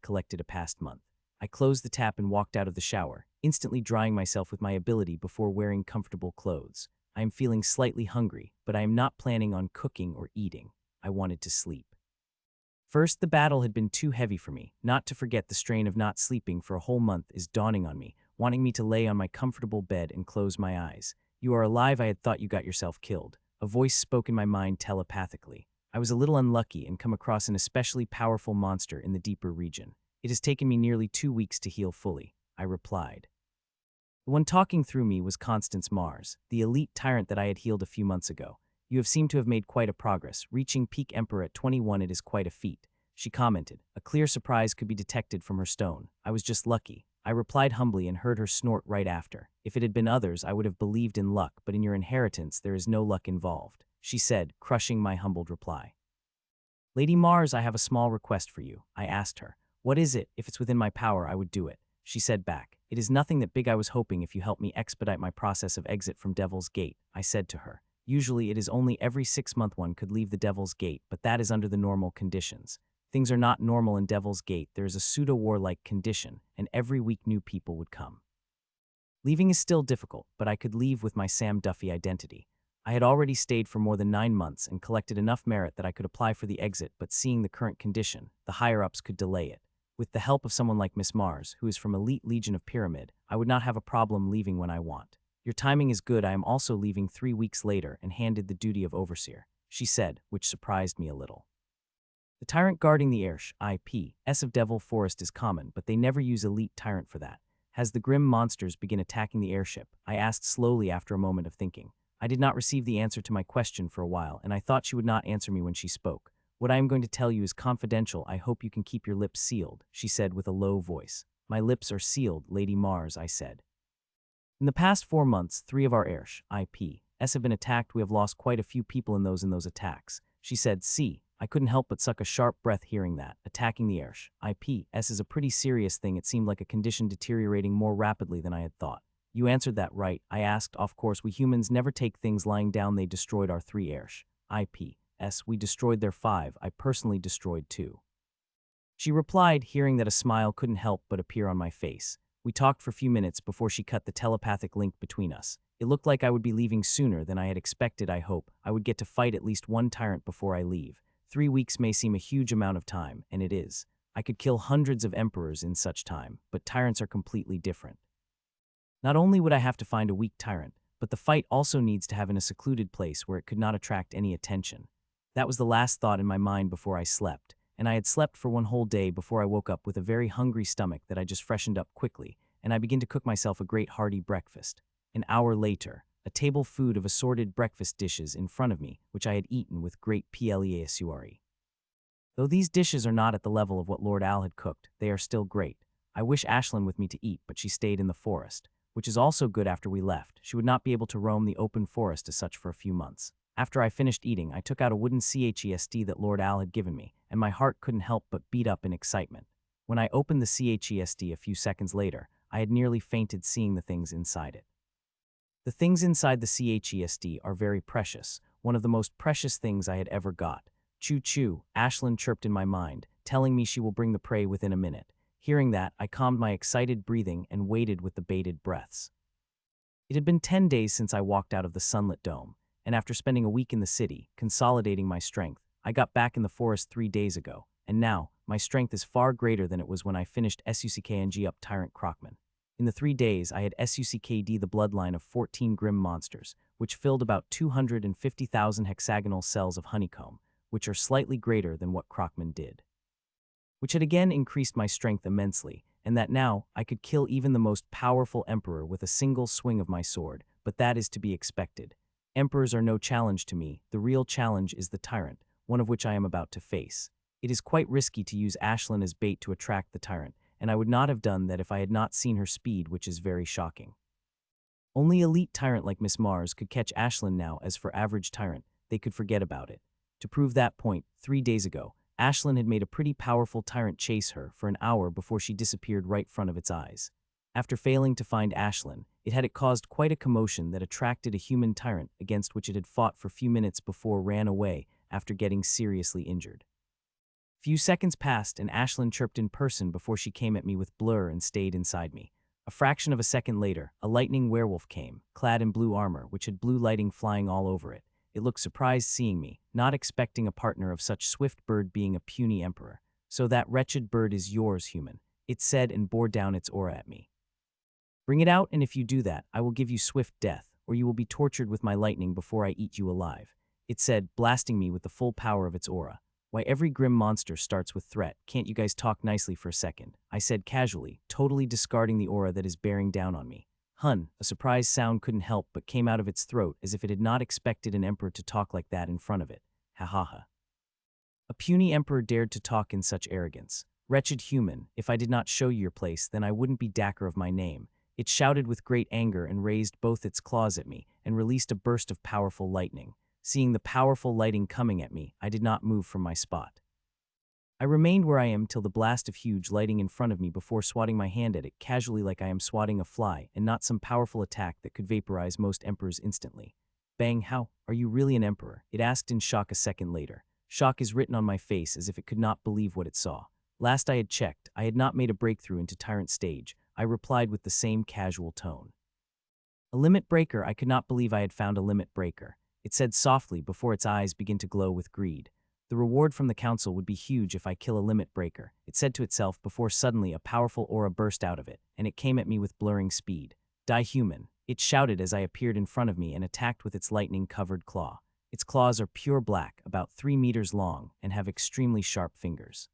collected a past month. I closed the tap and walked out of the shower, instantly drying myself with my ability before wearing comfortable clothes. I am feeling slightly hungry, but I am not planning on cooking or eating. I wanted to sleep. First, the battle had been too heavy for me. Not to forget the strain of not sleeping for a whole month is dawning on me, wanting me to lay on my comfortable bed and close my eyes. "You are alive, I had thought you got yourself killed." A voice spoke in my mind telepathically. I was a little unlucky and come across an especially powerful monster in the deeper region. "It has taken me nearly 2 weeks to heal fully," I replied. The one talking through me was Constance Mars, the elite tyrant that I had healed a few months ago. "You have seemed to have made quite a progress. Reaching peak Emperor at 21, it is quite a feat," she commented. A clear surprise could be detected from her tone. "I was just lucky," I replied humbly and heard her snort right after. "If it had been others, I would have believed in luck, but in your inheritance, there is no luck involved," she said, crushing my humbled reply. "Lady Mars, I have a small request for you," I asked her. "What is it? If it's within my power, I would do it," she said back. "It is nothing that big. I was hoping if you help me expedite my process of exit from Devil's Gate," I said to her. "Usually it is only every 6 months one could leave the Devil's Gate, but that is under the normal conditions. Things are not normal in Devil's Gate. There is a pseudo-war-like condition, and every week new people would come. Leaving is still difficult, but I could leave with my Sam Duffy identity. I had already stayed for more than 9 months and collected enough merit that I could apply for the exit, but seeing the current condition, the higher-ups could delay it. With the help of someone like Miss Mars, who is from Elite Legion of Pyramid, I would not have a problem leaving when I want. Your timing is good. I am also leaving 3 weeks later and handed the duty of overseer," she said, which surprised me a little. The tyrant guarding the IPs of Devil Forest is common, but they never use elite tyrant for that. Has the grim monsters begin attacking the airship? I asked slowly after a moment of thinking. I did not receive the answer to my question for a while, and I thought she would not answer me when she spoke. "What I am going to tell you is confidential. I hope you can keep your lips sealed," she said with a low voice. "My lips are sealed, Lady Mars," I said. "In the past 4 months, 3 of our IPs have been attacked. We have lost quite a few people in those attacks," she said. "See, I couldn't help but suck a sharp breath hearing that. Attacking the IPs is a pretty serious thing. It seemed like a condition deteriorating more rapidly than I had thought." "You answered that right," I asked. "Of course, we humans never take things lying down. They destroyed our 3 IPs. We destroyed their 5. I personally destroyed 2. She replied, hearing that a smile couldn't help but appear on my face. We talked for a few minutes before she cut the telepathic link between us. It looked like I would be leaving sooner than I had expected. I hope I would get to fight at least one tyrant before I leave. 3 weeks may seem a huge amount of time, and it is. I could kill hundreds of emperors in such time, but tyrants are completely different. Not only would I have to find a weak tyrant, but the fight also needs to have in a secluded place where it could not attract any attention. That was the last thought in my mind before I slept, and I had slept for 1 whole day before I woke up with a very hungry stomach that I just freshened up quickly, and I began to cook myself a great hearty breakfast. An hour later, a table full of assorted breakfast dishes in front of me, which I had eaten with great pleasure. Though these dishes are not at the level of what Lord Al had cooked, they are still great. I wish Ashlyn with me to eat, but she stayed in the forest, which is also good. After we left, she would not be able to roam the open forest as such for a few months. After I finished eating, I took out a wooden chest that Lord Al had given me, and my heart couldn't help but beat up in excitement. When I opened the chest a few seconds later, I had nearly fainted seeing the things inside it. The things inside the chest are very precious, one of the most precious things I had ever got. "Choo-choo," Ashlyn chirped in my mind, telling me she will bring the prey within a minute. Hearing that, I calmed my excited breathing and waited with the bated breaths. It had been 10 days since I walked out of the sunlit dome, and after spending a week in the city, consolidating my strength, I got back in the forest 3 days ago, and now, my strength is far greater than it was when I finished SUCKNG up Tyrant Crockman. In the 3 days, I had SUCKD the bloodline of 14 grim monsters, which filled about 250,000 hexagonal cells of honeycomb, which are slightly greater than what Crockman did. Which had again increased my strength immensely, and that now I could kill even the most powerful emperor with a single swing of my sword, but that is to be expected. Emperors are no challenge to me. The real challenge is the tyrant, one of which I am about to face. It is quite risky to use Ashlyn as bait to attract the tyrant, and I would not have done that if I had not seen her speed, which is very shocking. Only elite tyrant like Miss Mars could catch Ashlyn now. As for average tyrant, they could forget about it. To prove that point, 3 days ago, Ashlyn had made a pretty powerful tyrant chase her for an hour before she disappeared right in front of its eyes. After failing to find Ashlyn, it caused quite a commotion that attracted a human tyrant against which it had fought for a few minutes before ran away after getting seriously injured. Few seconds passed and Ashlyn chirped in person before she came at me with blur and stayed inside me. A fraction of a second later, a lightning werewolf came, clad in blue armor, which had blue lighting flying all over it. It looked surprised seeing me, not expecting a partner of such swift bird being a puny emperor. "So that wretched bird is yours, human," it said and bore down its aura at me. "Bring it out, and if you do that, I will give you swift death, or you will be tortured with my lightning before I eat you alive," it said, blasting me with the full power of its aura. "Why every grim monster starts with threat. Can't you guys talk nicely for a second?" I said casually, totally discarding the aura that is bearing down on me. "Hun," a surprised sound couldn't help but came out of its throat as if it had not expected an emperor to talk like that in front of it. Ha ha ha. A puny emperor dared to talk in such arrogance. "Wretched human, if I did not show you your place, then I wouldn't be Dacker of my name." It shouted with great anger and raised both its claws at me and released a burst of powerful lightning. Seeing the powerful lighting coming at me, I did not move from my spot. I remained where I am till the blast of huge lighting in front of me before swatting my hand at it casually like I am swatting a fly and not some powerful attack that could vaporize most emperors instantly. "Bang, how? Are you really an emperor?" it asked in shock a second later. Shock is written on my face as if it could not believe what it saw. Last I had checked, I had not made a breakthrough into Tyrant stage. I replied with the same casual tone. "A limit breaker, I could not believe I had found a limit breaker," it said softly before its eyes began to glow with greed. "The reward from the council would be huge if I kill a limit breaker," it said to itself before suddenly a powerful aura burst out of it, and it came at me with blurring speed. "Die human," it shouted as I appeared in front of me and attacked with its lightning-covered claw. Its claws are pure black, about 3 meters long, and have extremely sharp fingers.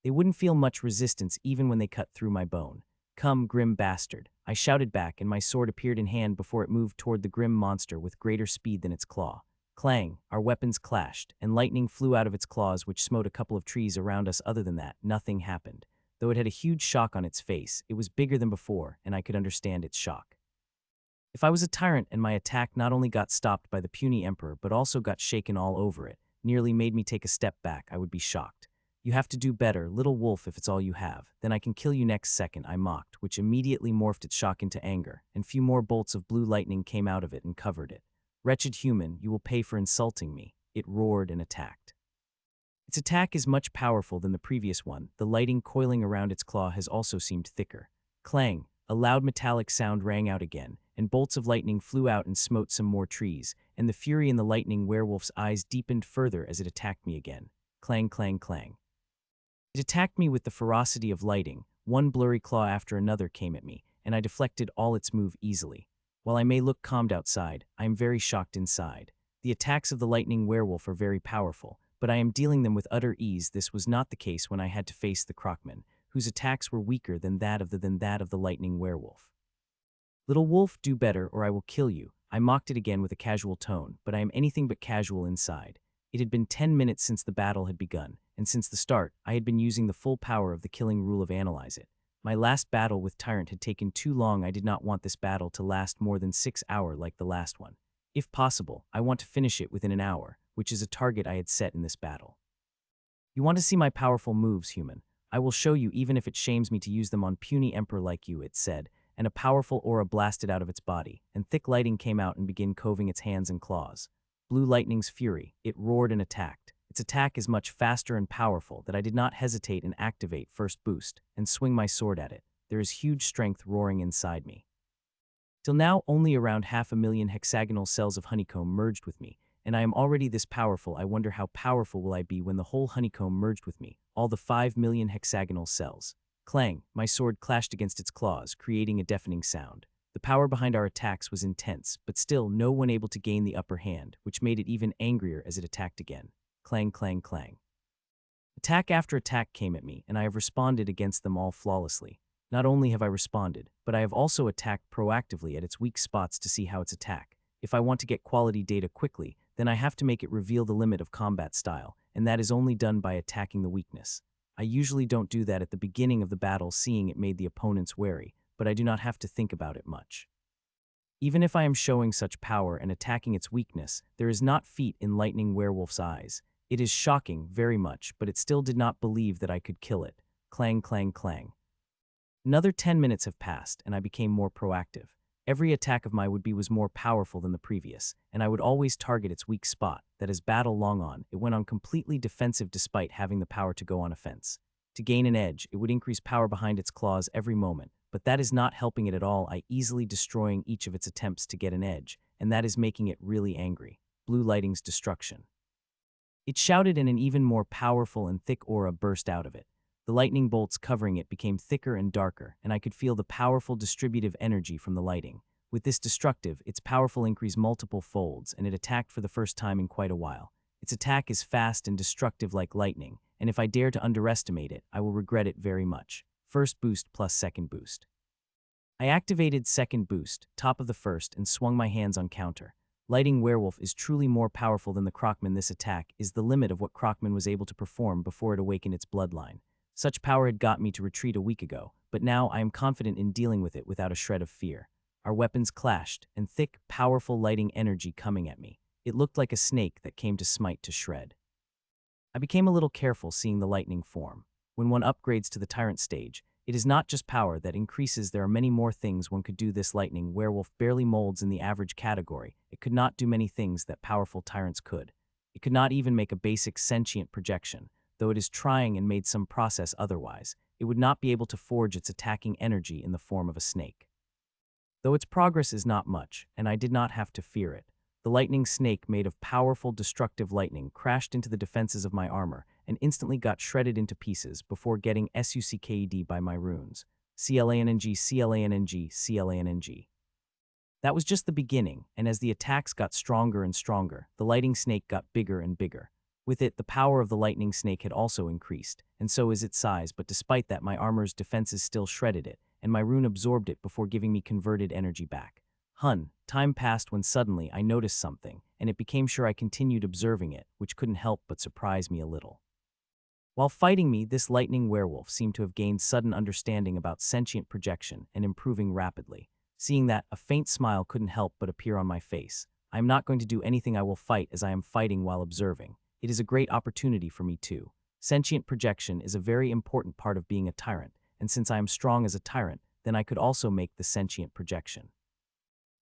They wouldn't feel much resistance even when they cut through my bone. "Come, grim bastard," I shouted back, and my sword appeared in hand before it moved toward the grim monster with greater speed than its claw. Clang, our weapons clashed, and lightning flew out of its claws which smote a couple of trees around us. Other than that, nothing happened. Though it had a huge shock on its face, it was bigger than before, and I could understand its shock. If I was a tyrant and my attack not only got stopped by the puny emperor but also got shaken all over it, nearly made me take a step back, I would be shocked. "You have to do better, little wolf, if it's all you have. Then I can kill you next second," I mocked, which immediately morphed its shock into anger, and few more bolts of blue lightning came out of it and covered it. "Wretched human, you will pay for insulting me," it roared and attacked. Its attack is much powerful than the previous one. The lighting coiling around its claw has also seemed thicker. Clang, a loud metallic sound rang out again, and bolts of lightning flew out and smote some more trees, and the fury in the lightning werewolf's eyes deepened further as it attacked me again. Clang, clang, clang. It attacked me with the ferocity of lighting. One blurry claw after another came at me, and I deflected all its move easily. While I may look calmed outside, I am very shocked inside. The attacks of the lightning werewolf are very powerful, but I am dealing them with utter ease. This was not the case when I had to face the Crockman, whose attacks were weaker than that of the lightning werewolf. "Little wolf, do better or I will kill you," I mocked it again with a casual tone, but I am anything but casual inside. It had been 10 minutes since the battle had begun, and since the start, I had been using the full power of the killing rule of analyze it. My last battle with Tyrant had taken too long. I did not want this battle to last more than 6 hours like the last one. If possible, I want to finish it within an hour, which is a target I had set in this battle. "You want to see my powerful moves, human? I will show you even if it shames me to use them on puny emperor like you," it said, and a powerful aura blasted out of its body, and thick lighting came out and began coving its hands and claws. Blue lightning's fury, it roared and attacked. Its attack is much faster and powerful that I did not hesitate and activate first boost and swing my sword at it. There is huge strength roaring inside me. Till now, only around 500,000 hexagonal cells of honeycomb merged with me, and I am already this powerful. I wonder how powerful will I be when the whole honeycomb merged with me, all the 5 million hexagonal cells. Clang, my sword clashed against its claws, creating a deafening sound. The power behind our attacks was intense, but still no one able to gain the upper hand, which made it even angrier as it attacked again. Clang, clang, clang. Attack after attack came at me, and I have responded against them all flawlessly. Not only have I responded, but I have also attacked proactively at its weak spots to see how its attack. If I want to get quality data quickly, then I have to make it reveal the limit of combat style, and that is only done by attacking the weakness. I usually don't do that at the beginning of the battle, seeing it made the opponents wary, but I do not have to think about it much. Even if I am showing such power and attacking its weakness, there is not feet in Lightning Werewolf's eyes. It is shocking, very much, but it still did not believe that I could kill it. Clang, clang, clang. Another 10 minutes have passed, and I became more proactive. Every attack of mine was more powerful than the previous, and I would always target its weak spot, that as battle long on, it went on completely defensive despite having the power to go on offense. To gain an edge, it would increase power behind its claws every moment, but that is not helping it at all, easily destroying each of its attempts to get an edge, and that is making it really angry. Blue Lighting's destruction. It shouted and an even more powerful and thick aura burst out of it. The lightning bolts covering it became thicker and darker, and I could feel the powerful distributive energy from the lighting. With this destructive, its powerful increased multiple folds, and it attacked for the first time in quite a while. Its attack is fast and destructive like lightning, and if I dare to underestimate it, I will regret it very much. First boost plus second boost. I activated second boost, top of the first, and swung my hands on counter. Lighting Werewolf is truly more powerful than the Crockman. This attack is the limit of what Crockman was able to perform before it awakened its bloodline. Such power had got me to retreat a week ago, but now I am confident in dealing with it without a shred of fear. Our weapons clashed, and thick, powerful lighting energy coming at me. It looked like a snake that came to smite to shred. I became a little careful seeing the lightning form. When one upgrades to the Tyrant stage, it is not just power that increases, there are many more things one could do. This Lightning Werewolf barely molds in the average category. It could not do many things that powerful tyrants could. It could not even make a basic sentient projection, though it is trying and made some process otherwise. It would not be able to forge its attacking energy in the form of a snake. Though its progress is not much, and I did not have to fear it. The lightning snake, made of powerful destructive lightning, crashed into the defenses of my armor and instantly got shredded into pieces before getting sucked by my runes. CLANNG, CLANNG, CLANNG. That was just the beginning, and as the attacks got stronger and stronger, the lightning snake got bigger and bigger. With it, the power of the lightning snake had also increased, and so is its size, but despite that, my armor's defenses still shredded it, and my rune absorbed it before giving me converted energy back. Time passed when suddenly I noticed something, and it became sure I continued observing it, which couldn't help but surprise me a little. While fighting me, this lightning werewolf seemed to have gained sudden understanding about sentient projection and improving rapidly. Seeing that, a faint smile couldn't help but appear on my face. I am not going to do anything. I will fight as I am fighting while observing. It is a great opportunity for me too. Sentient projection is a very important part of being a tyrant, and since I am strong as a tyrant, then I could also make the sentient projection.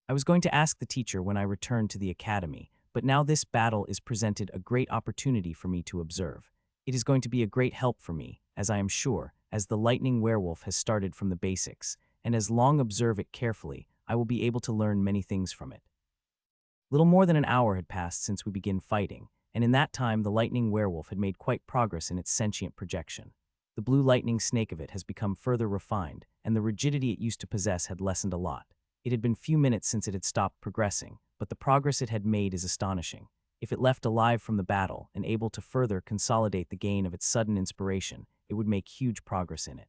I was going to ask the teacher when I returned to the academy, but now this battle is presented a great opportunity for me to observe. It is going to be a great help for me, as I am sure, as the lightning werewolf has started from the basics, and as long observe it carefully, I will be able to learn many things from it. Little more than an hour had passed since we began fighting, and in that time the lightning werewolf had made quite progress in its sentient projection. The blue lightning snake of it has become further refined, and the rigidity it used to possess had lessened a lot. It had been few minutes since it had stopped progressing, but the progress it had made is astonishing. If it left alive from the battle and able to further consolidate the gain of its sudden inspiration, it would make huge progress in it.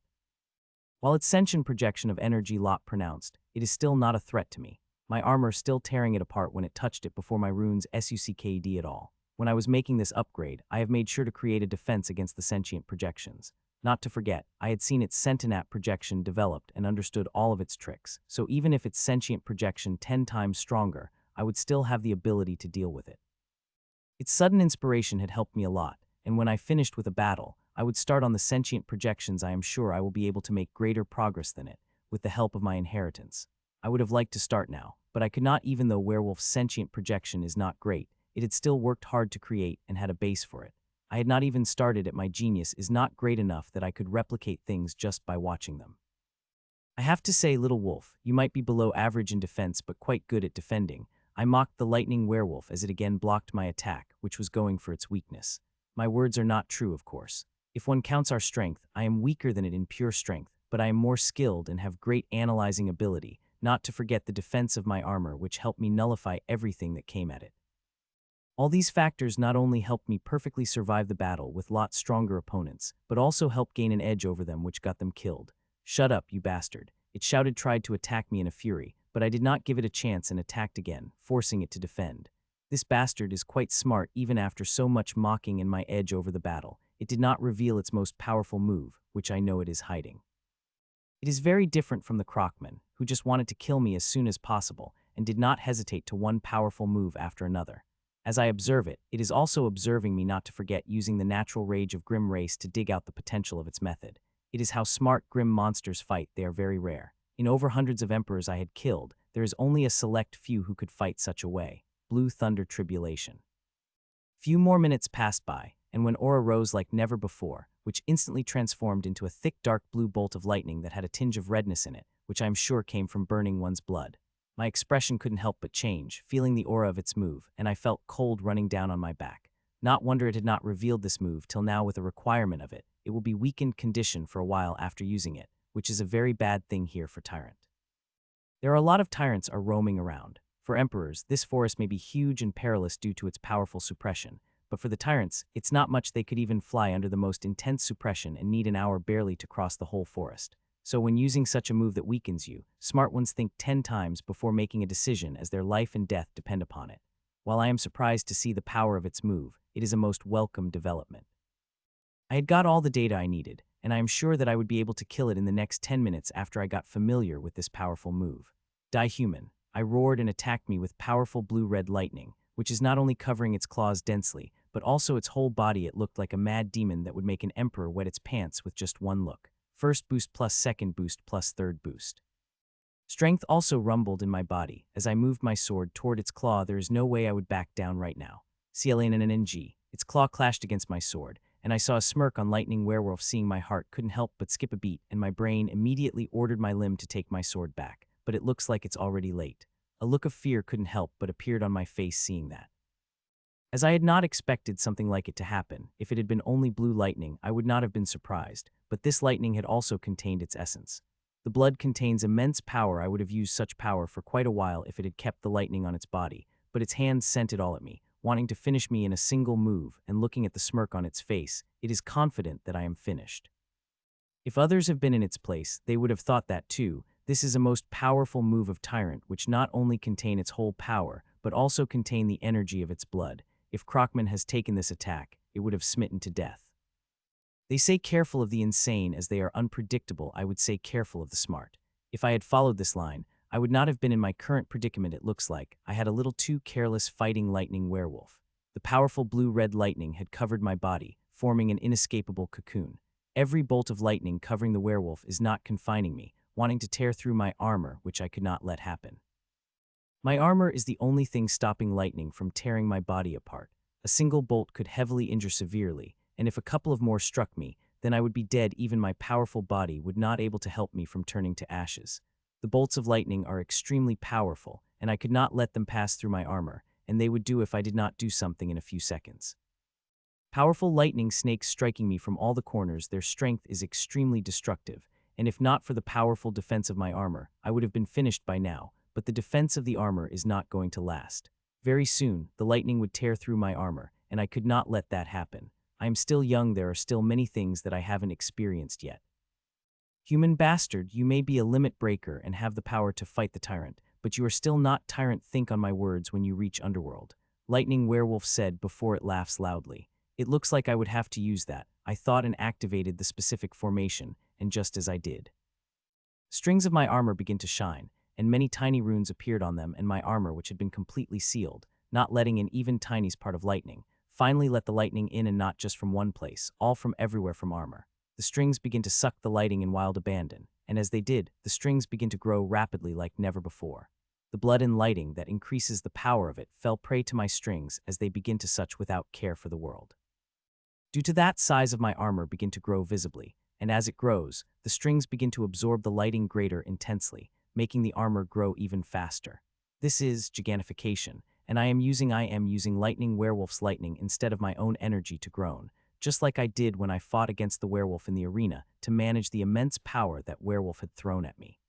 While its sentient projection of energy lot pronounced, it is still not a threat to me. My armor still tearing it apart when it touched it before my runes sucked at all. When I was making this upgrade, I have made sure to create a defense against the sentient projections. Not to forget, I had seen its sentinat projection developed and understood all of its tricks, so even if its sentient projection 10 times stronger, I would still have the ability to deal with it. Its sudden inspiration had helped me a lot, and when I finished with a battle, I would start on the sentient projections. I am sure I will be able to make greater progress than it, with the help of my inheritance. I would have liked to start now, but I could not. Even though Werewolf's sentient projection is not great, it had still worked hard to create and had a base for it. I had not even started it. My genius is not great enough that I could replicate things just by watching them. I have to say, little wolf, you might be below average in defense but quite good at defending. I mocked the lightning werewolf as it again blocked my attack, which was going for its weakness. My words are not true, of course. If one counts our strength, I am weaker than it in pure strength, but I am more skilled and have great analyzing ability, not to forget the defense of my armor, which helped me nullify everything that came at it. All these factors not only helped me perfectly survive the battle with lots stronger opponents, but also helped gain an edge over them, which got them killed. Shut up, you bastard. It shouted, tried to attack me in a fury, but I did not give it a chance and attacked again, forcing it to defend. This bastard is quite smart. Even after so much mocking and my edge over the battle, it did not reveal its most powerful move, which I know it is hiding. It is very different from the Crockman, who just wanted to kill me as soon as possible and did not hesitate to one powerful move after another. As I observe it, it is also observing me, not to forget using the natural rage of grim race to dig out the potential of its method. It is how smart grim monsters fight. They are very rare. In over hundreds of emperors I had killed, There is only a select few who could fight such a way. Blue Thunder Tribulation. Few more minutes passed by, and when aura rose like never before, which instantly transformed into a thick dark blue bolt of lightning that had a tinge of redness in it, which I am sure came from burning one's blood. My expression couldn't help but change, feeling the aura of its move, and I felt cold running down on my back. Not wonder it had not revealed this move till now with a requirement of it. It will be weakened condition for a while after using it, which is a very bad thing here for Tyrant. There are a lot of tyrants are roaming around. For emperors, this forest may be huge and perilous due to its powerful suppression, but for the tyrants, it's not much. They could even fly under the most intense suppression and need an hour barely to cross the whole forest. So when using such a move that weakens you, smart ones think 10 times before making a decision as their life and death depend upon it. While I am surprised to see the power of its move, it is a most welcome development. I had got all the data I needed, and I am sure that I would be able to kill it in the next 10 minutes after I got familiar with this powerful move. Die human, I roared and attacked me with powerful blue-red lightning, which is not only covering its claws densely, but also its whole body. It looked like a mad demon that would make an emperor wet its pants with just one look. First boost plus second boost plus third boost. Strength also rumbled in my body. As I moved my sword toward its claw, there is no way I would back down right now. CLNNNG, its claw clashed against my sword, and I saw a smirk on Lightning Werewolf. Seeing my heart couldn't help but skip a beat, and my brain immediately ordered my limb to take my sword back, but it looks like it's already late. A look of fear couldn't help but appeared on my face seeing that. As I had not expected something like it to happen, if it had been only blue lightning, I would not have been surprised, but this lightning had also contained its essence. The blood contains immense power. I would have used such power for quite a while if it had kept the lightning on its body, but its hands sent it all at me, wanting to finish me in a single move, and looking at the smirk on its face, it is confident that I am finished. If others have been in its place, they would have thought that too. This is a most powerful move of Tyrant, which not only contain its whole power, but also contain the energy of its blood. If Krokman has taken this attack, it would have smitten to death. They say careful of the insane as they are unpredictable. I would say careful of the smart. If I had followed this line, I would not have been in my current predicament. It looks like I had a little too careless fighting Lightning Werewolf. The powerful blue-red lightning had covered my body, forming an inescapable cocoon. Every bolt of lightning covering the werewolf is not confining me, wanting to tear through my armor, which I could not let happen. My armor is the only thing stopping lightning from tearing my body apart. A single bolt could heavily injure severely, and if a couple of more struck me, then I would be dead. Even my powerful body would not able to help me from turning to ashes. The bolts of lightning are extremely powerful, and I could not let them pass through my armor, and they would do if I did not do something in a few seconds. Powerful lightning snakes striking me from all the corners. Their strength is extremely destructive, and if not for the powerful defense of my armor, I would have been finished by now, but the defense of the armor is not going to last. Very soon, the lightning would tear through my armor, and I could not let that happen. I am still young. There are still many things that I haven't experienced yet. Human bastard, you may be a limit breaker and have the power to fight the tyrant, but you are still not tyrant. Think on my words when you reach Underworld. Lightning Werewolf said before it laughs loudly. It looks like I would have to use that. I thought and activated the specific formation, and just as I did, strings of my armor began to shine, and many tiny runes appeared on them, and my armor, which had been completely sealed, not letting in even tiniest part of lightning, finally let the lightning in, and not just from one place, all from everywhere from armor. The strings begin to suck the lighting in wild abandon, and as they did, the strings begin to grow rapidly like never before. The blood and lighting that increases the power of it fell prey to my strings as they begin to such without care for the world. Due to that, size of my armor begin to grow visibly, and as it grows, the strings begin to absorb the lighting greater intensely, making the armor grow even faster. This is gigantification, and I am using Lightning Werewolf's lightning instead of my own energy to groan, just like I did when I fought against the werewolf in the arena to manage the immense power that werewolf had thrown at me.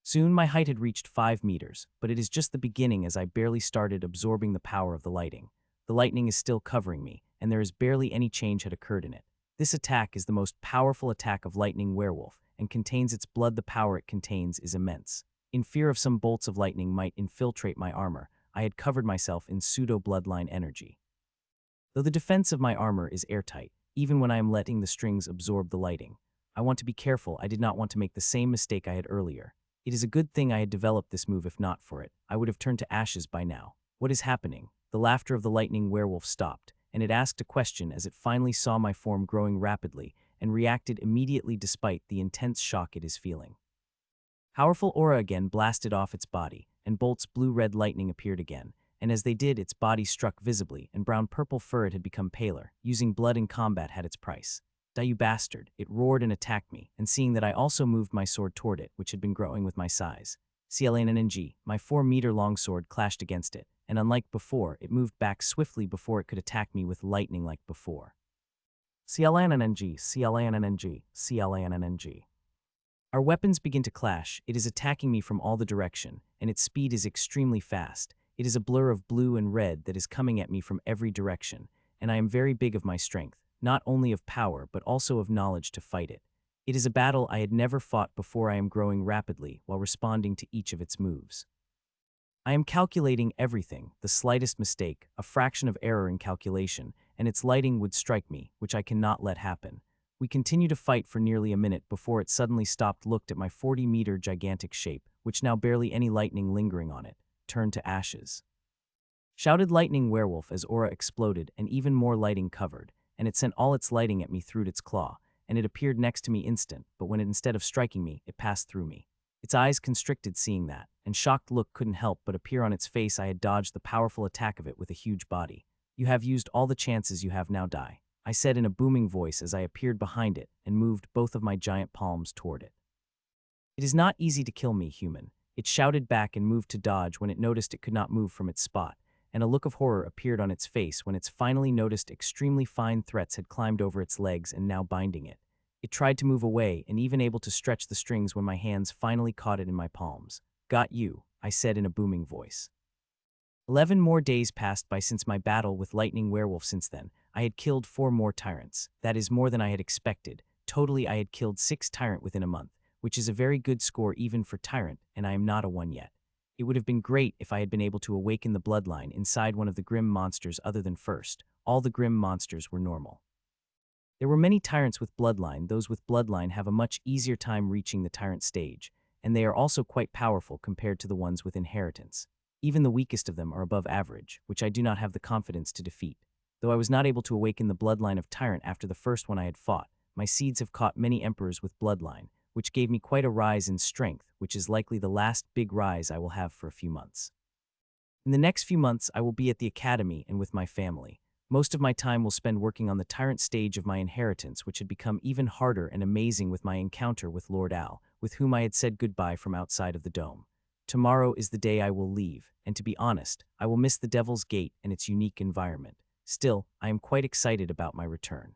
Soon my height had reached 5 meters, but it is just the beginning as I barely started absorbing the power of the lighting. The lightning is still covering me, and there is barely any change had occurred in it. This attack is the most powerful attack of Lightning Werewolf, and contains its blood. The power it contains is immense. In fear of some bolts of lightning might infiltrate my armor, I had covered myself in pseudo-bloodline energy. Though the defense of my armor is airtight, even when I am letting the strings absorb the lighting, I want to be careful. I did not want to make the same mistake I had earlier. It is a good thing I had developed this move. If not for it, I would have turned to ashes by now. What is happening? The laughter of the Lightning Werewolf stopped, and it asked a question as it finally saw my form growing rapidly and reacted immediately despite the intense shock it is feeling. Powerful aura again blasted off its body, and bolts blue-red lightning appeared again, and as they did, its body struck visibly, and brown-purple fur it had become paler. Using blood in combat had its price. Die, you bastard! It roared and attacked me, and seeing that I also moved my sword toward it, which had been growing with my size. CLANNNG, my 4-meter-long sword clashed against it, and unlike before, it moved back swiftly before it could attack me with lightning like before. CLANNNG, CLANNNG, CLANNNG. Our weapons begin to clash. It is attacking me from all the direction, and its speed is extremely fast. It is a blur of blue and red that is coming at me from every direction, and I am very big of my strength, not only of power but also of knowledge to fight it. It is a battle I had never fought before. I am growing rapidly while responding to each of its moves. I am calculating everything, the slightest mistake, a fraction of error in calculation, and its lighting would strike me, which I cannot let happen. We continue to fight for nearly a minute before it suddenly stopped, looked at my 40-meter gigantic shape, which now barely any lightning lingering on it, turned to ashes. Shouted lightning werewolf as aura exploded and even more lighting covered, and it sent all its lighting at me through its claw, and it appeared next to me instant, but when it instead of striking me, it passed through me. Its eyes constricted seeing that, and shocked look couldn't help but appear on its face. I had dodged the powerful attack of it with a huge body. You have used all the chances you have, now die, I said in a booming voice as I appeared behind it and moved both of my giant palms toward it. It is not easy to kill me, human. It shouted back and moved to dodge when it noticed it could not move from its spot, and a look of horror appeared on its face when it finally noticed extremely fine threads had climbed over its legs and now binding it. It tried to move away and even able to stretch the strings when my hands finally caught it in my palms. Got you, I said in a booming voice. 11 more days passed by since my battle with Lightning Werewolf. Since then, I had killed 4 more tyrants. That is more than I had expected. Totally, I had killed 6 tyrant within a month, which is a very good score even for tyrant, and I am not a 1 yet. It would have been great if I had been able to awaken the bloodline inside one of the grim monsters other than first. All the grim monsters were normal. There were many tyrants with bloodline. Those with bloodline have a much easier time reaching the tyrant stage, and they are also quite powerful compared to the ones with inheritance. Even the weakest of them are above average, which I do not have the confidence to defeat. Though I was not able to awaken the bloodline of tyrant after the first one I had fought, my seeds have caught many emperors with bloodline, which gave me quite a rise in strength, which is likely the last big rise I will have for a few months. In the next few months, I will be at the academy and with my family. Most of my time will spend working on the tyrant stage of my inheritance, which had become even harder and amazing with my encounter with Lord Al, with whom I had said goodbye from outside of the dome. Tomorrow is the day I will leave, and to be honest, I will miss the Devil's Gate and its unique environment. Still, I am quite excited about my return.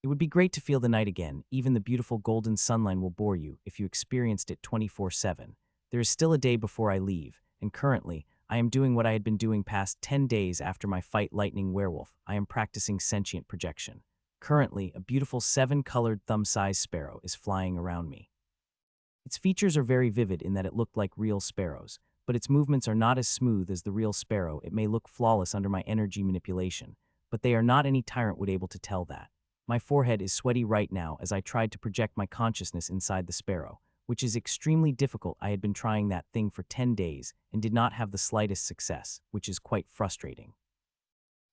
It would be great to feel the night again. Even the beautiful golden sunlight will bore you if you experienced it 24/7. There is still a day before I leave, and currently, I am doing what I had been doing past 10 days after my fight Lightning Werewolf. I am practicing sentient projection. Currently, a beautiful 7-colored thumb-sized sparrow is flying around me. Its features are very vivid in that it looked like real sparrows, but its movements are not as smooth as the real sparrow. It may look flawless under my energy manipulation, but they are not. Any tyrant would able to tell that. My forehead is sweaty right now as I tried to project my consciousness inside the sparrow, which is extremely difficult. I had been trying that thing for 10 days and did not have the slightest success, which is quite frustrating.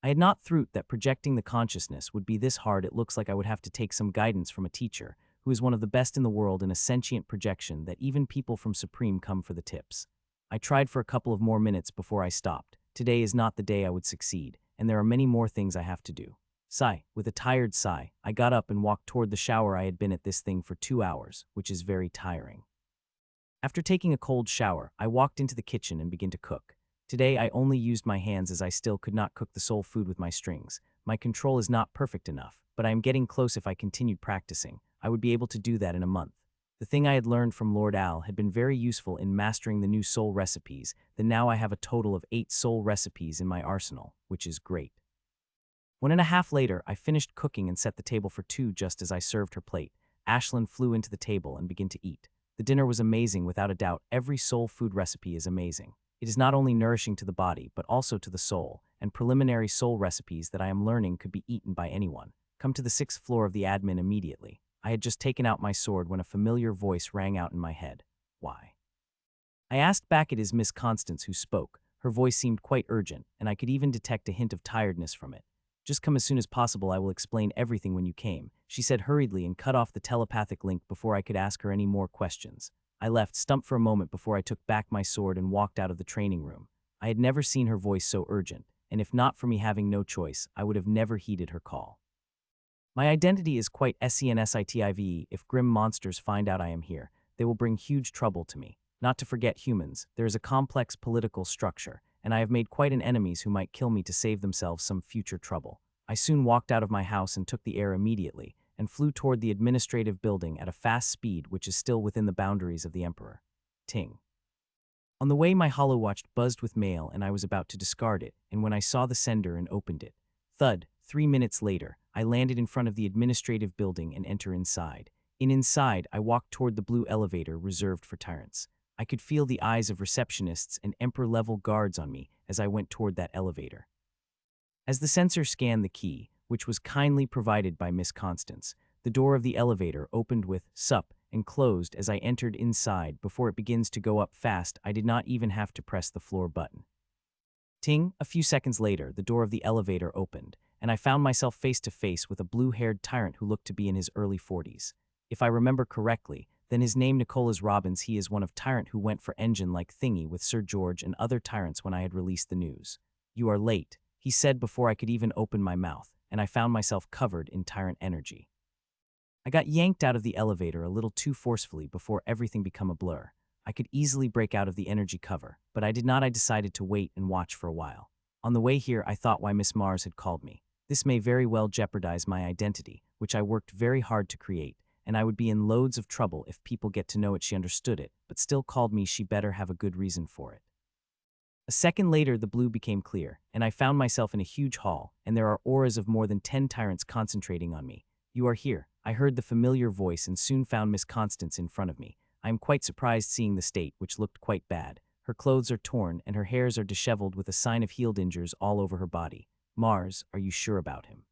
I had not thought that projecting the consciousness would be this hard. It looks like I would have to take some guidance from a teacher, who is one of the best in the world in a sentient projection, that even people from Supreme come for the tips. I tried for a couple of more minutes before I stopped. Today is not the day I would succeed, and there are many more things I have to do. Sigh. With a tired sigh, I got up and walked toward the shower. I had been at this thing for 2 hours, which is very tiring. After taking a cold shower, I walked into the kitchen and began to cook. Today I only used my hands as I still could not cook the soul food with my strings. My control is not perfect enough, but I am getting close. If I continued practicing, I would be able to do that in a month. The thing I had learned from Lord Al had been very useful in mastering the new soul recipes. Then now I have a total of 8 soul recipes in my arsenal, which is great. 1.5 later, I finished cooking and set the table for 2. Just as I served her plate, Ashlyn flew into the table and began to eat. The dinner was amazing without a doubt. Every soul food recipe is amazing. It is not only nourishing to the body, but also to the soul, and preliminary soul recipes that I am learning could be eaten by anyone. Come to the 6th floor of the admin immediately. I had just taken out my sword when a familiar voice rang out in my head. Why? I asked back. It is Miss Constance who spoke. Her voice seemed quite urgent, and I could even detect a hint of tiredness from it. Just come as soon as possible. I will explain everything when you came, she said hurriedly and cut off the telepathic link before I could ask her any more questions. I left, stumped for a moment before I took back my sword and walked out of the training room. I had never seen her voice so urgent, and if not for me having no choice, I would have never heeded her call. My identity is quite sensitive. If grim monsters find out I am here, they will bring huge trouble to me. Not to forget humans, there is a complex political structure, and I have made quite an enemies who might kill me to save themselves some future trouble. I soon walked out of my house and took the air immediately, and flew toward the administrative building at a fast speed which is still within the boundaries of the Emperor. Ting. On the way my holowatch buzzed with mail and I was about to discard it, and when I saw the sender and opened it. Thud, 3 minutes later, I landed in front of the administrative building and enter inside. Inside, I walked toward the blue elevator reserved for tyrants. I could feel the eyes of receptionists and Emperor-level guards on me as I went toward that elevator. As the sensor scanned the key, which was kindly provided by Miss Constance, the door of the elevator opened with "Sup" and closed as I entered inside. Before it begins to go up fast, I did not even have to press the floor button. Ting, a few seconds later, the door of the elevator opened, and I found myself face to face with a blue-haired tyrant who looked to be in his early 40s. If I remember correctly, then his name Nicholas Robbins. He is one of tyrant who went for engine-like thingy with Sir George and other tyrants when I had released the news. "You are late," he said before I could even open my mouth, and I found myself covered in tyrant energy. I got yanked out of the elevator a little too forcefully before everything became a blur. I could easily break out of the energy cover, but I did not. I decided to wait and watch for a while. On the way here, I thought why Miss Mars had called me. This may very well jeopardize my identity, which I worked very hard to create, and I would be in loads of trouble if people get to know it. She understood it, but still called me. She better have a good reason for it. A second later, the blue became clear, and I found myself in a huge hall, and there are auras of more than 10 tyrants concentrating on me. "You are here," I heard the familiar voice and soon found Miss Constance in front of me. I am quite surprised seeing the state, which looked quite bad. Her clothes are torn and her hairs are disheveled with a sign of healed injuries all over her body. "Mars, are you sure about him?"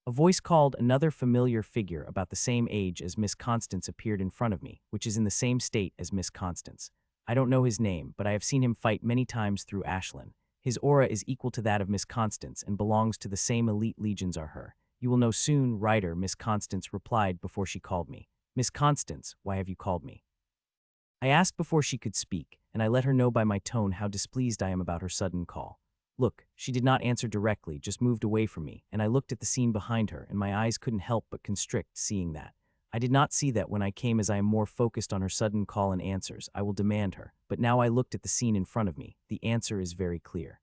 A voice called. Another familiar figure about the same age as Miss Constance appeared in front of me, which is in the same state as Miss Constance. I don't know his name, but I have seen him fight many times through Ashland. His aura is equal to that of Miss Constance and belongs to the same elite legions are her. "You will know soon, writer," Miss Constance replied before she called me. "Miss Constance, why have you called me?" I asked before she could speak, and I let her know by my tone how displeased I am about her sudden call. "Look," she did not answer directly, just moved away from me, and I looked at the scene behind her, and my eyes couldn't help but constrict seeing that. I did not see that when I came as I am more focused on her sudden call and answers. I will demand her, but now I looked at the scene in front of me. The answer is very clear.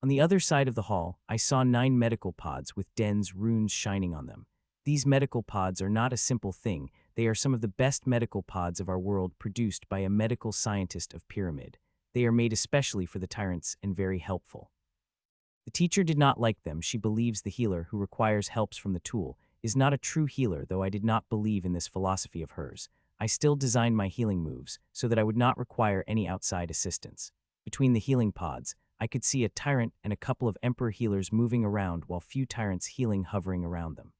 On the other side of the hall, I saw 9 medical pods with Den's runes shining on them. These medical pods are not a simple thing. They are some of the best medical pods of our world, produced by a medical scientist of Pyramid. They are made especially for the tyrants and very helpful. The teacher did not like them. She believes the healer who requires helps from the tool is not a true healer, though I did not believe in this philosophy of hers. I still designed my healing moves so that I would not require any outside assistance. Between the healing pods, I could see a tyrant and a couple of emperor healers moving around while few tyrants healing hovering around them.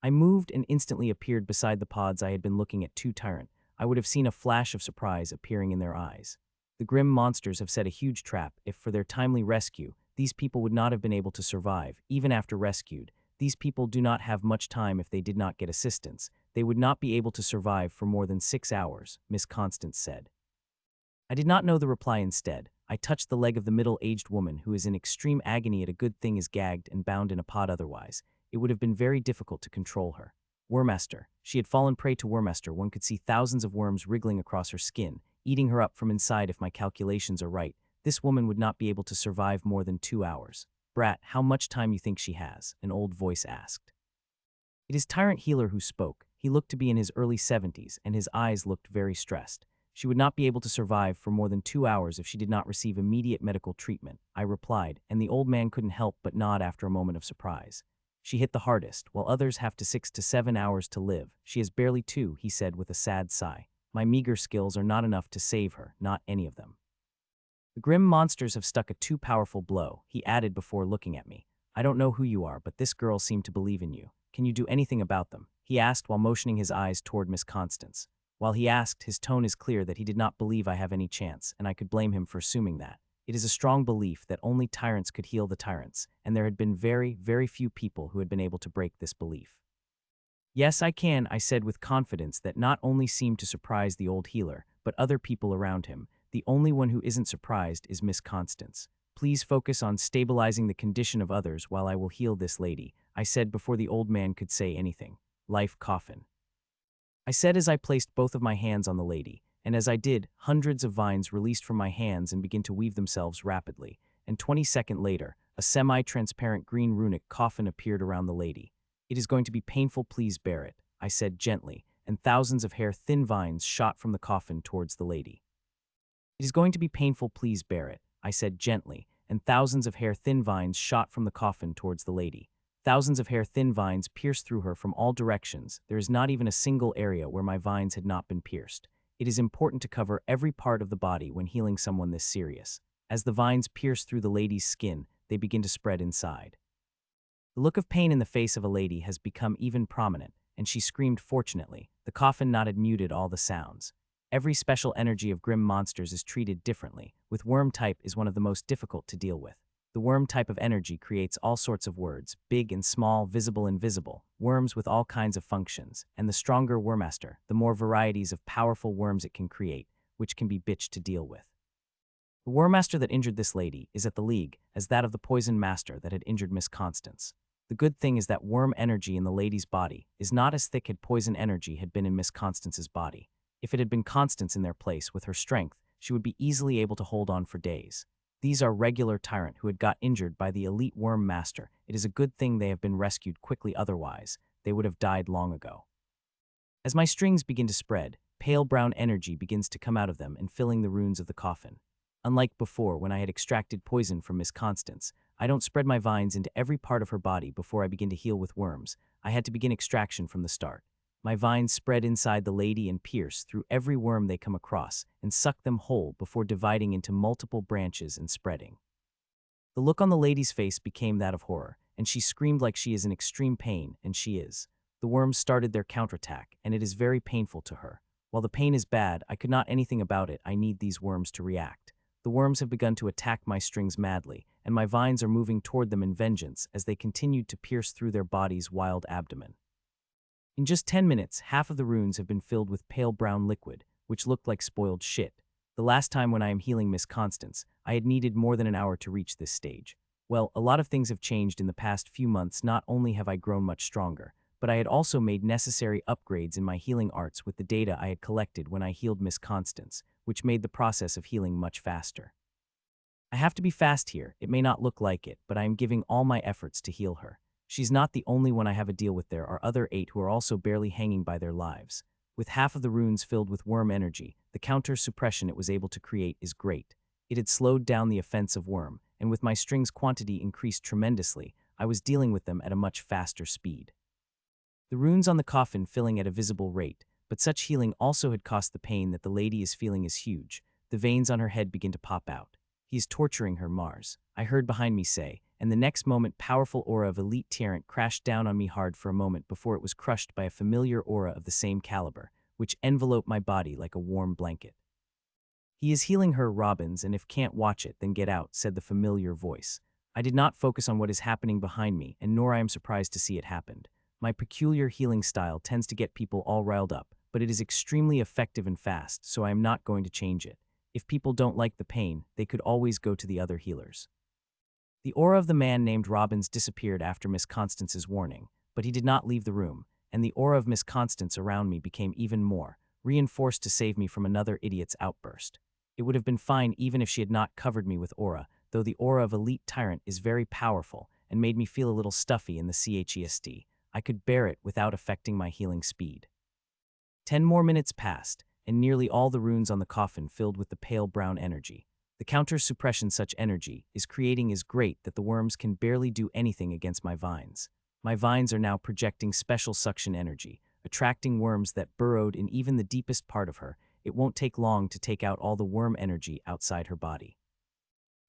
I moved and instantly appeared beside the pods. I had been looking at 2 tyrant. I would have seen a flash of surprise appearing in their eyes. The grim monsters have set a huge trap. If for their timely rescue, these people would not have been able to survive, even after rescued. These people do not have much time. If they did not get assistance, they would not be able to survive for more than 6 hours, Miss Constance said. I did not know the reply. Instead, I touched the leg of the middle-aged woman who is in extreme agony at a good thing is gagged and bound in a pod. Otherwise, it would have been very difficult to control her. Wormaster. She had fallen prey to Wormaster. One could see thousands of worms wriggling across her skin, eating her up from inside. If my calculations are right, this woman would not be able to survive more than 2 hours. "Brat, how much time you think she has?" an old voice asked. It is Tyrant Healer who spoke. He looked to be in his early 70s, and his eyes looked very stressed. "She would not be able to survive for more than 2 hours if she did not receive immediate medical treatment," I replied, and the old man couldn't help but nod after a moment of surprise. "She hit the hardest, while others have to 6 to 7 hours to live. She is barely 2, he said with a sad sigh. "My meager skills are not enough to save her, not any of them." "The grim monsters have stuck a too powerful blow," he added before looking at me. "I don't know who you are, but this girl seemed to believe in you. Can you do anything about them?" he asked while motioning his eyes toward Miss Constance. While he asked, his tone is clear that he did not believe I have any chance, and I could blame him for assuming that. It is a strong belief that only tyrants could heal the tyrants, and there had been very, very few people who had been able to break this belief. Yes, I can, I said with confidence that not only seemed to surprise the old healer, but other people around him. The only one who isn't surprised is Miss Constance. Please focus on stabilizing the condition of others while I will heal this lady, I said before the old man could say anything. Life coffin. I said as I placed both of my hands on the lady, and as I did, hundreds of vines released from my hands and began to weave themselves rapidly, and 20 seconds later, a semi-transparent green runic coffin appeared around the lady. It is going to be painful, please bear it, I said gently, and thousands of hair-thin vines shot from the coffin towards the lady. It is going to be painful, please bear it, I said gently, and thousands of hair-thin vines shot from the coffin towards the lady. Thousands of hair-thin vines pierced through her from all directions. There is not even a single area where my vines had not been pierced. It is important to cover every part of the body when healing someone this serious. As the vines pierce through the lady's skin, they begin to spread inside. The look of pain in the face of a lady has become even prominent, and she screamed fortunately. The coffin not had muted all the sounds. Every special energy of grim monsters is treated differently, with worm type is one of the most difficult to deal with. The worm type of energy creates all sorts of words, big and small, visible and invisible, worms with all kinds of functions, and the stronger Wormaster, the more varieties of powerful worms it can create, which can be bitched to deal with. The Wormaster that injured this lady is at the league as that of the Poison Master that had injured Miss Constance. The good thing is that worm energy in the lady's body is not as thick as poison energy had been in Miss Constance's body. If it had been Constance in their place with her strength, she would be easily able to hold on for days. These are regular tyrant who had got injured by the elite worm master. It is a good thing they have been rescued quickly, otherwise they would have died long ago. As my strings begin to spread, pale brown energy begins to come out of them and filling the runes of the coffin. Unlike before when I had extracted poison from Miss Constance, I don't spread my vines into every part of her body before I begin to heal with worms. I had to begin extraction from the start. My vines spread inside the lady and pierce through every worm they come across and suck them whole before dividing into multiple branches and spreading. The look on the lady's face became that of horror, and she screamed like she is in extreme pain, and she is. The worms started their counterattack, and it is very painful to her. While the pain is bad, I could not anything about it. I need these worms to react. The worms have begun to attack my strings madly, and my vines are moving toward them in vengeance as they continued to pierce through their body's wild abdomen. In just 10 minutes, half of the runes have been filled with pale brown liquid, which looked like spoiled shit. The last time when I am healing Miss Constance, I had needed more than an hour to reach this stage. Well, a lot of things have changed in the past few months. Not only have I grown much stronger, but I had also made necessary upgrades in my healing arts with the data I had collected when I healed Miss Constance, which made the process of healing much faster. I have to be fast here. It may not look like it, but I am giving all my efforts to heal her. She's not the only one I have a deal with. There are other 8 who are also barely hanging by their lives. With half of the runes filled with worm energy, the counter-suppression it was able to create is great. It had slowed down the offensive worm, and with my strings quantity increased tremendously, I was dealing with them at a much faster speed. The runes on the coffin filling at a visible rate, but such healing also had cost the pain that the lady is feeling is huge. The veins on her head begin to pop out. He is torturing her, Mars, I heard behind me say, and the next moment powerful aura of elite tyrant crashed down on me hard for a moment before it was crushed by a familiar aura of the same caliber, which enveloped my body like a warm blanket. He is healing her, Robbins, and if can't watch it, then get out, said the familiar voice. I did not focus on what is happening behind me, and nor I am surprised to see it happened. My peculiar healing style tends to get people all riled up, but it is extremely effective and fast, so I am not going to change it. If people don't like the pain, they could always go to the other healers. The aura of the man named Robbins disappeared after Miss Constance's warning, but he did not leave the room, and the aura of Miss Constance around me became even more, reinforced to save me from another idiot's outburst. It would have been fine even if she had not covered me with aura, though the aura of Elite Tyrant is very powerful and made me feel a little stuffy in the chest. I could bear it without affecting my healing speed. 10 more minutes passed, and nearly all the runes on the coffin filled with the pale brown energy. The counter-suppression such energy is creating is great that the worms can barely do anything against my vines. My vines are now projecting special suction energy, attracting worms that burrowed in even the deepest part of her. It won't take long to take out all the worm energy outside her body.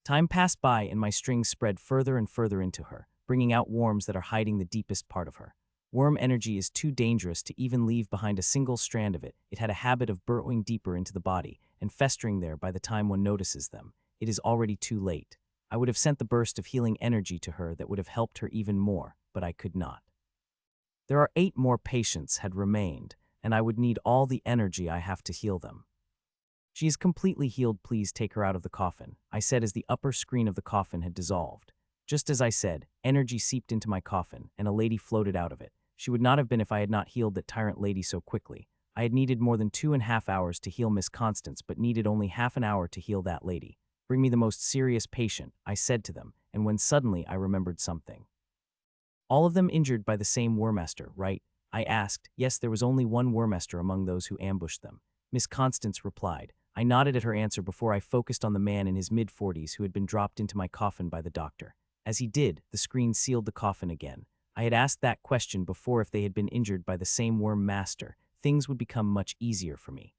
Time passed by and my strings spread further and further into her, bringing out worms that are hiding the deepest part of her. Worm energy is too dangerous to even leave behind a single strand of it. It had a habit of burrowing deeper into the body and festering there. By the time one notices them, it is already too late. I would have sent the burst of healing energy to her that would have helped her even more, but I could not. There are 8 more patients had remained, and I would need all the energy I have to heal them. She is completely healed, please take her out of the coffin, I said as the upper screen of the coffin had dissolved. Just as I said, energy seeped into my coffin, and a lady floated out of it. She would not have been if I had not healed that tyrant lady so quickly. I had needed more than 2.5 hours to heal Miss Constance, but needed only half an hour to heal that lady. Bring me the most serious patient, I said to them, and when suddenly I remembered something. All of them injured by the same Wormester, right? I asked. Yes, there was only one Wormester among those who ambushed them. Miss Constance replied. I nodded at her answer before I focused on the man in his mid-40s who had been dropped into my coffin by the doctor. As he did, the screen sealed the coffin again. I had asked that question before. If they had been injured by the same worm master, things would become much easier for me.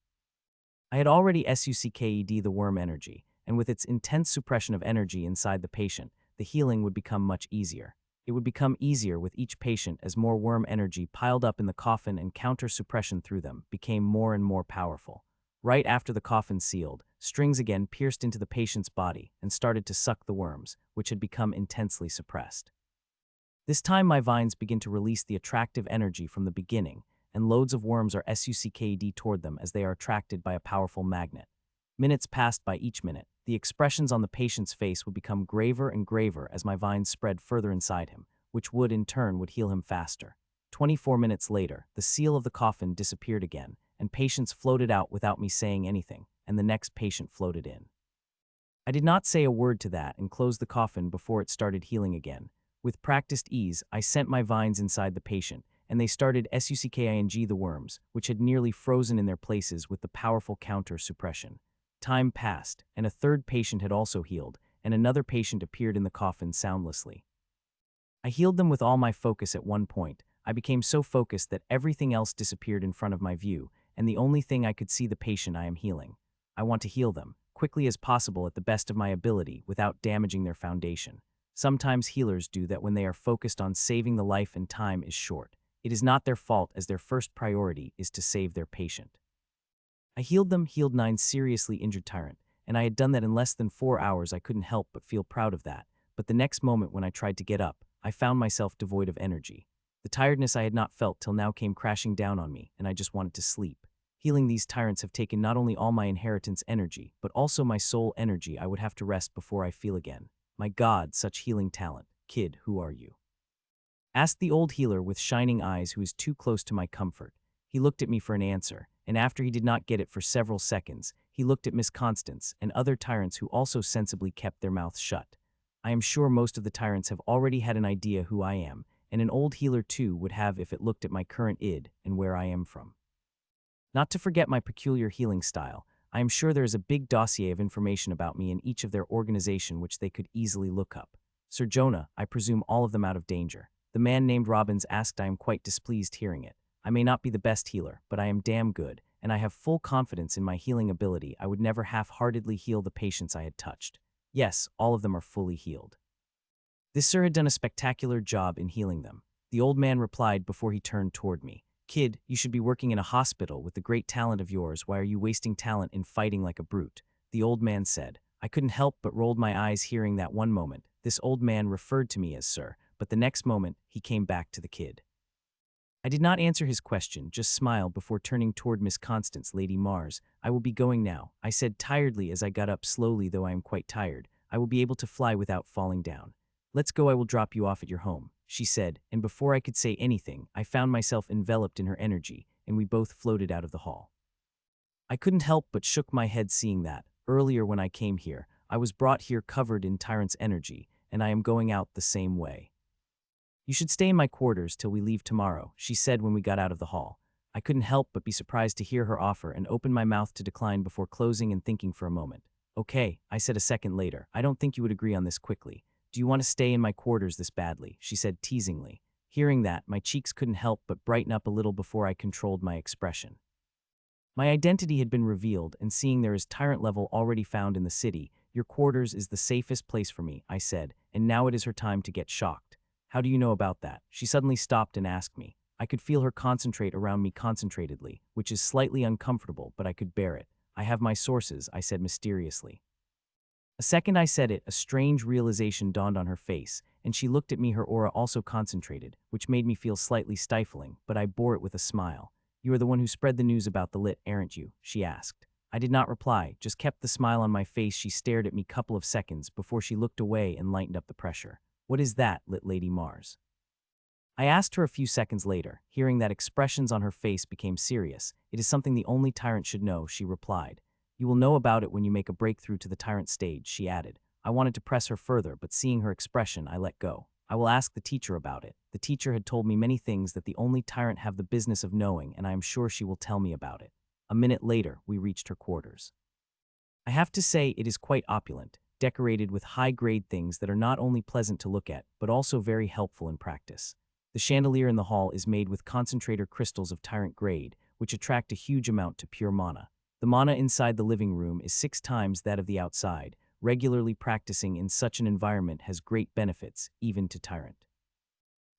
I had already sucked the worm energy, and with its intense suppression of energy inside the patient, the healing would become much easier. It would become easier with each patient as more worm energy piled up in the coffin and counter-suppression through them became more and more powerful. Right after the coffin sealed, strings again pierced into the patient's body and started to suck the worms, which had become intensely suppressed. This time my vines begin to release the attractive energy from the beginning, and loads of worms are sucked toward them as they are attracted by a powerful magnet. Minutes passed by each minute. The expressions on the patient's face would become graver and graver as my vines spread further inside him, which would in turn heal him faster. 24 minutes later, the seal of the coffin disappeared again, and patients floated out without me saying anything, and the next patient floated in. I did not say a word to that and closed the coffin before it started healing again. With practiced ease, I sent my vines inside the patient, and they started sucking the worms, which had nearly frozen in their places with the powerful counter-suppression. Time passed, and a third patient had also healed, and another patient appeared in the coffin soundlessly. I healed them with all my focus at one point. I became so focused that everything else disappeared in front of my view, and the only thing I could see the patient I am healing. I want to heal them, quickly as possible at the best of my ability, without damaging their foundation. Sometimes healers do that when they are focused on saving the life and time is short. It is not their fault, as their first priority is to save their patient. I healed 9 seriously injured tyrant, and I had done that in less than 4 hours. I couldn't help but feel proud of that, but the next moment when I tried to get up, I found myself devoid of energy. The tiredness I had not felt till now came crashing down on me, and I just wanted to sleep. Healing these tyrants have taken not only all my inheritance energy, but also my soul energy. I would have to rest before I feel again. My God, such healing talent. Kid, who are you? Asked the old healer with shining eyes who is too close to my comfort. He looked at me for an answer, and after he did not get it for several seconds, he looked at Miss Constance and other tyrants who also sensibly kept their mouths shut. I am sure most of the tyrants have already had an idea who I am, and an old healer too would have if it looked at my current id and where I am from. Not to forget my peculiar healing style, I am sure there is a big dossier of information about me in each of their organization which they could easily look up. Sir Jonah, I presume all of them out of danger. The man named Robbins asked. I am quite displeased hearing it. I may not be the best healer, but I am damn good, and I have full confidence in my healing ability. I would never half-heartedly heal the patients I had touched. Yes, all of them are fully healed. This sir had done a spectacular job in healing them. The old man replied before he turned toward me. Kid, you should be working in a hospital with the great talent of yours. Why are you wasting talent in fighting like a brute? The old man said. I couldn't help but rolled my eyes hearing that. One moment, this old man referred to me as sir, but the next moment, he came back to the kid. I did not answer his question, just smiled before turning toward Miss Constance. Lady Mars, I will be going now, I said tiredly as I got up slowly. Though I am quite tired, I will be able to fly without falling down. Let's go, I will drop you off at your home, she said, and before I could say anything, I found myself enveloped in her energy, and we both floated out of the hall. I couldn't help but shook my head seeing that, earlier when I came here, I was brought here covered in tyrant's energy, and I am going out the same way. You should stay in my quarters till we leave tomorrow, she said when we got out of the hall. I couldn't help but be surprised to hear her offer and opened my mouth to decline before closing and thinking for a moment. Okay, I said a second later, I don't think you would agree on this quickly. Do you want to stay in my quarters this badly? She said teasingly. Hearing that, my cheeks couldn't help but brighten up a little before I controlled my expression. My identity had been revealed, and seeing there is tyrant level already found in the city, your quarters is the safest place for me, I said, and now it is her time to get shocked. How do you know about that? She suddenly stopped and asked me. I could feel her concentrate around me concentratedly, which is slightly uncomfortable, but I could bear it. I have my sources, I said mysteriously. A second I said it, a strange realization dawned on her face, and she looked at me, her aura also concentrated, which made me feel slightly stifling, but I bore it with a smile. "You are the one who spread the news about the lit, aren't you?" she asked. I did not reply, just kept the smile on my face. She stared at me couple of seconds before she looked away and lightened up the pressure. "What is that, lit Lady Mars?" I asked her a few seconds later. Hearing that, expressions on her face became serious. "It is something the only tyrant should know," she replied. "You will know about it when you make a breakthrough to the tyrant stage," she added. I wanted to press her further, but seeing her expression, I let go. "I will ask the teacher about it. The teacher had told me many things that the only tyrant have the business of knowing, and I am sure she will tell me about it." A minute later, we reached her quarters. I have to say it is quite opulent, decorated with high-grade things that are not only pleasant to look at, but also very helpful in practice. The chandelier in the hall is made with concentrator crystals of tyrant grade, which attract a huge amount to pure mana. The mana inside the living room is 6 times that of the outside. Regularly practicing in such an environment has great benefits, even to tyrant.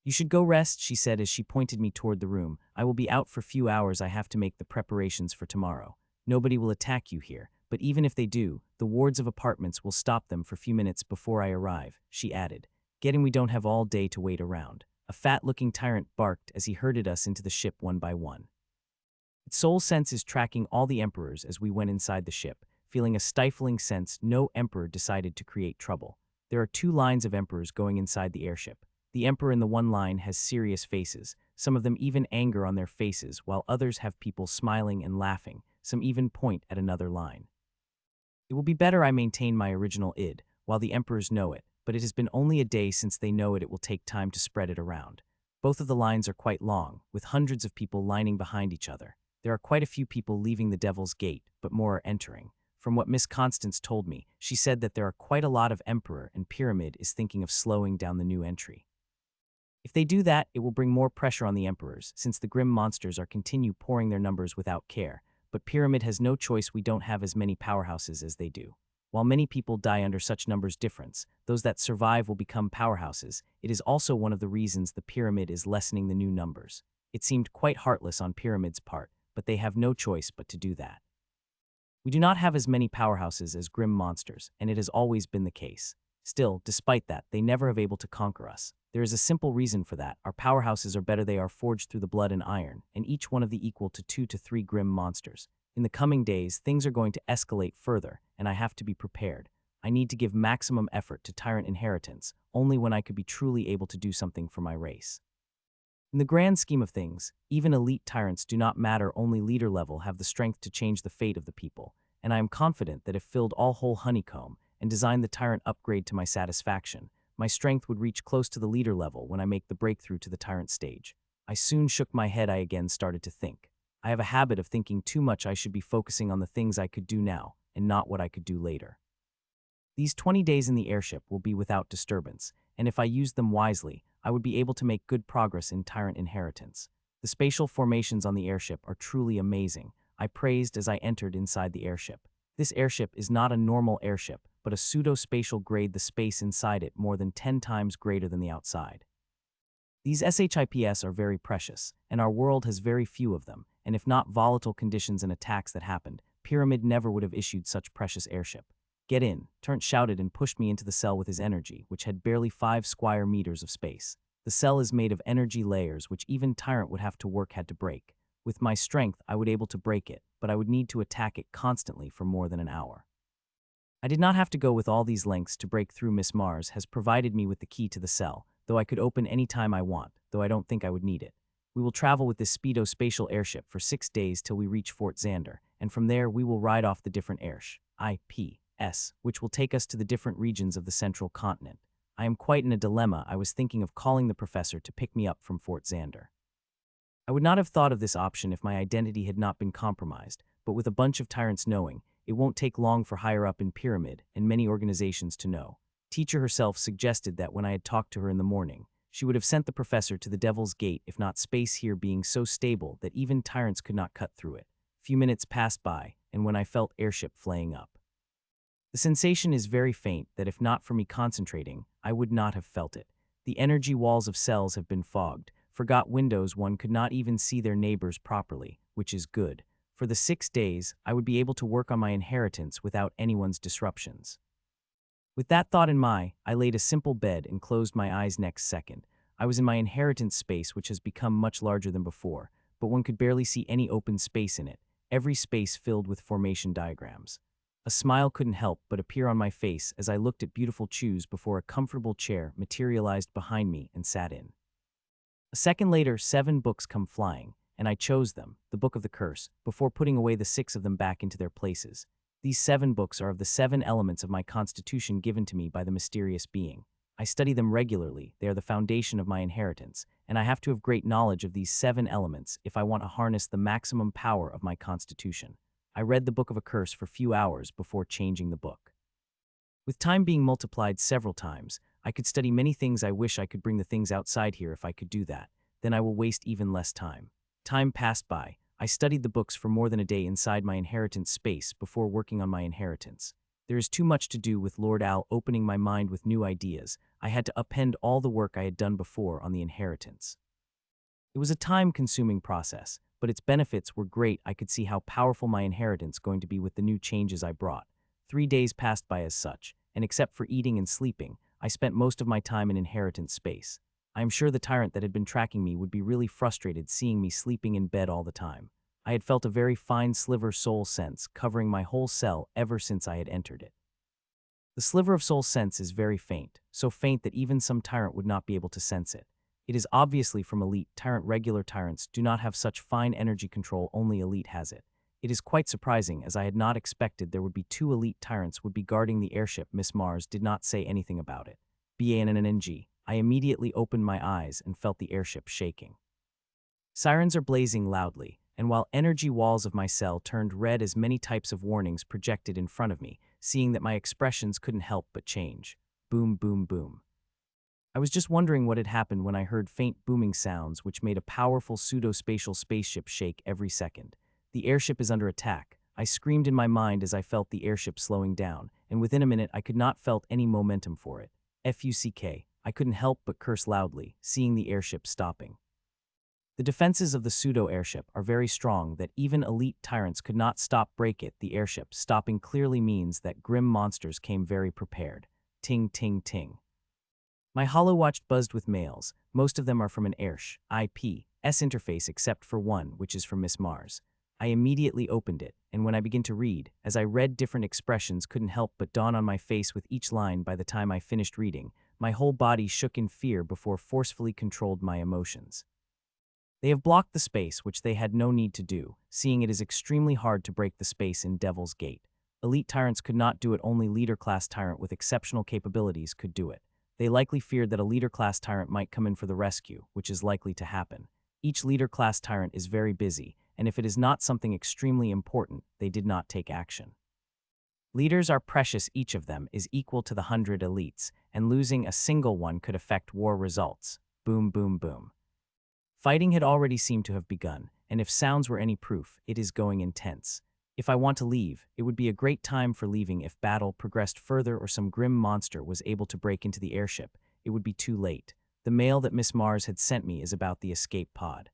"You should go rest," she said as she pointed me toward the room. "I will be out for few hours. I have to make the preparations for tomorrow. Nobody will attack you here, but even if they do, the wards of apartments will stop them for few minutes before I arrive," she added. "Getting we don't have all day to wait around." A fat-looking tyrant barked as he herded us into the ship one by one. Its sole sense is tracking all the emperors as we went inside the ship, feeling a stifling sense no emperor decided to create trouble. There are 2 lines of emperors going inside the airship. The emperor in the one line has serious faces, some of them even anger on their faces, while others have people smiling and laughing, some even point at another line. It will be better I maintain my original id, while the emperors know it, but it has been only a day since they know it. It will take time to spread it around. Both of the lines are quite long, with hundreds of people lining behind each other. There are quite a few people leaving the Devil's Gate, but more are entering. From what Miss Constance told me, she said that there are quite a lot of Emperor, and Pyramid is thinking of slowing down the new entry. If they do that, it will bring more pressure on the emperors, since the grim monsters are continue pouring their numbers without care. But Pyramid has no choice. We don't have as many powerhouses as they do. While many people die under such numbers difference, those that survive will become powerhouses. It is also one of the reasons the Pyramid is lessening the new numbers. It seemed quite heartless on Pyramid's part, but they have no choice but to do that. We do not have as many powerhouses as grim monsters, and it has always been the case. Still, despite that, they never have able to conquer us. There is a simple reason for that. Our powerhouses are better. They are forged through the blood and iron, and each one of the equal to 2 to 3 grim monsters. In the coming days, things are going to escalate further, and I have to be prepared. I need to give maximum effort to Tyrant Inheritance, only when I could be truly able to do something for my race. In the grand scheme of things, even elite tyrants do not matter. Only leader level have the strength to change the fate of the people, and I am confident that if filled all whole honeycomb and designed the tyrant upgrade to my satisfaction, my strength would reach close to the leader level when I make the breakthrough to the tyrant stage. I soon shook my head. I again started to think. I have a habit of thinking too much. I should be focusing on the things I could do now, and not what I could do later. These 20 days in the airship will be without disturbance, and if I used them wisely, I would be able to make good progress in Tyrant Inheritance. The spatial formations on the airship are truly amazing, I praised as I entered inside the airship. This airship is not a normal airship, but a pseudo-spatial grade. The space inside it more than 10 times greater than the outside. These SHIPs are very precious, and our world has very few of them, and if not volatile conditions and attacks that happened, Pyramid never would have issued such precious airship. "Get in," Turnt shouted and pushed me into the cell with his energy, which had barely 5 square meters of space. The cell is made of energy layers which even Tyrant would have to work had to break. With my strength, I would able to break it, but I would need to attack it constantly for more than an hour. I did not have to go with all these lengths to break through. Miss Mars has provided me with the key to the cell, though I could open any time I want, though I don't think I would need it. We will travel with this speedo-spatial airship for 6 days till we reach Fort Xander, and from there we will ride off the different IPs, which will take us to the different regions of the central continent. I am quite in a dilemma. I was thinking of calling the professor to pick me up from Fort Xander. I would not have thought of this option if my identity had not been compromised, but with a bunch of tyrants knowing, it won't take long for higher up in Pyramid and many organizations to know. Teacher herself suggested that when I had talked to her in the morning, she would have sent the professor to the Devil's Gate if not space here being so stable that even tyrants could not cut through it. Few minutes passed by, and when I felt airship flaying up. The sensation is very faint that if not for me concentrating, I would not have felt it. The energy walls of cells have been fogged. Forgot windows. One could not even see their neighbors properly, which is good. For the 6 days, I would be able to work on my inheritance without anyone's disruptions. With that thought in mind, I laid a simple bed and closed my eyes next second. I was in my inheritance space, which has become much larger than before, but one could barely see any open space in it, every space filled with formation diagrams. A smile couldn't help but appear on my face as I looked at beautiful chews before a comfortable chair materialized behind me and sat in. A second later, 7 books come flying, and I chose them, the Book of the Curse, before putting away the 6 of them back into their places. These 7 books are of the 7 elements of my constitution given to me by the mysterious being. I study them regularly, they are the foundation of my inheritance, and I have to have great knowledge of these 7 elements if I want to harness the maximum power of my constitution. I read the Book of a Curse for few hours before changing the book. With time being multiplied several times, I could study many things. I wish I could bring the things outside here if I could do that. Then I will waste even less time. Time passed by. I studied the books for more than a day inside my inheritance space before working on my inheritance. There is too much to do with Lord Al opening my mind with new ideas. I had to append all the work I had done before on the inheritance. It was a time-consuming process, but its benefits were great. I could see how powerful my inheritance going to be with the new changes I brought. 3 days passed by as such, and except for eating and sleeping, I spent most of my time in inheritance space. I am sure the tyrant that had been tracking me would be really frustrated seeing me sleeping in bed all the time. I had felt a very fine sliver soul sense covering my whole cell ever since I had entered it. The sliver of soul sense is very faint, so faint that even some tyrant would not be able to sense it. It is obviously from elite tyrant. Regular tyrants do not have such fine energy control, only elite has it. It is quite surprising, as I had not expected there would be 2 elite tyrants would be guarding the airship. Miss Mars did not say anything about it. BANNNG. I immediately opened my eyes and felt the airship shaking. Sirens are blazing loudly, and while energy walls of my cell turned red as many types of warnings projected in front of me, seeing that my expressions couldn't help but change. Boom, boom, boom. I was just wondering what had happened when I heard faint booming sounds which made a powerful pseudo-spatial spaceship shake every second. The airship is under attack. I screamed in my mind as I felt the airship slowing down, and within a minute I could not felt any momentum for it. FUCK. I couldn't help but curse loudly, seeing the airship stopping. The defenses of the pseudo-airship are very strong that even elite tyrants could not break it. The airship stopping clearly means that grim monsters came very prepared. Ting, ting, ting. My holowatch buzzed with mails. Most of them are from an IPS interface except for one, which is from Miss Mars. I immediately opened it, and when I began to read, as I read, different expressions couldn't help but dawn on my face with each line. By the time I finished reading, my whole body shook in fear before forcefully controlled my emotions. They have blocked the space, which they had no need to do, seeing it is extremely hard to break the space in Devil's Gate. Elite tyrants could not do it, only leader-class tyrant with exceptional capabilities could do it. They likely feared that a leader-class tyrant might come in for the rescue, which is likely to happen. Each leader-class tyrant is very busy, and if it is not something extremely important, they did not take action. Leaders are precious. Each of them is equal to the 100 elites, and losing a single one could affect war results. Boom, boom, boom. Fighting had already seemed to have begun, and if sounds were any proof, it is going intense. If I want to leave, it would be a great time for leaving. If battle progressed further or some grim monster was able to break into the airship, it would be too late. The mail that Miss Mars had sent me is about the escape pod.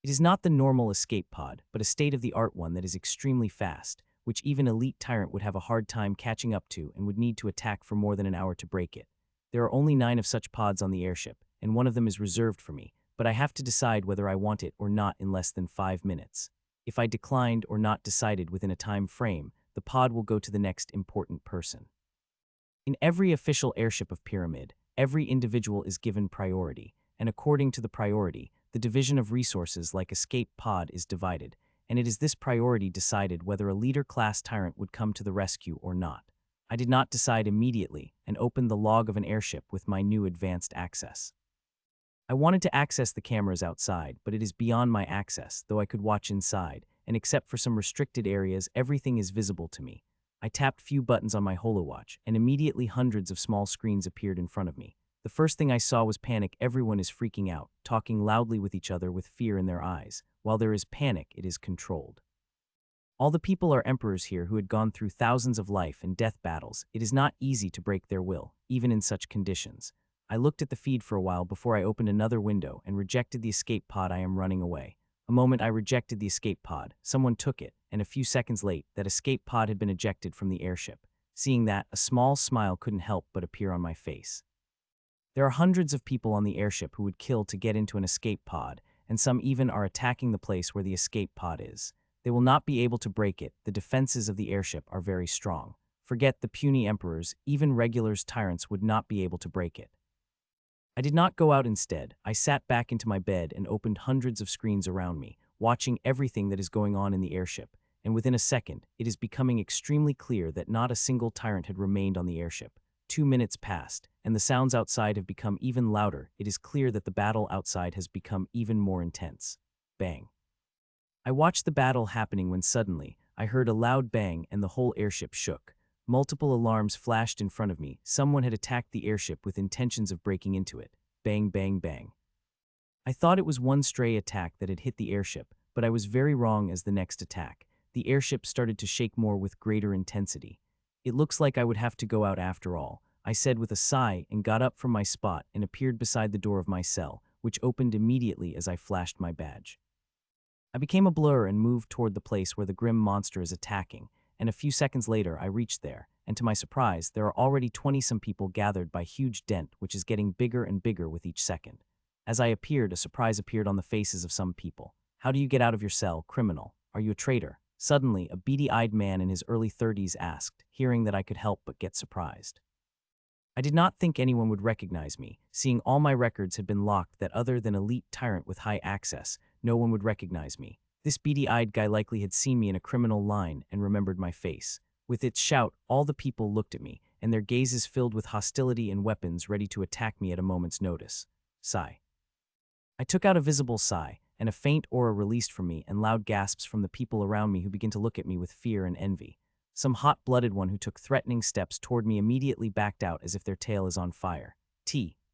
It is not the normal escape pod, but a state-of-the-art one that is extremely fast, which even elite tyrant would have a hard time catching up to and would need to attack for more than an hour to break it. There are only 9 of such pods on the airship, and one of them is reserved for me, but I have to decide whether I want it or not in less than 5 minutes. If I declined or not decided within a time frame, the pod will go to the next important person. In every official airship of Pyramid, every individual is given priority, and according to the priority, the division of resources like escape pod is divided, and it is this priority decided whether a leader-class tyrant would come to the rescue or not. I did not decide immediately and opened the log of an airship with my new advanced access. I wanted to access the cameras outside, but it is beyond my access, though I could watch inside, and except for some restricted areas, everything is visible to me. I tapped few buttons on my holowatch, and immediately hundreds of small screens appeared in front of me. The first thing I saw was panic. Everyone is freaking out, talking loudly with each other with fear in their eyes. While there is panic, it is controlled. All the people are emperors here who had gone through thousands of life and death battles. It is not easy to break their will, even in such conditions. I looked at the feed for a while before I opened another window and rejected the escape pod. I am running away. A moment I rejected the escape pod, someone took it, and a few seconds late, that escape pod had been ejected from the airship. Seeing that, a small smile couldn't help but appear on my face. There are hundreds of people on the airship who would kill to get into an escape pod, and some even are attacking the place where the escape pod is. They will not be able to break it. The defenses of the airship are very strong. Forget the puny emperors, even regulars tyrants would not be able to break it. I did not go out instead. I sat back into my bed and opened hundreds of screens around me, watching everything that is going on in the airship, and within a second, it is becoming extremely clear that not a single tyrant had remained on the airship. 2 minutes passed, and the sounds outside have become even louder. It is clear that the battle outside has become even more intense. Bang. I watched the battle happening when suddenly, I heard a loud bang and the whole airship shook. Multiple alarms flashed in front of me. Someone had attacked the airship with intentions of breaking into it. Bang, bang, bang. I thought it was one stray attack that had hit the airship, but I was very wrong as the next attack. The airship started to shake more with greater intensity. It looks like I would have to go out after all, I said with a sigh and got up from my spot and appeared beside the door of my cell, which opened immediately as I flashed my badge. I became a blur and moved toward the place where the grim monster is attacking, and a few seconds later I reached there, and to my surprise, there are already 20-some people gathered by huge dent which is getting bigger and bigger with each second. As I appeared, a surprise appeared on the faces of some people. How do you get out of your cell, criminal? Are you a traitor? Suddenly, a beady-eyed man in his early 30s asked, hearing that I could help but get surprised. I did not think anyone would recognize me, seeing all my records had been locked that other than elite tyrant with high access, no one would recognize me. This beady-eyed guy likely had seen me in a criminal line and remembered my face. With its shout, all the people looked at me, and their gazes filled with hostility and weapons ready to attack me at a moment's notice. Sigh. I took out a visible sigh, and a faint aura released from me and loud gasps from the people around me who began to look at me with fear and envy. Some hot-blooded one who took threatening steps toward me immediately backed out as if their tail is on fire.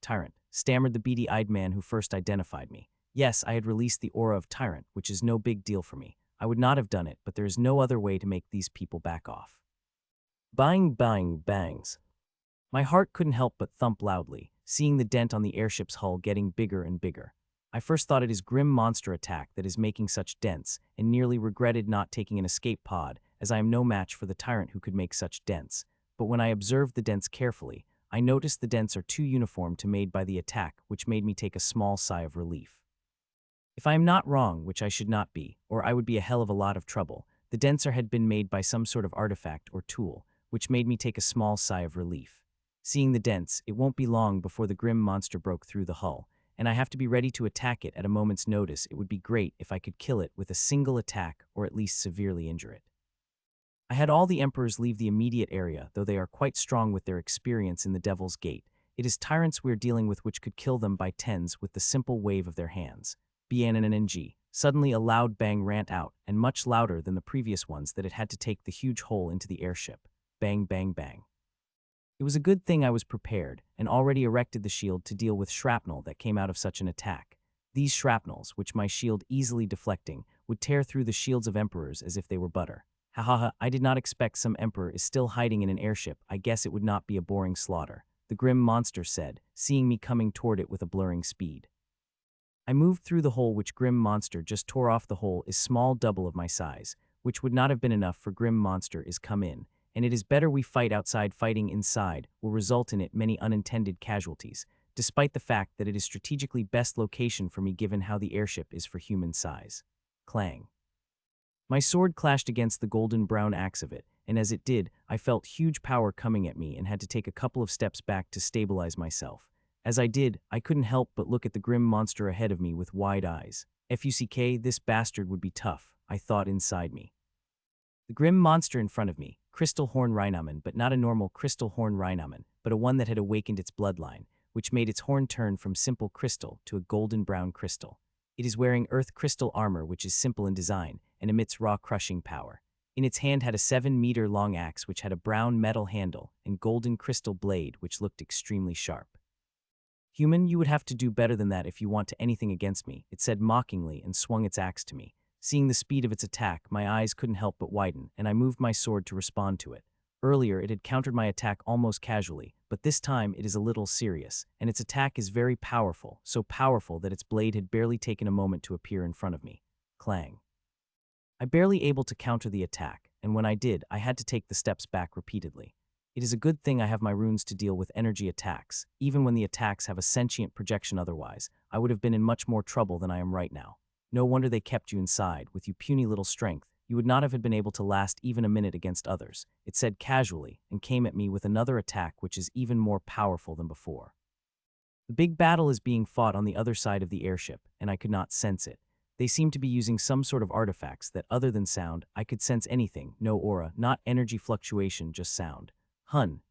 Tyrant, stammered the beady-eyed man who first identified me. Yes, I had released the aura of tyrant, which is no big deal for me. I would not have done it, but there is no other way to make these people back off. Bang, bang, bangs. My heart couldn't help but thump loudly, seeing the dent on the airship's hull getting bigger and bigger. I first thought it is grim monster attack that is making such dents, and nearly regretted not taking an escape pod, as I am no match for the tyrant who could make such dents. But when I observed the dents carefully, I noticed the dents are too uniform to made by the attack, which made me take a small sigh of relief. If I am not wrong, which I should not be, or I would be a hell of a lot of trouble, the dents had been made by some sort of artifact or tool, which made me take a small sigh of relief. Seeing the dents, it won't be long before the grim monster broke through the hull, and I have to be ready to attack it at a moment's notice. It would be great if I could kill it with a single attack or at least severely injure it. I had all the emperors leave the immediate area, though they are quite strong with their experience in the Devil's Gate. It is tyrants we're dealing with which could kill them by tens with the simple wave of their hands. BNNNG. Suddenly a loud bang rang out, and much louder than the previous ones that it had to take the huge hole into the airship. Bang, bang, bang. It was a good thing I was prepared and already erected the shield to deal with shrapnel that came out of such an attack. These shrapnels, which my shield easily deflecting, would tear through the shields of emperors as if they were butter. Ha ha ha, I did not expect some emperor is still hiding in an airship. I guess it would not be a boring slaughter, the grim monster said, seeing me coming toward it with a blurring speed. I moved through the hole which grim monster just tore off. The hole is small double of my size, which would not have been enough for grim monster is come in, and it is better we fight outside. Fighting inside will result in it many unintended casualties, despite the fact that it is strategically best location for me given how the airship is for human size. Clang. My sword clashed against the golden brown axe of it, and as it did, I felt huge power coming at me and had to take a couple of steps back to stabilize myself. As I did, I couldn't help but look at the grim monster ahead of me with wide eyes. Fuck, this bastard would be tough, I thought inside me. The grim monster in front of me, crystal horn rhinoman, but not a normal crystal horn rhinoman, but a one that had awakened its bloodline, which made its horn turn from simple crystal to a golden brown crystal. It is wearing earth crystal armor which is simple in design and emits raw crushing power. In its hand had a 7-meter long axe which had a brown metal handle and golden crystal blade which looked extremely sharp. Human, you would have to do better than that if you want to anything against me, it said mockingly and swung its axe to me. Seeing the speed of its attack, my eyes couldn't help but widen, and I moved my sword to respond to it. Earlier, it had countered my attack almost casually, but this time it is a little serious, and its attack is very powerful, so powerful that its blade had barely taken a moment to appear in front of me. Clang. I barely able to counter the attack, and when I did, I had to take the steps back repeatedly. It is a good thing I have my runes to deal with energy attacks. Even when the attacks have a sentient projection otherwise, I would have been in much more trouble than I am right now. No wonder they kept you inside. With your puny little strength, you would not have been able to last even a minute against others, it said casually, and came at me with another attack which is even more powerful than before. The big battle is being fought on the other side of the airship, and I could not sense it. They seem to be using some sort of artifacts that, other than sound, I could sense anything, no aura, not energy fluctuation, just sound.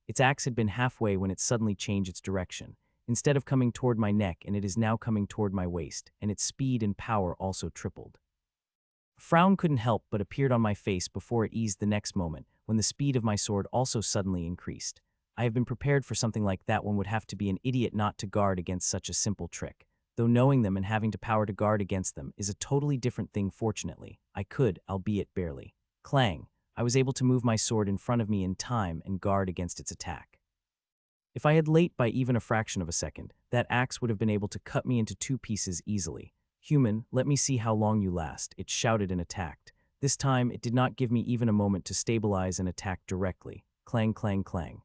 Its axe had been halfway when it suddenly changed its direction. Instead of coming toward my neck, and it is now coming toward my waist, and its speed and power also tripled. A frown couldn't help but appeared on my face before it eased the next moment, when the speed of my sword also suddenly increased. I have been prepared for something like that. One would have to be an idiot not to guard against such a simple trick. Though knowing them and having the power to guard against them is a totally different thing. Fortunately, I could, albeit barely. Clang! I was able to move my sword in front of me in time and guard against its attack. If I had late by even a fraction of a second, that axe would have been able to cut me into two pieces easily. Human, let me see how long you last, it shouted and attacked. This time, it did not give me even a moment to stabilize and attack directly. Clang, clang, clang.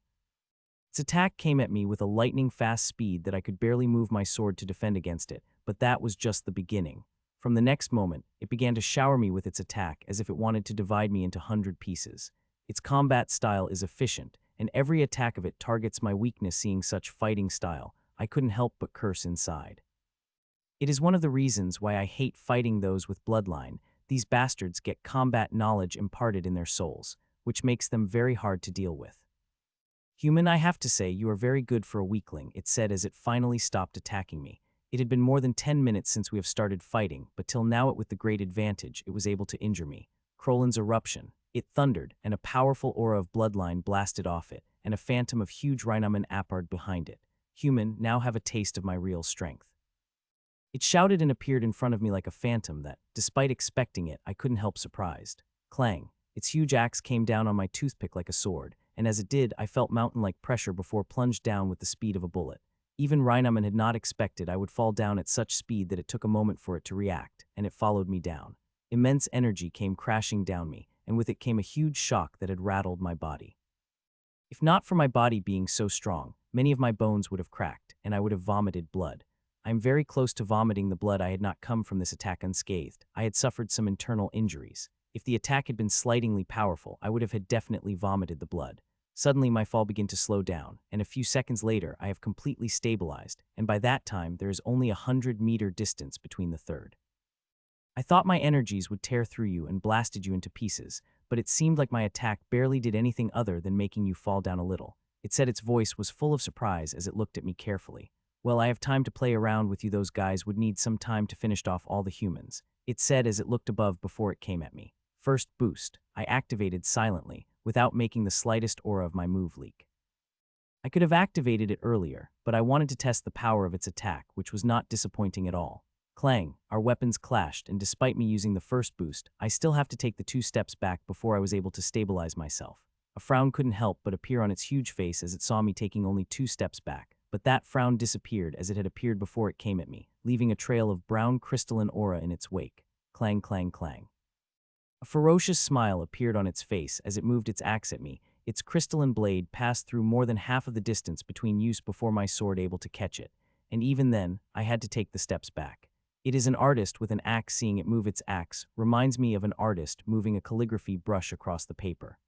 Its attack came at me with a lightning-fast speed that I could barely move my sword to defend against it, but that was just the beginning. From the next moment, it began to shower me with its attack as if it wanted to divide me into 100 pieces. Its combat style is efficient, and every attack of it targets my weakness. Seeing such fighting style, I couldn't help but curse inside. It is one of the reasons why I hate fighting those with bloodline. These bastards get combat knowledge imparted in their souls, which makes them very hard to deal with. Human, I have to say, you are very good for a weakling, it said as it finally stopped attacking me. It had been more than 10 minutes since we have started fighting, but till now with the great advantage, it was able to injure me. Krolin's eruption. It thundered, and a powerful aura of bloodline blasted off it, and a phantom of huge Rhinaman appeared behind it. Human, now have a taste of my real strength. It shouted and appeared in front of me like a phantom that, despite expecting it, I couldn't help surprised. Clang! Its huge axe came down on my toothpick like a sword, and as it did, I felt mountain-like pressure before plunged down with the speed of a bullet. Even Rhinaman had not expected I would fall down at such speed that it took a moment for it to react, and it followed me down. Immense energy came crashing down me, and with it came a huge shock that had rattled my body. If not for my body being so strong, many of my bones would have cracked, and I would have vomited blood. I am very close to vomiting the blood. I had not come from this attack unscathed. I had suffered some internal injuries. If the attack had been slightingly powerful, I would have had definitely vomited the blood. Suddenly my fall began to slow down, and a few seconds later I have completely stabilized, and by that time there is only 100-meter distance between the third. I thought my energies would tear through you and blasted you into pieces, but it seemed like my attack barely did anything other than making you fall down a little. It said. Its voice was full of surprise as it looked at me carefully. Well, I have time to play around with you. Those guys would need some time to finish off all the humans, it said as it looked above before it came at me. First boost, I activated silently, without making the slightest aura of my move leak. I could have activated it earlier, but I wanted to test the power of its attack, which was not disappointing at all. Clang, our weapons clashed, and despite me using the first boost, I still have to take the 2 steps back before I was able to stabilize myself. A frown couldn't help but appear on its huge face as it saw me taking only 2 steps back, but that frown disappeared as it had appeared before it came at me, leaving a trail of brown crystalline aura in its wake. Clang, clang, clang. A ferocious smile appeared on its face as it moved its axe at me. Its crystalline blade passed through more than half of the distance between use before my sword able to catch it, and even then, I had to take the steps back. It is an artist with an axe. Seeing it move its axe reminds me of an artist moving a calligraphy brush across the paper.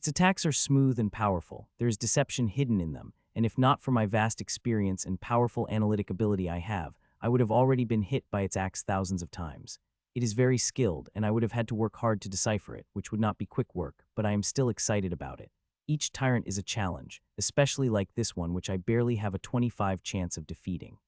Its attacks are smooth and powerful. There is deception hidden in them, and if not for my vast experience and powerful analytic ability I have, I would have already been hit by its axe thousands of times. It is very skilled, and I would have had to work hard to decipher it, which would not be quick work, but I am still excited about it. Each tyrant is a challenge, especially like this one, which I barely have a 25 chance of defeating.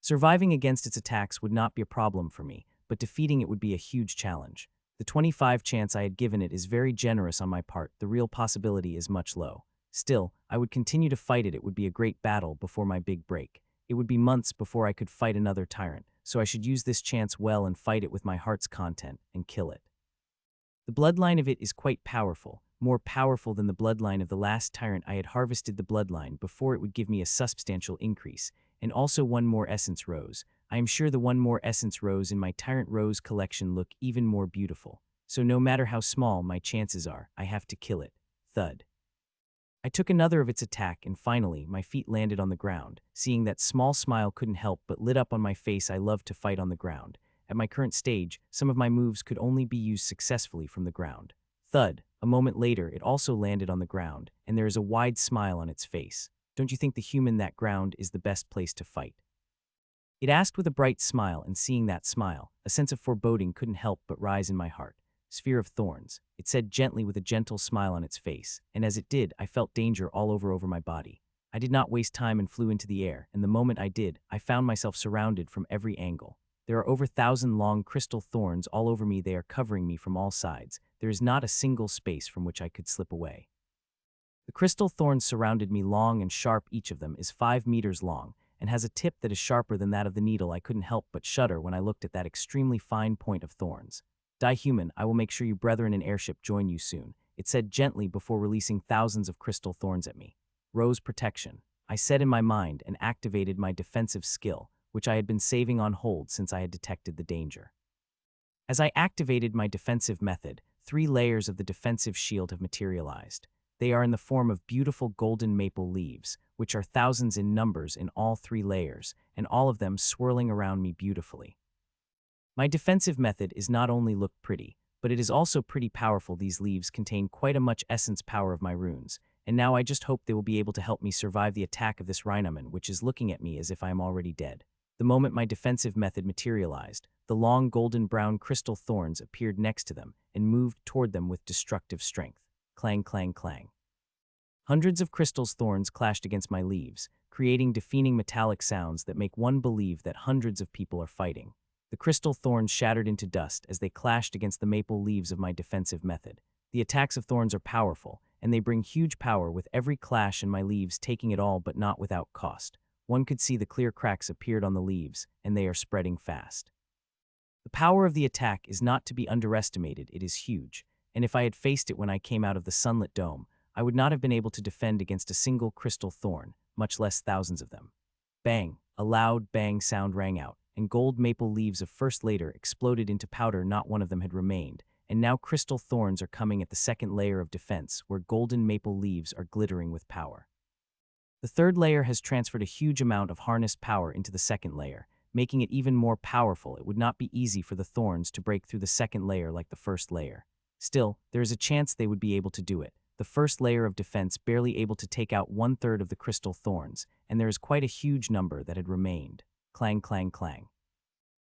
Surviving against its attacks would not be a problem for me, but defeating it would be a huge challenge. The 25 chance I had given it is very generous on my part. The real possibility is much low. Still, I would continue to fight it. It would be a great battle before my big break. It would be months before I could fight another tyrant, so I should use this chance well and fight it with my heart's content and kill it. The bloodline of it is quite powerful, more powerful than the bloodline of the last tyrant. I had harvested the bloodline before it would give me a substantial increase, and also 1 more essence rose. I am sure the 1 more essence rose in my tyrant rose collection look even more beautiful. So no matter how small my chances are, I have to kill it. Thud. I took another of its attack, and finally, my feet landed on the ground. Seeing that small smile couldn't help but lit up on my face. I love to fight on the ground. At my current stage, some of my moves could only be used successfully from the ground. Thud. A moment later, it also landed on the ground, and there is a wide smile on its face. Don't you think the human that ground is the best place to fight? It asked with a bright smile, and seeing that smile, a sense of foreboding couldn't help but rise in my heart. Sphere of thorns, it said gently with a gentle smile on its face, and as it did, I felt danger all over my body. I did not waste time and flew into the air, and the moment I did, I found myself surrounded from every angle. There are over 1,000 long crystal thorns all over me. They are covering me from all sides. There is not a single space from which I could slip away. The crystal thorns surrounded me, long and sharp. Each of them is 5 meters long and has a tip that is sharper than that of the needle. I couldn't help but shudder when I looked at that extremely fine point of thorns. Die human, I will make sure you brethren in airship join you soon, it said gently before releasing thousands of crystal thorns at me. Rose protection, I said in my mind, and activated my defensive skill, which I had been saving on hold since I had detected the danger. As I activated my defensive method, 3 layers of the defensive shield have materialized. They are in the form of beautiful golden maple leaves, which are thousands in numbers in all 3 layers, and all of them swirling around me beautifully. My defensive method is not only look pretty, but it is also pretty powerful. These leaves contain quite a much essence power of my runes, and now I just hope they will be able to help me survive the attack of this Rhinoman, which is looking at me as if I am already dead. The moment my defensive method materialized, the long golden-brown crystal thorns appeared next to them and moved toward them with destructive strength. Clang, clang, clang. Hundreds of crystal thorns clashed against my leaves, creating deafening metallic sounds that make one believe that hundreds of people are fighting. The crystal thorns shattered into dust as they clashed against the maple leaves of my defensive method. The attacks of thorns are powerful, and they bring huge power, with every clash and my leaves taking it all, but not without cost. One could see the clear cracks appeared on the leaves, and they are spreading fast. The power of the attack is not to be underestimated. It is huge, and if I had faced it when I came out of the sunlit dome, I would not have been able to defend against a single crystal thorn, much less thousands of them. Bang! A loud bang sound rang out, and gold maple leaves of first layer exploded into powder. Not one of them had remained, and now crystal thorns are coming at the second layer of defense, where golden maple leaves are glittering with power. The third layer has transferred a huge amount of harnessed power into the second layer, making it even more powerful. It would not be easy for the thorns to break through the second layer like the first layer. Still, there is a chance they would be able to do it. The first layer of defense barely able to take out 1/3 of the crystal thorns, and there is quite a huge number that had remained. Clang, clang, clang.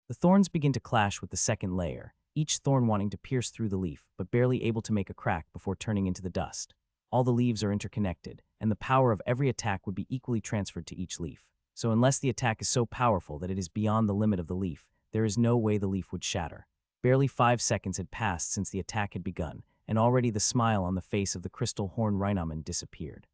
The thorns begin to clash with the second layer, each thorn wanting to pierce through the leaf, but barely able to make a crack before turning into the dust. All the leaves are interconnected, and the power of every attack would be equally transferred to each leaf. So unless the attack is so powerful that it is beyond the limit of the leaf, there is no way the leaf would shatter. Barely 5 seconds had passed since the attack had begun, and already the smile on the face of the crystal horn Rhinoman disappeared.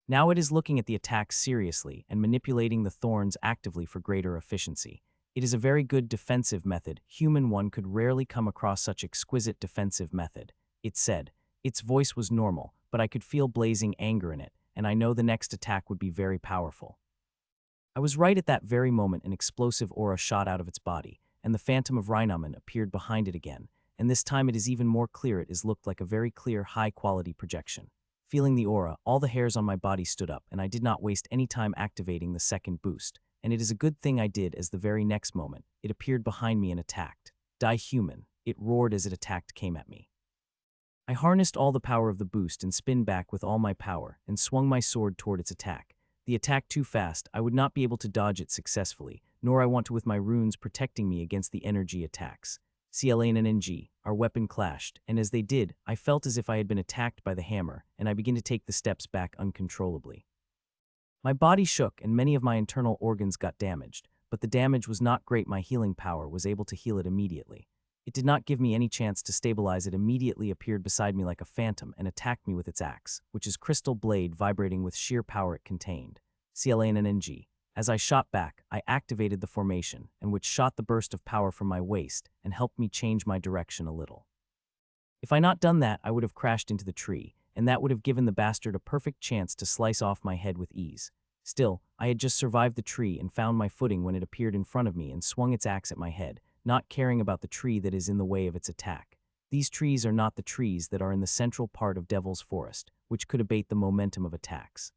Now it is looking at the attack seriously and manipulating the thorns actively for greater efficiency. It is a very good defensive method. Human one could rarely come across such exquisite defensive method, it said. Its voice was normal, but I could feel blazing anger in it, and I know the next attack would be very powerful. I was right. At that very moment, an explosive aura shot out of its body, and the phantom of Rhinoman appeared behind it again, and this time it is even more clear. It is looked like a very clear, high-quality projection. Feeling the aura, all the hairs on my body stood up, and I did not waste any time activating the second boost, and it is a good thing I did, as the very next moment, it appeared behind me and attacked. Die human, it roared as it attacked came at me. I harnessed all the power of the boost and spin back with all my power, and swung my sword toward its attack. The attack too fast, I would not be able to dodge it successfully, nor I want to with my runes protecting me against the energy attacks. CLANNG, our weapon clashed, and as they did, I felt as if I had been attacked by the hammer, and I began to take the steps back uncontrollably. My body shook and many of my internal organs got damaged, but the damage was not great. My healing power was able to heal it immediately. It did not give me any chance to stabilize. It immediately appeared beside me like a phantom and attacked me with its axe, which is crystal blade vibrating with sheer power it contained. CLANNG. As I shot back, I activated the formation, and which shot the burst of power from my waist and helped me change my direction a little. If I not done that, I would have crashed into the tree, and that would have given the bastard a perfect chance to slice off my head with ease. Still, I had just survived the tree and found my footing when it appeared in front of me and swung its axe at my head, not caring about the tree that is in the way of its attack. These trees are not the trees that are in the central part of Devil's Forest, which could abate the momentum of attacks.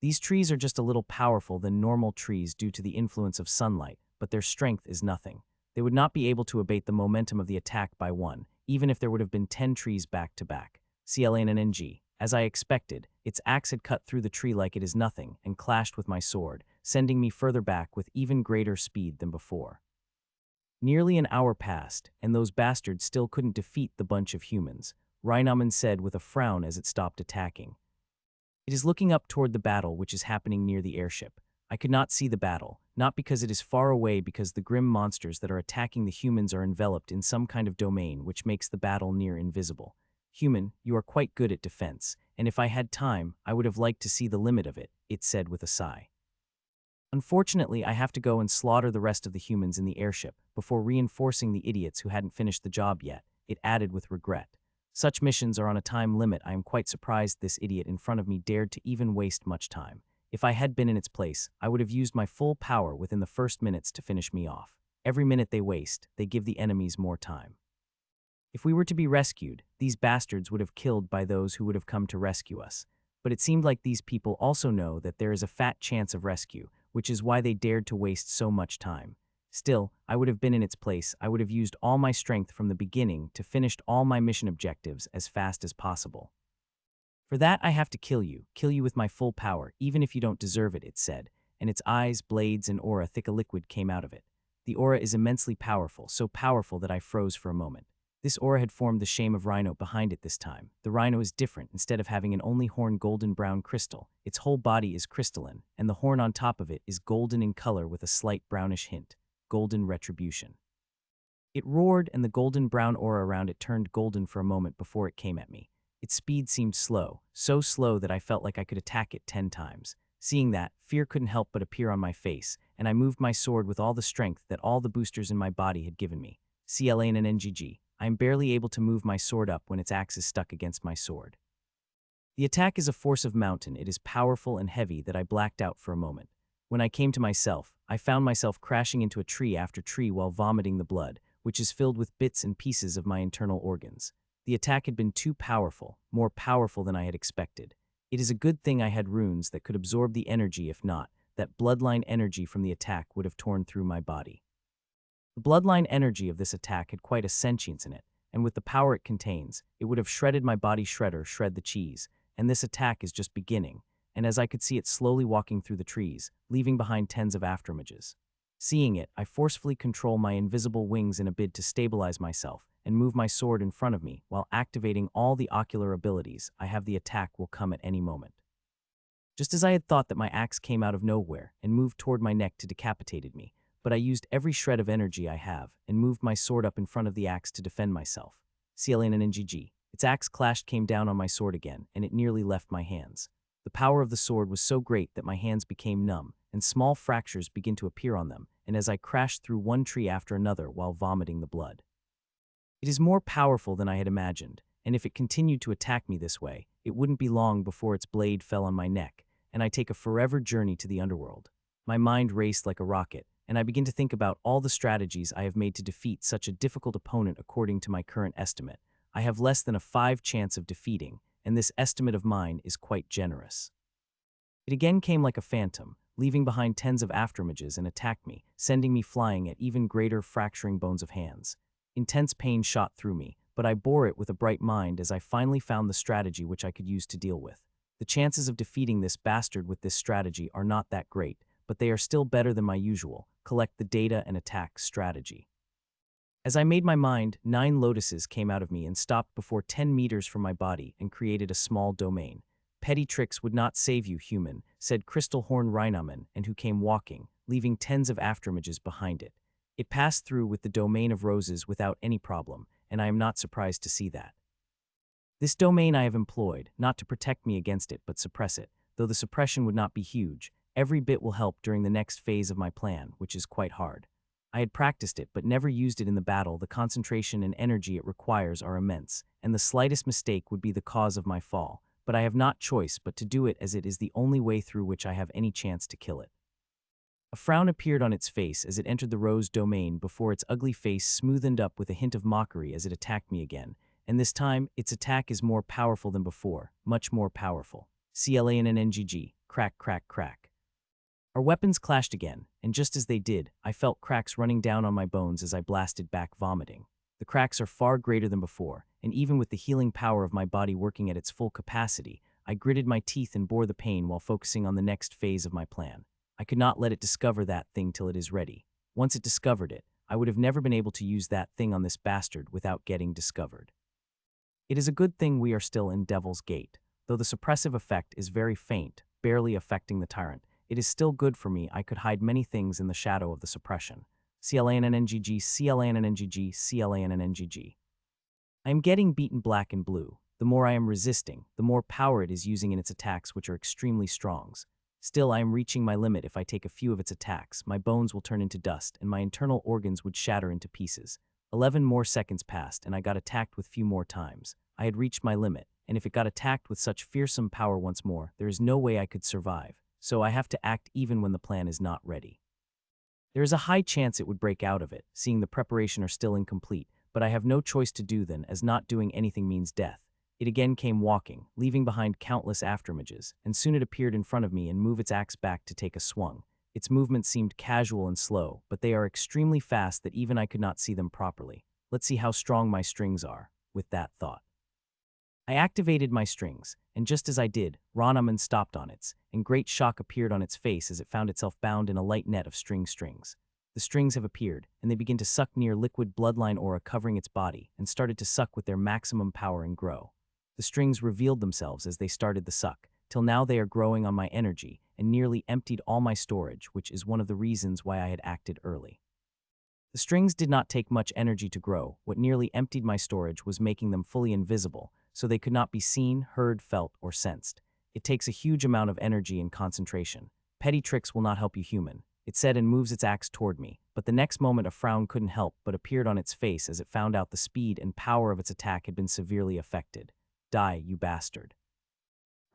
These trees are just a little powerful than normal trees due to the influence of sunlight, but their strength is nothing. They would not be able to abate the momentum of the attack by one, even if there would have been 10 trees back to back. CLANNG. As I expected, its axe had cut through the tree like it is nothing and clashed with my sword, sending me further back with even greater speed than before. Nearly an hour passed, and those bastards still couldn't defeat the bunch of humans, Rhinoman said with a frown as it stopped attacking. It is looking up toward the battle which is happening near the airship. I could not see the battle, not because it is far away, because the grim monsters that are attacking the humans are enveloped in some kind of domain which makes the battle near invisible. Human, you are quite good at defense, and if I had time, I would have liked to see the limit of it, it said with a sigh. Unfortunately, I have to go and slaughter the rest of the humans in the airship before reinforcing the idiots who hadn't finished the job yet, it added with regret. Such missions are on a time limit. I am quite surprised this idiot in front of me dared to even waste much time. If I had been in its place, I would have used my full power within the first minutes to finish me off. Every minute they waste, they give the enemies more time. If we were to be rescued, these bastards would have killed by those who would have come to rescue us. But it seemed like these people also know that there is a fat chance of rescue, which is why they dared to waste so much time. Still, I would have been in its place. I would have used all my strength from the beginning to finish all my mission objectives as fast as possible. For that, I have to kill you with my full power, even if you don't deserve it, it said, and its eyes, blades, and aura thick a liquid came out of it. The aura is immensely powerful, so powerful that I froze for a moment. This aura had formed the shame of rhino behind it this time. The rhino is different. Instead of having an only horn golden brown crystal, its whole body is crystalline, and the horn on top of it is golden in color with a slight brownish hint. Golden retribution. It roared, and the golden brown aura around it turned golden for a moment before it came at me. Its speed seemed slow, so slow that I felt like I could attack it 10 times. Seeing that, fear couldn't help but appear on my face, and I moved my sword with all the strength that all the boosters in my body had given me. CLANNG. I am barely able to move my sword up when its axe is stuck against my sword. The attack is a force of mountain. It is powerful and heavy that I blacked out for a moment. When I came to myself, I found myself crashing into a tree after tree while vomiting the blood, which is filled with bits and pieces of my internal organs. The attack had been too powerful, more powerful than I had expected. It is a good thing I had runes that could absorb the energy. If not, that bloodline energy from the attack would have torn through my body. The bloodline energy of this attack had quite a sentience in it, and with the power it contains, it would have shredded my body. Shred the cheese, and this attack is just beginning, and as I could see it slowly walking through the trees, leaving behind tens of afterimages. Seeing it, I forcefully control my invisible wings in a bid to stabilize myself and move my sword in front of me while activating all the ocular abilities. I have the attack will come at any moment. Just as I had thought that my axe came out of nowhere and moved toward my neck to decapitate me, but I used every shred of energy I have and moved my sword up in front of the axe to defend myself. CLANNG. Its axe clashed came down on my sword again, and it nearly left my hands. The power of the sword was so great that my hands became numb, and small fractures began to appear on them, and as I crashed through one tree after another while vomiting the blood. It is more powerful than I had imagined, and if it continued to attack me this way, it wouldn't be long before its blade fell on my neck, and I take a forever journey to the underworld. My mind raced like a rocket, and I begin to think about all the strategies I have made to defeat such a difficult opponent. According to my current estimate, I have less than a 5 chance of defeating, and this estimate of mine is quite generous. It again came like a phantom, leaving behind tens of afterimages, and attacked me, sending me flying at even greater fracturing bones of hands. Intense pain shot through me, but I bore it with a bright mind as I finally found the strategy which I could use to deal with. The chances of defeating this bastard with this strategy are not that great, but they are still better than my usual collect the data and attack strategy. As I made my mind, 9 lotuses came out of me and stopped before 10 meters from my body and created a small domain. Petty tricks would not save you, human, said Crystal Horn Rhinoman, and who came walking, leaving tens of afterimages behind it. It passed through with the domain of roses without any problem, and I am not surprised to see that. This domain I have employed, not to protect me against it but suppress it, though the suppression would not be huge. Every bit will help during the next phase of my plan, which is quite hard. I had practiced it but never used it in the battle. The concentration and energy it requires are immense, and the slightest mistake would be the cause of my fall, but I have not choice but to do it as it is the only way through which I have any chance to kill it. A frown appeared on its face as it entered the rose domain before its ugly face smoothened up with a hint of mockery as it attacked me again, and this time, its attack is more powerful than before, much more powerful. CLANNNGG, crack, crack, crack. Our weapons clashed again, and just as they did, I felt cracks running down on my bones as I blasted back, vomiting. The cracks are far greater than before, and even with the healing power of my body working at its full capacity, I gritted my teeth and bore the pain while focusing on the next phase of my plan. I could not let it discover that thing till it is ready. Once it discovered it, I would have never been able to use that thing on this bastard without getting discovered. It is a good thing we are still in Devil's Gate. Though the suppressive effect is very faint, barely affecting the tyrant, it is still good for me. I could hide many things in the shadow of the suppression. CLANNNGG, CLANNNGG, CLANNNGG. I am getting beaten black and blue. The more I am resisting, the more power it is using in its attacks, which are extremely strong. Still, I am reaching my limit. If I take a few of its attacks, my bones will turn into dust and my internal organs would shatter into pieces. 11 more seconds passed and I got attacked with few more times. I had reached my limit, and if it got attacked with such fearsome power once more, there is no way I could survive, so I have to act even when the plan is not ready. There is a high chance it would break out of it, seeing the preparation are still incomplete, but I have no choice to do then, as not doing anything means death. It again came walking, leaving behind countless afterimages, and soon it appeared in front of me and moved its axe back to take a swung. Its movements seemed casual and slow, but they are extremely fast that even I could not see them properly. Let's see how strong my strings are, with that thought. I activated my strings, and just as I did, Ranaman stopped on its, and great shock appeared on its face as it found itself bound in a light net of strings. The strings have appeared, and they begin to suck near liquid bloodline aura covering its body, and started to suck with their maximum power and grow. The strings revealed themselves as they started the suck, till now they are growing on my energy, and nearly emptied all my storage, which is one of the reasons why I had acted early. The strings did not take much energy to grow. What nearly emptied my storage was making them fully invisible, so they could not be seen, heard, felt, or sensed. It takes a huge amount of energy and concentration. Petty tricks will not help you, human, it said, and moves its axe toward me, but the next moment a frown couldn't help but appeared on its face as it found out the speed and power of its attack had been severely affected. Die, you bastard.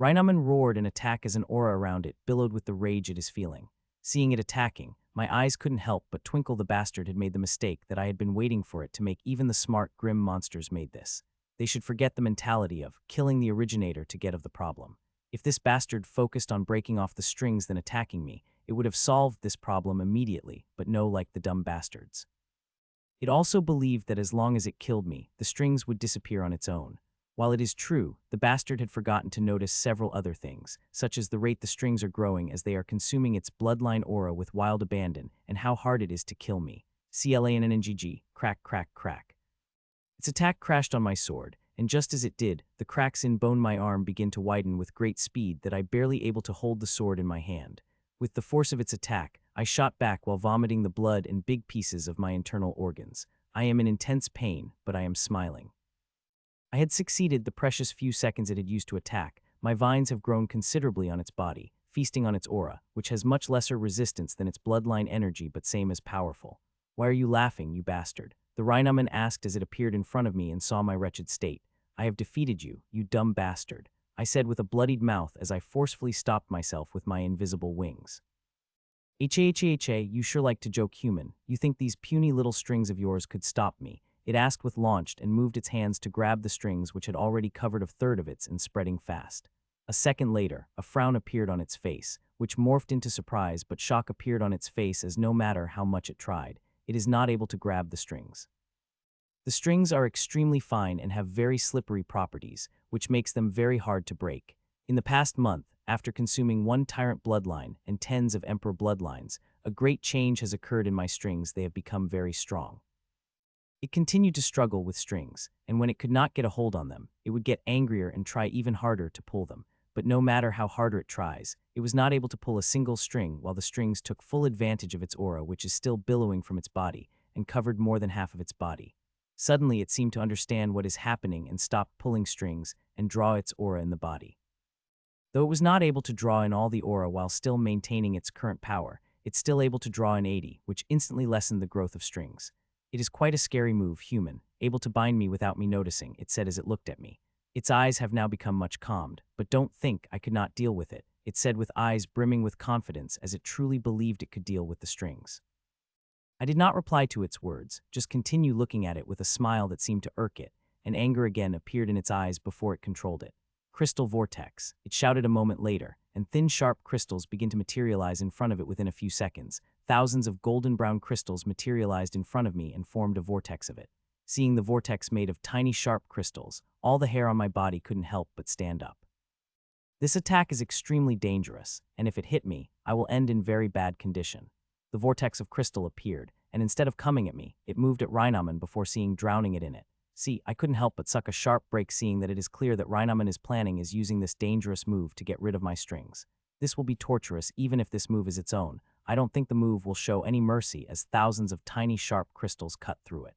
Rhinaman roared, and attack as an aura around it billowed with the rage it is feeling. Seeing it attacking, my eyes couldn't help but twinkle. The bastard had made the mistake that I had been waiting for it to make. Even the smart, grim monsters made this. They should forget the mentality of killing the originator to get of the problem. If this bastard focused on breaking off the strings than attacking me, it would have solved this problem immediately, but no, like the dumb bastards. It also believed that as long as it killed me, the strings would disappear on its own. While it is true, the bastard had forgotten to notice several other things, such as the rate the strings are growing as they are consuming its bloodline aura with wild abandon, and how hard it is to kill me. CLANNNGG, crack, crack, crack. Its attack crashed on my sword, and just as it did, the cracks in bone my arm began to widen with great speed that I barely able to hold the sword in my hand. With the force of its attack, I shot back while vomiting the blood and big pieces of my internal organs. I am in intense pain, but I am smiling. I had succeeded the precious few seconds it had used to attack. My vines have grown considerably on its body, feasting on its aura, which has much lesser resistance than its bloodline energy but same as powerful. Why are you laughing, you bastard? The Rhinaman asked as it appeared in front of me and saw my wretched state. I have defeated you, you dumb bastard, I said with a bloodied mouth as I forcefully stopped myself with my invisible wings. You sure like to joke, human. You think these puny little strings of yours could stop me? It asked with launched and moved its hands to grab the strings which had already covered a third of its and spreading fast. A second later, a frown appeared on its face, which morphed into surprise, but shock appeared on its face as no matter how much it tried, it is not able to grab the strings. The strings are extremely fine and have very slippery properties, which makes them very hard to break. In the past month, after consuming one tyrant bloodline and tens of emperor bloodlines, a great change has occurred in my strings. They have become very strong. It continued to struggle with strings, and when it could not get a hold on them, it would get angrier and try even harder to pull them. But no matter how harder it tries, it was not able to pull a single string, while the strings took full advantage of its aura, which is still billowing from its body, and covered more than half of its body. Suddenly it seemed to understand what is happening and stopped pulling strings and draw its aura in the body. Though it was not able to draw in all the aura while still maintaining its current power, it's still able to draw in 80, which instantly lessened the growth of strings. It is quite a scary move, human, able to bind me without me noticing, it said as it looked at me. Its eyes have now become much calmed, but don't think I could not deal with it. it said with eyes brimming with confidence as it truly believed it could deal with the strings. I did not reply to its words, just continue looking at it with a smile that seemed to irk it, and anger again appeared in its eyes before it controlled it. Crystal vortex, it shouted a moment later, and thin sharp crystals began to materialize in front of it within a few seconds. Thousands of golden brown crystals materialized in front of me and formed a vortex of it. Seeing the vortex made of tiny sharp crystals, all the hair on my body couldn't help but stand up. This attack is extremely dangerous, and if it hit me, I will end in very bad condition. The vortex of crystal appeared, and instead of coming at me, it moved at Rhinaman before drowning it in it. See, I couldn't help but suck a sharp break seeing that it is clear that Rhinaman is planning is using this dangerous move to get rid of my strings. This will be torturous even if this move is its own. I don't think the move will show any mercy as thousands of tiny sharp crystals cut through it.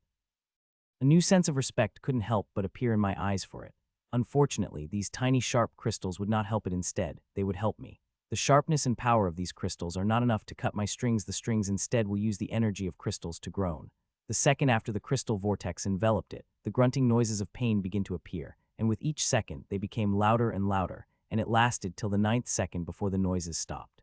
A new sense of respect couldn't help but appear in my eyes for it. Unfortunately, these tiny sharp crystals would not help it instead, they would help me. The sharpness and power of these crystals are not enough to cut my strings. The strings instead will use the energy of crystals to groan. The second after the crystal vortex enveloped it, the grunting noises of pain began to appear, and with each second they became louder and louder, and it lasted till the 9th second before the noises stopped.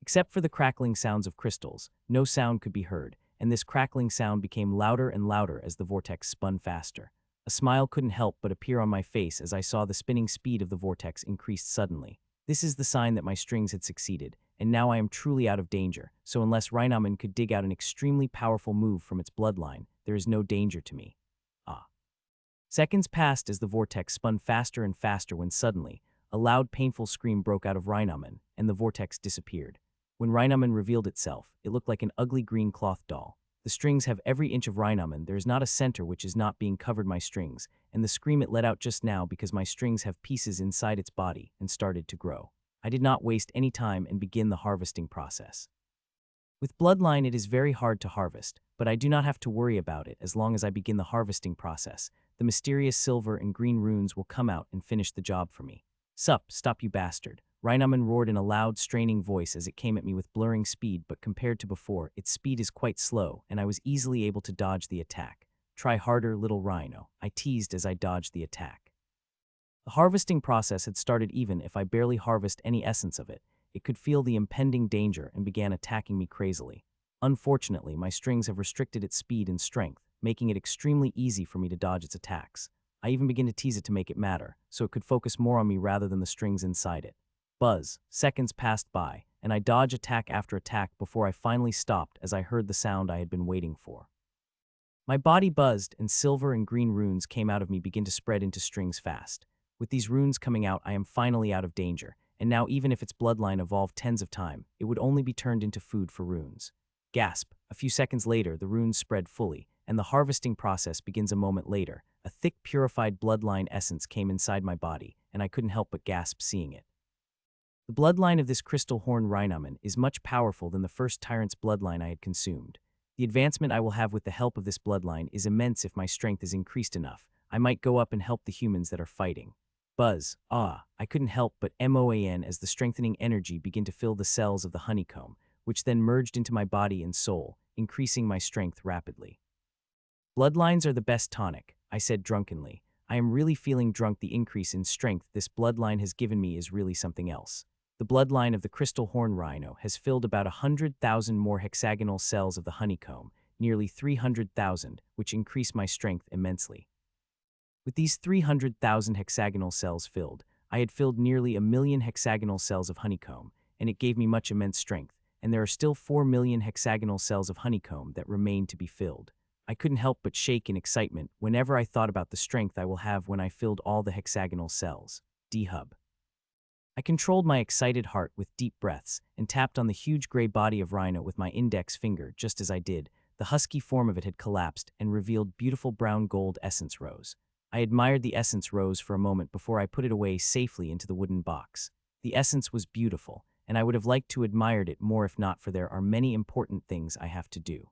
Except for the crackling sounds of crystals, no sound could be heard, and this crackling sound became louder and louder as the vortex spun faster. A smile couldn't help but appear on my face as I saw the spinning speed of the vortex increased suddenly. This is the sign that my strings had succeeded, and now I am truly out of danger, so unless Rhinaman could dig out an extremely powerful move from its bloodline, there is no danger to me. Seconds passed as the vortex spun faster and faster when suddenly, a loud painful scream broke out of Rhinaman, and the vortex disappeared. When Rhinaman revealed itself, it looked like an ugly green cloth doll. The strings have every inch of Rhinaman, there is not a center which is not being covered my strings, and the scream it let out just now because my strings have pieces inside its body and started to grow. I did not waste any time and begin the harvesting process. With bloodline it is very hard to harvest, but I do not have to worry about it as long as I begin the harvesting process. The mysterious silver and green runes will come out and finish the job for me. Sup, stop you bastard. Rhinaman roared in a loud, straining voice as it came at me with blurring speed, but compared to before, its speed is quite slow, and I was easily able to dodge the attack. Try harder, little rhino, I teased as I dodged the attack. The harvesting process had started even if I barely harvest any essence of it. It could feel the impending danger and began attacking me crazily. Unfortunately, my strings have restricted its speed and strength, making it extremely easy for me to dodge its attacks. I even began to tease it to make it matter, so it could focus more on me rather than the strings inside it. Buzz, seconds passed by, and I dodged attack after attack before I finally stopped as I heard the sound I had been waiting for. My body buzzed, and silver and green runes came out of me begin to spread into strings fast. With these runes coming out, I am finally out of danger, and now even if its bloodline evolved tens of times, it would only be turned into food for runes. Gasp! A few seconds later, the runes spread fully, and the harvesting process begins a moment later. A thick, purified bloodline essence came inside my body, and I couldn't help but gasp seeing it. The bloodline of this crystal horn Rhinaman is much powerful than the first tyrant's bloodline I had consumed. The advancement I will have with the help of this bloodline is immense if my strength is increased enough. I might go up and help the humans that are fighting. Buzz, I couldn't help but moan as the strengthening energy began to fill the cells of the honeycomb, which then merged into my body and soul, increasing my strength rapidly. Bloodlines are the best tonic, I said drunkenly. I am really feeling drunk. The increase in strength this bloodline has given me is really something else. The bloodline of the crystal horn rhino has filled about 100,000 more hexagonal cells of the honeycomb, nearly 300,000, which increase my strength immensely. With these 300,000 hexagonal cells filled, I had filled nearly 1,000,000 hexagonal cells of honeycomb, and it gave me much immense strength, and there are still 4,000,000 hexagonal cells of honeycomb that remain to be filled. I couldn't help but shake in excitement whenever I thought about the strength I will have when I filled all the hexagonal cells. D-Hub. I controlled my excited heart with deep breaths and tapped on the huge gray body of Rhino with my index finger. Just as I did, the husky form of it had collapsed and revealed beautiful brown gold essence rose. I admired the essence rose for a moment before I put it away safely into the wooden box. The essence was beautiful, and I would have liked to admired it more if not for there are many important things I have to do.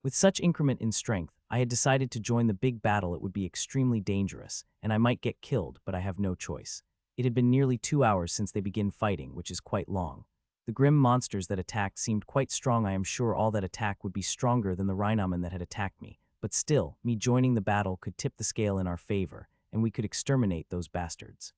With such increment in strength, I had decided to join the big battle. It would be extremely dangerous, and I might get killed, but I have no choice. It had been nearly 2 hours since they began fighting, which is quite long. The grim monsters that attacked seemed quite strong. I am sure all that attack would be stronger than the Rhinaman that had attacked me, but still, me joining the battle could tip the scale in our favor, and we could exterminate those bastards.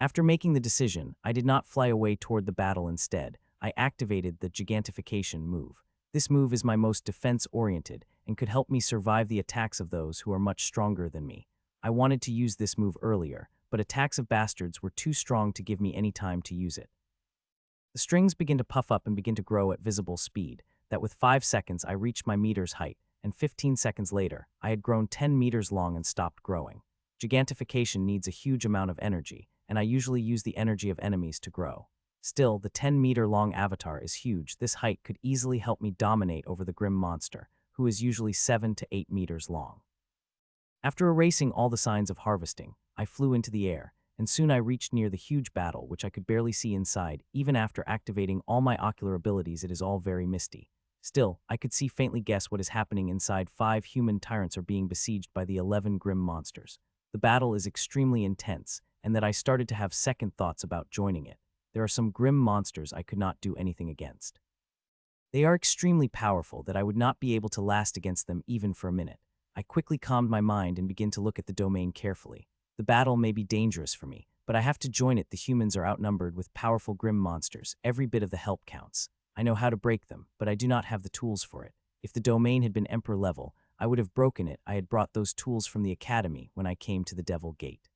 After making the decision, I did not fly away toward the battle instead. I activated the gigantification move. This move is my most defense-oriented and could help me survive the attacks of those who are much stronger than me. I wanted to use this move earlier, but attacks of bastards were too strong to give me any time to use it. The strings begin to puff up and begin to grow at visible speed, that with 5 seconds I reached my meter's height, and 15 seconds later, I had grown 10 meters long and stopped growing. Gigantification needs a huge amount of energy, and I usually use the energy of enemies to grow. Still, the 10-meter-long avatar is huge. This height could easily help me dominate over the grim monster, who is usually 7 to 8 meters long. After erasing all the signs of harvesting, I flew into the air, and soon I reached near the huge battle, which I could barely see inside. Even after activating all my ocular abilities, it is all very misty. Still, I could faintly guess what is happening inside. 5 human tyrants are being besieged by the 11 grim monsters. The battle is extremely intense, and that I started to have second thoughts about joining it. There are some grim monsters I could not do anything against. They are extremely powerful that I would not be able to last against them even for a minute. I quickly calmed my mind and began to look at the domain carefully. The battle may be dangerous for me, but I have to join it. The humans are outnumbered with powerful grim monsters. Every bit of the help counts. I know how to break them, but I do not have the tools for it. If the domain had been Emperor level, I would have broken it. I had brought those tools from the academy when I came to the Devil Gate.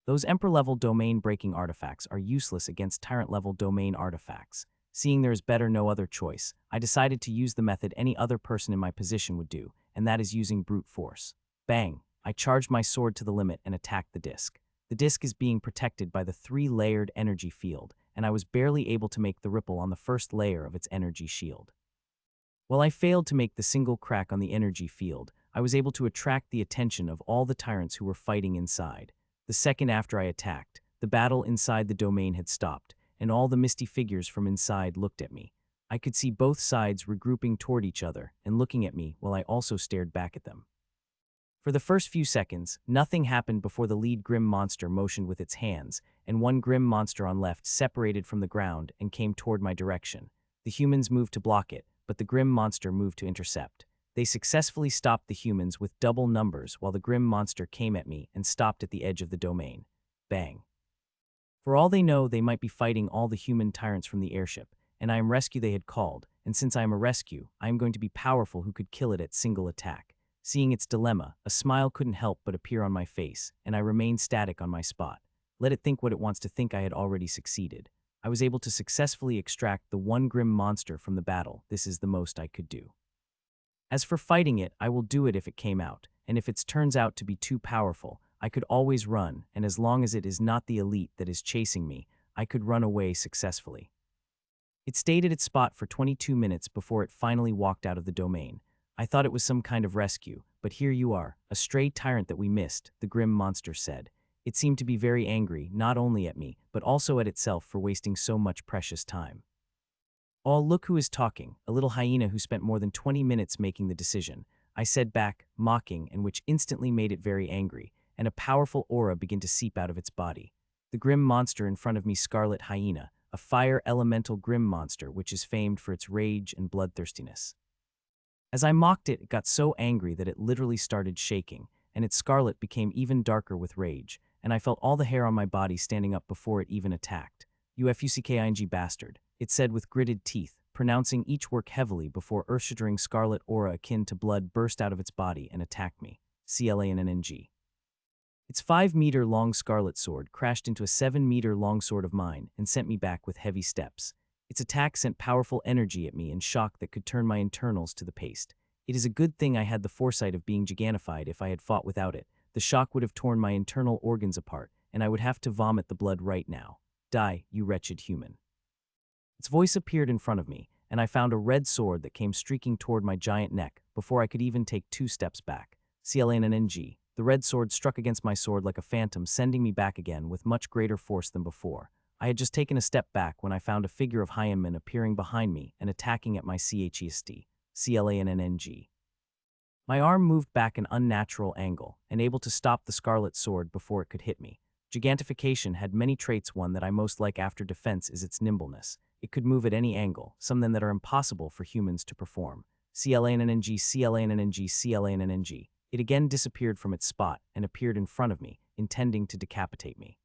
Those Emperor-level domain-breaking artifacts are useless against Tyrant-level domain artifacts. Seeing there is no other choice, I decided to use the method any other person in my position would do, and that is using brute force. Bang! I charged my sword to the limit and attacked the disc. The disc is being protected by the 3-layered energy field, and I was barely able to make the ripple on the first layer of its energy shield. While I failed to make the single crack on the energy field, I was able to attract the attention of all the tyrants who were fighting inside. The second after I attacked, the battle inside the domain had stopped, and all the misty figures from inside looked at me. I could see both sides regrouping toward each other and looking at me while I also stared back at them. For the first few seconds, nothing happened before the lead grim monster motioned with its hands, and one grim monster on left separated from the ground and came toward my direction. The humans moved to block it, but the grim monster moved to intercept. They successfully stopped the humans with double numbers while the grim monster came at me and stopped at the edge of the domain. Bang. For all they know, they might be fighting all the human tyrants from the airship, and I am rescue they had called, and since I am a rescue, I am going to be powerful who could kill it at single attack. Seeing its dilemma, a smile couldn't help but appear on my face, and I remained static on my spot. Let it think what it wants to think. I had already succeeded. I was able to successfully extract the one grim monster from the battle. This is the most I could do. As for fighting it, I will do it if it came out, and if it turns out to be too powerful, I could always run, and as long as it is not the elite that is chasing me, I could run away successfully. It stayed at its spot for 22 minutes before it finally walked out of the domain. I thought it was some kind of rescue, but here you are, a stray tyrant that we missed, the grim monster said. It seemed to be very angry, not only at me, but also at itself for wasting so much precious time. Oh, look who is talking, a little hyena who spent more than 20 minutes making the decision. I said back, mocking, and which instantly made it very angry, and a powerful aura began to seep out of its body. The grim monster in front of me, Scarlet Hyena, a fire elemental grim monster which is famed for its rage and bloodthirstiness. As I mocked it, it got so angry that it literally started shaking, and its scarlet became even darker with rage, and I felt all the hair on my body standing up before it even attacked. "Ufusking bastard," it said with gritted teeth, pronouncing each word heavily before earth-shattering scarlet aura akin to blood burst out of its body and attacked me. CLANNNG. Its 5-meter-long scarlet sword crashed into a 7-meter-long sword of mine and sent me back with heavy steps. Its attack sent powerful energy at me in shock that could turn my internals to the paste. It is a good thing I had the foresight of being gigantified. If I had fought without it, the shock would have torn my internal organs apart, and I would have to vomit the blood right now. Die, you wretched human. Its voice appeared in front of me, and I found a red sword that came streaking toward my giant neck before I could even take 2 steps back. CLANNNG. The red sword struck against my sword like a phantom, sending me back again with much greater force than before. I had just taken a step back when I found a figure of Hyeman appearing behind me and attacking at my chest. CLANNNG. My arm moved back an unnatural angle, and able to stop the scarlet sword before it could hit me. Gigantification had many traits. One that I most like after defense is its nimbleness. It could move at any angle, some then that are impossible for humans to perform. CLANNNG, CLANNNG, CLANNNG. It again disappeared from its spot and appeared in front of me, intending to decapitate me.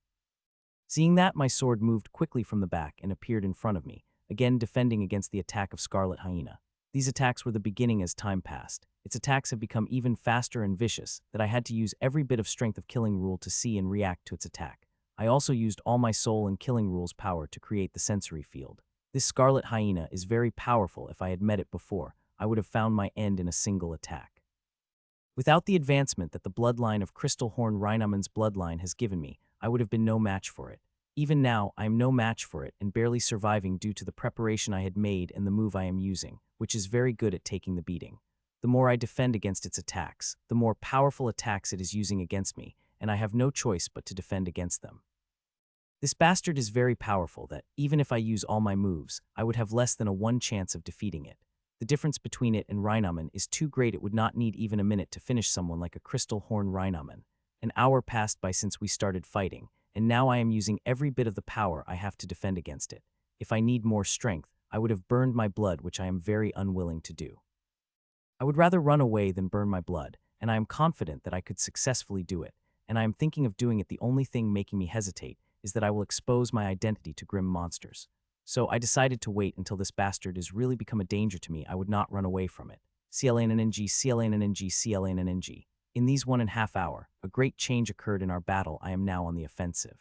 Seeing that, my sword moved quickly from the back and appeared in front of me, again defending against the attack of Scarlet Hyena. These attacks were the beginning as time passed. Its attacks have become even faster and vicious that I had to use every bit of strength of Killing Rule to see and react to its attack. I also used all my soul and Killing Rule's power to create the sensory field. This Scarlet Hyena is very powerful. If I had met it before, I would have found my end in a single attack. Without the advancement that the bloodline of Crystal Horn Rhinoman's bloodline has given me, I would have been no match for it. Even now, I am no match for it and barely surviving due to the preparation I had made and the move I am using, which is very good at taking the beating. The more I defend against its attacks, the more powerful attacks it is using against me, and I have no choice but to defend against them. This bastard is very powerful that, even if I use all my moves, I would have less than a 1 chance of defeating it. The difference between it and Rhinoman is too great. It would not need even a minute to finish someone like a Crystal Horn Rhinoman. An hour passed by since we started fighting, and now I am using every bit of the power I have to defend against it. If I need more strength, I would have burned my blood, which I am very unwilling to do. I would rather run away than burn my blood, and I am confident that I could successfully do it, and I am thinking of doing it. The only thing making me hesitate is that I will expose my identity to grim monsters. So I decided to wait until this bastard has really become a danger to me. I would not run away from it. CLANNNG, CLANNNG, CLANNNG. In these 1.5 hours, a great change occurred in our battle. I am now on the offensive.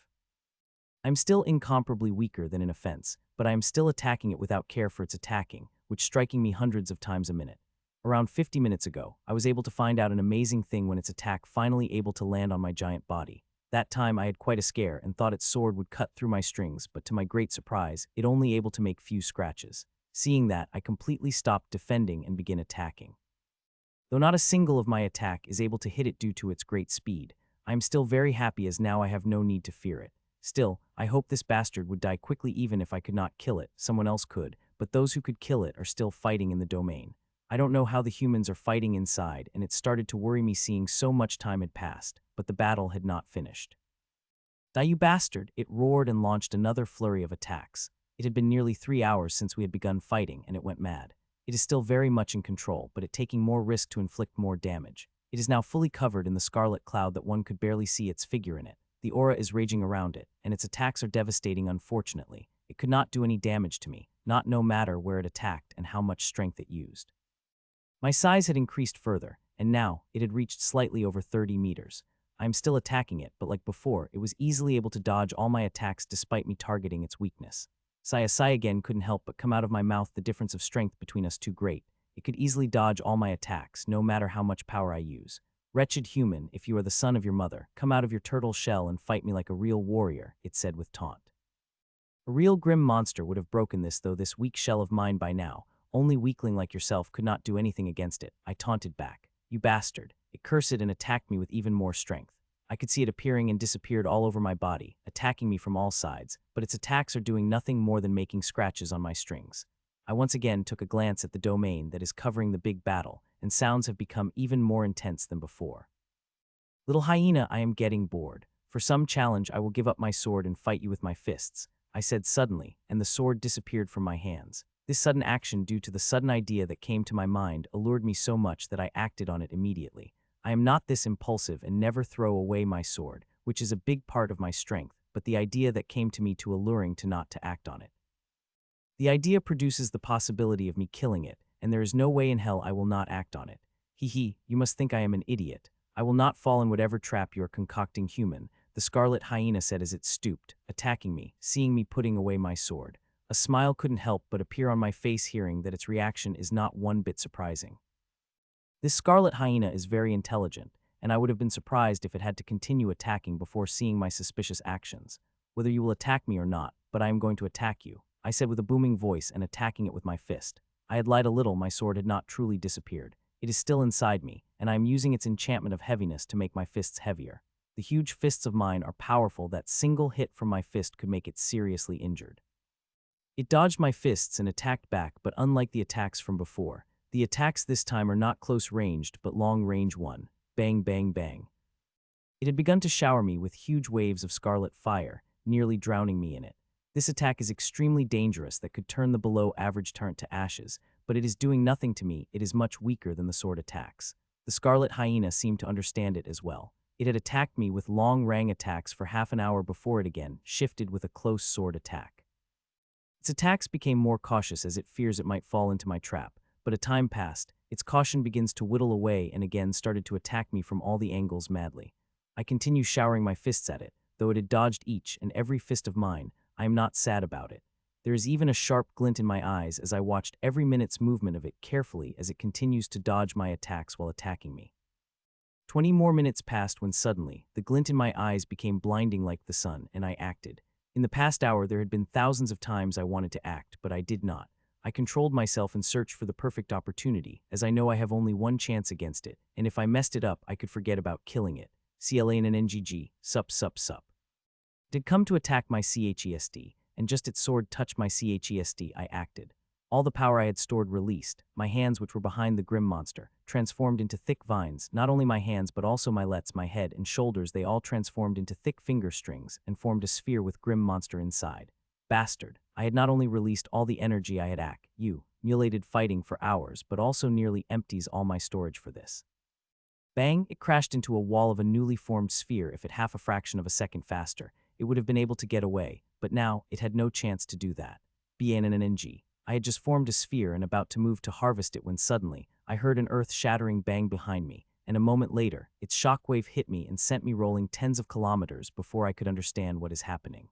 I am still incomparably weaker than in offense, but I am still attacking it without care for its attacking, which striking me hundreds of times a minute. Around 50 minutes ago, I was able to find out an amazing thing when its attack finally able to land on my giant body. That time I had quite a scare and thought its sword would cut through my strings, but to my great surprise, it only able to make few scratches. Seeing that, I completely stopped defending and began attacking. Though not a single of my attack is able to hit it due to its great speed, I am still very happy as now I have no need to fear it. Still, I hope this bastard would die quickly. Even if I could not kill it, someone else could, but those who could kill it are still fighting in the domain. I don't know how the humans are fighting inside, and it started to worry me seeing so much time had passed, but the battle had not finished. Die, you bastard! It roared and launched another flurry of attacks. It had been nearly 3 hours since we had begun fighting, and it went mad. It is still very much in control, but it taking more risk to inflict more damage. It is now fully covered in the scarlet cloud that one could barely see its figure in it. The aura is raging around it, and its attacks are devastating. Unfortunately, it could not do any damage to me, not no matter where it attacked and how much strength it used. My size had increased further, and now it had reached slightly over 30 meters. I am still attacking it, but like before, it was easily able to dodge all my attacks despite me targeting its weakness. Sai again couldn't help but come out of my mouth. The difference of strength between us too great. It could easily dodge all my attacks, no matter how much power I use. Wretched human, if you are the son of your mother, come out of your turtle shell and fight me like a real warrior, it said with taunt. A real grim monster would have broken this, though this weak shell of mine by now. Only weakling like yourself could not do anything against it. I taunted back. You bastard. It cursed and attacked me with even more strength. I could see it appearing and disappeared all over my body, attacking me from all sides, but its attacks are doing nothing more than making scratches on my strings. I once again took a glance at the domain that is covering the big battle, and sounds have become even more intense than before. Little hyena, I am getting bored. For some challenge, I will give up my sword and fight you with my fists, I said suddenly, and the sword disappeared from my hands. This sudden action, due to the sudden idea that came to my mind, allured me so much that I acted on it immediately. I am not this impulsive and never throw away my sword, which is a big part of my strength, but the idea that came to me too alluring to not to act on it. The idea produces the possibility of me killing it, and there is no way in hell I will not act on it. Hee, you must think I am an idiot. I will not fall in whatever trap you are concocting, human, the scarlet hyena said as it stooped, attacking me, seeing me putting away my sword. A smile couldn't help but appear on my face, hearing that its reaction is not one bit surprising. This scarlet hyena is very intelligent, and I would have been surprised if it had to continue attacking before seeing my suspicious actions. Whether you will attack me or not, but I am going to attack you, I said with a booming voice and attacking it with my fist. I had lied a little. My sword had not truly disappeared. It is still inside me, and I am using its enchantment of heaviness to make my fists heavier. The huge fists of mine are powerful. That single hit from my fist could make it seriously injured. It dodged my fists and attacked back, but unlike the attacks from before, the attacks this time are not close-ranged but long-range one. Bang, bang, bang. It had begun to shower me with huge waves of scarlet fire, nearly drowning me in it. This attack is extremely dangerous that could turn the below-average turret to ashes, but it is doing nothing to me. It is much weaker than the sword attacks. The scarlet hyena seemed to understand it as well. It had attacked me with long rang attacks for half an hour before it again shifted with a close sword attack. Its attacks became more cautious as it fears it might fall into my trap, but as time passed, its caution begins to whittle away and again started to attack me from all the angles madly. I continue showering my fists at it, though it had dodged each and every fist of mine. I am not sad about it. There is even a sharp glint in my eyes as I watched every minute's movement of it carefully as it continues to dodge my attacks while attacking me. 20 more minutes passed when suddenly, the glint in my eyes became blinding like the sun, and I acted. In the past hour, there had been thousands of times I wanted to act, but I did not. I controlled myself and searched for the perfect opportunity, as I know I have only one chance against it, and if I messed it up, I could forget about killing it. CLA and an NGG, sup. It had come to attack my CHESD, and just its sword touched my CHESD, I acted. All the power I had stored released, my hands which were behind the grim monster, transformed into thick vines, not only my hands but also my head and shoulders, they all transformed into thick finger strings and formed a sphere with grim monster inside. Bastard, I had not only released all the energy I had mulated fighting for hours, but also nearly empties all my storage for this. Bang, it crashed into a wall of a newly formed sphere. If it half a fraction of a second faster, it would have been able to get away, but now it had no chance to do that. BNNNG. I had just formed a sphere and about to move to harvest it when suddenly, I heard an earth-shattering bang behind me, and a moment later, its shockwave hit me and sent me rolling tens of kilometers before I could understand what is happening.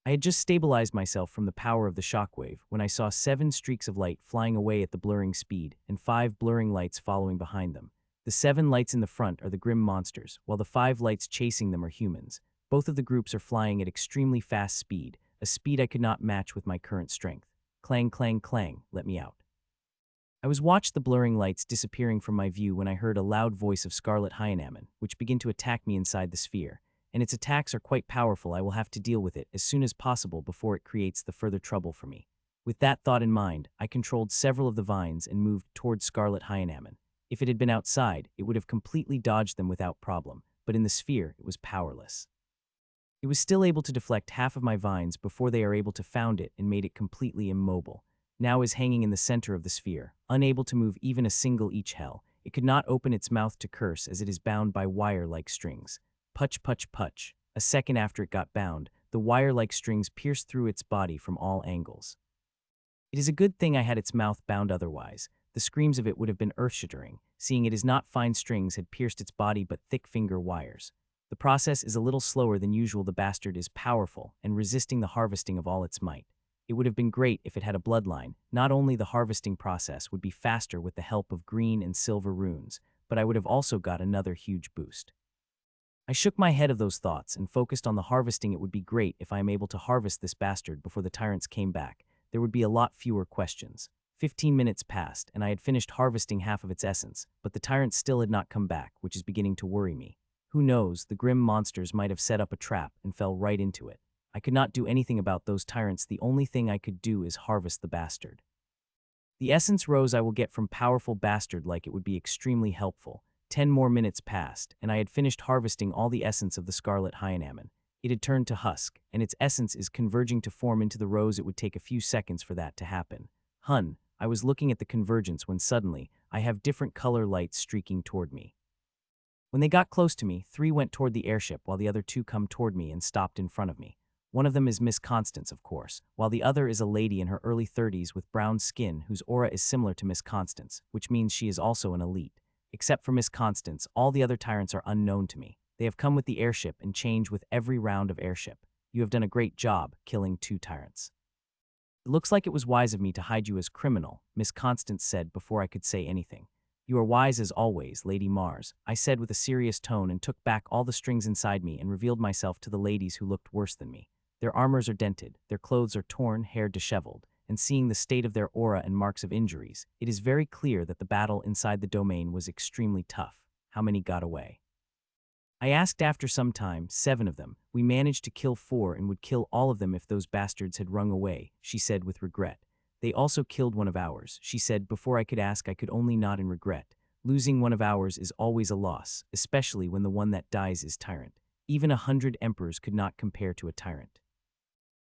I had just stabilized myself from the power of the shockwave when I saw 7 streaks of light flying away at the blurring speed and 5 blurring lights following behind them. The 7 lights in the front are the grim monsters, while the 5 lights chasing them are humans. Both of the groups are flying at extremely fast speed, a speed I could not match with my current strength. Clang, clang, clang, let me out. I watched the blurring lights disappearing from my view when I heard a loud voice of Scarlet Hyaenamen, which began to attack me inside the sphere, and its attacks are quite powerful. I will have to deal with it as soon as possible before it creates the further trouble for me. With that thought in mind, I controlled several of the vines and moved towards Scarlet Hyaenamen. If it had been outside, it would have completely dodged them without problem, but in the sphere, it was powerless. It was still able to deflect half of my vines before they are able to found it and made it completely immobile. Now is hanging in the center of the sphere, unable to move even a single each hell. It could not open its mouth to curse as it is bound by wire-like strings. Putch, putch, putch. A second after it got bound, the wire-like strings pierced through its body from all angles. It is a good thing I had its mouth bound, otherwise the screams of it would have been earth-shattering, seeing it is not fine strings had pierced its body but thick finger wires. The process is a little slower than usual. The bastard is powerful and resisting the harvesting of all its might. It would have been great if it had a bloodline. Not only the harvesting process would be faster with the help of green and silver runes, but I would have also got another huge boost. I shook my head of those thoughts and focused on the harvesting. It would be great if I am able to harvest this bastard before the tyrants came back. There would be a lot fewer questions. 15 minutes passed, and I had finished harvesting half of its essence, but the tyrants still had not come back, which is beginning to worry me. Who knows, the grim monsters might have set up a trap and fell right into it. I could not do anything about those tyrants. The only thing I could do is harvest the bastard. The essence rose I will get from powerful bastard like it would be extremely helpful. 10 more minutes passed, and I had finished harvesting all the essence of the Scarlet Hyaenamen. It had turned to husk, and its essence is converging to form into the rose. It would take a few seconds for that to happen. I was looking at the convergence when suddenly, I have different color lights streaking toward me. When they got close to me, 3 went toward the airship while the other 2 come toward me and stopped in front of me. One of them is Miss Constance, of course, while the other is a lady in her early 30s with brown skin whose aura is similar to Miss Constance, which means she is also an elite. Except for Miss Constance, all the other tyrants are unknown to me. They have come with the airship and change with every round of airship. You have done a great job killing 2 tyrants. It looks like it was wise of me to hide you as criminal, Miss Constance said before I could say anything. You are wise as always, Lady Mars, I said with a serious tone and took back all the strings inside me and revealed myself to the ladies who looked worse than me. Their armors are dented, their clothes are torn, hair disheveled, and seeing the state of their aura and marks of injuries, it is very clear that the battle inside the domain was extremely tough. How many got away? I asked after some time. 7 of them. We managed to kill 4 and would kill all of them if those bastards had run away, she said with regret. They also killed one of ours, she said. Before I could ask, I could only nod in regret. Losing one of ours is always a loss, especially when the one that dies is tyrant. Even 100 emperors could not compare to a tyrant.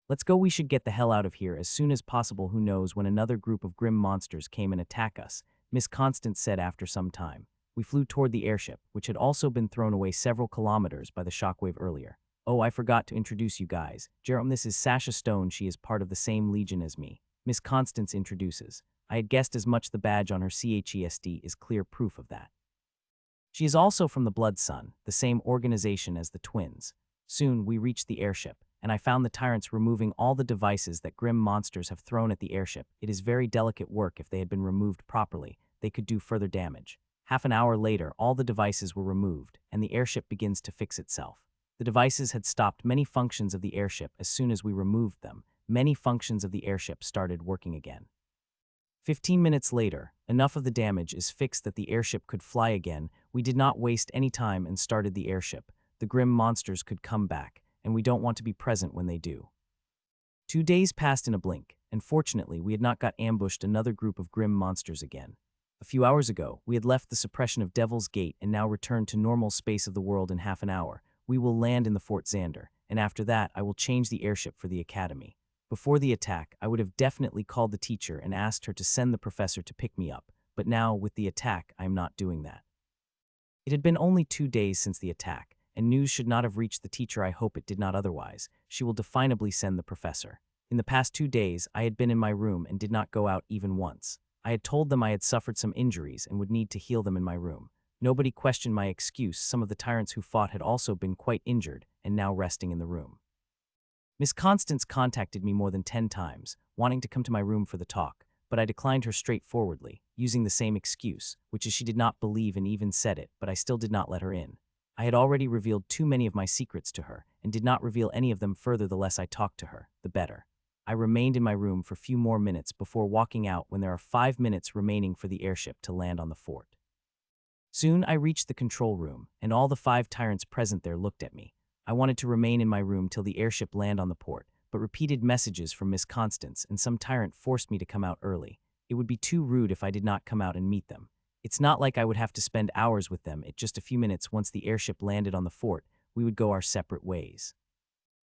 Let's go, we should get the hell out of here as soon as possible. Who knows when another group of grim monsters came and attack us, Miss Constance said after some time. We flew toward the airship, which had also been thrown away several kilometers by the shockwave earlier. Oh, I forgot to introduce you guys. Jerome, this is Sasha Stone. She is part of the same legion as me. Miss Constance introduces. I had guessed as much. The badge on her CHESD is clear proof of that. She is also from the Blood Sun, the same organization as the twins. Soon, we reached the airship, and I found the tyrants removing all the devices that grim monsters have thrown at the airship. It is very delicate work. If they had been removed properly, they could do further damage. Half an hour later, all the devices were removed, and the airship begins to fix itself. The devices had stopped many functions of the airship. As soon as we removed them, many functions of the airship started working again. 15 minutes later, enough of the damage is fixed that the airship could fly again. We did not waste any time and started the airship. The grim monsters could come back, and we don't want to be present when they do. 2 days passed in a blink, and fortunately we had not got ambushed another group of grim monsters again. A few hours ago, we had left the suppression of Devil's Gate and now returned to normal space of the world in half an hour. We will land in the Fort Xander, and after that I will change the airship for the academy. Before the attack, I would have definitely called the teacher and asked her to send the professor to pick me up, but now, with the attack, I am not doing that. It had been only 2 days since the attack, and news should not have reached the teacher. I hope it did not otherwise. She will definably send the professor. In the past 2 days, I had been in my room and did not go out even once. I had told them I had suffered some injuries and would need to heal them in my room. Nobody questioned my excuse. Some of the tyrants who fought had also been quite injured and now resting in the room. Miss Constance contacted me more than 10 times, wanting to come to my room for the talk, but I declined her straightforwardly, using the same excuse, which is she did not believe and even said it, but I still did not let her in. I had already revealed too many of my secrets to her, and did not reveal any of them further. The less I talked to her, the better. I remained in my room for a few more minutes before walking out when there are 5 minutes remaining for the airship to land on the fort. Soon I reached the control room, and all the 5 tyrants present there looked at me. I wanted to remain in my room till the airship land on the port, but repeated messages from Miss Constance and some tyrant forced me to come out early. It would be too rude if I did not come out and meet them. It's not like I would have to spend hours with them. It just a few minutes. Once the airship landed on the fort, we would go our separate ways.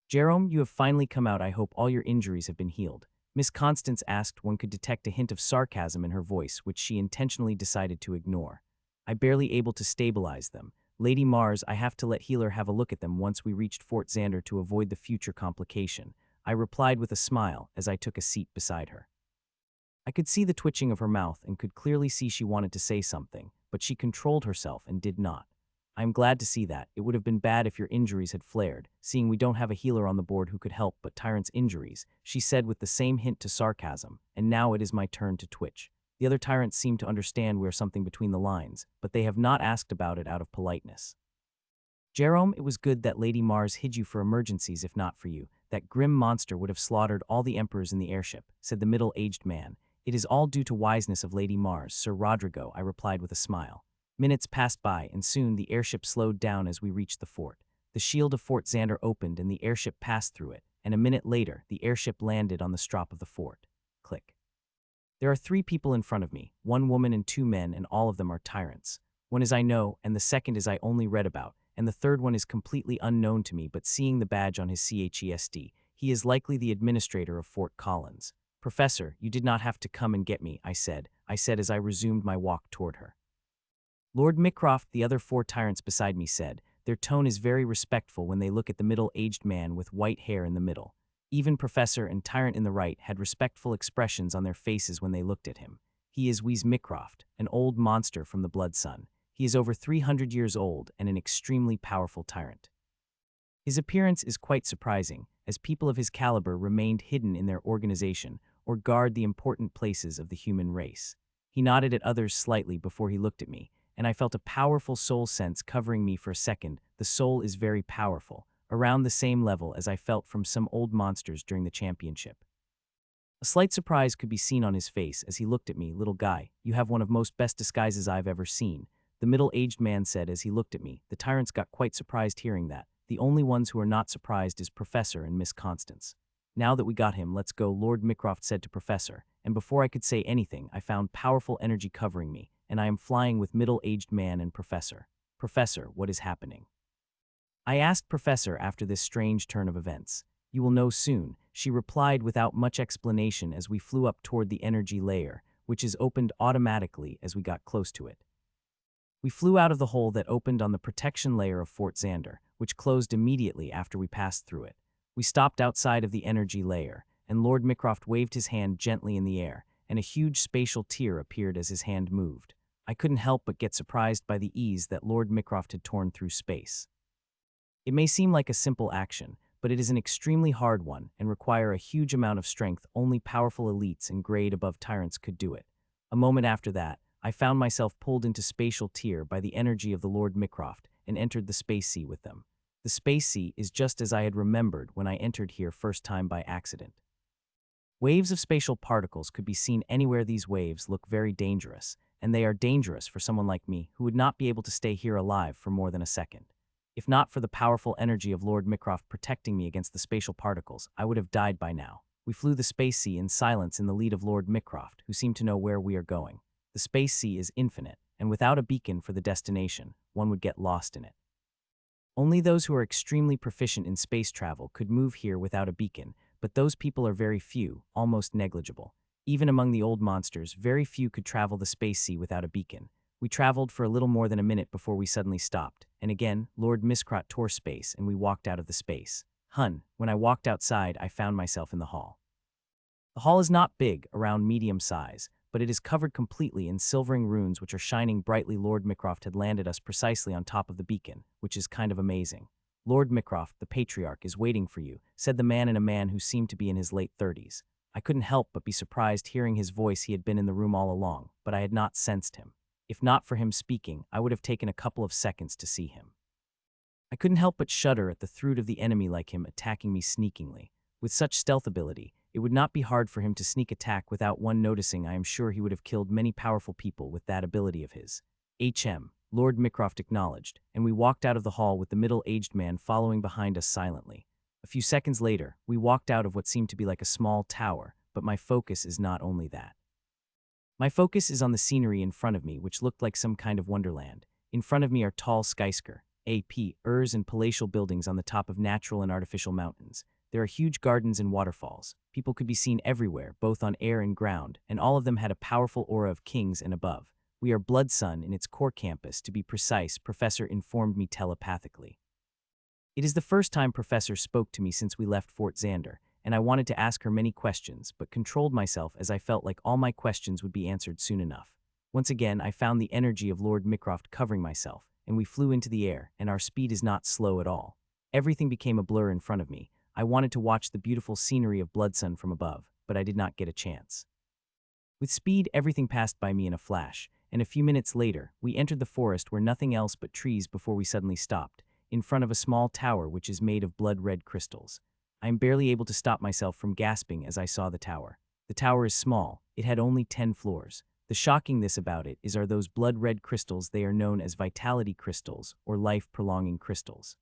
Jerome, you have finally come out. I hope all your injuries have been healed. Miss Constance asked. One could detect a hint of sarcasm in her voice, which she intentionally decided to ignore. I barely able to stabilize them. Lady Mars, I have to let Healer have a look at them once we reached Fort Xander to avoid the future complication. I replied with a smile as I took a seat beside her. I could see the twitching of her mouth and could clearly see she wanted to say something, but she controlled herself and did not. I am glad to see that. It would have been bad if your injuries had flared, seeing we don't have a healer on the board who could help but Tyrant's injuries, she said with the same hint to sarcasm, and now it is my turn to twitch. The other tyrants seem to understand we are something between the lines, but they have not asked about it out of politeness. Jerome, it was good that Lady Mars hid you for emergencies. If not for you, that grim monster would have slaughtered all the emperors in the airship, said the middle-aged man. It is all due to wiseness of Lady Mars, Sir Rodrigo, I replied with a smile. Minutes passed by, and soon the airship slowed down as we reached the fort. The shield of Fort Xander opened and the airship passed through it, and a minute later, the airship landed on the strop of the fort. Click. There are 3 people in front of me, 1 woman and 2 men, and all of them are tyrants. One is I know, and the second is I only read about, and the third one is completely unknown to me, but seeing the badge on his CHESD, he is likely the administrator of Fort Collins. Professor, you did not have to come and get me, I said as I resumed my walk toward her. Lord Mycroft, the other 4 tyrants beside me said, their tone is very respectful when they look at the middle-aged man with white hair in the middle. Even Professor and Tyrant in the right had respectful expressions on their faces when they looked at him. He is Wheeze Mycroft, an old monster from the Blood Sun. He is over 300 years old and an extremely powerful tyrant. His appearance is quite surprising, as people of his caliber remained hidden in their organization or guard the important places of the human race. He nodded at others slightly before he looked at me, and I felt a powerful soul sense covering me for a second. The soul is very powerful, around the same level as I felt from some old monsters during the championship. A slight surprise could be seen on his face as he looked at me. Little guy, you have one of most best disguises I've ever seen, the middle-aged man said as he looked at me. The tyrants got quite surprised hearing that. The only ones who are not surprised is Professor and Miss Constance. Now that we got him, let's go, Lord Mycroft said to Professor, and before I could say anything, I found powerful energy covering me, and I am flying with middle-aged man and Professor. Professor, what is happening? I asked Professor after this strange turn of events. You will know soon, she replied without much explanation as we flew up toward the energy layer, which is opened automatically as we got close to it. We flew out of the hole that opened on the protection layer of Fort Xander, which closed immediately after we passed through it. We stopped outside of the energy layer, and Lord Mycroft waved his hand gently in the air, and a huge spatial tear appeared as his hand moved. I couldn't help but get surprised by the ease that Lord Mycroft had torn through space. It may seem like a simple action, but it is an extremely hard one and require a huge amount of strength. Only powerful elites and grade above tyrants could do it. A moment after that, I found myself pulled into spatial tier by the energy of the Lord Mycroft and entered the space sea with them. The space sea is just as I had remembered when I entered here first time by accident. Waves of spatial particles could be seen anywhere. These waves look very dangerous, and they are dangerous for someone like me who would not be able to stay here alive for more than a second. If not for the powerful energy of Lord Mycroft protecting me against the spatial particles, I would have died by now. We flew the space sea in silence in the lead of Lord Mycroft, who seemed to know where we are going. The space sea is infinite, and without a beacon for the destination, one would get lost in it. Only those who are extremely proficient in space travel could move here without a beacon, but those people are very few, almost negligible. Even among the old monsters, very few could travel the space sea without a beacon. We traveled for a little more than a minute before we suddenly stopped, and again, Lord Mycroft tore space and we walked out of the space. When I walked outside, I found myself in the hall. The hall is not big, around medium size, but it is covered completely in silvering runes which are shining brightly. Lord Mycroft had landed us precisely on top of the beacon, which is kind of amazing. Lord Mycroft, the patriarch, is waiting for you, said the man in a man who seemed to be in his late 30s. I couldn't help but be surprised hearing his voice. He had been in the room all along, but I had not sensed him. If not for him speaking, I would have taken a couple of seconds to see him. I couldn't help but shudder at the thought of the enemy like him attacking me sneakingly. With such stealth ability, it would not be hard for him to sneak attack without one noticing. I am sure he would have killed many powerful people with that ability of his. Lord Mycroft acknowledged, and we walked out of the hall with the middle-aged man following behind us silently. A few seconds later, we walked out of what seemed to be like a small tower, but my focus is not only that. My focus is on the scenery in front of me, which looked like some kind of wonderland. In front of me are tall skyscrapers and palatial buildings on the top of natural and artificial mountains. There are huge gardens and waterfalls. People could be seen everywhere, both on air and ground, and all of them had a powerful aura of kings and above. We are Blood Sun in its core campus, to be precise, Professor informed me telepathically. It is the first time Professor spoke to me since we left Fort Xander, and I wanted to ask her many questions, but controlled myself as I felt like all my questions would be answered soon enough. Once again, I found the energy of Lord Mycroft covering myself, and we flew into the air, and our speed is not slow at all. Everything became a blur in front of me. I wanted to watch the beautiful scenery of Blood Sun from above, but I did not get a chance. With speed, everything passed by me in a flash, and a few minutes later, we entered the forest where nothing else but trees before we suddenly stopped, in front of a small tower which is made of blood-red crystals. I am barely able to stop myself from gasping as I saw the tower. The tower is small. It had only 10 floors. The shockingness about it are those blood-red crystals. They are known as vitality crystals or life-prolonging crystals.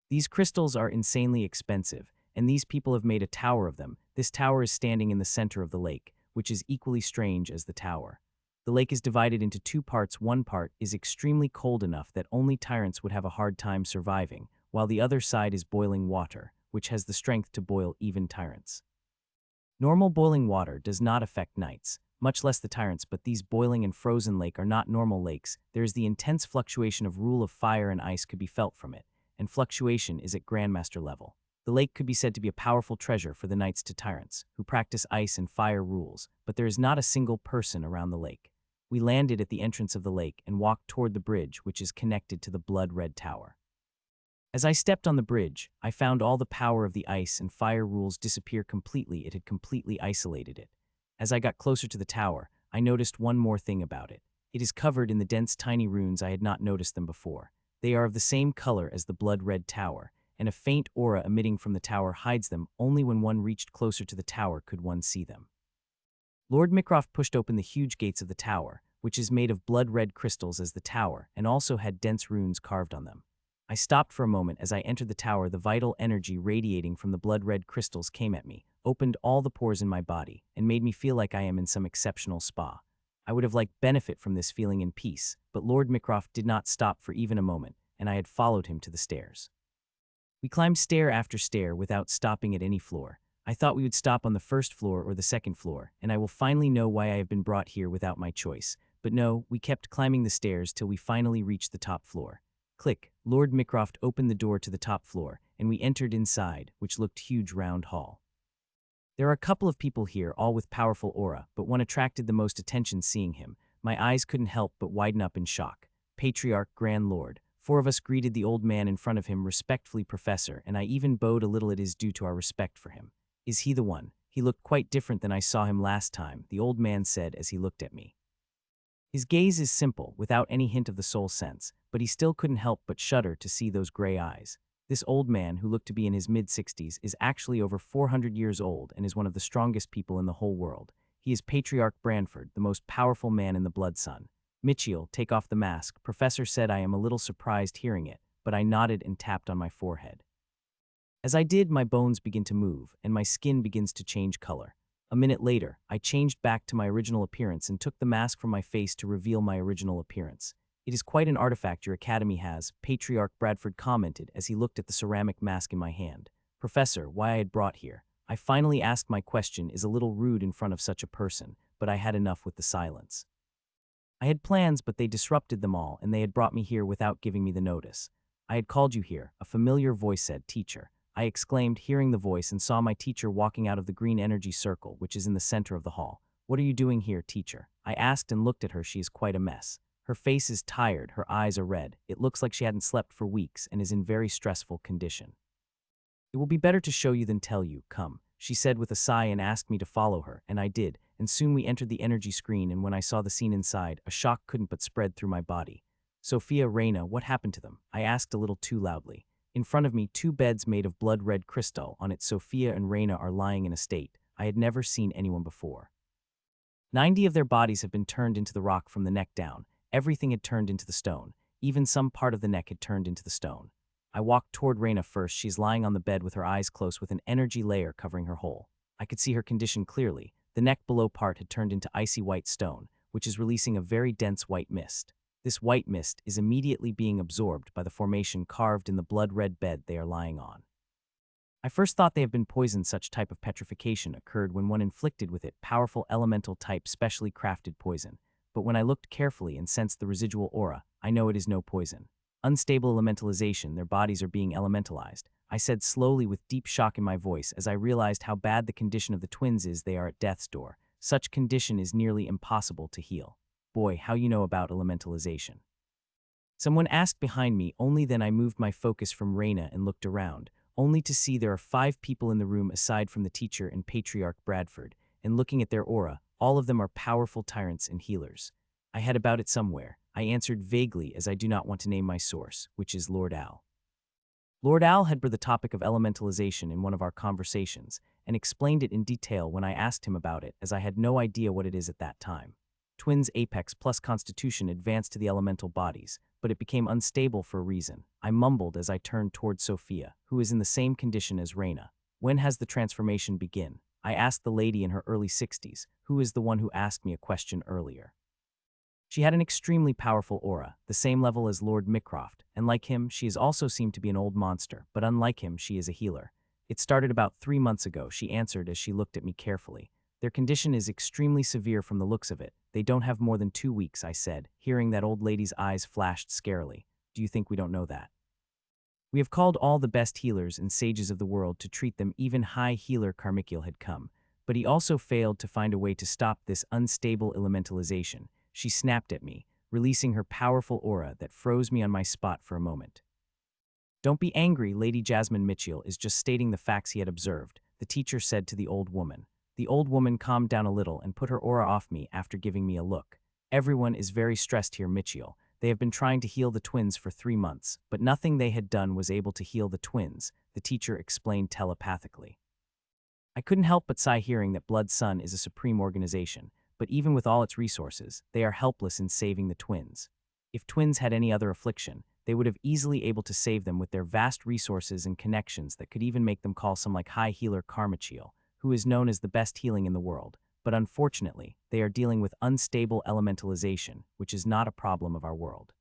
These crystals are insanely expensive, and these people have made a tower of them. This tower is standing in the center of the lake, which is equally strange as the tower. The lake is divided into two parts. One part is extremely cold enough that only tyrants would have a hard time surviving, while the other side is boiling water, which has the strength to boil even tyrants. Normal boiling water does not affect knights, much less the tyrants, but these boiling and frozen lake are not normal lakes. There is the intense fluctuation of rule of fire and ice could be felt from it, and fluctuation is at grandmaster level. The lake could be said to be a powerful treasure for the knights to tyrants, who practice ice and fire rules, but there is not a single person around the lake. We landed at the entrance of the lake and walked toward the bridge which is connected to the blood-red tower. As I stepped on the bridge, I found all the power of the ice and fire rules disappear completely. It had completely isolated it. As I got closer to the tower, I noticed one more thing about it. It is covered in the dense tiny runes. I had not noticed them before. They are of the same color as the blood-red tower, and a faint aura emitting from the tower hides them. Only when one reached closer to the tower could one see them. Lord Mycroft pushed open the huge gates of the tower, which is made of blood-red crystals as the tower, and also had dense runes carved on them. I stopped for a moment as I entered the tower. The vital energy radiating from the blood-red crystals came at me, opened all the pores in my body, and made me feel like I am in some exceptional spa. I would have liked benefit from this feeling in peace, but Lord Mycroft did not stop for even a moment, and I had followed him to the stairs. We climbed stair after stair without stopping at any floor. I thought we would stop on the first floor or the second floor, and I will finally know why I have been brought here without my choice. But no, we kept climbing the stairs till we finally reached the top floor. Click, Lord Mycroft opened the door to the top floor, and we entered inside, which looked huge round hall. There are a couple of people here, all with powerful aura, but one attracted the most attention seeing him. My eyes couldn't help but widen up in shock. Patriarch, Grand Lord. 4 of us greeted the old man in front of him respectfully, Professor, and I even bowed a little. It is due to our respect for him. Is he the one? He looked quite different than I saw him last time, the old man said as he looked at me. His gaze is simple, without any hint of the soul sense, but he still couldn't help but shudder to see those gray eyes. This old man, who looked to be in his mid-60s, is actually over 400 years old and is one of the strongest people in the whole world. He is Patriarch Branford, the most powerful man in the Blood Sun. Mitchell, take off the mask. Professor said. I am a little surprised hearing it, but I nodded and tapped on my forehead. As I did, my bones begin to move, and my skin begins to change color. A minute later, I changed back to my original appearance and took the mask from my face to reveal my original appearance. It is quite an artifact your academy has, Patriarch Bradford commented as he looked at the ceramic mask in my hand. Professor, why I had brought here. I finally asked. My question is a little rude in front of such a person, but I had enough with the silence. I had plans, but they disrupted them all, and they had brought me here without giving me the notice. I had called you here, a familiar voice said. Teacher. I exclaimed, hearing the voice, and saw my teacher walking out of the green energy circle, which is in the center of the hall. What are you doing here, teacher? I asked and looked at her. She is quite a mess. Her face is tired, her eyes are red. It looks like she hadn't slept for weeks and is in very stressful condition. It will be better to show you than tell you. Come, she said with a sigh and asked me to follow her, and I did, and soon we entered the energy screen, and when I saw the scene inside, a shock couldn't but spread through my body. Sophia, Reina, what happened to them? I asked a little too loudly. In front of me, 2 beds made of blood-red crystal. On it, Sophia and Reina are lying in a state I had never seen anyone before. 90 of their bodies have been turned into the rock from the neck down. Everything had turned into the stone. Even some part of the neck had turned into the stone. I walked toward Reina first. She's lying on the bed with her eyes closed with an energy layer covering her whole. I could see her condition clearly. The neck below part had turned into icy white stone, which is releasing a very dense white mist. This white mist is immediately being absorbed by the formation carved in the blood-red bed they are lying on. I first thought they have been poisoned. Such type of petrification occurred when one inflicted with it powerful elemental type specially crafted poison. But when I looked carefully and sensed the residual aura, I know it is no poison. Unstable elementalization, their bodies are being elementalized. I said slowly with deep shock in my voice as I realized how bad the condition of the twins is. They are at death's door. Such condition is nearly impossible to heal. Boy, how you know about elementalization. Someone asked behind me. Only then I moved my focus from Reina and looked around, only to see there are 5 people in the room aside from the teacher and Patriarch Bradford, and looking at their aura, all of them are powerful tyrants and healers. I had about it somewhere. I answered vaguely as I do not want to name my source, which is Lord Al. Lord Al had brought the topic of elementalization in one of our conversations and explained it in detail when I asked him about it, as I had no idea what it is at that time. Twins Apex plus Constitution advanced to the elemental bodies, but it became unstable for a reason. I mumbled as I turned toward Sophia, who is in the same condition as Reina. When has the transformation begin? I asked the lady in her early 60s, who is the one who asked me a question earlier. She had an extremely powerful aura, the same level as Lord Mycroft, and like him, she has also seemed to be an old monster, but unlike him, she is a healer. It started about 3 months ago, she answered as she looked at me carefully. Their condition is extremely severe from the looks of it. They don't have more than 2 weeks, I said, hearing that old lady's eyes flashed scarily. Do you think we don't know that? We have called all the best healers and sages of the world to treat them. Even high healer Carmichael had come, but he also failed to find a way to stop this unstable elementalization. She snapped at me, releasing her powerful aura that froze me on my spot for a moment. Don't be angry, Lady Jasmine Mitchell is just stating the facts he had observed, the teacher said to the old woman. The old woman calmed down a little and put her aura off me after giving me a look. Everyone is very stressed here, Mitchell. They have been trying to heal the twins for 3 months, but nothing they had done was able to heal the twins, the teacher explained telepathically. I couldn't help but sigh hearing that Blood Sun is a supreme organization, but even with all its resources, they are helpless in saving the twins. If twins had any other affliction, they would have easily able to save them with their vast resources and connections that could even make them call some like high healer Carmichael, who is known as the best healing in the world. But unfortunately, they are dealing with unstable elementalization, which is not a problem of our world.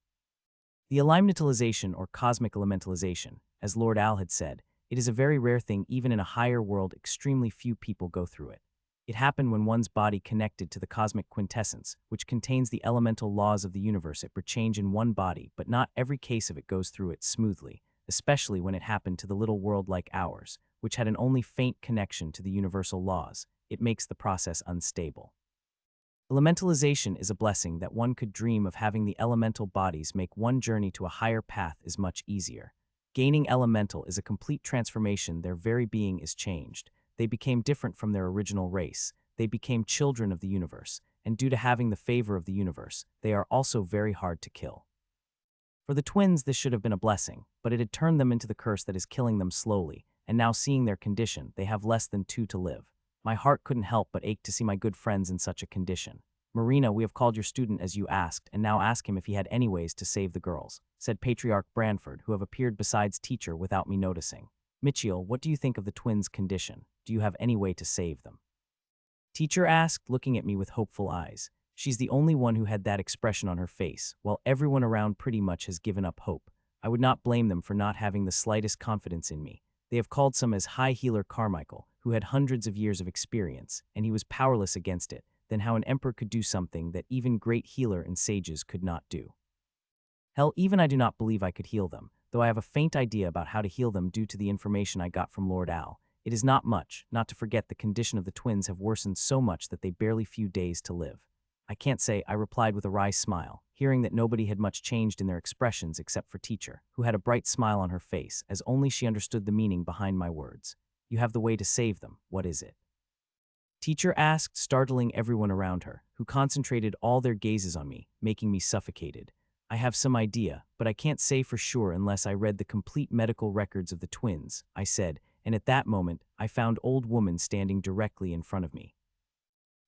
The elementalization or cosmic elementalization, as Lord Al had said, it is a very rare thing. Even in a higher world, extremely few people go through it. It happened when one's body connected to the cosmic quintessence, which contains the elemental laws of the universe. It would change in one body, but not every case of it goes through it smoothly, especially when it happened to the little world like ours, which had an only faint connection to the universal laws. It makes the process unstable. Elementalization is a blessing that one could dream of. Having the elemental bodies make one journey to a higher path is much easier. Gaining elemental is a complete transformation. Their very being is changed. They became different from their original race. They became children of the universe, and due to having the favor of the universe, they are also very hard to kill. For the twins, this should have been a blessing, but it had turned them into the curse that is killing them slowly, and now seeing their condition, they have less than 2 to live. My heart couldn't help but ache to see my good friends in such a condition. "Marina, we have called your student as you asked, and now ask him if he had any ways to save the girls," said Patriarch Branford, who have appeared besides teacher without me noticing. "Michiel, what do you think of the twins' condition? Do you have any way to save them?" Teacher asked, looking at me with hopeful eyes. She's the only one who had that expression on her face, while everyone around pretty much has given up hope. I would not blame them for not having the slightest confidence in me. They have called some as High Healer Carmichael, who had hundreds of years of experience, and he was powerless against it. Then how an emperor could do something that even great healer and sages could not do. Hell, even I do not believe I could heal them, though I have a faint idea about how to heal them due to the information I got from Lord Al. It is not much, not to forget the condition of the twins have worsened so much that they barely few days to live. "I can't say," I replied with a wry smile, hearing that nobody had much changed in their expressions except for teacher, who had a bright smile on her face, as only she understood the meaning behind my words. "You have the way to save them. What is it?" Teacher asked, startling everyone around her, who concentrated all their gazes on me, making me suffocated. "I have some idea, but I can't say for sure unless I read the complete medical records of the twins," I said, and at that moment, I found old woman standing directly in front of me.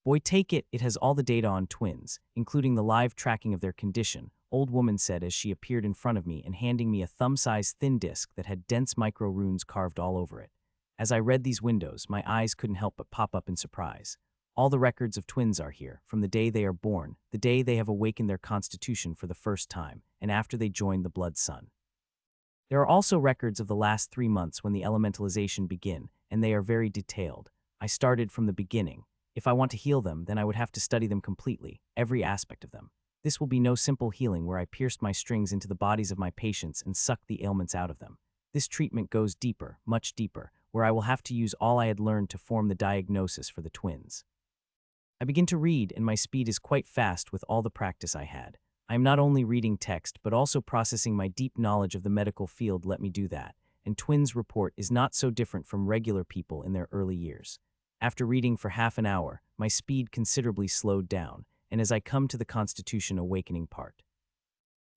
"Boy, take it, it has all the data on twins, including the live tracking of their condition," old woman said as she appeared in front of me and handing me a thumb-sized thin disc that had dense micro-runes carved all over it. As I read these windows, my eyes couldn't help but pop up in surprise. All the records of twins are here, from the day they are born, the day they have awakened their constitution for the first time, and after they join the blood sun. There are also records of the last 3 months when the elementalization begin, and they are very detailed. I started from the beginning. If I want to heal them, then I would have to study them completely, every aspect of them. This will be no simple healing where I pierced my strings into the bodies of my patients and sucked the ailments out of them. This treatment goes deeper, much deeper, where I will have to use all I had learned to form the diagnosis for the twins. I begin to read, and my speed is quite fast with all the practice I had. I am not only reading text, but also processing my deep knowledge of the medical field let me do that, and twins' report is not so different from regular people in their early years. After reading for half an hour, my speed considerably slowed down, and as I come to the Constitution Awakening part.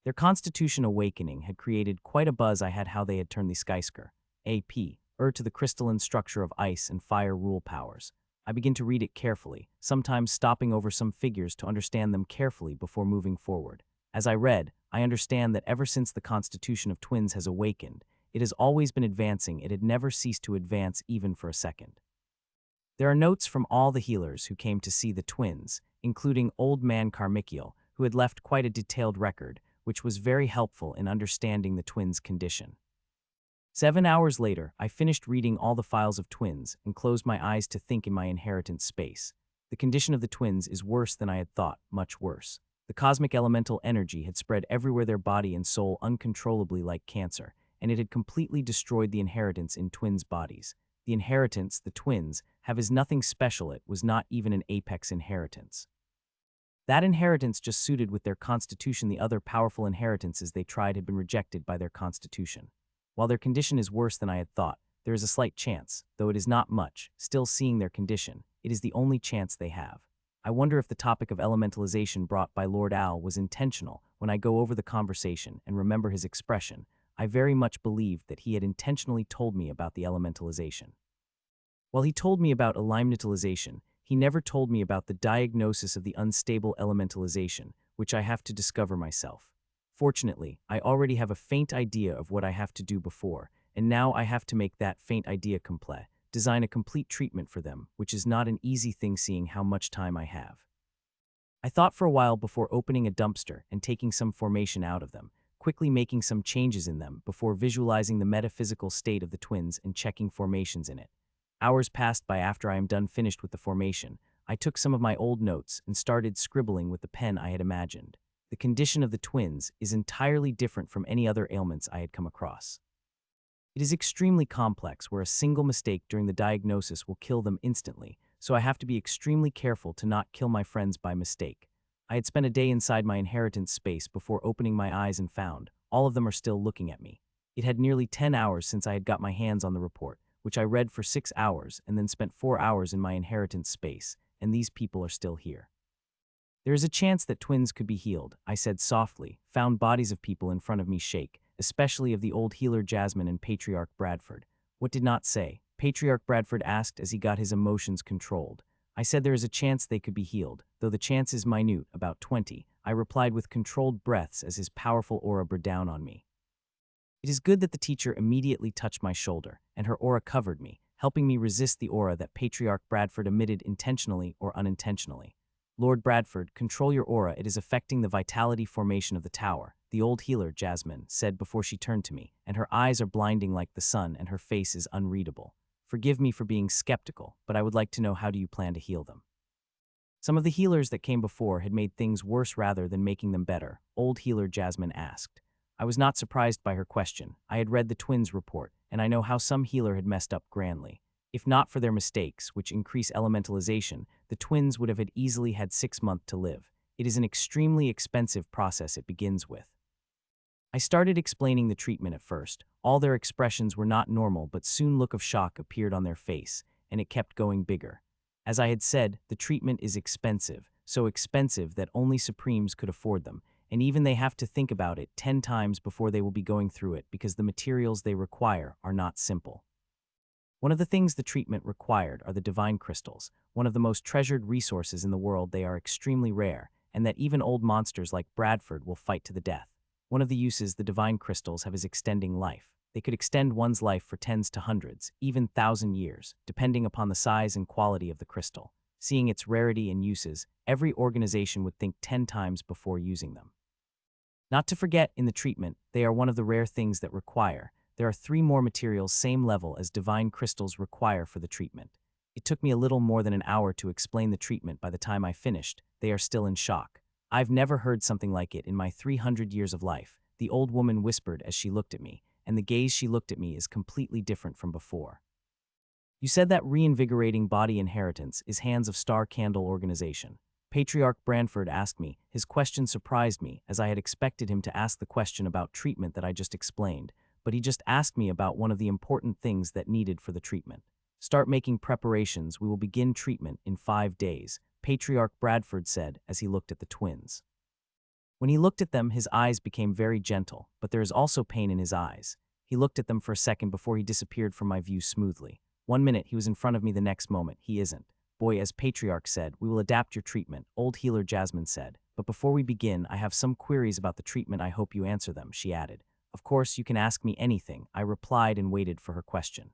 Their Constitution Awakening had created quite a buzz. I had how they had turned the Skysker, AP, to the crystalline structure of ice and fire rule powers. I begin to read it carefully, sometimes stopping over some figures to understand them carefully before moving forward. As I read, I understand that ever since the Constitution of Twins has awakened, it has always been advancing. It had never ceased to advance even for a second. There are notes from all the healers who came to see the twins, including Old Man Carmichael, who had left quite a detailed record, which was very helpful in understanding the twins' condition. 7 hours later, I finished reading all the files of twins and closed my eyes to think in my inheritance space. The condition of the twins is worse than I had thought, much worse. The cosmic elemental energy had spread everywhere their body and soul uncontrollably like cancer, and it had completely destroyed the inheritance in twins' bodies. The inheritance the twins have is nothing special. It was not even an apex inheritance. That inheritance just suited with their constitution. The other powerful inheritances they tried had been rejected by their constitution. While their condition is worse than I had thought, there is a slight chance, though it is not much, still seeing their condition, it is the only chance they have. I wonder if the topic of elementalization brought by Lord Al was intentional. When I go over the conversation and remember his expression, I very much believed that he had intentionally told me about the elementalization. While he told me about eliminalization, he never told me about the diagnosis of the unstable elementalization, which I have to discover myself. Fortunately, I already have a faint idea of what I have to do before, and now I have to make that faint idea complete, design a complete treatment for them, which is not an easy thing seeing how much time I have. I thought for a while before opening a dumpster and taking some formation out of them, quickly making some changes in them before visualizing the metaphysical state of the twins and checking formations in it. Hours passed by after I am done finished with the formation. I took some of my old notes and started scribbling with the pen I had imagined. The condition of the twins is entirely different from any other ailments I had come across. It is extremely complex, where a single mistake during the diagnosis will kill them instantly, so I have to be extremely careful to not kill my friends by mistake. I had spent a day inside my inheritance space before opening my eyes and found all of them are still looking at me. It had nearly 10 hours since I had got my hands on the report, which I read for 6 hours and then spent 4 hours in my inheritance space, and these people are still here. There is a chance that twins could be healed, I said softly, found bodies of people in front of me shake, especially of the old healer Jasmine and Patriarch Bradford. What did not say? Patriarch Bradford asked as he got his emotions controlled. I said there is a chance they could be healed, though the chance is minute, about 20. I replied with controlled breaths as his powerful aura bore down on me. It is good that the teacher immediately touched my shoulder, and her aura covered me, helping me resist the aura that Patriarch Bradford emitted intentionally or unintentionally. Lord Bradford, control your aura, it is affecting the vitality formation of the tower, the old healer, Jasmine, said before she turned to me, and her eyes are blinding like the sun and her face is unreadable. Forgive me for being skeptical, but I would like to know, how do you plan to heal them? Some of the healers that came before had made things worse rather than making them better, old healer Jasmine asked. I was not surprised by her question. I had read the twins' report, and I know how some healer had messed up grandly. If not for their mistakes, which increase elementalization, the twins would have had easily had 6 months to live. It is an extremely expensive process it begins with. I started explaining the treatment at first. All their expressions were not normal, but soon look of shock appeared on their face, and it kept going bigger. As I had said, the treatment is expensive, so expensive that only Supremes could afford them, and even they have to think about it 10 times before they will be going through it because the materials they require are not simple. One of the things the treatment required are the divine crystals, one of the most treasured resources in the world. They are extremely rare, and that even old monsters like Bradford will fight to the death. One of the uses the divine crystals have is extending life. They could extend one's life for tens to hundreds, even 1,000 years, depending upon the size and quality of the crystal. Seeing its rarity and uses, every organization would think 10 times before using them. Not to forget, in the treatment, they are one of the rare things that require. There are 3 more materials same level as divine crystals require for the treatment. It took me a little more than an hour to explain the treatment. By the time I finished, they are still in shock. I've never heard something like it in my 300 years of life, the old woman whispered as she looked at me, and the gaze she looked at me is completely different from before. You said that reinvigorating body inheritance is hands of Star Candle organization. Patriarch Bradford asked me. His question surprised me, as I had expected him to ask the question about treatment that I just explained, but he just asked me about one of the important things that needed for the treatment. Start making preparations. We will begin treatment in 5 days, Patriarch Bradford said as he looked at the twins. When he looked at them, his eyes became very gentle, but there is also pain in his eyes. He looked at them for a second before he disappeared from my view smoothly. 1 minute he was in front of me, the next moment he isn't. Boy, as Patriarch said, we will adapt your treatment, old healer Jasmine said. But before we begin, I have some queries about the treatment. I hope you answer them, she added. Of course, you can ask me anything, I replied and waited for her question.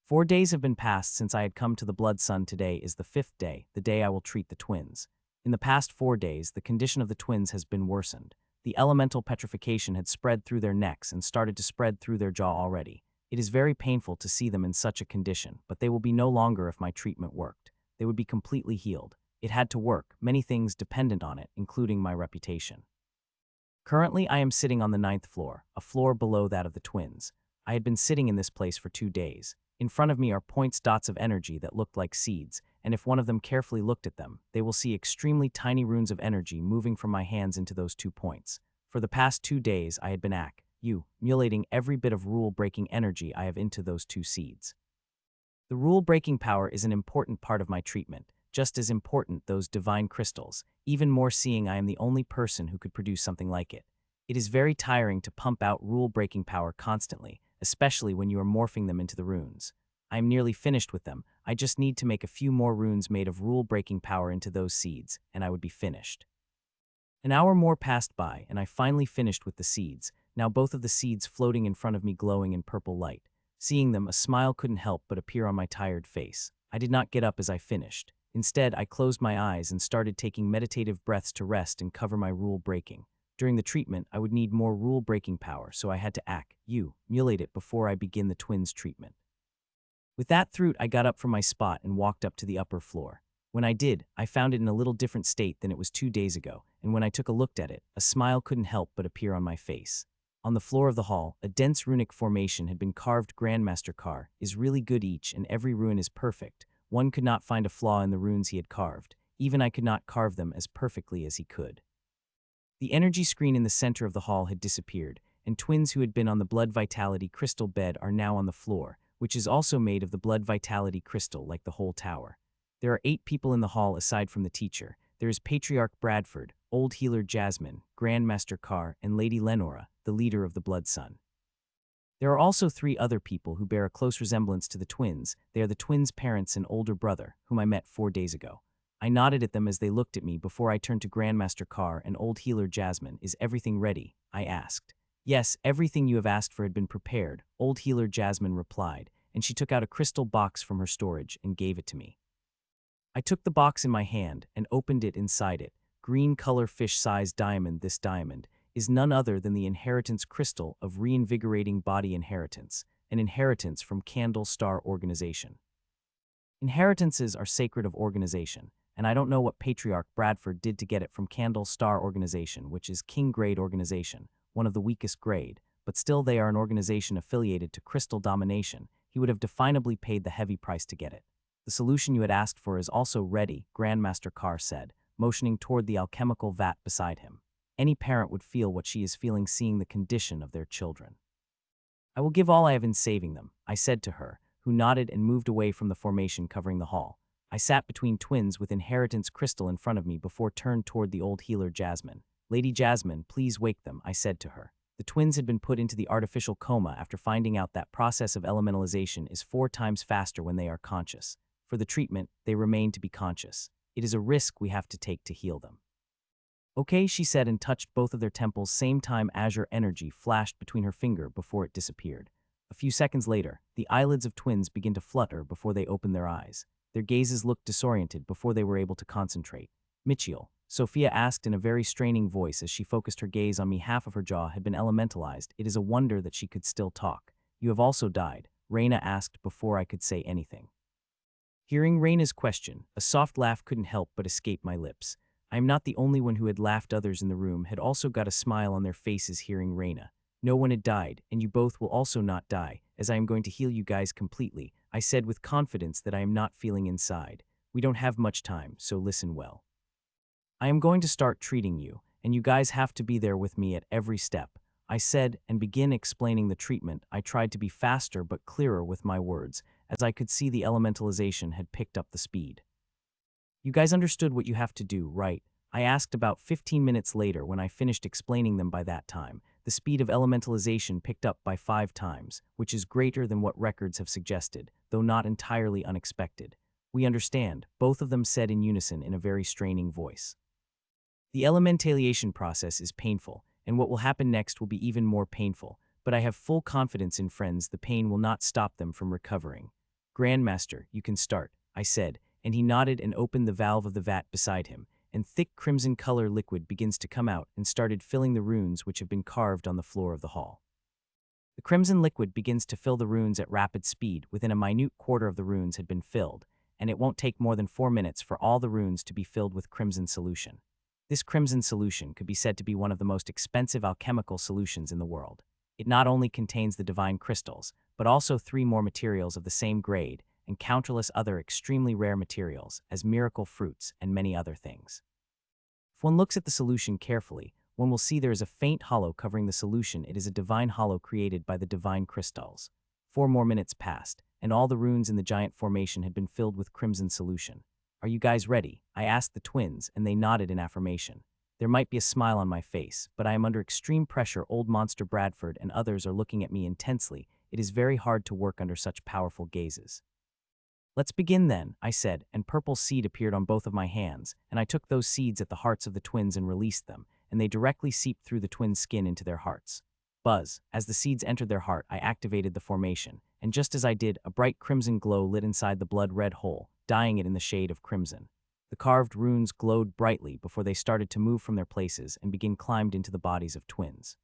4 days have been passed since I had come to the Blood Sun. Today is the 5th day, the day I will treat the twins. In the past 4 days, the condition of the twins has been worsened. The elemental petrification had spread through their necks and started to spread through their jaw already. It is very painful to see them in such a condition, but they will be no longer if my treatment worked. They would be completely healed. It had to work, many things dependent on it, including my reputation. Currently, I am sitting on the 9th floor, a floor below that of the twins. I had been sitting in this place for 2 days. In front of me are dots of energy that looked like seeds, and if one of them carefully looked at them, they will see extremely tiny runes of energy moving from my hands into those 2 points. For the past 2 days, I had been emulating every bit of rule-breaking energy I have into those 2 seeds. The rule-breaking power is an important part of my treatment, just as important those divine crystals, even more seeing I am the only person who could produce something like it. It is very tiring to pump out rule-breaking power constantly, especially when you are morphing them into the runes. I am nearly finished with them. I just need to make a few more runes made of rule-breaking power into those seeds, and I would be finished. An hour more passed by, and I finally finished with the seeds, now both of the seeds floating in front of me glowing in purple light. Seeing them, a smile couldn't help but appear on my tired face. I did not get up as I finished. Instead, I closed my eyes and started taking meditative breaths to rest and cover my rule breaking. During the treatment, I would need more rule breaking power, so I had to emulate it before I begin the twins' treatment. With that thought, I got up from my spot and walked up to the upper floor. When I did, I found it in a little different state than it was 2 days ago, and when I took a look at it, a smile couldn't help but appear on my face. On the floor of the hall, a dense runic formation had been carved. Grandmaster Carr is really good each and every rune is perfect. One could not find a flaw in the runes he had carved. Even I could not carve them as perfectly as he could. The energy screen in the center of the hall had disappeared, and twins who had been on the blood vitality crystal bed are now on the floor, which is also made of the blood vitality crystal like the whole tower. There are 8 people in the hall aside from the teacher. There is Patriarch Bradford, Old Healer Jasmine, Grandmaster Carr, and Lady Lenora, the leader of the Blood Sun. There are also 3 other people who bear a close resemblance to the twins. They are the twins' parents and older brother, whom I met 4 days ago. I nodded at them as they looked at me before I turned to Grandmaster Carr and Old Healer Jasmine. Is everything ready? I asked. Yes, everything you have asked for had been prepared, Old Healer Jasmine replied, and she took out a crystal box from her storage and gave it to me. I took the box in my hand and opened it. Inside it, green color fish-sized diamond. This diamond is none other than the inheritance crystal of reinvigorating body inheritance, an inheritance from Candle Star Organization. Inheritances are sacred of organization, and I don't know what Patriarch Bradford did to get it from Candle Star Organization, which is King Grade Organization, one of the weakest grade, but still they are an organization affiliated to Crystal Domination. He would have definably paid the heavy price to get it. The solution you had asked for is also ready, Grandmaster Carr said, motioning toward the alchemical vat beside him. Any parent would feel what she is feeling seeing the condition of their children. I will give all I have in saving them, I said to her, who nodded and moved away from the formation covering the hall. I sat between twins with inheritance crystal in front of me before turned toward the old healer Jasmine. Lady Jasmine, please wake them, I said to her. The twins had been put into the artificial coma after finding out that process of elementalization is 4 times faster when they are conscious. For the treatment, they remain to be conscious. It is a risk we have to take to heal them. Okay, she said and touched both of their temples. Same time azure energy flashed between her finger before it disappeared. A few seconds later, the eyelids of twins began to flutter before they opened their eyes. Their gazes looked disoriented before they were able to concentrate. Michiel, Sophia asked in a very straining voice as she focused her gaze on me. Half of her jaw had been elementalized. It is a wonder that she could still talk. You have also died, Reina asked before I could say anything. Hearing Reina's question, a soft laugh couldn't help but escape my lips. I am not the only one who had laughed. Others in the room had also got a smile on their faces hearing Reina. No one had died, and you both will also not die, as I am going to heal you guys completely, I said with confidence that I am not feeling inside. We don't have much time, so listen well. I am going to start treating you, and you guys have to be there with me at every step, I said, and begin explaining the treatment. I tried to be faster but clearer with my words, as I could see the elementalization had picked up the speed. You guys understood what you have to do, right? I asked about 15 minutes later when I finished explaining them. By that time, the speed of elementalization picked up by 5 times, which is greater than what records have suggested, though not entirely unexpected. We understand, both of them said in unison in a very straining voice. The elementalization process is painful, and what will happen next will be even more painful, but I have full confidence in friends the pain will not stop them from recovering. Grandmaster, you can start, I said, and he nodded and opened the valve of the vat beside him, and thick crimson color liquid begins to come out and started filling the runes which have been carved on the floor of the hall. The crimson liquid begins to fill the runes at rapid speed. Within a minute quarter of the runes had been filled, and it won't take more than 4 minutes for all the runes to be filled with crimson solution. This crimson solution could be said to be one of the most expensive alchemical solutions in the world. It not only contains the divine crystals, but also 3 more materials of the same grade, and countless other extremely rare materials, as miracle fruits and many other things. If one looks at the solution carefully, one will see there is a faint hollow covering the solution. It is a divine hollow created by the divine crystals. 4 more minutes passed, and all the runes in the giant formation had been filled with crimson solution. Are you guys ready? I asked the twins, and they nodded in affirmation. There might be a smile on my face, but I am under extreme pressure. Old Monster Bradford and others are looking at me intensely. It is very hard to work under such powerful gazes. Let's begin then, I said, and purple seed appeared on both of my hands, and I took those seeds at the hearts of the twins and released them, and they directly seeped through the twins' skin into their hearts. Buzz, as the seeds entered their heart, I activated the formation, and just as I did, a bright crimson glow lit inside the blood-red hole, dyeing it in the shade of crimson. The carved runes glowed brightly before they started to move from their places and begin climbed into the bodies of twins.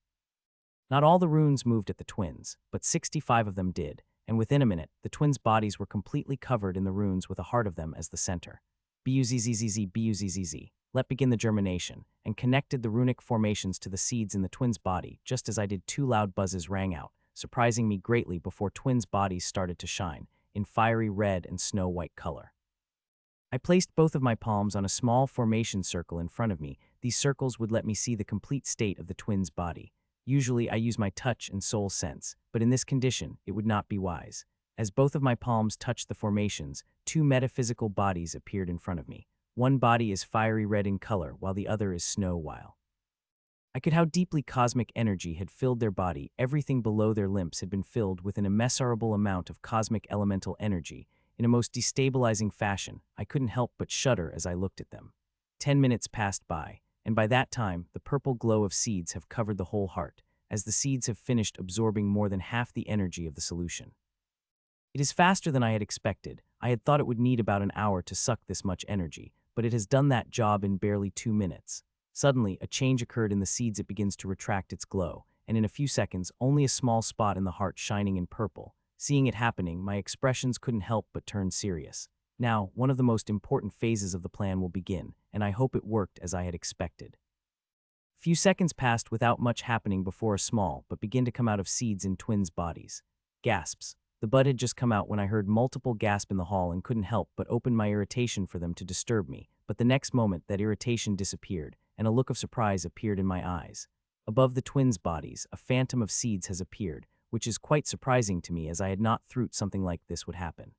Not all the runes moved at the twins, but 65 of them did, and within a minute, the twins' bodies were completely covered in the runes with a heart of them as the center. Buzzz. Let begin the germination, and connected the runic formations to the seeds in the twins' body, just as I did. Two loud buzzes rang out, surprising me greatly before twins' bodies started to shine, in fiery red and snow-white color. I placed both of my palms on a small formation circle in front of me. These circles would let me see the complete state of the twins' body. Usually I use my touch and soul sense, but in this condition, it would not be wise. As both of my palms touched the formations, two metaphysical bodies appeared in front of me. One body is fiery red in color, while the other is snow-white. I could how deeply cosmic energy had filled their body. Everything below their limbs had been filled with an immeasurable amount of cosmic elemental energy. In a most destabilizing fashion, I couldn't help but shudder as I looked at them. 10 minutes passed by, and by that time, the purple glow of seeds have covered the whole heart, as the seeds have finished absorbing more than half the energy of the solution. It is faster than I had expected. I had thought it would need about an hour to suck this much energy, but it has done that job in barely 2 minutes. Suddenly, a change occurred in the seeds. It begins to retract its glow, and in a few seconds, only a small spot in the heart shining in purple. Seeing it happening, my expressions couldn't help but turn serious. Now, one of the most important phases of the plan will begin, and I hope it worked as I had expected. Few seconds passed without much happening before a small but begin to come out of seeds in twins' bodies. Gasps. The bud had just come out when I heard multiple gasps in the hall and couldn't help but open my irritation for them to disturb me, but the next moment that irritation disappeared, and a look of surprise appeared in my eyes. Above the twins' bodies, a phantom of seeds has appeared, which is quite surprising to me as I had not thought something like this would happen.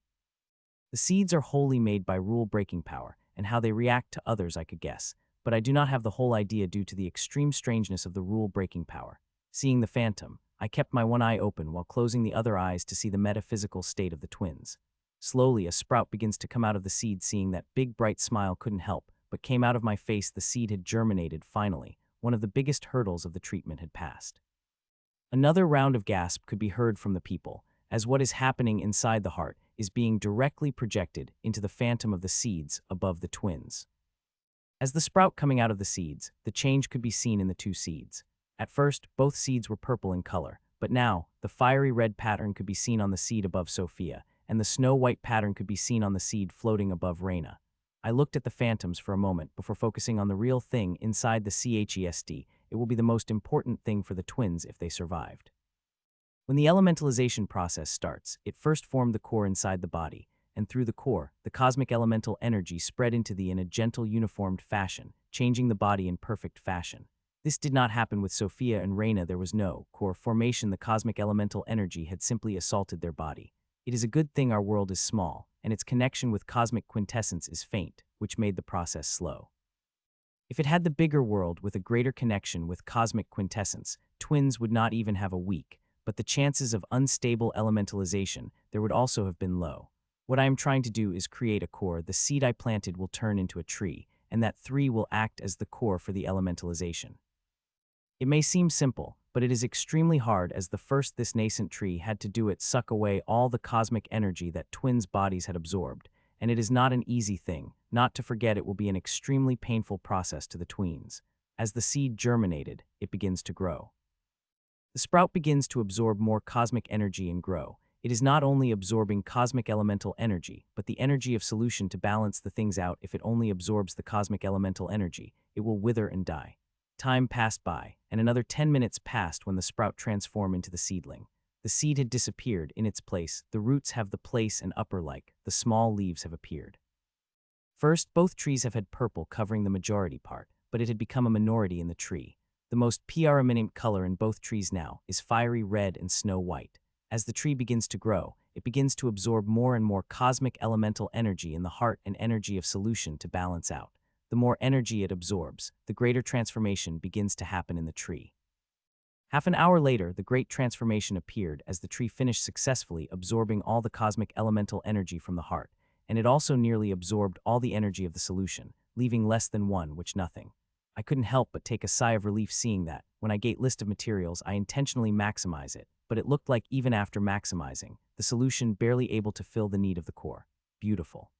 The seeds are wholly made by rule-breaking power, and how they react to others I could guess, but I do not have the whole idea due to the extreme strangeness of the rule-breaking power. Seeing the phantom, I kept my one eye open while closing the other eyes to see the metaphysical state of the twins. Slowly, a sprout begins to come out of the seed. Seeing that big bright smile couldn't help, but came out of my face. The seed had germinated finally. One of the biggest hurdles of the treatment had passed. Another round of gasp could be heard from the people, as what is happening inside the heart is being directly projected into the phantom of the seeds above the twins. As the sprout coming out of the seeds, the change could be seen in the two seeds. At first, both seeds were purple in color, but now, the fiery red pattern could be seen on the seed above Sophia, and the snow-white pattern could be seen on the seed floating above Reina. I looked at the phantoms for a moment before focusing on the real thing inside the chest. It will be the most important thing for the twins if they survived. When the elementalization process starts, it first formed the core inside the body, and through the core, the cosmic elemental energy spread into the in a gentle, uniformed fashion, changing the body in perfect fashion. This did not happen with Sophia and Reina. There was no core formation. The cosmic elemental energy had simply assaulted their body. It is a good thing our world is small, and its connection with cosmic quintessence is faint, which made the process slow. If it had the bigger world with a greater connection with cosmic quintessence, twins would not even have a week, but the chances of unstable elementalization there would also have been low. What I am trying to do is create a core. The seed I planted will turn into a tree, and that tree will act as the core for the elementalization. It may seem simple, but it is extremely hard as the first this nascent tree had to do it suck away all the cosmic energy that twins' bodies had absorbed, and it is not an easy thing. Not to forget, it will be an extremely painful process to the tweens. As the seed germinated, it begins to grow. The sprout begins to absorb more cosmic energy and grow. It is not only absorbing cosmic elemental energy, but the energy of solution to balance the things out. If it only absorbs the cosmic elemental energy, it will wither and die. Time passed by, and another 10 minutes passed when the sprout transformed into the seedling. The seed had disappeared. In its place, the roots have the place and upper-like, the small leaves have appeared. First, both trees have had purple covering the majority part, but it had become a minority in the tree. The most preeminent color in both trees now is fiery red and snow-white. As the tree begins to grow, it begins to absorb more and more cosmic elemental energy in the heart and energy of solution to balance out. The more energy it absorbs, the greater transformation begins to happen in the tree. Half an hour later, the great transformation appeared as the tree finished successfully absorbing all the cosmic elemental energy from the heart, and it also nearly absorbed all the energy of the solution, leaving less than one, which nothing. I couldn't help but take a sigh of relief seeing that, when I gate list of materials, I intentionally maximize it, but it looked like even after maximizing, the solution barely able to fill the need of the core. Beautiful.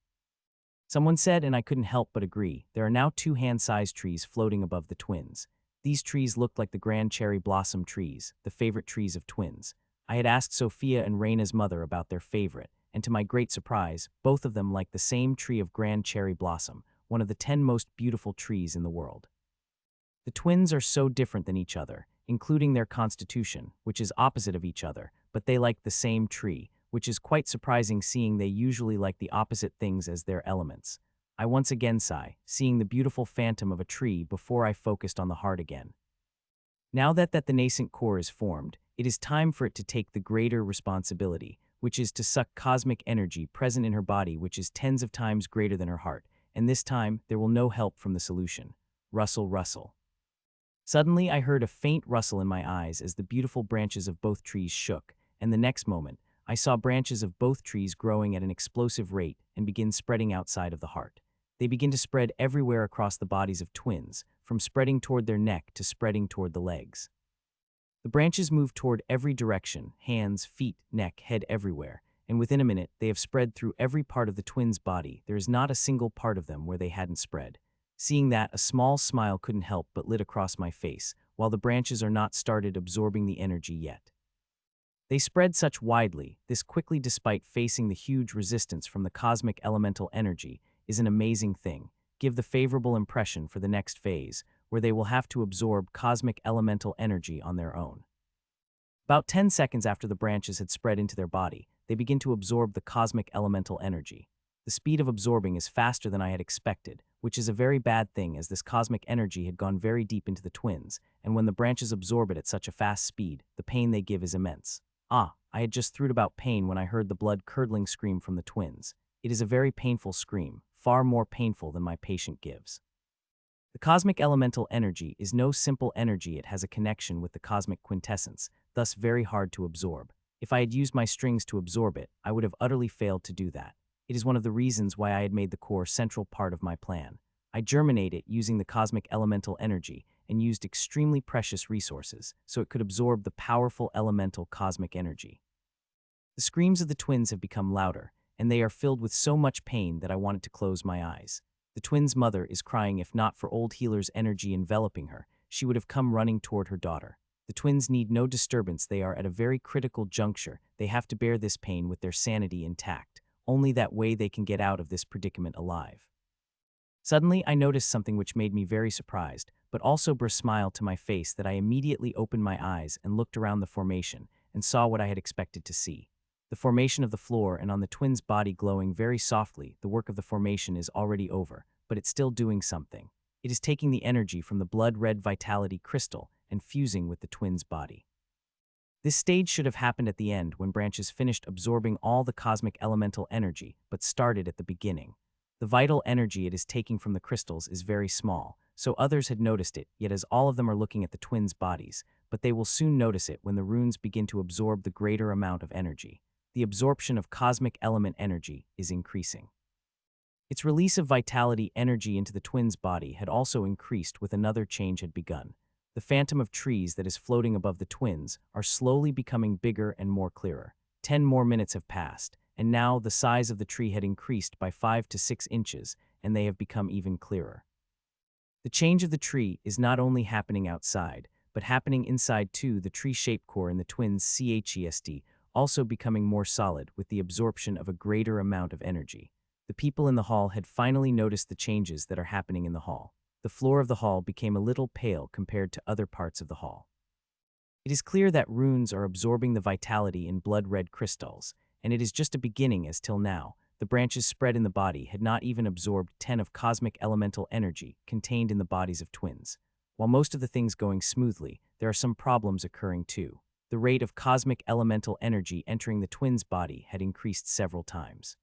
Someone said, and I couldn't help but agree, there are now 2 hand-sized trees floating above the twins. These trees looked like the grand cherry blossom trees, the favorite trees of twins. I had asked Sophia and Reina's mother about their favorite, and to my great surprise, both of them liked the same tree of grand cherry blossom, one of the 10 most beautiful trees in the world. The twins are so different than each other, including their constitution, which is opposite of each other, but they like the same tree, which is quite surprising seeing they usually like the opposite things as their elements. I once again sigh, seeing the beautiful phantom of a tree before I focused on the heart again. Now that the nascent core is formed, it is time for it to take the greater responsibility, which is to suck cosmic energy present in her body, which is tens of times greater than her heart, and this time there will no help from the solution. Rustle, rustle. Suddenly I heard a faint rustle in my eyes as the beautiful branches of both trees shook, and the next moment, I saw branches of both trees growing at an explosive rate and begin spreading outside of the heart. They begin to spread everywhere across the bodies of twins, from spreading toward their neck to spreading toward the legs. The branches move toward every direction, hands, feet, neck, head, everywhere, and within a minute they have spread through every part of the twins' body. There is not a single part of them where they hadn't spread. Seeing that, a small smile couldn't help but lit across my face, while the branches are not started absorbing the energy yet. They spread such widely, this quickly despite facing the huge resistance from the cosmic elemental energy, is an amazing thing. Give the favorable impression for the next phase, where they will have to absorb cosmic elemental energy on their own. About 10 seconds after the branches had spread into their body, they begin to absorb the cosmic elemental energy. The speed of absorbing is faster than I had expected, which is a very bad thing as this cosmic energy had gone very deep into the twins, and when the branches absorb it at such a fast speed, the pain they give is immense. I had just thought about pain when I heard the blood-curdling scream from the twins. It is a very painful scream, far more painful than my patient gives. The cosmic elemental energy is no simple energy. It has a connection with the cosmic quintessence, thus very hard to absorb. If I had used my strings to absorb it, I would have utterly failed to do that. It is one of the reasons why I had made the core central part of my plan. I germinate it using the cosmic elemental energy and used extremely precious resources, so it could absorb the powerful elemental cosmic energy. The screams of the twins have become louder, and they are filled with so much pain that I wanted to close my eyes. The twins' mother is crying. If not for Old Healer's energy enveloping her, she would have come running toward her daughter. The twins need no disturbance. They are at a very critical juncture. They have to bear this pain with their sanity intact. Only that way they can get out of this predicament alive. Suddenly, I noticed something which made me very surprised, but also brought a smile to my face that I immediately opened my eyes and looked around the formation and saw what I had expected to see. The formation of the floor and on the twins' body glowing very softly. The work of the formation is already over, but it's still doing something. It is taking the energy from the blood-red vitality crystal and fusing with the twins' body. This stage should have happened at the end when branches finished absorbing all the cosmic elemental energy, but started at the beginning. The vital energy it is taking from the crystals is very small, so others had noticed it, yet as all of them are looking at the twins' bodies, but they will soon notice it when the runes begin to absorb the greater amount of energy. The absorption of cosmic element energy is increasing. Its release of vitality energy into the twins' body had also increased with another change had begun. The phantom of trees that is floating above the twins are slowly becoming bigger and more clearer. 10 more minutes have passed, and now the size of the tree had increased by 5 to 6 inches, and they have become even clearer. The change of the tree is not only happening outside, but happening inside too. The tree-shaped core in the twins' chest also becoming more solid with the absorption of a greater amount of energy. The people in the hall had finally noticed the changes that are happening in the hall. The floor of the hall became a little pale compared to other parts of the hall. It is clear that runes are absorbing the vitality in blood-red crystals, and it is just a beginning as till now, the branches spread in the body had not even absorbed 10 of cosmic elemental energy contained in the bodies of twins. While most of the things going smoothly, there are some problems occurring too. The rate of cosmic elemental energy entering the twins' body had increased several times.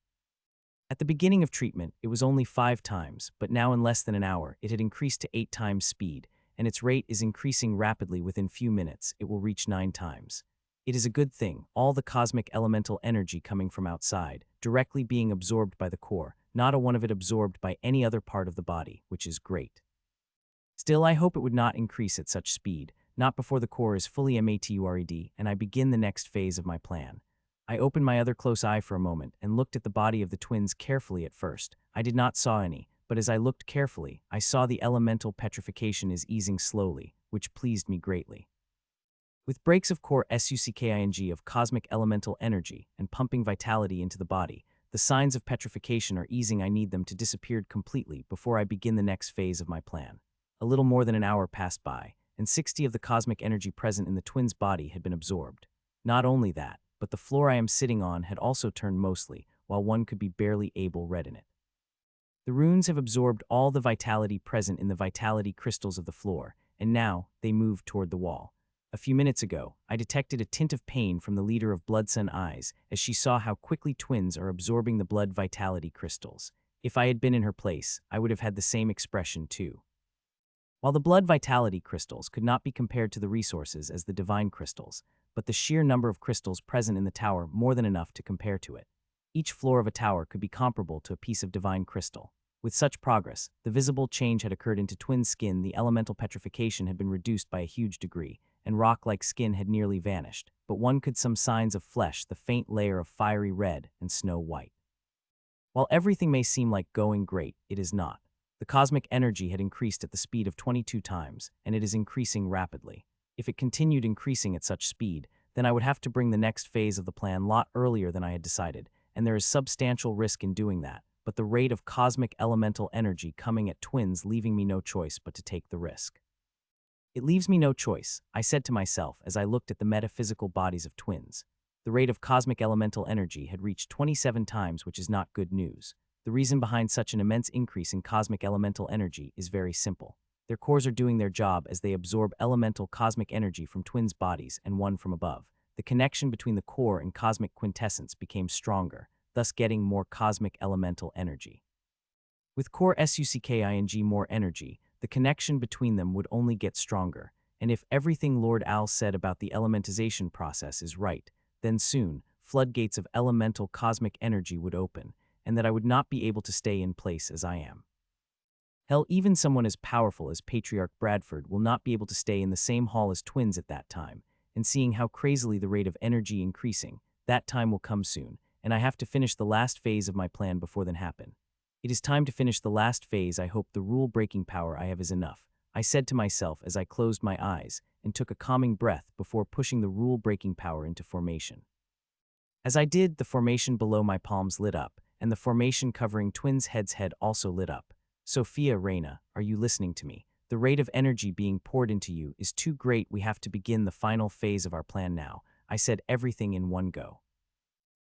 At the beginning of treatment, it was only 5 times, but now in less than an hour, it had increased to 8 times speed, and its rate is increasing rapidly. Within few minutes, it will reach 9 times. It is a good thing, all the cosmic elemental energy coming from outside, directly being absorbed by the core, not a one of it absorbed by any other part of the body, which is great. Still, I hope it would not increase at such speed, not before the core is fully matured, and I begin the next phase of my plan. I opened my other close eye for a moment and looked at the body of the twins carefully. At first, I did not saw any, but as I looked carefully, I saw the elemental petrification is easing slowly, which pleased me greatly. With breaks of core sucking of cosmic elemental energy and pumping vitality into the body, the signs of petrification are easing. I need them to disappear completely before I begin the next phase of my plan. A little more than an hour passed by, and 60 of the cosmic energy present in the twins' body had been absorbed. Not only that, but the floor I am sitting on had also turned mostly, while one could be barely able read in it. The runes have absorbed all the vitality present in the vitality crystals of the floor, and now they move toward the wall. A few minutes ago, I detected a tint of pain from the leader of Bloodsun Eyes as she saw how quickly twins are absorbing the blood vitality crystals. If I had been in her place, I would have had the same expression too. While the blood vitality crystals could not be compared to the resources as the divine crystals, but the sheer number of crystals present in the tower more than enough to compare to it. Each floor of a tower could be comparable to a piece of divine crystal. With such progress, the visible change had occurred into twin skin. The elemental petrification had been reduced by a huge degree, and rock-like skin had nearly vanished, but one could see some signs of flesh, the faint layer of fiery red and snow white. While everything may seem like going great, it is not. The cosmic energy had increased at the speed of 22 times, and it is increasing rapidly. If it continued increasing at such speed, then I would have to bring the next phase of the plan a lot earlier than I had decided, and there is substantial risk in doing that, but the rate of cosmic elemental energy coming at twins leaving me no choice but to take the risk. It leaves me no choice, I said to myself as I looked at the metaphysical bodies of twins. The rate of cosmic elemental energy had reached 27 times, which is not good news. The reason behind such an immense increase in cosmic elemental energy is very simple. Their cores are doing their job as they absorb elemental cosmic energy from twins' bodies and one from above. The connection between the core and cosmic quintessence became stronger, thus getting more cosmic elemental energy. With core sucking more energy, the connection between them would only get stronger, and if everything Lord Al said about the elementization process is right, then soon, floodgates of elemental cosmic energy would open, and that I would not be able to stay in place as I am. Hell, even someone as powerful as Patriarch Bradford will not be able to stay in the same hall as twins at that time, and seeing how crazily the rate of energy increasing, that time will come soon, and I have to finish the last phase of my plan before then happen. It is time to finish the last phase. I hope the rule-breaking power I have is enough, I said to myself as I closed my eyes and took a calming breath before pushing the rule-breaking power into formation. As I did, the formation below my palms lit up, and the formation covering twins' heads also lit up. Sophia, Reina, are you listening to me? The rate of energy being poured into you is too great. We have to begin the final phase of our plan now. I said everything in one go.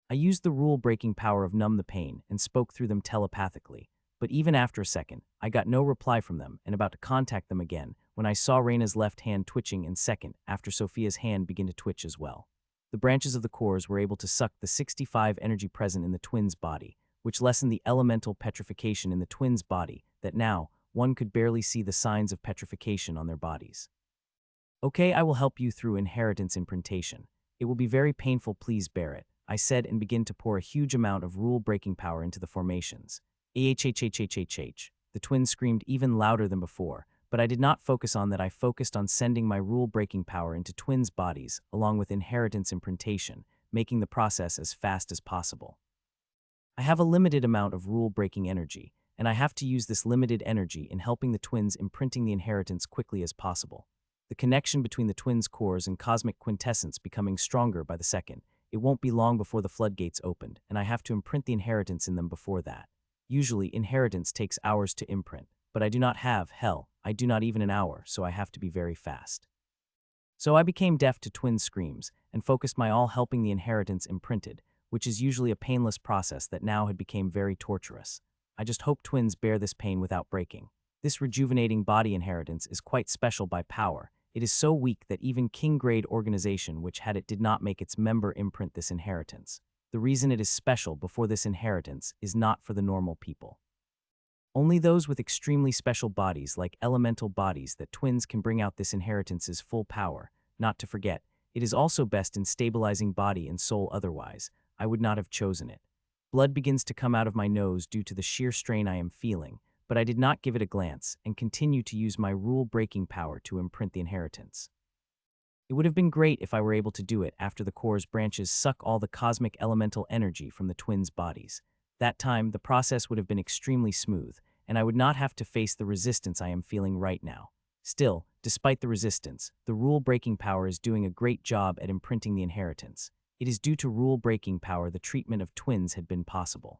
I used the rule-breaking power of numb the pain and spoke through them telepathically, but even after a second, I got no reply from them and about to contact them again when I saw Reina's left hand twitching and second after Sophia's hand begin to twitch as well. The branches of the cores were able to suck the 65 energy present in the twins' body, which lessened the elemental petrification in the twins' body that now, one could barely see the signs of petrification on their bodies. Okay, I will help you through inheritance imprintation. It will be very painful, please bear it, I said and began to pour a huge amount of rule-breaking power into the formations. The twins screamed even louder than before, but I did not focus on that. I focused on sending my rule-breaking power into twins' bodies along with inheritance imprintation, making the process as fast as possible. I have a limited amount of rule-breaking energy, and I have to use this limited energy in helping the twins imprinting the inheritance quickly as possible. The connection between the twins' cores and cosmic quintessence becoming stronger by the second. It won't be long before the floodgates opened, and I have to imprint the inheritance in them before that. Usually, inheritance takes hours to imprint, but I do not have, I do not even an hour, so I have to be very fast. So I became deaf to twin screams and focused my all helping the inheritance imprinted, which is usually a painless process that now had become very torturous. I just hope twins bear this pain without breaking. This rejuvenating body inheritance is quite special by power. It is so weak that even king-grade organization which had it did not make its member imprint this inheritance. The reason it is special before this inheritance is not for the normal people. Only those with extremely special bodies like elemental bodies that twins can bring out this inheritance's full power. Not to forget, it is also best in stabilizing body and soul, otherwise, I would not have chosen it. Blood begins to come out of my nose due to the sheer strain I am feeling, but I did not give it a glance and continue to use my rule-breaking power to imprint the inheritance. It would have been great if I were able to do it after the core's branches suck all the cosmic elemental energy from the twins' bodies. That time, the process would have been extremely smooth, and I would not have to face the resistance I am feeling right now. Still, despite the resistance, the rule-breaking power is doing a great job at imprinting the inheritance. It is due to rule-breaking power the treatment of twins had been possible.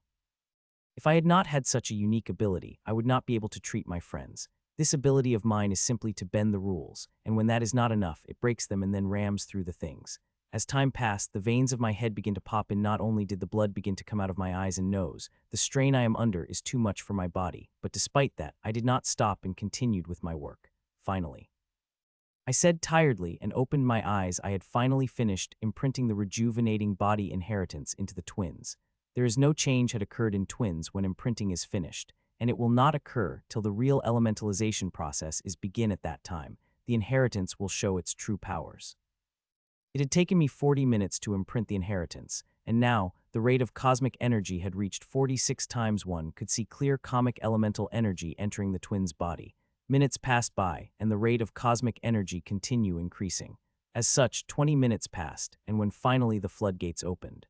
If I had not had such a unique ability, I would not be able to treat my friends. This ability of mine is simply to bend the rules, and when that is not enough, it breaks them and then rams through the things. As time passed, the veins of my head began to pop and not only did the blood begin to come out of my eyes and nose, the strain I am under is too much for my body, but despite that, I did not stop and continued with my work. Finally, I said tiredly and opened my eyes. I had finally finished imprinting the rejuvenating body inheritance into the twins. There is no change had occurred in twins when imprinting is finished, and it will not occur till the real elementalization process is begin at that time. The inheritance will show its true powers. It had taken me 40 minutes to imprint the inheritance, and now the rate of cosmic energy had reached 46 times. One could see clear comic elemental energy entering the twins' body. Minutes passed by, and the rate of cosmic energy continued increasing. As such, 20 minutes passed, and when finally the floodgates opened,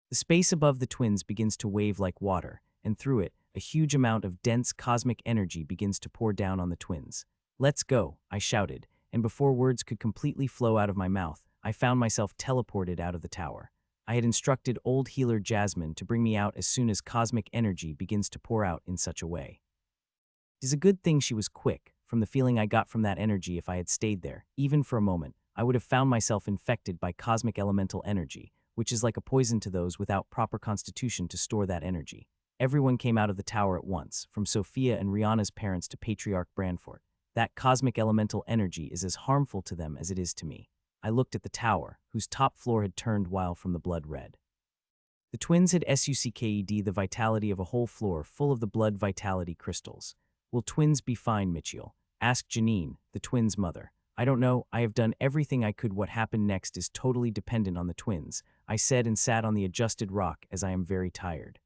the space above the twins begins to wave like water, and through it, a huge amount of dense cosmic energy begins to pour down on the twins. "Let's go," I shouted, and before words could completely flow out of my mouth, I found myself teleported out of the tower. I had instructed old healer Jasmine to bring me out as soon as cosmic energy begins to pour out in such a way. It is a good thing she was quick. From the feeling I got from that energy, if I had stayed there, even for a moment, I would have found myself infected by cosmic elemental energy, which is like a poison to those without proper constitution to store that energy. Everyone came out of the tower at once, from Sophia and Rihanna's parents to Patriarch Branford. That cosmic elemental energy is as harmful to them as it is to me. I looked at the tower, whose top floor had turned while from the blood red. The twins had sucked the vitality of a whole floor full of the blood vitality crystals. "Will twins be fine, Mitchell?" asked Janine, the twins' mother. "I don't know, I have done everything I could. What happened next is totally dependent on the twins," I said and sat on the adjusted rock as I am very tired.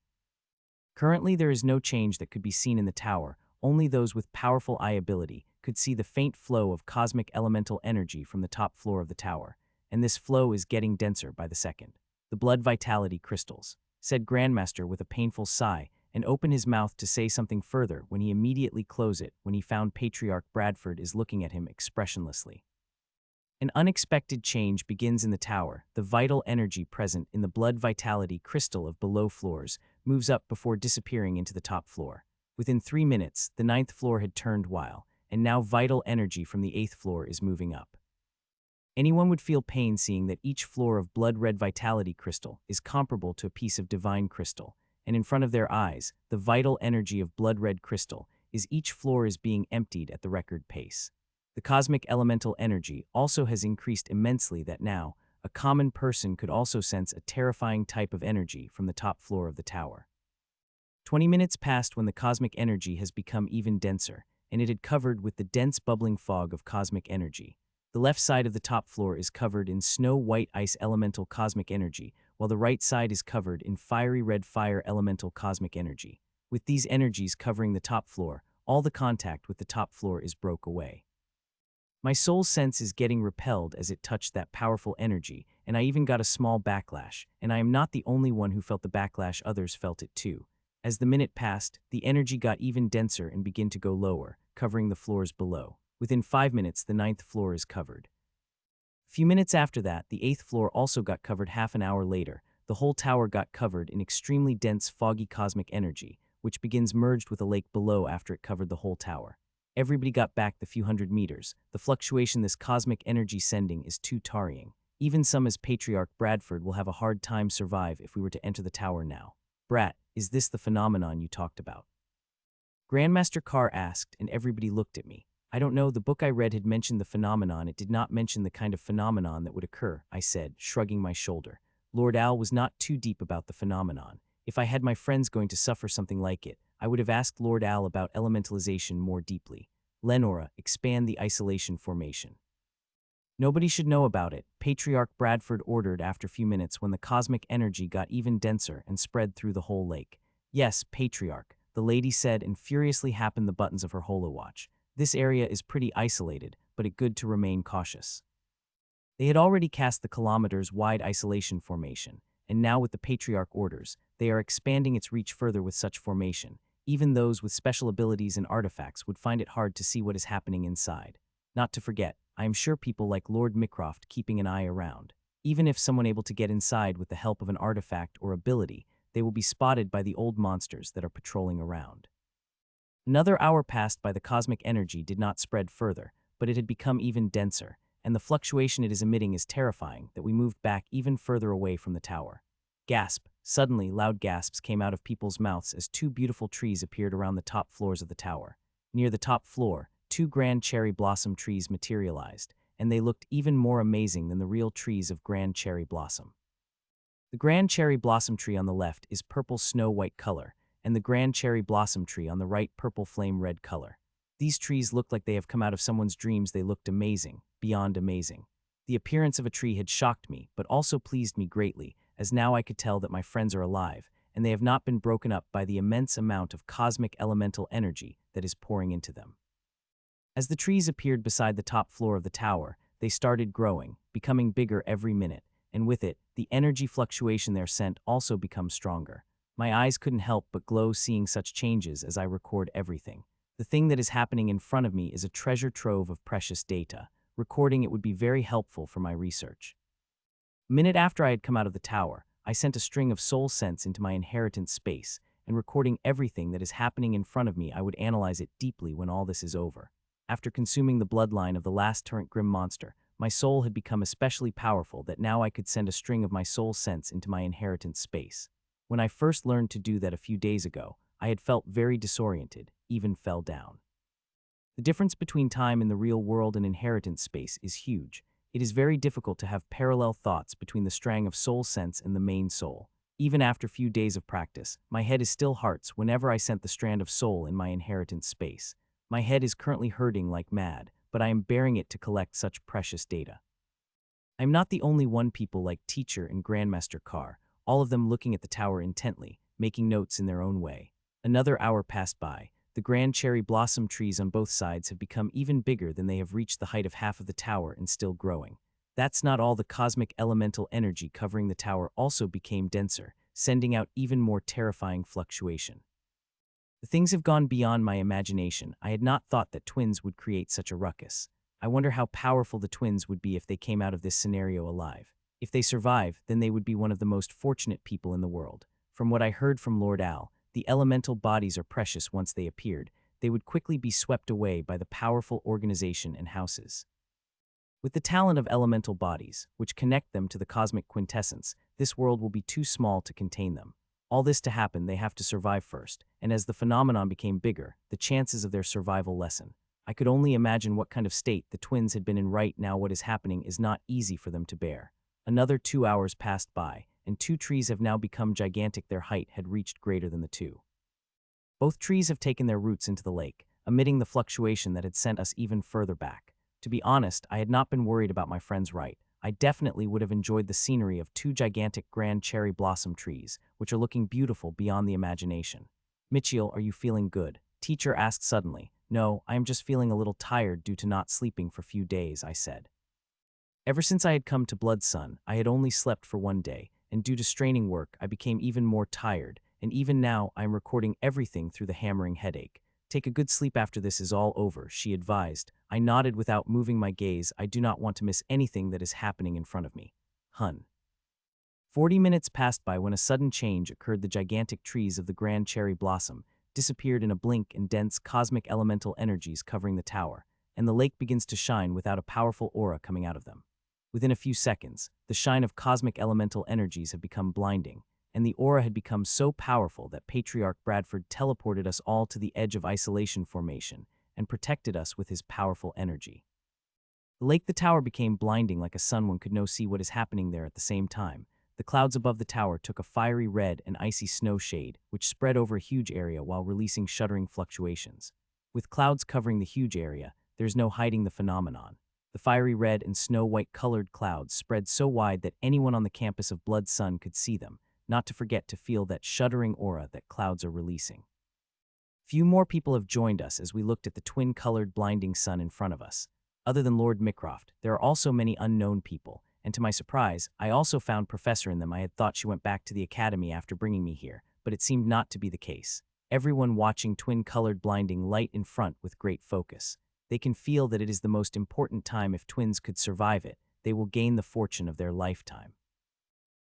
Currently there is no change that could be seen in the tower. Only those with powerful eye ability could see the faint flow of cosmic elemental energy from the top floor of the tower, and this flow is getting denser by the second. "The blood vitality crystals," said Grandmaster with a painful sigh, and opened his mouth to say something further when he immediately closed it when he found Patriarch Bradford is looking at him expressionlessly. An unexpected change begins in the tower. The vital energy present in the blood vitality crystal of below floors moves up before disappearing into the top floor. Within 3 minutes, the 9th floor had turned while, and now vital energy from the 8th floor is moving up. Anyone would feel pain seeing that each floor of blood red vitality crystal is comparable to a piece of divine crystal, and in front of their eyes, the vital energy of blood red crystal is each floor is being emptied at the record pace. The cosmic elemental energy also has increased immensely that now, a common person could also sense a terrifying type of energy from the top floor of the tower. 20 minutes passed when the cosmic energy has become even denser, and it had covered with the dense bubbling fog of cosmic energy. The left side of the top floor is covered in snow-white ice elemental cosmic energy, while the right side is covered in fiery red fire elemental cosmic energy. With these energies covering the top floor, all the contact with the top floor is broke away. My soul's sense is getting repelled as it touched that powerful energy, and I even got a small backlash, and I am not the only one who felt the backlash, others felt it too. As the minute passed, the energy got even denser and began to go lower, covering the floors below. Within 5 minutes, the 9th floor is covered. A few minutes after that, the 8th floor also got covered. Half an hour later, the whole tower got covered in extremely dense foggy cosmic energy, which begins merged with a lake below after it covered the whole tower. Everybody got back the few hundred meters. The fluctuation this cosmic energy sending is too tarrying. Even some as Patriarch Bradford will have a hard time survive if we were to enter the tower now. "Brat, is this the phenomenon you talked about?" Grandmaster Carr asked, and everybody looked at me. "I don't know, the book I read had mentioned the phenomenon. It did not mention the kind of phenomenon that would occur," I said, shrugging my shoulder. Lord Al was not too deep about the phenomenon. If I had my friends going to suffer something like it, I would have asked Lord Al about elementalization more deeply. "Lenora, expand the isolation formation." "Nobody should know about it," Patriarch Bradford ordered after a few minutes when the cosmic energy got even denser and spread through the whole lake. "Yes, Patriarch," the lady said and furiously happened the buttons of her holowatch. "This area is pretty isolated, but it good to remain cautious." They had already cast the kilometers-wide isolation formation, and now with the Patriarch orders, they are expanding its reach further with such formation. Even those with special abilities and artifacts would find it hard to see what is happening inside. Not to forget, I am sure people like Lord Mycroft keeping an eye around. Even if someone able to get inside with the help of an artifact or ability, they will be spotted by the old monsters that are patrolling around. Another hour passed by. The cosmic energy did not spread further, but it had become even denser, and the fluctuation it is emitting is terrifying that we moved back even further away from the tower. Gasp! Suddenly, loud gasps came out of people's mouths as two beautiful trees appeared around the top floors of the tower. Near the top floor, two grand cherry blossom trees materialized, and they looked even more amazing than the real trees of grand cherry blossom. The grand cherry blossom tree on the left is purple snow-white color, and the grand cherry blossom tree on the right purple flame red color. These trees looked like they have come out of someone's dreams. They looked amazing, beyond amazing. The appearance of a tree had shocked me, but also pleased me greatly, as now I could tell that my friends are alive, and they have not been broken up by the immense amount of cosmic elemental energy that is pouring into them. As the trees appeared beside the top floor of the tower, they started growing, becoming bigger every minute, and with it, the energy fluctuation there sent also becomes stronger. My eyes couldn't help but glow seeing such changes as I record everything. The thing that is happening in front of me is a treasure trove of precious data. Recording it would be very helpful for my research. A minute after I had come out of the tower, I sent a string of soul scents into my inheritance space, and recording everything that is happening in front of me, I would analyze it deeply when all this is over. After consuming the bloodline of the last Turret Grim monster, my soul had become especially powerful that now I could send a string of my soul scents into my inheritance space. When I first learned to do that a few days ago, I had felt very disoriented, even fell down. The difference between time in the real world and inheritance space is huge. It is very difficult to have parallel thoughts between the strand of soul sense and the main soul. Even after few days of practice, my head is still hurts whenever I sent the strand of soul in my inheritance space. My head is currently hurting like mad, but I am bearing it to collect such precious data. I am not the only one. People like Teacher and Grandmaster Carr, all of them looking at the tower intently, making notes in their own way. Another hour passed by. The grand cherry blossom trees on both sides have become even bigger than they have reached the height of half of the tower and still growing. That's not all. The cosmic elemental energy covering the tower also became denser, sending out even more terrifying fluctuation. The things have gone beyond my imagination. I had not thought that twins would create such a ruckus. I wonder how powerful the twins would be if they came out of this scenario alive. If they survive, then they would be one of the most fortunate people in the world. From what I heard from Lord Al, the elemental bodies are precious. Once they appeared, they would quickly be swept away by the powerful organization and houses. With the talent of elemental bodies, which connect them to the cosmic quintessence, this world will be too small to contain them. All this to happen, they have to survive first, and as the phenomenon became bigger, the chances of their survival lessen. I could only imagine what kind of state the twins had been in. Right now what is happening is not easy for them to bear. Another 2 hours passed by, and two trees have now become gigantic. Their height had reached greater than the two. Both trees have taken their roots into the lake, emitting the fluctuation that had sent us even further back. To be honest, I had not been worried about my friend's right. I definitely would have enjoyed the scenery of two gigantic grand cherry blossom trees, which are looking beautiful beyond the imagination. Mitchell, are you feeling good? Teacher asked suddenly. No, I am just feeling a little tired due to not sleeping for few days, I said. Ever since I had come to Blood Sun, I had only slept for 1 day, and due to straining work, I became even more tired, and even now I am recording everything through the hammering headache. Take a good sleep after this is all over, she advised. I nodded without moving my gaze. I do not want to miss anything that is happening in front of me. 40 minutes passed by when a sudden change occurred. The gigantic trees of the grand cherry blossom disappeared in a blink, and dense cosmic elemental energies covering the tower, and the lake begins to shine without a powerful aura coming out of them. Within a few seconds, the shine of cosmic elemental energies had become blinding, and the aura had become so powerful that Patriarch Bradford teleported us all to the edge of isolation formation and protected us with his powerful energy. The tower became blinding like a sun. One could no see what is happening there at the same time. The clouds above the tower took a fiery red and icy snow shade, which spread over a huge area while releasing shuddering fluctuations. With clouds covering the huge area, there's no hiding the phenomenon. The fiery red and snow-white colored clouds spread so wide that anyone on the campus of Blood Sun could see them, not to forget to feel that shuddering aura that clouds are releasing. Few more people have joined us as we looked at the twin-colored blinding sun in front of us. Other than Lord Mycroft, there are also many unknown people, and to my surprise, I also found Professor in them. I had thought she went back to the academy after bringing me here, but it seemed not to be the case. Everyone watching twin-colored blinding light in front with great focus. They can feel that it is the most important time. If twins could survive it, they will gain the fortune of their lifetime.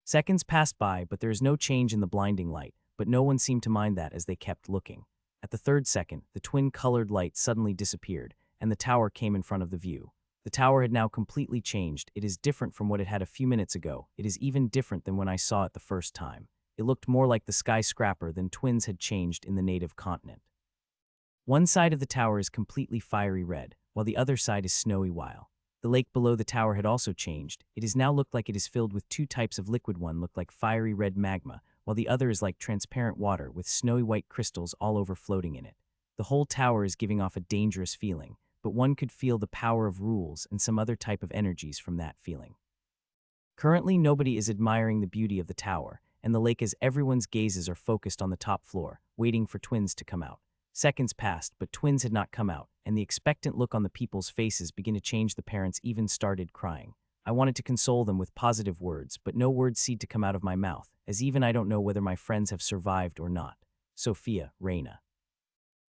Seconds passed by, but there is no change in the blinding light, but no one seemed to mind that as they kept looking. At the third second, the twin-colored light suddenly disappeared, and the tower came in front of the view. The tower had now completely changed. It is different from what it had a few minutes ago. It is even different than when I saw it the first time. It looked more like the skyscraper than twins had changed in the native continent. One side of the tower is completely fiery red, while the other side is snowy white. The lake below the tower had also changed. It is now looked like it is filled with two types of liquid. One looked like fiery red magma, while the other is like transparent water with snowy white crystals all over floating in it. The whole tower is giving off a dangerous feeling, but one could feel the power of rules and some other type of energies from that feeling. Currently, nobody is admiring the beauty of the tower and the lake as everyone's gazes are focused on the top floor, waiting for twins to come out. Seconds passed, but twins had not come out, and the expectant look on the people's faces began to change. The parents even started crying. I wanted to console them with positive words, but no words seemed to come out of my mouth, as even I don't know whether my friends have survived or not. Sophia, Reina.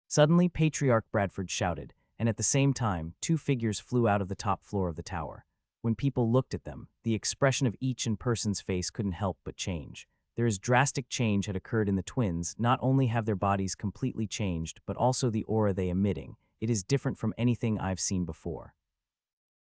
Suddenly, Patriarch Bradford shouted, and at the same time, two figures flew out of the top floor of the tower. When people looked at them, the expression of each person's face couldn't help but change. There is drastic change had occurred in the twins. Not only have their bodies completely changed, but also the aura they emitting. It is different from anything I've seen before.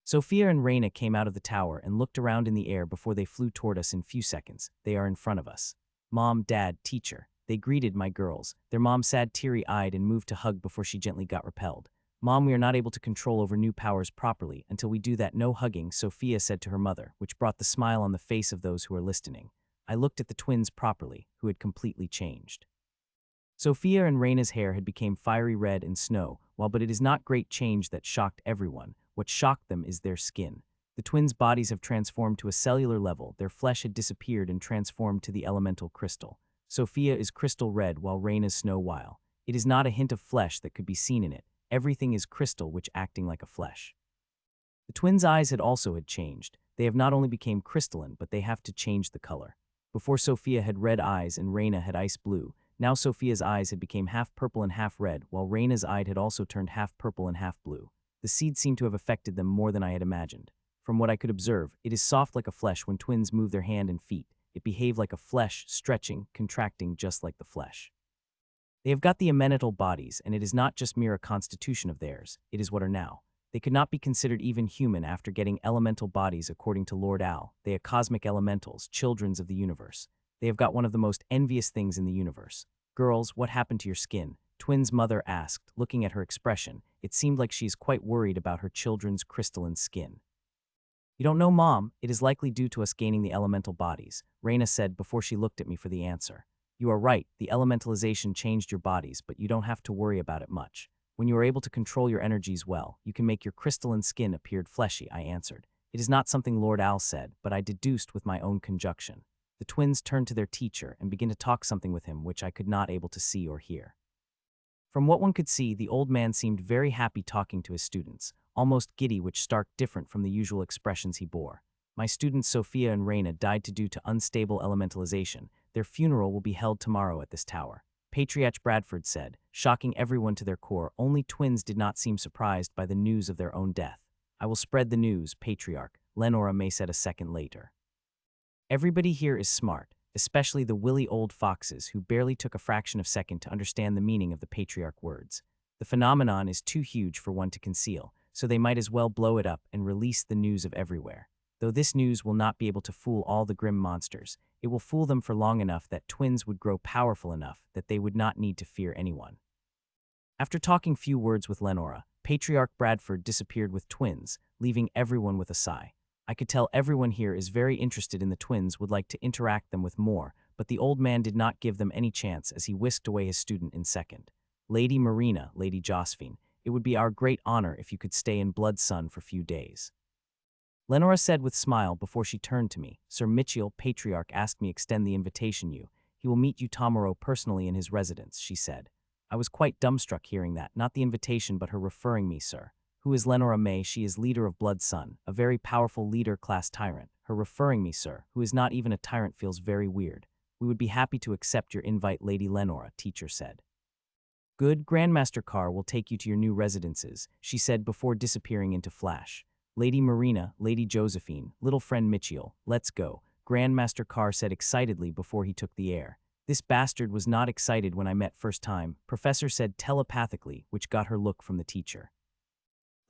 Sophia and Reina came out of the tower and looked around in the air before they flew toward us in few seconds. They are in front of us. Mom, Dad, teacher. They greeted my girls. Their mom sad teary-eyed and moved to hug before she gently got repelled. Mom, we are not able to control over new powers properly. Until we do that, no hugging, Sophia said to her mother, which brought the smile on the face of those who were listening. I looked at the twins properly, who had completely changed. Sophia and Reina's hair had become fiery red and snow, but it is not great change that shocked everyone. What shocked them is their skin. The twins' bodies have transformed to a cellular level. Their flesh had disappeared and transformed to the elemental crystal. Sophia is crystal red while Reina's snow white. It is not a hint of flesh that could be seen in it. Everything is crystal, which acting like a flesh. The twins' eyes had changed. They have not only become crystalline, but they have to change the color. Before, Sophia had red eyes and Reina had ice blue. Now Sophia's eyes had become half purple and half red, while Reina's eye had also turned half purple and half blue. The seed seemed to have affected them more than I had imagined. From what I could observe, it is soft like a flesh. When twins move their hand and feet, it behaved like a flesh, stretching, contracting just like the flesh. They have got the elemental bodies, and it is not just mere constitution of theirs, it is what are now. They could not be considered even human after getting elemental bodies. According to Lord Al, they are cosmic elementals, children of the universe. They have got one of the most envious things in the universe. Girls, what happened to your skin? Twins' mother asked, looking at her expression. It seemed like she is quite worried about her children's crystalline skin. You don't know, Mom. It is likely due to us gaining the elemental bodies, Reina said before she looked at me for the answer. You are right, the elementalization changed your bodies, but you don't have to worry about it much. When you are able to control your energies well, you can make your crystalline skin appear fleshy, I answered. It is not something Lord Al said, but I deduced with my own conjunction. The twins turned to their teacher and began to talk something with him which I could not able to see or hear. From what one could see, the old man seemed very happy talking to his students, almost giddy, which stark different from the usual expressions he bore. My students Sophia and Reina died due to unstable elementalization. Their funeral will be held tomorrow at this tower, Patriarch Bradford said, shocking everyone to their core. Only twins did not seem surprised by the news of their own death. I will spread the news, Patriarch, Lenora May said a second later. Everybody here is smart, especially the willy old foxes who barely took a fraction of a second to understand the meaning of the Patriarch words. The phenomenon is too huge for one to conceal, so they might as well blow it up and release the news of everywhere. Though this news will not be able to fool all the grim monsters, it will fool them for long enough that twins would grow powerful enough that they would not need to fear anyone. After talking few words with Lenora, Patriarch Bradford disappeared with twins, leaving everyone with a sigh. I could tell everyone here is very interested in the twins, would like to interact them with more, but the old man did not give them any chance as he whisked away his student in second. Lady Marina, Lady Josephine, it would be our great honor if you could stay in Blood Sun for few days. Lenora said with smile before she turned to me. Sir Mitchell, Patriarch asked me extend the invitation you. He will meet you tomorrow personally in his residence, she said. I was quite dumbstruck hearing that, not the invitation but her referring me, sir. Who is Lenora May? She is leader of Blood Sun, a very powerful leader-class tyrant. Her referring me, sir, who is not even a tyrant, feels very weird. We would be happy to accept your invite, Lady Lenora, teacher said. Good, Grandmaster Carr will take you to your new residences, she said before disappearing into flash. Lady Marina, Lady Josephine, little friend Michiel, let's go, Grandmaster Carr said excitedly before he took the air. This bastard was not excited when I met first time, Professor said telepathically, which got her look from the teacher.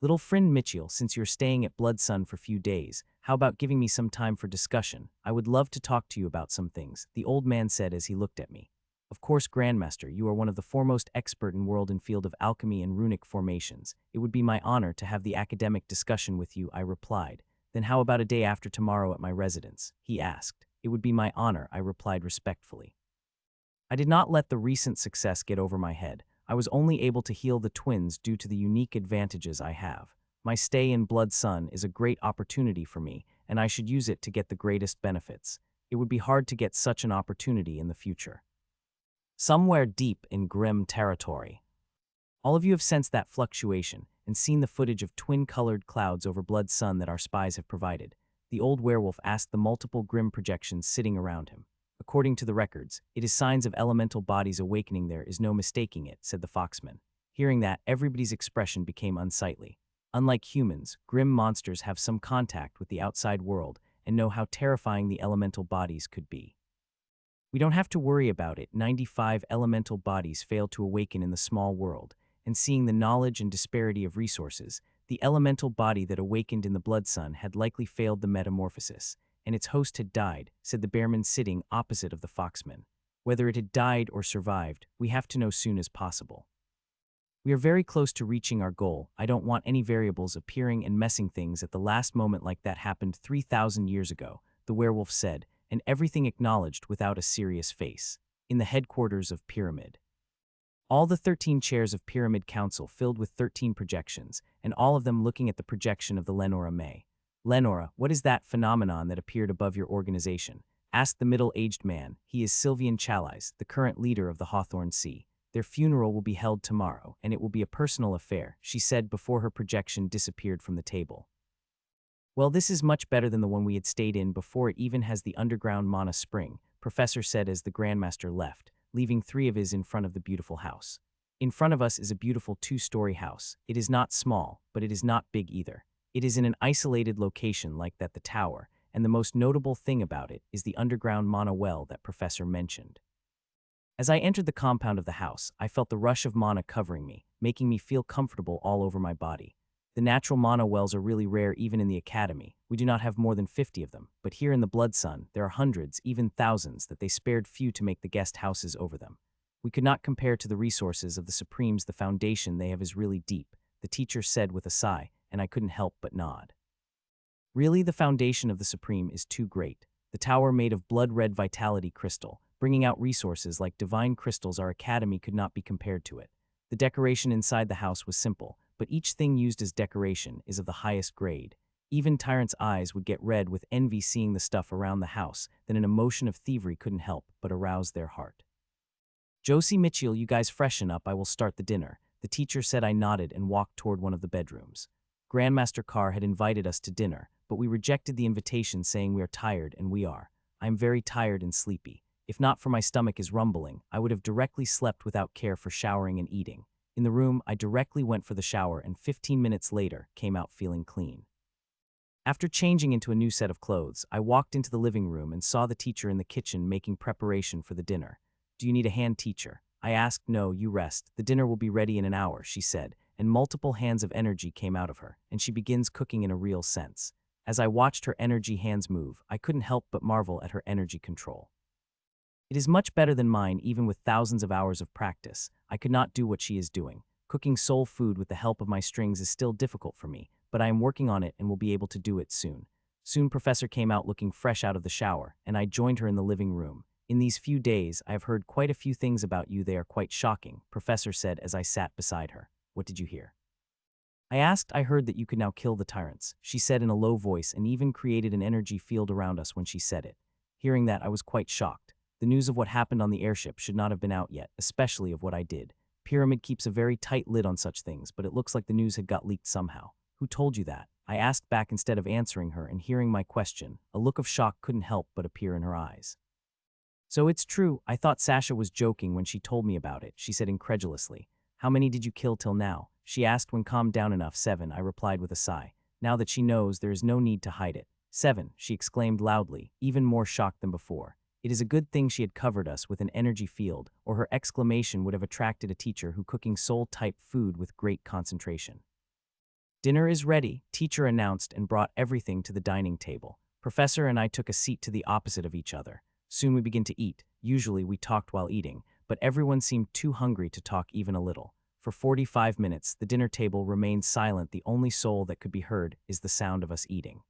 Little friend Michiel, since you're staying at Bloodsun for a few days, how about giving me some time for discussion? I would love to talk to you about some things, the old man said as he looked at me. Of course, Grandmaster, you are one of the foremost expert in world and field of alchemy and runic formations. It would be my honor to have the academic discussion with you, I replied. Then how about a day after tomorrow at my residence? He asked. It would be my honor, I replied respectfully. I did not let the recent success get over my head. I was only able to heal the twins due to the unique advantages I have. My stay in Bloodsun is a great opportunity for me, and I should use it to get the greatest benefits. It would be hard to get such an opportunity in the future. Somewhere deep in grim territory. All of you have sensed that fluctuation and seen the footage of twin-colored clouds over Bloodsun that our spies have provided. The old werewolf asked the multiple grim projections sitting around him. According to the records, it is signs of elemental bodies awakening, there is no mistaking it, said the foxman. Hearing that, everybody's expression became unsightly. Unlike humans, grim monsters have some contact with the outside world and know how terrifying the elemental bodies could be. We don't have to worry about it. 95 elemental bodies failed to awaken in the small world, and seeing the knowledge and disparity of resources, the elemental body that awakened in the Bloodsun had likely failed the metamorphosis, and its host had died, said the bearman sitting opposite of the foxman. Whether it had died or survived, we have to know soon as possible. We are very close to reaching our goal. I don't want any variables appearing and messing things at the last moment like that happened 3,000 years ago, the werewolf said, and everything acknowledged without a serious face. In the headquarters of Pyramid. All the 13 chairs of Pyramid Council filled with 13 projections, and all of them looking at the projection of the Lenora May. Lenora, what is that phenomenon that appeared above your organization? Asked the middle-aged man. He is Sylvian Chalais, the current leader of the Hawthorn Sea. Their funeral will be held tomorrow, and it will be a personal affair, she said before her projection disappeared from the table. Well, this is much better than the one we had stayed in before. It even has the underground mana spring, Professor said as the Grandmaster left, leaving 3 of his in front of the beautiful house. In front of us is a beautiful 2-story house. It is not small, but it is not big either. It is in an isolated location like that the tower, and the most notable thing about it is the underground mana well that Professor mentioned. As I entered the compound of the house, I felt the rush of mana covering me, making me feel comfortable all over my body. The natural mana wells are really rare even in the academy. We do not have more than 50 of them, but here in the Bloodsun, there are hundreds, even thousands, that they spared few to make the guest houses over them. We could not compare to the resources of the Supremes. The foundation they have is really deep, the teacher said with a sigh, and I couldn't help but nod. Really, the foundation of the Supreme is too great. The tower made of blood-red vitality crystal, bringing out resources like divine crystals. Our academy could not be compared to it. The decoration inside the house was simple, but each thing used as decoration is of the highest grade. Even tyrants' eyes would get red with envy seeing the stuff around the house, then an emotion of thievery couldn't help but arouse their heart. Josie, Michiel, you guys freshen up, I will start the dinner, the teacher said. I nodded and walked toward one of the bedrooms. Grandmaster Carr had invited us to dinner, but we rejected the invitation saying we are tired, and we are. I am very tired and sleepy. If not for my stomach is rumbling, I would have directly slept without care for showering and eating. In the room, I directly went for the shower and 15 minutes later came out feeling clean. After changing into a new set of clothes, I walked into the living room and saw the teacher in the kitchen making preparation for the dinner. Do you need a hand, teacher? I asked. No, you rest. The dinner will be ready in an hour, she said, and multiple hands of energy came out of her, and she begins cooking in a real sense. As I watched her energy hands move, I couldn't help but marvel at her energy control. It is much better than mine. Even with thousands of hours of practice, I could not do what she is doing. Cooking soul food with the help of my strings is still difficult for me, but I am working on it and will be able to do it soon. Soon Professor came out looking fresh out of the shower, and I joined her in the living room. In these few days, I have heard quite a few things about you. They are quite shocking, Professor said as I sat beside her. What did you hear? I asked. I heard that you could now kill the tyrants, she said in a low voice, and even created an energy field around us when she said it. Hearing that, I was quite shocked. The news of what happened on the airship should not have been out yet, especially of what I did. Pyramid keeps a very tight lid on such things, but it looks like the news had got leaked somehow. Who told you that? I asked back instead of answering her, and hearing my question, a look of shock couldn't help but appear in her eyes. So it's true, I thought Sasha was joking when she told me about it, she said incredulously. How many did you kill till now? She asked when calmed down enough. 7, I replied with a sigh. Now that she knows, there is no need to hide it. 7, she exclaimed loudly, even more shocked than before. It is a good thing she had covered us with an energy field, or her exclamation would have attracted a teacher who cooking soul-type food with great concentration. Dinner is ready, teacher announced and brought everything to the dining table. Professor and I took a seat to the opposite of each other. Soon we begin to eat. Usually we talked while eating, but everyone seemed too hungry to talk even a little. For 45 minutes, the dinner table remained silent. The only soul that could be heard is the sound of us eating.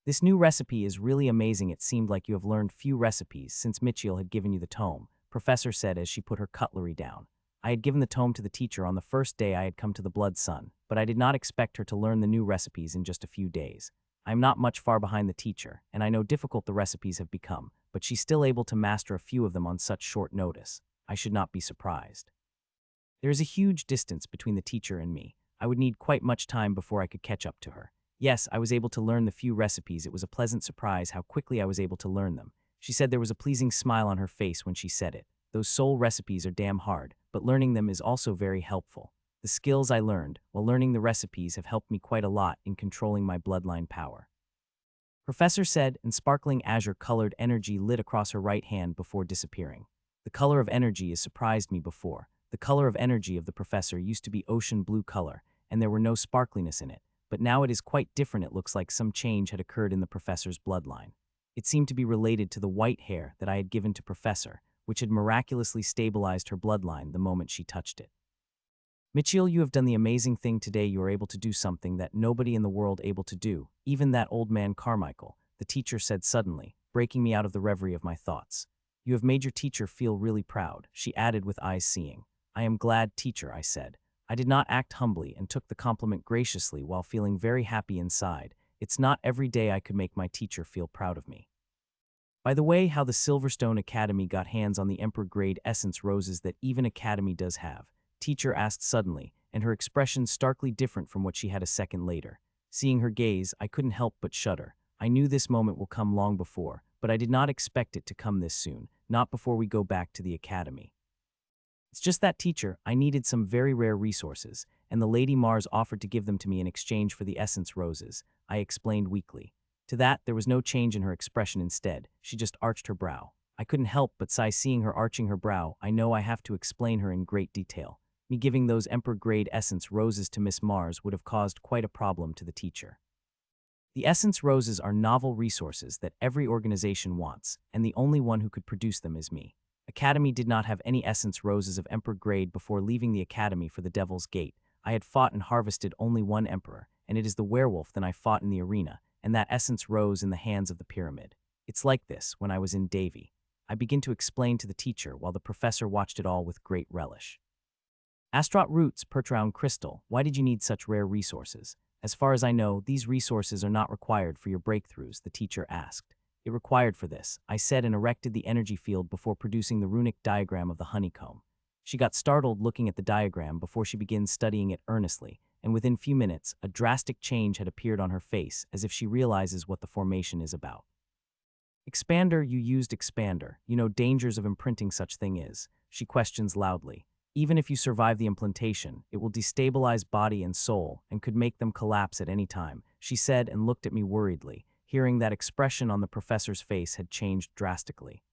This new recipe is really amazing. It seemed like you have learned few recipes since Mitchell had given you the tome, Professor said as she put her cutlery down. I had given the tome to the teacher on the first day I had come to the Blood Sun, but I did not expect her to learn the new recipes in just a few days. I am not much far behind the teacher, and I know difficult the recipes have become, but she's still able to master a few of them on such short notice. I should not be surprised. There is a huge distance between the teacher and me. I would need quite much time before I could catch up to her. Yes, I was able to learn the few recipes. It was a pleasant surprise how quickly I was able to learn them. She said there was a pleasing smile on her face when she said it. Those soul recipes are damn hard, but learning them is also very helpful. The skills I learned while learning the recipes have helped me quite a lot in controlling my bloodline power. Professor said, and sparkling azure-colored energy lit across her right hand before disappearing. The color of energy has surprised me before. The color of energy of the professor used to be ocean blue color, and there were no sparkliness in it. But now it is quite different. It looks like some change had occurred in the professor's bloodline. It seemed to be related to the white hair that I had given to Professor, which had miraculously stabilized her bloodline the moment she touched it. Mitchell, you have done the amazing thing today. You are able to do something that nobody in the world able to do, even that old man Carmichael, the teacher said suddenly, breaking me out of the reverie of my thoughts. You have made your teacher feel really proud, she added with eyes seeing. I am glad, teacher, I said. I did not act humbly and took the compliment graciously while feeling very happy inside. It's not every day I could make my teacher feel proud of me. By the way, how the Silverstone Academy got hands on the Emperor-grade essence roses that even Academy does have, teacher asked suddenly, and her expression starkly different from what she had a second later. Seeing her gaze, I couldn't help but shudder. I knew this moment will come long before, but I did not expect it to come this soon, not before we go back to the Academy. It's just that, teacher, I needed some very rare resources, and the Lady Mars offered to give them to me in exchange for the essence roses, I explained weakly. To that, there was no change in her expression. Instead, she just arched her brow. I couldn't help but sigh seeing her arching her brow. I know I have to explain her in great detail. Me giving those Emperor-grade essence roses to Miss Mars would have caused quite a problem to the teacher. The essence roses are novel resources that every organization wants, and the only one who could produce them is me. Academy did not have any essence roses of Emperor grade before leaving the Academy for the Devil's Gate. I had fought and harvested only one Emperor, and it is the werewolf that I fought in the arena, and that essence rose in the hands of the pyramid. It's like this when I was in Davy. I begin to explain to the teacher while the professor watched it all with great relish. Astrot roots, Pertraun crystal, why did you need such rare resources? As far as I know, these resources are not required for your breakthroughs, the teacher asked. It required for this, I said, and erected the energy field before producing the runic diagram of the honeycomb. She got startled looking at the diagram before she began studying it earnestly, and within few minutes, a drastic change had appeared on her face as if she realizes what the formation is about. Expander, you used expander. You know dangers of imprinting such thing is, she questions loudly. Even if you survive the implantation, it will destabilize body and soul and could make them collapse at any time, she said and looked at me worriedly. Hearing that expression on the professor's face had changed drastically.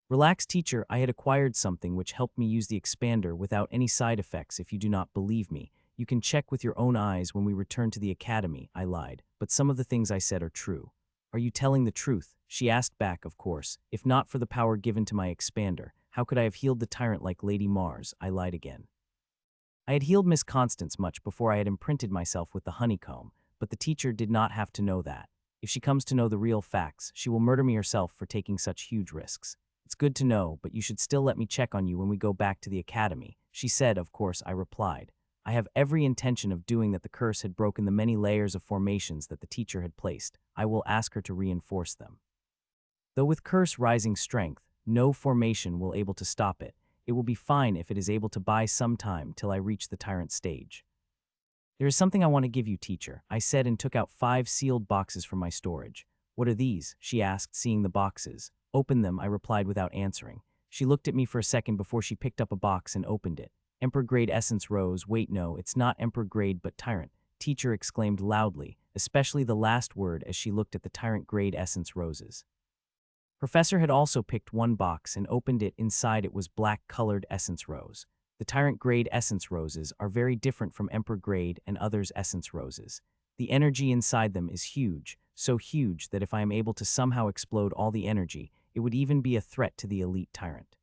Relax, teacher, I had acquired something which helped me use the expander without any side effects. If you do not believe me, you can check with your own eyes when we return to the Academy, I lied, but some of the things I said are true. Are you telling the truth? She asked back, of course. If not for the power given to my expander, how could I have healed the tyrant like Lady Mars? I lied again. I had healed Miss Constance much before I had imprinted myself with the honeycomb, but the teacher did not have to know that. If she comes to know the real facts, she will murder me herself for taking such huge risks. It's good to know, but you should still let me check on you when we go back to the Academy, she said. Of course, I replied. I have every intention of doing that. The curse had broken the many layers of formations that the teacher had placed. I will ask her to reinforce them. Though with curse rising strength, no formation will able to stop it. It will be fine if it is able to buy some time till I reach the tyrant stage. There is something I want to give you, teacher, I said and took out 5 sealed boxes from my storage. What are these? She asked, seeing the boxes. Open them, I replied without answering. She looked at me for a second before she picked up a box and opened it. Emperor grade essence rose. Wait, no, it's not emperor grade but tyrant. Teacher exclaimed loudly, especially the last word as she looked at the tyrant grade essence roses. Professor had also picked one box and opened it. Inside it was black-colored essence rose. The tyrant grade essence roses are very different from emperor grade and others essence roses. The energy inside them is huge, so huge that if I am able to somehow explode all the energy, it would even be a threat to the elite tyrant.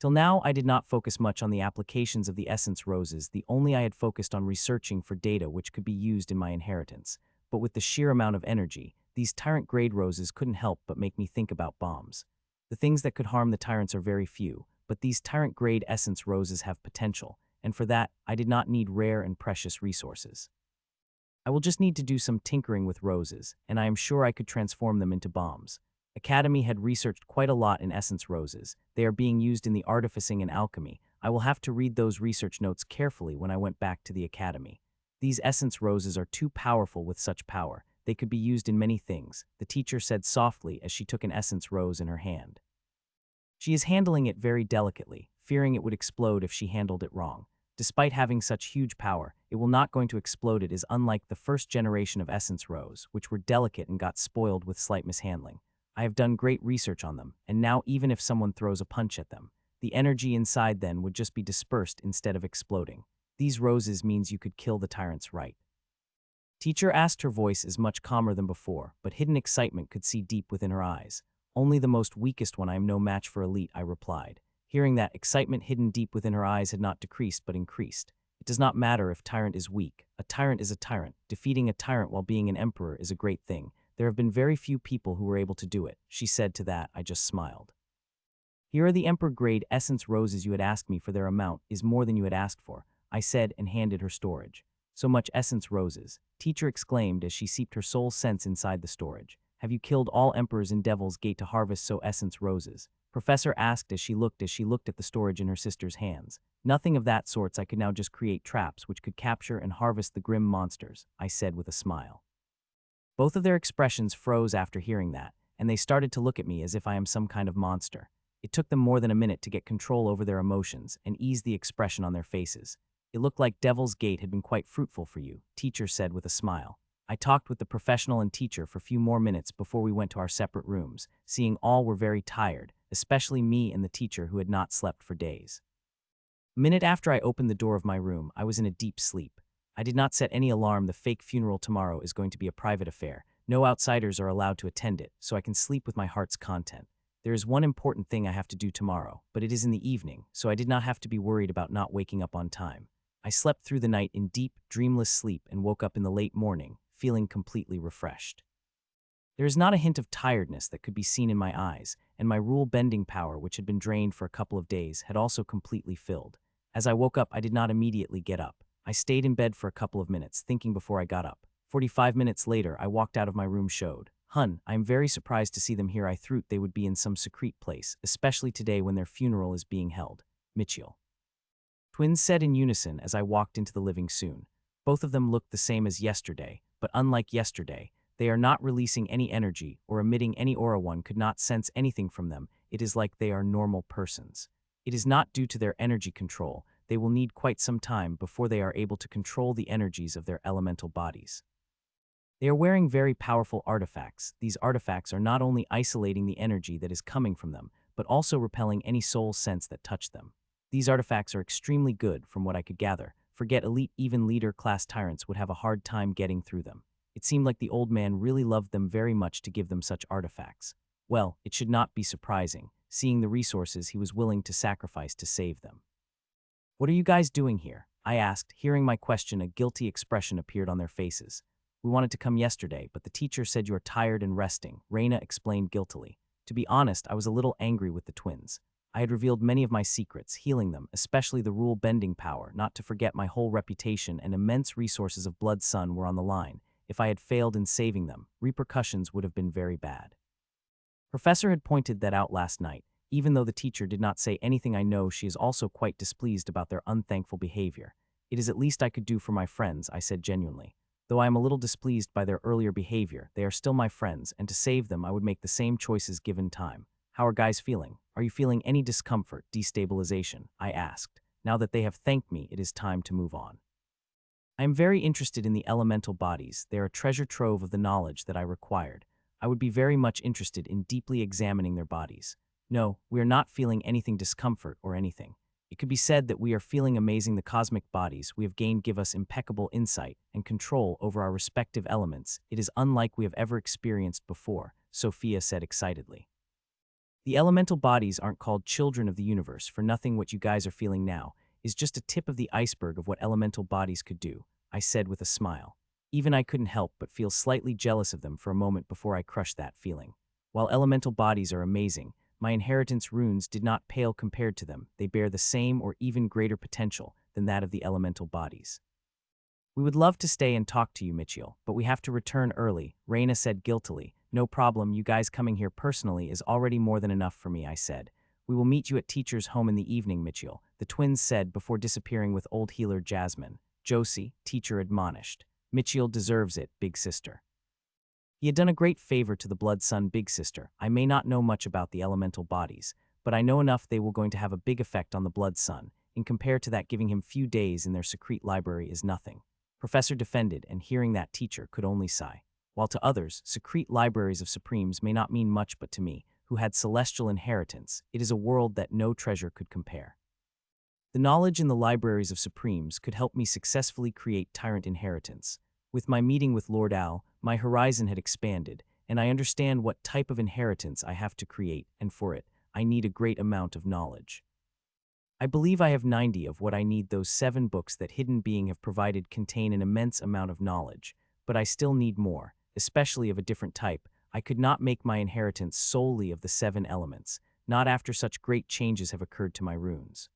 Till now, I did not focus much on the applications of the essence roses. Only I had focused on researching for data which could be used in my inheritance. But with the sheer amount of energy, these tyrant grade roses couldn't help but make me think about bombs. The things that could harm the tyrants are very few, but these tyrant grade essence roses have potential, and for that, I did not need rare and precious resources. I will just need to do some tinkering with roses, and I am sure I could transform them into bombs. Academy had researched quite a lot in essence roses. They are being used in the artificing and alchemy. I will have to read those research notes carefully when I went back to the academy. These essence roses are too powerful with such power. They could be used in many things, the teacher said softly as she took an essence rose in her hand. She is handling it very delicately, fearing it would explode if she handled it wrong. Despite having such huge power, it will not going to explode. It is unlike the first generation of essence rose, which were delicate and got spoiled with slight mishandling. I have done great research on them, and now even if someone throws a punch at them, the energy inside then would just be dispersed instead of exploding. These roses means you could kill the tyrants, right? Teacher asked. Her voice is much calmer than before, but hidden excitement could see deep within her eyes. Only the most weakest one. I am no match for elite, I replied. Hearing that, excitement hidden deep within her eyes had not decreased but increased. It does not matter if tyrant is weak. A tyrant is a tyrant. Defeating a tyrant while being an emperor is a great thing. There have been very few people who were able to do it, she said. To that, I just smiled. Here are the emperor grade essence roses you had asked me for. Their amount is more than you had asked for, I said and handed her storage. So much essence roses, teacher exclaimed as she seeped her soul sense inside the storage. Have you killed all emperors in Devil's Gate to harvest so essence roses? Professor asked as she looked at the storage in her sister's hands. Nothing of that sorts. I could now just create traps which could capture and harvest the grim monsters, I said with a smile. Both of their expressions froze after hearing that, and they started to look at me as if I am some kind of monster. It took them more than a minute to get control over their emotions and ease the expression on their faces. It looked like Devil's Gate had been quite fruitful for you, teacher said with a smile. I talked with the professional and teacher for a few more minutes before we went to our separate rooms, seeing all were very tired, especially me and the teacher who had not slept for days. A minute after I opened the door of my room, I was in a deep sleep. I did not set any alarm. The fake funeral tomorrow is going to be a private affair. No outsiders are allowed to attend it, so I can sleep with my heart's content. There is one important thing I have to do tomorrow, but it is in the evening, so I did not have to be worried about not waking up on time. I slept through the night in deep, dreamless sleep and woke up in the late morning, feeling completely refreshed. There is not a hint of tiredness that could be seen in my eyes, and my rule-bending power, which had been drained for a couple of days, had also completely filled. As I woke up, I did not immediately get up. I stayed in bed for a couple of minutes, thinking before I got up. 45 minutes later, I walked out of my room. Showed. Hun, I am very surprised to see them here. I thought they would be in some secret place, especially today when their funeral is being held. Mitchell. Twins said in unison as I walked into the living soon. Both of them looked the same as yesterday, but unlike yesterday, they are not releasing any energy or emitting any aura. One could not sense anything from them. It is like they are normal persons. It is not due to their energy control. They will need quite some time before they are able to control the energies of their elemental bodies. They are wearing very powerful artifacts. These artifacts are not only isolating the energy that is coming from them, but also repelling any soul sense that touched them. These artifacts are extremely good from what I could gather. Forget elite, even leader class tyrants would have a hard time getting through them. It seemed like the old man really loved them very much to give them such artifacts. Well, it should not be surprising, seeing the resources he was willing to sacrifice to save them. What are you guys doing here? I asked. Hearing my question, a guilty expression appeared on their faces. We wanted to come yesterday, but the teacher said you are tired and resting, Reina explained guiltily. To be honest, I was a little angry with the twins. I had revealed many of my secrets, healing them, especially the rule-bending power, not to forget my whole reputation and immense resources of Blood Sun were on the line. If I had failed in saving them, repercussions would have been very bad. Professor had pointed that out last night. Even though the teacher did not say anything, I know she is also quite displeased about their unthankful behavior. It is at least I could do for my friends, I said genuinely. Though I am a little displeased by their earlier behavior, they are still my friends, and to save them I would make the same choices given time. How are guys feeling? Are you feeling any discomfort, destabilization? I asked. Now that they have thanked me, it is time to move on. I am very interested in the elemental bodies. They are a treasure trove of the knowledge that I required. I would be very much interested in deeply examining their bodies. No, we are not feeling anything discomfort or anything. It could be said that we are feeling amazing. The cosmic bodies we have gained give us impeccable insight and control over our respective elements. It is unlike we have ever experienced before, Sophia said excitedly. The elemental bodies aren't called children of the universe for nothing. What you guys are feeling now is just a tip of the iceberg of what elemental bodies could do, I said with a smile. Even I couldn't help but feel slightly jealous of them for a moment before I crushed that feeling. While elemental bodies are amazing, my inheritance runes did not pale compared to them. They bear the same or even greater potential than that of the elemental bodies. We would love to stay and talk to you, Mitchell, but we have to return early, Reina said guiltily. No problem, you guys coming here personally is already more than enough for me, I said. We will meet you at teacher's home in the evening, Mitchell, the twins said before disappearing with old healer Jasmine. Josie, teacher admonished. Mitchell deserves it, big sister. He had done a great favor to the blood son, big sister. I may not know much about the elemental bodies, but I know enough they will going to have a big effect on the blood son. In compare to that, giving him few days in their secrete library is nothing. Professor defended, and hearing that teacher could only sigh. While to others, secrete libraries of supremes may not mean much, but to me, who had celestial inheritance, it is a world that no treasure could compare. The knowledge in the libraries of supremes could help me successfully create tyrant inheritance. With my meeting with Lord Al, my horizon had expanded, and I understand what type of inheritance I have to create, and for it, I need a great amount of knowledge. I believe I have 90 of what I need. Those 7 books that Hidden Being have provided contain an immense amount of knowledge, but I still need more, especially of a different type. I could not make my inheritance solely of the 7 elements, not after such great changes have occurred to my runes.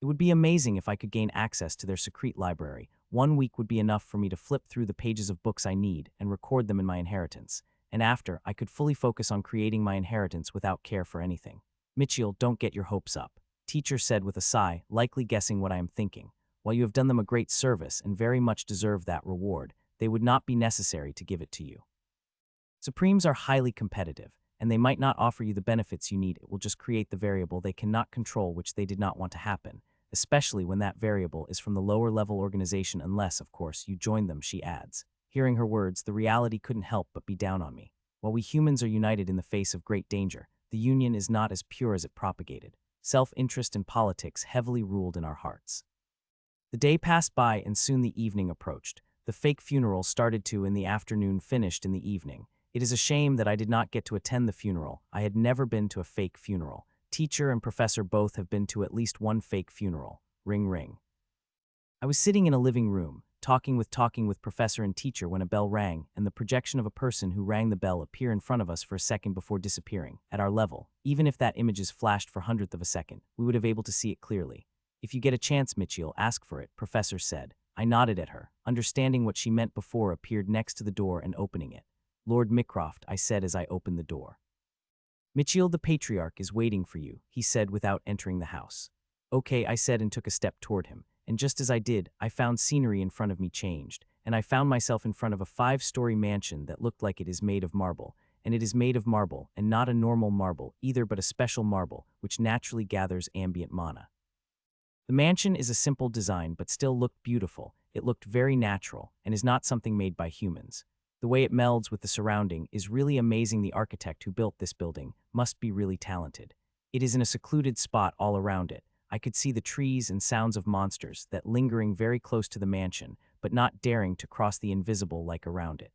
It would be amazing if I could gain access to their secrete library. 1 week would be enough for me to flip through the pages of books I need and record them in my inheritance, and after, I could fully focus on creating my inheritance without care for anything. Mitchell, don't get your hopes up, teacher said with a sigh, likely guessing what I am thinking. While you have done them a great service and very much deserve that reward, they would not be necessary to give it to you. Supremes are highly competitive, and they might not offer you the benefits you need. It will just create the variable they cannot control, which they did not want to happen, especially when that variable is from the lower level organization, unless, of course, you join them, she adds. Hearing her words, the reality couldn't help but be down on me. While we humans are united in the face of great danger, the union is not as pure as it propagated. Self-interest and politics heavily ruled in our hearts. The day passed by and soon the evening approached. The fake funeral started in the afternoon, finished in the evening. It is a shame that I did not get to attend the funeral. I had never been to a fake funeral. Teacher and professor both have been to at least one fake funeral. Ring ring. I was sitting in a living room, talking with professor and teacher when a bell rang, and the projection of a person who rang the bell appear in front of us for a second before disappearing. At our level, even if that image is flashed for 100th of a second, we would have able to see it clearly. If you get a chance, Mitchell, ask for it, professor said. I nodded at her, understanding what she meant before appeared next to the door and opening it. Lord Mycroft, I said as I opened the door. Mitchell, the patriarch, is waiting for you, he said without entering the house. Okay, I said and took a step toward him, and just as I did, I found scenery in front of me changed, and I found myself in front of a 5-story mansion that looked like it is made of marble, and it is made of marble, and not a normal marble either, but a special marble, which naturally gathers ambient mana. The mansion is a simple design but still looked beautiful. It looked very natural, and is not something made by humans. The way it melds with the surrounding is really amazing. The architect who built this building must be really talented. It is in a secluded spot all around it. I could see the trees and sounds of monsters that lingering very close to the mansion, but not daring to cross the invisible like around it.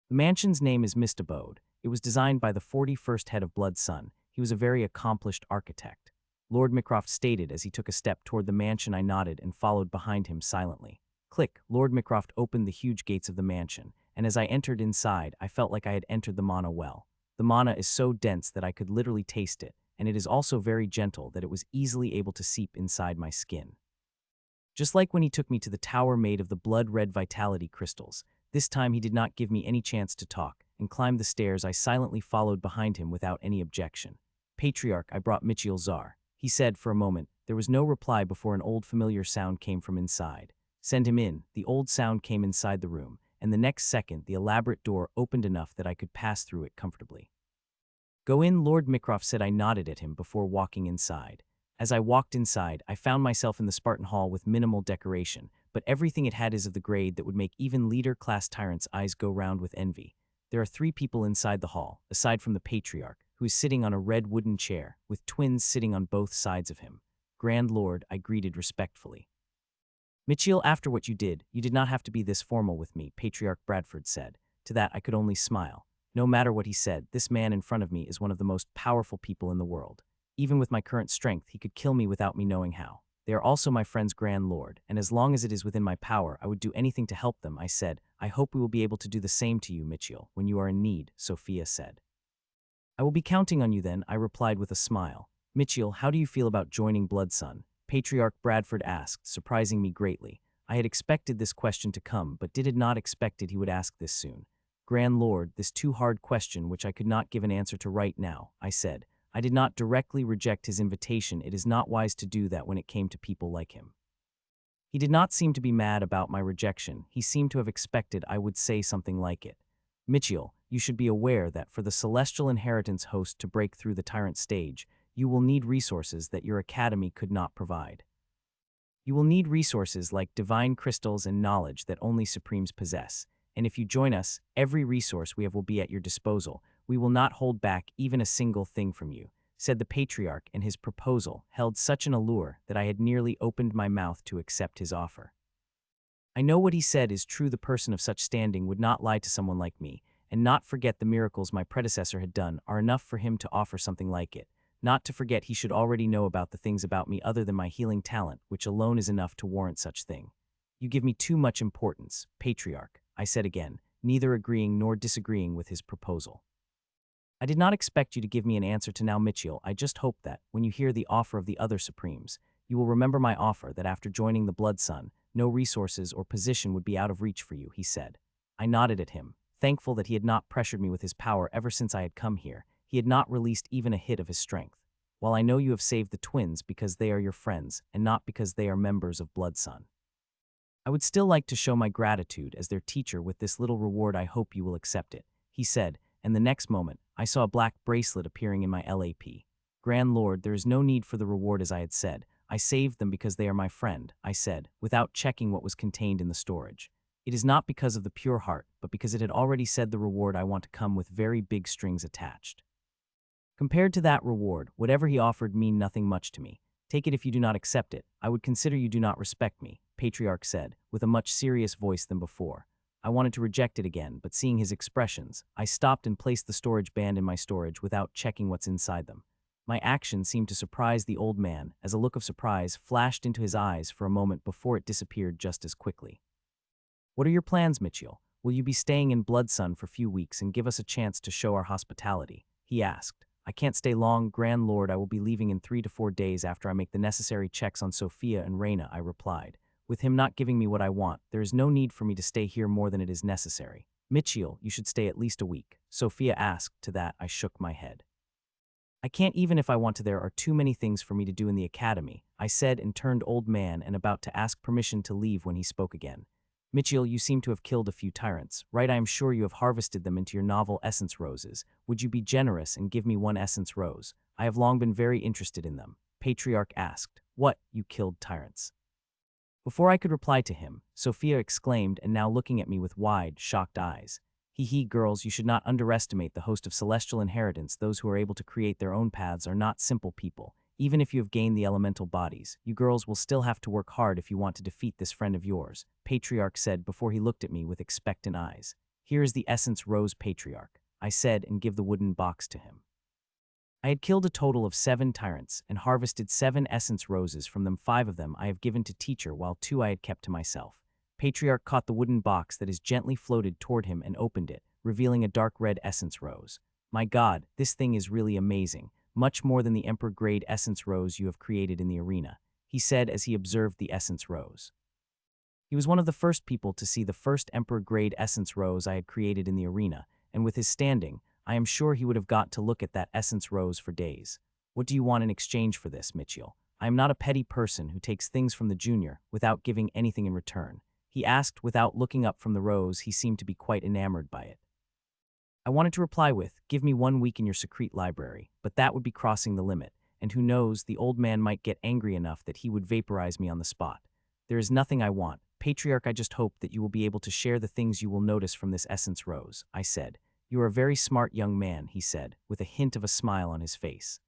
The mansion's name is Mist Abode. It was designed by the 41st head of Blood Sun. He was a very accomplished architect. Lord Mycroft stated as he took a step toward the mansion. I nodded and followed behind him silently. Click, Lord Mycroft opened the huge gates of the mansion, and as I entered inside, I felt like I had entered the mana well. The mana is so dense that I could literally taste it, and it is also very gentle that it was easily able to seep inside my skin. Just like when he took me to the tower made of the blood-red vitality crystals, this time he did not give me any chance to talk, and climbed the stairs. I silently followed behind him without any objection. Patriarch, I brought Mitchell Czar, he said for a moment. There was no reply before an old familiar sound came from inside. Send him in. The old sound came inside the room, and the next second the elaborate door opened enough that I could pass through it comfortably. Go in, Lord Mycroft said. I nodded at him before walking inside. As I walked inside, I found myself in the Spartan hall with minimal decoration, but everything it had is of the grade that would make even leader-class tyrants' eyes go round with envy. There are 3 people inside the hall, aside from the patriarch, who is sitting on a red wooden chair, with twins sitting on both sides of him. Grand Lord, I greeted respectfully. Mitchell, after what you did not have to be this formal with me, Patriarch Bradford said. To that I could only smile. No matter what he said, this man in front of me is one of the most powerful people in the world. Even with my current strength, he could kill me without me knowing how. They are also my friend's Grand Lord, and as long as it is within my power, I would do anything to help them, I said. I hope we will be able to do the same to you, Mitchell, when you are in need, Sophia said. I will be counting on you then, I replied with a smile. Mitchell, how do you feel about joining Bloodsun? Patriarch Bradford asked, surprising me greatly. I had expected this question to come, but did not expected he would ask this soon. Grand Lord, this too hard question which I could not give an answer to right now, I said. I did not directly reject his invitation. It is not wise to do that when it came to people like him. He did not seem to be mad about my rejection. He seemed to have expected I would say something like it. Mitchell, you should be aware that for the Celestial Inheritance host to break through the Tyrant stage, you will need resources that your academy could not provide. You will need resources like divine crystals and knowledge that only Supremes possess. And if you join us, every resource we have will be at your disposal. We will not hold back even a single thing from you, said the Patriarch, and his proposal held such an allure that I had nearly opened my mouth to accept his offer. I know what he said is true. The person of such standing would not lie to someone like me, and not forget the miracles my predecessor had done are enough for him to offer something like it. Not to forget he should already know about the things about me other than my healing talent, which alone is enough to warrant such thing. You give me too much importance, Patriarch, I said again, neither agreeing nor disagreeing with his proposal. I did not expect you to give me an answer to now, Mitchell. I just hope that, when you hear the offer of the other Supremes, you will remember my offer that after joining the Bloodsun, no resources or position would be out of reach for you, he said. I nodded at him, thankful that he had not pressured me with his power ever since I had come here. He had not released even a hit of his strength. While I know you have saved the twins because they are your friends and not because they are members of Bloodsun, I would still like to show my gratitude as their teacher with this little reward. I hope you will accept it, he said, and the next moment, I saw a black bracelet appearing in my LAP. Grand Lord, there is no need for the reward as I had said. I saved them because they are my friend, I said, without checking what was contained in the storage. It is not because of the pure heart, but because it had already said the reward I want to come with very big strings attached. Compared to that reward, whatever he offered mean nothing much to me. Take it if you do not accept it. I would consider you do not respect me, Patriarch said, with a much serious voice than before. I wanted to reject it again, but seeing his expressions, I stopped and placed the storage band in my storage without checking what's inside them. My action seemed to surprise the old man, as a look of surprise flashed into his eyes for a moment before it disappeared just as quickly. What are your plans, Mitchell? Will you be staying in Bloodsun for a few weeks and give us a chance to show our hospitality? He asked. I can't stay long, Grand Lord. I will be leaving in 3 to 4 days after I make the necessary checks on Sophia and Reina, I replied. With him not giving me what I want, there is no need for me to stay here more than it is necessary. Mitchell, you should stay at least a week, Sophia asked. To that, I shook my head. I can't even if I want to. There are too many things for me to do in the academy, I said and turned old man and about to ask permission to leave when he spoke again. Mitchell, you seem to have killed a few tyrants, right? I am sure you have harvested them into your novel essence roses. Would you be generous and give me 1 essence rose? I have long been very interested in them. Patriarch asked. What, you killed tyrants? Before I could reply to him, Sophia exclaimed, and now looking at me with wide, shocked eyes. Hee, girls, you should not underestimate the host of celestial inheritance. Those who are able to create their own paths are not simple people. Even if you have gained the elemental bodies, you girls will still have to work hard if you want to defeat this friend of yours, Patriarch said before he looked at me with expectant eyes. Here is the essence rose, Patriarch, I said and give the wooden box to him. I had killed a total of 7 tyrants and harvested 7 essence roses from them. 5 of them I have given to teacher while 2 I had kept to myself. Patriarch caught the wooden box that is gently floated toward him and opened it, revealing a dark red essence rose. My God, this thing is really amazing. Much more than the Emperor-grade essence rose you have created in the arena, he said as he observed the essence rose. He was one of the first people to see the first Emperor-grade essence rose I had created in the arena, and with his standing, I am sure he would have got to look at that essence rose for days. What do you want in exchange for this, Mitchell? I am not a petty person who takes things from the junior without giving anything in return, he asked without looking up from the rose. He seemed to be quite enamored by it. I wanted to reply with, give me 1 week in your secret library, but that would be crossing the limit, and who knows, the old man might get angry enough that he would vaporize me on the spot. There is nothing I want. Patriarch, I just hope that you will be able to share the things you will notice from this essence rose, I said. You are a very smart young man, he said, with a hint of a smile on his face.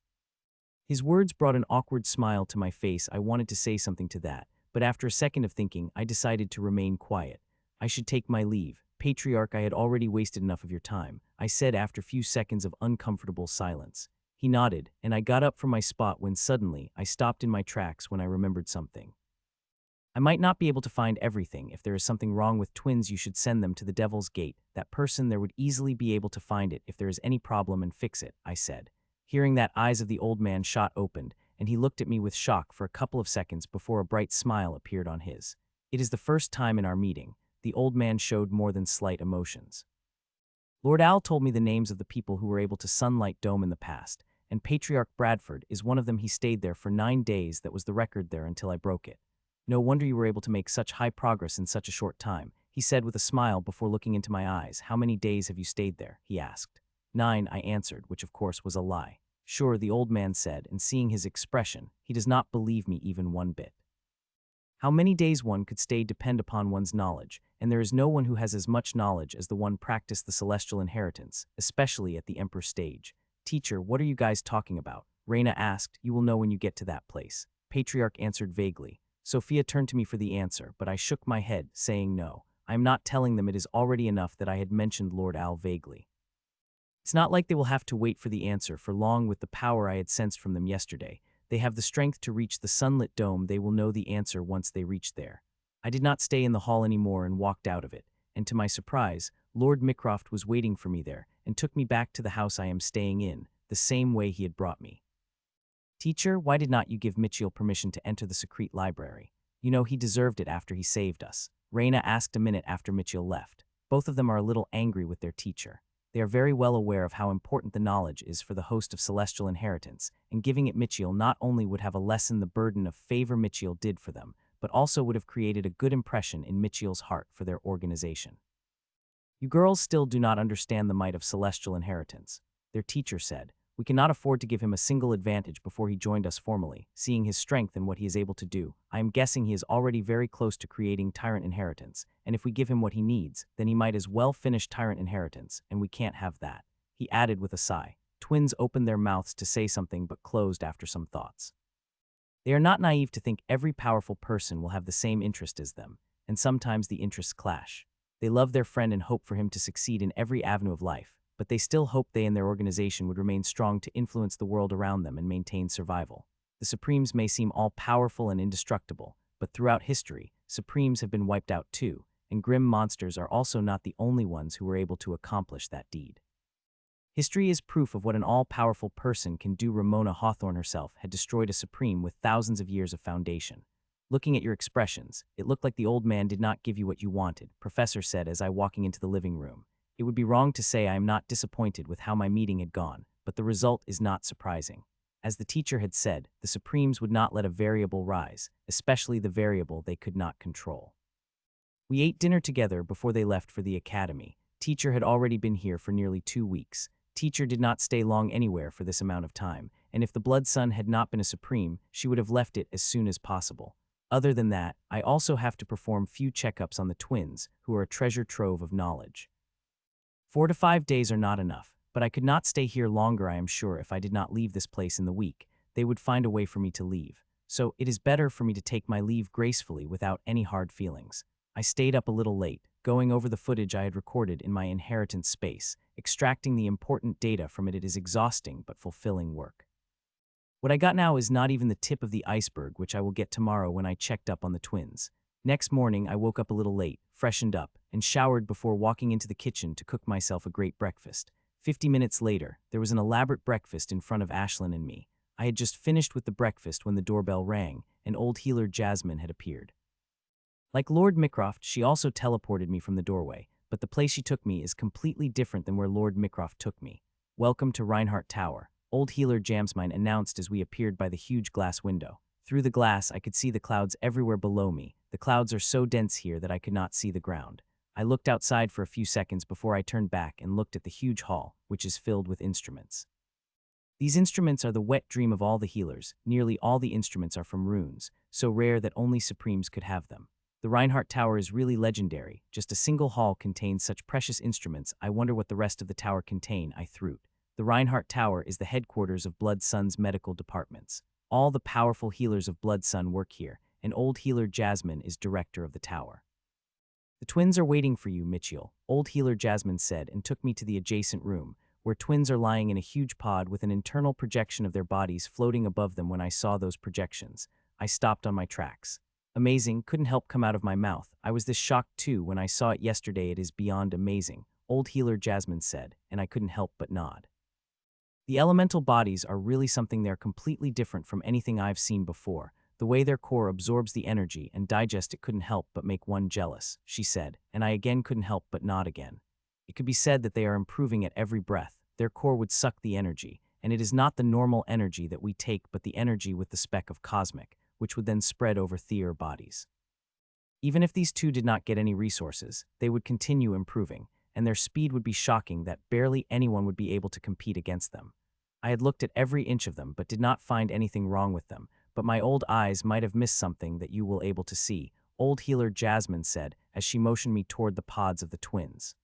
His words brought an awkward smile to my face. I wanted to say something to that, but after a second of thinking, I decided to remain quiet. I should take my leave. Patriarch, I had already wasted enough of your time, I said after a few seconds of uncomfortable silence. He nodded, and I got up from my spot when suddenly I stopped in my tracks when I remembered something. I might not be able to find everything. If there is something wrong with twins, you should send them to the Devil's Gate. That person there would easily be able to find it if there is any problem and fix it, I said. Hearing that, eyes of the old man shot opened, and he looked at me with shock for a couple of seconds before a bright smile appeared on his. It is the first time in our meeting. The old man showed more than slight emotions. Lord Al told me the names of the people who were able to Sunlight Dome in the past, and Patriarch Bradford is one of them. He stayed there for 9 days. That was the record there until I broke it. No wonder you were able to make such high progress in such a short time, he said with a smile before looking into my eyes. How many days have you stayed there? He asked. 9, I answered, which of course was a lie. Sure, the old man said, and seeing his expression, he does not believe me even one bit. How many days one could stay depend upon one's knowledge, and there is no one who has as much knowledge as the one practiced the celestial inheritance, especially at the Emperor stage. Teacher, what are you guys talking about? Reina asked. You will know when you get to that place. Patriarch answered vaguely. Sophia turned to me for the answer, but I shook my head, saying no. I am not telling them. It is already enough that I had mentioned Lord Al vaguely. It's not like they will have to wait for the answer for long. With the power I had sensed from them yesterday, they have the strength to reach the sunlit dome. They will know the answer once they reach there. I did not stay in the hall anymore and walked out of it, and to my surprise, Lord Mycroft was waiting for me there and took me back to the house I am staying in, the same way he had brought me. Teacher, why did not you give Mitchell permission to enter the secret library? You know he deserved it after he saved us. Reina asked a minute after Mitchell left. Both of them are a little angry with their teacher. They are very well aware of how important the knowledge is for the host of celestial inheritance, and giving it Mitchell not only would have lessened the burden of favor Mitchell did for them, but also would have created a good impression in Mitchell's heart for their organization. You girls still do not understand the might of celestial inheritance, their teacher said. We cannot afford to give him a single advantage before he joined us formally. Seeing his strength and what he is able to do, I am guessing he is already very close to creating Tyrant Inheritance, and if we give him what he needs, then he might as well finish Tyrant Inheritance, and we can't have that. He added with a sigh. Twins opened their mouths to say something but closed after some thoughts. They are not naive to think every powerful person will have the same interest as them, and sometimes the interests clash. They love their friend and hope for him to succeed in every avenue of life, but they still hope they and their organization would remain strong to influence the world around them and maintain survival. The Supremes may seem all-powerful and indestructible, but throughout history, Supremes have been wiped out too, and grim monsters are also not the only ones who were able to accomplish that deed. History is proof of what an all-powerful person can do. Ramona Hawthorne herself had destroyed a Supreme with thousands of years of foundation. Looking at your expressions, it looked like the old man did not give you what you wanted, Professor said as I walking into the living room. It would be wrong to say I am not disappointed with how my meeting had gone, but the result is not surprising. As the teacher had said, the Supremes would not let a variable rise, especially the variable they could not control. We ate dinner together before they left for the academy. Teacher had already been here for nearly 2 weeks. Teacher did not stay long anywhere for this amount of time, and if the Blood Sun had not been a Supreme, she would have left it as soon as possible. Other than that, I also have to perform few checkups on the twins, who are a treasure trove of knowledge. 4 to 5 days are not enough, but I could not stay here longer. I am sure if I did not leave this place in the week, they would find a way for me to leave. So it is better for me to take my leave gracefully without any hard feelings. I stayed up a little late, going over the footage I had recorded in my inheritance space, extracting the important data from it. It is exhausting but fulfilling work. What I got now is not even the tip of the iceberg, which I will get tomorrow when I checked up on the twins. Next morning, I woke up a little late, freshened up, and showered before walking into the kitchen to cook myself a great breakfast. 50 minutes later, there was an elaborate breakfast in front of Ashlyn and me. I had just finished with the breakfast when the doorbell rang, and old healer Jasmine had appeared. Like Lord Mycroft, she also teleported me from the doorway, but the place she took me is completely different than where Lord Mycroft took me. Welcome to Reinhardt Tower, old healer Jasmine announced as we appeared by the huge glass window. Through the glass, I could see the clouds everywhere below me. The clouds are so dense here that I could not see the ground. I looked outside for a few seconds before I turned back and looked at the huge hall, which is filled with instruments. These instruments are the wet dream of all the healers. Nearly all the instruments are from runes, so rare that only Supremes could have them. The Reinhardt Tower is really legendary. Just a single hall contains such precious instruments. I wonder what the rest of the tower contain, I thought. The Reinhardt Tower is the headquarters of Blood Sun's medical departments. All the powerful healers of Blood Sun work here, and old healer Jasmine is director of the tower. The twins are waiting for you, Mitchell, old healer Jasmine said and took me to the adjacent room, where twins are lying in a huge pod with an internal projection of their bodies floating above them. When I saw those projections, I stopped on my tracks. Amazing couldn't help come out of my mouth. I was this shocked too when I saw it yesterday. It is beyond amazing, old healer Jasmine said, and I couldn't help but nod. The elemental bodies are really something. They're completely different from anything I've seen before. The way their core absorbs the energy and digests it couldn't help but make one jealous, she said, and I again couldn't help but nod again. It could be said that they are improving at every breath. Their core would suck the energy, and it is not the normal energy that we take but the energy with the speck of cosmic, which would then spread over their bodies. Even if these two did not get any resources, they would continue improving, and their speed would be shocking that barely anyone would be able to compete against them. I had looked at every inch of them but did not find anything wrong with them, but my old eyes might have missed something that you will able to see, old healer Jasmine said as she motioned me toward the pods of the twins.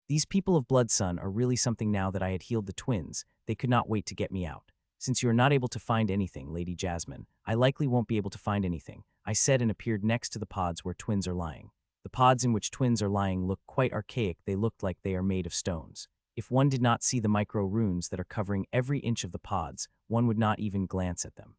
These people of Blood Sun are really something. Now that I had healed the twins, they could not wait to get me out. Since you are not able to find anything, Lady Jasmine, I likely won't be able to find anything, I said and appeared next to the pods where twins are lying. The pods in which twins are lying look quite archaic. They looked like they are made of stones. If one did not see the micro runes that are covering every inch of the pods, one would not even glance at them.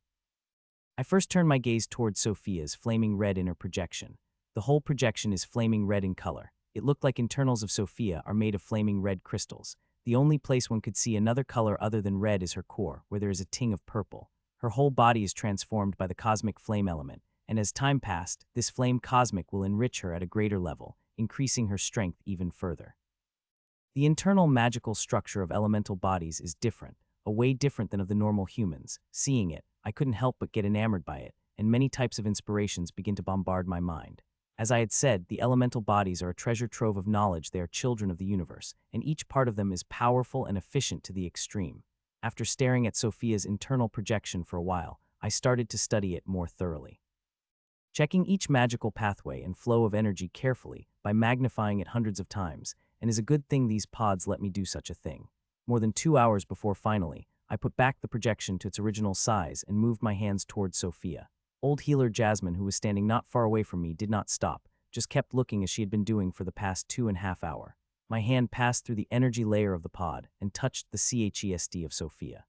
I first turned my gaze towards Sophia's flaming red inner projection. The whole projection is flaming red in color. It looked like internals of Sophia are made of flaming red crystals. The only place one could see another color other than red is her core, where there is a ting of purple. Her whole body is transformed by the cosmic flame element, and as time passed, this flame cosmic will enrich her at a greater level, increasing her strength even further. The internal magical structure of elemental bodies is different, a way different than of the normal humans. Seeing it, I couldn't help but get enamored by it, and many types of inspirations begin to bombard my mind. As I had said, the elemental bodies are a treasure trove of knowledge. They are children of the universe, and each part of them is powerful and efficient to the extreme. After staring at Sophia's internal projection for a while, I started to study it more thoroughly. Checking each magical pathway and flow of energy carefully by magnifying it hundreds of times, and is a good thing these pods let me do such a thing. More than 2 hours before finally, I put back the projection to its original size and moved my hands towards Sophia. Old healer Jasmine, who was standing not far away from me, did not stop, just kept looking as she had been doing for the past 2.5 hours. My hand passed through the energy layer of the pod and touched the chest of Sophia.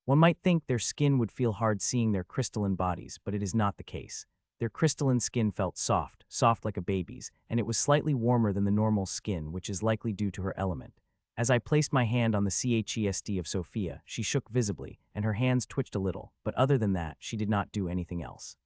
One might think their skin would feel hard seeing their crystalline bodies, but it is not the case. Their crystalline skin felt soft, soft like a baby's, and it was slightly warmer than the normal skin, which is likely due to her element. As I placed my hand on the chest of Sophia, she shook visibly, and her hands twitched a little, but other than that, she did not do anything else.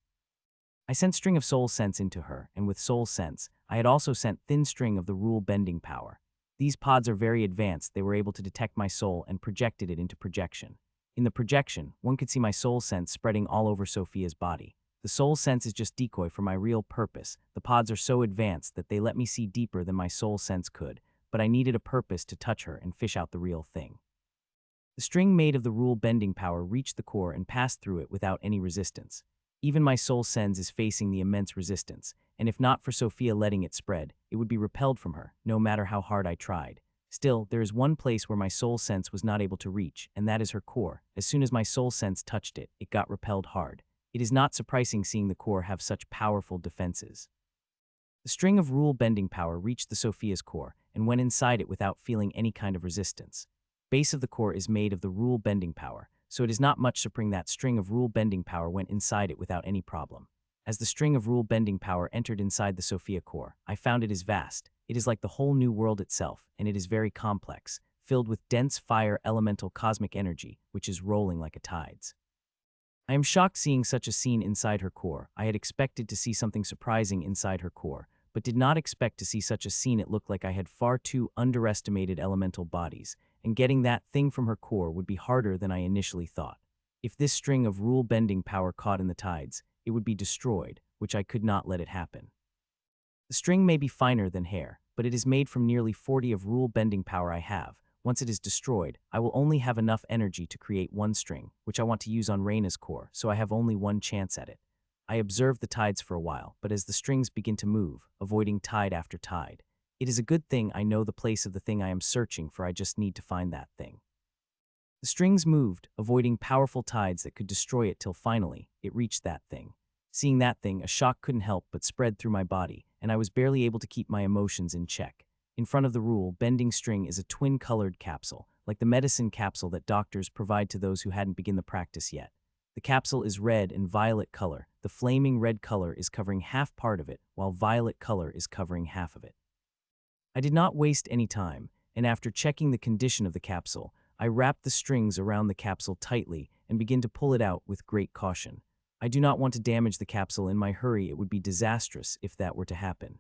I sent string of soul sense into her, and with soul sense, I had also sent thin string of the rule bending power. These pods are very advanced. They were able to detect my soul and projected it into projection. In the projection, one could see my soul sense spreading all over Sophia's body. The soul sense is just decoy for my real purpose. The pods are so advanced that they let me see deeper than my soul sense could, but I needed a purpose to touch her and fish out the real thing. The string made of the rule bending power reached the core and passed through it without any resistance. Even my soul sense is facing the immense resistance, and if not for Sophia letting it spread, it would be repelled from her, no matter how hard I tried. Still, there is one place where my soul sense was not able to reach, and that is her core. As soon as my soul sense touched it, it got repelled hard. It is not surprising seeing the core have such powerful defenses. The string of rule bending power reached the Sophia's core and went inside it without feeling any kind of resistance. Base of the core is made of the rule bending power, so it is not much surprising that string of rule bending power went inside it without any problem. As the string of rule bending power entered inside the Sophia core, I found it is vast. It is like the whole new world itself, and it is very complex, filled with dense fire elemental cosmic energy, which is rolling like a tides. I am shocked seeing such a scene inside her core. I had expected to see something surprising inside her core, but did not expect to see such a scene. It looked like I had far too underestimated elemental bodies, and getting that thing from her core would be harder than I initially thought. If this string of rule bending power caught in the tides, it would be destroyed, which I could not let it happen. The string may be finer than hair, but it is made from nearly 40 of rule bending power I have, Once it is destroyed, I will only have enough energy to create one string, which I want to use on Reina's core, so I have only one chance at it. I observe the tides for a while, but as the strings begin to move, avoiding tide after tide, it is a good thing I know the place of the thing I am searching for. I just need to find that thing. The strings moved, avoiding powerful tides that could destroy it till finally, it reached that thing. Seeing that thing, a shock couldn't help but spread through my body, and I was barely able to keep my emotions in check. In front of the rule, bending string is a twin-colored capsule, like the medicine capsule that doctors provide to those who hadn't begun the practice yet. The capsule is red and violet color. The flaming red color is covering half part of it, while violet color is covering half of it. I did not waste any time, and after checking the condition of the capsule, I wrapped the strings around the capsule tightly and began to pull it out with great caution. I do not want to damage the capsule in my hurry. It would be disastrous if that were to happen.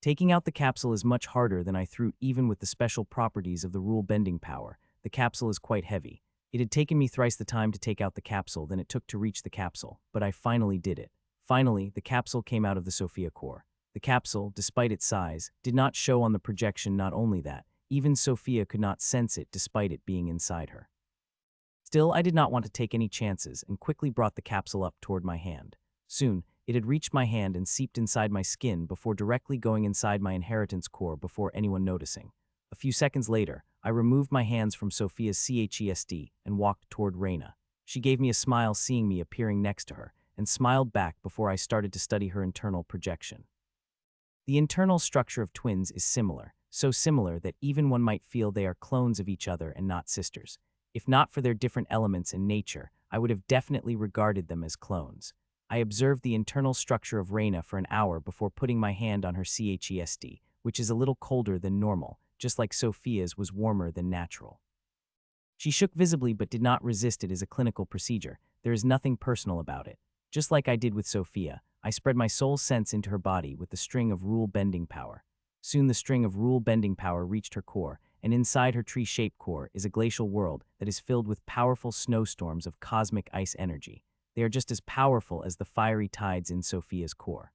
Taking out the capsule is much harder than I thought. Even with the special properties of the rule bending power, the capsule is quite heavy. It had taken me thrice the time to take out the capsule than it took to reach the capsule, but I finally did it. Finally, the capsule came out of the Sophia core. The capsule, despite its size, did not show on the projection. Not only that, even Sophia could not sense it despite it being inside her. Still, I did not want to take any chances and quickly brought the capsule up toward my hand. Soon, it had reached my hand and seeped inside my skin before directly going inside my inheritance core before anyone noticing. A few seconds later, I removed my hands from Sophia's chest and walked toward Reina. She gave me a smile seeing me appearing next to her and smiled back before I started to study her internal projection. The internal structure of twins is similar, so similar that even one might feel they are clones of each other and not sisters. If not for their different elements and nature, I would have definitely regarded them as clones. I observed the internal structure of Reina for an hour before putting my hand on her chest, which is a little colder than normal, just like Sophia's was warmer than natural. She shook visibly but did not resist it as a clinical procedure. There is nothing personal about it. Just like I did with Sophia, I spread my soul sense into her body with the string of rule bending power. Soon the string of rule bending power reached her core, and inside her tree-shaped core is a glacial world that is filled with powerful snowstorms of cosmic ice energy. They are just as powerful as the fiery tides in Sophia's core.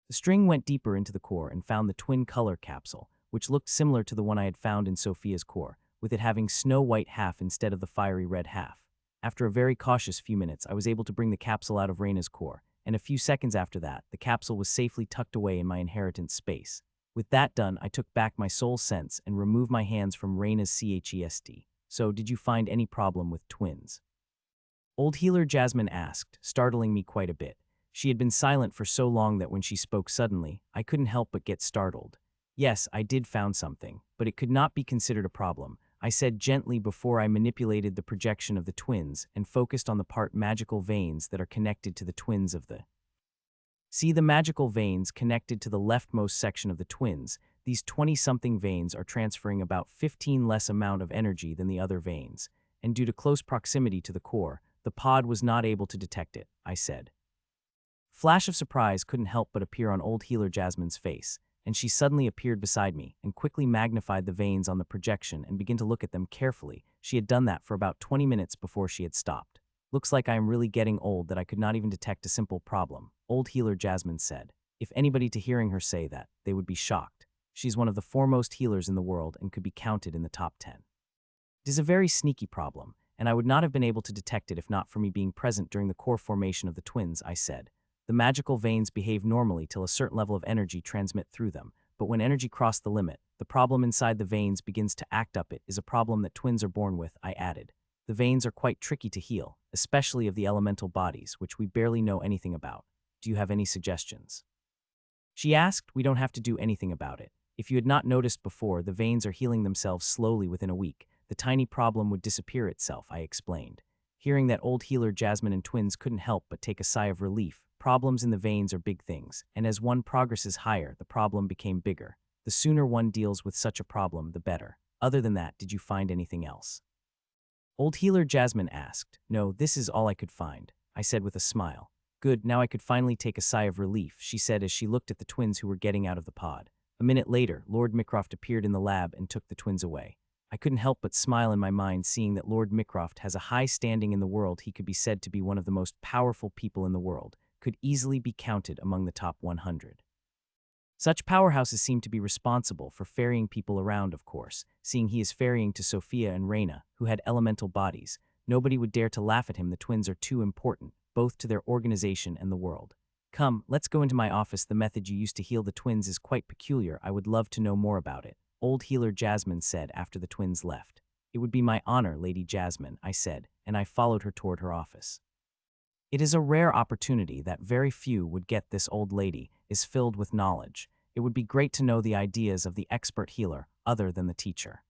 The string went deeper into the core and found the twin color capsule, which looked similar to the one I had found in Sophia's core, with it having snow-white half instead of the fiery red half. After a very cautious few minutes, I was able to bring the capsule out of Reina's core, and a few seconds after that, the capsule was safely tucked away in my inheritance space. With that done, I took back my soul sense and removed my hands from Reina's chest. So, did you find any problem with twins? Old healer Jasmine asked, startling me quite a bit. She had been silent for so long that when she spoke suddenly, I couldn't help but get startled. Yes, I did found something, but it could not be considered a problem, I said gently before I manipulated the projection of the twins and focused on the part magical veins that are connected to the twins of the. See the magical veins connected to the leftmost section of the twins. These 20-something veins are transferring about 15 less amount of energy than the other veins, and due to close proximity to the core, the pod was not able to detect it, I said. Flash of surprise couldn't help but appear on old healer Jasmine's face, and she suddenly appeared beside me and quickly magnified the veins on the projection and began to look at them carefully. She had done that for about 20 minutes before she had stopped. Looks like I am really getting old that I could not even detect a simple problem, old healer Jasmine said. If anybody to hearing her say that, they would be shocked. She's one of the foremost healers in the world and could be counted in the top 10. It is a very sneaky problem, and I would not have been able to detect it if not for me being present during the core formation of the twins, I said. The magical veins behave normally till a certain level of energy transmit through them, but when energy crosses the limit, the problem inside the veins begins to act up. It is a problem that twins are born with, I added. The veins are quite tricky to heal, especially of the elemental bodies, which we barely know anything about. Do you have any suggestions? She asked. We don't have to do anything about it. If you had not noticed before, the veins are healing themselves slowly within a week. The tiny problem would disappear itself, I explained. Hearing that, old healer Jasmine and twins couldn't help but take a sigh of relief. Problems in the veins are big things, and as one progresses higher, the problem became bigger. The sooner one deals with such a problem, the better. Other than that, did you find anything else? Old healer Jasmine asked. No, this is all I could find, I said with a smile. Good, now I could finally take a sigh of relief, she said as she looked at the twins who were getting out of the pod. A minute later, Lord Mycroft appeared in the lab and took the twins away. I couldn't help but smile in my mind seeing that Lord Mycroft has a high standing in the world. He could be said to be one of the most powerful people in the world, could easily be counted among the top 100. Such powerhouses seem to be responsible for ferrying people around, of course, seeing he is ferrying to Sophia and Reina, who had elemental bodies. Nobody would dare to laugh at him. The twins are too important, both to their organization and the world. Come, let's go into my office. The method you used to heal the twins is quite peculiar. I would love to know more about it, old healer Jasmine said after the twins left. It would be my honor, Lady Jasmine, I said, and I followed her toward her office. It is a rare opportunity that very few would get. This old lady is filled with knowledge. It would be great to know the ideas of the expert healer other than the teacher.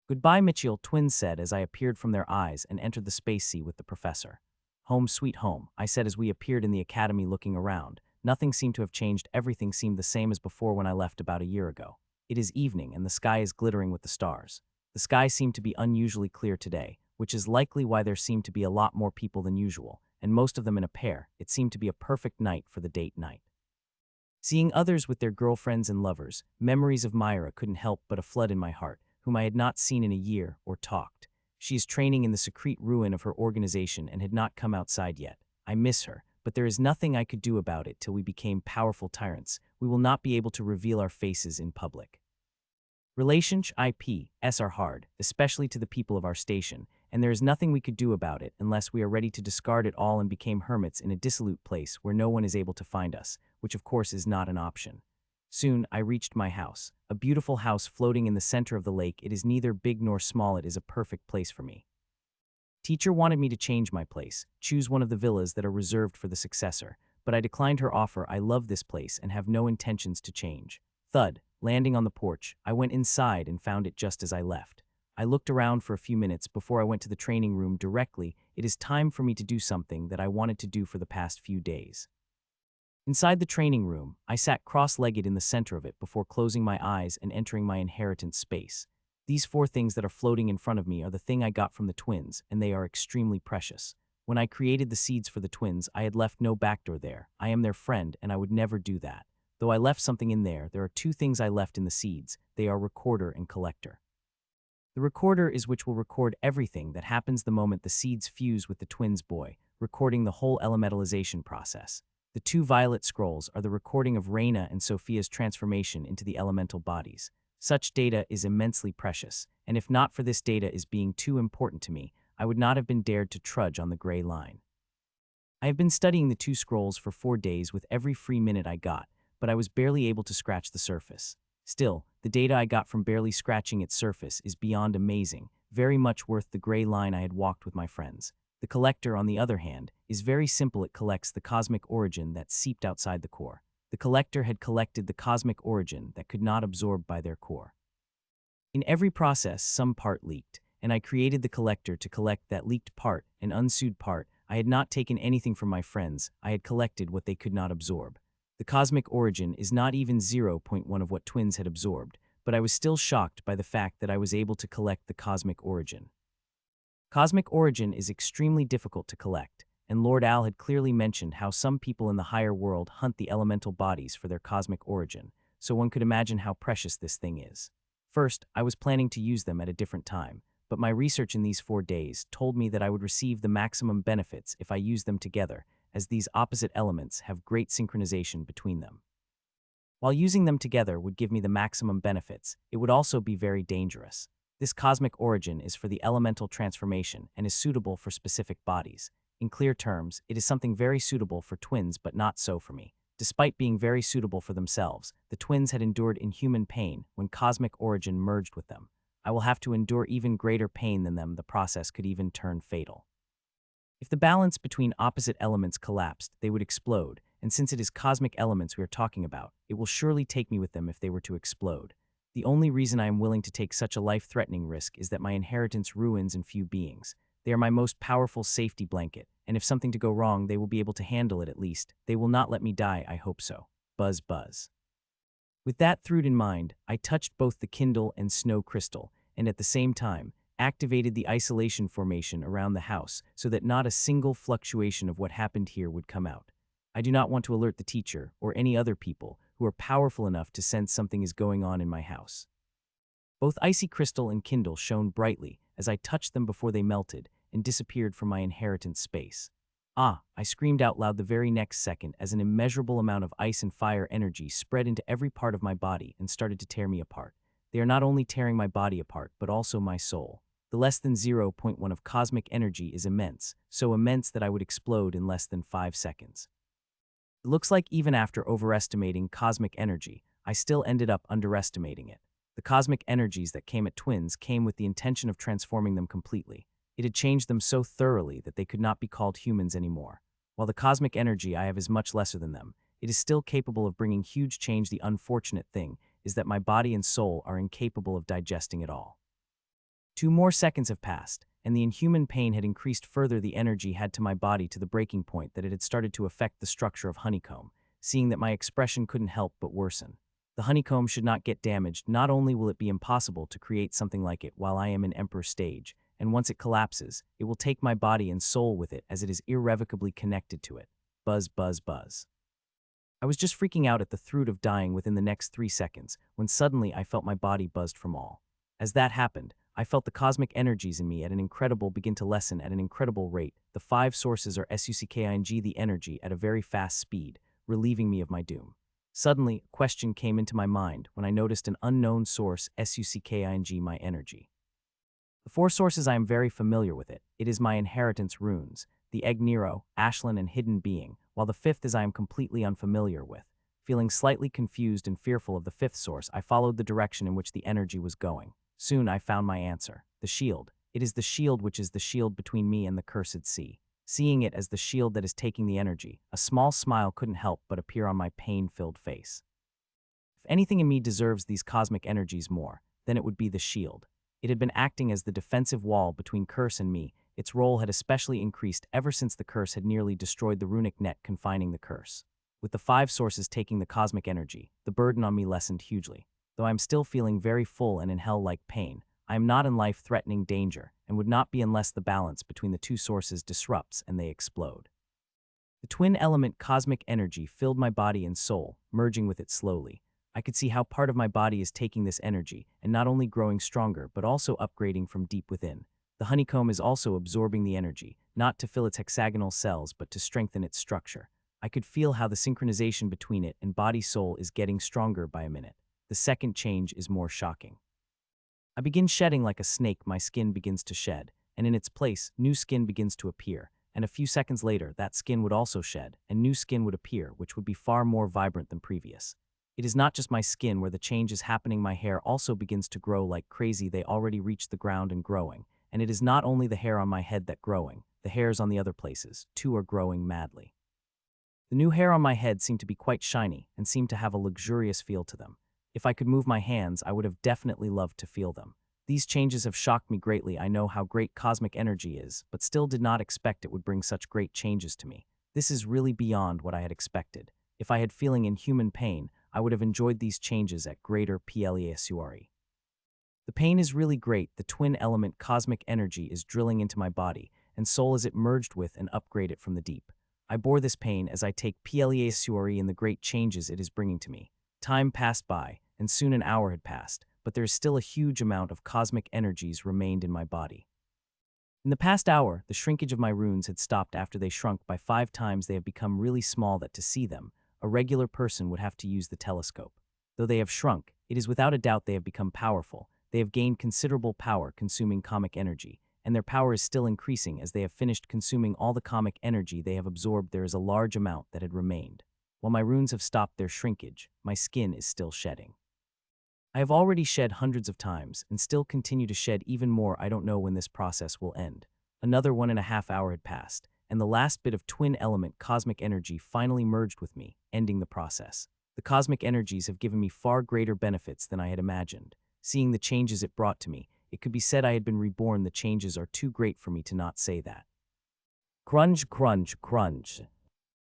Goodbye, Mitchell, twins said as I appeared from their eyes and entered the space sea with the professor. Home sweet home, I said as we appeared in the academy looking around. Nothing seemed to have changed. Everything seemed the same as before when I left about a year ago. It is evening and the sky is glittering with the stars. The sky seemed to be unusually clear today, which is likely why there seemed to be a lot more people than usual, and most of them in a pair. It seemed to be a perfect night for the date night. Seeing others with their girlfriends and lovers, memories of Myra couldn't help but a flood in my heart, whom I had not seen in a year or talked. She is training in the secrete ruin of her organization and had not come outside yet. I miss her, but there is nothing I could do about it till we became powerful tyrants. We will not be able to reveal our faces in public. Relationships are hard, especially to the people of our station, and there is nothing we could do about it unless we are ready to discard it all and become hermits in a dissolute place where no one is able to find us, which of course is not an option. Soon I reached my house, a beautiful house floating in the center of the lake. It is neither big nor small. It is a perfect place for me. Teacher wanted me to change my place, choose one of the villas that are reserved for the successor, but I declined her offer. I love this place and have no intentions to change. Thud, landing on the porch, I went inside and found it just as I left. I looked around for a few minutes before I went to the training room directly. It is time for me to do something that I wanted to do for the past few days. Inside the training room, I sat cross-legged in the center of it before closing my eyes and entering my inheritance space. These 4 things that are floating in front of me are the thing I got from the twins, and they are extremely precious. When I created the seeds for the twins, I had left no backdoor there. I am their friend, and I would never do that. Though I left something in there, there are 2 things I left in the seeds. They are recorder and collector. The recorder is which will record everything that happens the moment the seeds fuse with the twins' boy, recording the whole elementalization process. The 2 violet scrolls are the recording of Reina and Sophia's transformation into the elemental bodies. Such data is immensely precious, and if not for this data is being too important to me, I would not have been dared to trudge on the gray line. I have been studying the 2 scrolls for 4 days with every free minute I got, but I was barely able to scratch the surface. Still, the data I got from barely scratching its surface is beyond amazing, very much worth the gray line I had walked with my friends. The collector, on the other hand, is very simple. It collects the cosmic origin that seeped outside the core. The collector had collected the cosmic origin that could not absorb by their core. In every process, some part leaked, and I created the collector to collect that leaked part, an unsued part. I had not taken anything from my friends. I had collected what they could not absorb. The cosmic origin is not even 0.1 of what twins had absorbed, but I was still shocked by the fact that I was able to collect the cosmic origin. Cosmic origin is extremely difficult to collect, and Lord Al had clearly mentioned how some people in the higher world hunt the elemental bodies for their cosmic origin, so one could imagine how precious this thing is. First, I was planning to use them at a different time, but my research in these 4 days told me that I would receive the maximum benefits if I used them together, as these opposite elements have great synchronization between them. While using them together would give me the maximum benefits, it would also be very dangerous. This cosmic origin is for the elemental transformation and is suitable for specific bodies. In clear terms, it is something very suitable for twins but not so for me. Despite being very suitable for themselves, the twins had endured inhuman pain when cosmic origin merged with them. I will have to endure even greater pain than them. The process could even turn fatal. If the balance between opposite elements collapsed, they would explode, and since it is cosmic elements we are talking about, it will surely take me with them if they were to explode. The only reason I am willing to take such a life-threatening risk is that my inheritance ruins in few beings. They are my most powerful safety blanket, and if something to go wrong, they will be able to handle it at least. They will not let me die, I hope so. Buzz buzz. With that thought in mind, I touched both the Kindle and Snow Crystal, and at the same time, activated the isolation formation around the house so that not a single fluctuation of what happened here would come out. I do not want to alert the teacher or any other people who are powerful enough to sense something is going on in my house. Both Icy Crystal and Kindle shone brightly as I touched them before they melted and disappeared from my inheritance space. Ah! I screamed out loud the very next second as an immeasurable amount of ice and fire energy spread into every part of my body and started to tear me apart. They are not only tearing my body apart, but also my soul. The less than zero point 0.1 of cosmic energy is immense, so immense that I would explode in less than 5 seconds. It looks like even after overestimating cosmic energy, I still ended up underestimating it. The cosmic energies that came at twins came with the intention of transforming them completely. It had changed them so thoroughly that they could not be called humans anymore. While the cosmic energy I have is much lesser than them, it is still capable of bringing huge change. The unfortunate thing is that my body and soul are incapable of digesting it all. 2 more seconds have passed, and the inhuman pain had increased further. The energy had to my body to the breaking point that it had started to affect the structure of honeycomb, seeing that my expression couldn't help but worsen. The honeycomb should not get damaged. Not only will it be impossible to create something like it while I am in Emperor stage, and once it collapses, it will take my body and soul with it as it is irrevocably connected to it. Buzz, buzz, buzz. I was just freaking out at the thought of dying within the next 3 seconds, when suddenly I felt my body buzzed from all. As that happened, I felt the cosmic energies in me begin to lessen at an incredible rate. The 5 sources are sucking the energy at a very fast speed, relieving me of my doom. Suddenly, a question came into my mind when I noticed an unknown source sucking my energy. The 4 sources I am very familiar with it. It is my inheritance runes, the Egg Nero, Ashland, and Hidden Being, while the 5th is I am completely unfamiliar with. Feeling slightly confused and fearful of the 5th source, I followed the direction in which the energy was going. Soon I found my answer. The shield. It is the shield which is the shield between me and the cursed sea. Seeing it as the shield that is taking the energy, a small smile couldn't help but appear on my pain-filled face. If anything in me deserves these cosmic energies more, then it would be the shield. It had been acting as the defensive wall between curse and me. Its role had especially increased ever since the curse had nearly destroyed the runic net confining the curse. With the 5 sources taking the cosmic energy, the burden on me lessened hugely. Though I am still feeling very full and in hell-like pain, I am not in life-threatening danger, and would not be unless the balance between the 2 sources disrupts and they explode. The twin element cosmic energy filled my body and soul, merging with it slowly. I could see how part of my body is taking this energy, and not only growing stronger but also upgrading from deep within. The honeycomb is also absorbing the energy, not to fill its hexagonal cells but to strengthen its structure. I could feel how the synchronization between it and body-soul is getting stronger by a minute. The second change is more shocking. I begin shedding like a snake. My skin begins to shed, and in its place, new skin begins to appear, and a few seconds later, that skin would also shed, and new skin would appear, which would be far more vibrant than previous. It is not just my skin where the change is happening. My hair also begins to grow like crazy. They already reached the ground and growing, and it is not only the hair on my head that growing, the hairs on the other places, too, are growing madly. The new hair on my head seemed to be quite shiny and seemed to have a luxurious feel to them. If I could move my hands, I would have definitely loved to feel them. These changes have shocked me greatly. I know how great cosmic energy is, but still did not expect it would bring such great changes to me. This is really beyond what I had expected. If I had feeling inhuman pain, I would have enjoyed these changes at greater pleasure. The pain is really great. The twin element cosmic energy is drilling into my body, and soul as it merged with and upgrade it from the deep. I bore this pain as I take pleasure in the great changes it is bringing to me. Time passed by, and soon an hour had passed, but there is still a huge amount of cosmic energies remained in my body. In the past hour, the shrinkage of my runes had stopped. After they shrunk by 5 times, they have become really small that to see them, a regular person would have to use the telescope. Though they have shrunk, it is without a doubt they have become powerful. They have gained considerable power consuming comic energy, and their power is still increasing as they have finished consuming all the comic energy they have absorbed. There is a large amount that had remained. While my runes have stopped their shrinkage, my skin is still shedding. I have already shed hundreds of times and still continue to shed even more. I don't know when this process will end. Another 1.5 hours had passed, and the last bit of twin element cosmic energy finally merged with me, ending the process. The cosmic energies have given me far greater benefits than I had imagined. Seeing the changes it brought to me, it could be said I had been reborn. The changes are too great for me to not say that. Crunch, crunch, crunch.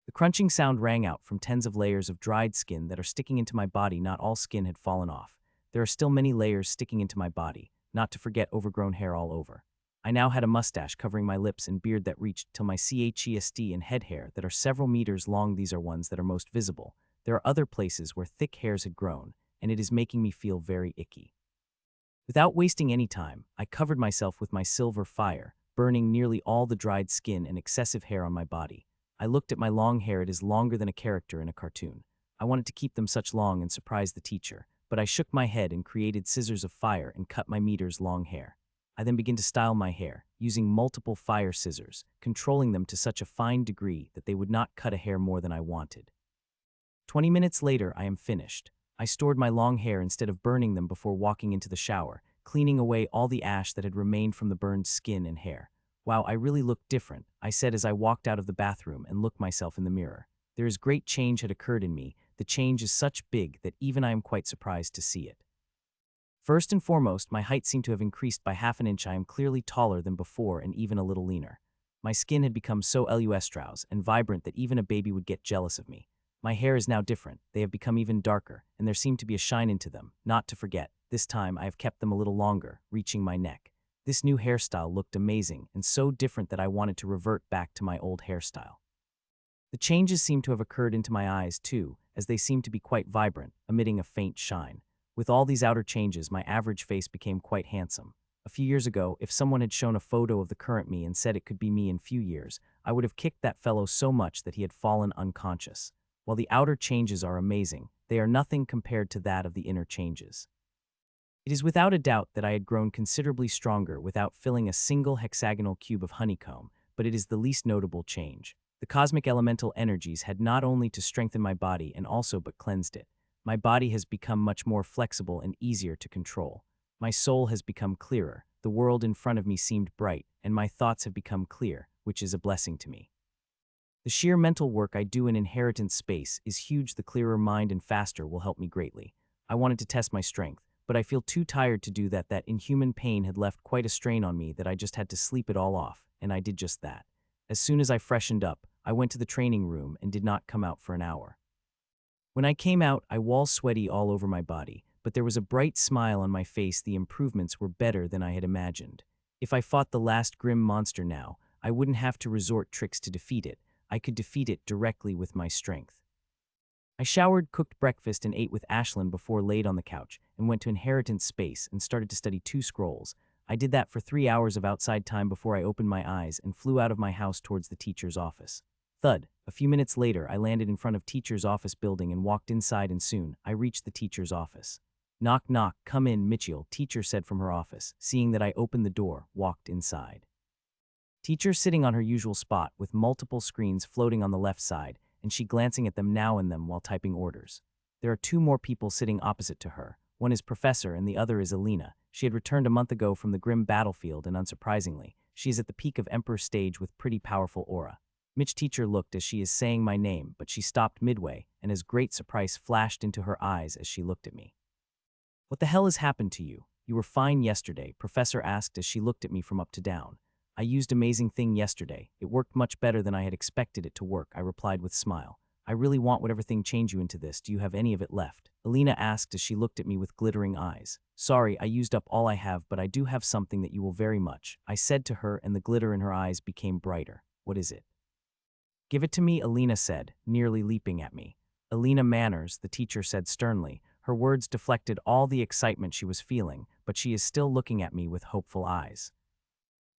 The crunching sound rang out from tens of layers of dried skin that are sticking into my body. Not all skin had fallen off. There are still many layers sticking into my body, not to forget overgrown hair all over. I now had a mustache covering my lips and beard that reached till my chest and head hair that are several meters long. These are ones that are most visible. There are other places where thick hairs had grown, and it is making me feel very icky. Without wasting any time, I covered myself with my silver fire, burning nearly all the dried skin and excessive hair on my body. I looked at my long hair. It is longer than a character in a cartoon. I wanted to keep them such long and surprise the teacher, but I shook my head and created scissors of fire and cut my meter's long hair. I then began to style my hair, using multiple fire scissors, controlling them to such a fine degree that they would not cut a hair more than I wanted. 20 minutes later, I am finished. I stored my long hair instead of burning them before walking into the shower, cleaning away all the ash that had remained from the burned skin and hair. Wow, I really look different, I said as I walked out of the bathroom and looked myself in the mirror. There is great change had occurred in me. The change is such big that even I am quite surprised to see it. First and foremost, my height seemed to have increased by half an inch. I am clearly taller than before and even a little leaner. My skin had become so lustrous and vibrant that even a baby would get jealous of me. My hair is now different. They have become even darker, and there seemed to be a shine into them. Not to forget, this time I have kept them a little longer, reaching my neck. This new hairstyle looked amazing and so different that I wanted to revert back to my old hairstyle. The changes seemed to have occurred into my eyes too, as they seemed to be quite vibrant, emitting a faint shine. With all these outer changes, my average face became quite handsome. A few years ago, if someone had shown a photo of the current me and said it could be me in few years, I would have kicked that fellow so much that he had fallen unconscious. While the outer changes are amazing, they are nothing compared to that of the inner changes. It is without a doubt that I had grown considerably stronger without filling a single hexagonal cube of honeycomb, but it is the least notable change. The cosmic elemental energies had not only to strengthen my body and also but cleansed it. My body has become much more flexible and easier to control. My soul has become clearer, the world in front of me seemed bright, and my thoughts have become clear, which is a blessing to me. The sheer mental work I do in inheritance space is huge. The clearer mind and faster will help me greatly. I wanted to test my strength, but I feel too tired to do that. That inhuman pain had left quite a strain on me that I just had to sleep it all off, and I did just that. As soon as I freshened up, I went to the training room and did not come out for an hour. When I came out, I was sweaty all over my body, but there was a bright smile on my face. The improvements were better than I had imagined. If I fought the last grim monster now, I wouldn't have to resort tricks to defeat it. I could defeat it directly with my strength. I showered, cooked breakfast, and ate with Ashlyn before laid on the couch, and went to inheritance space and started to study 2 scrolls. I did that for 3 hours of outside time before I opened my eyes and flew out of my house towards the teacher's office. Thud. A few minutes later, I landed in front of teacher's office building and walked inside, and soon I reached the teacher's office. Knock, knock, come in, Mitchell, teacher said from her office. Seeing that I opened the door, walked inside. Teacher sitting on her usual spot with multiple screens floating on the left side, and she glancing at them now and then while typing orders. There are 2 more people sitting opposite to her. One is Professor and the other is Alina. She had returned a month ago from the grim battlefield, and unsurprisingly, she is at the peak of Emperor stage with pretty powerful aura. Mitch teacher looked as she is saying my name, but she stopped midway, and as great surprise flashed into her eyes as she looked at me. What the hell has happened to you? You were fine yesterday, Professor asked as she looked at me from up to down. I used amazing thing yesterday. It worked much better than I had expected it to work, I replied with smile. I really want whatever thing changed you into this. Do you have any of it left? Alina asked as she looked at me with glittering eyes. Sorry, I used up all I have, but I do have something that you will very much, I said to her, and the glitter in her eyes became brighter. What is it? Give it to me, Alina said, nearly leaping at me. Alina Manners, the teacher said sternly. Her words deflected all the excitement she was feeling, but she is still looking at me with hopeful eyes.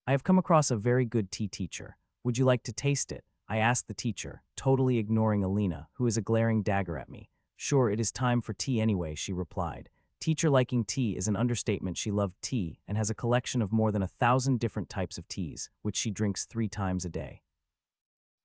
I have come across a very good tea, teacher. Would you like to taste it? I asked the teacher, totally ignoring Alina, who is a glaring dagger at me. Sure, it is time for tea anyway, she replied. Teacher liking tea is an understatement. She loved tea and has a collection of more than 1,000 different types of teas, which she drinks 3 times a day.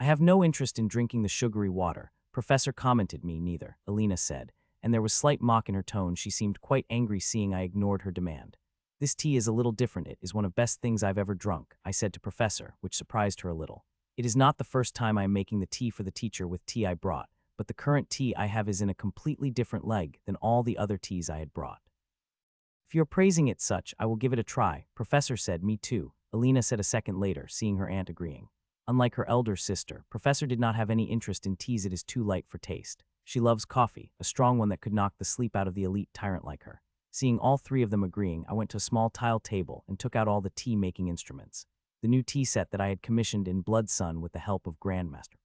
I have no interest in drinking the sugary water. Professor commented me neither, Alina said, and there was slight mock in her tone. She seemed quite angry seeing I ignored her demand. This tea is a little different. It is one of best things I've ever drunk, I said to Professor, which surprised her a little. It is not the first time I am making the tea for the teacher with tea I brought, but the current tea I have is in a completely different leg than all the other teas I had brought. If you are praising it such, I will give it a try, Professor said. Me too, Alina said a second later, seeing her aunt agreeing. Unlike her elder sister, Professor did not have any interest in teas. It is too light for taste. She loves coffee, a strong one that could knock the sleep out of the elite tyrant like her. Seeing all 3 of them agreeing, I went to a small tile table and took out all the tea-making instruments. The new tea set that I had commissioned in Blood Sun with the help of Grandmaster.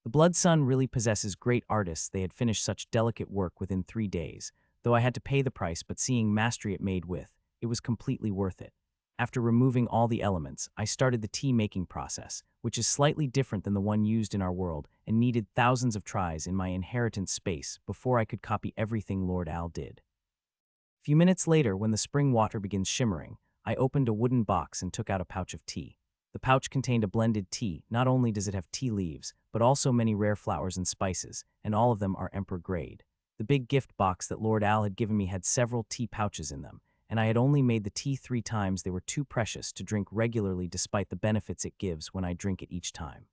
The Blood Sun really possesses great artists. They had finished such delicate work within 3 days, though I had to pay the price, but seeing mastery it made with, it was completely worth it. After removing all the elements, I started the tea making process, which is slightly different than the one used in our world and needed thousands of tries in my inheritance space before I could copy everything Lord Al did. A few minutes later, when the spring water begins shimmering, I opened a wooden box and took out a pouch of tea. The pouch contained a blended tea. Not only does it have tea leaves, but also many rare flowers and spices, and all of them are emperor grade. The big gift box that Lord Al had given me had several tea pouches in them, and I had only made the tea 3 times. They were too precious to drink regularly despite the benefits it gives when I drink it each time.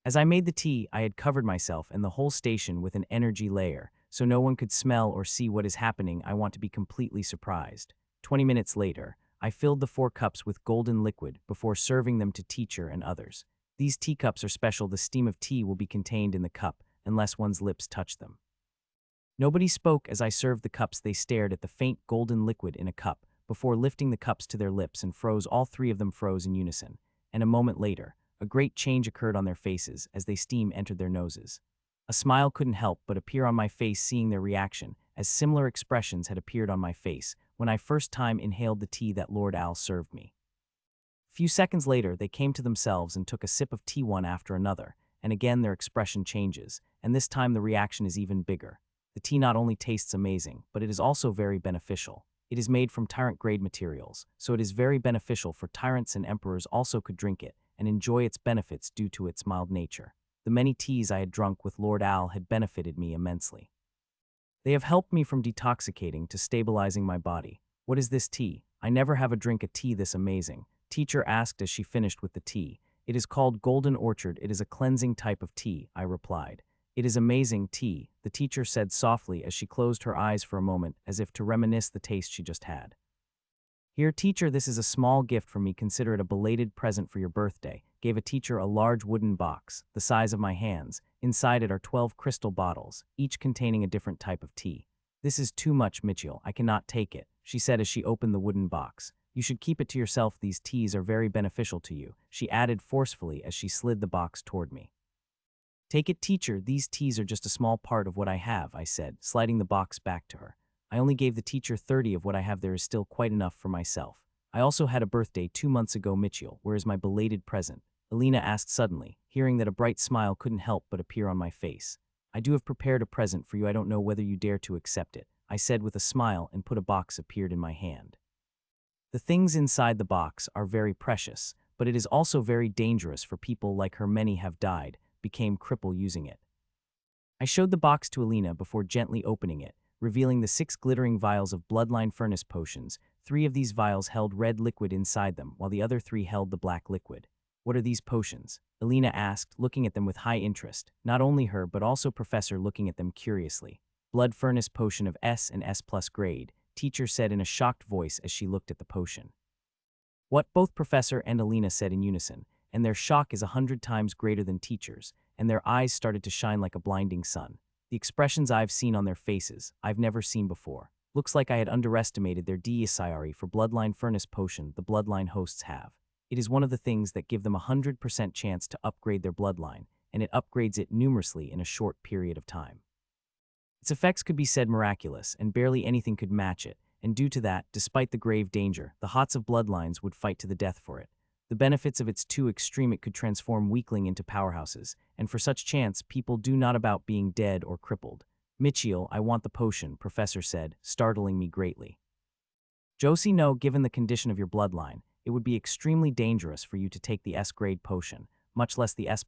As I made the tea, I had covered myself and the whole station with an energy layer, so no one could smell or see what is happening. I want to be completely surprised. 20 minutes later, I filled the 4 cups with golden liquid before serving them to teacher and others. These teacups are special. The steam of tea will be contained in the cup unless one's lips touch them. Nobody spoke as I served the cups. They stared at the faint golden liquid in a cup before lifting the cups to their lips and froze. All 3 of them froze in unison, and a moment later, a great change occurred on their faces as the steam entered their noses. A smile couldn't help but appear on my face seeing their reaction, as similar expressions had appeared on my face when I first time inhaled the tea that Lord Al served me. A few seconds later, they came to themselves and took a sip of tea one after another, and again their expression changes, and this time the reaction is even bigger. The tea not only tastes amazing, but it is also very beneficial. It is made from tyrant-grade materials, so it is very beneficial for tyrants, and emperors also could drink it and enjoy its benefits due to its mild nature. The many teas I had drunk with Lord Al had benefited me immensely. They have helped me from detoxicating to stabilizing my body. What is this tea? I never have a drink a tea this amazing, teacher asked as she finished with the tea. It is called Golden Orchard. It is a cleansing type of tea, I replied. It is amazing tea, the teacher said softly as she closed her eyes for a moment as if to reminisce the taste she just had. Here, teacher, this is a small gift from me. Consider it a belated present for your birthday. Gave a teacher a large wooden box, the size of my hands. Inside it are 12 crystal bottles, each containing a different type of tea. This is too much, Mitchell. I cannot take it, she said as she opened the wooden box. You should keep it to yourself. These teas are very beneficial to you, she added forcefully as she slid the box toward me. Take it, teacher. These teas are just a small part of what I have, I said, sliding the box back to her. I only gave the teacher 30 of what I have. There is still quite enough for myself. I also had a birthday 2 months ago, Mitchell. Where is my belated present? Alina asked suddenly, hearing that a bright smile couldn't help but appear on my face. I do have prepared a present for you. I don't know whether you dare to accept it, I said with a smile, and put a box appeared in my hand. The things inside the box are very precious, but it is also very dangerous for people like her. Many have died, became crippled using it. I showed the box to Alina before gently opening it, revealing the 6 glittering vials of bloodline furnace potions. 3 of these vials held red liquid inside them, while the other 3 held the black liquid. What are these potions? Alina asked, looking at them with high interest. Not only her, but also Professor looking at them curiously. Blood furnace potion of S and S+ grade, teacher said in a shocked voice as she looked at the potion. What? Both Professor and Alina said in unison, and their shock is 100 times greater than teachers, and their eyes started to shine like a blinding sun. The expressions I've seen on their faces, I've never seen before. Looks like I had underestimated their desire for bloodline furnace potion the bloodline hosts have. It is one of the things that give them 100% chance to upgrade their bloodline, and it upgrades it numerously in a short period of time. Its effects could be said miraculous, and barely anything could match it, and due to that, despite the grave danger, the hots of bloodlines would fight to the death for it. The benefits of its too extreme, it could transform weakling into powerhouses, and for such chance, people do not about being dead or crippled. Mitchell, I want the potion, Professor said, startling me greatly. Josie, no, given the condition of your bloodline, it would be extremely dangerous for you to take the S-grade potion, much less the S+,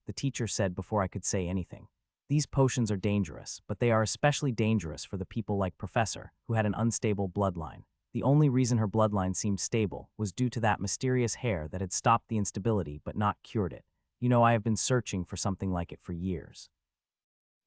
the teacher said before I could say anything. These potions are dangerous, but they are especially dangerous for the people like Professor, who had an unstable bloodline. The only reason her bloodline seemed stable was due to that mysterious hair that had stopped the instability but not cured it. You know, I have been searching for something like it for years.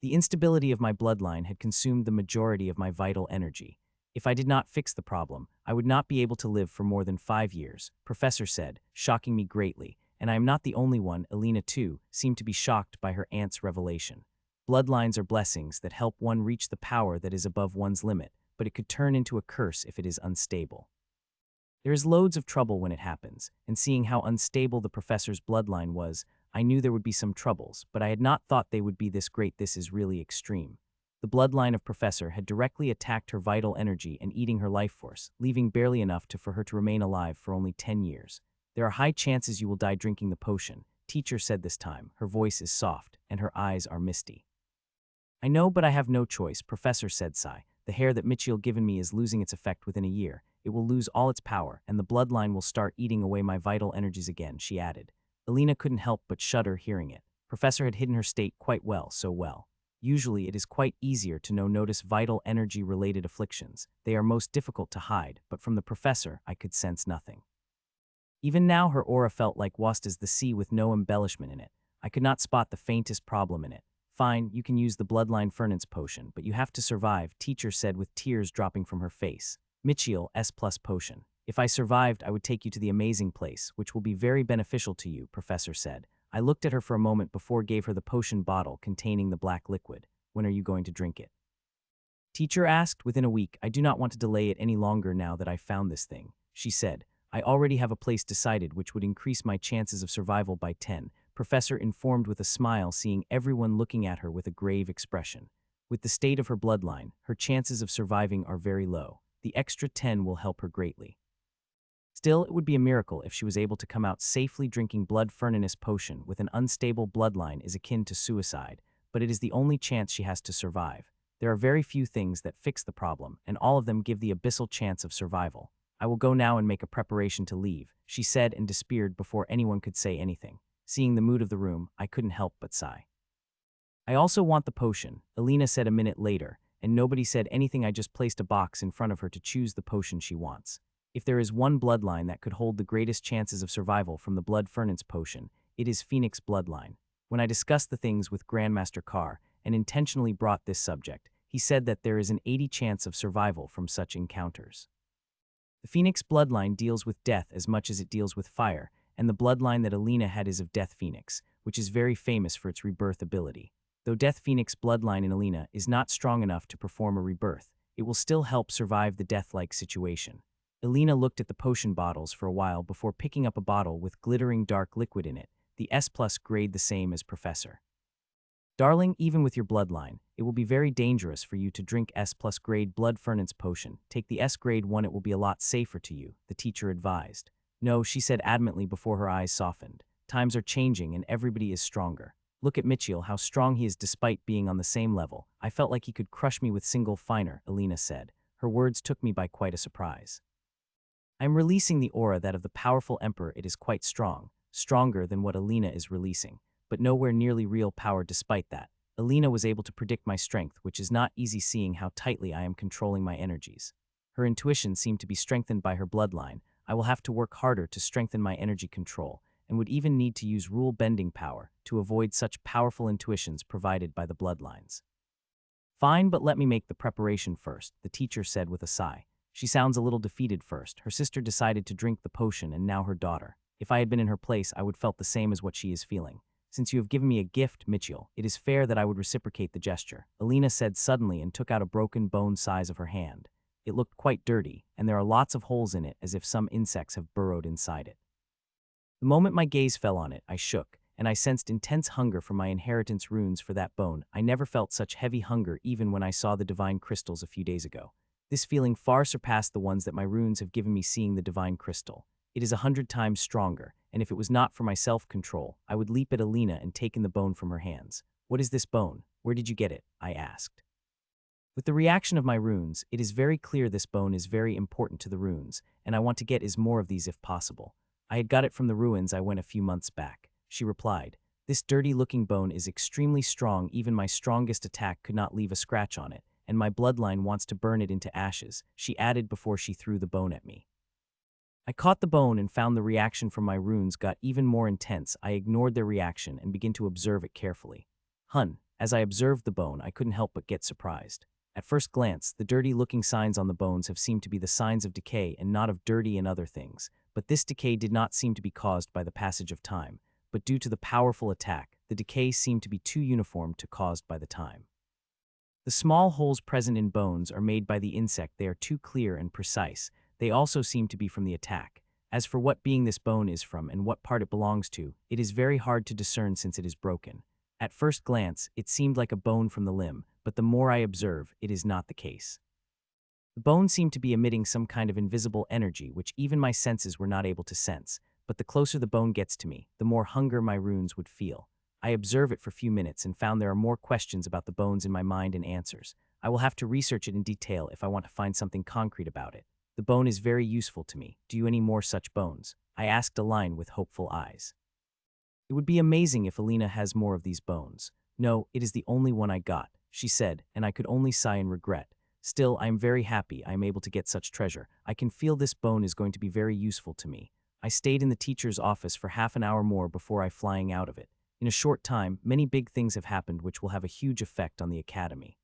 The instability of my bloodline had consumed the majority of my vital energy. If I did not fix the problem, I would not be able to live for more than 5 years, Professor said, shocking me greatly, and I am not the only one. Alina, too, seemed to be shocked by her aunt's revelation. Bloodlines are blessings that help one reach the power that is above one's limit, but it could turn into a curse if it is unstable. There is loads of trouble when it happens, and seeing how unstable the professor's bloodline was, I knew there would be some troubles, but I had not thought they would be this great. This is really extreme. The bloodline of Professor had directly attacked her vital energy and eating her life force, leaving barely enough for her to remain alive for only 10 years. There are high chances you will die drinking the potion, teacher said this time. Her voice is soft, and her eyes are misty. I know, but I have no choice, Professor said, sigh. The hair that Mitchell given me is losing its effect within a year. It will lose all its power, and the bloodline will start eating away my vital energies again, she added. Alina couldn't help but shudder hearing it. Professor had hidden her state quite well, so well. Usually it is quite easier to notice vital energy-related afflictions. They are most difficult to hide, but from the Professor I could sense nothing. Even now her aura felt like vast as the sea with no embellishment in it. I could not spot the faintest problem in it. Fine, you can use the bloodline furnace potion, but you have to survive, teacher said with tears dropping from her face. Mitchell, S+ potion. If I survived, I would take you to the amazing place, which will be very beneficial to you, Professor said. I looked at her for a moment before gave her the potion bottle containing the black liquid. When are you going to drink it? Teacher asked. Within a week. I do not want to delay it any longer now that I found this thing, she said. I already have a place decided which would increase my chances of survival by 10. Professor informed with a smile, seeing everyone looking at her with a grave expression. With the state of her bloodline, her chances of surviving are very low. The extra 10 will help her greatly. Still, it would be a miracle if she was able to come out safely. Drinking blood furnace potion with an unstable bloodline is akin to suicide, but it is the only chance she has to survive. There are very few things that fix the problem, and all of them give the abyssal chance of survival. I will go now and make a preparation to leave, she said and disappeared before anyone could say anything. Seeing the mood of the room, I couldn't help but sigh. I also want the potion, Alina said a minute later, and nobody said anything. I just placed a box in front of her to choose the potion she wants. If there is one bloodline that could hold the greatest chances of survival from the blood furnace potion, it is Phoenix bloodline. When I discussed the things with Grandmaster Carr and intentionally brought this subject, he said that there is an 80% chance of survival from such encounters. The Phoenix bloodline deals with death as much as it deals with fire, and the bloodline that Alina had is of Death Phoenix, which is very famous for its rebirth ability. Though Death Phoenix bloodline in Alina is not strong enough to perform a rebirth, it will still help survive the death-like situation. Alina looked at the potion bottles for a while before picking up a bottle with glittering dark liquid in it, the S+ grade, the same as Professor. Darling, even with your bloodline, it will be very dangerous for you to drink S+ grade blood furnace potion. Take the S grade one, it will be a lot safer to you, the teacher advised. No, she said adamantly before her eyes softened. Times are changing and everybody is stronger. Look at Mitchell, how strong he is despite being on the same level. I felt like he could crush me with single finer, Alina said. Her words took me by quite a surprise. I am releasing the aura that of the powerful emperor. It is quite strong, stronger than what Alina is releasing, but nowhere nearly real power. Despite that, Alina was able to predict my strength, which is not easy seeing how tightly I am controlling my energies. Her intuition seemed to be strengthened by her bloodline. I will have to work harder to strengthen my energy control, and would even need to use rule-bending power to avoid such powerful intuitions provided by the bloodlines. Fine, but let me make the preparation first, the teacher said with a sigh. She sounds a little defeated first. Her sister decided to drink the potion and now her daughter. If I had been in her place, I would felt the same as what she is feeling. Since you have given me a gift, Mitchell, it is fair that I would reciprocate the gesture, Alina said suddenly and took out a broken bone size of her hand. It looked quite dirty, and there are lots of holes in it as if some insects have burrowed inside it. The moment my gaze fell on it, I shook, and I sensed intense hunger for my inheritance runes for that bone. I never felt such heavy hunger even when I saw the divine crystals a few days ago. This feeling far surpassed the ones that my runes have given me seeing the divine crystal. It is 100 times stronger, and if it was not for my self-control, I would leap at Alina and taken the bone from her hands. What is this bone? Where did you get it? I asked. With the reaction of my runes, it is very clear this bone is very important to the runes, and I want to get more of these if possible. I had got it from the ruins I went a few months back, she replied. This dirty-looking bone is extremely strong. Even my strongest attack could not leave a scratch on it, and my bloodline wants to burn it into ashes, she added before she threw the bone at me. I caught the bone and found the reaction from my runes got even more intense. I ignored their reaction and began to observe it carefully. As I observed the bone, I couldn't help but get surprised. At first glance, the dirty-looking signs on the bones have seemed to be the signs of decay and not of dirty and other things, but this decay did not seem to be caused by the passage of time, but due to the powerful attack, the decay seemed to be too uniform to caused by the time. The small holes present in bones are made by the insect. They are too clear and precise. They also seem to be from the attack. As for what being this bone is from and what part it belongs to, it is very hard to discern since it is broken. At first glance, it seemed like a bone from the limb, but the more I observe, it is not the case. The bone seemed to be emitting some kind of invisible energy which even my senses were not able to sense, but the closer the bone gets to me, the more hunger my runes would feel. I observe it for a few minutes and found there are more questions about the bones in my mind and answers. I will have to research it in detail if I want to find something concrete about it. The bone is very useful to me. Do you any more such bones? I asked Aline with hopeful eyes. It would be amazing if Alina has more of these bones. No, it is the only one I got, she said, and I could only sigh in regret. Still, I am very happy I am able to get such treasure. I can feel this bone is going to be very useful to me. I stayed in the teacher's office for half an hour more before I flying out of it. In a short time, many big things have happened which will have a huge effect on the academy.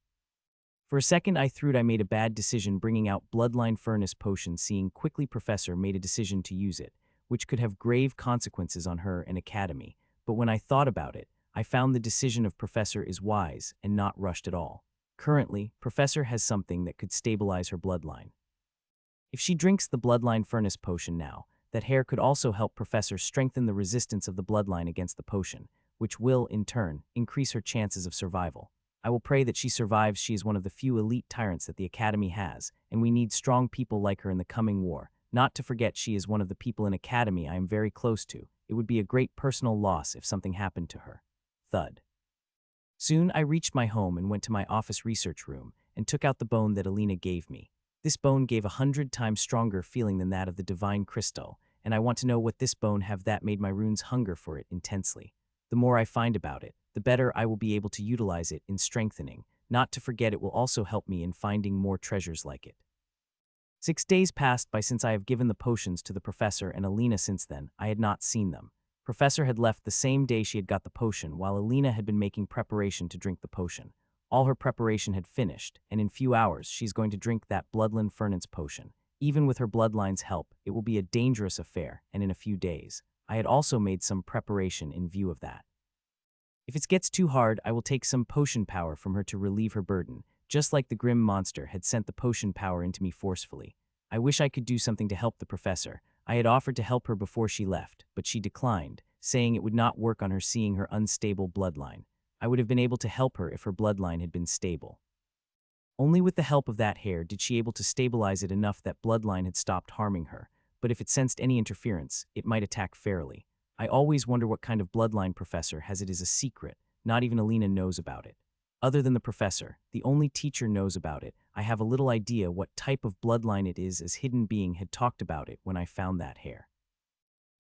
For a second I thought I made a bad decision bringing out Bloodline Furnace Potion, seeing quickly Professor made a decision to use it, which could have grave consequences on her and academy, but when I thought about it, I found the decision of Professor is wise and not rushed at all. Currently, Professor has something that could stabilize her bloodline. If she drinks the Bloodline Furnace Potion now, that hair could also help Professor strengthen the resistance of the bloodline against the potion, which will, in turn, increase her chances of survival. I will pray that she survives. She is one of the few elite tyrants that the Academy has, and we need strong people like her in the coming war. Not to forget she is one of the people in Academy I am very close to. It would be a great personal loss if something happened to her. Thud. Soon I reached my home and went to my office research room and took out the bone that Alina gave me. This bone gave 100 times stronger feeling than that of the divine crystal, and I want to know what this bone have that made my runes hunger for it intensely. The more I find about it, the better I will be able to utilize it in strengthening. Not to forget it will also help me in finding more treasures like it. 6 days passed by since I have given the potions to the professor, and Alina since then, I had not seen them. Professor had left the same day she had got the potion, while Alina had been making preparation to drink the potion. All her preparation had finished, and in few hours she's going to drink that Bloodline Furnace Potion. Even with her bloodline's help, it will be a dangerous affair, and in a few days. I had also made some preparation in view of that. If it gets too hard, I will take some potion power from her to relieve her burden, just like the grim monster had sent the potion power into me forcefully. I wish I could do something to help the professor. I had offered to help her before she left, but she declined, saying it would not work on her seeing her unstable bloodline. I would have been able to help her if her bloodline had been stable. Only with the help of that hair did she able to stabilize it enough that bloodline had stopped harming her, but if it sensed any interference, it might attack fairly. I always wonder what kind of bloodline professor has it is a secret. Not even Alina knows about it. Other than the professor, the only teacher knows about it. I have a little idea what type of bloodline it is, as hidden being had talked about it when I found that hair.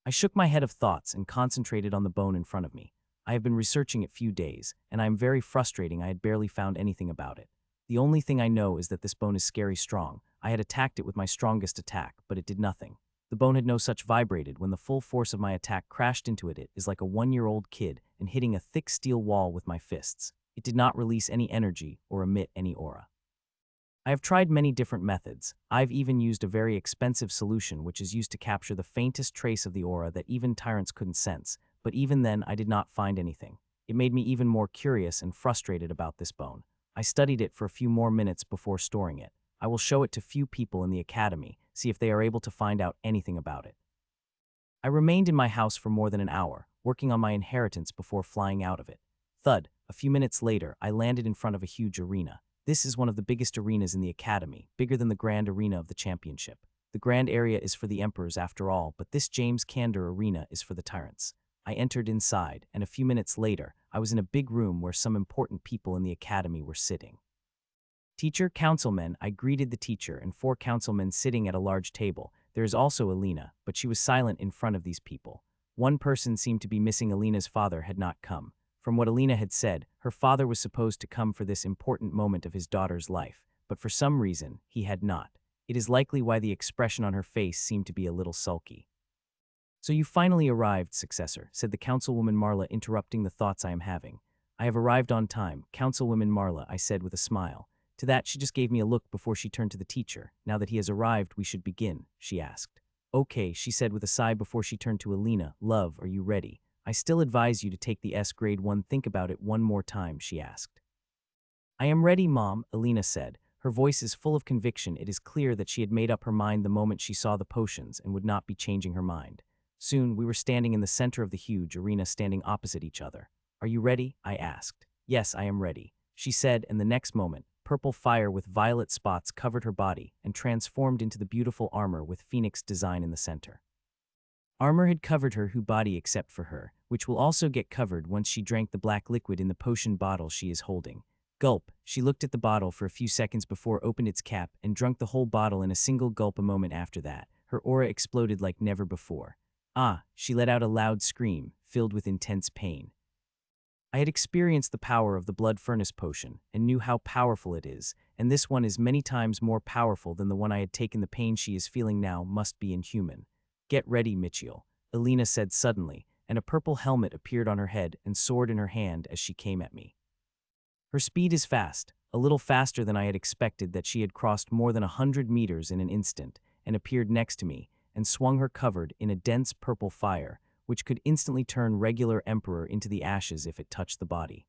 I shook my head of thoughts and concentrated on the bone in front of me. I have been researching it few days, and I am very frustrating. I had barely found anything about it. The only thing I know is that this bone is scary strong. I had attacked it with my strongest attack, but it did nothing. The bone had no such vibrated when the full force of my attack crashed into it. It is like a 1-year-old kid and hitting a thick steel wall with my fists. It did not release any energy or emit any aura. I have tried many different methods. I've even used a very expensive solution which is used to capture the faintest trace of the aura that even tyrants couldn't sense, but even then I did not find anything. It made me even more curious and frustrated about this bone. I studied it for a few more minutes before storing it. I will show it to few people in the academy, see if they are able to find out anything about it. I remained in my house for more than an hour, working on my inheritance before flying out of it. Thud, a few minutes later, I landed in front of a huge arena. This is one of the biggest arenas in the academy, bigger than the grand arena of the championship. The grand area is for the emperors after all, but this James Candor arena is for the tyrants. I entered inside, and a few minutes later, I was in a big room where some important people in the academy were sitting. Teacher, councilmen, I greeted the teacher and 4 councilmen sitting at a large table. There is also Alina, but she was silent in front of these people. One person seemed to be missing. Alina's father had not come. From what Alina had said, her father was supposed to come for this important moment of his daughter's life, but for some reason, he had not. It is likely why the expression on her face seemed to be a little sulky. So you finally arrived, successor, said the councilwoman Marla, interrupting the thoughts I am having. I have arrived on time, councilwoman Marla, I said with a smile. To that she just gave me a look before she turned to the teacher. Now that he has arrived, we should begin, she asked. Okay, she said with a sigh before she turned to Alina. Love, are you ready? I still advise you to take the S grade 1. Think about it one more time, she asked. I am ready, Mom, Alina said. Her voice is full of conviction. It is clear that she had made up her mind the moment she saw the potions and would not be changing her mind. Soon, we were standing in the center of the huge arena, standing opposite each other. Are you ready? I asked. Yes, I am ready, she said, and the next moment, purple fire with violet spots covered her body and transformed into the beautiful armor with phoenix design in the center. Armor had covered her whole body except for her, which will also get covered once she drank the black liquid in the potion bottle she is holding. Gulp, she looked at the bottle for a few seconds before opened its cap and drank the whole bottle in a single gulp. A moment after that, her aura exploded like never before. Ah, she let out a loud scream, filled with intense pain. I had experienced the power of the blood furnace potion and knew how powerful it is, and this one is many times more powerful than the one I had taken. The pain she is feeling now must be inhuman. Get ready, Mitchell, Alina said suddenly, and a purple helmet appeared on her head and sword in her hand as she came at me. Her speed is fast, a little faster than I had expected. That she had crossed more than 100 meters in an instant and appeared next to me and swung her covered in a dense purple fire, which could instantly turn regular emperor into the ashes if it touched the body.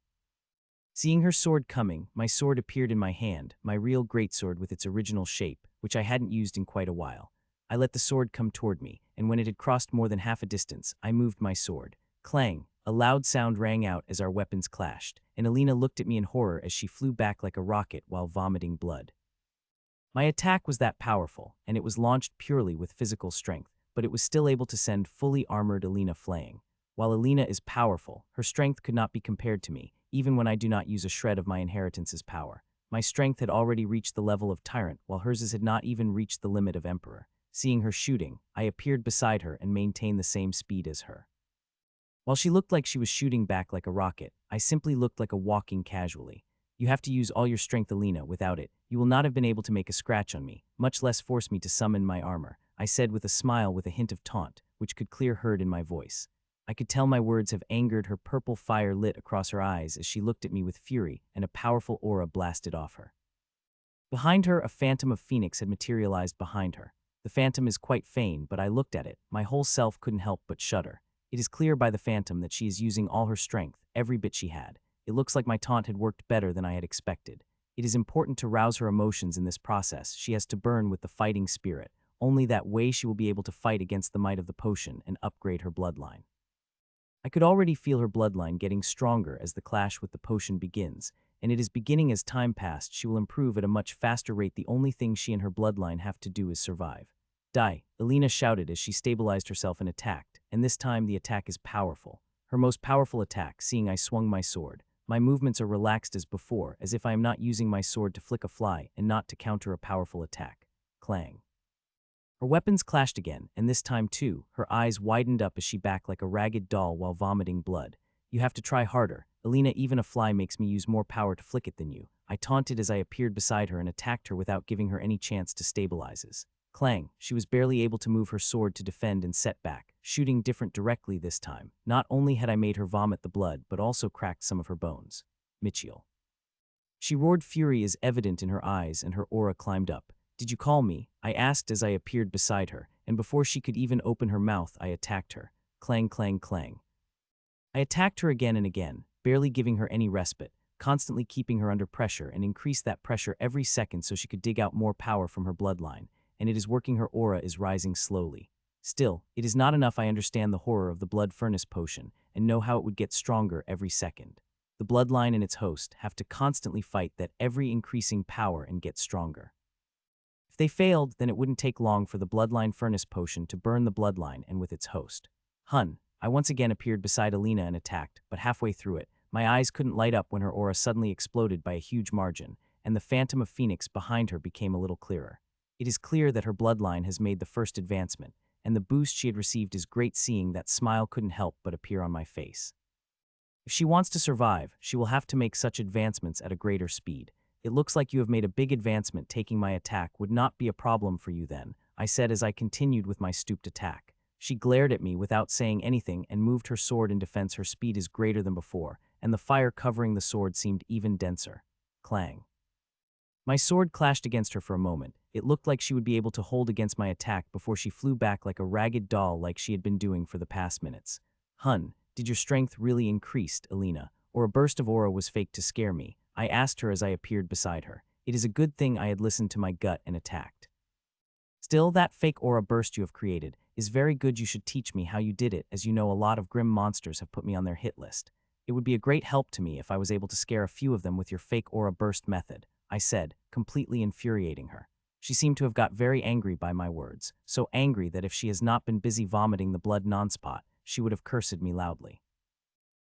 Seeing her sword coming, my sword appeared in my hand, my real greatsword with its original shape, which I hadn't used in quite a while. I let the sword come toward me, and when it had crossed more than half a distance, I moved my sword. Clang! A loud sound rang out as our weapons clashed, and Alina looked at me in horror as she flew back like a rocket while vomiting blood. My attack was that powerful, and it was launched purely with physical strength, but it was still able to send fully armored Alina flaying. While Alina is powerful, her strength could not be compared to me, even when I do not use a shred of my inheritance's power. My strength had already reached the level of tyrant, while hers had not even reached the limit of emperor. Seeing her shooting, I appeared beside her and maintained the same speed as her. While she looked like she was shooting back like a rocket, I simply looked like a walking casualty. You have to use all your strength, Alina. Without it, you will not have been able to make a scratch on me, much less force me to summon my armor, I said with a smile with a hint of taunt, which could clear heard in my voice. I could tell my words have angered her. Purple fire lit across her eyes as she looked at me with fury, and a powerful aura blasted off her. Behind her, a phantom of Phoenix had materialized behind her. The phantom is quite faint, but I looked at it. My whole self couldn't help but shudder. It is clear by the phantom that she is using all her strength, every bit she had. It looks like my taunt had worked better than I had expected. It is important to rouse her emotions in this process. She has to burn with the fighting spirit. Only that way she will be able to fight against the might of the potion and upgrade her bloodline. I could already feel her bloodline getting stronger as the clash with the potion begins, and it is beginning. As time passed, she will improve at a much faster rate. The only thing she and her bloodline have to do is survive. Die, Alina shouted as she stabilized herself and attacked, and this time the attack is powerful. Her most powerful attack, seeing I swung my sword. My movements are relaxed as before, as if I am not using my sword to flick a fly and not to counter a powerful attack. Clang. Her weapons clashed again, and this time too, her eyes widened up as she backed like a ragged doll while vomiting blood. You have to try harder, Alina. Even a fly makes me use more power to flick it than you. I taunted as I appeared beside her and attacked her without giving her any chance to stabilize. Clang, she was barely able to move her sword to defend and set back, shooting different directly this time. Not only had I made her vomit the blood, but also cracked some of her bones. Mitchell. She roared. Fury is evident in her eyes and her aura climbed up. Did you call me? I asked as I appeared beside her, and before she could even open her mouth, I attacked her. Clang, clang, clang. I attacked her again and again, barely giving her any respite, constantly keeping her under pressure and increased that pressure every second so she could dig out more power from her bloodline. And it is working. Her aura is rising slowly. Still, it is not enough. I understand the horror of the blood furnace potion and know how it would get stronger every second. The bloodline and its host have to constantly fight that every increasing power and get stronger. If they failed, then it wouldn't take long for the bloodline furnace potion to burn the bloodline and with its host. I once again appeared beside Alina and attacked, but halfway through it, my eyes couldn't light up when her aura suddenly exploded by a huge margin, and the phantom of Phoenix behind her became a little clearer. It is clear that her bloodline has made the first advancement, and the boost she had received is great. Seeing that smile couldn't help but appear on my face. If she wants to survive, she will have to make such advancements at a greater speed. It looks like you have made a big advancement. Taking my attack would not be a problem for you then, I said as I continued with my stooped attack. She glared at me without saying anything and moved her sword in defense. Her speed is greater than before, and the fire covering the sword seemed even denser. Clang. My sword clashed against her for a moment. It looked like she would be able to hold against my attack before she flew back like a ragged doll like she had been doing for the past minutes. Did your strength really increase, Alina, or a burst of aura was fake to scare me? I asked her as I appeared beside her. It is a good thing I had listened to my gut and attacked. Still, that fake aura burst you have created is very good. You should teach me how you did it, as you know a lot of grim monsters have put me on their hit list. It would be a great help to me if I was able to scare a few of them with your fake aura burst method, I said, completely infuriating her. She seemed to have got very angry by my words, so angry that if she has not been busy vomiting the blood non-spot, she would have cursed me loudly.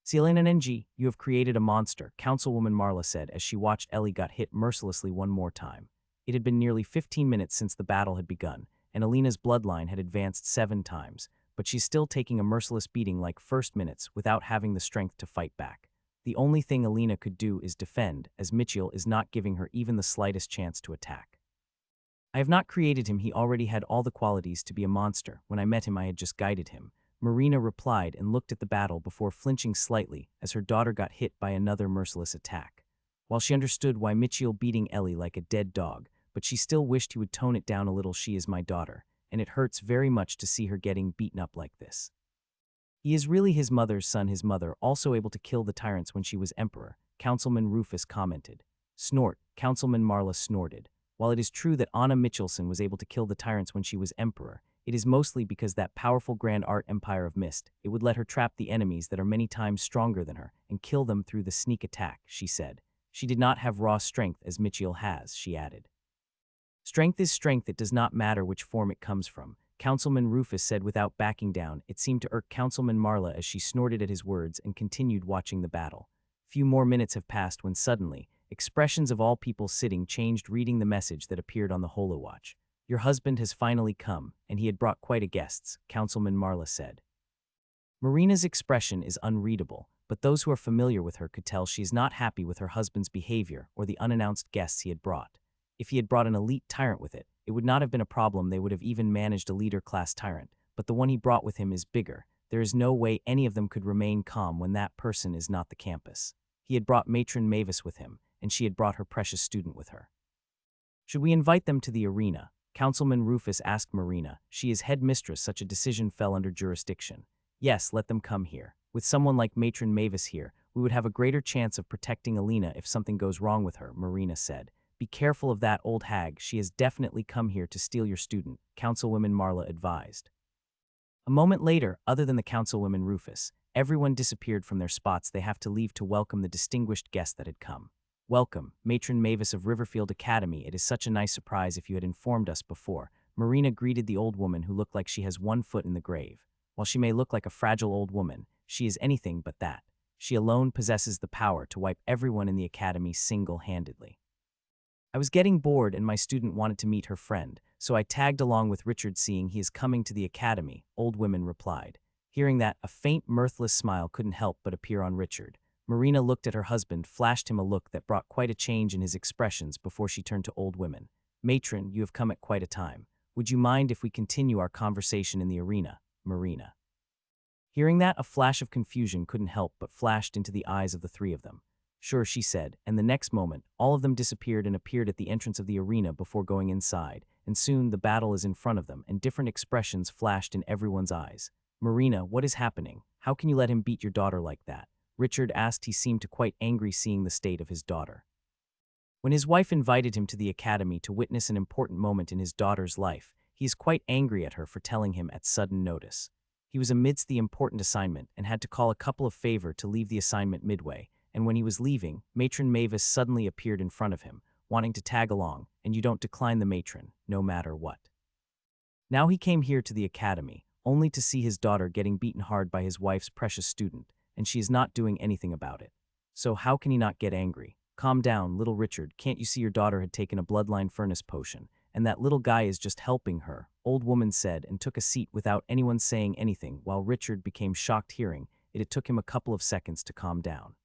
Selena NG, you have created a monster, Councilwoman Marla said as she watched Ellie got hit mercilessly one more time. It had been nearly 15 minutes since the battle had begun, and Alina's bloodline had advanced 7 times, but she's still taking a merciless beating like first minutes without having the strength to fight back. The only thing Alina could do is defend, as Mitchell is not giving her even the slightest chance to attack. I have not created him, he already had all the qualities to be a monster. When I met him I had just guided him. Marina replied and looked at the battle before flinching slightly as her daughter got hit by another merciless attack. While she understood why Mitchell beating Ellie like a dead dog, but she still wished he would tone it down a little. She is my daughter, and it hurts very much to see her getting beaten up like this. He is really his mother's son, his mother also able to kill the tyrants when she was emperor, Councilman Rufus commented. Snort, Councilman Marla snorted. While it is true that Anna Mitchelson was able to kill the tyrants when she was emperor, it is mostly because that powerful grand art empire of mist, it would let her trap the enemies that are many times stronger than her and kill them through the sneak attack, she said. She did not have raw strength as Mitchell has, she added. Strength is strength, it does not matter which form it comes from, Councilman Rufus said without backing down. It seemed to irk Councilman Marla as she snorted at his words and continued watching the battle. Few more minutes have passed when suddenly, expressions of all people sitting changed reading the message that appeared on the holowatch. Your husband has finally come, and he had brought quite a guests, Councilman Marla said. Marina's expression is unreadable, but those who are familiar with her could tell she is not happy with her husband's behavior or the unannounced guests he had brought. If he had brought an elite tyrant with it, it would not have been a problem. They would have even managed a leader-class tyrant, but the one he brought with him is bigger. There is no way any of them could remain calm when that person is not the campus. He had brought Matron Mavis with him, and she had brought her precious student with her. Should we invite them to the arena? Councilman Rufus asked Marina. She is headmistress, such a decision fell under jurisdiction. Yes, let them come here. With someone like Matron Mavis here, we would have a greater chance of protecting Alina if something goes wrong with her, Marina said. Be careful of that old hag, she has definitely come here to steal your student, Councilwoman Marla advised. A moment later, other than the Councilwoman Rufus, everyone disappeared from their spots. They have to leave to welcome the distinguished guest that had come. Welcome, Matron Mavis of Riverfield Academy. It is such a nice surprise if you had informed us before. Marina greeted the old woman who looked like she has one foot in the grave. While she may look like a fragile old woman, she is anything but that. She alone possesses the power to wipe everyone in the academy single-handedly. I was getting bored and my student wanted to meet her friend, so I tagged along with Richard. Seeing he is coming to the academy, old woman replied. Hearing that, a faint, mirthless smile couldn't help but appear on Richard. Marina looked at her husband, flashed him a look that brought quite a change in his expressions before she turned to old women. Matron, you have come at quite a time. Would you mind if we continue our conversation in the arena, Marina? Hearing that, a flash of confusion couldn't help but flashed into the eyes of the three of them. Sure, she said, and the next moment, all of them disappeared and appeared at the entrance of the arena before going inside, and soon the battle is in front of them and different expressions flashed in everyone's eyes. Marina, what is happening? How can you let him beat your daughter like that? Richard asked. He seemed quite angry seeing the state of his daughter. When his wife invited him to the academy to witness an important moment in his daughter's life, he is quite angry at her for telling him at sudden notice. He was amidst the important assignment and had to call a couple of favor to leave the assignment midway, and when he was leaving, Matron Mavis suddenly appeared in front of him, wanting to tag along, and you don't decline the matron, no matter what. Now he came here to the academy, only to see his daughter getting beaten hard by his wife's precious student, and she is not doing anything about it. So how can he not get angry? Calm down, little Richard, can't you see your daughter had taken a bloodline furnace potion, and that little guy is just helping her, old woman said, and took a seat without anyone saying anything. While Richard became shocked hearing it, it took him a couple of seconds to calm down.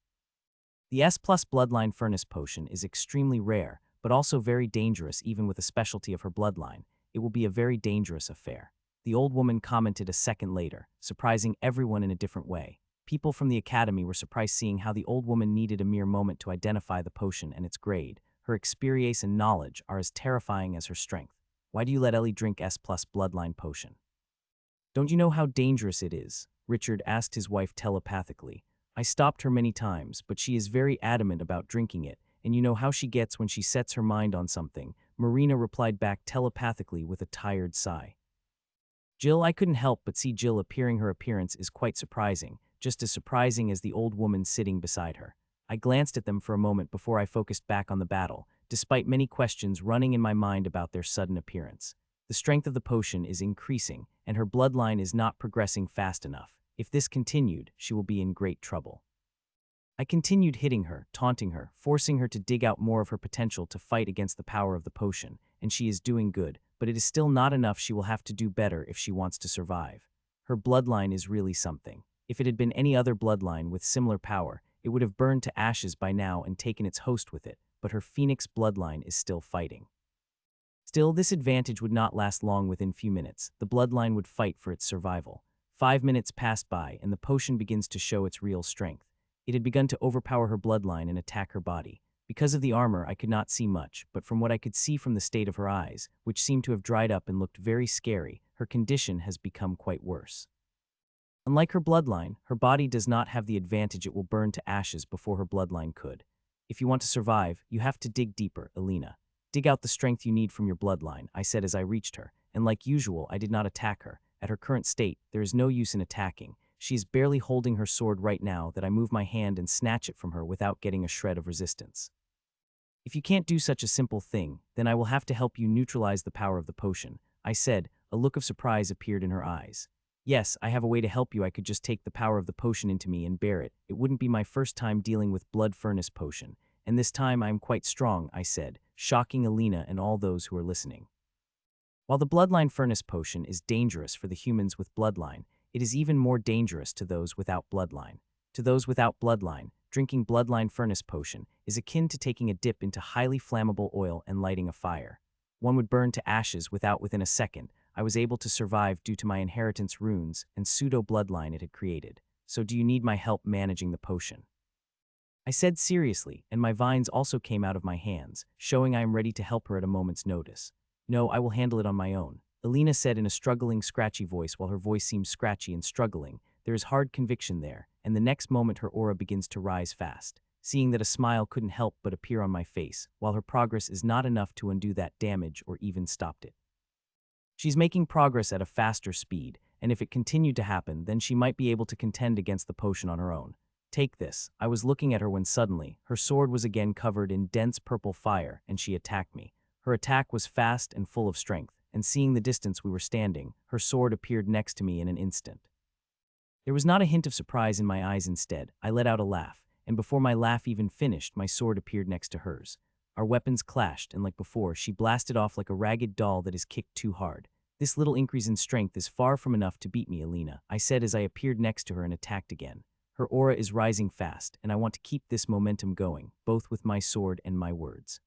The S+ bloodline furnace potion is extremely rare, but also very dangerous. Even with a specialty of her bloodline, it will be a very dangerous affair. The old woman commented a second later, surprising everyone in a different way. People from the academy were surprised seeing how the old woman needed a mere moment to identify the potion and its grade. Her experience and knowledge are as terrifying as her strength. Why do you let Ellie drink S+ bloodline potion? Don't you know how dangerous it is? Richard asked his wife telepathically. I stopped her many times, but she is very adamant about drinking it, and you know how she gets when she sets her mind on something, Marina replied back telepathically with a tired sigh. Jill, I couldn't help but see Jill appearing. Her appearance is quite surprising. just as surprising as the old woman sitting beside her. I glanced at them for a moment before I focused back on the battle, despite many questions running in my mind about their sudden appearance. The strength of the potion is increasing, and her bloodline is not progressing fast enough. If this continued, she will be in great trouble. I continued hitting her, taunting her, forcing her to dig out more of her potential to fight against the power of the potion, and she is doing good, but it is still not enough. She will have to do better if she wants to survive. Her bloodline is really something. If it had been any other bloodline with similar power, it would have burned to ashes by now and taken its host with it, but her phoenix bloodline is still fighting. Still, this advantage would not last long. Within few minutes, the bloodline would fight for its survival. 5 minutes passed by, and the potion begins to show its real strength. It had begun to overpower her bloodline and attack her body. Because of the armor, I could not see much, but from what I could see from the state of her eyes, which seemed to have dried up and looked very scary, her condition has become quite worse. Unlike her bloodline, her body does not have the advantage. It will burn to ashes before her bloodline could. If you want to survive, you have to dig deeper, Alina. Dig out the strength you need from your bloodline, I said as I reached her, and like usual, I did not attack her. At her current state, there is no use in attacking. She is barely holding her sword right now that I move my hand and snatch it from her without getting a shred of resistance. If you can't do such a simple thing, then I will have to help you neutralize the power of the potion, I said. A look of surprise appeared in her eyes. Yes, I have a way to help you. I could just take the power of the potion into me and bear it. It wouldn't be my first time dealing with blood furnace potion, and this time I am quite strong, I said, shocking Alina and all those who are listening. While the bloodline furnace potion is dangerous for the humans with bloodline, it is even more dangerous to those without bloodline. To those without bloodline, drinking bloodline furnace potion is akin to taking a dip into highly flammable oil and lighting a fire. One would burn to ashes within a second. I was able to survive due to my inheritance runes and pseudo-bloodline it had created. So do you need my help managing the potion? I said seriously, and my vines also came out of my hands, showing I am ready to help her at a moment's notice. No, I will handle it on my own, Alina said in a struggling, scratchy voice. While her voice seems scratchy and struggling, there is hard conviction there, and the next moment her aura begins to rise fast. Seeing that a smile couldn't help but appear on my face, while her progress is not enough to undo that damage or even stopped it. She's making progress at a faster speed, and if it continued to happen, then she might be able to contend against the potion on her own. Take this. I was looking at her when suddenly, her sword was again covered in dense purple fire, and she attacked me. Her attack was fast and full of strength, and seeing the distance we were standing, her sword appeared next to me in an instant. There was not a hint of surprise in my eyes. Instead, I let out a laugh, and before my laugh even finished, my sword appeared next to hers. Our weapons clashed, and like before, she blasted off like a ragged doll that is kicked too hard. This little increase in strength is far from enough to beat me, Alina, I said as I appeared next to her and attacked again. Her aura is rising fast, and I want to keep this momentum going, both with my sword and my words.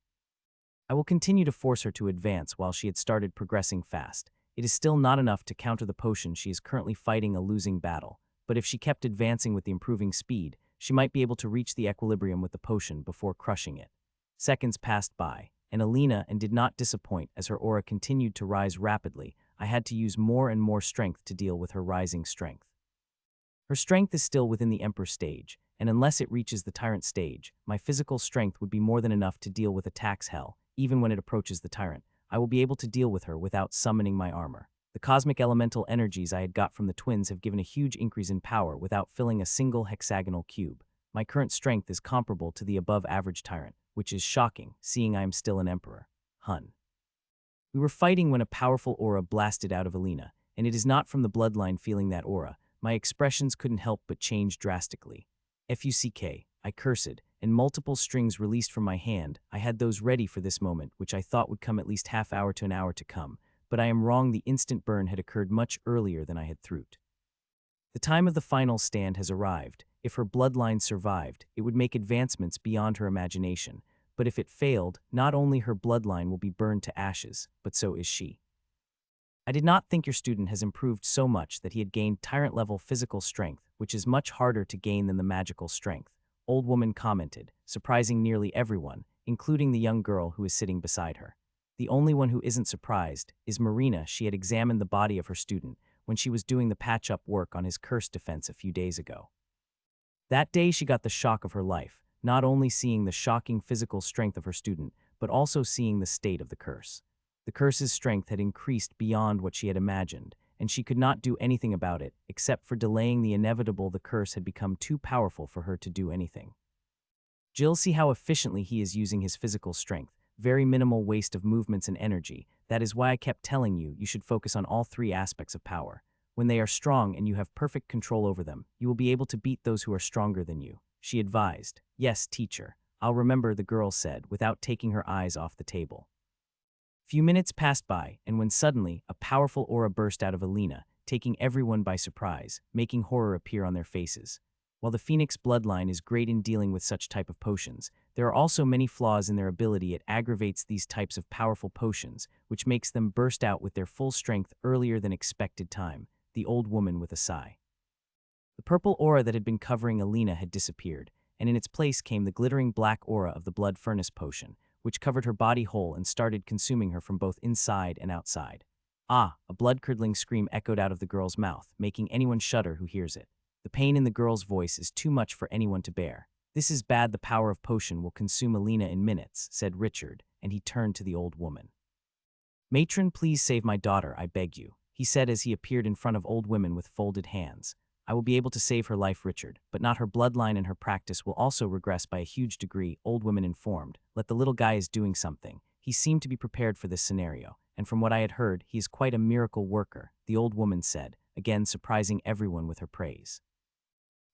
I will continue to force her to advance while she had started progressing fast. It is still not enough to counter the potion. She is currently fighting a losing battle, but if she kept advancing with the improving speed, she might be able to reach the equilibrium with the potion before crushing it. Seconds passed by, and Alina did not disappoint as her aura continued to rise rapidly. I had to use more and more strength to deal with her rising strength. Her strength is still within the Emperor stage, and unless it reaches the Tyrant stage, my physical strength would be more than enough to deal with attacks hell. Even when it approaches the Tyrant, I will be able to deal with her without summoning my armor. The cosmic elemental energies I had got from the twins have given a huge increase in power without filling a single hexagonal cube. My current strength is comparable to the above-average Tyrant, which is shocking, seeing I am still an Emperor. We were fighting when a powerful aura blasted out of Alina, and it is not from the bloodline feeling that aura. My expressions couldn't help but change drastically. Fuck, I cursed, and multiple strings released from my hand. I had those ready for this moment, which I thought would come at least half hour to an hour to come, but I am wrong. The instant burn had occurred much earlier than I had thought. The time of the final stand has arrived. If her bloodline survived, it would make advancements beyond her imagination, but if it failed, not only her bloodline will be burned to ashes, but so is she. I did not think your student has improved so much that he had gained tyrant-level physical strength, which is much harder to gain than the magical strength, Old Woman commented, surprising nearly everyone, including the young girl who is sitting beside her. The only one who isn't surprised is Marina. She had examined the body of her student when she was doing the patch-up work on his curse defense a few days ago. That day she got the shock of her life, not only seeing the shocking physical strength of her student, but also seeing the state of the curse. The curse's strength had increased beyond what she had imagined, and she could not do anything about it, except for delaying the inevitable. The curse had become too powerful for her to do anything. Jill, see how efficiently he is using his physical strength. Very minimal waste of movements and energy. That is why I kept telling you, you should focus on all three aspects of power. When they are strong and you have perfect control over them, you will be able to beat those who are stronger than you, she advised. Yes, teacher. I'll remember, the girl said, without taking her eyes off the table. Few minutes passed by, and when suddenly, a powerful aura burst out of Alina, taking everyone by surprise, making horror appear on their faces. While the Phoenix bloodline is great in dealing with such type of potions, there are also many flaws in their ability. It aggravates these types of powerful potions, which makes them burst out with their full strength earlier than expected time, the old woman with a sigh. The purple aura that had been covering Alina had disappeared, and in its place came the glittering black aura of the blood furnace potion, which covered her body whole and started consuming her from both inside and outside. Ah, a blood-curdling scream echoed out of the girl's mouth, making anyone shudder who hears it. The pain in the girl's voice is too much for anyone to bear. This is bad. The power of potion will consume Alina in minutes, said Richard, and he turned to the old woman. Matron, please save my daughter, I beg you, he said as he appeared in front of old women with folded hands. I will be able to save her life, Richard, but not her bloodline, and her practice will also regress by a huge degree, old women informed. Let the little guy is doing something. He seemed to be prepared for this scenario, and from what I had heard, he is quite a miracle worker, the old woman said, again surprising everyone with her praise.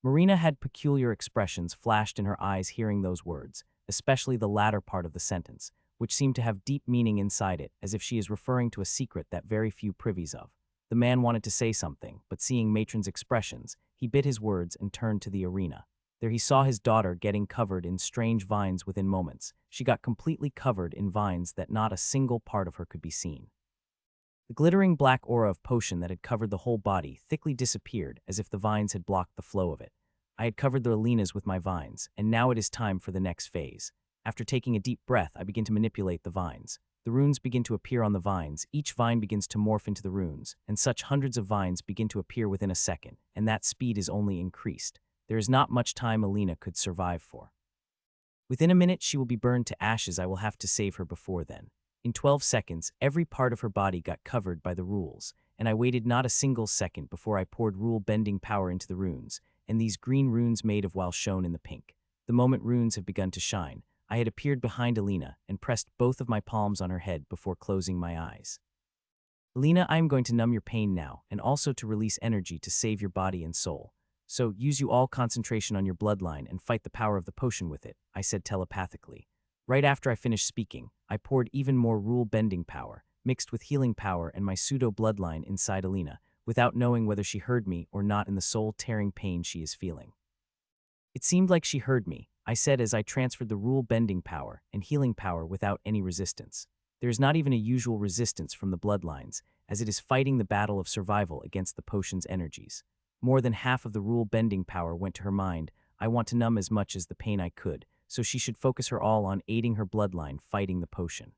Marina had peculiar expressions flashed in her eyes hearing those words, especially the latter part of the sentence, which seemed to have deep meaning inside it, as if she is referring to a secret that very few privies of. The man wanted to say something, but seeing Matron's expressions, he bit his words and turned to the arena. There he saw his daughter getting covered in strange vines within moments. She got completely covered in vines that not a single part of her could be seen. The glittering black aura of potion that had covered the whole body thickly disappeared, as if the vines had blocked the flow of it. I had covered the Alinas with my vines, and now it is time for the next phase. After taking a deep breath, I begin to manipulate the vines. The runes begin to appear on the vines, each vine begins to morph into the runes, and such hundreds of vines begin to appear within a second, and that speed is only increased. There is not much time Alina could survive for. Within a minute she will be burned to ashes. I will have to save her before then. In 12 seconds, every part of her body got covered by the rules, and I waited not a single second before I poured rule-bending power into the runes, and these green runes made of while shown in the pink. The moment runes have begun to shine, I had appeared behind Alina and pressed both of my palms on her head before closing my eyes. Alina, I am going to numb your pain now, and also to release energy to save your body and soul. So use you all concentration on your bloodline and fight the power of the potion with it, I said telepathically. Right after I finished speaking, I poured even more rule-bending power, mixed with healing power and my pseudo-bloodline inside Alina, without knowing whether she heard me or not in the soul-tearing pain she is feeling. It seemed like she heard me, I said as I transferred the rule-bending power and healing power without any resistance. There is not even a usual resistance from the bloodlines, as it is fighting the battle of survival against the potion's energies. More than half of the rule-bending power went to her mind. I want to numb as much as the pain I could, so she should focus her all on aiding her bloodline fighting the potion.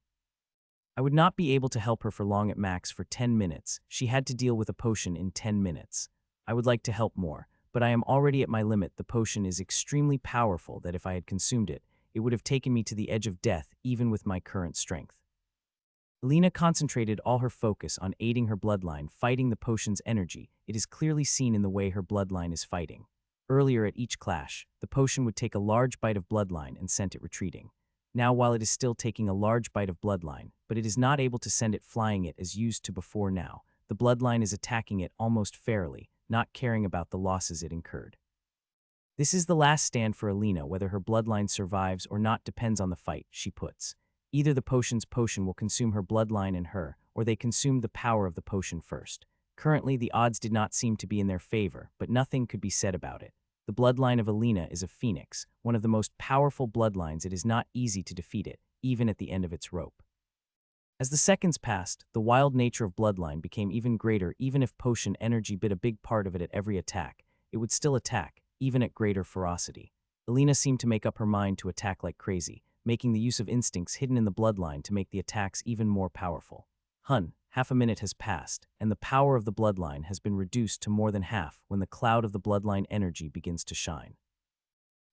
I would not be able to help her for long, at max for 10 minutes. She had to deal with a potion in 10 minutes. I would like to help more, but I am already at my limit. The potion is extremely powerful that if I had consumed it, it would have taken me to the edge of death even with my current strength. Alina concentrated all her focus on aiding her bloodline fighting the potion's energy. It is clearly seen in the way her bloodline is fighting. Earlier at each clash, the potion would take a large bite of bloodline and sent it retreating. Now while it is still taking a large bite of bloodline, but it is not able to send it flying it as used to before now, the bloodline is attacking it almost fairly, not caring about the losses it incurred. This is the last stand for Alina. Whether her bloodline survives or not depends on the fight, she puts. Either the potion will consume her bloodline and her, or they consume the power of the potion first. Currently, the odds did not seem to be in their favor, but nothing could be said about it. The bloodline of Alina is a phoenix, one of the most powerful bloodlines. It is not easy to defeat it, even at the end of its rope. As the seconds passed, the wild nature of bloodline became even greater. Even if potion energy bit a big part of it at every attack, it would still attack, even at greater ferocity. Alina seemed to make up her mind to attack like crazy, making the use of instincts hidden in the bloodline to make the attacks even more powerful. Half a minute has passed, and the power of the bloodline has been reduced to more than half when the cloud of the bloodline energy begins to shine.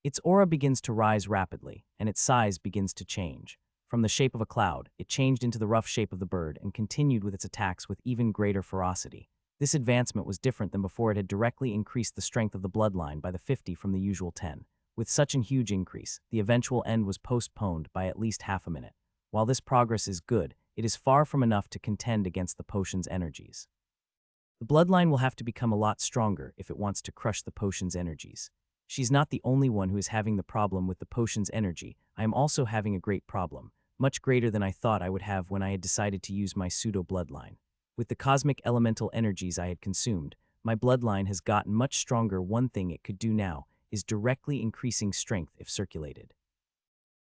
Its aura begins to rise rapidly, and its size begins to change. From the shape of a cloud, it changed into the rough shape of the bird and continued with its attacks with even greater ferocity. This advancement was different than before. It had directly increased the strength of the bloodline by the 50 from the usual 10. With such a huge increase, the eventual end was postponed by at least half a minute. While this progress is good, it is far from enough to contend against the potion's energies. The bloodline will have to become a lot stronger if it wants to crush the potion's energies. She's not the only one who is having the problem with the potion's energy. I am also having a great problem, much greater than I thought I would have when I had decided to use my pseudo-bloodline. With the cosmic elemental energies I had consumed, my bloodline has gotten much stronger. One thing it could do now is directly increasing strength if circulated.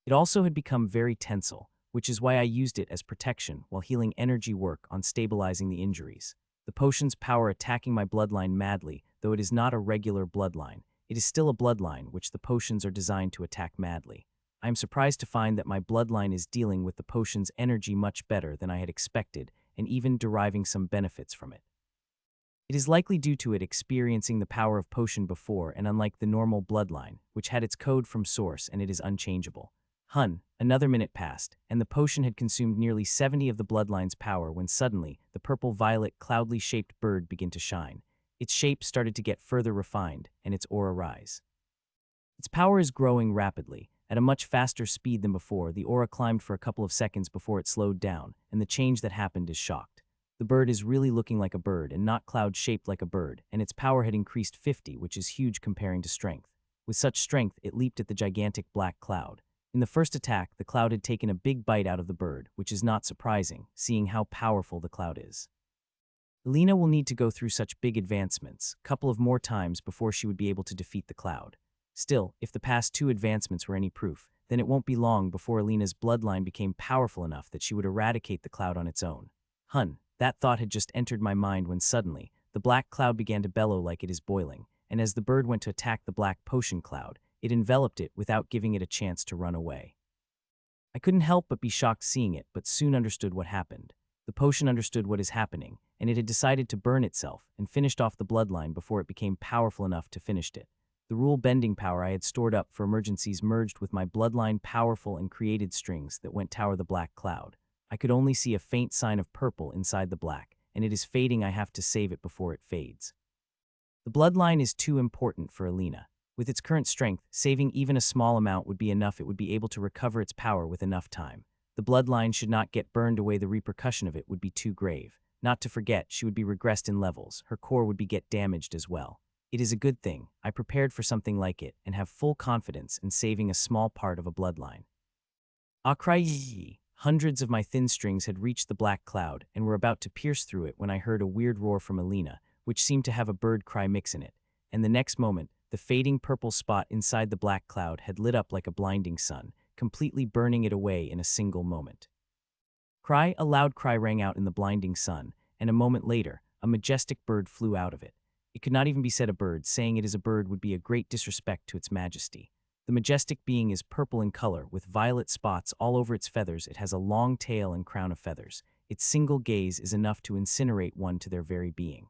It also had become very tensile, which is why I used it as protection while healing energy work on stabilizing the injuries. The potion's power attacking my bloodline madly, though it is not a regular bloodline. It is still a bloodline which the potions are designed to attack madly. I am surprised to find that my bloodline is dealing with the potion's energy much better than I had expected and even deriving some benefits from it. It is likely due to it experiencing the power of potion before and unlike the normal bloodline, which had its code from source and it is unchangeable. Another minute passed, and the potion had consumed nearly 70 of the bloodline's power when suddenly the purple-violet, cloudly-shaped bird began to shine. Its shape started to get further refined, and its aura rise. Its power is growing rapidly, at a much faster speed than before. The aura climbed for a couple of seconds before it slowed down, and the change that happened is shocked. The bird is really looking like a bird and not cloud-shaped like a bird, and its power had increased 50, which is huge comparing to strength. With such strength, it leaped at the gigantic black cloud. In the first attack, the cloud had taken a big bite out of the bird, which is not surprising, seeing how powerful the cloud is. Alina will need to go through such big advancements, couple of more times before she would be able to defeat the cloud. Still, if the past 2 advancements were any proof, then it won't be long before Alina's bloodline became powerful enough that she would eradicate the cloud on its own. That thought had just entered my mind when suddenly, the black cloud began to bellow like it is boiling, and as the bird went to attack the black potion cloud, it enveloped it without giving it a chance to run away. I couldn't help but be shocked seeing it, but soon understood what happened. The potion understood what is happening, and it had decided to burn itself and finished off the bloodline before it became powerful enough to finish it. The rule-bending power I had stored up for emergencies merged with my bloodline powerful and created strings that went tower the black cloud. I could only see a faint sign of purple inside the black, and it is fading. I have to save it before it fades. The bloodline is too important for Alina. With its current strength, saving even a small amount would be enough. It would be able to recover its power with enough time. The bloodline should not get burned away. The repercussion of it would be too grave. Not to forget, she would be regressed in levels. Her core would be get damaged as well. It is a good thing. I prepared for something like it and have full confidence in saving a small part of a bloodline. Akrai. Hundreds of my thin strings had reached the black cloud and were about to pierce through it when I heard a weird roar from Alina, which seemed to have a bird cry mix in it. And the next moment, the fading purple spot inside the black cloud had lit up like a blinding sun, completely burning it away in a single moment. A loud cry rang out in the blinding sun, and a moment later, a majestic bird flew out of it. It could not even be said a bird. Saying it is a bird would be a great disrespect to its majesty. The majestic being is purple in color, with violet spots all over its feathers. It has a long tail and crown of feathers. Its single gaze is enough to incinerate one to their very being.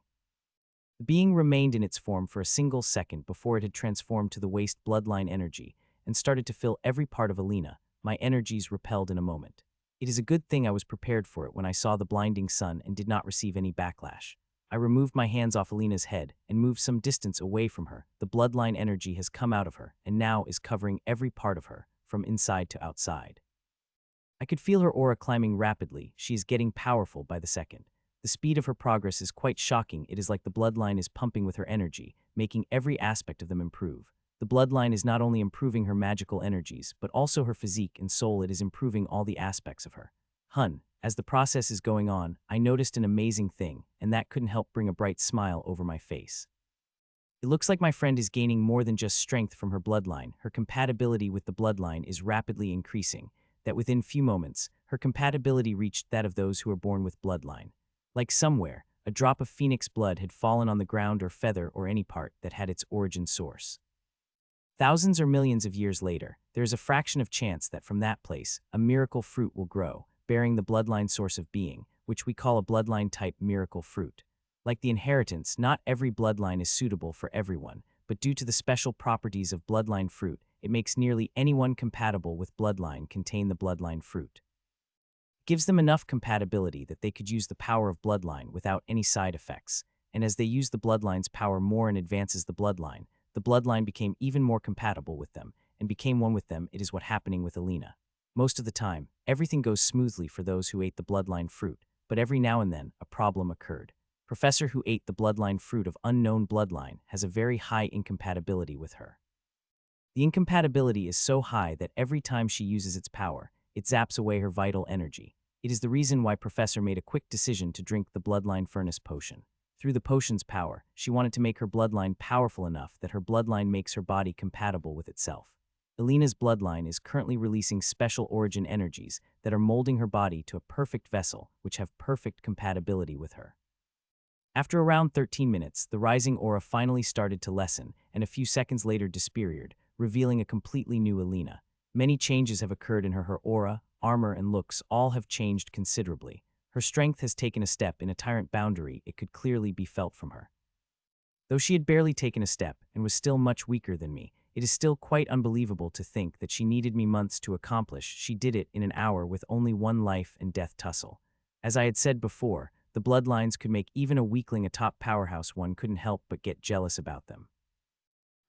The being remained in its form for a single second before it had transformed to the waste bloodline energy and started to fill every part of Alina. My energies repelled in a moment. It is a good thing I was prepared for it when I saw the blinding sun and did not receive any backlash. I removed my hands off Alina's head and moved some distance away from her. The bloodline energy has come out of her and now is covering every part of her, from inside to outside. I could feel her aura climbing rapidly. She is getting powerful by the second. The speed of her progress is quite shocking. It is like the bloodline is pumping with her energy, making every aspect of them improve. The bloodline is not only improving her magical energies, but also her physique and soul. It is improving all the aspects of her. As the process is going on, I noticed an amazing thing, and that couldn't help bring a bright smile over my face. It looks like my friend is gaining more than just strength from her bloodline. Her compatibility with the bloodline is rapidly increasing, that within few moments, her compatibility reached that of those who are born with bloodline. Like somewhere, a drop of phoenix blood had fallen on the ground or feather or any part that had its origin source. Thousands or millions of years later, there is a fraction of chance that from that place, a miracle fruit will grow, bearing the bloodline source of being, which we call a bloodline-type miracle fruit. Like the inheritance, not every bloodline is suitable for everyone, but due to the special properties of bloodline fruit, it makes nearly anyone compatible with bloodline contain the bloodline fruit. It gives them enough compatibility that they could use the power of bloodline without any side effects, and as they use the bloodline's power more and advances the bloodline became even more compatible with them, and became one with them. It is what happening with Alina. Most of the time, everything goes smoothly for those who ate the bloodline fruit, but every now and then, a problem occurred. Professor who ate the bloodline fruit of unknown bloodline has a very high incompatibility with her. The incompatibility is so high that every time she uses its power, it zaps away her vital energy. It is the reason why Professor made a quick decision to drink the bloodline furnace potion. Through the potion's power, she wanted to make her bloodline powerful enough that her bloodline makes her body compatible with itself. Alina's bloodline is currently releasing special origin energies that are molding her body to a perfect vessel which have perfect compatibility with her. After around 13 minutes, the rising aura finally started to lessen, and a few seconds later disappeared, revealing a completely new Alina. Many changes have occurred in her aura, armor, and looks all have changed considerably. Her strength has taken a step in a tyrant boundary. It could clearly be felt from her. Though she had barely taken a step and was still much weaker than me, it is still quite unbelievable to think that she needed me months to accomplish. She did it in an hour with only one life and death tussle. As I had said before, the bloodlines could make even a weakling a top powerhouse. One couldn't help but get jealous about them.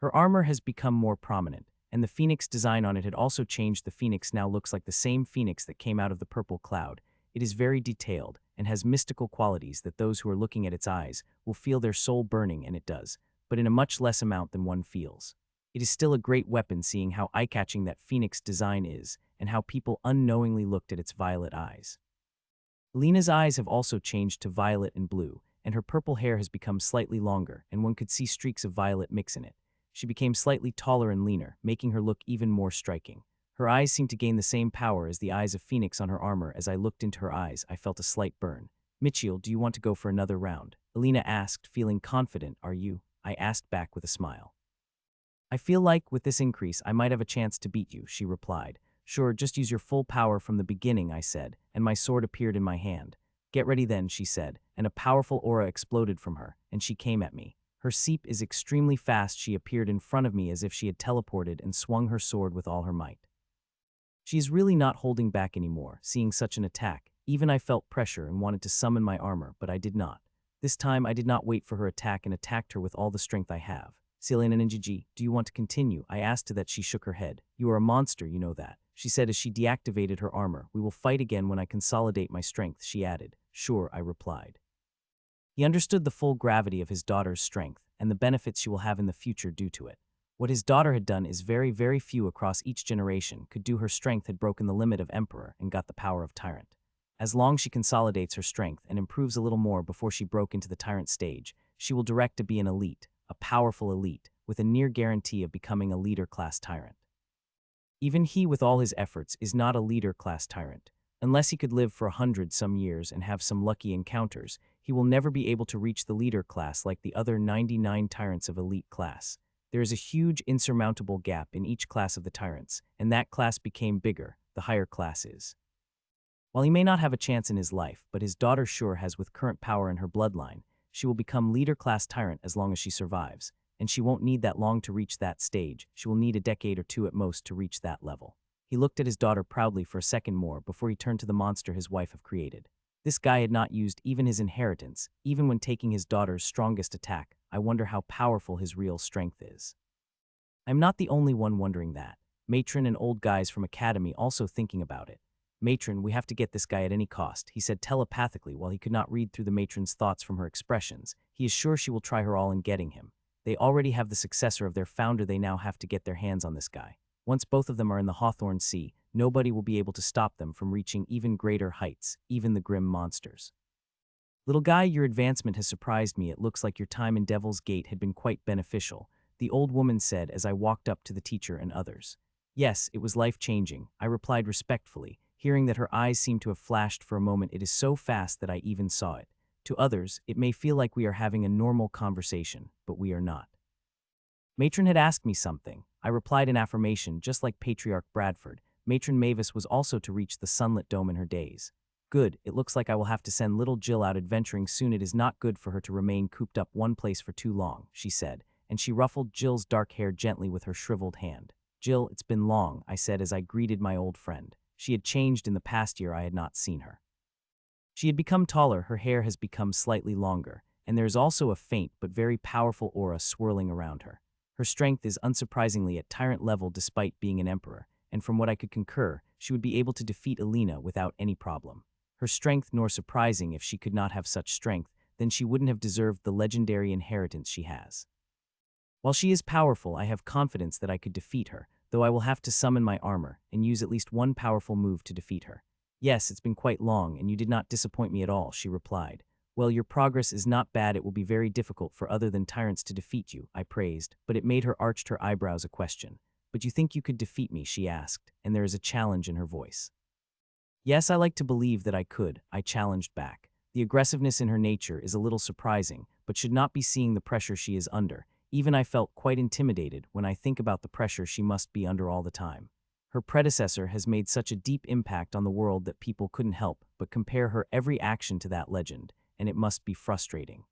Her armor has become more prominent, and the phoenix design on it had also changed. The phoenix now looks like the same phoenix that came out of the purple cloud. It is very detailed and has mystical qualities that those who are looking at its eyes will feel their soul burning, and it does, but in a much less amount than one feels. It is still a great weapon, seeing how eye-catching that phoenix design is and how people unknowingly looked at its violet eyes. Alina's eyes have also changed to violet and blue, and her purple hair has become slightly longer, and one could see streaks of violet mix in it. She became slightly taller and leaner, making her look even more striking. Her eyes seemed to gain the same power as the eyes of Phoenix on her armor. As I looked into her eyes, I felt a slight burn. "Mitchell, do you want to go for another round?" Alina asked, feeling confident. "Are you?" I asked back with a smile. "I feel like, with this increase, I might have a chance to beat you," she replied. "Sure, just use your full power from the beginning," I said, and my sword appeared in my hand. "Get ready then," she said, and a powerful aura exploded from her, and she came at me. Her seep is extremely fast. She appeared in front of me as if she had teleported and swung her sword with all her might. She is really not holding back anymore, seeing such an attack. Even I felt pressure and wanted to summon my armor, but I did not. This time I did not wait for her attack and attacked her with all the strength I have. "Selena Ninjiji, do you want to continue?" I asked. To that she shook her head. "You are a monster, you know that," she said as she deactivated her armor. "We will fight again when I consolidate my strength," she added. "Sure," I replied. He understood the full gravity of his daughter's strength and the benefits she will have in the future due to it. What his daughter had done is very, very few across each generation could do. Her strength had broken the limit of Emperor and got the power of Tyrant. As long as she consolidates her strength and improves a little more before she broke into the Tyrant stage, she will direct to be an elite, a powerful elite, with a near guarantee of becoming a leader-class Tyrant. Even he, with all his efforts, is not a leader-class Tyrant. Unless he could live for 100-some years and have some lucky encounters, he will never be able to reach the leader class like the other 99 Tyrants of elite class. There is a huge insurmountable gap in each class of the Tyrants, and that class became bigger, the higher class is. While he may not have a chance in his life, but his daughter sure has. With current power in her bloodline, she will become leader-class Tyrant as long as she survives, and she won't need that long to reach that stage. She will need a decade or two at most to reach that level. He looked at his daughter proudly for a second more before he turned to the monster his wife had created. This guy had not used even his inheritance, even when taking his daughter's strongest attack. I wonder how powerful his real strength is. I'm not the only one wondering that. Matron and old guys from Academy also thinking about it. "Matron, we have to get this guy at any cost," he said telepathically while he could not read through the matron's thoughts from her expressions. He is sure she will try her all in getting him. They already have the successor of their founder. They now have to get their hands on this guy. Once both of them are in the Hawthorn Sea, nobody will be able to stop them from reaching even greater heights, even the grim monsters. "Little guy, your advancement has surprised me. It looks like your time in Devil's Gate had been quite beneficial," the old woman said as I walked up to the teacher and others. "Yes, it was life-changing," I replied respectfully, hearing that her eyes seemed to have flashed for a moment. "It is so fast that I even saw it. To others, it may feel like we are having a normal conversation, but we are not." Matron had asked me something. I replied in affirmation, just like Patriarch Bradford. Matron Mavis was also to reach the sunlit dome in her days. "Good, it looks like I will have to send little Jill out adventuring soon. It is not good for her to remain cooped up one place for too long," she said, and she ruffled Jill's dark hair gently with her shriveled hand. "Jill, it's been long," I said as I greeted my old friend. She had changed in the past year. I had not seen her. She had become taller, her hair has become slightly longer, and there is also a faint but very powerful aura swirling around her. Her strength is unsurprisingly at tyrant level despite being an emperor, and from what I could concur, she would be able to defeat Alina without any problem. Her strength nor surprising if she could not have such strength, then she wouldn't have deserved the legendary inheritance she has. While she is powerful, I have confidence that I could defeat her, though I will have to summon my armor and use at least one powerful move to defeat her. Yes, it's been quite long, and you did not disappoint me at all, she replied. Well, your progress is not bad. It will be very difficult for other than tyrants to defeat you, I praised, but it made her arched her eyebrows a question. But you think you could defeat me, she asked, and there is a challenge in her voice. Yes, I like to believe that I could, I challenged back. The aggressiveness in her nature is a little surprising, but should not be seeing the pressure she is under. Even I felt quite intimidated when I think about the pressure she must be under all the time. Her predecessor has made such a deep impact on the world that people couldn't help but compare her every action to that legend, and it must be frustrating.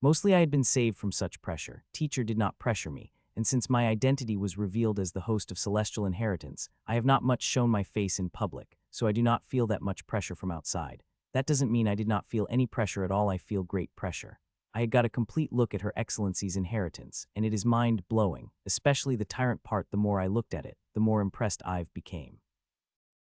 Mostly I had been saved from such pressure. Teacher did not pressure me, and since my identity was revealed as the host of Celestial Inheritance, I have not much shown my face in public, so I do not feel that much pressure from outside. That doesn't mean I did not feel any pressure at all. I feel great pressure. I had got a complete look at Her Excellency's inheritance, and it is mind-blowing, especially the tyrant part. The more I looked at it, the more impressed I became.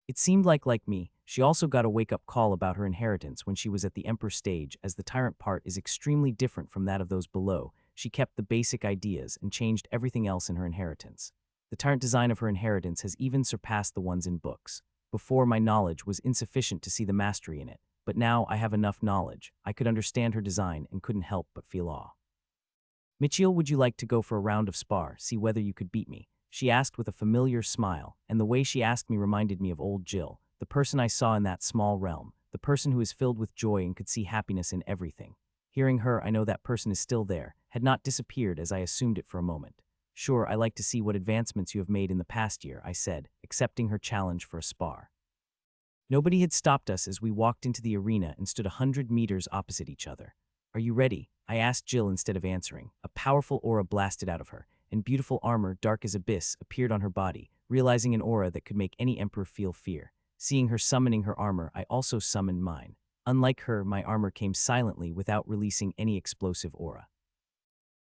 It seemed like me, she also got a wake-up call about her inheritance when she was at the Emperor stage, as the tyrant part is extremely different from that of those below. She kept the basic ideas and changed everything else in her inheritance. The tyrant design of her inheritance has even surpassed the ones in books. Before, my knowledge was insufficient to see the mastery in it, but now I have enough knowledge. I could understand her design and couldn't help but feel awe. Michiel, would you like to go for a round of spar, see whether you could beat me? She asked with a familiar smile, and the way she asked me reminded me of old Jill, the person I saw in that small realm, the person who is filled with joy and could see happiness in everything. Hearing her, I know that person is still there, had not disappeared as I assumed it for a moment. Sure, I like to see what advancements you have made in the past year, I said, accepting her challenge for a spar. Nobody had stopped us as we walked into the arena and stood 100 meters opposite each other. Are you ready? I asked Jill instead of answering. A powerful aura blasted out of her, and beautiful armor, dark as abyss, appeared on her body, realizing an aura that could make any emperor feel fear. Seeing her summoning her armor, I also summoned mine. Unlike her, my armor came silently without releasing any explosive aura.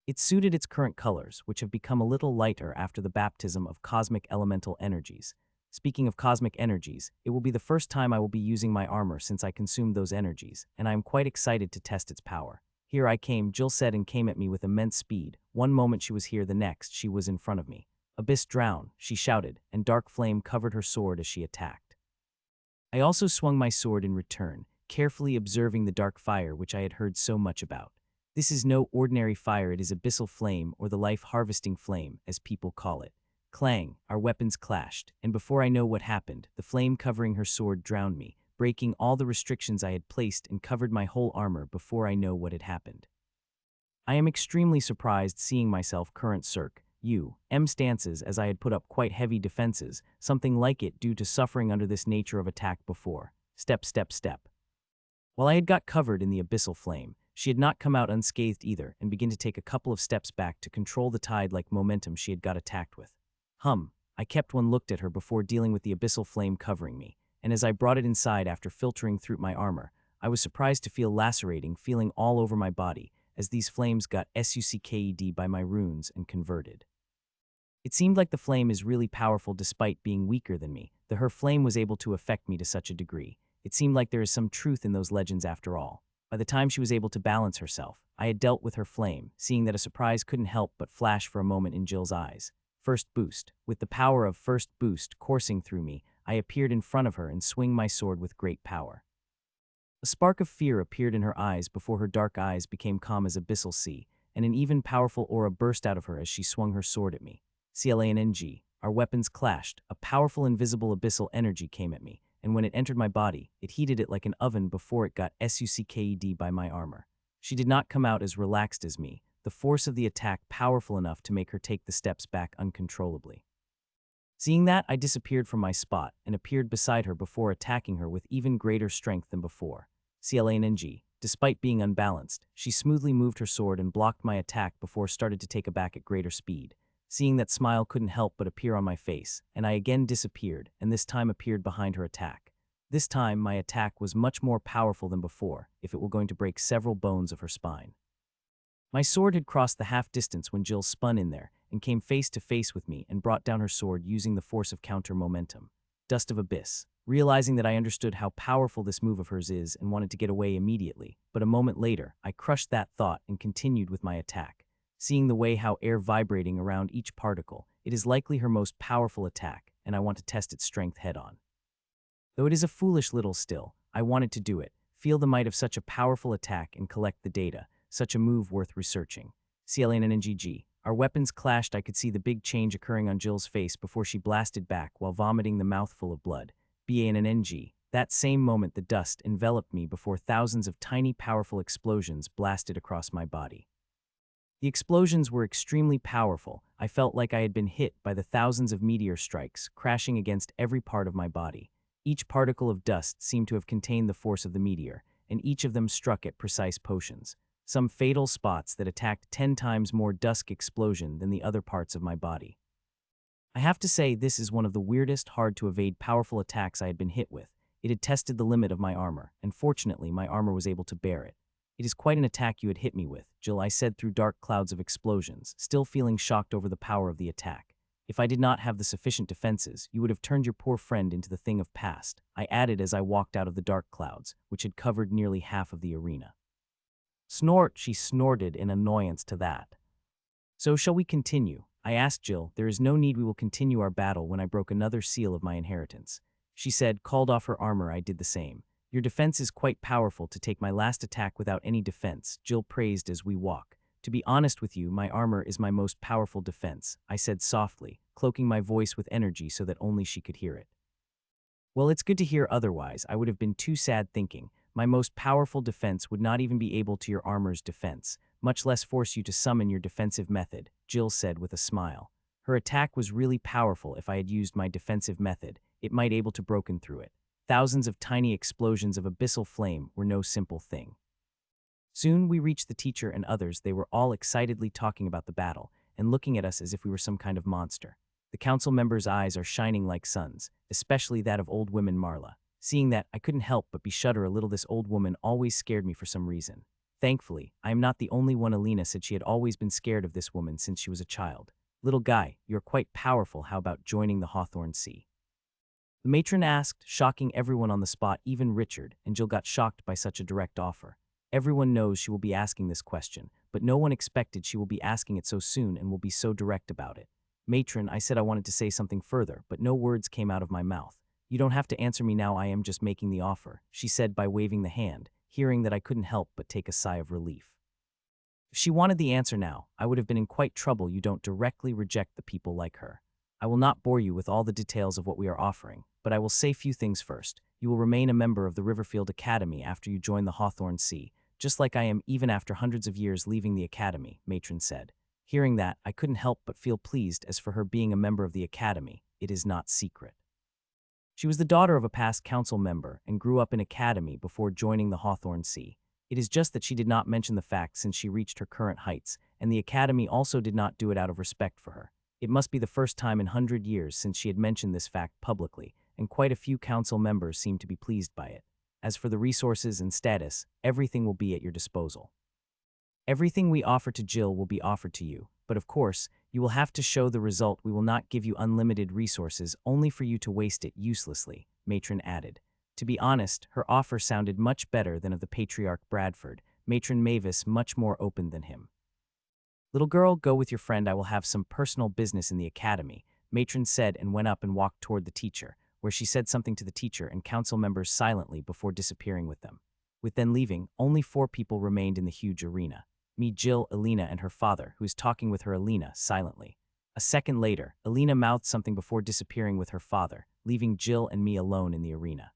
It suited its current colors, which have become a little lighter after the baptism of cosmic elemental energies. Speaking of cosmic energies, it will be the first time I will be using my armor since I consumed those energies, and I am quite excited to test its power. Here I came, Jill said, and came at me with immense speed. One moment she was here, the next she was in front of me. Abyss drown, she shouted, and dark flame covered her sword as she attacked. I also swung my sword in return, carefully observing the dark fire which I had heard so much about. This is no ordinary fire, it is abyssal flame, or the life-harvesting flame, as people call it. Clang, our weapons clashed, and before I know what happened, the flame covering her sword drowned me, breaking all the restrictions I had placed and covered my whole armor before I know what had happened. I am extremely surprised seeing myself current circ. stances, as I had put up quite heavy defenses, something like it due to suffering under this nature of attack before. Step, step, step. While I had got covered in the abyssal flame, she had not come out unscathed either and began to take a couple of steps back to control the tide like momentum she had got attacked with. I kept one looked at her before dealing with the abyssal flame covering me, and as I brought it inside after filtering through my armor, I was surprised to feel lacerating feeling all over my body as these flames got sucked by my runes and converted. It seemed like the flame is really powerful despite being weaker than me. Her flame was able to affect me to such a degree. It seemed like there is some truth in those legends after all. By the time she was able to balance herself, I had dealt with her flame, seeing that a surprise couldn't help but flash for a moment in Jill's eyes. First boost. With the power of first boost coursing through me, I appeared in front of her and swing my sword with great power. A spark of fear appeared in her eyes before her dark eyes became calm as abyssal sea, and an even powerful aura burst out of her as she swung her sword at me. CLANNG. Our weapons clashed. A powerful invisible abyssal energy came at me, and when it entered my body, it heated it like an oven before it got sucked by my armor. She did not come out as relaxed as me, the force of the attack powerful enough to make her take the steps back uncontrollably. Seeing that, I disappeared from my spot and appeared beside her before attacking her with even greater strength than before. CLANG. Despite being unbalanced, she smoothly moved her sword and blocked my attack before started to take a back at greater speed. Seeing that, smile couldn't help but appear on my face, and I again disappeared, and this time appeared behind her attack. This time, my attack was much more powerful than before, if it were going to break several bones of her spine. My sword had crossed the half-distance when Jill spun in there and came face to face with me and brought down her sword using the force of counter-momentum. Dust of Abyss. Realizing that I understood how powerful this move of hers is and wanted to get away immediately, but a moment later, I crushed that thought and continued with my attack. Seeing the way how air vibrating around each particle, it is likely her most powerful attack, and I want to test its strength head-on. Though it is a foolish little still, I wanted to do it, feel the might of such a powerful attack and collect the data, such a move worth researching. CLNNGG. Our weapons clashed. I could see the big change occurring on Jill's face before she blasted back while vomiting the mouthful of blood. BANNNG. That same moment the dust enveloped me before thousands of tiny powerful explosions blasted across my body. The explosions were extremely powerful. I felt like I had been hit by the thousands of meteor strikes, crashing against every part of my body. Each particle of dust seemed to have contained the force of the meteor, and each of them struck at precise potions. Some fatal spots that attacked 10 times more dusk explosion than the other parts of my body. I have to say this is one of the weirdest, hard-to-evade powerful attacks I had been hit with. It had tested the limit of my armor, and fortunately my armor was able to bear it. It is quite an attack you had hit me with, Jill, I said through dark clouds of explosions, still feeling shocked over the power of the attack. If I did not have the sufficient defenses, you would have turned your poor friend into the thing of past, I added as I walked out of the dark clouds, which had covered nearly half of the arena. Snort, she snorted in annoyance to that. So shall we continue? I asked Jill. There is no need, we will continue our battle when I broke another seal of my inheritance. She said, called off her armor. I did the same. Your defense is quite powerful to take my last attack without any defense, Jill praised as we walk. To be honest with you, my armor is my most powerful defense, I said softly, cloaking my voice with energy so that only she could hear it. Well, it's good to hear otherwise. I would have been too sad thinking. My most powerful defense would not even be able to your armor's defense, much less force you to summon your defensive method, Jill said with a smile. Her attack was really powerful. If I had used my defensive method, it might able to broken through it. Thousands of tiny explosions of abyssal flame were no simple thing. Soon we reached the teacher and others. They were all excitedly talking about the battle and looking at us as if we were some kind of monster. The council members' eyes are shining like suns, especially that of old woman Marla. Seeing that, I couldn't help but shudder a little. This old woman always scared me for some reason. Thankfully, I am not the only one. Alina said she had always been scared of this woman since she was a child. Little guy, you're quite powerful. How about joining the Hawthorn Sea? The matron asked, shocking everyone on the spot, even Richard, and Jill got shocked by such a direct offer. Everyone knows she will be asking this question, but no one expected she will be asking it so soon and will be so direct about it. Matron, I said I wanted to say something further, but no words came out of my mouth. You don't have to answer me now, I am just making the offer, she said by waving the hand, hearing that I couldn't help but take a sigh of relief. If she wanted the answer now, I would have been in quite trouble. You don't directly reject the people like her. I will not bore you with all the details of what we are offering, but I will say few things first. You will remain a member of the Riverfield Academy after you join the Hawthorn Sea, just like I am even after hundreds of years leaving the academy, Matron said. Hearing that, I couldn't help but feel pleased. As for her being a member of the academy, it is not secret. She was the daughter of a past council member and grew up in academy before joining the Hawthorn Sea. It is just that she did not mention the fact since she reached her current heights, and the academy also did not do it out of respect for her. It must be the first time in 100 years since she had mentioned this fact publicly, and quite a few council members seemed to be pleased by it. As for the resources and status, everything will be at your disposal. Everything we offer to Jill will be offered to you, but of course, you will have to show the result. We will not give you unlimited resources only for you to waste it uselessly, Matron added. To be honest, her offer sounded much better than of the patriarch Bradford, Matron Mavis much more open than him. Little girl, go with your friend. I will have some personal business in the academy, Matron said and went up and walked toward the teacher, where she said something to the teacher and council members silently before disappearing with them. With then leaving, only 4 people remained in the huge arena. Me, Jill, Alina, and her father, who is talking with her Alina silently. A second later, Alina mouthed something before disappearing with her father, leaving Jill and me alone in the arena.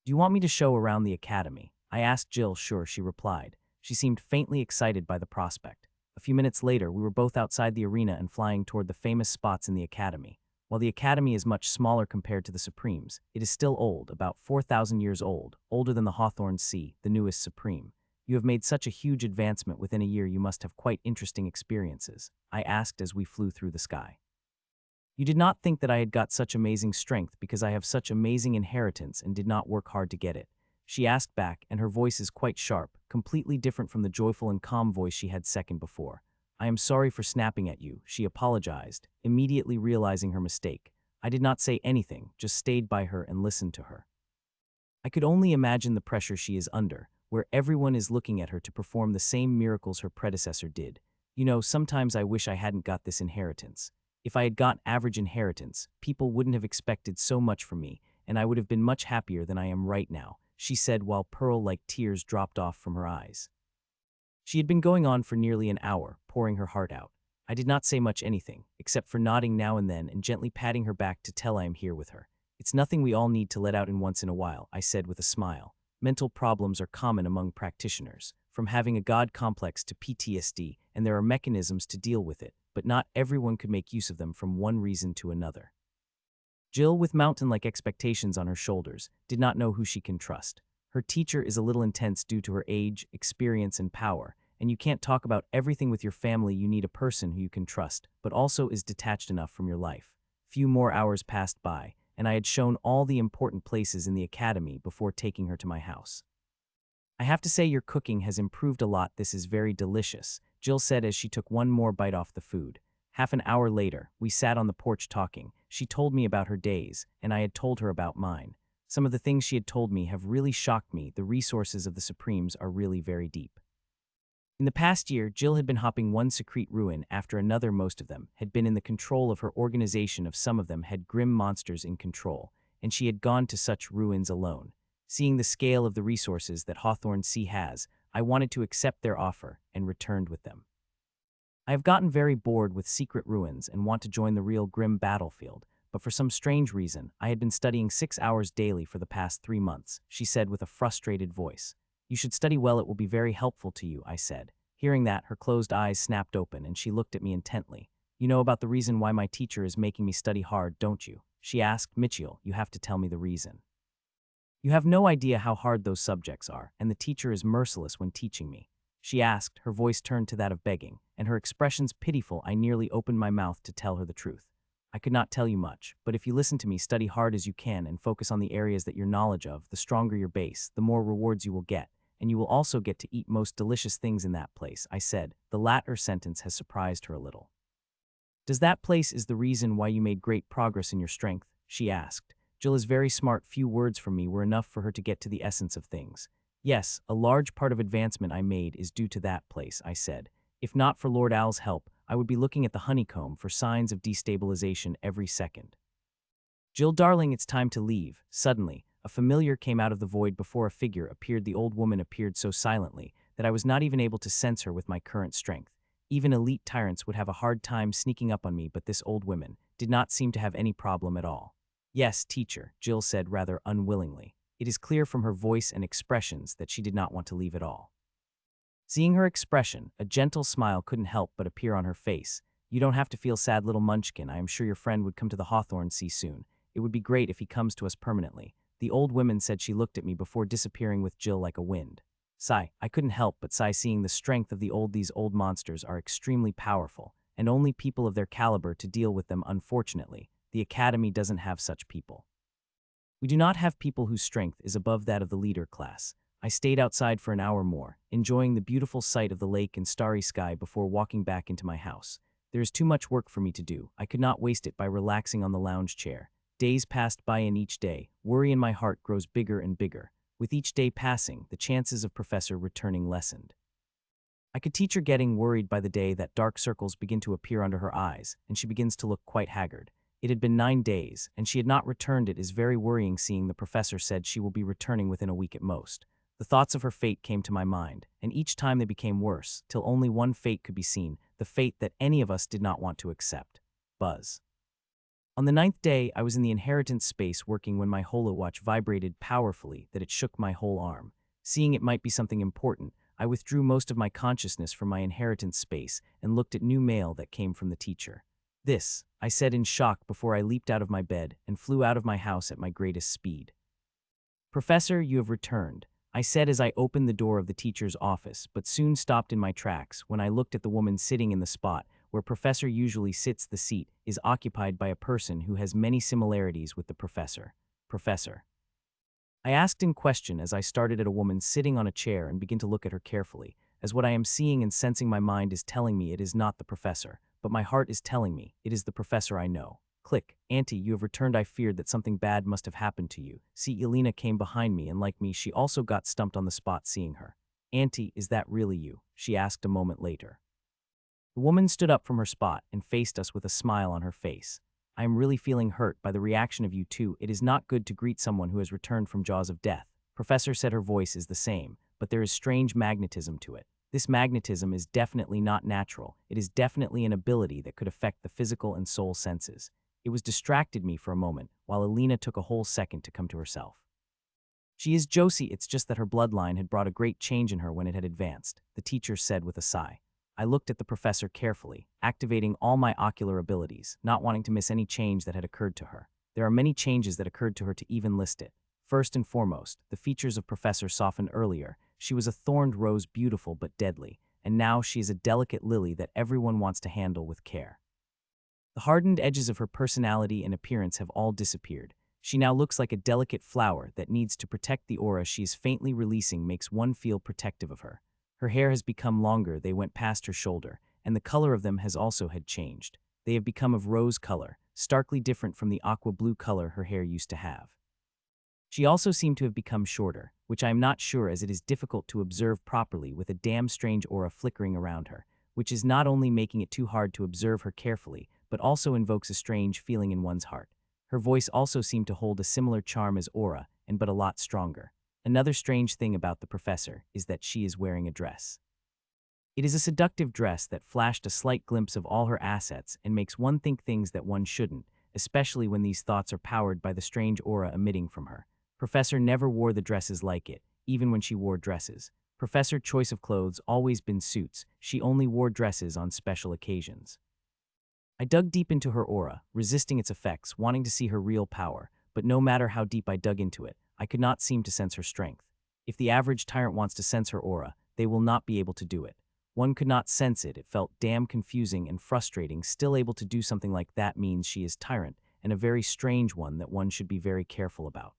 Do you want me to show around the academy? I asked Jill. Sure, she replied. She seemed faintly excited by the prospect. A few minutes later, we were both outside the arena and flying toward the famous spots in the academy. While the academy is much smaller compared to the Supremes, it is still old, about 4,000 years old, older than the Hawthorn Sea, the newest Supreme. You have made such a huge advancement within a year. You must have quite interesting experiences, I asked as we flew through the sky. You did not think that I had got such amazing strength because I have such amazing inheritance and did not work hard to get it. She asked back, and her voice is quite sharp, completely different from the joyful and calm voice she had second before. I am sorry for snapping at you, she apologized, immediately realizing her mistake. I did not say anything, just stayed by her and listened to her. I could only imagine the pressure she is under, where everyone is looking at her to perform the same miracles her predecessor did. You know, sometimes I wish I hadn't got this inheritance. If I had got average inheritance, people wouldn't have expected so much from me, and I would have been much happier than I am right now, she said while pearl-like tears dropped off from her eyes. She had been going on for nearly an hour, pouring her heart out. I did not say much anything, except for nodding now and then and gently patting her back to tell I am here with her. It's nothing we all need to let out in once in a while, I said with a smile. Mental problems are common among practitioners, from having a God complex to PTSD, and there are mechanisms to deal with it, but not everyone could make use of them from one reason to another. Jill, with mountain-like expectations on her shoulders, did not know who she can trust. Her teacher is a little intense due to her age, experience, and power, and you can't talk about everything with your family. You need a person who you can trust, but also is detached enough from your life. Few more hours passed by, and I had shown all the important places in the academy before taking her to my house. I have to say your cooking has improved a lot. This is very delicious, Jill said as she took one more bite off the food. Half an hour later, we sat on the porch talking. She told me about her days, and I had told her about mine. Some of the things she had told me have really shocked me. The resources of the Supremes are really very deep. In the past year, Jill had been hopping one secrete ruin after another. Most of them had been in the control of her organization. Of some of them had grim monsters in control, and she had gone to such ruins alone. Seeing the scale of the resources that Hawthorne Sea has, I wanted to accept their offer and returned with them. I have gotten very bored with secret ruins and want to join the real grim battlefield, but for some strange reason, I had been studying 6 hours daily for the past 3 months, she said with a frustrated voice. You should study well, it will be very helpful to you, I said. Hearing that, her closed eyes snapped open and she looked at me intently. You know about the reason why my teacher is making me study hard, don't you? She asked. Mitchell, you have to tell me the reason. You have no idea how hard those subjects are, and the teacher is merciless when teaching me. She asked, her voice turned to that of begging, and her expressions pitiful. I nearly opened my mouth to tell her the truth. I could not tell you much, but if you listen to me, study hard as you can and focus on the areas that you're knowledge of, the stronger your base, the more rewards you will get, and you will also get to eat most delicious things in that place, I said. The latter sentence has surprised her a little. Does that place is the reason why you made great progress in your strength? She asked. Jill is very smart. Few words from me were enough for her to get to the essence of things. Yes, a large part of advancement I made is due to that place, I said. If not for Lord Owl's help, I would be looking at the honeycomb for signs of destabilization every second. Jill, darling, it's time to leave. Suddenly, a familiar came out of the void before a figure appeared. The old woman appeared so silently that I was not even able to sense her with my current strength. Even elite tyrants would have a hard time sneaking up on me, but this old woman did not seem to have any problem at all. Yes, teacher, Jill said rather unwillingly. It is clear from her voice and expressions that she did not want to leave at all. Seeing her expression, a gentle smile couldn't help but appear on her face. You don't have to feel sad, little munchkin. I am sure your friend would come to the Hawthorne Sea soon. It would be great if he comes to us permanently. The old woman said. She looked at me before disappearing with Jill like a wind. Sigh. I couldn't help but sigh, seeing the strength of these old monsters are extremely powerful, and only people of their caliber to deal with them. Unfortunately, the Academy doesn't have such people. We do not have people whose strength is above that of the leader class. I stayed outside for an hour more, enjoying the beautiful sight of the lake and starry sky before walking back into my house. There is too much work for me to do. I could not waste it by relaxing on the lounge chair. Days passed by, and each day, worry in my heart grows bigger and bigger. With each day passing, the chances of Professor returning lessened. I could teach her getting worried by the day that dark circles begin to appear under her eyes, and she begins to look quite haggard. It had been 9 days, and she had not returned. It is very worrying, seeing the professor said she will be returning within a week at most. The thoughts of her fate came to my mind, and each time they became worse, till only one fate could be seen, the fate that any of us did not want to accept. Buzz. On the 9th day, I was in the inheritance space working when my holowatch vibrated powerfully that it shook my whole arm. Seeing it might be something important, I withdrew most of my consciousness from my inheritance space and looked at new mail that came from the teacher. This, I said in shock before I leaped out of my bed and flew out of my house at my greatest speed. Professor, you have returned, I said as I opened the door of the teacher's office, but soon stopped in my tracks when I looked at the woman sitting in the spot where professor usually sits, the seat is occupied by a person who has many similarities with the professor. Professor. I asked in question as I started at a woman sitting on a chair and begin to look at her carefully, as what I am seeing and sensing my mind is telling me it is not the professor, but my heart is telling me it is the professor I know. Click. Auntie, you have returned. I feared that something bad must have happened to you. See, Elena came behind me, and like me, she also got stumped on the spot seeing her. Auntie, is that really you? She asked a moment later. The woman stood up from her spot and faced us with a smile on her face. I am really feeling hurt by the reaction of you two. It is not good to greet someone who has returned from jaws of death. Professor said. Her voice is the same, but there is strange magnetism to it. This magnetism is definitely not natural. It is definitely an ability that could affect the physical and soul senses. It was distracted me for a moment, while Elena took a whole second to come to herself. She is Josie, it's just that her bloodline had brought a great change in her when it had advanced, the teacher said with a sigh. I looked at the professor carefully, activating all my ocular abilities, not wanting to miss any change that had occurred to her. There are many changes that occurred to her to even list it. First and foremost, the features of Professor softened earlier. She was a thorned rose, beautiful but deadly, and now she is a delicate lily that everyone wants to handle with care. The hardened edges of her personality and appearance have all disappeared. She now looks like a delicate flower that needs to protect. The aura she is faintly releasing makes one feel protective of her. Her hair has become longer, they went past her shoulder, and the color of them has also had changed. They have become of rose color, starkly different from the aqua blue color her hair used to have. She also seemed to have become shorter, which I am not sure as it is difficult to observe properly with a damn strange aura flickering around her, which is not only making it too hard to observe her carefully, but also invokes a strange feeling in one's heart. Her voice also seemed to hold a similar charm as aura, and but a lot stronger. Another strange thing about the professor is that she is wearing a dress. It is a seductive dress that flashed a slight glimpse of all her assets and makes one think things that one shouldn't, especially when these thoughts are powered by the strange aura emitting from her. Professor never wore the dresses like it, even when she wore dresses. Professor choice of clothes always been suits, she only wore dresses on special occasions. I dug deep into her aura, resisting its effects, wanting to see her real power, but no matter how deep I dug into it, I could not seem to sense her strength. If the average tyrant wants to sense her aura, they will not be able to do it. One could not sense it. It felt damn confusing and frustrating. Still able to do something like that means she is tyrant, and a very strange one that one should be very careful about.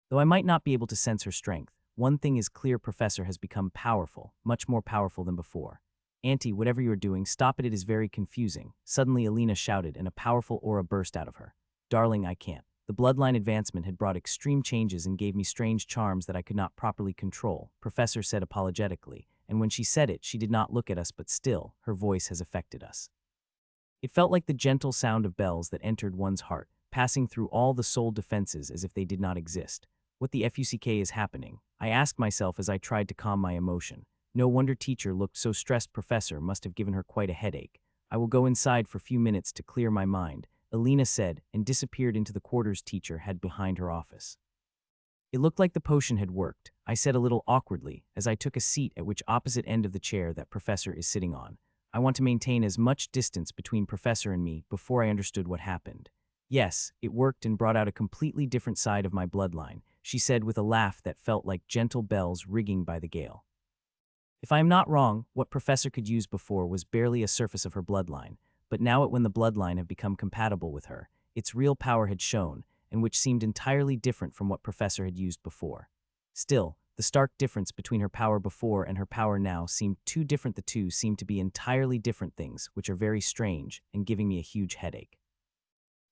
Though I might not be able to sense her strength, one thing is clear: Professor has become powerful, much more powerful than before. Auntie, whatever you are doing, stop it, it is very confusing. Suddenly Elena shouted and a powerful aura burst out of her. Darling, I can't. The bloodline advancement had brought extreme changes and gave me strange charms that I could not properly control, Professor said apologetically, and when she said it, she did not look at us, but still, her voice has affected us. It felt like the gentle sound of bells that entered one's heart, passing through all the soul defenses as if they did not exist. What the fuck is happening? I asked myself as I tried to calm my emotion. No wonder teacher looked so stressed. Professor must have given her quite a headache. I will go inside for a few minutes to clear my mind, Elena said, and disappeared into the quarters teacher had behind her office. It looked like the potion had worked, I said a little awkwardly, as I took a seat at which opposite end of the chair that Professor is sitting on. I want to maintain as much distance between Professor and me before I understood what happened. Yes, it worked and brought out a completely different side of my bloodline, she said with a laugh that felt like gentle bells ringing by the gale. If I am not wrong, what Professor could use before was barely a surface of her bloodline, but now when the bloodline had become compatible with her, its real power had shown, and which seemed entirely different from what Professor had used before. Still, the stark difference between her power before and her power now seemed too different. The two seemed to be entirely different things, which are very strange and giving me a huge headache.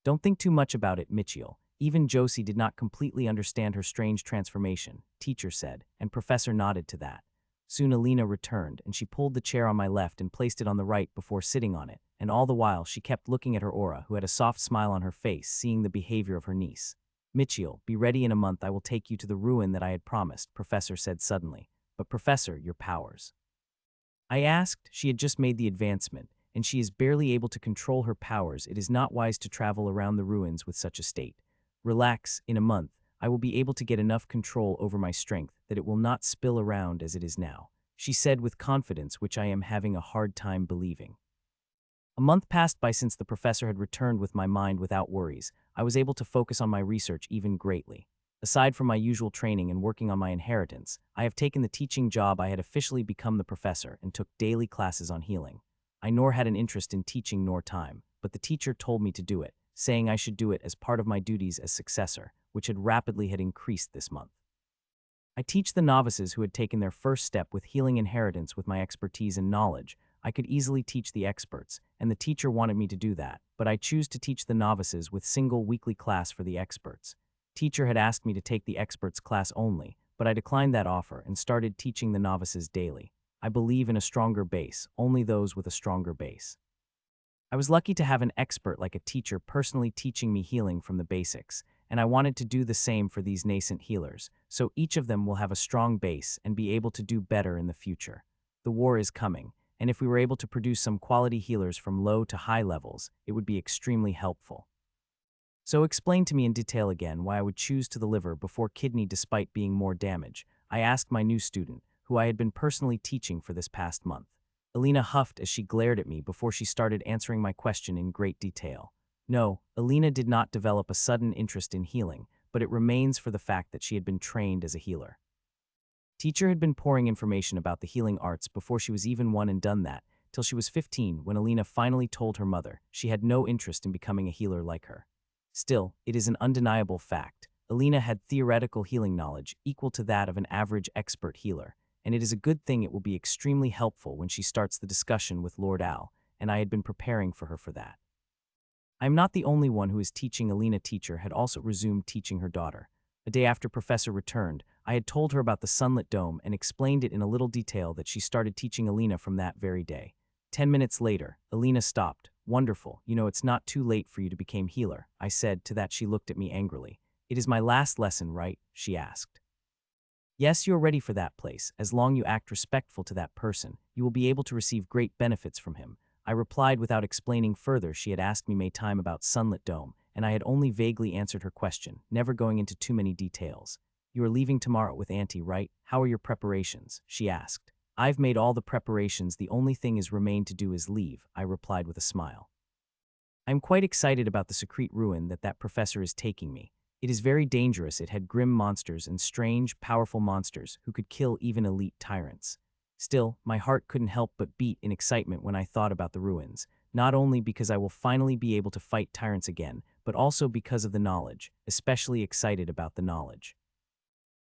Don't think too much about it, Michiel. Even Josie did not completely understand her strange transformation, teacher said, and Professor nodded to that. Soon Elena returned, and she pulled the chair on my left and placed it on the right before sitting on it, and all the while she kept looking at her aura, who had a soft smile on her face, seeing the behavior of her niece. Michiel, be ready in a month. I will take you to the ruin that I had promised, Professor said suddenly. But Professor, your powers? I asked. She had just made the advancement, and she is barely able to control her powers. It is not wise to travel around the ruins with such a state. Relax, in a month, I will be able to get enough control over my strength that it will not spill around as it is now, she said with confidence which I am having a hard time believing. A month passed by since the Professor had returned. With my mind without worries, I was able to focus on my research even greatly. Aside from my usual training and working on my inheritance, I have taken the teaching job. I had officially become the Professor and took daily classes on healing. I nor had an interest in teaching nor time, but the teacher told me to do it, saying I should do it as part of my duties as successor, which had increased this month. I teach the novices who had taken their first step with healing inheritance with my expertise and knowledge. I could easily teach the experts, and the teacher wanted me to do that, but I choose to teach the novices with single weekly class for the experts. Teacher had asked me to take the experts class only, but I declined that offer and started teaching the novices daily. I believe in a stronger base, only those with a stronger base. I was lucky to have an expert like a teacher personally teaching me healing from the basics, and I wanted to do the same for these nascent healers, so each of them will have a strong base and be able to do better in the future. The war is coming, and if we were able to produce some quality healers from low to high levels, it would be extremely helpful. So explain to me in detail again why I would choose to the liver before kidney despite being more damage, I asked my new student, who I had been personally teaching for this past month. Alina huffed as she glared at me before she started answering my question in great detail. No, Alina did not develop a sudden interest in healing, but it remains for the fact that she had been trained as a healer. Teacher had been pouring information about the healing arts before she was even one and done that, till she was 15 when Alina finally told her mother she had no interest in becoming a healer like her. Still, it is an undeniable fact. Alina had theoretical healing knowledge equal to that of an average expert healer, and it is a good thing it will be extremely helpful when she starts the discussion with Lord Al, and I had been preparing for her for that. I am not the only one who is teaching. Alina teacher had also resumed teaching her daughter. A day after Professor returned, I had told her about the sunlit dome and explained it in a little detail that she started teaching Alina from that very day. 10 minutes later, Alina stopped. Wonderful, it's not too late for you to become healer, I said. To that she looked at me angrily. It is my last lesson, right? She asked. Yes, you are ready for that place. As long you act respectful to that person, you will be able to receive great benefits from him, I replied without explaining further. She had asked me may time about sunlit dome, and I had only vaguely answered her question, never going into too many details. You are leaving tomorrow with Auntie, right? How are your preparations? She asked. I've made all the preparations. The only thing is remain to do is leave, I replied with a smile. I'm quite excited about the secret ruin that professor is taking me. It is very dangerous. It had grim monsters and strange, powerful monsters who could kill even elite tyrants. Still, my heart couldn't help but beat in excitement when I thought about the ruins, not only because I will finally be able to fight tyrants again, but also because of the knowledge, especially excited about the knowledge.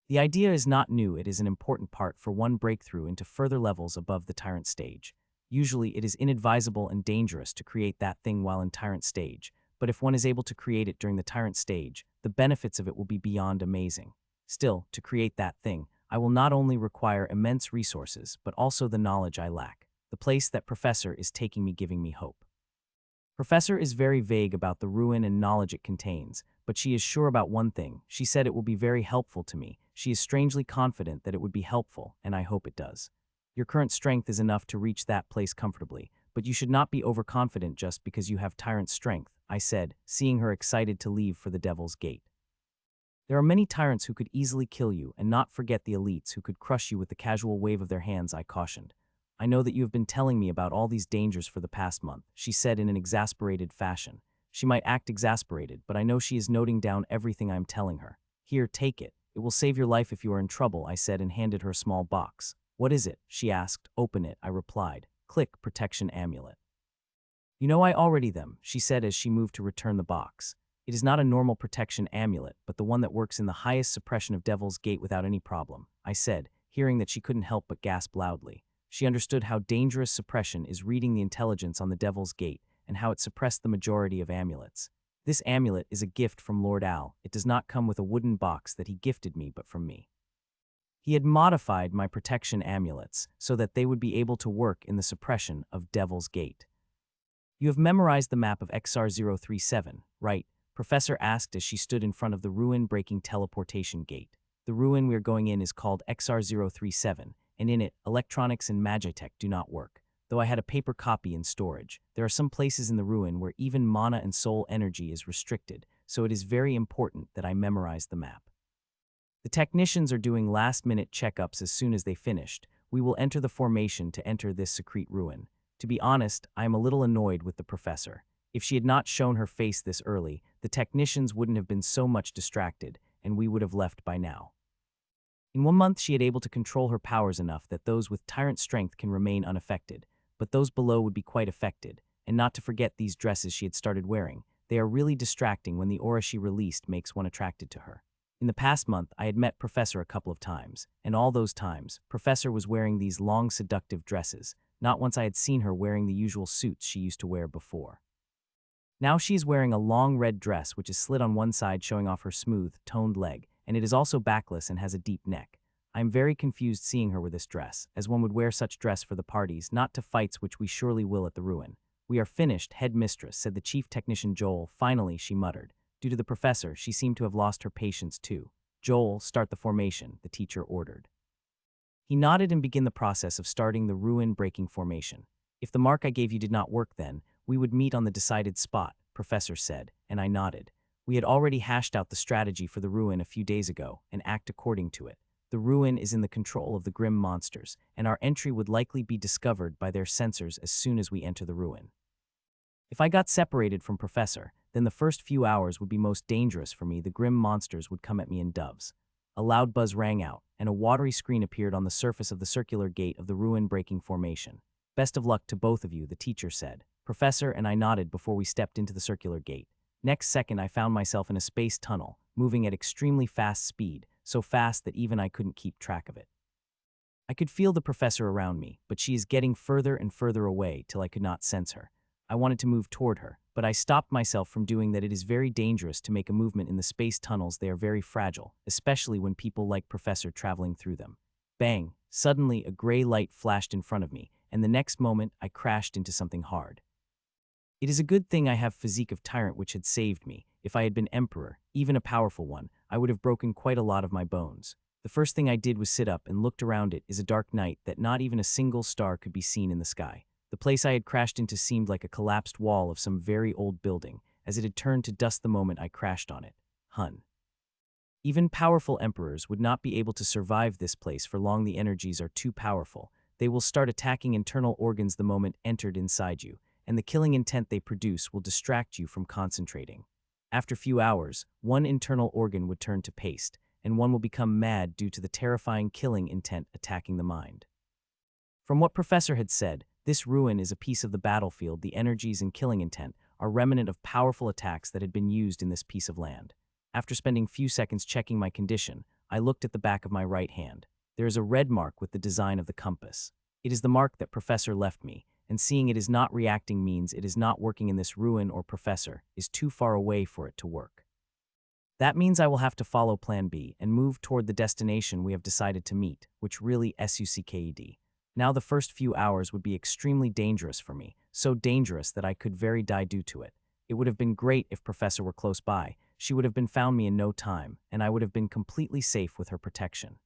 The idea is not new. It is an important part for one breakthrough into further levels above the tyrant stage. Usually it is inadvisable and dangerous to create that thing while in tyrant stage, but if one is able to create it during the tyrant stage, the benefits of it will be beyond amazing. Still, to create that thing, I will not only require immense resources, but also the knowledge I lack. The place that Professor is taking me giving me hope. Professor is very vague about the ruin and knowledge it contains, but she is sure about one thing. She said it will be very helpful to me. She is strangely confident that it would be helpful, and I hope it does. Your current strength is enough to reach that place comfortably, but you should not be overconfident just because you have tyrant strength, I said, seeing her excited to leave for the Devil's Gate. There are many tyrants who could easily kill you, and not forget the elites who could crush you with the casual wave of their hands, I cautioned. I know that you have been telling me about all these dangers for the past month, she said in an exasperated fashion. She might act exasperated, but I know she is noting down everything I am telling her. Here, take it. It will save your life if you are in trouble, I said and handed her a small box. What is it? She asked. Open it, I replied. Click, protection amulet. I already them, she said as she moved to return the box. It is not a normal protection amulet, but the one that works in the highest suppression of Devil's Gate without any problem, I said, hearing that she couldn't help but gasp loudly. She understood how dangerous suppression is reading the intelligence on the Devil's Gate and how it suppressed the majority of amulets. This amulet is a gift from Lord Al. It does not come with a wooden box that he gifted me but from me. He had modified my protection amulets so that they would be able to work in the suppression of Devil's Gate. You have memorized the map of XR037, right? Professor asked as she stood in front of the ruin-breaking teleportation gate. The ruin we are going in is called XR037, and in it, electronics and magitech do not work. Though I had a paper copy in storage, there are some places in the ruin where even mana and soul energy is restricted, so it is very important that I memorize the map. The technicians are doing last-minute checkups. As soon as they finished, we will enter the formation to enter this secret ruin. To be honest, I am a little annoyed with the professor. If she had not shown her face this early, the technicians wouldn't have been so much distracted, and we would have left by now. In 1 month she had able to control her powers enough that those with tyrant strength can remain unaffected, but those below would be quite affected, and not to forget these dresses she had started wearing. They are really distracting when the aura she released makes one attracted to her. In the past month, I had met Professor a couple of times, and all those times, Professor was wearing these long seductive dresses. Not once I had seen her wearing the usual suits she used to wear before. Now she is wearing a long red dress which is slit on one side showing off her smooth, toned leg, and it is also backless and has a deep neck. I am very confused seeing her with this dress, as one would wear such dress for the parties, not to fights which we surely will at the ruin. "We are finished, headmistress," said the chief technician Joel. "Finally," she muttered. Due to the professor, she seemed to have lost her patience too. "Joel, start the formation," the teacher ordered. He nodded and began the process of starting the ruin-breaking formation. "If the mark I gave you did not work then, we would meet on the decided spot," Professor said, and I nodded. We had already hashed out the strategy for the ruin a few days ago and act according to it. The ruin is in the control of the grim monsters, and our entry would likely be discovered by their sensors as soon as we enter the ruin. If I got separated from Professor, then the first few hours would be most dangerous for me. The grim monsters would come at me in doves. A loud buzz rang out, and a watery screen appeared on the surface of the circular gate of the ruin-breaking formation. "Best of luck to both of you," the teacher said. Professor and I nodded before we stepped into the circular gate. Next second, I found myself in a space tunnel, moving at extremely fast speed, so fast that even I couldn't keep track of it. I could feel the professor around me, but she is getting further and further away till I could not sense her. I wanted to move toward her, but I stopped myself from doing that. It is very dangerous to make a movement in the space tunnels. They are very fragile, especially when people like Professor traveling through them. Bang! Suddenly, a gray light flashed in front of me, and the next moment, I crashed into something hard. It is a good thing I have physique of tyrant which had saved me. If I had been emperor, even a powerful one, I would have broken quite a lot of my bones. The first thing I did was sit up and looked around. It is a dark night that not even a single star could be seen in the sky. The place I had crashed into seemed like a collapsed wall of some very old building, as it had turned to dust the moment I crashed on it. Even powerful emperors would not be able to survive this place for long. The energies are too powerful. They will start attacking internal organs the moment entered inside you, and the killing intent they produce will distract you from concentrating. After few hours, one internal organ would turn to paste, and one will become mad due to the terrifying killing intent attacking the mind. From what Professor had said, this ruin is a piece of the battlefield. The energies and killing intent are remnant of powerful attacks that had been used in this piece of land. After spending few seconds checking my condition, I looked at the back of my right hand. There is a red mark with the design of the compass. It is the mark that Professor left me, and seeing it is not reacting means it is not working in this ruin, or Professor is too far away for it to work. That means I will have to follow Plan B and move toward the destination we have decided to meet, which really sucked. Now the first few hours would be extremely dangerous for me, so dangerous that I could very die due to it. It would have been great if Professor were close by. She would have been found me in no time, and I would have been completely safe with her protection.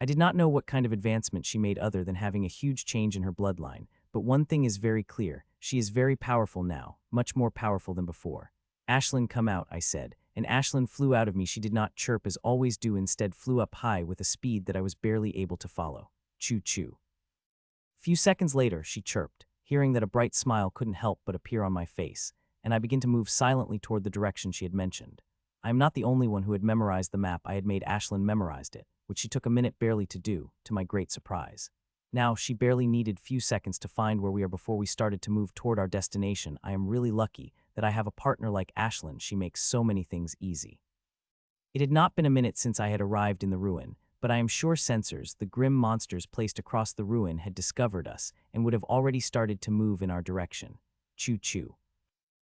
I did not know what kind of advancement she made other than having a huge change in her bloodline, but one thing is very clear: she is very powerful now, much more powerful than before. "Ashlyn, come out," I said, and Ashlyn flew out of me. She did not chirp as always do, instead flew up high with a speed that I was barely able to follow. Choo-choo. Few seconds later, she chirped, hearing that a bright smile couldn't help but appear on my face, and I began to move silently toward the direction she had mentioned. I am not the only one who had memorized the map. I had made Ashlyn memorized it, which she took a minute barely to do, to my great surprise. Now, she barely needed few seconds to find where we are before we started to move toward our destination. I am really lucky that I have a partner like Ashlyn. She makes so many things easy. It had not been a minute since I had arrived in the ruin, but I am sure sensors, the grim monsters placed across the ruin, had discovered us and would have already started to move in our direction. Choo-choo.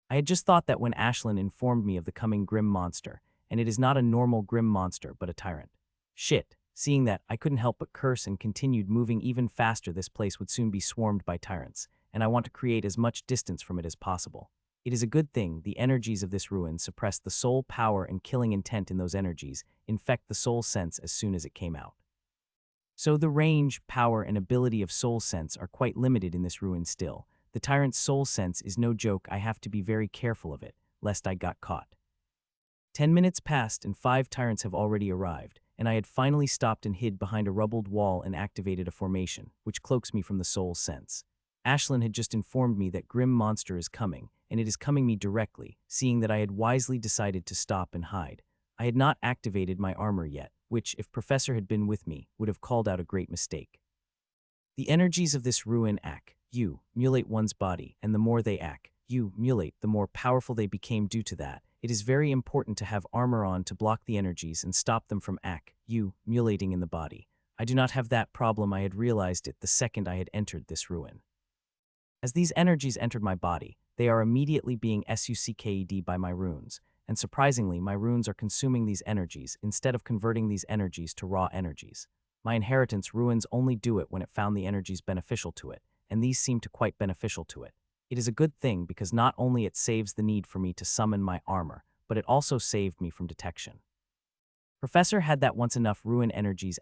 I had just thought that when Ashlyn informed me of the coming grim monster, and it is not a normal grim monster but a tyrant. Shit. Seeing that, I couldn't help but curse and continued moving even faster. This place would soon be swarmed by tyrants, and I want to create as much distance from it as possible. It is a good thing the energies of this ruin suppressed the soul power, and killing intent in those energies infect the soul sense as soon as it came out. So the range, power, and ability of soul sense are quite limited in this ruin still. The tyrant's soul sense is no joke. I have to be very careful of it, lest I got caught. 10 minutes passed and 5 tyrants have already arrived, and I had finally stopped and hid behind a rubbled wall and activated a formation, which cloaks me from the soul sense. Ashlyn had just informed me that grim monster is coming, and it is coming me directly, seeing that I had wisely decided to stop and hide. I had not activated my armor yet, which, if Professor had been with me, would have called out a great mistake. The energies of this ruin you mutilate one's body, and the more they act, you mutilate, the more powerful they became due to that. It is very important to have armor on to block the energies and stop them from you mutilating in the body. I do not have that problem. I had realized it the second I had entered this ruin. As these energies entered my body, they are immediately being sucked by my runes, and surprisingly, my runes are consuming these energies instead of converting these energies to raw energies. My inheritance runes only do it when it found the energies beneficial to it, and these seem to quite beneficial to it. It is a good thing because not only it saves the need for me to summon my armor, but it also saved me from detection. Professor had that once enough ruin energies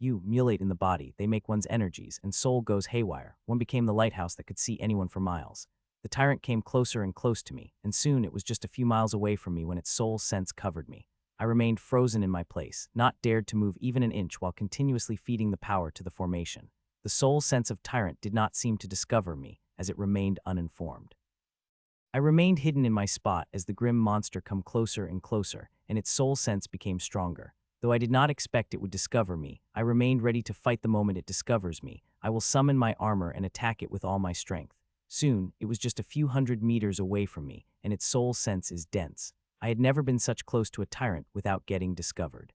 you mutilate in the body, they make one's energies, and soul goes haywire. One became the lighthouse that could see anyone for miles. The tyrant came closer and close to me, and soon it was just a few miles away from me when its soul sense covered me. I remained frozen in my place, not dared to move even an inch while continuously feeding the power to the formation. The soul sense of tyrant did not seem to discover me, as it remained uninformed. I remained hidden in my spot as the grim monster come closer and closer, and its soul sense became stronger. Though I did not expect it would discover me, I remained ready to fight the moment it discovers me. I will summon my armor and attack it with all my strength. Soon, it was just a few hundred meters away from me, and its soul sense is dense. I had never been such close to a tyrant without getting discovered.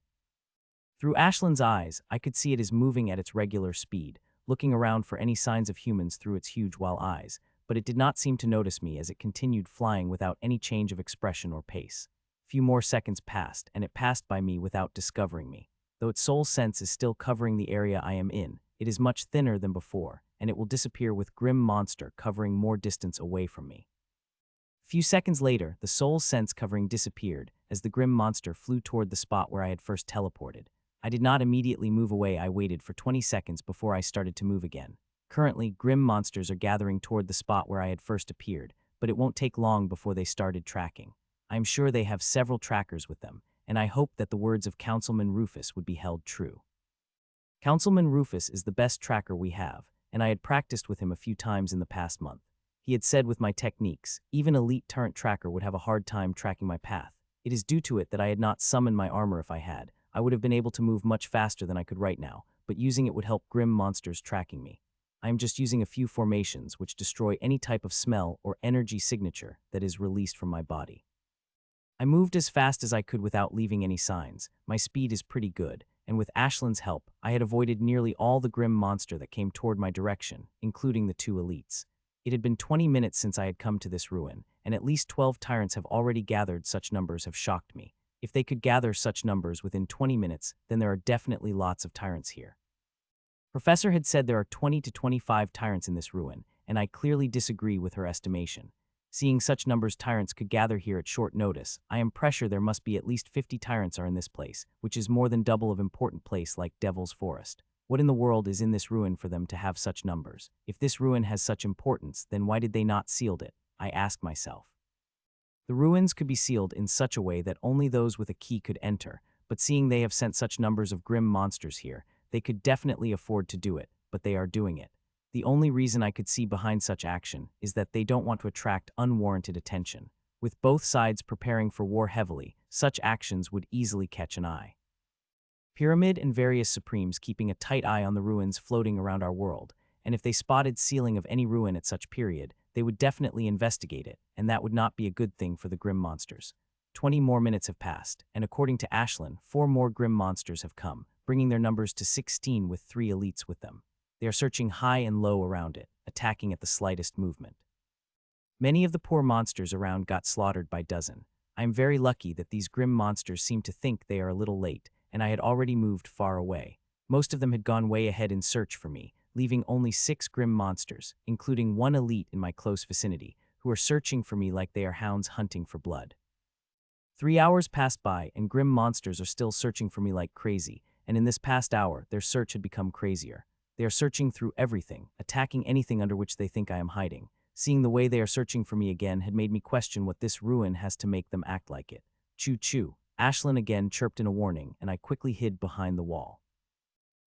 Through Ashland's eyes, I could see it is moving at its regular speed, looking around for any signs of humans through its huge wild eyes, but it did not seem to notice me as it continued flying without any change of expression or pace. Few more seconds passed, and it passed by me without discovering me. Though its soul sense is still covering the area I am in, it is much thinner than before, and it will disappear with grim monster covering more distance away from me. Few seconds later, the soul sense covering disappeared as the grim monster flew toward the spot where I had first teleported. I did not immediately move away. I waited for 20 seconds before I started to move again. Currently, grim monsters are gathering toward the spot where I had first appeared, but it won't take long before they started tracking. I am sure they have several trackers with them, and I hope that the words of Councilman Rufus would be held true. Councilman Rufus is the best tracker we have, and I had practiced with him a few times in the past month. He had said with my techniques, even elite turret tracker would have a hard time tracking my path. It is due to it that I had not summoned my armor. If I had, I would have been able to move much faster than I could right now, but using it would help grim monsters tracking me. I am just using a few formations which destroy any type of smell or energy signature that is released from my body. I moved as fast as I could without leaving any signs. My speed is pretty good, and with Ashland's help, I had avoided nearly all the grim monster that came toward my direction, including the two elites. It had been 20 minutes since I had come to this ruin, and at least 12 tyrants have already gathered. Such numbers have shocked me. If they could gather such numbers within 20 minutes, then there are definitely lots of tyrants here. Professor had said there are 20 to 25 tyrants in this ruin, and I clearly disagree with her estimation. Seeing such numbers tyrants could gather here at short notice, I am pressure there must be at least 50 tyrants are in this place, which is more than double of important place like Devil's Forest. What in the world is in this ruin for them to have such numbers? If this ruin has such importance, then why did they not sealed it? I asked myself. The ruins could be sealed in such a way that only those with a key could enter, but seeing they have sent such numbers of grim monsters here, they could definitely afford to do it, but they are doing it. The only reason I could see behind such action is that they don't want to attract unwarranted attention. With both sides preparing for war heavily, such actions would easily catch an eye. Pyramid and various supremes keeping a tight eye on the ruins floating around our world, and if they spotted sealing of any ruin at such period, they would definitely investigate it, and that would not be a good thing for the grim monsters. 20 more minutes have passed, and according to Ashland, 4 more grim monsters have come, bringing their numbers to 16 with 3 elites with them. They are searching high and low around it, attacking at the slightest movement. Many of the poor monsters around got slaughtered by dozen. I am very lucky that these grim monsters seem to think they are a little late, and I had already moved far away. Most of them had gone way ahead in search for me, leaving only 6 grim monsters, including 1 elite in my close vicinity, who are searching for me like they are hounds hunting for blood. 3 hours passed by, and grim monsters are still searching for me like crazy, and in this past hour, their search had become crazier. They are searching through everything, attacking anything under which they think I am hiding. Seeing the way they are searching for me again had made me question what this ruin has to make them act like it. Choo-choo. Ashland again chirped in a warning, and I quickly hid behind the wall.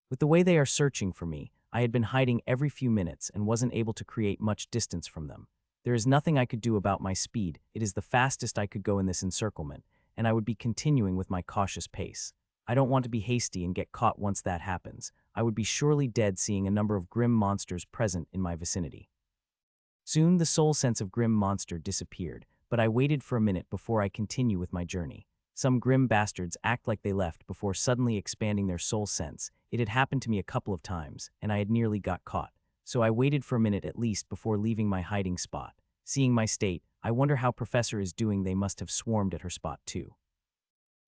With the way they are searching for me, I had been hiding every few minutes and wasn't able to create much distance from them. There is nothing I could do about my speed. It is the fastest I could go in this encirclement, and I would be continuing with my cautious pace. I don't want to be hasty and get caught once that happens. I would be surely dead seeing a number of grim monsters present in my vicinity. Soon the soul sense of grim monster disappeared, but I waited for a minute before I continue with my journey. Some grim bastards act like they left before suddenly expanding their soul sense. It had happened to me a couple of times, and I had nearly got caught. So I waited for a minute at least before leaving my hiding spot. Seeing my state, I wonder how Professor is doing. They must have swarmed at her spot too.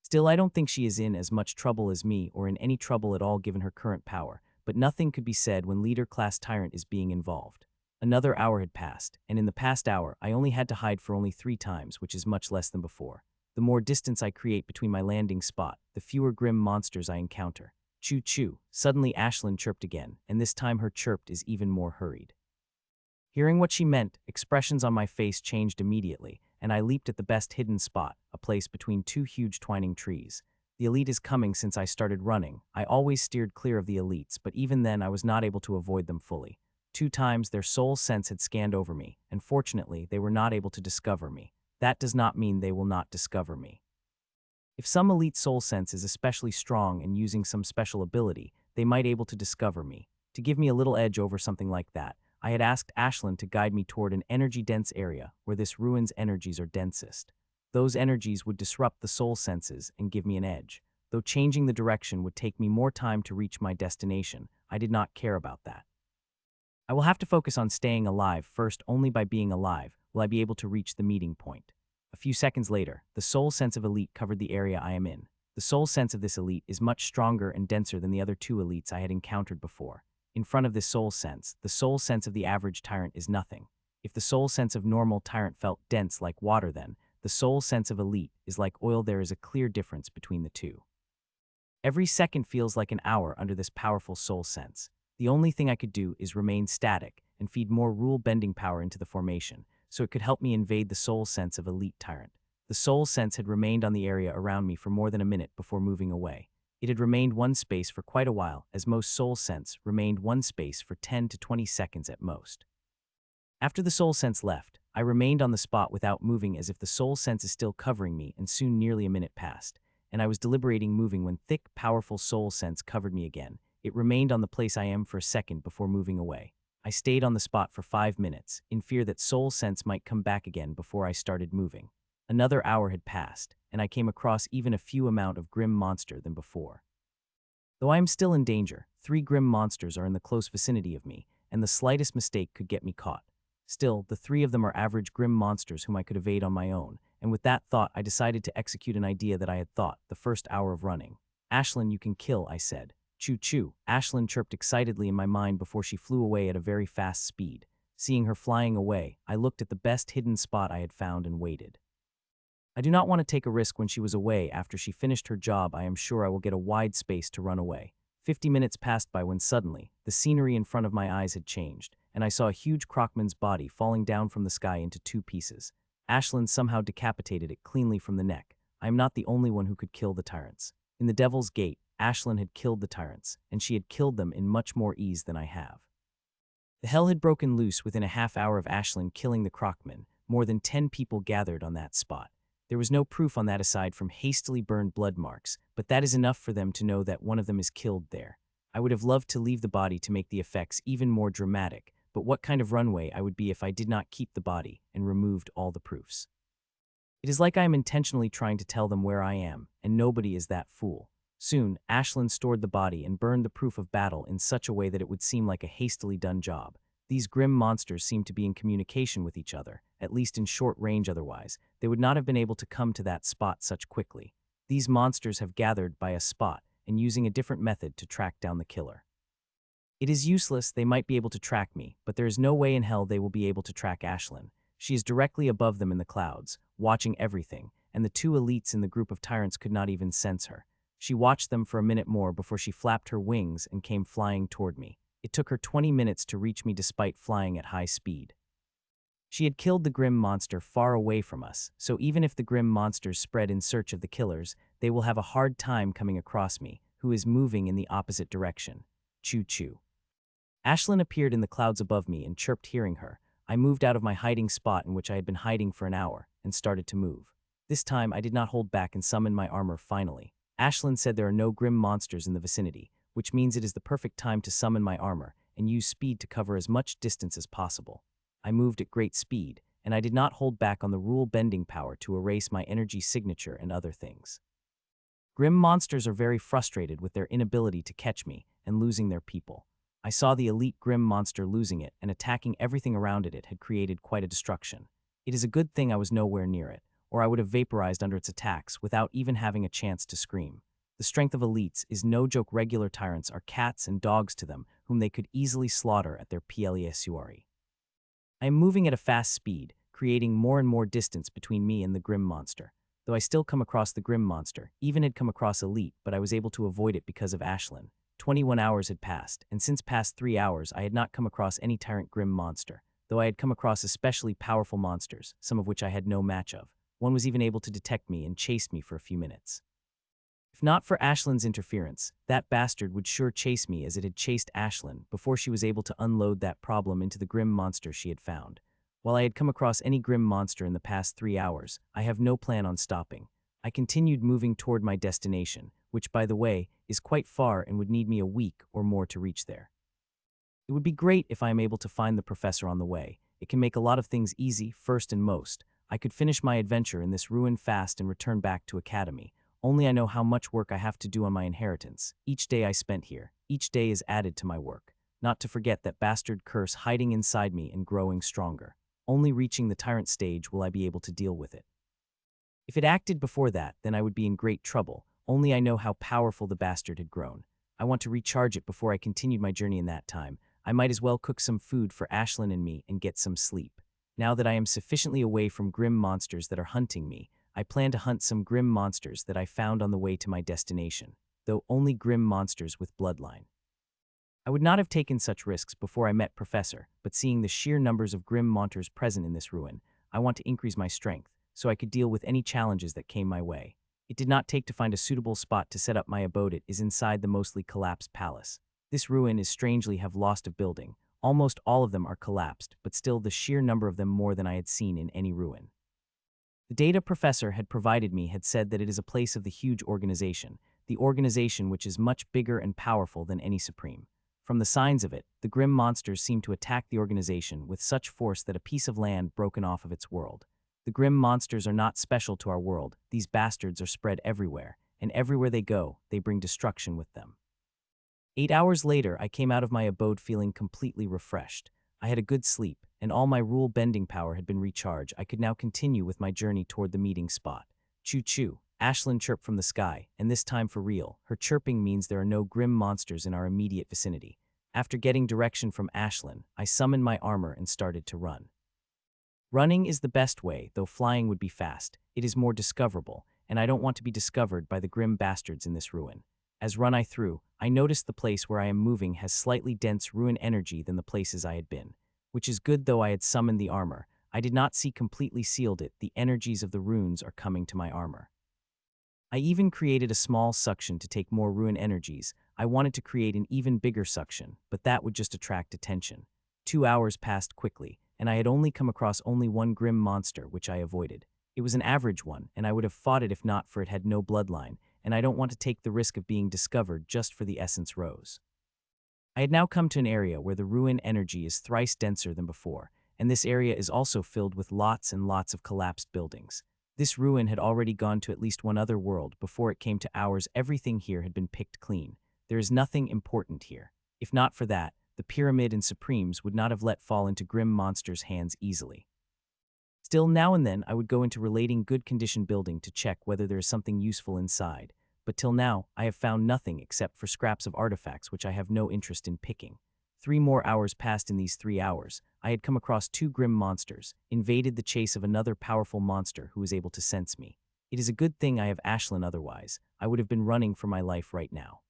Still, I don't think she is in as much trouble as me or in any trouble at all given her current power, but nothing could be said when leader-class tyrant is being involved. Another hour had passed, and in the past hour, I only had to hide for only 3 times, which is much less than before. The more distance I create between my landing spot, the fewer grim monsters I encounter. Choo-choo, suddenly Ashlyn chirped again, and this time her chirped is even more hurried. Hearing what she meant, expressions on my face changed immediately, and I leaped at the best hidden spot, a place between 2 huge twining trees. The elite is coming. Since I started running, I always steered clear of the elites, but even then I was not able to avoid them fully. 2 times their soul sense had scanned over me, and fortunately they were not able to discover me. That does not mean they will not discover me. If some elite soul sense is especially strong and using some special ability, they might able to discover me. To give me a little edge over something like that, I had asked Ashlyn to guide me toward an energy-dense area where this ruin's energies are densest. Those energies would disrupt the soul senses and give me an edge. Though changing the direction would take me more time to reach my destination, I did not care about that. I will have to focus on staying alive first. Only by being alive will I be able to reach the meeting point. A few seconds later, the soul sense of elite covered the area I am in. The soul sense of this elite is much stronger and denser than the other 2 elites I had encountered before. In front of this soul sense, the soul sense of the average tyrant is nothing. If the soul sense of normal tyrant felt dense like water, then the soul sense of elite is like oil. There is a clear difference between the 2. Every second feels like an hour under this powerful soul sense. The only thing I could do is remain static and feed more rule-bending power into the formation, so it could help me invade the soul sense of elite tyrant. The soul sense had remained on the area around me for more than a minute before moving away. It had remained one space for quite a while, as most soul sense remained one space for 10 to 20 seconds at most. After the soul sense left, I remained on the spot without moving, as if the soul sense is still covering me, and soon nearly a minute passed, and I was deliberating moving when thick, powerful soul sense covered me again. It remained on the place I am for a second before moving away. I stayed on the spot for 5 minutes, in fear that soul sense might come back again before I started moving. Another hour had passed, and I came across even a few amount of grim monster than before. Though I am still in danger, 3 grim monsters are in the close vicinity of me, and the slightest mistake could get me caught. Still, the 3 of them are average grim monsters whom I could evade on my own, and with that thought I decided to execute an idea that I had thought the first hour of running. Ashlyn, you can kill, I said. Choo-choo, Ashlyn chirped excitedly in my mind before she flew away at a very fast speed. Seeing her flying away, I looked at the best hidden spot I had found and waited. I do not want to take a risk when she was away. After she finished her job, I am sure I will get a wide space to run away. 50 minutes passed by when suddenly, the scenery in front of my eyes had changed, and I saw a huge crocman's body falling down from the sky into 2 pieces. Ashlyn somehow decapitated it cleanly from the neck. I am not the only one who could kill the tyrants. In the Devil's Gate, Ashlyn had killed the tyrants, and she had killed them in much more ease than I have. The hell had broken loose within a half hour of Ashlyn killing the crocman. More than 10 people gathered on that spot. There was no proof on that aside from hastily burned blood marks, but that is enough for them to know that one of them is killed there. I would have loved to leave the body to make the effects even more dramatic, but what kind of runway I would be if I did not keep the body and removed all the proofs. It is like I am intentionally trying to tell them where I am, and nobody is that fool. Soon, Ashlyn stored the body and burned the proof of battle in such a way that it would seem like a hastily done job. These grim monsters seemed to be in communication with each other, at least in short range. Otherwise, they would not have been able to come to that spot such quickly. These monsters have gathered by a spot and using a different method to track down the killer. It is useless. They might be able to track me, but there is no way in hell they will be able to track Ashlyn. She is directly above them in the clouds, watching everything, and the 2 elites in the group of tyrants could not even sense her. She watched them for a minute more before she flapped her wings and came flying toward me. It took her 20 minutes to reach me despite flying at high speed. She had killed the grim monster far away from us, so even if the grim monsters spread in search of the killers, they will have a hard time coming across me, who is moving in the opposite direction. Choo-choo. Ashlyn appeared in the clouds above me and chirped. Hearing her, I moved out of my hiding spot in which I had been hiding for an hour and started to move. This time I did not hold back and summoned my armor finally. Ashlyn said there are no grim monsters in the vicinity, which means it is the perfect time to summon my armor and use speed to cover as much distance as possible. I moved at great speed, and I did not hold back on the rule-bending power to erase my energy signature and other things. Grim monsters are very frustrated with their inability to catch me and losing their people. I saw the elite Grim monster losing it and attacking everything around it had created quite a destruction. It is a good thing I was nowhere near it, or I would have vaporized under its attacks without even having a chance to scream. The strength of elites is no joke. Regular tyrants are cats and dogs to them, whom they could easily slaughter at their plesuari. I am moving at a fast speed, creating more and more distance between me and the Grim monster. Though I still come across the Grim monster, even had come across elite, but I was able to avoid it because of Ashlyn. 21 hours had passed, and since past 3 hours I had not come across any tyrant Grim monster, though I had come across especially powerful monsters, some of which I had no match of. One was even able to detect me and chased me for a few minutes. If not for Ashlyn's interference, that bastard would sure chase me as it had chased Ashlyn before she was able to unload that problem into the Grim monster she had found. While I had come across any Grim monster in the past 3 hours, I have no plan on stopping. I continued moving toward my destination, which, by the way, is quite far and would need me a week or more to reach there. It would be great if I am able to find the professor on the way. It can make a lot of things easy, first and most. I could finish my adventure in this ruin fast and return back to Academy. Only I know how much work I have to do on my inheritance. Each day I spent here, each day is added to my work. Not to forget that bastard curse hiding inside me and growing stronger. Only reaching the tyrant stage will I be able to deal with it. If it acted before that, then I would be in great trouble. Only I know how powerful the bastard had grown. I want to recharge it before I continued my journey in that time. I might as well cook some food for Ashlyn and me and get some sleep. Now that I am sufficiently away from Grim monsters that are hunting me, I plan to hunt some Grim monsters that I found on the way to my destination, though only Grim monsters with bloodline. I would not have taken such risks before I met Professor, but seeing the sheer numbers of Grim monsters present in this ruin, I want to increase my strength, so I could deal with any challenges that came my way. It did not take to find a suitable spot to set up my abode. It is inside the mostly collapsed palace. This ruin is strangely have lost of building. Almost all of them are collapsed, but still the sheer number of them more than I had seen in any ruin. The data Professor had provided me had said that it is a place of the huge organization, the organization which is much bigger and powerful than any supreme. From the signs of it, the Grim monsters seem to attack the organization with such force that a piece of land broken off of its world. The Grim monsters are not special to our world. These bastards are spread everywhere, and everywhere they go, they bring destruction with them. 8 hours later, I came out of my abode feeling completely refreshed. I had a good sleep, and all my rule-bending power had been recharged. I could now continue with my journey toward the meeting spot. Choo-choo, Ashlyn chirped from the sky, and this time for real. Her chirping means there are no Grim monsters in our immediate vicinity. After getting direction from Ashlyn, I summoned my armor and started to run. Running is the best way, though flying would be fast. It is more discoverable, and I don't want to be discovered by the Grim bastards in this ruin. As run I through, I noticed the place where I am moving has slightly dense ruin energy than the places I had been. Which is good. Though I had summoned the armor, I did not see completely sealed it. The energies of the runes are coming to my armor. I even created a small suction to take more ruin energies. I wanted to create an even bigger suction, but that would just attract attention. 2 hours passed quickly, and I had only come across only one Grim monster, which I avoided. It was an average one, and I would have fought it if not for it had no bloodline, and I don't want to take the risk of being discovered just for the essence rose. I had now come to an area where the ruin energy is thrice denser than before, and this area is also filled with lots and lots of collapsed buildings. This ruin had already gone to at least one other world before it came to ours. Everything here had been picked clean. There is nothing important here. If not for that, the pyramid and supremes would not have let fall into Grim monsters' hands easily. Still, now and then I would go into relating good condition building to check whether there is something useful inside, but till now I have found nothing except for scraps of artifacts which I have no interest in picking. 3 more hours passed. In these 3 hours, I had come across 2 Grim monsters, invaded the chase of another powerful monster who was able to sense me. It is a good thing I have Ashlyn, otherwise I would have been running for my life right now.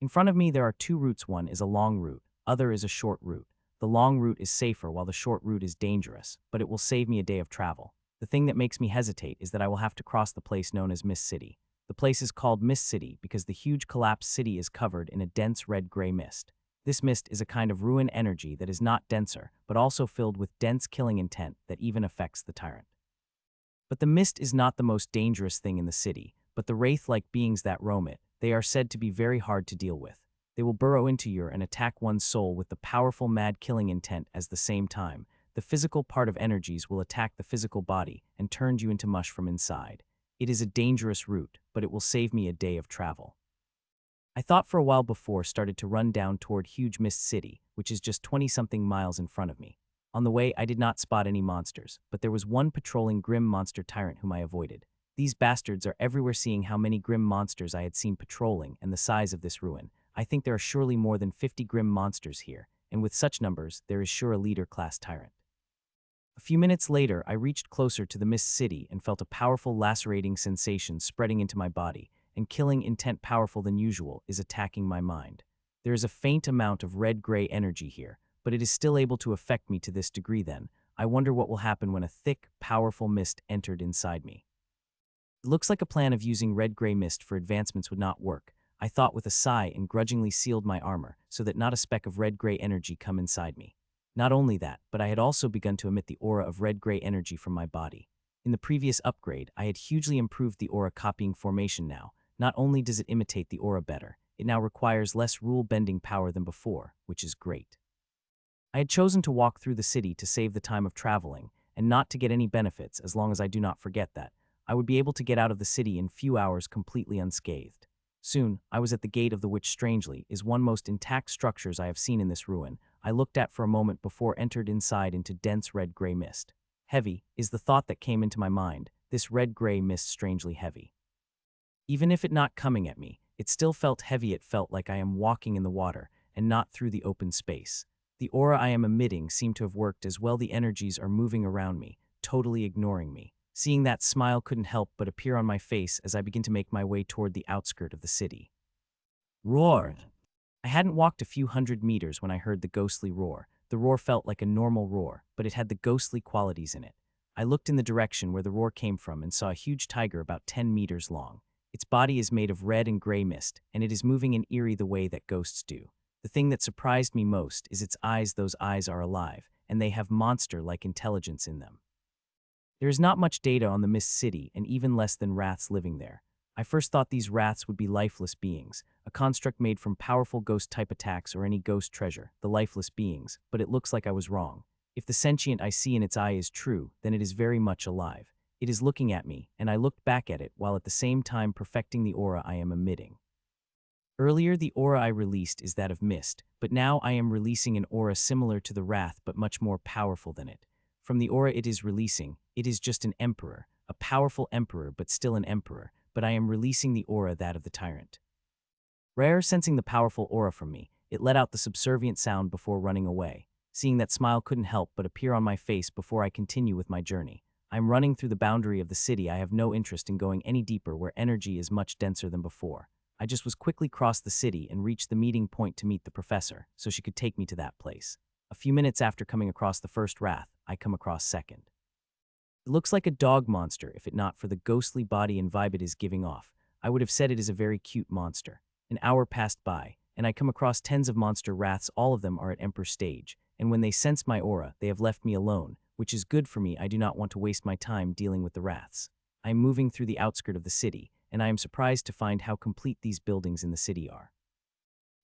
In front of me there are 2 routes. One is a long route, other is a short route. The long route is safer while the short route is dangerous, but it will save me a day of travel. The thing that makes me hesitate is that I will have to cross the place known as Mist City. The place is called Mist City because the huge collapsed city is covered in a dense red-gray mist. This mist is a kind of ruin energy that is not denser, but also filled with dense killing intent that even affects the tyrant. But the mist is not the most dangerous thing in the city, but the wraith-like beings that roam it. They are said to be very hard to deal with. They will burrow into you and attack one's soul with the powerful mad killing intent at the same time. the physical part of energies will attack the physical body and turn you into mush from inside. It is a dangerous route, but it will save me a day of travel. I thought for a while before started to run down toward Huge Mist City, which is just 20-something miles in front of me. On the way, I did not spot any monsters, but there was one patrolling grim monster tyrant whom I avoided. These bastards are everywhere. Seeing how many grim monsters I had seen patrolling and the size of this ruin, I think there are surely more than 50 grim monsters here, and with such numbers, there is sure a leader-class tyrant. A few minutes later, I reached closer to the Mist City and felt a powerful lacerating sensation spreading into my body, and killing intent powerful than usual is attacking my mind. There is a faint amount of red-gray energy here, but it is still able to affect me to this degree. Then, I wonder what will happen when a thick, powerful mist entered inside me. It looks like a plan of using red-gray mist for advancements would not work, I thought with a sigh, and grudgingly sealed my armor so that not a speck of red-gray energy come inside me. Not only that, but I had also begun to emit the aura of red-gray energy from my body. In the previous upgrade, I had hugely improved the aura copying formation now. Not only does it imitate the aura better, it now requires less rule-bending power than before, which is great. I had chosen to walk through the city to save the time of traveling, and not to get any benefits as long as I do not forget that I would be able to get out of the city in few hours completely unscathed. Soon, I was at the gate of the which strangely is one most intact structures I have seen in this ruin. I looked at for a moment before entered inside into dense red-gray mist. Heavy is the thought that came into my mind, this red-gray mist strangely heavy. Even if it not coming at me, it still felt heavy. It felt like I am walking in the water and not through the open space. The aura I am emitting seemed to have worked as well. The energies are moving around me, totally ignoring me. Seeing that, smile couldn't help but appear on my face as I begin to make my way toward the outskirt of the city. Roared. I hadn't walked a few hundred meters when I heard the ghostly roar. The roar felt like a normal roar, but it had the ghostly qualities in it. I looked in the direction where the roar came from and saw a huge tiger about 10 meters long. Its body is made of red and gray mist, and it is moving in eerie the way that ghosts do. The thing that surprised me most is its eyes. Those eyes are alive, and they have monster-like intelligence in them. There is not much data on the Mist City, and even less than wraiths living there. I first thought these wraiths would be lifeless beings, a construct made from powerful ghost-type attacks or any ghost treasure, the lifeless beings, but it looks like I was wrong. If the sentient I see in its eye is true, then it is very much alive. It is looking at me, and I looked back at it while at the same time perfecting the aura I am emitting. Earlier, the aura I released is that of mist, but now I am releasing an aura similar to the wraith but much more powerful than it. From the aura it is releasing, it is just an emperor, a powerful emperor but still an emperor, but I am releasing the aura that of the tyrant. Rare sensing the powerful aura from me, it let out the subservient sound before running away. Seeing that, smile couldn't help but appear on my face before I continue with my journey. I am running through the boundary of the city. I have no interest in going any deeper where energy is much denser than before. I just was quickly cross the city and reached the meeting point to meet the professor, so she could take me to that place. A few minutes after coming across the first wraith, I come across second. It looks like a dog monster if it not for the ghostly body and vibe it is giving off. I would have said it is a very cute monster. An hour passed by, and I come across tens of monster wraiths. All of them are at Emperor stage, and when they sense my aura, they have left me alone, which is good for me. I do not want to waste my time dealing with the wraiths. I am moving through the outskirt of the city, and I am surprised to find how complete these buildings in the city are.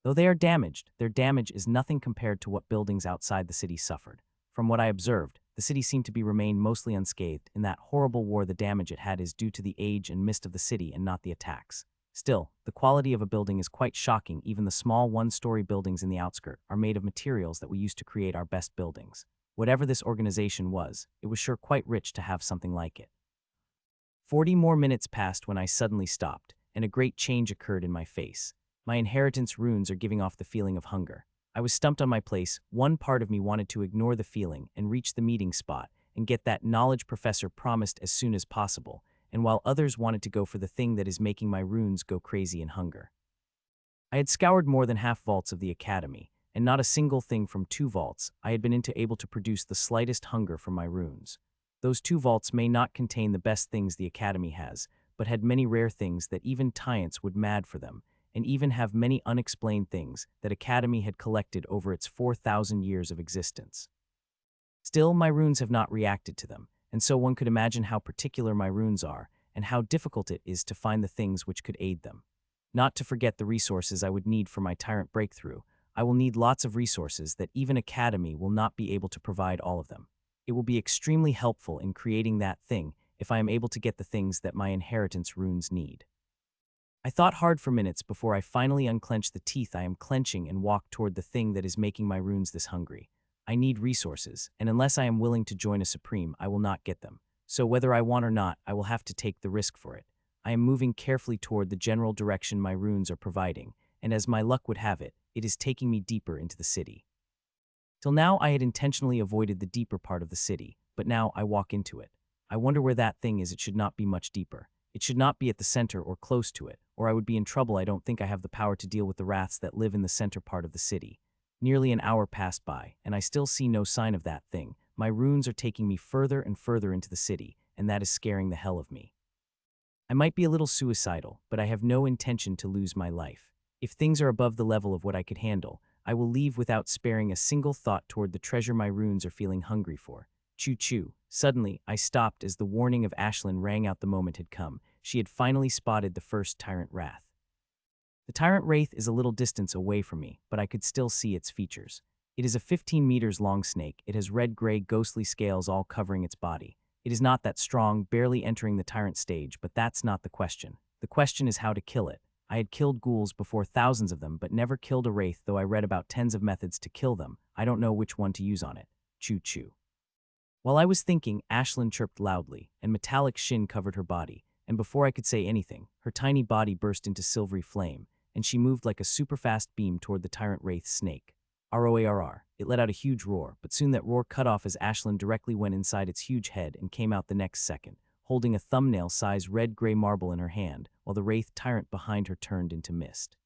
Though they are damaged, their damage is nothing compared to what buildings outside the city suffered. From what I observed, the city seemed to be remained mostly unscathed. In that horrible war, the damage it had is due to the age and mist of the city and not the attacks. Still, the quality of a building is quite shocking. Even the small one-story buildings in the outskirt are made of materials that we used to create our best buildings. Whatever this organization was, it was sure quite rich to have something like it. 40 more minutes passed when I suddenly stopped, and a great change occurred in my face. My inheritance runes are giving off the feeling of hunger. I was stumped on my place. One part of me wanted to ignore the feeling and reach the meeting spot and get that knowledge professor promised as soon as possible, and while others wanted to go for the thing that is making my runes go crazy in hunger. I had scoured more than half vaults of the academy, and not a single thing from 2 vaults I had been able to produce the slightest hunger from my runes. Those 2 vaults may not contain the best things the academy has, but had many rare things that even tyrants would mad for them, and even have many unexplained things that Academy had collected over its 4,000 years of existence. Still, my runes have not reacted to them, and so one could imagine how particular my runes are, and how difficult it is to find the things which could aid them. Not to forget the resources I would need for my tyrant breakthrough. I will need lots of resources that even Academy will not be able to provide all of them. It will be extremely helpful in creating that thing if I am able to get the things that my inheritance runes need. I thought hard for minutes before I finally unclenched the teeth I am clenching and walked toward the thing that is making my runes this hungry. I need resources, and unless I am willing to join a supreme, I will not get them. So whether I want or not, I will have to take the risk for it. I am moving carefully toward the general direction my runes are providing, and as my luck would have it, it is taking me deeper into the city. Till now I had intentionally avoided the deeper part of the city, but now I walk into it. I wonder where that thing is. It should not be much deeper. It should not be at the center or close to it, or I would be in trouble. I don't think I have the power to deal with the wraths that live in the center part of the city. Nearly an hour passed by, and I still see no sign of that thing. My runes are taking me further and further into the city, and that is scaring the hell of me. I might be a little suicidal, but I have no intention to lose my life. If things are above the level of what I could handle, I will leave without sparing a single thought toward the treasure my runes are feeling hungry for. Choo-choo. Suddenly, I stopped as the warning of Ashlyn rang out. The moment had come. She had finally spotted the first tyrant wrath. The tyrant wraith is a little distance away from me, but I could still see its features. It is a 15 meters long snake. It has red-gray ghostly scales all covering its body. It is not that strong, barely entering the tyrant stage, but that's not the question. The question is how to kill it. I had killed ghouls before, thousands of them, but never killed a wraith, though I read about tens of methods to kill them. I don't know which one to use on it. Choo-choo. While I was thinking, Ashlyn chirped loudly, and metallic shin covered her body, and before I could say anything, her tiny body burst into silvery flame, and she moved like a super-fast beam toward the tyrant wraith's snake. Roar! It let out a huge roar, but soon that roar cut off as Ashlyn directly went inside its huge head and came out the next second, holding a thumbnail-sized red-gray marble in her hand, while the wraith tyrant behind her turned into mist.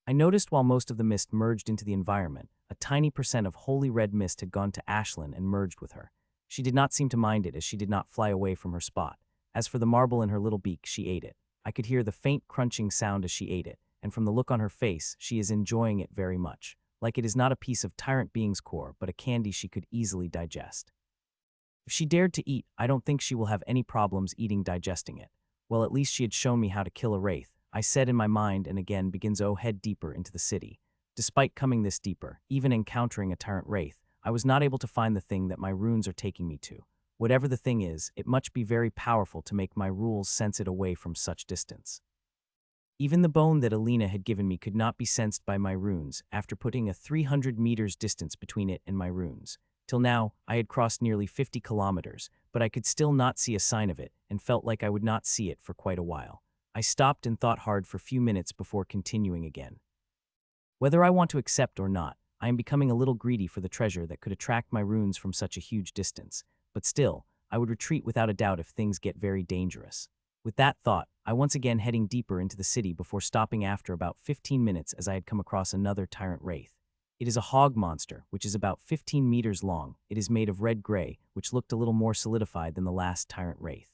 I noticed while most of the mist merged into the environment, a tiny percent of holy red mist had gone to Ashlyn and merged with her. She did not seem to mind it, as she did not fly away from her spot. As for the marble in her little beak, she ate it. I could hear the faint crunching sound as she ate it, and from the look on her face, she is enjoying it very much. Like it is not a piece of tyrant being's core, but a candy she could easily digest. If she dared to eat, I don't think she will have any problems digesting it. Well, at least she had shown me how to kill a wraith, I said in my mind, and again begins head deeper into the city. Despite coming this deeper, even encountering a tyrant wraith, I was not able to find the thing that my runes are taking me to. Whatever the thing is, it must be very powerful to make my rules sense it away from such distance. Even the bone that Alina had given me could not be sensed by my runes after putting a 300 meters distance between it and my runes. Till now, I had crossed nearly 50 kilometers, but I could still not see a sign of it and felt like I would not see it for quite a while. I stopped and thought hard for a few minutes before continuing again. Whether I want to accept or not, I am becoming a little greedy for the treasure that could attract my runes from such a huge distance, but still, I would retreat without a doubt if things get very dangerous. With that thought, I once again heading deeper into the city before stopping after about 15 minutes as I had come across another tyrant wraith. It is a hog monster, which is about 15 meters long. It is made of red-gray, which looked a little more solidified than the last tyrant wraith.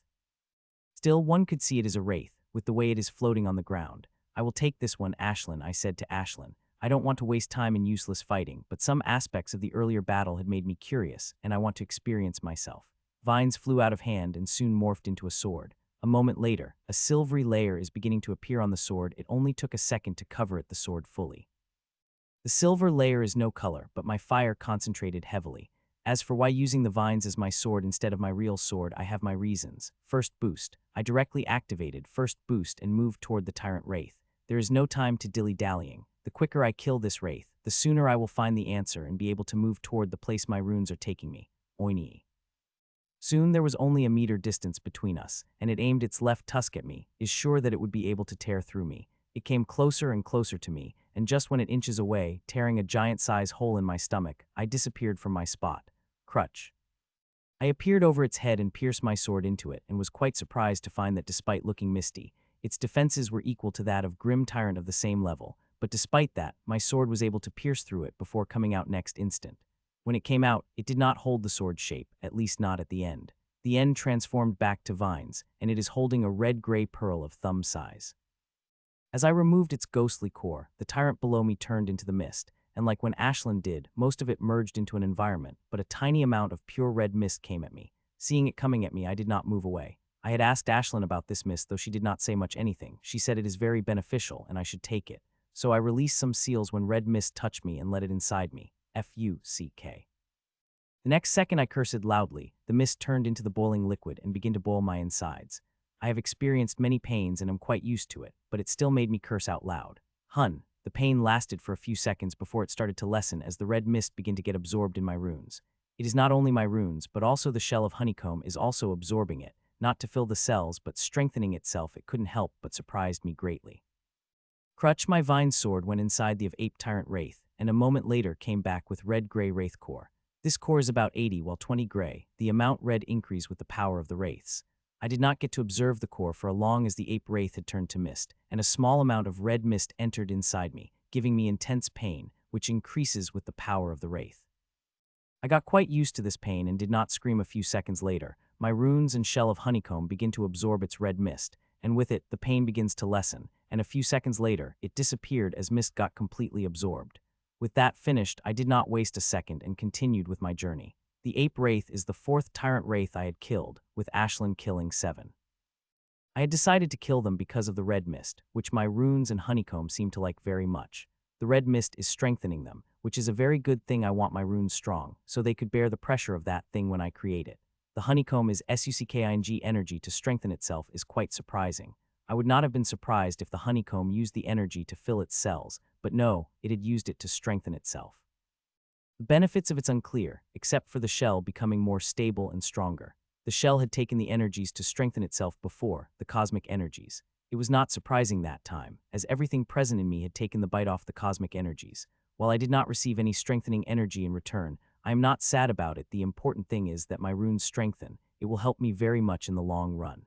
Still, one could see it is a wraith, with the way it is floating on the ground. I will take this one, Ashlyn, I said to Ashlyn. I don't want to waste time in useless fighting, but some aspects of the earlier battle had made me curious, and I want to experience myself. Vines flew out of hand and soon morphed into a sword. A moment later, a silvery layer is beginning to appear on the sword. It only took a second to cover the sword fully. The silver layer is no color, but my fire concentrated heavily. As for why using the vines as my sword instead of my real sword, I have my reasons. First boost. I directly activated first boost and moved toward the tyrant wraith. There is no time to dilly-dallying. The quicker I kill this wraith, the sooner I will find the answer and be able to move toward the place my runes are taking me. Oini. Soon there was only a meter distance between us, and it aimed its left tusk at me, is sure that it would be able to tear through me. It came closer and closer to me, and just when it inches away, tearing a giant-size hole in my stomach, I disappeared from my spot. Crutch. I appeared over its head and pierced my sword into it, and was quite surprised to find that despite looking misty, its defenses were equal to that of grim tyrant of the same level, but despite that, my sword was able to pierce through it before coming out next instant. When it came out, it did not hold the sword shape, at least not at the end. The end transformed back to vines, and it is holding a red-gray pearl of thumb size. As I removed its ghostly core, the tyrant below me turned into the mist, and like when Ashlyn did, most of it merged into an environment, but a tiny amount of pure red mist came at me. Seeing it coming at me, I did not move away. I had asked Ashlyn about this mist, though she did not say much anything. She said it is very beneficial, and I should take it. So I released some seals when red mist touched me and let it inside me. Fuck. The next second I cursed loudly, the mist turned into the boiling liquid and began to boil my insides. I have experienced many pains and am quite used to it, but it still made me curse out loud. The pain lasted for a few seconds before it started to lessen as the red mist began to get absorbed in my runes. It is not only my runes, but also the shell of honeycomb is also absorbing it, not to fill the cells, but strengthening itself. It couldn't help but surprised me greatly. Crutch, my vine sword, went inside the of ape tyrant wraith, and a moment later came back with red-gray wraith core. This core is about 80 while 20 gray, the amount red increased with the power of the wraiths. I did not get to observe the core for as long as the ape wraith had turned to mist, and a small amount of red mist entered inside me, giving me intense pain, which increases with the power of the wraith. I got quite used to this pain and did not scream a few seconds later. My runes and shell of honeycomb begin to absorb its red mist, and with it, the pain begins to lessen, and a few seconds later, it disappeared as mist got completely absorbed. With that finished, I did not waste a second and continued with my journey. The ape wraith is the 4th tyrant wraith I had killed, with Ashlyn killing 7. I had decided to kill them because of the red mist, which my runes and honeycomb seem to like very much. The red mist is strengthening them, which is a very good thing. I want my runes strong, so they could bear the pressure of that thing when I create it. The honeycomb is sucking energy to strengthen itself is quite surprising. I would not have been surprised if the honeycomb used the energy to fill its cells, but no, it had used it to strengthen itself. The benefits of it's unclear, except for the shell becoming more stable and stronger. The shell had taken the energies to strengthen itself before, the cosmic energies. It was not surprising that time, as everything present in me had taken the bite off the cosmic energies. While I did not receive any strengthening energy in return, I am not sad about it. The important thing is that my runes strengthen. It will help me very much in the long run.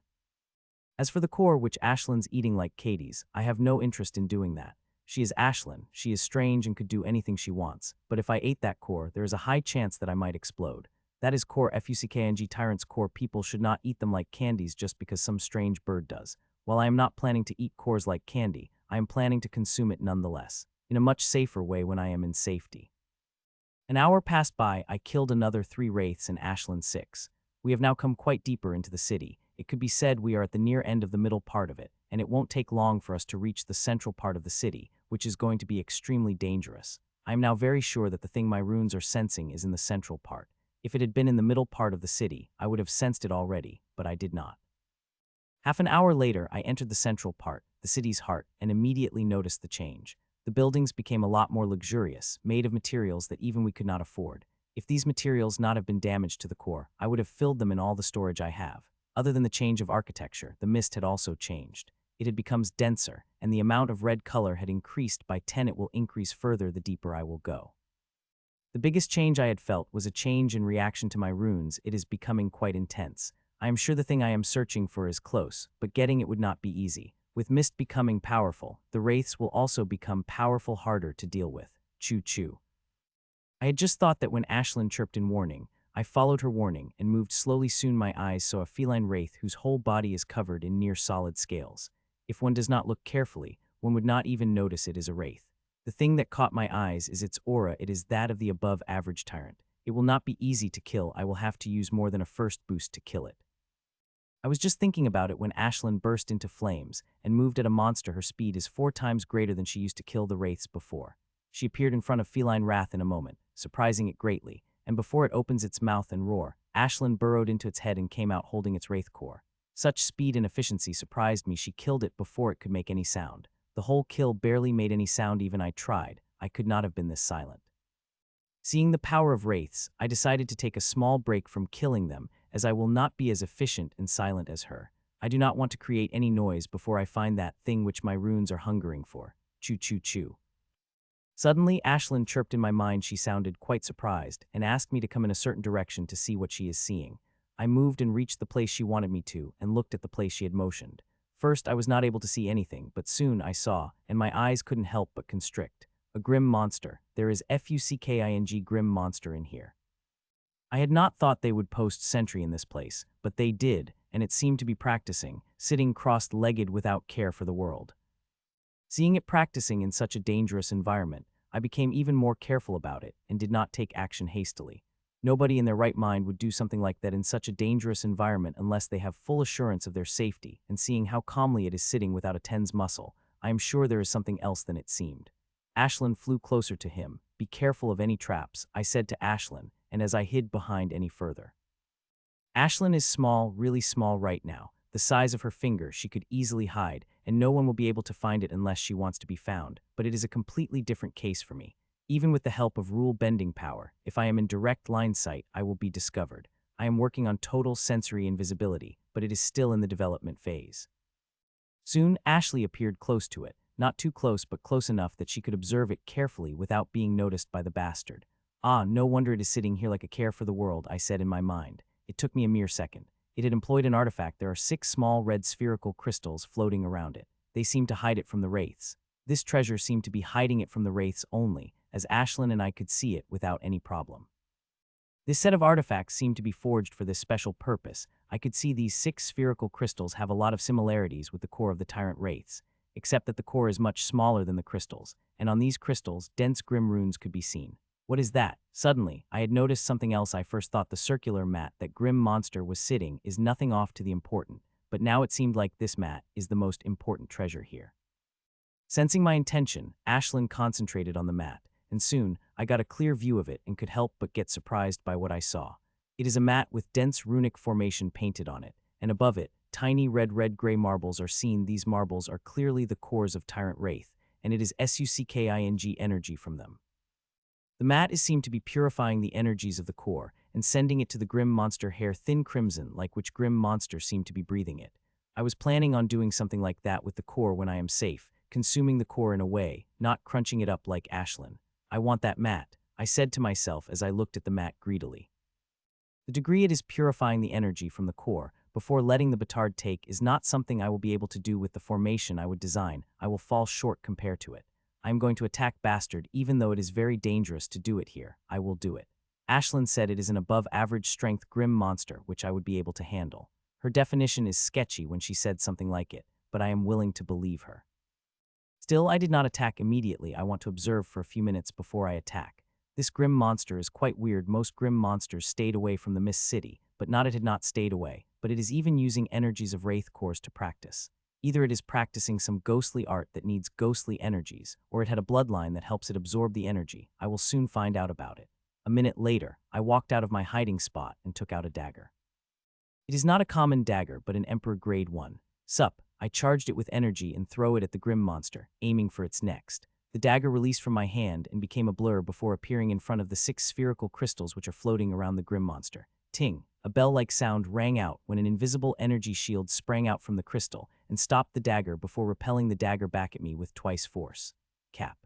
As for the core which Ashlyn's eating like Katie's, I have no interest in doing that. She is Ashlyn, she is strange and could do anything she wants, but if I ate that core, there is a high chance that I might explode. That is core fucking tyrant's core. People should not eat them like candies just because some strange bird does. While I am not planning to eat cores like candy, I am planning to consume it nonetheless, in a much safer way when I am in safety. An hour passed by. I killed another 3 wraiths and Ashlyn 6. We have now come quite deeper into the city. It could be said we are at the near end of the middle part of it, and it won't take long for us to reach the central part of the city, which is going to be extremely dangerous. I am now very sure that the thing my runes are sensing is in the central part. If it had been in the middle part of the city, I would have sensed it already, but I did not. Half an hour later, I entered the central part, the city's heart, and immediately noticed the change. The buildings became a lot more luxurious, made of materials that even we could not afford. If these materials not have been damaged to the core, I would have filled them in all the storage I have. Other than the change of architecture, the mist had also changed. It had become denser, and the amount of red color had increased by 10. It will increase further the deeper I will go. The biggest change I had felt was a change in reaction to my runes. It is becoming quite intense. I am sure the thing I am searching for is close, but getting it would not be easy. With mist becoming powerful, the wraiths will also become powerful, harder to deal with. Choo-choo. I had just thought that when Ashlyn chirped in warning, I followed her warning and moved slowly. Soon my eyes saw a feline wraith whose whole body is covered in near solid scales. If one does not look carefully, one would not even notice it is a wraith. The thing that caught my eyes is its aura. It is that of the above average tyrant. It will not be easy to kill. I will have to use more than a first boost to kill it. I was just thinking about it when Ashlyn burst into flames and moved at a monster. Her speed is 4 times greater than she used to kill the wraiths before. She appeared in front of feline wrath in a moment, surprising it greatly, and before it opens its mouth and roar, Ashlyn burrowed into its head and came out holding its wraith core. Such speed and efficiency surprised me. She killed it before it could make any sound. The whole kill barely made any sound. Even I tried. I could not have been this silent. Seeing the power of wraiths, I decided to take a small break from killing them, as I will not be as efficient and silent as her. I do not want to create any noise before I find that thing which my runes are hungering for. Choo-choo-choo. Suddenly, Ashlyn chirped in my mind. She sounded quite surprised and asked me to come in a certain direction to see what she is seeing. I moved and reached the place she wanted me to and looked at the place she had motioned. First, I was not able to see anything, but soon I saw, and my eyes couldn't help but constrict. A grim monster. There is fucking grim monster in here. I had not thought they would post sentry in this place, but they did, and it seemed to be practicing, sitting cross-legged without care for the world. Seeing it practicing in such a dangerous environment, I became even more careful about it and did not take action hastily. Nobody in their right mind would do something like that in such a dangerous environment unless they have full assurance of their safety, and seeing how calmly it is sitting without a tense muscle, I am sure there is something else than it seemed. Ashlyn flew closer to him. Be careful of any traps, I said to Ashlyn, and as I hid behind any further. Ashlyn is small, really small right now. The size of her finger she could easily hide, and no one will be able to find it unless she wants to be found, but it is a completely different case for me. Even with the help of rule-bending power, if I am in direct line sight, I will be discovered. I am working on total sensory invisibility, but it is still in the development phase. Soon, Ashley appeared close to it, not too close but close enough that she could observe it carefully without being noticed by the bastard. Ah, no wonder it is sitting here like a care for the world, I said in my mind. It took me a mere second. It had employed an artifact. There are 6 small red spherical crystals floating around it. They seem to hide it from the wraiths. This treasure seemed to be hiding it from the wraiths only, as Ashlyn and I could see it without any problem. This set of artifacts seemed to be forged for this special purpose. I could see these 6 spherical crystals have a lot of similarities with the core of the tyrant wraiths, except that the core is much smaller than the crystals, and on these crystals, dense grim runes could be seen. What is that? Suddenly, I had noticed something else. I first thought the circular mat that Grim Monster was sitting is nothing off to the important, but now it seemed like this mat is the most important treasure here. Sensing my intention, Ashlyn concentrated on the mat, and soon, I got a clear view of it and could help but get surprised by what I saw. It is a mat with dense runic formation painted on it, and above it, tiny red-gray marbles are seen. These marbles are clearly the cores of Tyrant Wraith, and it is sucking energy from them. The mat is seen to be purifying the energies of the core and sending it to the Grim Monster hair thin crimson like which Grim Monster seemed to be breathing it. I was planning on doing something like that with the core when I am safe, consuming the core in a way, not crunching it up like Ashlyn. I want that mat, I said to myself as I looked at the mat greedily. The degree it is purifying the energy from the core before letting the batard take is not something I will be able to do with the formation I would design. I will fall short compared to it. I am going to attack Bastard even though it is very dangerous to do it here. I will do it. Ashlyn said it is an above-average strength grim monster which I would be able to handle. Her definition is sketchy when she said something like it, but I am willing to believe her. Still, I did not attack immediately. I want to observe for a few minutes before I attack. This grim monster is quite weird. Most grim monsters stayed away from the Mist City, but not it had not stayed away, but it is even using energies of Wraith cores to practice. Either it is practicing some ghostly art that needs ghostly energies, or it had a bloodline that helps it absorb the energy. I will soon find out about it. A minute later, I walked out of my hiding spot and took out a dagger. It is not a common dagger, but an Emperor Grade 1. Sup, I charged it with energy and throw it at the grim monster, aiming for its next. The dagger released from my hand and became a blur before appearing in front of the 6 spherical crystals which are floating around the grim monster. Ting! A bell-like sound rang out when an invisible energy shield sprang out from the crystal and stopped the dagger before repelling the dagger back at me with twice force. Cap.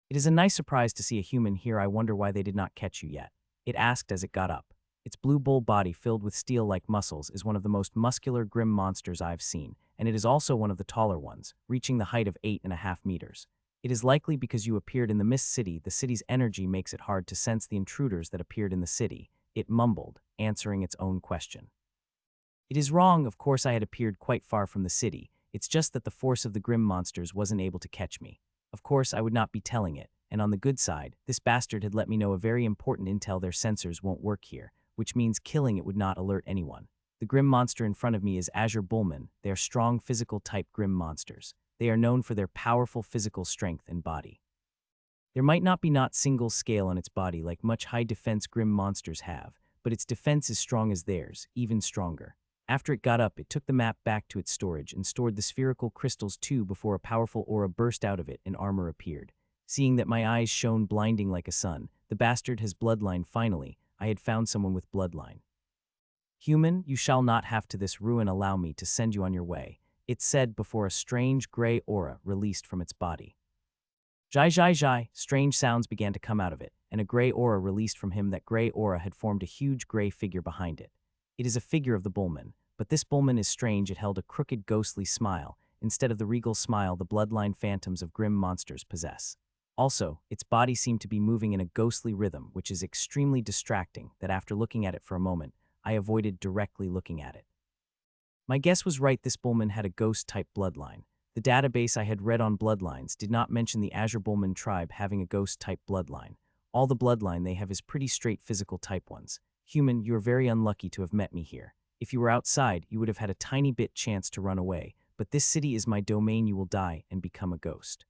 It is a nice surprise to see a human here. I wonder why they did not catch you yet. It asked as it got up. Its blue bull body filled with steel-like muscles is one of the most muscular grim monsters I've seen, and it is also one of the taller ones, reaching the height of 8.5 meters. It is likely because you appeared in the Mist City. The city's energy makes it hard to sense the intruders that appeared in the city. It mumbled, answering its own question. It is wrong, of course I had appeared quite far from the city. It's just that the force of the grim monsters wasn't able to catch me. Of course I would not be telling it, and on the good side, this bastard had let me know a very important intel. Their sensors won't work here, which means killing it would not alert anyone. The grim monster in front of me is Azure Bullman. They are strong physical type grim monsters. They are known for their powerful physical strength and body. There might not be not single scale on its body like much high defense grim monsters have, but its defense is strong as theirs, even stronger. After it got up, it took the map back to its storage and stored the spherical crystals too before a powerful aura burst out of it and armor appeared. Seeing that my eyes shone blinding like a sun, the bastard has bloodline. Finally, I had found someone with bloodline. Human, you shall not have to this ruin. Allow me to send you on your way, it said before a strange gray aura released from its body. Jai, strange sounds began to come out of it, and a gray aura released from him. That gray aura had formed a huge gray figure behind it. It is a figure of the Bullman, but this Bullman is strange. It held a crooked ghostly smile, instead of the regal smile the bloodline phantoms of grim monsters possess. Also, its body seemed to be moving in a ghostly rhythm, which is extremely distracting that after looking at it for a moment, I avoided directly looking at it. My guess was right. This Bullman had a ghost-type bloodline. The database I had read on bloodlines did not mention the Azure Bullman tribe having a ghost-type bloodline. All the bloodline they have is pretty straight physical-type ones. Human, you are very unlucky to have met me here. If you were outside, you would have had a tiny bit chance to run away, but this city is my domain. You will die and become a ghost.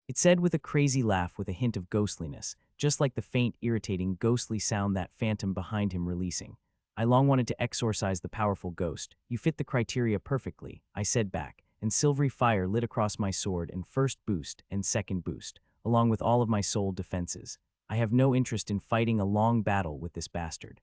It said with a crazy laugh with a hint of ghostliness, just like the faint, irritating, ghostly sound that phantom behind him releasing. I long wanted to exorcise the powerful ghost. You fit the criteria perfectly, I said back, and silvery fire lit across my sword in first boost and second boost, along with all of my soul defenses. I have no interest in fighting a long battle with this bastard.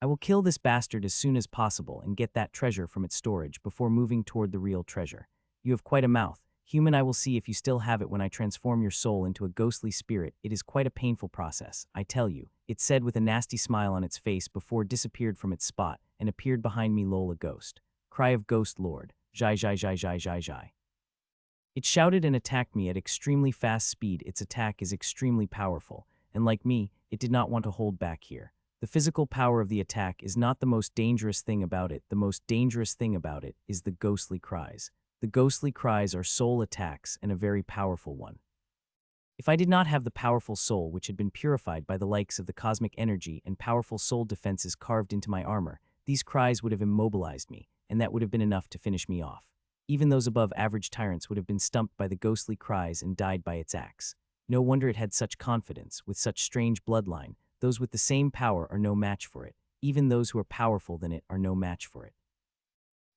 I will kill this bastard as soon as possible and get that treasure from its storage before moving toward the real treasure. You have quite a mouth. Human, I will see if you still have it when I transform your soul into a ghostly spirit. It is quite a painful process, I tell you, it said with a nasty smile on its face before disappeared from its spot and appeared behind me Lola Ghost. Cry of Ghost Lord. Jai jai jai jai jai jai. It shouted and attacked me at extremely fast speed. Its attack is extremely powerful, and like me, it did not want to hold back here. The physical power of the attack is not the most dangerous thing about it. The most dangerous thing about it is the ghostly cries. The ghostly cries are soul attacks and a very powerful one. If I did not have the powerful soul which had been purified by the likes of the cosmic energy and powerful soul defenses carved into my armor, these cries would have immobilized me, and that would have been enough to finish me off. Even those above average tyrants would have been stumped by the ghostly cries and died by its axe. No wonder it had such confidence, with such strange bloodline. Those with the same power are no match for it. Even those who are powerful than it are no match for it.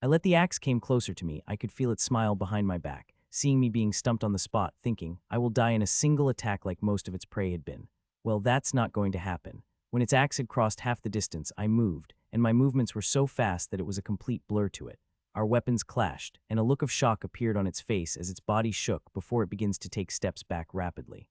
I let the axe came closer to me. I could feel it smile behind my back, seeing me being stumped on the spot, thinking, I will die in a single attack like most of its prey had been. Well, that's not going to happen. When its axe had crossed half the distance, I moved, and my movements were so fast that it was a complete blur to it. Our weapons clashed, and a look of shock appeared on its face as its body shook before it begins to take steps back rapidly.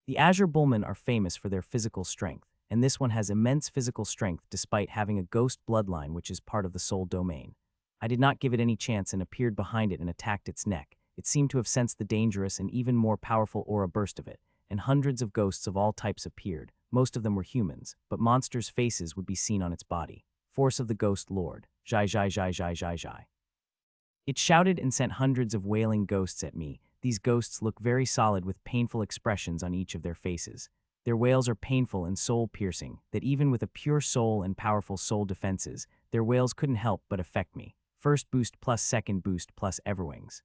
The Azure Bullmen are famous for their physical strength, and this one has immense physical strength despite having a ghost bloodline which is part of the soul domain. I did not give it any chance and appeared behind it and attacked its neck. It seemed to have sensed the dangerous and even more powerful aura burst of it, and hundreds of ghosts of all types appeared. Most of them were humans, but monsters' faces would be seen on its body. Force of the Ghost Lord. Jai jai jai jai jai jai. It shouted and sent hundreds of wailing ghosts at me. These ghosts look very solid with painful expressions on each of their faces. Their wails are painful and soul-piercing, that even with a pure soul and powerful soul defenses, their wails couldn't help but affect me. First boost plus second boost plus Everwings.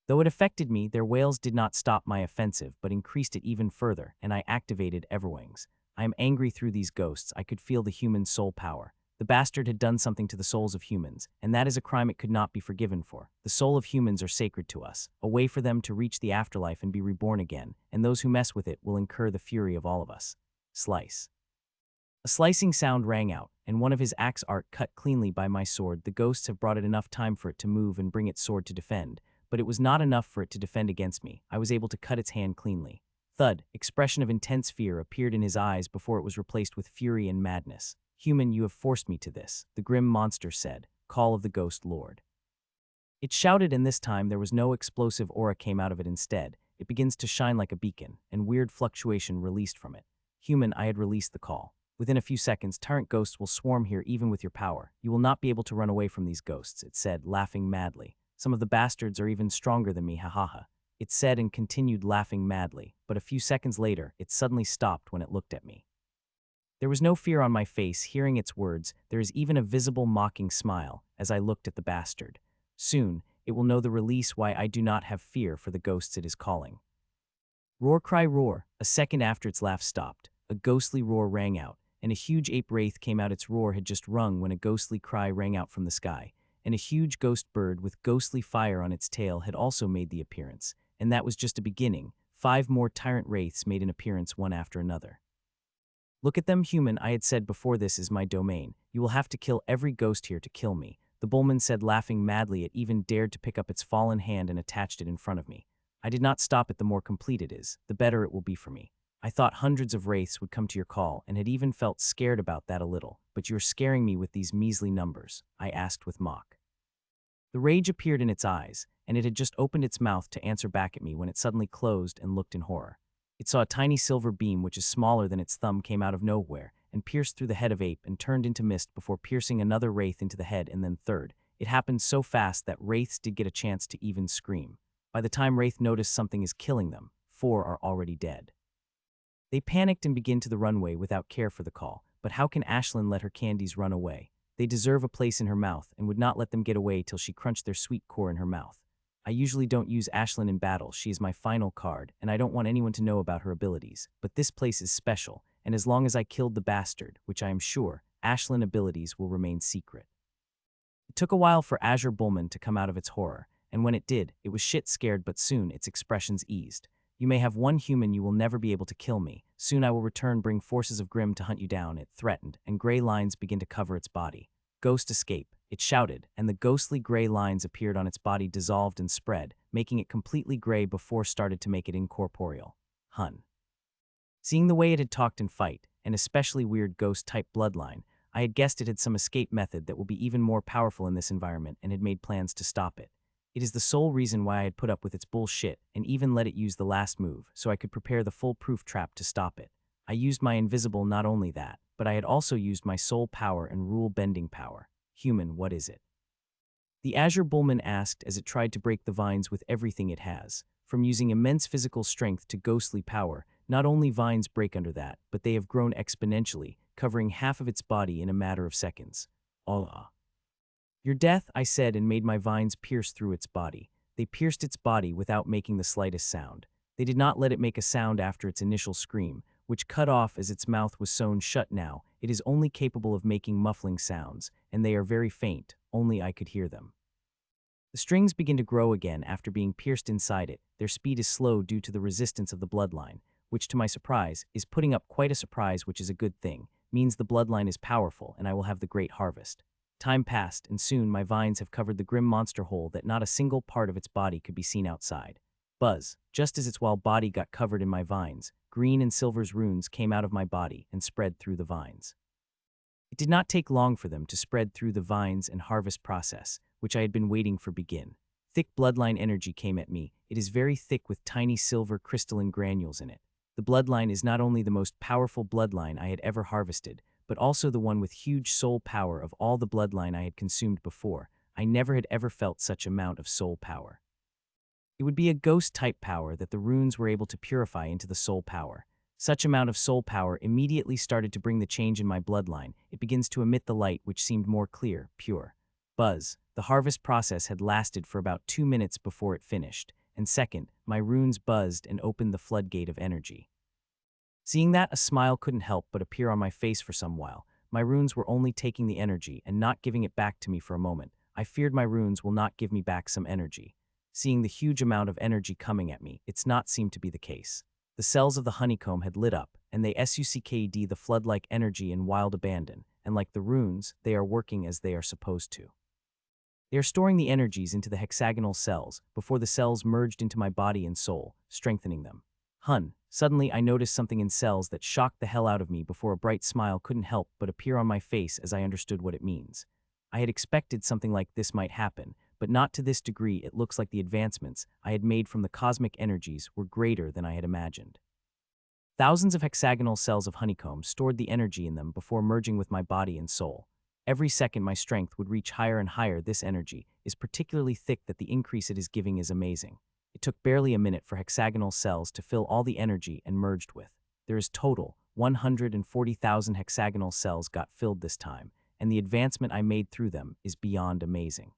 Though it affected me, their wails did not stop my offensive but increased it even further, and I activated Everwings. I am angry through these ghosts. I could feel the human soul power. The bastard had done something to the souls of humans, and that is a crime it could not be forgiven for. The soul of humans are sacred to us, a way for them to reach the afterlife and be reborn again, and those who mess with it will incur the fury of all of us. Slice. A slicing sound rang out, and one of his axe art cut cleanly by my sword. The ghosts have brought it enough time for it to move and bring its sword to defend, but it was not enough for it to defend against me. I was able to cut its hand cleanly. Thud, expression of intense fear appeared in his eyes before it was replaced with fury and madness. Human, you have forced me to this, the grim monster said. Call of the Ghost Lord. It shouted, and this time there was no explosive aura came out of it. Instead, it begins to shine like a beacon, and weird fluctuation released from it. Human, I had released the call. Within a few seconds, tyrant ghosts will swarm here even with your power. You will not be able to run away from these ghosts, it said, laughing madly. Some of the bastards are even stronger than me, ha ha ha. It said and continued laughing madly, but a few seconds later, it suddenly stopped when it looked at me. There was no fear on my face hearing its words. There is even a visible mocking smile as I looked at the bastard. Soon, it will know the release why I do not have fear for the ghosts it is calling. Roar, cry, roar. A second after its laugh stopped, a ghostly roar rang out, and a huge ape wraith came out. Its roar had just rung when a ghostly cry rang out from the sky, and a huge ghost bird with ghostly fire on its tail had also made the appearance, and that was just a beginning. 5 more tyrant wraiths made an appearance one after another. Look at them, human, I had said before, this is my domain. You will have to kill every ghost here to kill me. The bullman said, laughing madly. It even dared to pick up its fallen hand and attached it in front of me. I did not stop it. The more complete it is, the better it will be for me. I thought hundreds of wraiths would come to your call and had even felt scared about that a little, but you're scaring me with these measly numbers, I asked with mock. The rage appeared in its eyes, and it had just opened its mouth to answer back at me when it suddenly closed and looked in horror. It saw a tiny silver beam which is smaller than its thumb came out of nowhere and pierced through the head of ape and turned into mist before piercing another wraith into the head and then third. It happened so fast that wraiths did get a chance to even scream. By the time wraith noticed something is killing them, 4 are already dead. They panicked and began to the runway without care for the call, but how can Ashlyn let her candies run away? They deserve a place in her mouth and would not let them get away till she crunched their sweet core in her mouth. I usually don't use Ashlyn in battle, she is my final card, and I don't want anyone to know about her abilities, but this place is special, and as long as I killed the bastard, which I am sure, Ashlyn abilities will remain secret. It took a while for Azure Bullman to come out of its horror, and when it did, it was shit scared, but soon its expressions eased. You may have one human, you will never be able to kill me. Soon I will return, bring forces of Grim to hunt you down, it threatened, and gray lines begin to cover its body. Ghost escape, it shouted, and the ghostly gray lines appeared on its body, dissolved and spread, making it completely gray before started to make it incorporeal. Hun. Seeing the way it had talked in fight, an especially weird ghost-type bloodline, I had guessed it had some escape method that will be even more powerful in this environment and had made plans to stop it. It is the sole reason why I had put up with its bullshit and even let it use the last move so I could prepare the foolproof trap to stop it. I used my invisible, not only that, but I had also used my soul power and rule-bending power. Human, what is it? The Azure Bullman asked as it tried to break the vines with everything it has. From using immense physical strength to ghostly power, not only vines break under that, but they have grown exponentially, covering half of its body in a matter of seconds. Allah. Your death, I said, and made my vines pierce through its body. They pierced its body without making the slightest sound. They did not let it make a sound after its initial scream, which cut off as its mouth was sewn shut. Now, it is only capable of making muffling sounds, and they are very faint, only I could hear them. The strings begin to grow again after being pierced inside it. Their speed is slow due to the resistance of the bloodline, which to my surprise, is putting up quite a surprise, which is a good thing, means the bloodline is powerful and I will have the great harvest. Time passed, and soon my vines have covered the grim monster hole that not a single part of its body could be seen outside. Buzz, just as its wild body got covered in my vines, green and silver's runes came out of my body and spread through the vines. It did not take long for them to spread through the vines and harvest process, which I had been waiting for begin. Thick bloodline energy came at me. It is very thick with tiny silver crystalline granules in it. The bloodline is not only the most powerful bloodline I had ever harvested, but also the one with huge soul power of all the bloodline I had consumed before. I never had ever felt such amount of soul power. It would be a ghost-type power that the runes were able to purify into the soul power. Such amount of soul power immediately started to bring the change in my bloodline. It begins to emit the light which seemed more clear, pure. Buzz, the harvest process had lasted for about 2 minutes before it finished, and second, my runes buzzed and opened the floodgate of energy. Seeing that, a smile couldn't help but appear on my face for some while. My runes were only taking the energy and not giving it back to me for a moment. I feared my runes will not give me back some energy. Seeing the huge amount of energy coming at me, it's not seemed to be the case. The cells of the honeycomb had lit up, and they sucked the flood-like energy in wild abandon, and like the runes, they are working as they are supposed to. They are storing the energies into the hexagonal cells before the cells merged into my body and soul, strengthening them. Suddenly I noticed something in cells that shocked the hell out of me before a bright smile couldn't help but appear on my face as I understood what it means. I had expected something like this might happen, but not to this degree. It looks like the advancements I had made from the cosmic energies were greater than I had imagined. Thousands of hexagonal cells of honeycomb stored the energy in them before merging with my body and soul. Every second my strength would reach higher and higher. This energy is particularly thick that the increase it is giving is amazing. It took barely a minute for hexagonal cells to fill all the energy and merged with. There is total 140,000 hexagonal cells got filled this time, and the advancement I made through them is beyond amazing.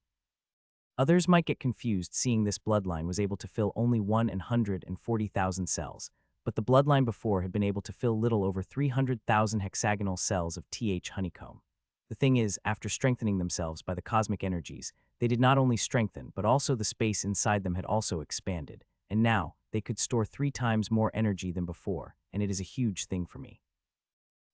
Others might get confused seeing this bloodline was able to fill only 140,000 cells, but the bloodline before had been able to fill little over 300,000 hexagonal cells of honeycomb. The thing is, after strengthening themselves by the cosmic energies, they did not only strengthen, but also the space inside them had also expanded, and now they could store 3 times more energy than before, and it is a huge thing for me.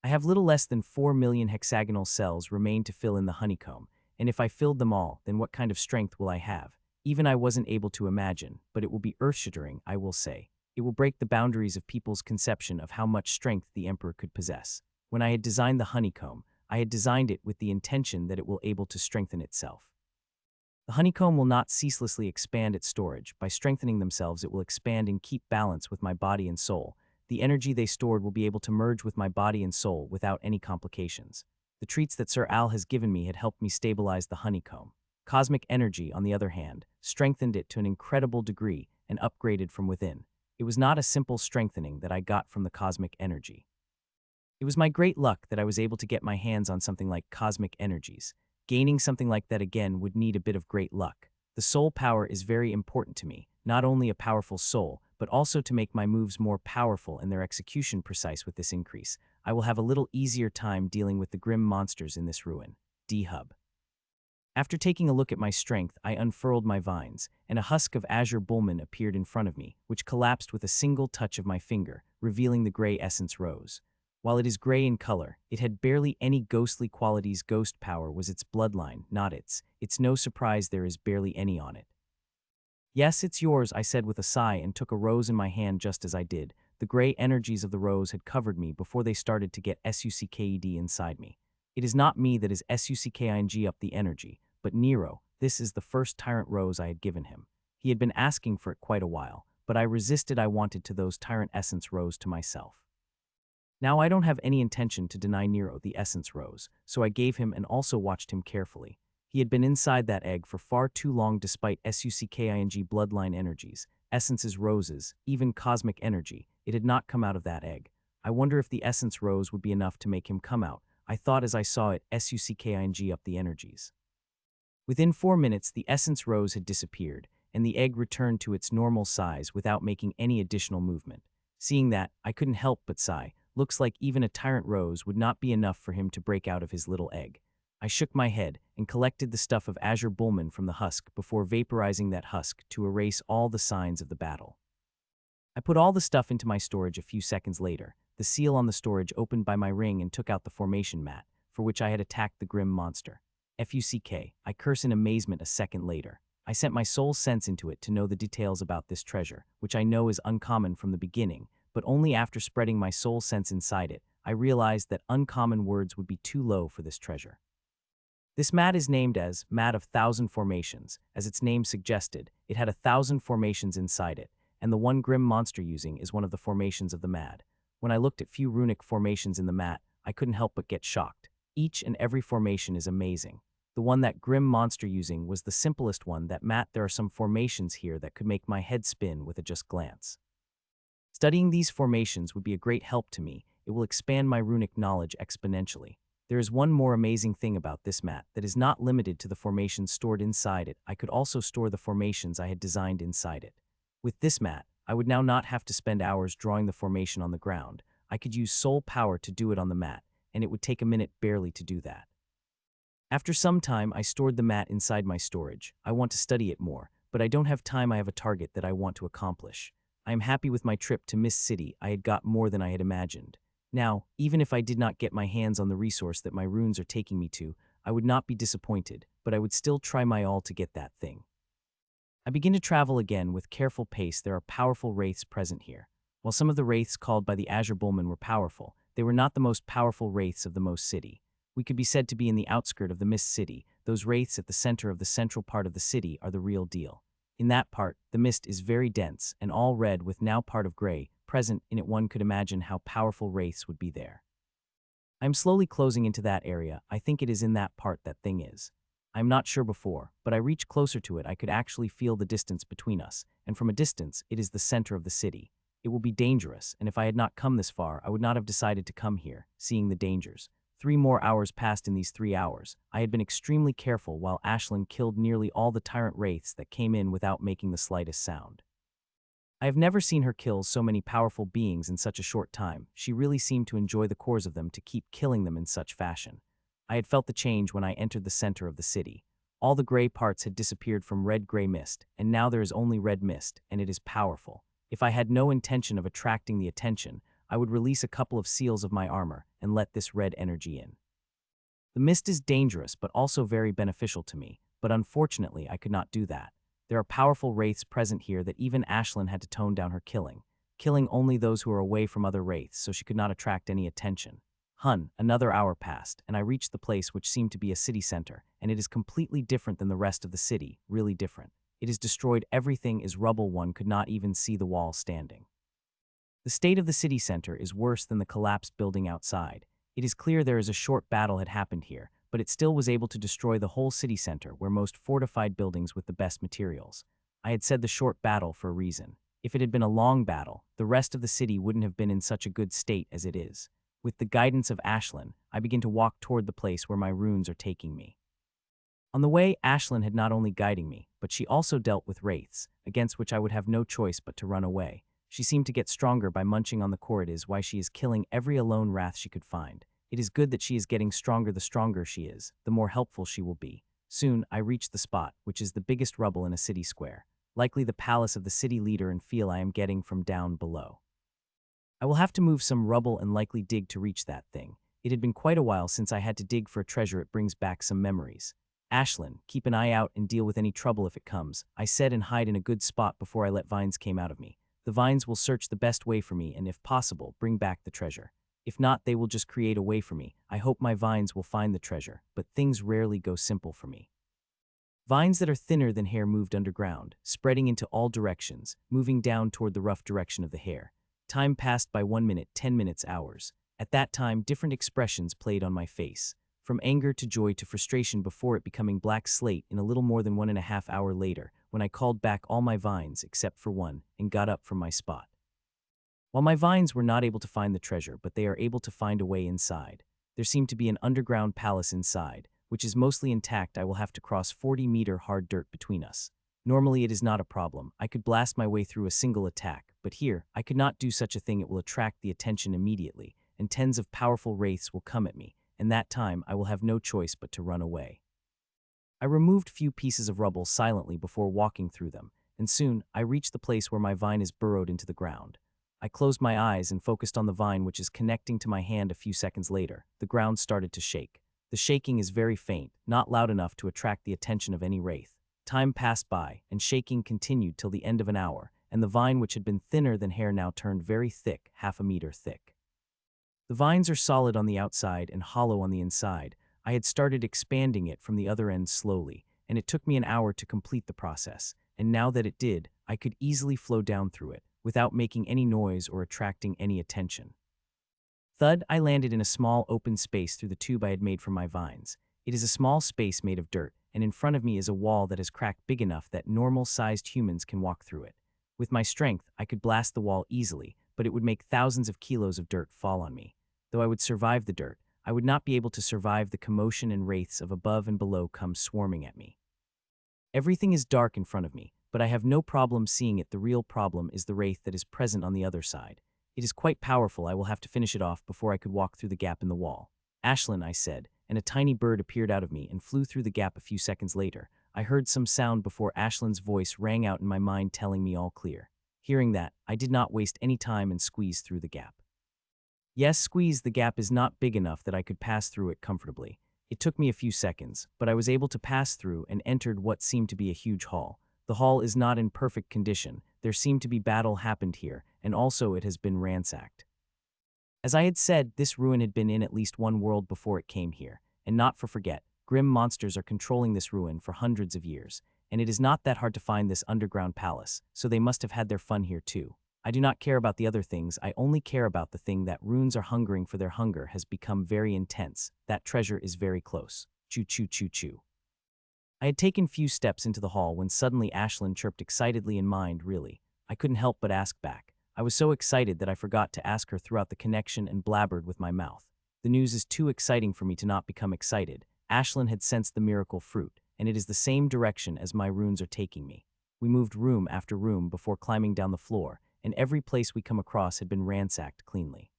I have little less than 4 million hexagonal cells remain to fill in the honeycomb, and if I filled them all, then what kind of strength will I have? Even I wasn't able to imagine, but it will be earth-shattering, I will say. It will break the boundaries of people's conception of how much strength the Emperor could possess. When I had designed the honeycomb, I had designed it with the intention that it will able to strengthen itself. The honeycomb will not ceaselessly expand its storage. By strengthening themselves, it will expand and keep balance with my body and soul. The energy they stored will be able to merge with my body and soul without any complications. The treats that Sir Al has given me had helped me stabilize the honeycomb. Cosmic energy, on the other hand, strengthened it to an incredible degree and upgraded from within. It was not a simple strengthening that I got from the cosmic energy. It was my great luck that I was able to get my hands on something like cosmic energies. Gaining something like that again would need a bit of great luck. The soul power is very important to me, not only a powerful soul, but also to make my moves more powerful and their execution precise. With this increase, I will have a little easier time dealing with the grim monsters in this ruin. D-Hub. After taking a look at my strength, I unfurled my vines, and a husk of azure bullman appeared in front of me, which collapsed with a single touch of my finger, revealing the gray essence rose. While it is gray in color, it had barely any ghostly qualities. Ghost power was its bloodline, not its. It's no surprise there is barely any on it. Yes, it's yours, I said with a sigh and took a rose in my hand. Just as I did, the gray energies of the rose had covered me before they started to get sucked inside me. It is not me that is sucking up the energy, but Nero. This is the first tyrant rose I had given him. He had been asking for it quite a while, but I resisted. I wanted to those tyrant essence rose to myself. Now I don't have any intention to deny Nero the essence rose, so I gave him and also watched him carefully. He had been inside that egg for far too long despite sucking bloodline energies, essences, roses, even cosmic energy. It had not come out of that egg. I wonder if the essence rose would be enough to make him come out, I thought as I saw it sucking up the energies. Within 4 minutes, the essence rose had disappeared, and the egg returned to its normal size without making any additional movement. Seeing that, I couldn't help but sigh. Looks like even a tyrant rose would not be enough for him to break out of his little egg. I shook my head and collected the stuff of azure bullman from the husk before vaporizing that husk to erase all the signs of the battle. I put all the stuff into my storage. A few seconds later, the seal on the storage opened by my ring and took out the formation mat, for which I had attacked the grim monster. Fuck, I curse in amazement. A second later, I sent my soul sense into it to know the details about this treasure, which I know is uncommon from the beginning, but only after spreading my soul sense inside it, I realized that uncommon words would be too low for this treasure. This mat is named as Mat of 1,000 Formations. As its name suggested, it had 1,000 formations inside it, and the one grim monster using is one of the formations of the mat. When I looked at few runic formations in the mat, I couldn't help but get shocked. Each and every formation is amazing. The one that grim monster using was the simplest one. That mat, there are some formations here that could make my head spin with a just glance. Studying these formations would be a great help to me. It will expand my runic knowledge exponentially. There is one more amazing thing about this mat that is not limited to the formations stored inside it. I could also store the formations I had designed inside it. With this mat, I would now not have to spend hours drawing the formation on the ground. I could use soul power to do it on the mat, and it would take a minute barely to do that. After some time, I stored the mat inside my storage. I want to study it more, but I don't have time. I have a target that I want to accomplish. I am happy with my trip to Mist City. I had got more than I had imagined. Now, even if I did not get my hands on the resource that my runes are taking me to, I would not be disappointed, but I would still try my all to get that thing. I begin to travel again with careful pace. There are powerful wraiths present here. While some of the wraiths called by the Azure Bullman were powerful, they were not the most powerful wraiths of the Most City. We could be said to be in the outskirt of the Mist City. Those wraiths at the center of the central part of the city are the real deal. In that part, the mist is very dense and all red with now part of gray present in it. One could imagine how powerful wraiths would be there. I am slowly closing into that area. I think it is in that part that thing is. I am not sure before, but I reach closer to it. I could actually feel the distance between us, and from a distance, it is the center of the city. It will be dangerous, and if I had not come this far, I would not have decided to come here, seeing the dangers. 3 more hours passed. In these 3 hours, I had been extremely careful while Ashlyn killed nearly all the tyrant wraiths that came in without making the slightest sound. I have never seen her kill so many powerful beings in such a short time. She really seemed to enjoy the cores of them to keep killing them in such fashion. I had felt the change when I entered the center of the city. All the gray parts had disappeared from red-gray mist, and now there is only red mist, and it is powerful. If I had no intention of attracting the attention, I would release a couple of seals of my armor and let this red energy in. The mist is dangerous but also very beneficial to me, but unfortunately I could not do that. There are powerful wraiths present here that even Ashlyn had to tone down her killing only those who are away from other wraiths so she could not attract any attention. Another hour passed, and I reached the place which seemed to be a city center, and it is completely different than the rest of the city, really different. It is destroyed, everything is rubble, one could not even see the wall standing. The state of the city center is worse than the collapsed building outside. It is clear there is a short battle had happened here, but it still was able to destroy the whole city center where most fortified buildings with the best materials. I had said the short battle for a reason. If it had been a long battle, the rest of the city wouldn't have been in such a good state as it is. With the guidance of Ashlyn, I begin to walk toward the place where my runes are taking me. On the way, Ashlyn had not only guiding me, but she also dealt with wraiths, against which I would have no choice but to run away. She seemed to get stronger by munching on the core. It is why she is killing every alone wrath she could find. It is good that she is getting stronger. The stronger she is, the more helpful she will be. Soon, I reached the spot, which is the biggest rubble in a city square. Likely the palace of the city leader, and feel I am getting from down below. I will have to move some rubble and likely dig to reach that thing. It had been quite a while since I had to dig for a treasure. It brings back some memories. Ashlyn, keep an eye out and deal with any trouble if it comes, I said, and hide in a good spot before I let vines came out of me. The vines will search the best way for me and, if possible, bring back the treasure. If not, they will just create a way for me. I hope my vines will find the treasure, but things rarely go simple for me. Vines that are thinner than hair moved underground, spreading into all directions, moving down toward the rough direction of the hair. Time passed by 1 minute, 10 minutes, hours. At that time, different expressions played on my face, from anger to joy to frustration, before it becoming black slate in a little more than 1.5 hours later, when I called back all my vines except for one and got up from my spot. While my vines were not able to find the treasure, but they are able to find a way inside. There seemed to be an underground palace inside, which is mostly intact. I will have to cross 40-meter hard dirt between us. Normally it is not a problem. I could blast my way through a single attack, but here, I could not do such a thing. It will attract the attention immediately, and tens of powerful wraiths will come at me, and that time I will have no choice but to run away. I removed few pieces of rubble silently before walking through them, and soon I reached the place where my vine is burrowed into the ground. I closed my eyes and focused on the vine, which is connecting to my hand. A few seconds later, the ground started to shake. The shaking is very faint, not loud enough to attract the attention of any wraith. Time passed by, and shaking continued till the end of an hour, and the vine, which had been thinner than hair, now turned very thick, 1/2 meter thick. The vines are solid on the outside and hollow on the inside. I had started expanding it from the other end slowly, and it took me an hour to complete the process, and now that it did, I could easily flow down through it, without making any noise or attracting any attention. Thud, I landed in a small open space through the tube I had made from my vines. It is a small space made of dirt, and in front of me is a wall that is cracked big enough that normal-sized humans can walk through it. With my strength, I could blast the wall easily, but it would make thousands of kilos of dirt fall on me. Though I would survive the dirt, I would not be able to survive the commotion and wraiths of above and below come swarming at me. Everything is dark in front of me, but I have no problem seeing it. The real problem is the wraith that is present on the other side. It is quite powerful. I will have to finish it off before I could walk through the gap in the wall. Ashlyn, I said, and a tiny bird appeared out of me and flew through the gap. A few seconds later, I heard some sound before Ashlyn's voice rang out in my mind, telling me all clear. Hearing that, I did not waste any time and squeezed through the gap. Yes, squeeze. The gap is not big enough that I could pass through it comfortably. It took me a few seconds, but I was able to pass through and entered what seemed to be a huge hall. The hall is not in perfect condition. There seemed to be battle happened here, and also it has been ransacked. As I had said, this ruin had been in at least one world before it came here, and not for forget, grim monsters are controlling this ruin for hundreds of years, and it is not that hard to find this underground palace, so they must have had their fun here too. I do not care about the other things. I only care about the thing that runes are hungering for. Their hunger has become very intense. That treasure is very close. Choo choo choo choo. I had taken few steps into the hall when suddenly Ashlyn chirped excitedly in mind. Really, I couldn't help but ask back. I was so excited that I forgot to ask her throughout the connection and blabbered with my mouth. The news is too exciting for me to not become excited. Ashlyn had sensed the miracle fruit, and it is the same direction as my runes are taking me. We moved room after room before climbing down the floor, and every place we come across had been ransacked cleanly.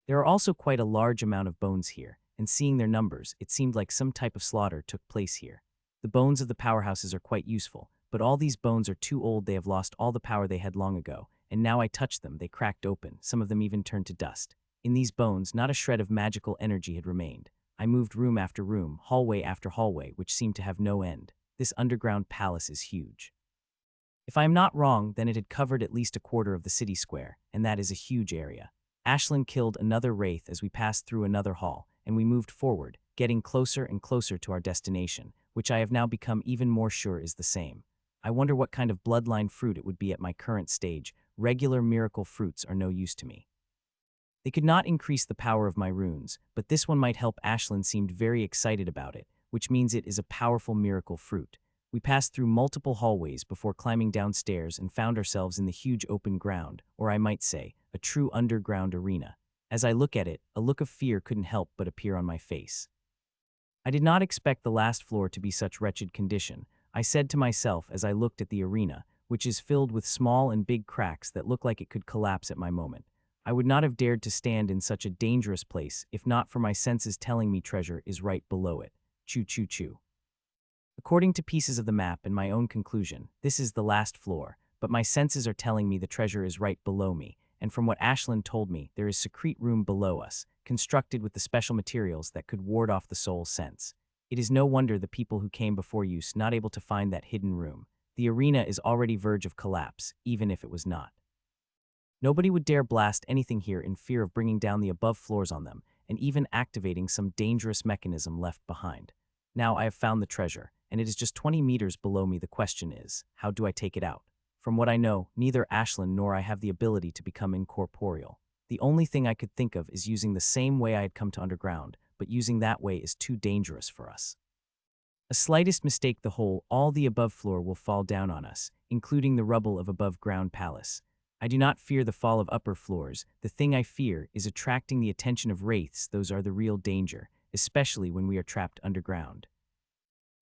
There are also quite a large amount of bones here, and seeing their numbers, it seemed like some type of slaughter took place here. The bones of the powerhouses are quite useful, but all these bones are too old. They have lost all the power they had long ago, and now I touch them, they cracked open, some of them even turned to dust. In these bones, not a shred of magical energy had remained. I moved room after room, hallway after hallway, which seemed to have no end. This underground palace is huge. If I am not wrong, then it had covered at least a quarter of the city square, and that is a huge area. Ashlyn killed another wraith as we passed through another hall, and we moved forward, getting closer and closer to our destination, which I have now become even more sure is the same. I wonder what kind of bloodline fruit it would be at my current stage. Regular miracle fruits are no use to me. They could not increase the power of my runes, but this one might help. Ashlyn seemed very excited about it, which means it is a powerful miracle fruit. We passed through multiple hallways before climbing downstairs and found ourselves in the huge open ground, or I might say, a true underground arena. As I look at it, a look of fear couldn't help but appear on my face. I did not expect the last floor to be such wretched condition, I said to myself as I looked at the arena, which is filled with small and big cracks that look like it could collapse at my moment. I would not have dared to stand in such a dangerous place if not for my senses telling me treasure is right below it. Choo choo choo. According to pieces of the map and my own conclusion, this is the last floor, but my senses are telling me the treasure is right below me, and from what Ashlyn told me, there is secret room below us, constructed with the special materials that could ward off the soul's sense. It is no wonder the people who came before you not able to find that hidden room. The arena is already verge of collapse, even if it was not. Nobody would dare blast anything here in fear of bringing down the above floors on them, and even activating some dangerous mechanism left behind. Now I have found the treasure, and it is just 20 meters below me. The question is, how do I take it out? From what I know, neither Ashlyn nor I have the ability to become incorporeal. The only thing I could think of is using the same way I had come to underground, but using that way is too dangerous for us. A slightest mistake all the above floor will fall down on us, including the rubble of above ground palace. I do not fear the fall of upper floors. The thing I fear is attracting the attention of wraiths. Those are the real danger, especially when we are trapped underground.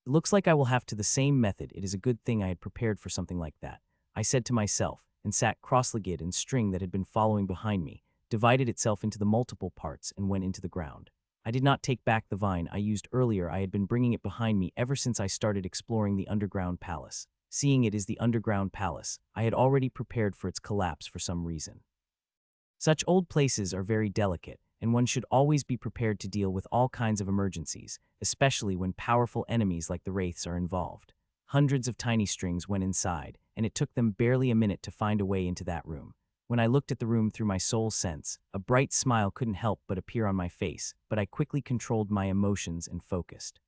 It looks like I will have to the same method. It is a good thing I had prepared for something like that, I said to myself, and sat cross-legged and string that had been following behind me, divided itself into the multiple parts and went into the ground. I did not take back the vine I used earlier. I had been bringing it behind me ever since I started exploring the underground palace. Seeing it is the underground palace, I had already prepared for its collapse for some reason. Such old places are very delicate, and one should always be prepared to deal with all kinds of emergencies, especially when powerful enemies like the wraiths are involved. Hundreds of tiny strings went inside, and it took them barely a minute to find a way into that room. When I looked at the room through my soul's sense, a bright smile couldn't help but appear on my face, but I quickly controlled my emotions and focused.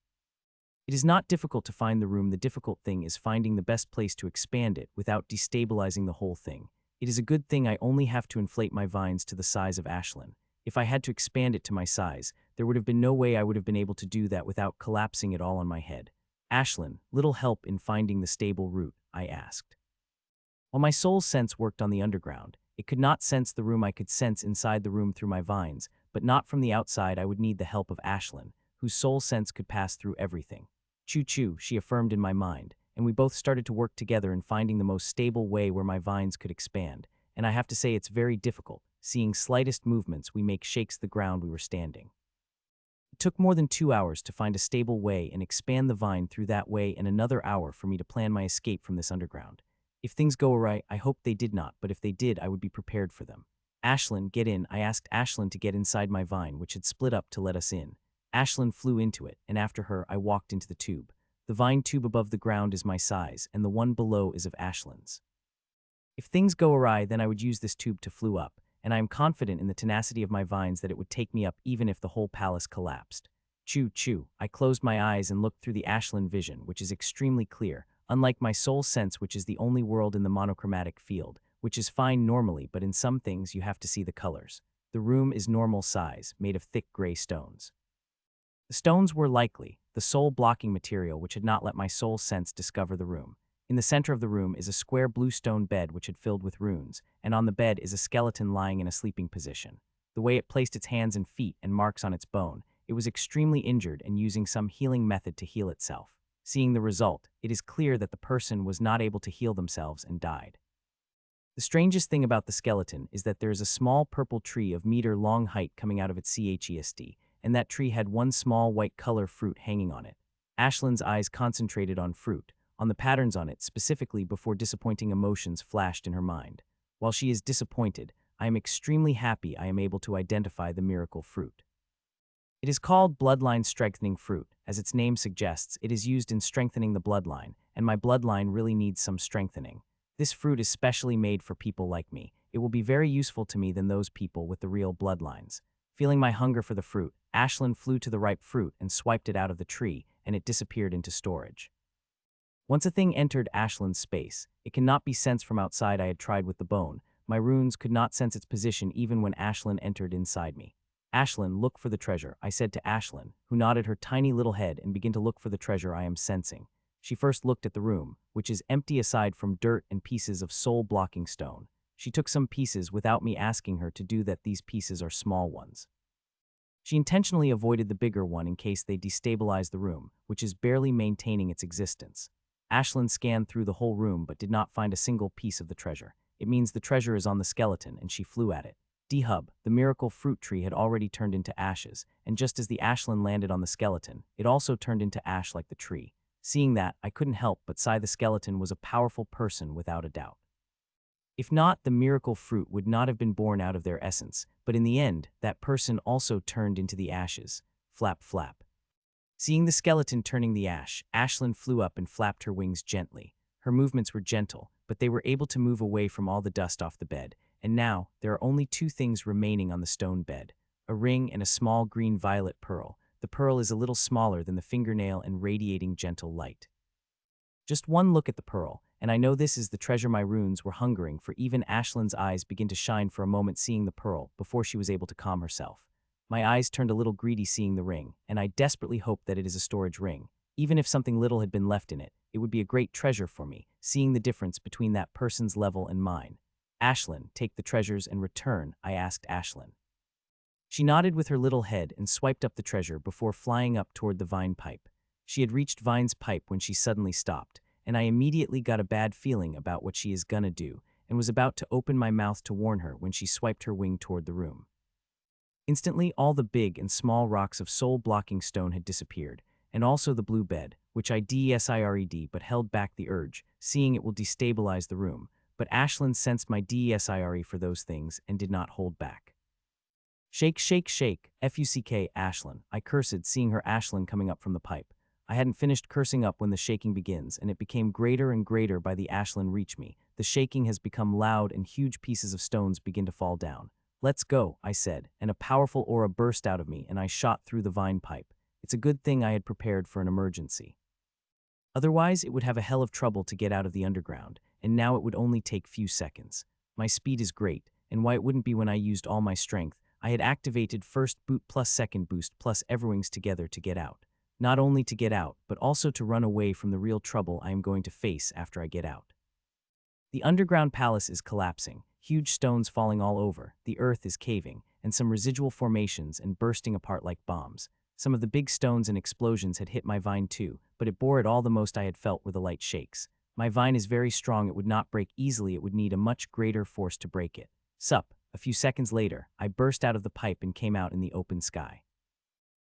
It is not difficult to find the room. The difficult thing is finding the best place to expand it without destabilizing the whole thing. It is a good thing I only have to inflate my vines to the size of Ashlyn. If I had to expand it to my size, there would have been no way I would have been able to do that without collapsing it all on my head. Ashlyn, little help in finding the stable route, I asked. While my soul's sense worked on the underground, it could not sense the room. I could sense inside the room through my vines, but not from the outside. I would need the help of Ashlyn, whose soul sense could pass through everything. Choo-choo, she affirmed in my mind, and we both started to work together in finding the most stable way where my vines could expand, and I have to say it's very difficult. Seeing slightest movements we make shakes the ground we were standing. It took more than 2 hours to find a stable way and expand the vine through that way, and another hour for me to plan my escape from this underground. If things go awry, I hope they did not, but if they did, I would be prepared for them. Ashlyn, get in. I asked Ashlyn to get inside my vine, which had split up to let us in. Ashlyn flew into it, and after her, I walked into the tube. The vine tube above the ground is my size, and the one below is of Ashlyn's. If things go awry, then I would use this tube to flew up, and I am confident in the tenacity of my vines that it would take me up even if the whole palace collapsed. Choo-choo. I closed my eyes and looked through the Ashlyn vision, which is extremely clear, unlike my soul sense, which is the only world in the monochromatic field, which is fine normally, but in some things you have to see the colors. The room is normal size, made of thick gray stones. The stones were likely the soul-blocking material which had not let my soul sense discover the room. In the center of the room is a square blue stone bed which had filled with runes, and on the bed is a skeleton lying in a sleeping position. The way it placed its hands and feet and marks on its bone, it was extremely injured and using some healing method to heal itself. Seeing the result, it is clear that the person was not able to heal themselves and died. The strangest thing about the skeleton is that there is a small purple tree of meter-long height coming out of its chest, and that tree had one small white color fruit hanging on it. Ashlyn's eyes concentrated on fruit, on the patterns on it specifically before disappointing emotions flashed in her mind. While she is disappointed, I am extremely happy I am able to identify the miracle fruit. It is called bloodline strengthening fruit. As its name suggests, it is used in strengthening the bloodline, and my bloodline really needs some strengthening. This fruit is specially made for people like me. It will be very useful to me than those people with the real bloodlines. Feeling my hunger for the fruit, Ashlyn flew to the ripe fruit and swiped it out of the tree, and it disappeared into storage. Once a thing entered Ashlyn's space, it cannot be sensed from outside. I had tried with the bone. My runes could not sense its position even when Ashlyn entered inside me. Ashlyn, look for the treasure, I said to Ashlyn, who nodded her tiny little head and began to look for the treasure I am sensing. She first looked at the room, which is empty aside from dirt and pieces of soul-blocking stone. She took some pieces without me asking her to do that. These pieces are small ones. She intentionally avoided the bigger one in case they destabilized the room, which is barely maintaining its existence. Ashlyn scanned through the whole room but did not find a single piece of the treasure. It means the treasure is on the skeleton, and she flew at it. D-Hub, the miracle fruit tree, had already turned into ashes, and just as the Ashlyn landed on the skeleton, it also turned into ash like the tree. Seeing that, I couldn't help but sigh. The skeleton was a powerful person without a doubt. If not, the miracle fruit would not have been born out of their essence, but in the end, that person also turned into the ashes. Flap, flap. Seeing the skeleton turning the ash, Ashlyn flew up and flapped her wings gently. Her movements were gentle, but they were able to move away from all the dust off the bed, and now there are only two things remaining on the stone bed: a ring and a small green-violet pearl. The pearl is a little smaller than the fingernail and radiating gentle light. Just one look at the pearl, and I know this is the treasure my runes were hungering for. Even Ashlyn's eyes begin to shine for a moment seeing the pearl before she was able to calm herself. My eyes turned a little greedy seeing the ring, and I desperately hoped that it is a storage ring. Even if something little had been left in it, it would be a great treasure for me, seeing the difference between that person's level and mine. Ashlyn, take the treasures and return, I asked Ashlyn. She nodded with her little head and swiped up the treasure before flying up toward the vine pipe. She had reached Vine's pipe when she suddenly stopped, and I immediately got a bad feeling about what she is gonna do, and was about to open my mouth to warn her when she swiped her wing toward the room. Instantly, all the big and small rocks of soul-blocking stone had disappeared, and also the blue bed, which I desired but held back the urge, seeing it will destabilize the room, but Ashlyn sensed my desire for those things and did not hold back. Shake, shake, shake, fuck Ashlyn, I cursed seeing her Ashlyn coming up from the pipe. I hadn't finished cursing up when the shaking begins, and it became greater and greater by the Ashlyn reach me. The shaking has become loud and huge pieces of stones begin to fall down. Let's go, I said, and a powerful aura burst out of me and I shot through the vine pipe. It's a good thing I had prepared for an emergency. Otherwise, it would have a hell of trouble to get out of the underground, and now it would only take few seconds. My speed is great, and why it wouldn't be when I used all my strength. I had activated first boot plus second boost plus everwings together to get out. Not only to get out, but also to run away from the real trouble I am going to face after I get out. The underground palace is collapsing, huge stones falling all over, the earth is caving, and some residual formations and bursting apart like bombs. Some of the big stones and explosions had hit my vine too, but it bore it all. The most I had felt were the light shakes. My vine is very strong, it would not break easily, it would need a much greater force to break it. Sup, a few seconds later, I burst out of the pipe and came out in the open sky.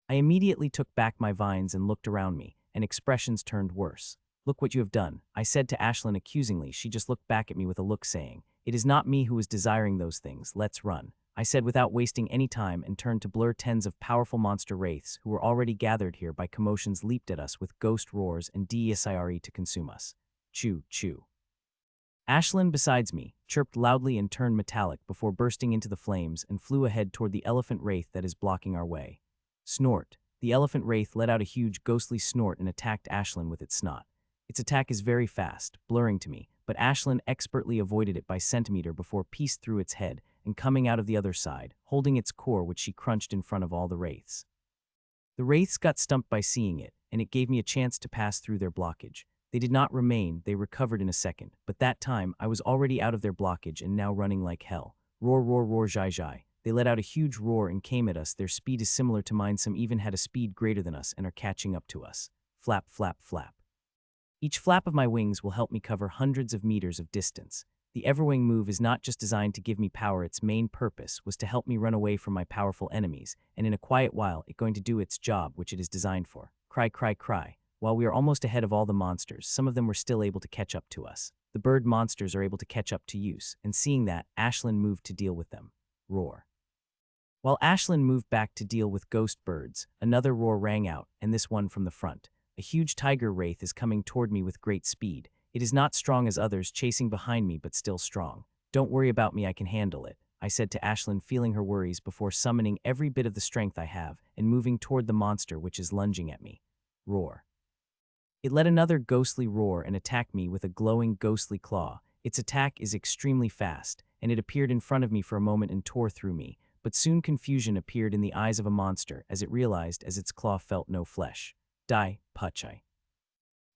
I immediately took back my vines and looked around me, and expressions turned worse. Look what you have done, I said to Ashlyn accusingly. She just looked back at me with a look saying, it is not me who is desiring those things, let's run. I said without wasting any time and turned to blur. Tens of powerful monster wraiths who were already gathered here by commotions leaped at us with ghost roars and desire to consume us. Chew, chew. Ashlyn besides me chirped loudly and turned metallic before bursting into the flames and flew ahead toward the elephant wraith that is blocking our way. Snort. The elephant wraith let out a huge ghostly snort and attacked Ashlyn with its snot. Its attack is very fast, blurring to me, but Ashlyn expertly avoided it by centimeter before pieced through its head and coming out of the other side, holding its core which she crunched in front of all the wraiths. The wraiths got stumped by seeing it, and it gave me a chance to pass through their blockage. They did not remain, they recovered in a second, but that time I was already out of their blockage and now running like hell. Roar, roar, roar, jai, jai. They let out a huge roar and came at us. Their speed is similar to mine, some even had a speed greater than us and are catching up to us. Flap, flap, flap. Each flap of my wings will help me cover hundreds of meters of distance. The Everwing move is not just designed to give me power, its main purpose was to help me run away from my powerful enemies, and in a quiet while it's going to do its job which it is designed for. Cry, cry, cry. While we are almost ahead of all the monsters, some of them were still able to catch up to us. The bird monsters are able to catch up to use, and seeing that, Ashlyn moved to deal with them. Roar. While Ashlyn moved back to deal with ghost birds, another roar rang out, and this one from the front. A huge tiger wraith is coming toward me with great speed. It is not strong as others chasing behind me, but still strong. Don't worry about me, I can handle it, I said to Ashlyn, feeling her worries before summoning every bit of the strength I have and moving toward the monster which is lunging at me. Roar. It let another ghostly roar and attacked me with a glowing ghostly claw. Its attack is extremely fast, and it appeared in front of me for a moment and tore through me, but soon confusion appeared in the eyes of a monster as it realized as its claw felt no flesh. Die, Pachai.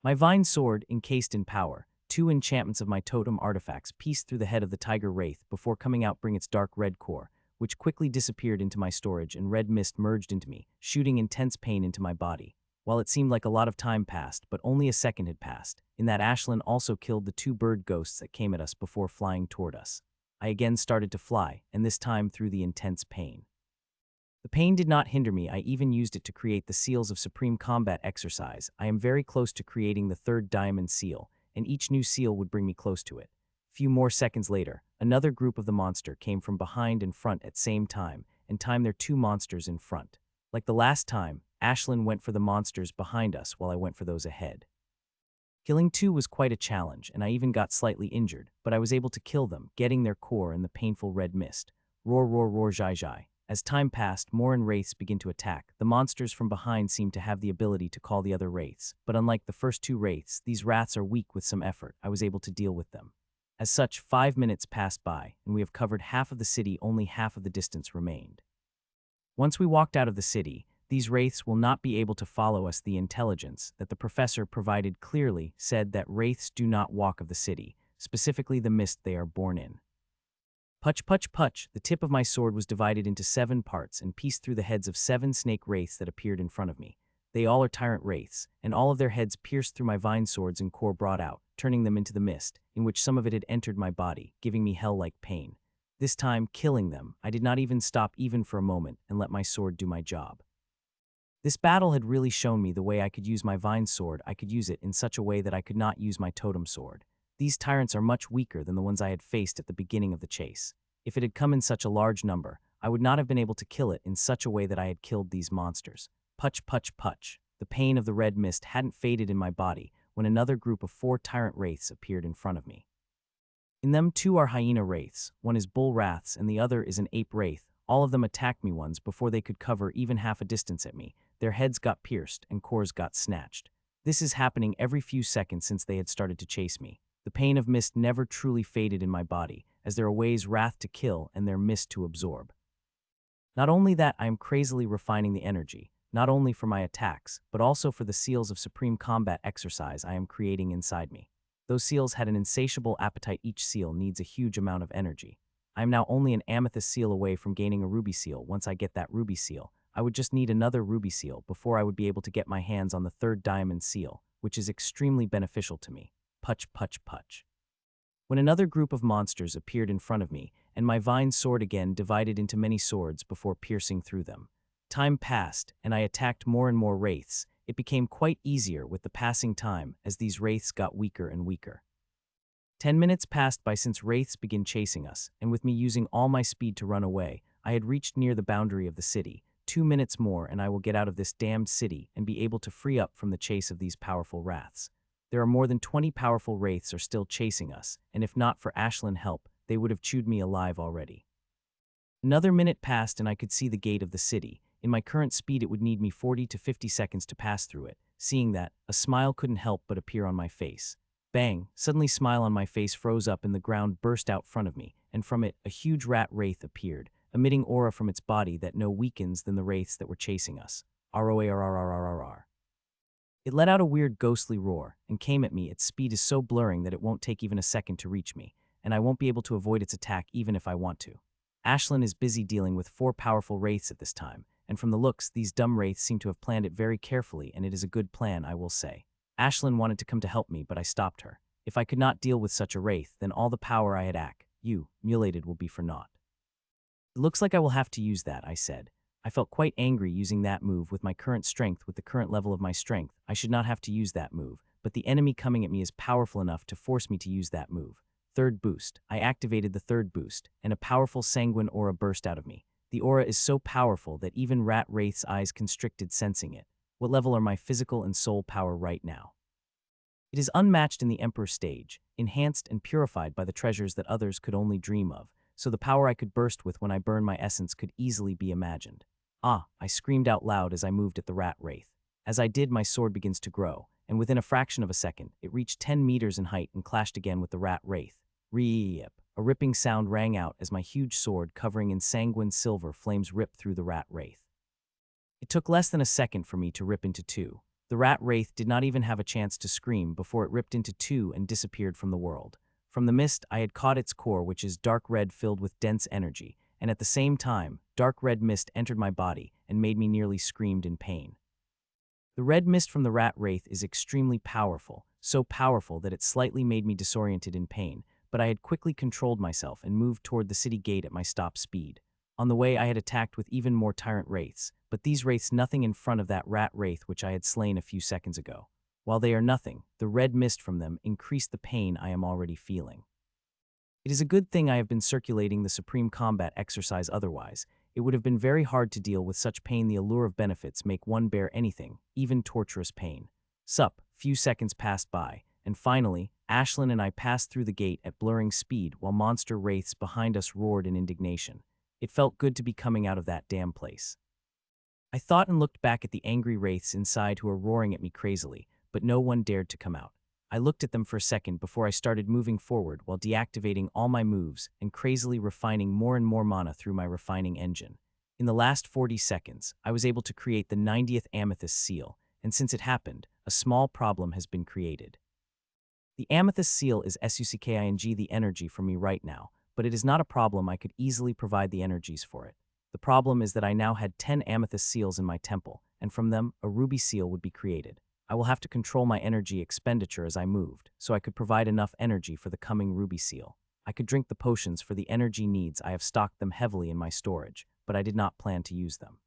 My vine sword, encased in power, 2 enchantments of my totem artifacts pieced through the head of the tiger wraith before coming out bring its dark red core, which quickly disappeared into my storage, and red mist merged into me, shooting intense pain into my body. While it seemed like a lot of time passed, but only a second had passed, in that Ashlyn also killed the two bird ghosts that came at us before flying toward us. I again started to fly, and this time through the intense pain. The pain did not hinder me. I even used it to create the seals of supreme combat exercise. I am very close to creating the third diamond seal, and each new seal would bring me close to it. Few more seconds later, another group of the monster came from behind and front at same time, and timed their two monsters in front. Like the last time, Ashlyn went for the monsters behind us while I went for those ahead. Killing two was quite a challenge, and I even got slightly injured, but I was able to kill them, getting their core in the painful red mist. Roar, roar, roar, zhai, zhai. As time passed, more and wraiths began to attack. The monsters from behind seemed to have the ability to call the other wraiths, but unlike the first two wraiths, these wraths are weak. With some effort, I was able to deal with them. As such, 5 minutes passed by, and we have covered half of the city. Only half of the distance remained. Once we walked out of the city, these wraiths will not be able to follow us. The intelligence that the professor provided clearly said that wraiths do not walk of the city, specifically the mist they are born in. Puch, puch, puch, the tip of my sword was divided into 7 parts and pieced through the heads of 7 snake wraiths that appeared in front of me. They all are tyrant wraiths, and all of their heads pierced through my vine swords and core brought out, turning them into the mist, in which some of it had entered my body, giving me hell-like pain. This time, killing them, I did not even stop even for a moment and let my sword do my job. This battle had really shown me the way I could use my vine sword. I could use it in such a way that I could not use my totem sword. These tyrants are much weaker than the ones I had faced at the beginning of the chase. If it had come in such a large number, I would not have been able to kill it in such a way that I had killed these monsters. Puch, puch, puch. The pain of the red mist hadn't faded in my body when another group of 4 tyrant wraiths appeared in front of me. In them 2 are hyena wraiths, one is bull wraiths and the other is an ape wraith. All of them attacked me once before they could cover even half a distance at me. Their heads got pierced and cores got snatched. This is happening every few seconds since they had started to chase me. The pain of mist never truly faded in my body, as there are ways wrath to kill and their mist to absorb. Not only that, I am crazily refining the energy, not only for my attacks, but also for the seals of supreme combat exercise I am creating inside me. Those seals had an insatiable appetite. Each seal needs a huge amount of energy. I am now only an amethyst seal away from gaining a ruby seal. Once I get that ruby seal, I would just need another ruby seal before I would be able to get my hands on the third diamond seal, which is extremely beneficial to me. Puch, puch, puch. When another group of monsters appeared in front of me, and my vine sword again divided into many swords before piercing through them. Time passed, and I attacked more and more wraiths. It became quite easier with the passing time as these wraiths got weaker and weaker. 10 minutes passed by since wraiths began chasing us, and with me using all my speed to run away, I had reached near the boundary of the city. 2 minutes more and I will get out of this damned city and be able to free up from the chase of these powerful wraths. There are more than 20 powerful wraiths are still chasing us, and if not for Ashlyn's help, they would have chewed me alive already. Another minute passed and I could see the gate of the city. In my current speed it would need me 40 to 50 seconds to pass through it. Seeing that, a smile couldn't help but appear on my face. Bang! Suddenly smile on my face froze up and the ground burst out front of me, and from it, a huge rat wraith appeared, emitting aura from its body that no weakens than the wraiths that were chasing us. R-O-A-R-R-R-R-R-R. It let out a weird ghostly roar, and came at me. Its speed is so blurring that it won't take even a second to reach me, and I won't be able to avoid its attack even if I want to. Ashlyn is busy dealing with 4 powerful wraiths at this time, and from the looks, these dumb wraiths seem to have planned it very carefully, and it is a good plan, I will say. Ashlyn wanted to come to help me, but I stopped her. If I could not deal with such a wraith, then all the power I had accumulated will be for naught. It looks like I will have to use that, I said. I felt quite angry using that move with my current strength. With the current level of my strength, I should not have to use that move, but the enemy coming at me is powerful enough to force me to use that move. Third boost. I activated the third boost, and a powerful sanguine aura burst out of me. The aura is so powerful that even Rat Wraith's eyes constricted sensing it. What level are my physical and soul power right now? It is unmatched in the Emperor stage, enhanced and purified by the treasures that others could only dream of, so the power I could burst with when I burn my essence could easily be imagined. Ah, I screamed out loud as I moved at the Rat Wraith. As I did, my sword begins to grow, and within a fraction of a second, it reached 10 meters in height and clashed again with the Rat Wraith. Rip! A ripping sound rang out as my huge sword, covering in sanguine silver flames, ripped through the Rat Wraith. It took less than a second for me to rip into two. The Rat Wraith did not even have a chance to scream before it ripped into two and disappeared from the world. From the mist, I had caught its core, which is dark red filled with dense energy, and at the same time, dark red mist entered my body and made me nearly screamed in pain. The red mist from the rat wraith is extremely powerful, so powerful that it slightly made me disoriented in pain, but I had quickly controlled myself and moved toward the city gate at my stop speed. On the way, I had attacked with even more tyrant wraiths, but these wraiths nothing in front of that rat wraith which I had slain a few seconds ago. While they are nothing, the red mist from them increased the pain I am already feeling. It is a good thing I have been circulating the supreme combat exercise, otherwise it would have been very hard to deal with such pain. The allure of benefits make one bear anything, even torturous pain. Few seconds passed by, and finally, Ashlyn and I passed through the gate at blurring speed while monster wraiths behind us roared in indignation. It felt good to be coming out of that damn place. I thought and looked back at the angry wraiths inside who were roaring at me crazily, but no one dared to come out. I looked at them for a second before I started moving forward while deactivating all my moves and crazily refining more and more mana through my refining engine. In the last 40 seconds, I was able to create the 90th amethyst seal, and since it happened, a small problem has been created. The amethyst seal is sucking the energy from me right now, but it is not a problem. I could easily provide the energies for it. The problem is that I now had 10 amethyst seals in my temple, and from them, a ruby seal would be created. I will have to control my energy expenditure as I moved, so I could provide enough energy for the coming ruby seal. I could drink the potions for the energy needs. I have stocked them heavily in my storage, but I did not plan to use them.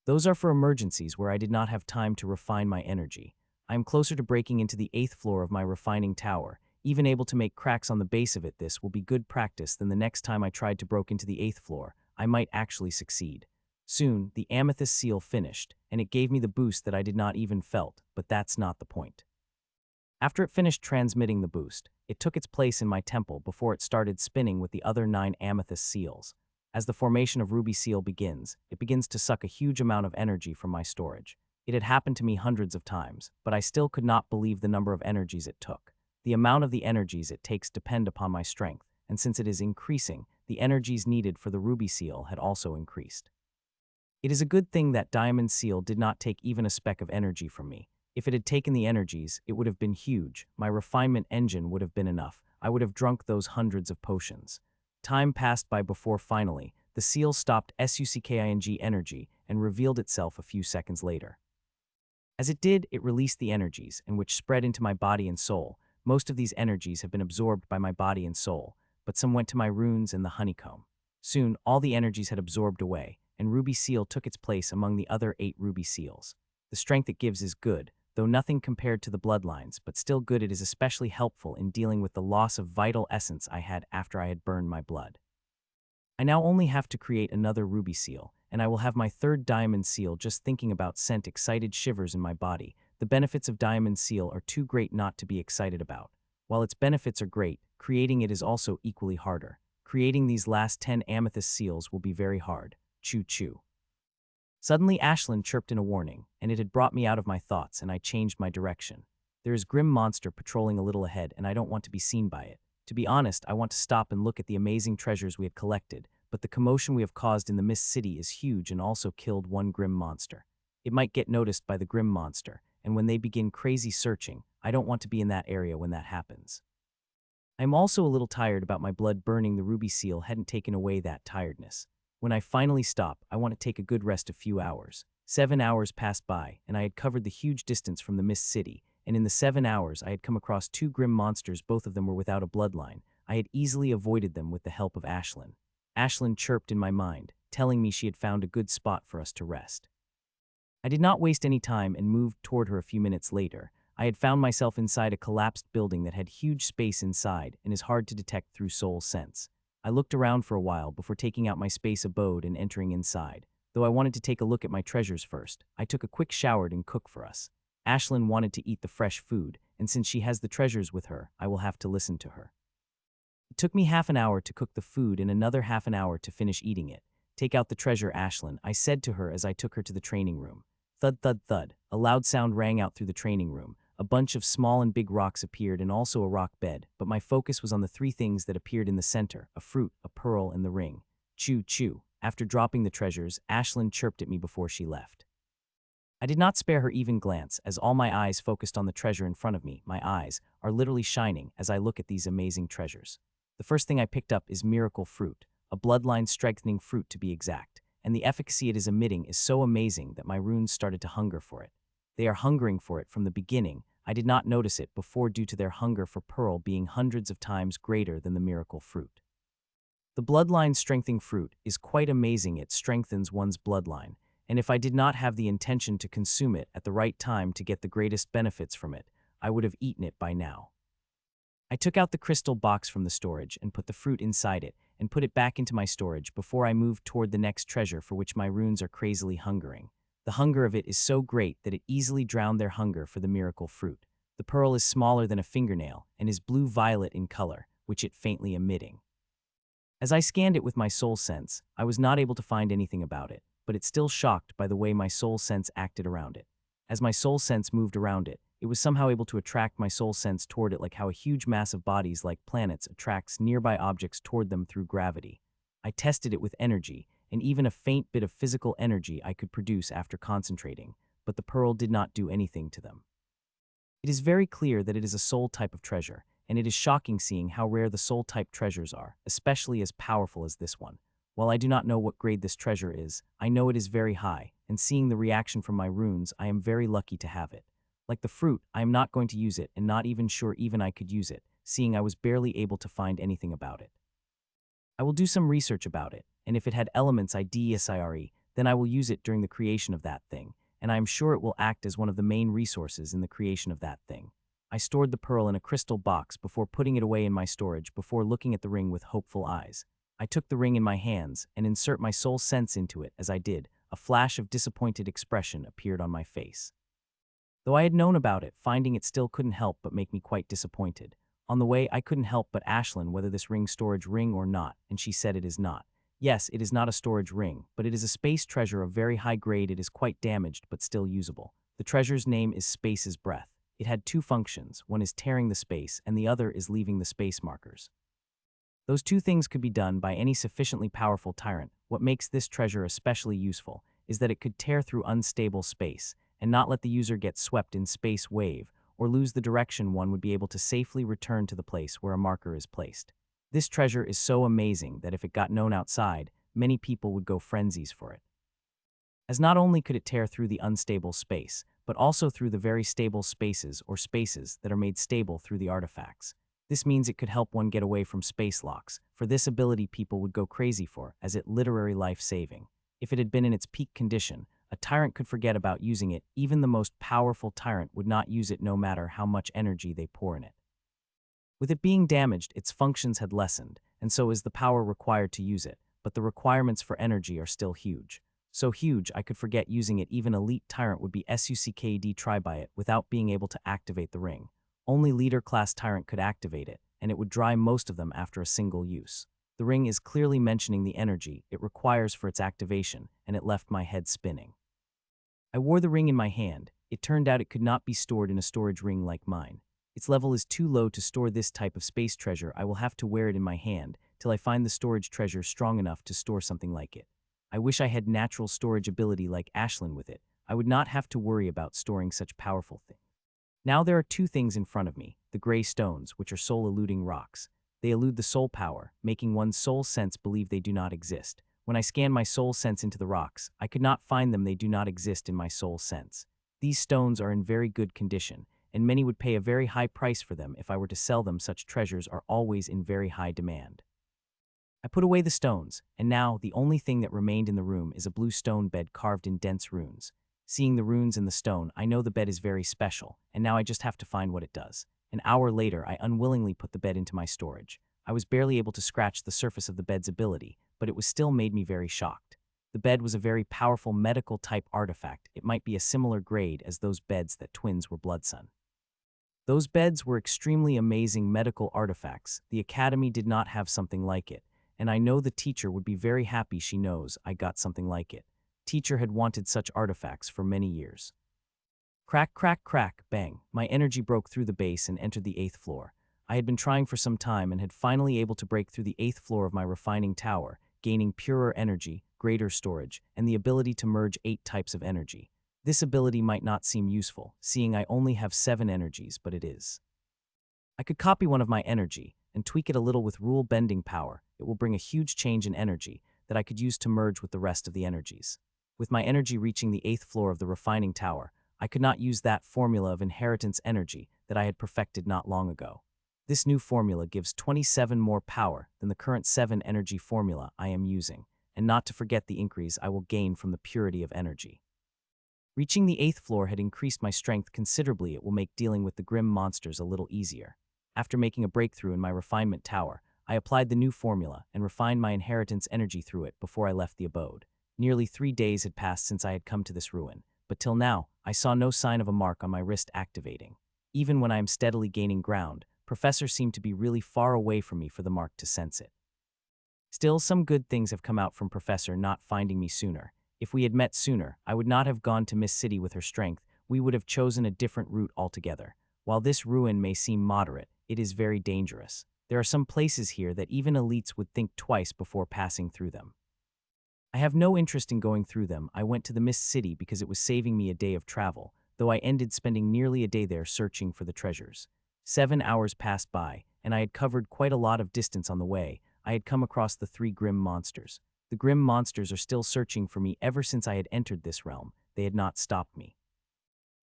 Those are for emergencies where I did not have time to refine my energy. I am closer to breaking into the 8th floor of my refining tower, even able to make cracks on the base of it. This will be good practice. Then the next time I tried to break into the 8th floor, I might actually succeed. Soon, the amethyst seal finished, and it gave me the boost that I did not even felt, but that's not the point. After it finished transmitting the boost, it took its place in my temple before it started spinning with the other 9 amethyst seals. As the formation of ruby seal begins, it begins to suck a huge amount of energy from my storage. It had happened to me hundreds of times, but I still could not believe the number of energies it took. The amount of the energies it takes depend upon my strength, and since it is increasing, the energies needed for the ruby seal had also increased. It is a good thing that diamond seal did not take even a speck of energy from me. If it had taken the energies, it would have been huge. My refinement engine would have been enough. I would have drunk those hundreds of potions. Time passed by before finally, the seal stopped sucking energy and revealed itself a few seconds later. As it did, it released the energies, and which spread into my body and soul. Most of these energies have been absorbed by my body and soul, but some went to my runes and the honeycomb. Soon, all the energies had absorbed away, and ruby seal took its place among the other 8 ruby seals. The strength it gives is good, though nothing compared to the bloodlines, but still good. It is especially helpful in dealing with the loss of vital essence I had after I had burned my blood. I now only have to create another ruby seal, and I will have my 3rd diamond seal. Just thinking about sent excited shivers in my body. The benefits of diamond seal are too great not to be excited about. While its benefits are great, creating it is also equally harder. Creating these last 10 amethyst seals will be very hard. Choo-choo. Suddenly Ashlyn chirped in a warning, and it had brought me out of my thoughts, and I changed my direction. There is grim monster patrolling a little ahead, and I don't want to be seen by it. To be honest, I want to stop and look at the amazing treasures we had collected, but the commotion we have caused in the Mist City is huge and also killed one grim monster. It might get noticed by the grim monster, and when they begin crazy searching, I don't want to be in that area when that happens. I am also a little tired about my blood burning. The ruby seal hadn't taken away that tiredness. When I finally stop, I want to take a good rest. A few hours. 7 hours passed by, and I had covered the huge distance from the Mist City, and in the 7 hours I had come across 2 grim monsters. Both of them were without a bloodline. I had easily avoided them with the help of Ashlyn. Ashlyn chirped in my mind, telling me she had found a good spot for us to rest. I did not waste any time and moved toward her. A few minutes later, I had found myself inside a collapsed building that had huge space inside and is hard to detect through soul sense. I looked around for a while before taking out my space abode and entering inside. Though I wanted to take a look at my treasures first, I took a quick shower and cooked for us. Ashlyn wanted to eat the fresh food, and since she has the treasures with her, I will have to listen to her. It took me half an hour to cook the food and another half an hour to finish eating it. Take out the treasure, Ashlyn, I said to her as I took her to the training room. Thud, thud, thud. A loud sound rang out through the training room. A bunch of small and big rocks appeared and also a rock bed, but my focus was on the 3 things that appeared in the center, a fruit, a pearl, and the ring. Choo, choo. After dropping the treasures, Ashlyn chirped at me before she left. I did not spare her even glance, as all my eyes focused on the treasure in front of me. My eyes are literally shining as I look at these amazing treasures. The first thing I picked up is miracle fruit, a bloodline-strengthening fruit to be exact, and the efficacy it is emitting is so amazing that my runes started to hunger for it. They are hungering for it from the beginning. I did not notice it before due to their hunger for pearl being hundreds of times greater than the miracle fruit. The bloodline-strengthening fruit is quite amazing. It strengthens one's bloodline, and if I did not have the intention to consume it at the right time to get the greatest benefits from it, I would have eaten it by now. I took out the crystal box from the storage and put the fruit inside it and put it back into my storage before I moved toward the next treasure for which my runes are crazily hungering. The hunger of it is so great that it easily drowned their hunger for the miracle fruit. The pearl is smaller than a fingernail and is blue-violet in color, which it faintly emitting. As I scanned it with my soul sense, I was not able to find anything about it, but it's still shocked by the way my soul sense acted around it. As my soul sense moved around it, it was somehow able to attract my soul sense toward it like how a huge mass of bodies like planets attracts nearby objects toward them through gravity. I tested it with energy, and even a faint bit of physical energy I could produce after concentrating, but the pearl did not do anything to them. It is very clear that it is a soul type of treasure, and it is shocking seeing how rare the soul type treasures are, especially as powerful as this one. While I do not know what grade this treasure is, I know it is very high, and seeing the reaction from my runes, I am very lucky to have it. Like the fruit, I am not going to use it and not even sure even I could use it, seeing I was barely able to find anything about it. I will do some research about it, and if it had elements IDSIRE, then I will use it during the creation of that thing, and I am sure it will act as one of the main resources in the creation of that thing. I stored the pearl in a crystal box before putting it away in my storage before looking at the ring with hopeful eyes. I took the ring in my hands and insert my soul sense into it as I did. A flash of disappointed expression appeared on my face. Though I had known about it, finding it still couldn't help but make me quite disappointed. On the way, I couldn't help but Ashlyn whether this ring storage ring or not, and she said it is not. Yes, it is not a storage ring, but it is a space treasure of very high grade. It is quite damaged, but still usable. The treasure's name is Space's Breath. It had two functions, one is tearing the space, and the other is leaving the space markers. Those two things could be done by any sufficiently powerful tyrant. What makes this treasure especially useful is that it could tear through unstable space, and not let the user get swept in space wave or lose the direction. One would be able to safely return to the place where a marker is placed. This treasure is so amazing that if it got known outside, many people would go frenzies for it. As not only could it tear through the unstable space, but also through the very stable spaces or spaces that are made stable through the artifacts. This means it could help one get away from space locks. For this ability people would go crazy for, as it literally life-saving. If it had been in its peak condition, a tyrant could forget about using it. Even the most powerful tyrant would not use it no matter how much energy they pour in it. With it being damaged, its functions had lessened, and so is the power required to use it, but the requirements for energy are still huge. So huge I could forget using it. Even elite tyrant would be sucked try by it without being able to activate the ring. Only leader class tyrant could activate it, and it would dry most of them after a single use. The ring is clearly mentioning the energy it requires for its activation, and it left my head spinning. I wore the ring in my hand. It turned out it could not be stored in a storage ring like mine. Its level is too low to store this type of space treasure. I will have to wear it in my hand till I find the storage treasure strong enough to store something like it. I wish I had natural storage ability like Ashlyn with it. I would not have to worry about storing such powerful things. Now there are two things in front of me, the gray stones, which are soul-eluding rocks. They elude the soul power, making one's soul sense believe they do not exist. When I scan my soul sense into the rocks, I could not find them. They do not exist in my soul sense. These stones are in very good condition, and many would pay a very high price for them if I were to sell them. Such treasures are always in very high demand. I put away the stones, and now the only thing that remained in the room is a blue stone bed carved in dense runes. Seeing the runes in the stone, I know the bed is very special, and now I just have to find what it does. An hour later, I unwillingly put the bed into my storage. I was barely able to scratch the surface of the bed's ability, but it was still made me very shocked. The bed was a very powerful medical-type artifact. It might be a similar grade as those beds that twins were bloodson. Those beds were extremely amazing medical artifacts. The academy did not have something like it, and I know the teacher would be very happy. She knows I got something like it. Teacher had wanted such artifacts for many years. Crack, crack, crack, bang. My energy broke through the base and entered the 8th floor. I had been trying for some time and had finally able to break through the 8th floor of my refining tower, gaining purer energy, greater storage, and the ability to merge 8 types of energy. This ability might not seem useful, seeing I only have 7 energies, but it is. I could copy one of my energy and tweak it a little with rule bending power. it will bring a huge change in energy that I could use to merge with the rest of the energies. With my energy reaching the 8th floor of the refining tower, I could not use that formula of inheritance energy that I had perfected not long ago. This new formula gives 27 more power than the current 7 energy formula I am using, and not to forget the increase I will gain from the purity of energy. Reaching the 8th floor had increased my strength considerably. It will make dealing with the grim monsters a little easier. After making a breakthrough in my refinement tower, I applied the new formula and refined my inheritance energy through it before I left the abode. Nearly 3 days had passed since I had come to this ruin, but till now, I saw no sign of a mark on my wrist activating. Even when I am steadily gaining ground, Professor seemed to be really far away from me for the mark to sense it. Still, some good things have come out from Professor not finding me sooner. If we had met sooner, I would not have gone to Miss City with her strength. We would have chosen a different route altogether. While this ruin may seem moderate, it is very dangerous. There are some places here that even elites would think twice before passing through them. I have no interest in going through them. I went to the Mist City because it was saving me a day of travel, though I ended spending nearly a day there searching for the treasures. 7 hours passed by, and I had covered quite a lot of distance on the way. I had come across the 3 grim monsters. The grim monsters are still searching for me ever since I had entered this realm. They had not stopped me.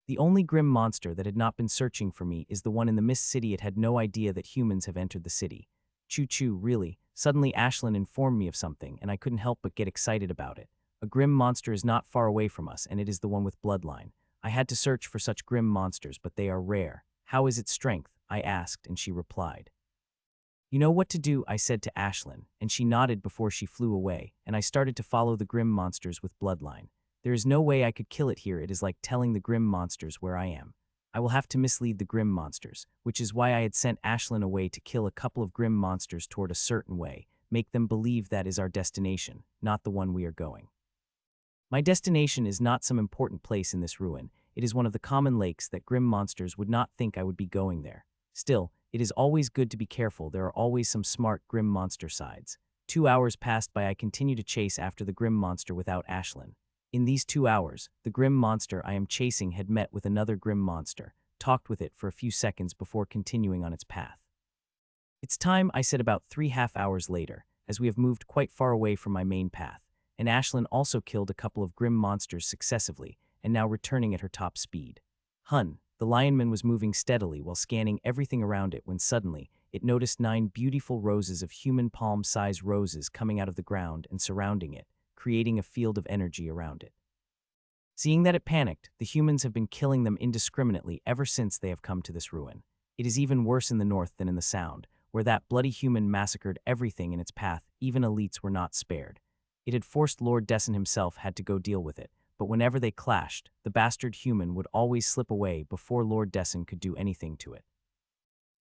The only grim monster that had not been searching for me is the one in the Mist City. It had no idea that humans have entered the city. Choo-choo, really. Suddenly Ashlyn informed me of something, and I couldn't help but get excited about it. A grim monster is not far away from us, and it is the one with bloodline. I had to search for such grim monsters, but they are rare. How is its strength? I asked, and she replied. You know what to do, I said to Ashlyn, and she nodded before she flew away, and I started to follow the grim monsters with bloodline. There is no way I could kill it here. It is like telling the grim monsters where I am. I will have to mislead the grim monsters, which is why I had sent Ashlyn away to kill a couple of grim monsters toward a certain way, make them believe that is our destination, not the one we are going. My destination is not some important place in this ruin. It is one of the common lakes that grim monsters would not think I would be going there. Still, it is always good to be careful. There are always some smart grim monster sides. 2 hours passed by. I continued to chase after the grim monster without Ashlyn. In these 2 hours, the grim monster I am chasing had met with another grim monster, talked with it for a few seconds before continuing on its path. It's time, I said about 3.5 hours later, as we have moved quite far away from my main path, and Ashlyn also killed a couple of grim monsters successively, and now returning at her top speed. The lionman was moving steadily while scanning everything around it when suddenly it noticed 9 beautiful roses of human palm-sized roses coming out of the ground and surrounding it, creating a field of energy around it. Seeing that it panicked, the humans have been killing them indiscriminately ever since they have come to this ruin. It is even worse in the north than in the Sound, where that bloody human massacred everything in its path. Even elites were not spared. It had forced Lord Desson himself had to go deal with it, but whenever they clashed, the bastard human would always slip away before Lord Desson could do anything to it.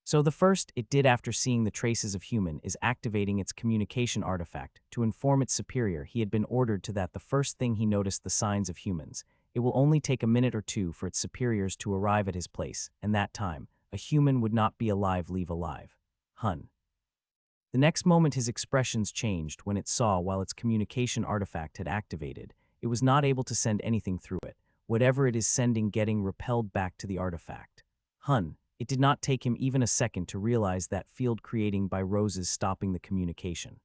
So the first it did after seeing the traces of human is activating its communication artifact to inform its superior he had been ordered to that the first thing he noticed the signs of humans. It will only take a minute or two for its superiors to arrive at his place, and that time, a human would not be alive leave alive. The next moment his expressions changed when it saw while its communication artifact had activated, it was not able to send anything through it. Whatever it is sending getting repelled back to the artifact. It did not take him even a second to realize that field creating by roses stopping the communication.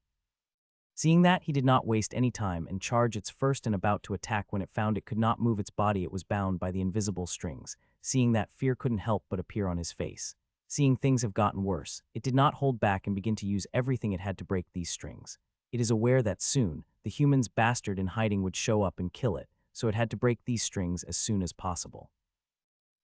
Seeing that, he did not waste any time and charged its first and about to attack when it found it could not move its body. It was bound by the invisible strings. Seeing that, fear couldn't help but appear on his face. Seeing things have gotten worse, it did not hold back and begin to use everything it had to break these strings. It is aware that soon, the human's bastard in hiding would show up and kill it, so it had to break these strings as soon as possible.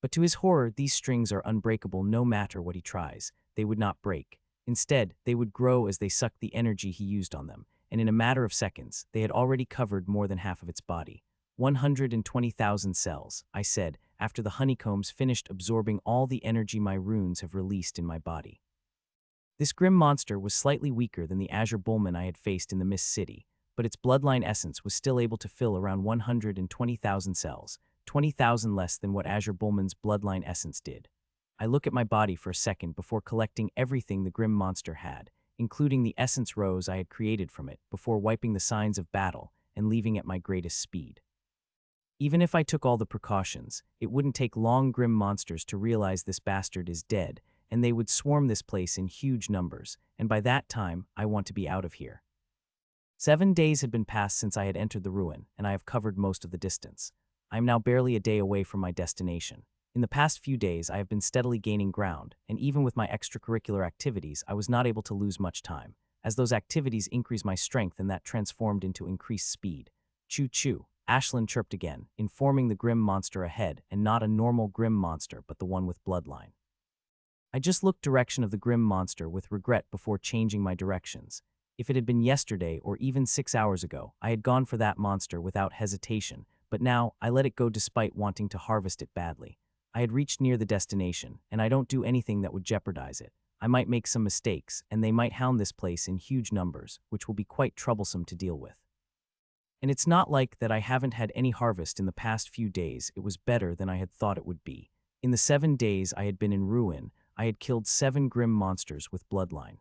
But to his horror, these strings are unbreakable no matter what he tries. They would not break. Instead, they would grow as they sucked the energy he used on them, and in a matter of seconds, they had already covered more than half of its body. 120,000 cells, I said, after the honeycombs finished absorbing all the energy my runes have released in my body. This grim monster was slightly weaker than the Azure Bullman I had faced in the Mist City, but its bloodline essence was still able to fill around 120,000 cells, 20,000 less than what Azure Bullman's bloodline essence did. I look at my body for a second before collecting everything the grim monster had, including the essence rose I had created from it, before wiping the signs of battle and leaving at my greatest speed. Even if I took all the precautions, it wouldn't take long. Grim monsters to realize this bastard is dead, and they would swarm this place in huge numbers, and by that time, I want to be out of here. 7 days had been passed since I had entered the ruin, and I have covered most of the distance. I am now barely a day away from my destination. In the past few days, I have been steadily gaining ground, and even with my extracurricular activities, I was not able to lose much time, as those activities increased my strength and that transformed into increased speed. Choo-choo, Ashlyn chirped again, informing the grim monster ahead, and not a normal grim monster but the one with bloodline. I just looked direction of the grim monster with regret before changing my directions. If it had been yesterday or even 6 hours ago, I had gone for that monster without hesitation, but now I let it go despite wanting to harvest it badly. I had reached near the destination, and I don't do anything that would jeopardize it. I might make some mistakes, and they might hound this place in huge numbers, which will be quite troublesome to deal with. And it's not like that I haven't had any harvest in the past few days. It was better than I had thought it would be. In the 7 days I had been in ruin, I had killed 7 grim monsters with bloodline.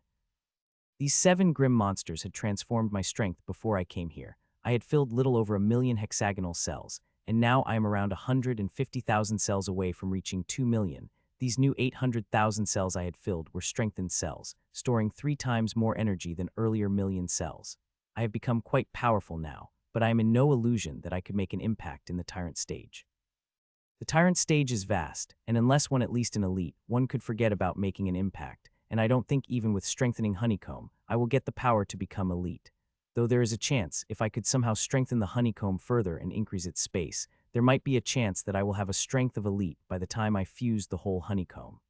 These 7 grim monsters had transformed my strength before I came here. I had filled little over 1,000,000 hexagonal cells, and now I am around 150,000 cells away from reaching 2,000,000. These new 800,000 cells I had filled were strengthened cells, storing 3 times more energy than earlier million cells. I have become quite powerful now, but I am in no illusion that I could make an impact in the Tyrant stage. The Tyrant stage is vast, and unless one at least an elite, one could forget about making an impact, and I don't think even with strengthening honeycomb, I will get the power to become elite. Though there is a chance, if I could somehow strengthen the honeycomb further and increase its space, there might be a chance that I will have a strength of elite by the time I fuse the whole honeycomb.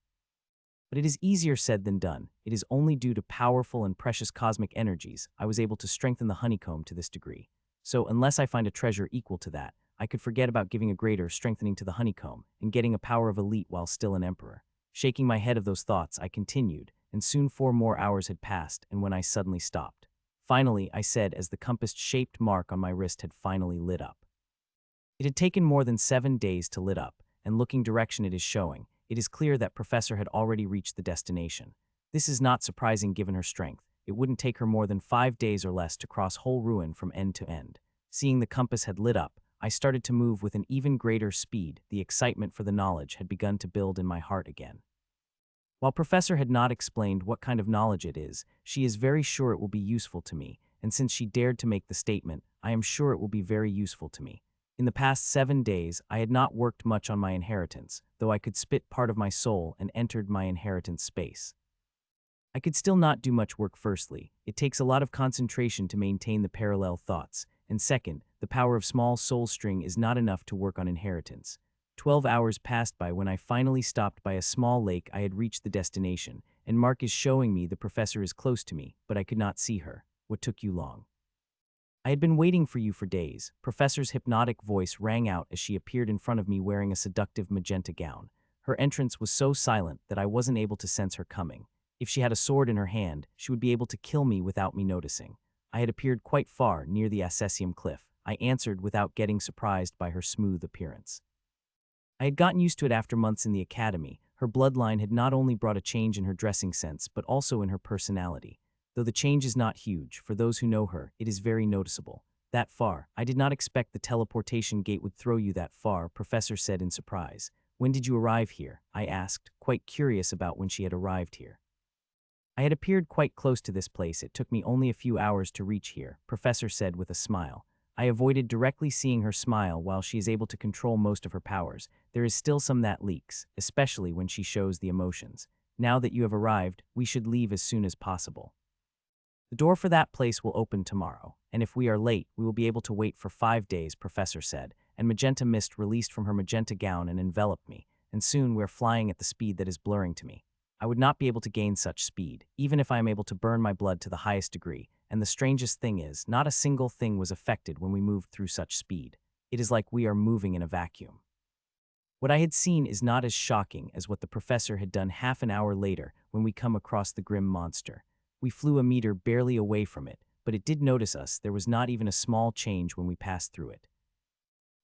But it is easier said than done. It is only due to powerful and precious cosmic energies I was able to strengthen the honeycomb to this degree. So unless I find a treasure equal to that, I could forget about giving a greater strengthening to the honeycomb and getting a power of elite while still an emperor. Shaking my head of those thoughts, I continued, and soon 4 more hours had passed, and when I suddenly stopped. Finally, I said as the compass-shaped mark on my wrist had finally lit up. It had taken more than 7 days to lit up, and looking direction it is showing, it is clear that Professor had already reached the destination. This is not surprising given her strength. It wouldn't take her more than 5 days or less to cross whole ruin from end to end. Seeing the compass had lit up, I started to move with an even greater speed. The excitement for the knowledge had begun to build in my heart again. While Professor had not explained what kind of knowledge it is, she is very sure it will be useful to me, and since she dared to make the statement, I am sure it will be very useful to me. In the past 7 days, I had not worked much on my inheritance, though I could spit part of my soul and entered my inheritance space. I could still not do much work. Firstly, it takes a lot of concentration to maintain the parallel thoughts, and second, the power of small soul string is not enough to work on inheritance. 12 hours passed by when I finally stopped by a small lake. I had reached the destination, and Mark is showing me the professor is close to me, but I could not see her. What took you long? I had been waiting for you for days. Professor's hypnotic voice rang out as she appeared in front of me wearing a seductive magenta gown. Her entrance was so silent that I wasn't able to sense her coming. If she had a sword in her hand, she would be able to kill me without me noticing. I had appeared quite far, near the Assessium cliff. I answered without getting surprised by her smooth appearance. I had gotten used to it after months in the academy. Her bloodline had not only brought a change in her dressing sense, but also in her personality. Though the change is not huge, for those who know her, it is very noticeable. That far, I did not expect the teleportation gate would throw you that far, Professor said in surprise. When did you arrive here? I asked, quite curious about when she had arrived here. I had appeared quite close to this place. It took me only a few hours to reach here, Professor said with a smile. I avoided directly seeing her smile. While she is able to control most of her powers, there is still some that leaks, especially when she shows the emotions. Now that you have arrived, we should leave as soon as possible. The door for that place will open tomorrow, and if we are late, we will be able to wait for 5 days, Professor said, and magenta mist released from her magenta gown and enveloped me, and soon we're flying at the speed that is blurring to me. I would not be able to gain such speed, even if I am able to burn my blood to the highest degree, and the strangest thing is, not a single thing was affected when we moved through such speed. It is like we are moving in a vacuum. What I had seen is not as shocking as what the professor had done half an hour later when we come across the grim monster. We flew a meter barely away from it, but it did notice us. There was not even a small change when we passed through it.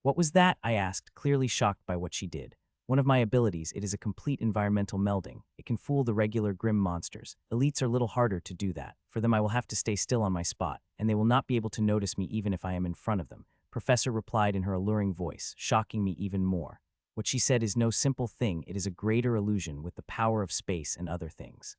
What was that? I asked, clearly shocked by what she did. One of my abilities, it is a complete environmental melding. It can fool the regular grim monsters. Elites are a little harder to do that. For them I will have to stay still on my spot, and they will not be able to notice me even if I am in front of them. Professor replied in her alluring voice, shocking me even more. What she said is no simple thing, it is a greater illusion with the power of space and other things.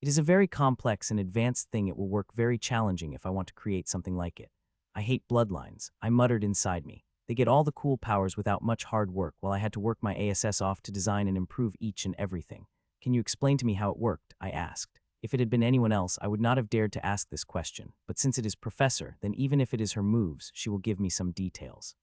It is a very complex and advanced thing. It will work very challenging if I want to create something like it. I hate bloodlines, I muttered inside me. They get all the cool powers without much hard work while I had to work my ass off to design and improve each and everything. Can you explain to me how it worked? I asked. If it had been anyone else, I would not have dared to ask this question, but since it is Professor, then even if it is her moves, she will give me some details.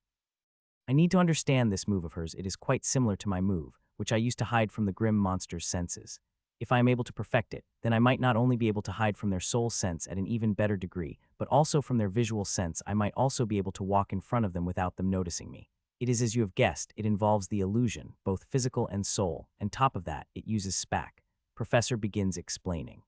I need to understand this move of hers. It is quite similar to my move, which I used to hide from the grim monster's senses. If I am able to perfect it, then I might not only be able to hide from their soul sense at an even better degree, but also from their visual sense. I might also be able to walk in front of them without them noticing me. It is as you have guessed, it involves the illusion, both physical and soul, and top of that, it uses SPAC. Professor begins explaining.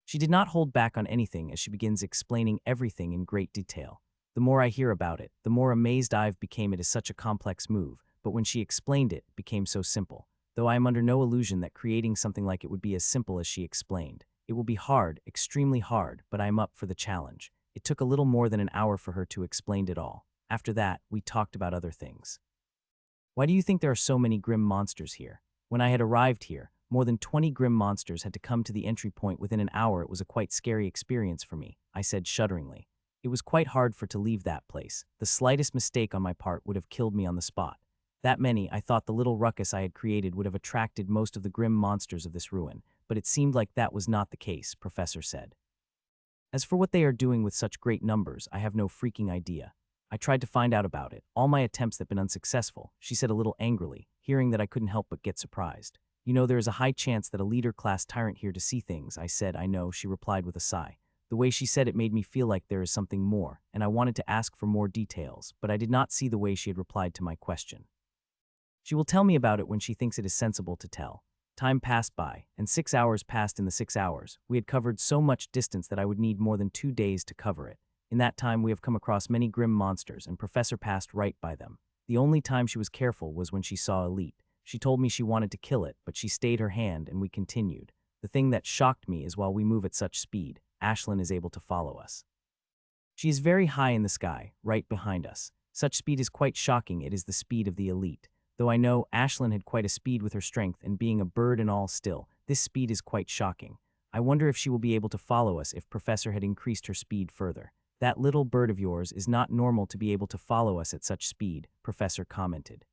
She did not hold back on anything as she begins explaining everything in great detail. The more I hear about it, the more amazed I've become. It is such a complex move, but when she explained it, it became so simple. Though I am under no illusion that creating something like it would be as simple as she explained. It will be hard, extremely hard, but I am up for the challenge. It took a little more than an hour for her to explain it all. After that, we talked about other things. Why do you think there are so many grim monsters here? When I had arrived here, more than 20 grim monsters had to come to the entry point within an hour. It was a quite scary experience for me, I said shudderingly. It was quite hard for to leave that place. The slightest mistake on my part would have killed me on the spot. That many, I thought the little ruckus I had created would have attracted most of the grim monsters of this ruin, but it seemed like that was not the case, Professor said. As for what they are doing with such great numbers, I have no freaking idea. I tried to find out about it. All my attempts have been unsuccessful, she said a little angrily, hearing that I couldn't help but get surprised. You know, there is a high chance that a leader-class tyrant here to see things, I said. I know, she replied with a sigh. The way she said it made me feel like there is something more, and I wanted to ask for more details, but I did not see the way she had replied to my question. She will tell me about it when she thinks it is sensible to tell. Time passed by, and 6 hours passed. In the 6 hours, we had covered so much distance that I would need more than 2 days to cover it. In that time, we have come across many grim monsters, and Professor passed right by them. The only time she was careful was when she saw Elite. She told me she wanted to kill it, but she stayed her hand, and we continued. The thing that shocked me is while we move at such speed, Ashlyn is able to follow us. She is very high in the sky, right behind us. Such speed is quite shocking. It is the speed of the Elite. Though I know Ashlyn had quite a speed with her strength and being a bird and all still, this speed is quite shocking. I wonder if she will be able to follow us if Professor had increased her speed further. That little bird of yours is not normal to be able to follow us at such speed, Professor commented.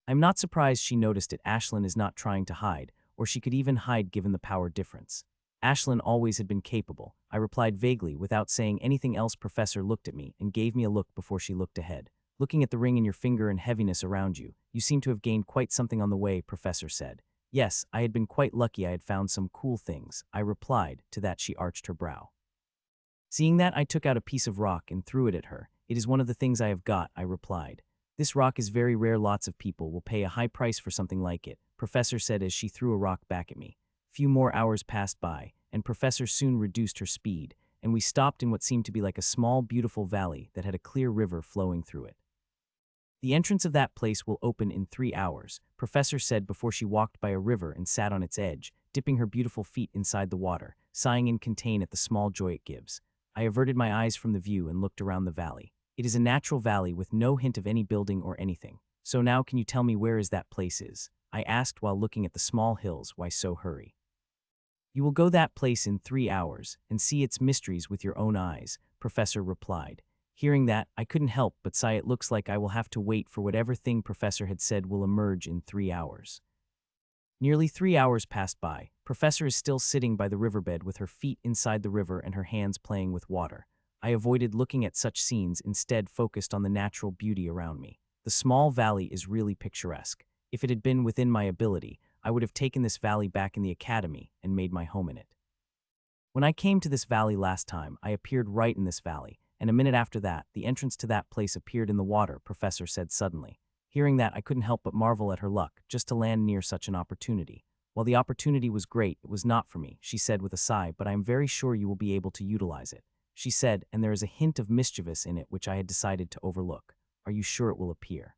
I'm not surprised she noticed it. Ashlyn is not trying to hide, or she could even hide given the power difference. Ashlyn always had been capable, I replied vaguely without saying anything else. Professor looked at me and gave me a look before she looked ahead. Looking at the ring in your finger and heaviness around you, you seem to have gained quite something on the way, Professor said. Yes, I had been quite lucky. I had found some cool things, I replied. To that she arched her brow. Seeing that, I took out a piece of rock and threw it at her. It is one of the things I have got, I replied. This rock is very rare. Lots of people will pay a high price for something like it, Professor said as she threw a rock back at me. Few more hours passed by, and Professor soon reduced her speed, and we stopped in what seemed to be like a small, beautiful valley that had a clear river flowing through it. The entrance of that place will open in 3 hours, Professor said before she walked by a river and sat on its edge, dipping her beautiful feet inside the water, sighing in contain at the small joy it gives. I averted my eyes from the view and looked around the valley. It is a natural valley with no hint of any building or anything. So now can you tell me where is that place is? I asked while looking at the small hills. Why so hurry? You will go that place in 3 hours and see its mysteries with your own eyes, Professor replied. Hearing that, I couldn't help but sigh. It looks like I will have to wait for whatever thing Professor had said will emerge in 3 hours. Nearly 3 hours passed by. Professor is still sitting by the riverbed with her feet inside the river and her hands playing with water. I avoided looking at such scenes, instead focused on the natural beauty around me. The small valley is really picturesque. If it had been within my ability, I would have taken this valley back in the academy and made my home in it. When I came to this valley last time, I appeared right in this valley, and a minute after that, the entrance to that place appeared in the water, Professor said suddenly. Hearing that, I couldn't help but marvel at her luck, just to land near such an opportunity. While the opportunity was great, it was not for me, she said with a sigh, but I am very sure you will be able to utilize it, she said, and there is a hint of mischievous in it which I had decided to overlook. Are you sure it will appear?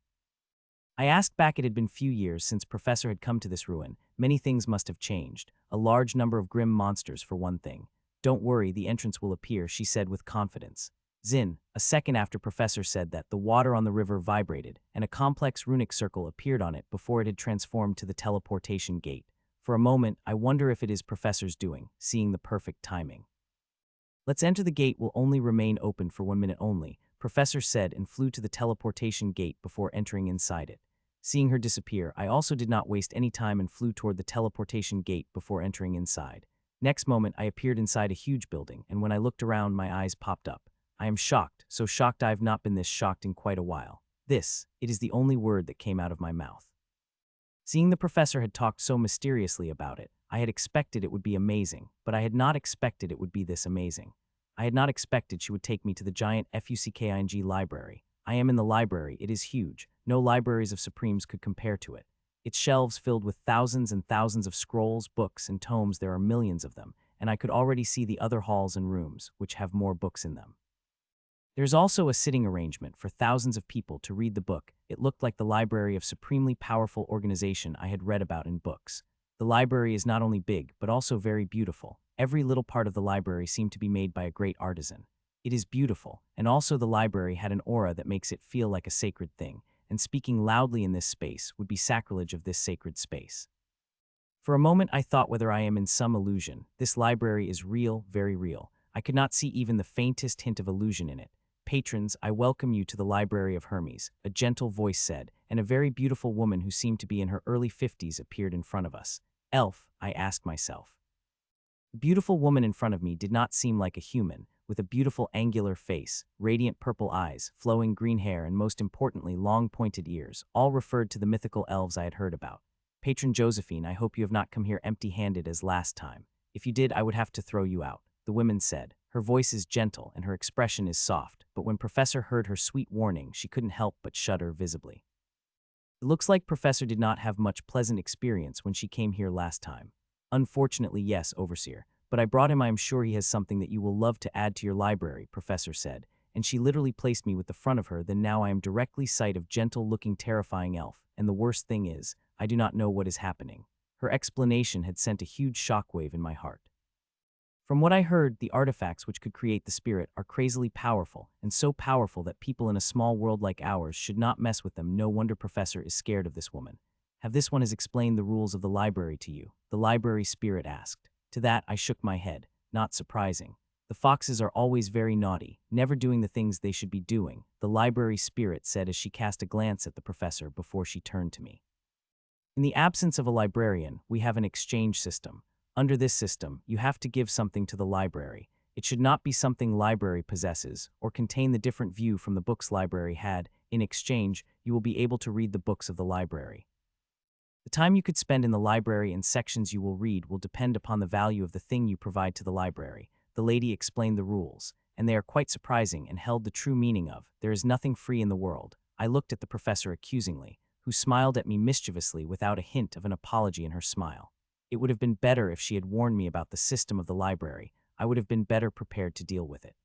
I asked back. It had been few years since Professor had come to this ruin. Many things must have changed. A large number of grim monsters, for one thing. Don't worry, the entrance will appear, she said with confidence. Zin, a second after Professor said that, the water on the river vibrated, and a complex runic circle appeared on it before it had transformed to the teleportation gate. For a moment, I wonder if it is Professor's doing, seeing the perfect timing. Let's enter the gate will only remain open for 1 minute only, Professor said, and flew to the teleportation gate before entering inside it. Seeing her disappear, I also did not waste any time and flew toward the teleportation gate before entering inside. Next moment, I appeared inside a huge building, and when I looked around, my eyes popped up. I am shocked, so shocked I have not been this shocked in quite a while. It is the only word that came out of my mouth. Seeing the professor had talked so mysteriously about it, I had expected it would be amazing, but I had not expected it would be this amazing. I had not expected she would take me to the giant FUCKING library. I am in the library, it is huge. No libraries of Supremes could compare to it. Its shelves filled with thousands and thousands of scrolls, books, and tomes, there are millions of them, and I could already see the other halls and rooms, which have more books in them. There's also a sitting arrangement for thousands of people to read the book. It looked like the library of supremely powerful organization I had read about in books. The library is not only big, but also very beautiful. Every little part of the library seemed to be made by a great artisan. It is beautiful, and also the library had an aura that makes it feel like a sacred thing, and speaking loudly in this space would be sacrilege of this sacred space. For a moment I thought whether I am in some illusion. This library is real, very real. I could not see even the faintest hint of illusion in it. Patrons, I welcome you to the Library of Hermes, a gentle voice said, and a very beautiful woman who seemed to be in her early 50s appeared in front of us. Elf, I asked myself. The beautiful woman in front of me did not seem like a human, with a beautiful angular face, radiant purple eyes, flowing green hair, and most importantly, long pointed ears, all referred to the mythical elves I had heard about. Patron Josephine, I hope you have not come here empty-handed as last time. If you did, I would have to throw you out, the woman said. Her voice is gentle and her expression is soft, but when Professor heard her sweet warning, she couldn't help but shudder visibly. It looks like Professor did not have much pleasant experience when she came here last time. Unfortunately, yes, Overseer, but I brought him. I am sure he has something that you will love to add to your library, Professor said, and she literally placed me with the front of her. Then now I am directly sight of gentle-looking, terrifying elf, and the worst thing is, I do not know what is happening. Her explanation had sent a huge shockwave in my heart. From what I heard, the artifacts which could create the spirit are crazily powerful, and so powerful that people in a small world like ours should not mess with them. No wonder Professor is scared of this woman. Have this one has explained the rules of the library to you? The library spirit asked. To that, I shook my head. Not surprising. The foxes are always very naughty, never doing the things they should be doing, the library spirit said as she cast a glance at the professor before she turned to me. In the absence of a librarian, we have an exchange system. Under this system, you have to give something to the library. It should not be something library possesses or contain the different view from the books library had. In exchange, you will be able to read the books of the library. The time you could spend in the library and sections you will read will depend upon the value of the thing you provide to the library. The lady explained the rules, and they are quite surprising and held the true meaning of, there is nothing free in the world. I looked at the professor accusingly, who smiled at me mischievously without a hint of an apology in her smile. It would have been better if she had warned me about the system of the library. I would have been better prepared to deal with it.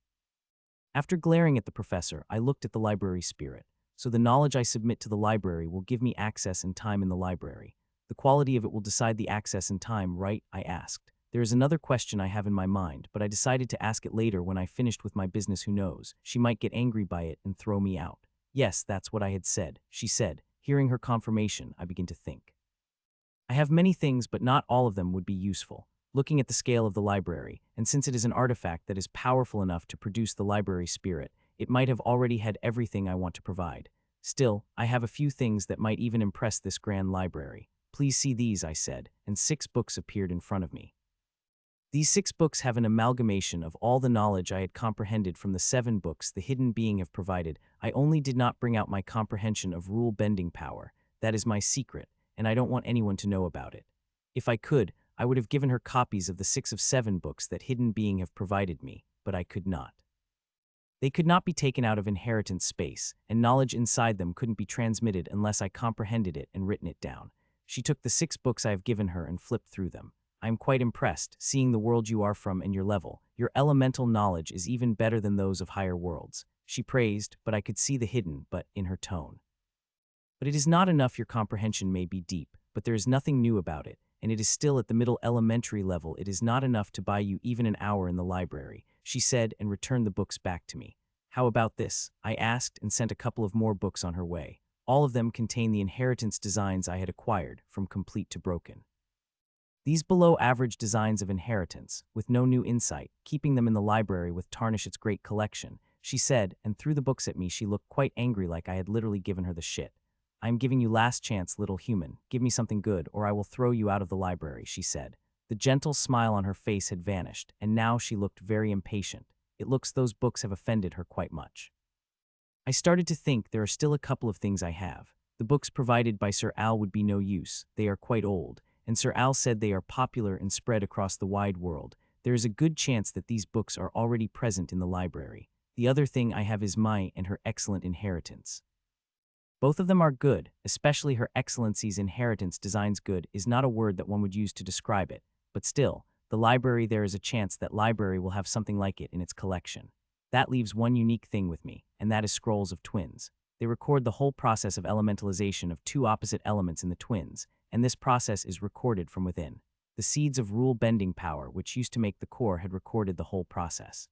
After glaring at the professor, I looked at the library spirit. So the knowledge I submit to the library will give me access and time in the library. The quality of it will decide the access and time, right? I asked. There is another question I have in my mind, but I decided to ask it later when I finished with my business. Who knows? She might get angry by it and throw me out. Yes, that's what I had said, she said. Hearing her confirmation, I begin to think. I have many things, but not all of them would be useful. Looking at the scale of the library, and since it is an artifact that is powerful enough to produce the library spirit, it might have already had everything I want to provide. Still, I have a few things that might even impress this grand library. Please see these, I said, and 6 books appeared in front of me. These 6 books have an amalgamation of all the knowledge I had comprehended from the 7 books the hidden being have provided. I only did not bring out my comprehension of rule-bending power. That is my secret, and I don't want anyone to know about it. If I could, I would have given her copies of the 6 of 7 books that hidden being have provided me, but I could not. They could not be taken out of inheritance space, and knowledge inside them couldn't be transmitted unless I comprehended it and written it down. She took the 6 books I have given her and flipped through them. I am quite impressed, seeing the world you are from and your level. Your elemental knowledge is even better than those of higher worlds. She praised, but I could see the hidden but in her tone. But it is not enough. Your comprehension may be deep, but there is nothing new about it, and it is still at the middle elementary level. It is not enough to buy you even an hour in the library, she said and returned the books back to me. How about this? I asked and sent a couple of more books on her way. All of them contain the inheritance designs I had acquired, from complete to broken. These below-average designs of inheritance, with no new insight, keeping them in the library would tarnish its great collection, she said, and threw the books at me. She looked quite angry, like I had literally given her the shit. I am giving you last chance, little human. Give me something good, or I will throw you out of the library, she said. The gentle smile on her face had vanished, and now she looked very impatient. It looks those books have offended her quite much. I started to think there are still a couple of things I have. The books provided by Sir Al would be no use. They are quite old, and Sir Al said they are popular and spread across the wide world. There is a good chance that these books are already present in the library. The other thing I have is my and her excellent inheritance. Both of them are good, especially Her Excellency's inheritance designs. Good is not a word that one would use to describe it, but still, the library, there is a chance that library will have something like it in its collection. That leaves one unique thing with me, and that is scrolls of twins. They record the whole process of elementalization of two opposite elements in the twins, and this process is recorded from within. The seeds of rule-bending power, which used to make the core, had recorded the whole process.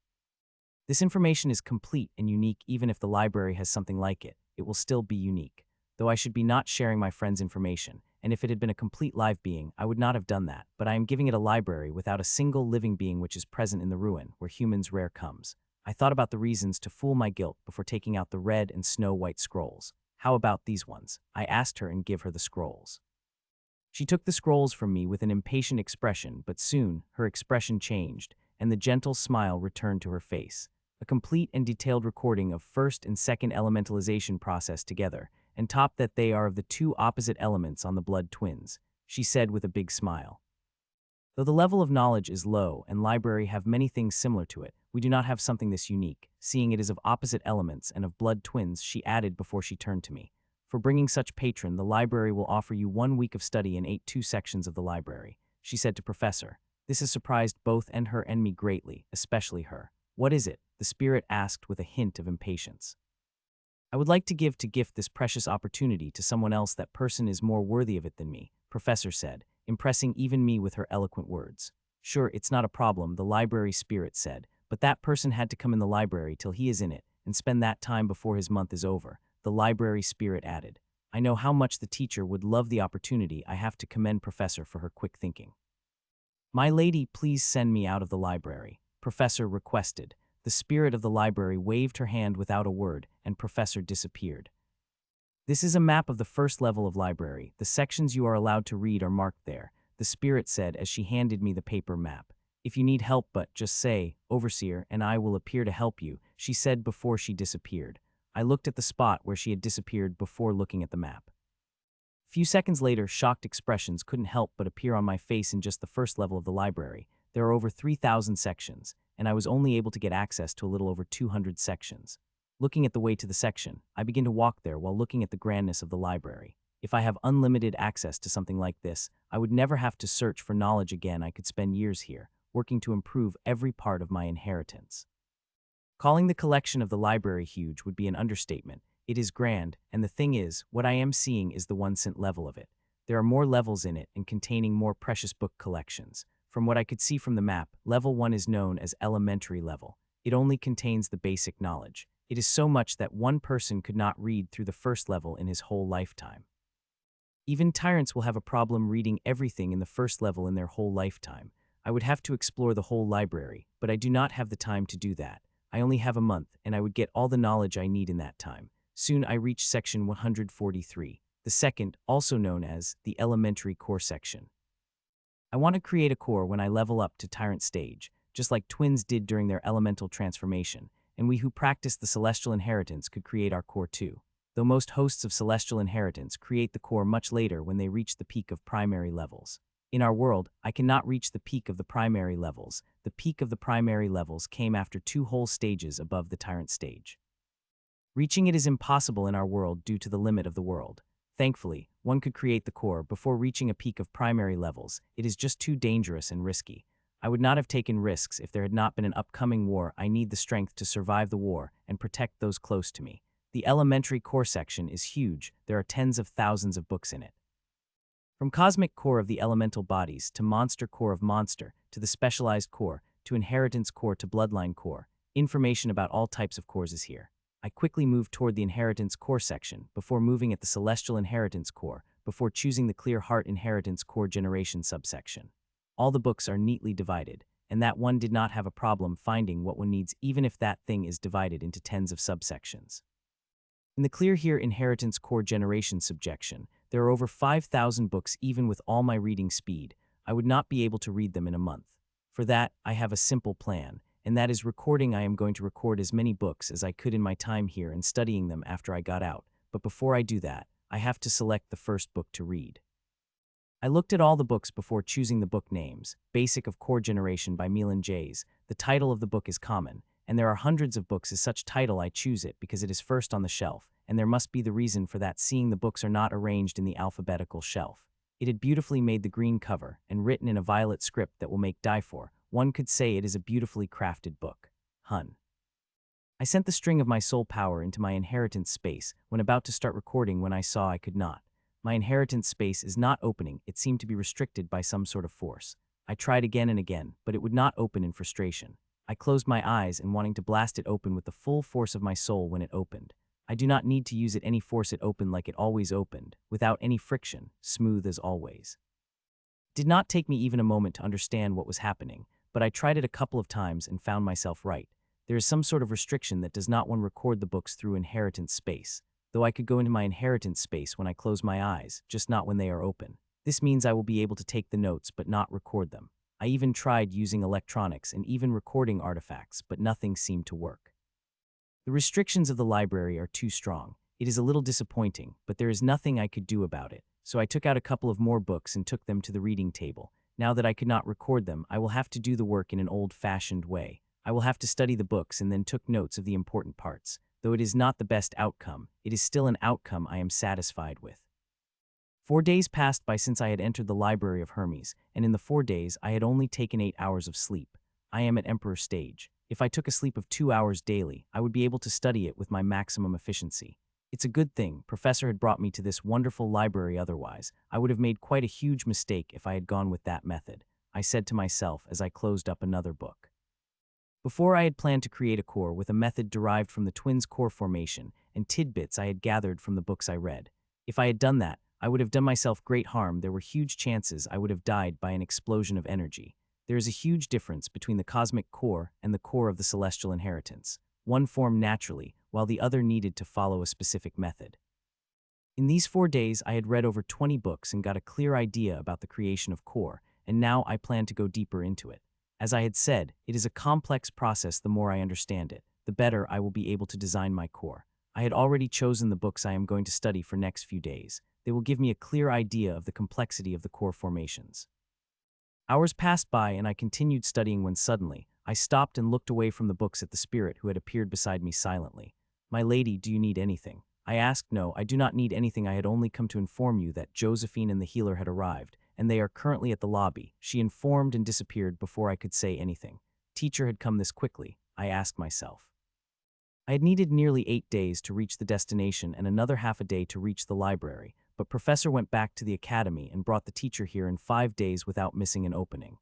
This information is complete and unique. Even if the library has something like it, it will still be unique. Though I should be not sharing my friend's information, and if it had been a complete live being, I would not have done that, but I am giving it a library without a single living being, which is present in the ruin, where humans rare comes. I thought about the reasons to fool my guilt before taking out the red and snow-white scrolls. How about these ones? I asked her and give her the scrolls. She took the scrolls from me with an impatient expression, but soon her expression changed, and the gentle smile returned to her face. A complete and detailed recording of first and second elementalization process together, and top that they are of the two opposite elements on the blood twins, she said with a big smile. Though the level of knowledge is low and library have many things similar to it, we do not have something this unique, seeing it is of opposite elements and of blood twins, she added before she turned to me. For bringing such patron, the library will offer you 1 week of study in 2 sections of the library, she said to Professor. This has surprised both and her and me greatly, especially her. What is it? The spirit asked with a hint of impatience. I would like to gift this precious opportunity to someone else. That person is more worthy of it than me, Professor said, impressing even me with her eloquent words. Sure, it's not a problem, the library spirit said, but that person had to come in the library till he is in it, and spend that time before his month is over, the library spirit added. I know how much the teacher would love the opportunity. I have to commend Professor for her quick thinking. My lady, please send me out of the library, Professor requested. The spirit of the library waved her hand without a word, and Professor disappeared. This is a map of the first level of library. The sections you are allowed to read are marked there, the spirit said as she handed me the paper map. If you need help, but just say, Overseer, and I will appear to help you, she said before she disappeared. I looked at the spot where she had disappeared before looking at the map. A few seconds later, shocked expressions couldn't help but appear on my face. In just the first level of the library, there are over 3,000 sections, and I was only able to get access to a little over 200 sections. Looking at the way to the section, I begin to walk there while looking at the grandness of the library. If I have unlimited access to something like this, I would never have to search for knowledge again. I could spend years here, working to improve every part of my inheritance. Calling the collection of the library huge would be an understatement. It is grand, and the thing is, what I am seeing is the 1 cent level of it. There are more levels in it and containing more precious book collections. From what I could see from the map, level 1 is known as elementary level. It only contains the basic knowledge. It is so much that one person could not read through the first level in his whole lifetime. Even tyrants will have a problem reading everything in the first level in their whole lifetime. I would have to explore the whole library, but I do not have the time to do that. I only have a month, and I would get all the knowledge I need in that time. Soon I reach section 143, the second, also known as the elementary core section. I want to create a core when I level up to tyrant stage, just like twins did during their elemental transformation, and we who practice the celestial inheritance could create our core too. Though most hosts of celestial inheritance create the core much later when they reach the peak of primary levels. In our world, I cannot reach the peak of the primary levels. The peak of the primary levels came after 2 whole stages above the tyrant stage. Reaching it is impossible in our world due to the limit of the world. Thankfully, one could create the core before reaching a peak of primary levels. It is just too dangerous and risky. I would not have taken risks if there had not been an upcoming war. I need the strength to survive the war and protect those close to me. The elementary core section is huge. There are tens of thousands of books in it. From cosmic core of the elemental bodies to monster core of monster to the specialized core to inheritance core to bloodline core, Information about all types of cores is here. I quickly moved toward the Inheritance Core section, before moving at the Celestial Inheritance Core, before choosing the Clear Heart Inheritance Core Generation subsection. All the books are neatly divided, and that one did not have a problem finding what one needs even if that thing is divided into tens of subsections. In the Clear Here Inheritance Core Generation subsection, there are over 5,000 books. Even with all my reading speed, I would not be able to read them in a month. For that, I have a simple plan, and that is recording. I am going to record as many books as I could in my time here and studying them after I got out, but before I do that, I have to select the first book to read. I looked at all the books before choosing the book names. Basic of Core Generation by Milan Jays. The title of the book is common, and there are hundreds of books as such title. I choose it because it is first on the shelf, and there must be the reason for that, seeing the books are not arranged in the alphabetical shelf. It had beautifully made the green cover and written in a violet script that will make die for. One could say it is a beautifully crafted book. Hun. I sent the string of my soul power into my inheritance space when about to start recording when I saw I could not. My inheritance space is not opening. It seemed to be restricted by some sort of force. I tried again and again, but it would not open in frustration. I closed my eyes and wanting to blast it open with the full force of my soul when it opened. I do not need to use it any force. It opened like it always opened, without any friction, smooth as always. It did not take me even a moment to understand what was happening, but I tried it a couple of times and found myself right. There is some sort of restriction that does not want to record the books through inheritance space, though I could go into my inheritance space when I close my eyes, just not when they are open. This means I will be able to take the notes but not record them. I even tried using electronics and even recording artifacts, but nothing seemed to work. The restrictions of the library are too strong. It is a little disappointing, but there is nothing I could do about it, so I took out a couple of more books and took them to the reading table. Now that I could not record them, I will have to do the work in an old-fashioned way. I will have to study the books and then took notes of the important parts. Though it is not the best outcome, it is still an outcome I am satisfied with. 4 days passed by since I had entered the library of Hermes, and in the 4 days I had only taken 8 hours of sleep. I am at Emperor stage. If I took a sleep of 2 hours daily, I would be able to study it with my maximum efficiency. It's a good thing Professor had brought me to this wonderful library, otherwise I would have made quite a huge mistake if I had gone with that method, I said to myself as I closed up another book. Before, I had planned to create a core with a method derived from the twins' core formation and tidbits I had gathered from the books I read. If I had done that, I would have done myself great harm. There were huge chances I would have died by an explosion of energy. There is a huge difference between the cosmic core and the core of the celestial inheritance. One formed naturally, while the other needed to follow a specific method. In these 4 days, I had read over 20 books and got a clear idea about the creation of core, and now I plan to go deeper into it. As I had said, it is a complex process. The more I understand it, the better I will be able to design my core. I had already chosen the books I am going to study for next few days. They will give me a clear idea of the complexity of the core formations. Hours passed by and I continued studying when suddenly, I stopped and looked away from the books at the spirit who had appeared beside me silently. "My lady, do you need anything?" I asked. "No, I do not need anything. I had only come to inform you that Josephine and the healer had arrived, and they are currently at the lobby," she informed, and disappeared before I could say anything. Teacher had come this quickly, I asked myself. I had needed nearly 8 days to reach the destination and another half a day to reach the library, but Professor went back to the academy and brought the teacher here in 5 days without missing an opening.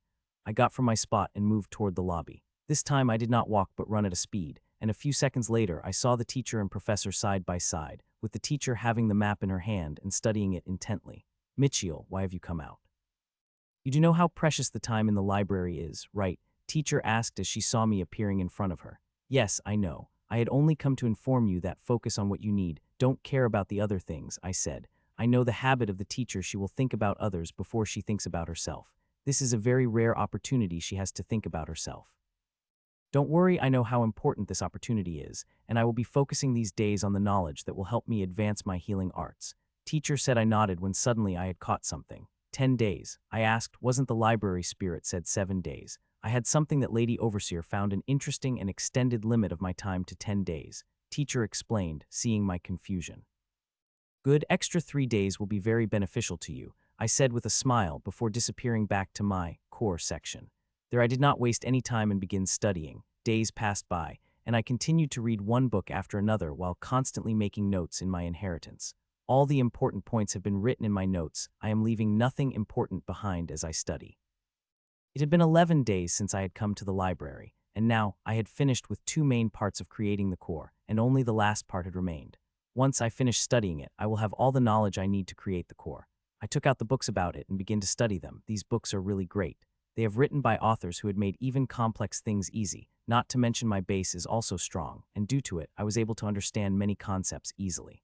I got from my spot and moved toward the lobby. This time I did not walk but run at a speed, and a few seconds later I saw the teacher and Professor side by side, with the teacher having the map in her hand and studying it intently. "Michiel, why have you come out? You do know how precious the time in the library is, right?" Teacher asked as she saw me appearing in front of her. "Yes, I know. I had only come to inform you that focus on what you need, don't care about the other things," I said. I know the habit of the teacher. She will think about others before she thinks about herself. This is a very rare opportunity she has to think about herself. Don't worry, I know how important this opportunity is, and I will be focusing these days on the knowledge that will help me advance my healing arts. Teacher said. I nodded when suddenly I had caught something. 10 days, I asked. Wasn't the library spirit said 7 days? I had something that Lady Overseer found an interesting and extended limit of my time to 10 days. Teacher explained, seeing my confusion. Good, extra 3 days will be very beneficial to you, I said with a smile before disappearing back to my core section. There I did not waste any time and begin studying. Days passed by, and I continued to read one book after another while constantly making notes in my inheritance. All the important points have been written in my notes. I am leaving nothing important behind as I study. It had been 11 days since I had come to the library. and now I had finished with two main parts of creating the core, and only the last part had remained. Once I finish studying it, I will have all the knowledge I need to create the core. I took out the books about it and began to study them. These books are really great. They have written by authors who had made even complex things easy, not to mention my base is also strong, and due to it, I was able to understand many concepts easily.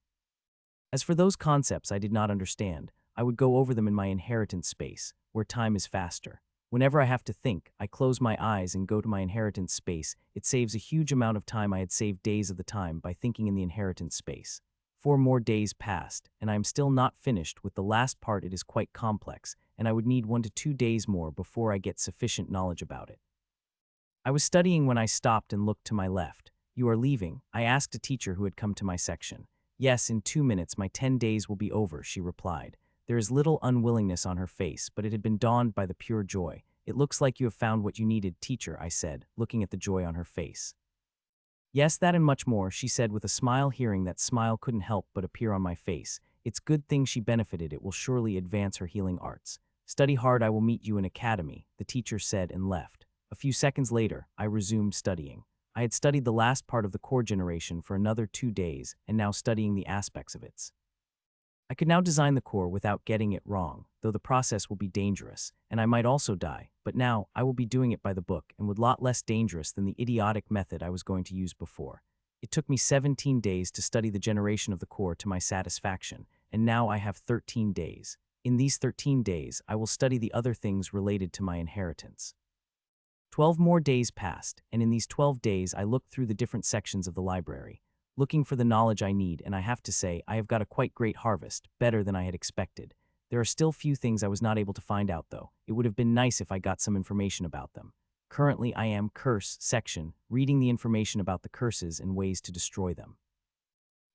As for those concepts I did not understand, I would go over them in my inheritance space, where time is faster. Whenever I have to think, I close my eyes and go to my inheritance space. It saves a huge amount of time. I had saved days of the time by thinking in the inheritance space. 4 more days passed, and I am still not finished with the last part. It is quite complex, and I would need 1 to 2 days more before I get sufficient knowledge about it. I was studying when I stopped and looked to my left. "You are leaving?" I asked a teacher who had come to my section. "Yes, in 2 minutes my 10 days will be over," she replied. There is little unwillingness on her face, but it had been dawned by the pure joy. "It looks like you have found what you needed, teacher," I said, looking at the joy on her face. "Yes, that and much more," she said with a smile. Hearing that smile couldn't help but appear on my face. It's good thing she benefited. It will surely advance her healing arts. "Study hard. I will meet you in academy," the teacher said and left. A few seconds later, I resumed studying. I had studied the last part of the core generation for another 2 days, and now studying the aspects of it. I could now design the core without getting it wrong, though the process will be dangerous, and I might also die, but now I will be doing it by the book and with lot less dangerous than the idiotic method I was going to use before. It took me 17 days to study the generation of the core to my satisfaction, and now I have 13 days. In these 13 days, I will study the other things related to my inheritance. 12 more days passed, and in these 12 days I looked through the different sections of the library, looking for the knowledge I need, and I have to say, I have got a quite great harvest, better than I had expected. There are still few things I was not able to find out though. It would have been nice if I got some information about them. Currently I am curse section, reading the information about the curses and ways to destroy them.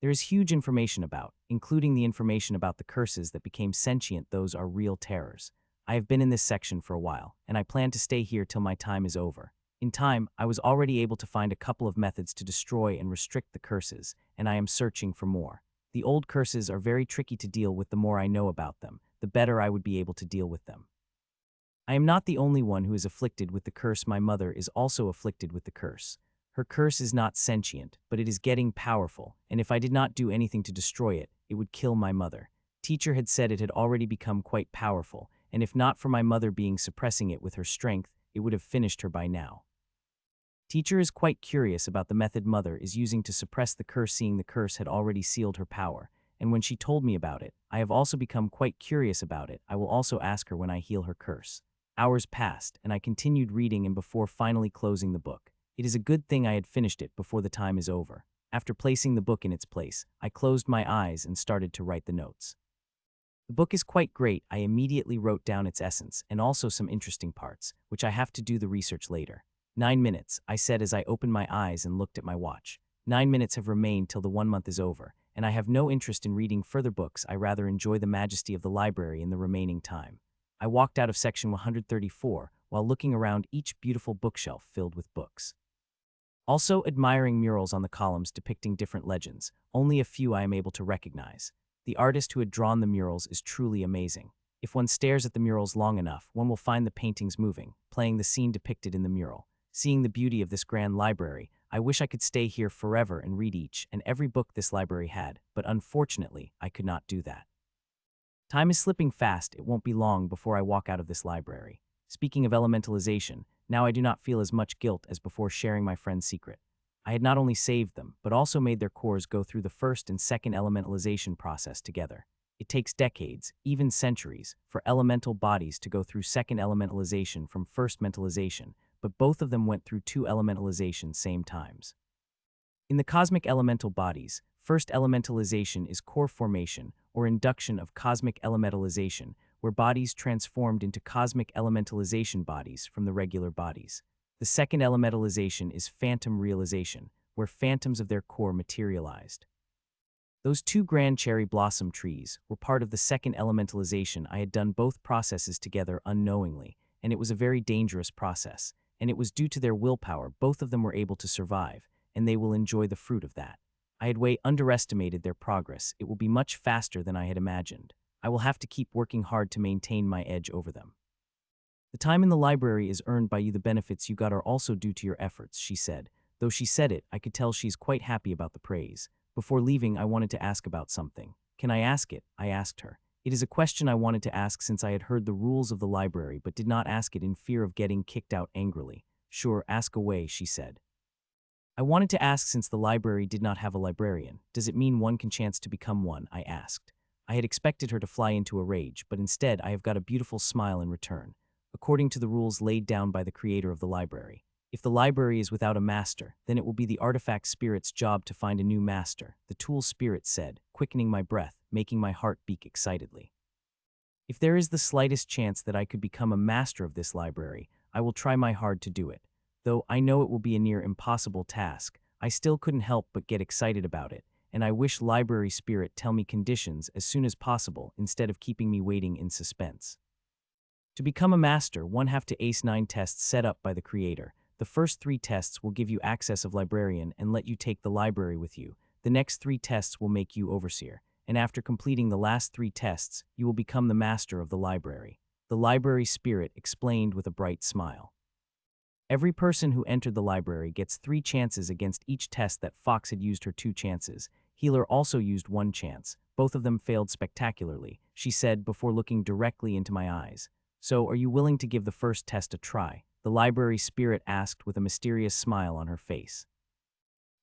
There is huge information about, including the information about the curses that became sentient. Those are real terrors. I have been in this section for a while, and I plan to stay here till my time is over. In time, I was already able to find a couple of methods to destroy and restrict the curses, and I am searching for more. The old curses are very tricky to deal with. The more I know about them, the better I would be able to deal with them. I am not the only one who is afflicted with the curse. My mother is also afflicted with the curse. Her curse is not sentient, but it is getting powerful, and if I did not do anything to destroy it, it would kill my mother. Teacher had said it had already become quite powerful, and if not for my mother being suppressing it with her strength, it would have finished her by now. Teacher is quite curious about the method mother is using to suppress the curse. Seeing the curse had already sealed her power, and when she told me about it, I have also become quite curious about it. I will also ask her when I heal her curse. Hours passed, and I continued reading, and before finally closing the book. It is a good thing I had finished it before the time is over. After placing the book in its place, I closed my eyes and started to write the notes. The book is quite great. I immediately wrote down its essence and also some interesting parts, which I have to do the research later. 9 minutes, I said as I opened my eyes and looked at my watch. 9 minutes have remained till the 1 month is over, and I have no interest in reading further books. I rather enjoy the majesty of the library in the remaining time. I walked out of section 134 while looking around each beautiful bookshelf filled with books. Also admiring murals on the columns depicting different legends. Only a few I am able to recognize. The artist who had drawn the murals is truly amazing. If one stares at the murals long enough, one will find the paintings moving, playing the scene depicted in the mural. Seeing the beauty of this grand library, I wish I could stay here forever and read each and every book this library had, but unfortunately, I could not do that. Time is slipping fast. It won't be long before I walk out of this library. Speaking of elementalization, now I do not feel as much guilt as before sharing my friend's secret. I had not only saved them, but also made their cores go through the first and second elementalization process together. It takes decades, even centuries, for elemental bodies to go through second elementalization from first mentalization, but both of them went through 2 elementalizations same times. In the cosmic elemental bodies, first elementalization is core formation or induction of cosmic elementalization, where bodies transformed into cosmic elementalization bodies from the regular bodies. The second elementalization is phantom realization, where phantoms of their core materialized. Those 2 grand cherry blossom trees were part of the second elementalization. I had done both processes together unknowingly, and it was a very dangerous process, and it was due to their willpower both of them were able to survive, and they will enjoy the fruit of that. I had way underestimated their progress. It will be much faster than I had imagined. I will have to keep working hard to maintain my edge over them. The time in the library is earned by you. The benefits you got are also due to your efforts, she said. Though she said it, I could tell she's quite happy about the praise. Before leaving, I wanted to ask about something. Can I ask it? I asked her. It is a question I wanted to ask since I had heard the rules of the library but did not ask it in fear of getting kicked out angrily. Sure, ask away, she said. I wanted to ask since the library did not have a librarian. Does it mean one can chance to become one? I asked. I had expected her to fly into a rage, but instead I have got a beautiful smile in return. According to the rules laid down by the creator of the library, if the library is without a master, then it will be the artifact spirit's job to find a new master, the tool spirit said, quickening my breath, making my heart beat excitedly. If there is the slightest chance that I could become a master of this library, I will try my hard to do it. Though I know it will be a near impossible task, I still couldn't help but get excited about it, and I wish library spirit tell me conditions as soon as possible instead of keeping me waiting in suspense. To become a master, one have to ace 9 tests set up by the creator. The first 3 tests will give you access of librarian and let you take the library with you. The next 3 tests will make you overseer, and after completing the last 3 tests, you will become the master of the library. The library spirit explained with a bright smile. Every person who entered the library gets 3 chances against each test. That Fox had used her 2 chances. Healer also used 1 chance. Both of them failed spectacularly, she said before looking directly into my eyes. So, are you willing to give the first test a try? The library spirit asked with a mysterious smile on her face.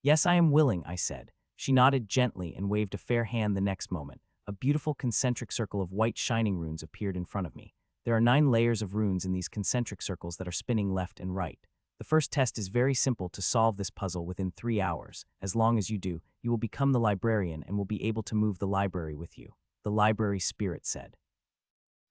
Yes, I am willing, I said. She nodded gently and waved a fair hand. The next moment, a beautiful concentric circle of white shining runes appeared in front of me. There are 9 layers of runes in these concentric circles that are spinning left and right. The first test is very simple to solve this puzzle within 3 hours. As long as you do, you will become the librarian and will be able to move the library with you, the library spirit said.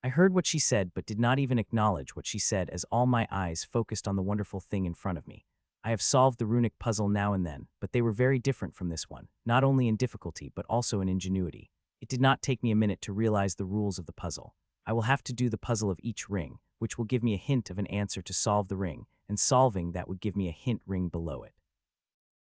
I heard what she said but did not even acknowledge what she said as all my eyes focused on the wonderful thing in front of me. I have solved the runic puzzle now and then, but they were very different from this one, not only in difficulty but also in ingenuity. It did not take me a minute to realize the rules of the puzzle. I will have to do the puzzle of each ring, which will give me a hint of an answer to solve the ring, and solving that would give me a hint ring below it.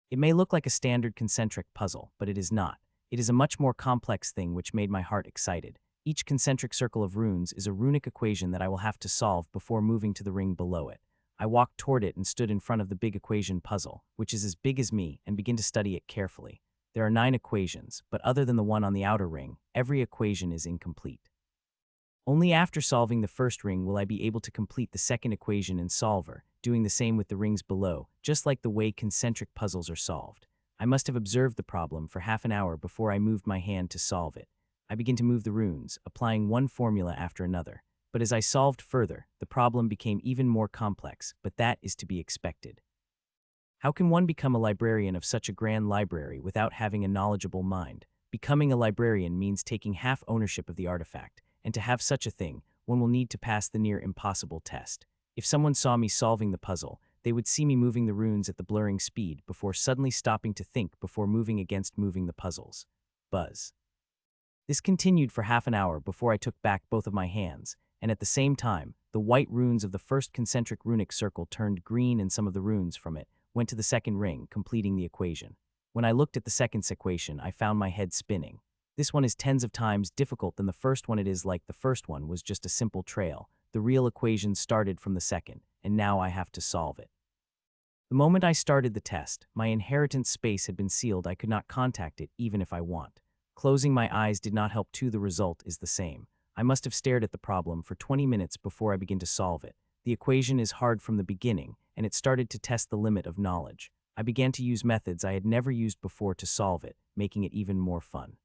It may look like a standard concentric puzzle, but it is not. It is a much more complex thing which made my heart excited. Each concentric circle of runes is a runic equation that I will have to solve before moving to the ring below it. I walked toward it and stood in front of the big equation puzzle, which is as big as me, and began to study it carefully. There are 9 equations, but other than the one on the outer ring, every equation is incomplete. Only after solving the first ring will I be able to complete the second equation in solver, doing the same with the rings below, just like the way concentric puzzles are solved. I must have observed the problem for half an hour before I moved my hand to solve it. I began to move the runes, applying one formula after another. But as I solved further, the problem became even more complex, but that is to be expected. How can one become a librarian of such a grand library without having a knowledgeable mind? Becoming a librarian means taking half ownership of the artifact, and to have such a thing, one will need to pass the near impossible test. If someone saw me solving the puzzle, they would see me moving the runes at the blurring speed before suddenly stopping to think before moving against moving the puzzles. Buzz. This continued for half an hour before I took back both of my hands, and at the same time, the white runes of the first concentric runic circle turned green and some of the runes from it went to the second ring, completing the equation. When I looked at the second equation, I found my head spinning. This one is tens of times difficult than the first one. It is like the first one was just a simple trail. The real equation started from the second, and now I have to solve it. The moment I started the test, my inheritance space had been sealed. I could not contact it even if I want. Closing my eyes did not help too. The result is the same. I must have stared at the problem for 20 minutes before I began to solve it. The equation is hard from the beginning, and it started to test the limit of knowledge. I began to use methods I had never used before to solve it, making it even more fun.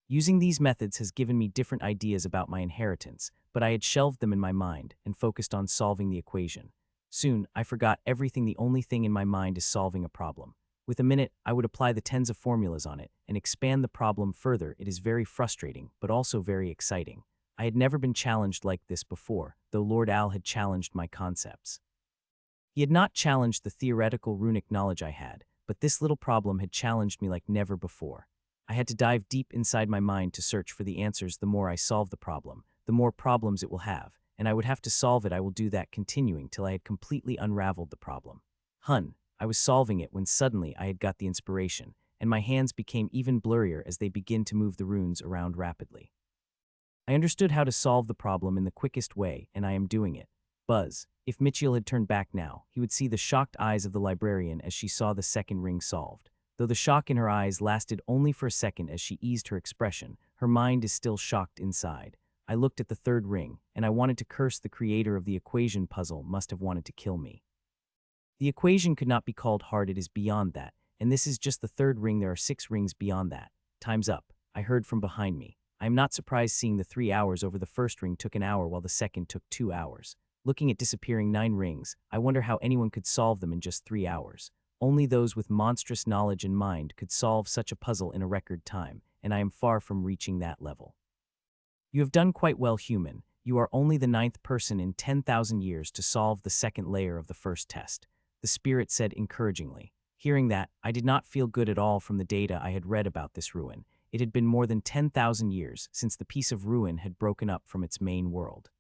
Using these methods has given me different ideas about my inheritance, but I had shelved them in my mind and focused on solving the equation. Soon, I forgot everything. The only thing in my mind is solving a problem. With a minute, I would apply the tens of formulas on it and expand the problem further. It is very frustrating, but also very exciting. I had never been challenged like this before, though Lord Al had challenged my concepts. He had not challenged the theoretical runic knowledge I had, but this little problem had challenged me like never before. I had to dive deep inside my mind to search for the answers. The more I solve the problem, the more problems it will have, and I would have to solve it. I will do that continuing till I had completely unraveled the problem. I was solving it when suddenly I had got the inspiration, and my hands became even blurrier as they began to move the runes around rapidly. I understood how to solve the problem in the quickest way, and I am doing it. Buzz. If Mitchell had turned back now, he would see the shocked eyes of the librarian as she saw the second ring solved. Though the shock in her eyes lasted only for a second as she eased her expression, her mind is still shocked inside. I looked at the third ring, and I wanted to curse the creator of the equation puzzle must have wanted to kill me. The equation could not be called hard, it is beyond that, and this is just the third ring, there are 6 rings beyond that. Time's up, I heard from behind me. I am not surprised seeing the 3 hours over the first ring took an hour while the second took 2 hours. Looking at disappearing 9 rings, I wonder how anyone could solve them in just 3 hours. Only those with monstrous knowledge and mind could solve such a puzzle in a record time, and I am far from reaching that level. You have done quite well, human. You are only the 9th person in 10,000 years to solve the second layer of the first test, the spirit said encouragingly. Hearing that, I did not feel good at all from the data I had read about this ruin. It had been more than 10,000 years since the piece of ruin had broken up from its main world.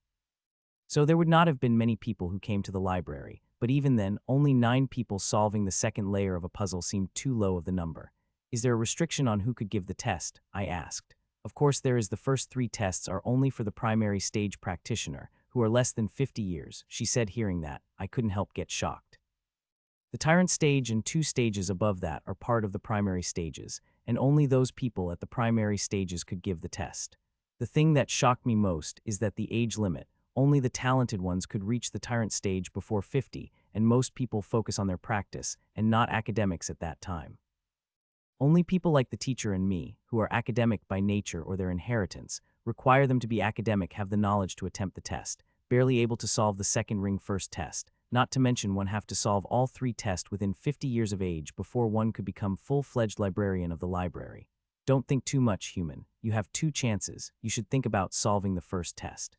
So there would not have been many people who came to the library, but even then, only 9 people solving the second layer of a puzzle seemed too low of the number. Is there a restriction on who could give the test? I asked. Of course there is. The first 3 tests are only for the primary stage practitioner, who are less than 50 years, she said. Hearing that, I couldn't help get shocked. The tyrant stage and 2 stages above that are part of the primary stages, and only those people at the primary stages could give the test. The thing that shocked me most is that the age limit, only the talented ones could reach the tyrant stage before 50, and most people focus on their practice and not academics at that time. Only people like the teacher and me, who are academic by nature or their inheritance, require them to be academic, have the knowledge to attempt the test, barely able to solve the second ring first test, not to mention one have to solve all 3 tests within 50 years of age before one could become full-fledged librarian of the library. Don't think too much, human. You have 2 chances. You should think about solving the first test.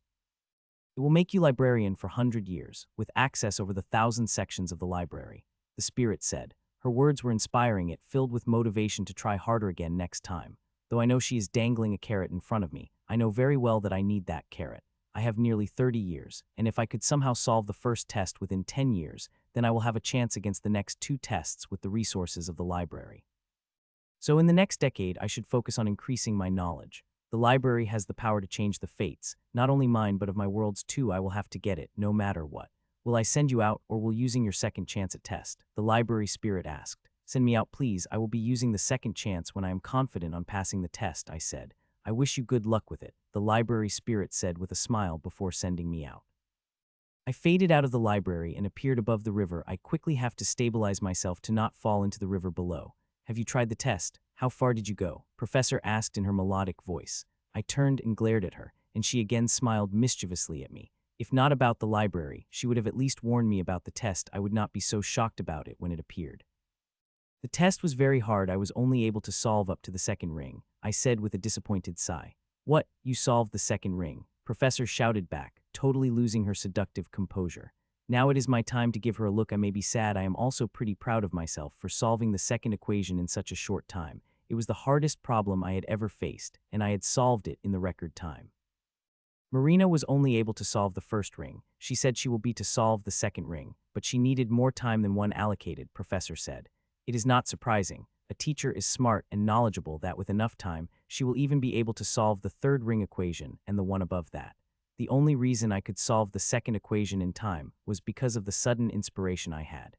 It will make you librarian for 100 years, with access over the 1,000 sections of the library, the spirit said. Her words were inspiring, it filled with motivation to try harder again next time. Though I know she is dangling a carrot in front of me, I know very well that I need that carrot. I have nearly 30 years, and if I could somehow solve the first test within 10 years, then I will have a chance against the next 2 tests with the resources of the library. So in the next decade, I should focus on increasing my knowledge. The library has the power to change the fates, not only mine but of my worlds too. I will have to get it, no matter what. Will I send you out, or will using your second chance at test? The library spirit asked. Send me out, please. I will be using the second chance when I am confident on passing the test, I said. I wish you good luck with it, the library spirit said with a smile before sending me out. I faded out of the library and appeared above the river. I quickly have to stabilize myself to not fall into the river below. Have you tried the test? How far did you go? Professor asked in her melodic voice. I turned and glared at her, and she again smiled mischievously at me. If not about the library, she would have at least warned me about the test. I would not be so shocked about it when it appeared. The test was very hard. I was only able to solve up to the second ring, I said with a disappointed sigh. What, you solved the second ring? Professor shouted back, totally losing her seductive composure. Now it is my time to give her a look. I may be sad. I am also pretty proud of myself for solving the second equation in such a short time. It was the hardest problem I had ever faced, and I had solved it in the record time. Marina was only able to solve the first ring. She said she will be to solve the second ring, but she needed more time than one allocated, Professor said. It is not surprising. A teacher is smart and knowledgeable that with enough time, she will even be able to solve the third ring equation and the one above that. The only reason I could solve the second equation in time was because of the sudden inspiration I had.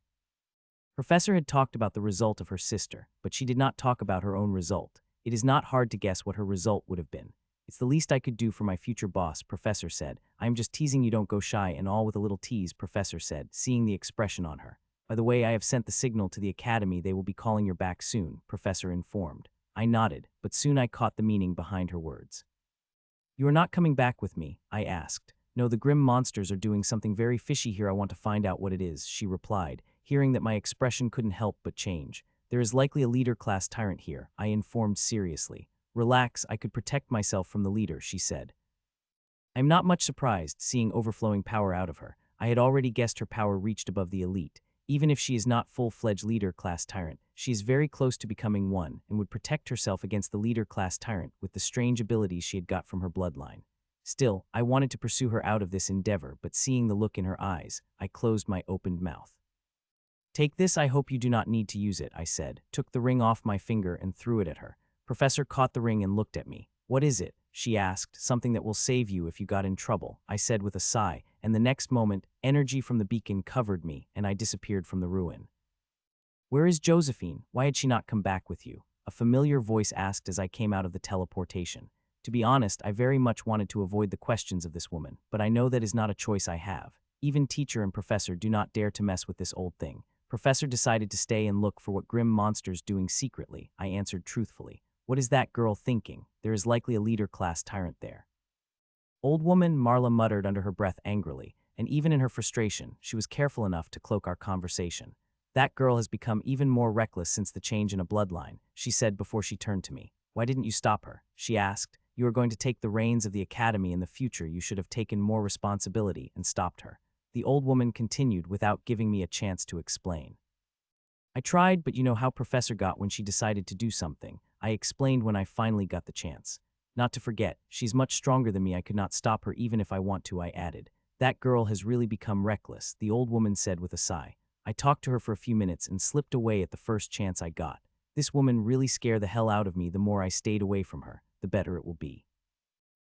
Professor had talked about the result of her sister, but she did not talk about her own result. It is not hard to guess what her result would have been. It's the least I could do for my future boss, Professor said. I am just teasing you, don't go shy, and all with a little tease, Professor said, seeing the expression on her. By the way, I have sent the signal to the academy. They will be calling your back soon, Professor informed. I nodded, but soon I caught the meaning behind her words. You are not coming back with me? I asked. No, the grim monsters are doing something very fishy here. I want to find out what it is, she replied, hearing that my expression couldn't help but change. There is likely a leader-class tyrant here, I informed seriously. Relax, I could protect myself from the leader, she said. I am not much surprised, seeing overflowing power out of her. I had already guessed her power reached above the elite. Even if she is not full-fledged leader-class tyrant, she is very close to becoming one and would protect herself against the leader-class tyrant with the strange abilities she had got from her bloodline. Still, I wanted to pursue her out of this endeavor, but seeing the look in her eyes, I closed my opened mouth. Take this, I hope you do not need to use it, I said, took the ring off my finger and threw it at her. Professor caught the ring and looked at me. What is it? She asked. Something that will save you if you got in trouble, I said with a sigh, and the next moment, energy from the beacon covered me, and I disappeared from the ruin. "Where is Josephine? Why had she not come back with you?" a familiar voice asked as I came out of the teleportation. To be honest, I very much wanted to avoid the questions of this woman, but I know that is not a choice I have. Even teacher and professor do not dare to mess with this old thing. Professor decided to stay and look for what grim monster's doing secretly, I answered truthfully. What is that girl thinking? There is likely a leader-class tyrant there. Old woman, Marla muttered under her breath angrily, and even in her frustration, she was careful enough to cloak our conversation. That girl has become even more reckless since the change in a bloodline, she said before she turned to me. Why didn't you stop her? She asked. You are going to take the reins of the academy in the future. You should have taken more responsibility and stopped her. The old woman continued without giving me a chance to explain. I tried, but you know how Professor got when she decided to do something. I explained when I finally got the chance. Not to forget, she's much stronger than me. I could not stop her even if I want to, I added. That girl has really become reckless, the old woman said with a sigh. I talked to her for a few minutes and slipped away at the first chance I got. This woman really scared the hell out of me. The more I stayed away from her, the better it will be.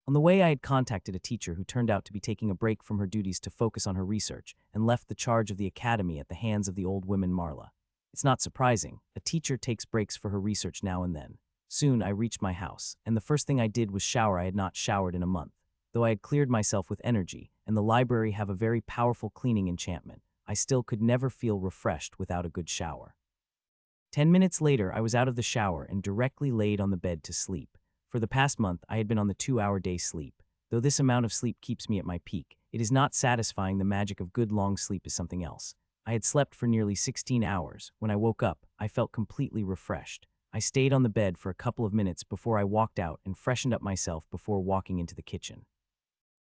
On the way, I had contacted a teacher who turned out to be taking a break from her duties to focus on her research and left the charge of the academy at the hands of the old woman Marla. It's not surprising. A teacher takes breaks for her research now and then. Soon, I reached my house, and the first thing I did was shower. I had not showered in a month. Though I had cleared myself with energy, and the library have a very powerful cleaning enchantment, I still could never feel refreshed without a good shower. 10 minutes later, I was out of the shower and directly laid on the bed to sleep. For the past month, I had been on the 2-hour day sleep. Though this amount of sleep keeps me at my peak, it is not satisfying. The magic of good long sleep is something else. I had slept for nearly 16 hours. When I woke up, I felt completely refreshed. I stayed on the bed for a couple of minutes before I walked out and freshened up myself before walking into the kitchen.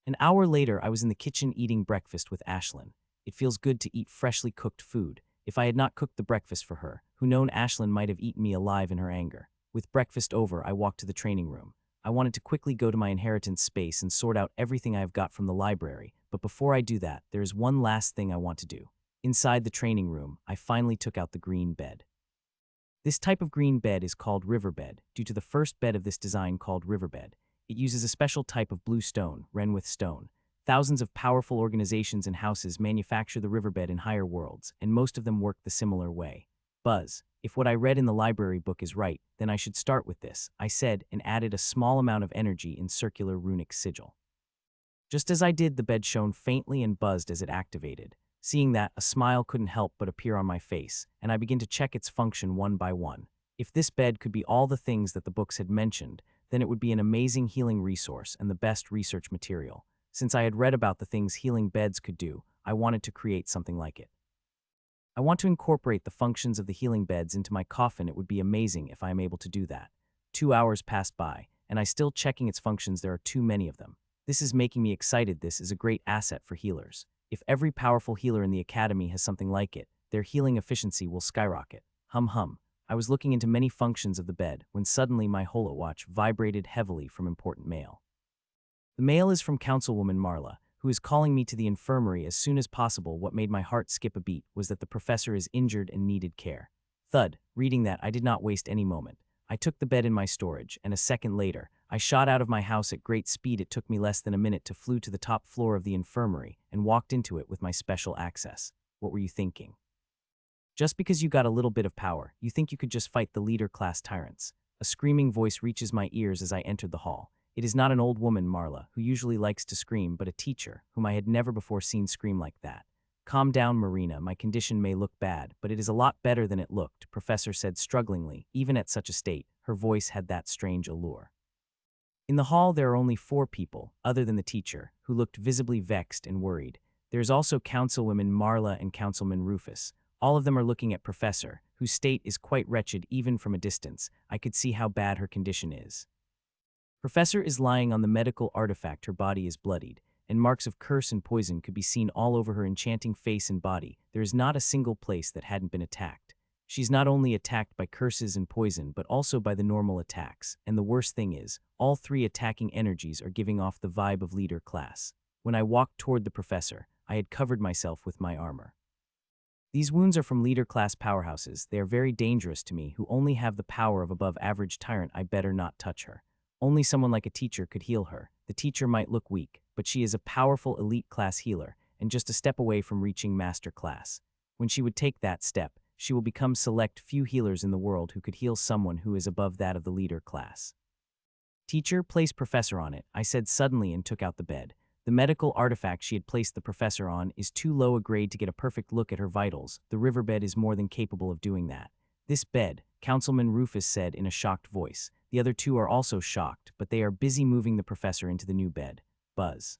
An hour later, I was in the kitchen eating breakfast with Ashlyn. It feels good to eat freshly cooked food. If I had not cooked the breakfast for her, who known Ashlyn might have eaten me alive in her anger. With breakfast over, I walked to the training room. I wanted to quickly go to my inheritance space and sort out everything I have got from the library, but before I do that, there is one last thing I want to do. Inside the training room, I finally took out the green bed. This type of green bed is called riverbed, due to the first bed of this design called riverbed. It uses a special type of blue stone, Renwith stone. Thousands of powerful organizations and houses manufacture the riverbed in higher worlds, and most of them work the similar way. Buzz, if what I read in the library book is right, then I should start with this, I said, and added a small amount of energy in circular runic sigil. Just as I did, the bed shone faintly and buzzed as it activated. Seeing that, a smile couldn't help but appear on my face, and I began to check its function one by one. If this bed could be all the things that the books had mentioned, then it would be an amazing healing resource and the best research material. Since I had read about the things healing beds could do, I wanted to create something like it. I want to incorporate the functions of the healing beds into my coffin. It would be amazing if I am able to do that. 2 hours passed by, and I still checking its functions. There are too many of them. This is making me excited. This is a great asset for healers. If every powerful healer in the academy has something like it, their healing efficiency will skyrocket. Hum hum. I was looking into many functions of the bed when suddenly my holowatch vibrated heavily from important mail. The mail is from Councilwoman Marla, who is calling me to the infirmary as soon as possible. What made my heart skip a beat was that the professor is injured and needed care. Thud. Reading that, I did not waste any moment. I took the bed in my storage, and a second later, I shot out of my house at great speed. It took me less than a minute to flew to the top floor of the infirmary and walked into it with my special access. What were you thinking? Just because you got a little bit of power, you think you could just fight the leader-class tyrants. A screaming voice reaches my ears as I entered the hall. It is not an old woman, Marla, who usually likes to scream, but a teacher, whom I had never before seen scream like that. Calm down, Marina. My condition may look bad, but it is a lot better than it looked, Professor said strugglingly. Even at such a state, her voice had that strange allure. In the hall, there are only 4 people, other than the teacher, who looked visibly vexed and worried. There is also Councilwoman Marla and Councilman Rufus. All of them are looking at Professor, whose state is quite wretched. Even from a distance, I could see how bad her condition is. Professor is lying on the medical artifact. Her body is bloodied, and marks of curse and poison could be seen all over her enchanting face and body. There is not a single place that hadn't been attacked. She's not only attacked by curses and poison, but also by the normal attacks, and the worst thing is, all 3 attacking energies are giving off the vibe of leader class. When I walked toward the professor, I had covered myself with my armor. These wounds are from leader class powerhouses. They are very dangerous to me, who only have the power of above average tyrant. I better not touch her. Only someone like a teacher could heal her. The teacher might look weak, but she is a powerful elite class healer and just a step away from reaching master class. When she would take that step, she will become select few healers in the world who could heal someone who is above that of the leader class. Teacher, place professor on it, I said suddenly and took out the bed. The medical artifact she had placed the professor on is too low a grade to get a perfect look at her vitals. The riverbed is more than capable of doing that. This bed, Councilman Rufus said in a shocked voice. The other two are also shocked, but they are busy moving the professor into the new bed. Buzz.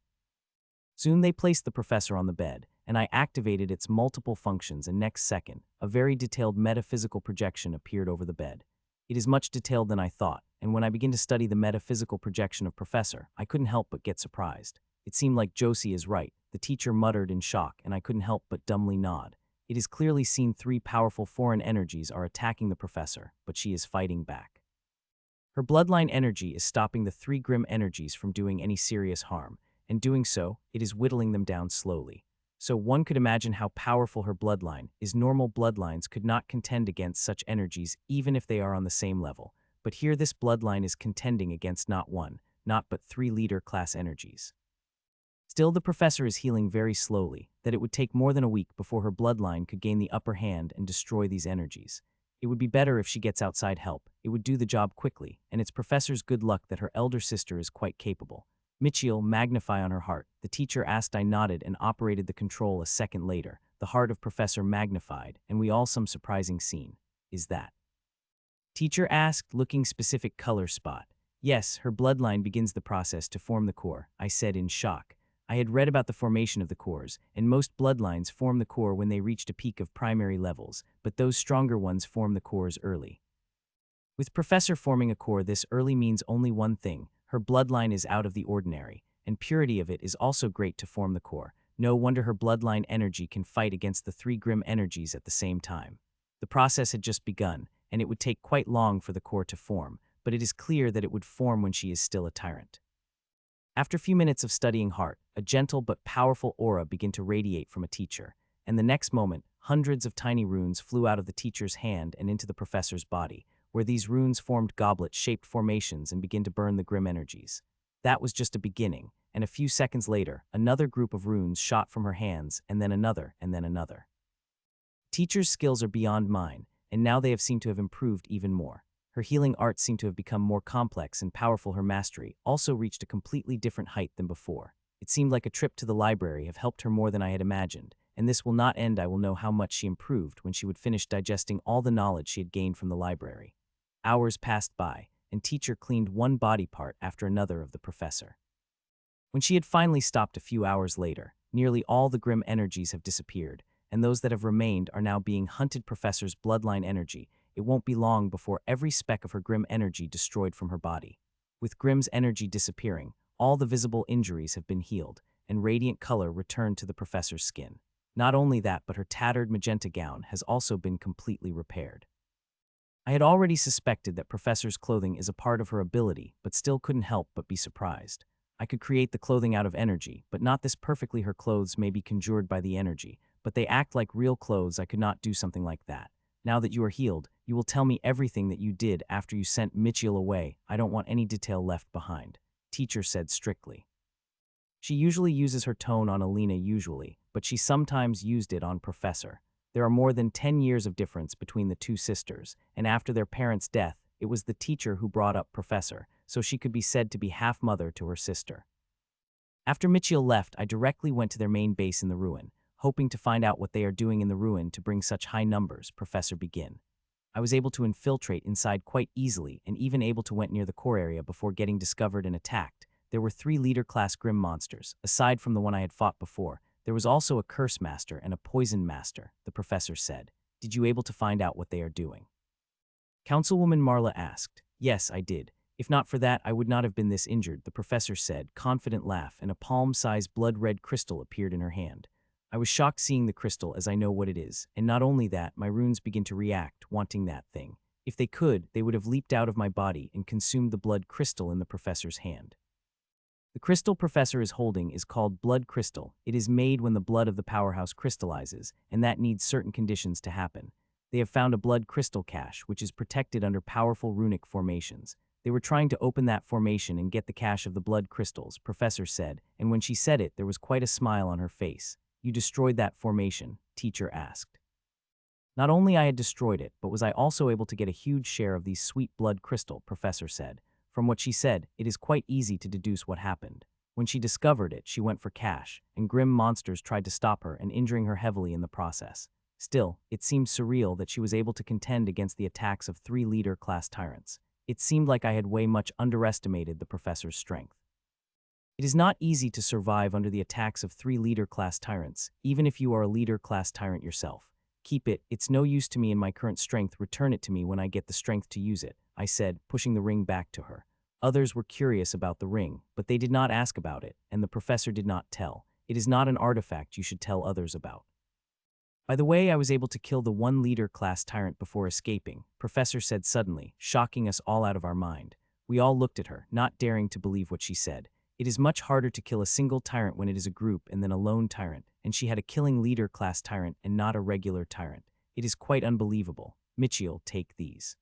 Soon they placed the professor on the bed, and I activated its multiple functions, and next second, a very detailed metaphysical projection appeared over the bed. It is much detailed than I thought, and when I began to study the metaphysical projection of Professor, I couldn't help but get surprised. It seemed like Josie is right, the teacher muttered in shock, and I couldn't help but dumbly nod. It is clearly seen 3 powerful foreign energies are attacking the professor, but she is fighting back. Her bloodline energy is stopping the 3 grim energies from doing any serious harm, and doing so, it is whittling them down slowly. So one could imagine how powerful her bloodline is. Normal bloodlines could not contend against such energies even if they are on the same level, but here this bloodline is contending against not 1, not but 3 leader class energies. Still, the professor is healing very slowly, that it would take more than a week before her bloodline could gain the upper hand and destroy these energies. It would be better if she gets outside help. It would do the job quickly, and it's professor's good luck that her elder sister is quite capable. Michiel, magnify on her heart. The teacher asked. I nodded and operated the control a second later. The heart of Professor magnified, and we all some surprising scene. Is that? Teacher asked, looking specific color spot. Yes, her bloodline begins the process to form the core, I said in shock. I had read about the formation of the cores, and most bloodlines form the core when they reached a peak of primary levels, but those stronger ones form the cores early. With Professor forming a core this early means only one thing. Her bloodline is out of the ordinary, and purity of it is also great to form the core. No wonder her bloodline energy can fight against the 3 grim energies at the same time. The process had just begun, and it would take quite long for the core to form, but it is clear that it would form when she is still a tyrant. After a few minutes of studying heart, a gentle but powerful aura began to radiate from a teacher, and the next moment, hundreds of tiny runes flew out of the teacher's hand and into the professor's body, where these runes formed goblet-shaped formations and began to burn the grim energies. That was just a beginning, and a few seconds later, another group of runes shot from her hands, and then another, and then another. Teacher's skills are beyond mine, and now they have seemed to have improved even more. Her healing arts seem to have become more complex and powerful. Her mastery also reached a completely different height than before. It seemed like a trip to the library have helped her more than I had imagined, and this will not end. I will know how much she improved when she would finish digesting all the knowledge she had gained from the library. Hours passed by, and teacher cleaned one body part after another of the professor. When she had finally stopped a few hours later, nearly all the grim energies have disappeared, and those that have remained are now being hunted. Professor's bloodline energy. It won't be long before every speck of her grim energy destroyed from her body. With Grim's energy disappearing, all the visible injuries have been healed, and radiant color returned to the professor's skin. Not only that, but her tattered magenta gown has also been completely repaired. I had already suspected that Professor's clothing is a part of her ability, but still couldn't help but be surprised. I could create the clothing out of energy, but not this perfectly. Her clothes may be conjured by the energy, but they act like real clothes. I could not do something like that. Now that you are healed, you will tell me everything that you did after you sent Michiel away. I don't want any detail left behind, teacher said strictly. She usually uses her tone on Alina but she sometimes used it on Professor. There are more than 10 years of difference between the two sisters, and after their parents' death, it was the teacher who brought up Professor, so she could be said to be half-mother to her sister. After Michiel left, I directly went to their main base in the ruin, hoping to find out what they are doing in the ruin to bring such high numbers. Professor begin. I was able to infiltrate inside quite easily and even able to went near the core area before getting discovered and attacked. There were 3 leader-class grim monsters, aside from the one I had fought before. There was also a curse master and a poison master, the professor said. Did you able to find out what they are doing? Councilwoman Marla asked. Yes, I did. If not for that, I would not have been this injured, the professor said, confident laugh, and a palm-sized blood-red crystal appeared in her hand. I was shocked seeing the crystal as I know what it is, and not only that, my runes begin to react, wanting that thing. If they could, they would have leaped out of my body and consumed the blood crystal in the professor's hand. The crystal Professor is holding is called blood crystal. It is made when the blood of the powerhouse crystallizes, and that needs certain conditions to happen. They have found a blood crystal cache, which is protected under powerful runic formations. They were trying to open that formation and get the cache of the blood crystals, Professor said, and when she said it, there was quite a smile on her face. You destroyed that formation, teacher asked. Not only I had destroyed it, but was I also able to get a huge share of these sweet blood crystal, Professor said. From what she said, it is quite easy to deduce what happened. When she discovered it, she went for cash, and grim monsters tried to stop her and injuring her heavily in the process. Still, it seemed surreal that she was able to contend against the attacks of 3 leader-class tyrants. It seemed like I had way much underestimated the professor's strength. It is not easy to survive under the attacks of 3 leader-class tyrants, even if you are a leader-class tyrant yourself. Keep it, it's no use to me in my current strength, return it to me when I get the strength to use it, I said, pushing the ring back to her. Others were curious about the ring, but they did not ask about it, and the professor did not tell. It is not an artifact you should tell others about. By the way, I was able to kill the 1 leader-class tyrant before escaping, Professor said suddenly, shocking us all out of our mind. We all looked at her, not daring to believe what she said. It is much harder to kill a single tyrant when it is a group and then a lone tyrant, and she had a killing leader-class tyrant and not a regular tyrant. It is quite unbelievable. Michiel, take these.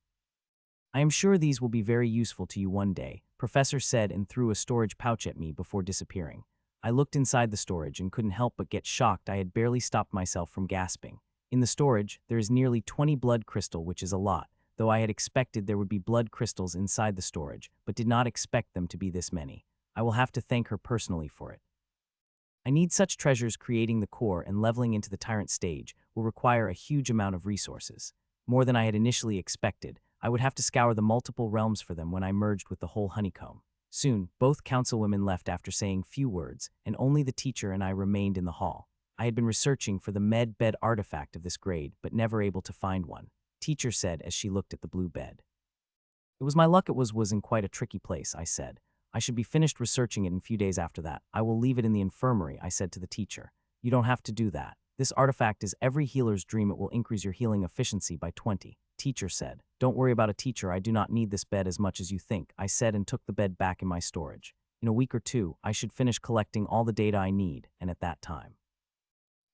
I am sure these will be very useful to you one day, Professor said and threw a storage pouch at me before disappearing. I looked inside the storage and couldn't help but get shocked. I had barely stopped myself from gasping. In the storage, there is nearly 20 blood crystal, which is a lot, though I had expected there would be blood crystals inside the storage, but did not expect them to be this many. I will have to thank her personally for it. I need such treasures. Creating the core and leveling into the tyrant stage will require a huge amount of resources. More than I had initially expected. I would have to scour the multiple realms for them when I merged with the whole honeycomb. Soon, both councilwomen left after saying few words, and only the teacher and I remained in the hall. I had been researching for the med bed artifact of this grade, but never able to find one, teacher said as she looked at the blue bed. It was my luck. It was in quite a tricky place, I said. I should be finished researching it in a few days after that. I will leave it in the infirmary, I said to the teacher. You don't have to do that. This artifact is every healer's dream. It will increase your healing efficiency by 20, teacher said. Don't worry about it, teacher. I do not need this bed as much as you think, I said and took the bed back in my storage. In a week or two, I should finish collecting all the data I need, and at that time,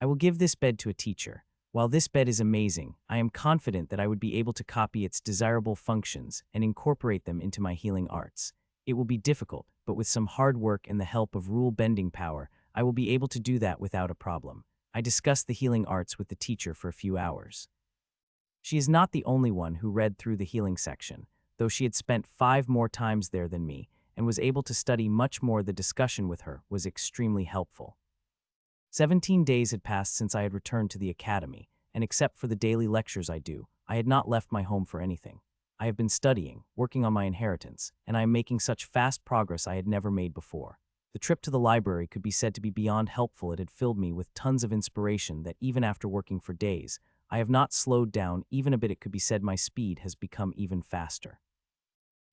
I will give this bed to a teacher. While this bed is amazing, I am confident that I would be able to copy its desirable functions and incorporate them into my healing arts. It will be difficult, but with some hard work and the help of rule-bending power, I will be able to do that without a problem. I discussed the healing arts with the teacher for a few hours. She is not the only one who read through the healing section, though she had spent 5 more times there than me and was able to study much more. The discussion with her was extremely helpful. 17 days had passed since I had returned to the academy, and except for the daily lectures I do, I had not left my home for anything. I have been studying, working on my inheritance, and I am making such fast progress I had never made before. The trip to the library could be said to be beyond helpful. It had filled me with tons of inspiration that even after working for days, I have not slowed down even a bit. It could be said my speed has become even faster.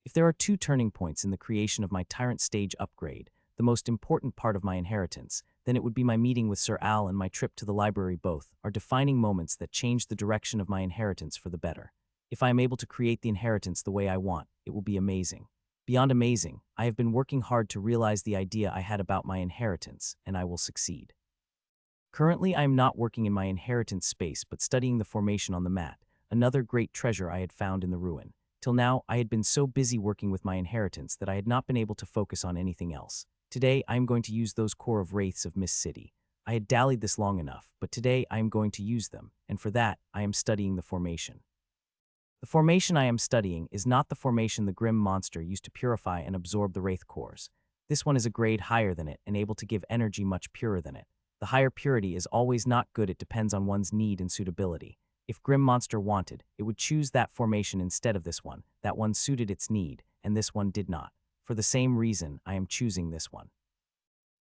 If there are 2 turning points in the creation of my tyrant stage upgrade, the most important part of my inheritance, then it would be my meeting with Sir Al and my trip to the library. Both are defining moments that change the direction of my inheritance for the better. If I am able to create the inheritance the way I want, it will be amazing. Beyond amazing, I have been working hard to realize the idea I had about my inheritance, and I will succeed. Currently, I am not working in my inheritance space but studying the formation on the mat, another great treasure I had found in the ruin. Till now, I had been so busy working with my inheritance that I had not been able to focus on anything else. Today, I am going to use those core of wraiths of Mist City. I had dallied this long enough, but today I am going to use them, and for that, I am studying the formation. The formation I am studying is not the formation the grim monster used to purify and absorb the wraith cores. This one is a grade higher than it and able to give energy much purer than it. The higher purity is always not good. It depends on one's need and suitability. If grim monster wanted, it would choose that formation instead of this one. That one suited its need, and this one did not. For the same reason, I am choosing this one.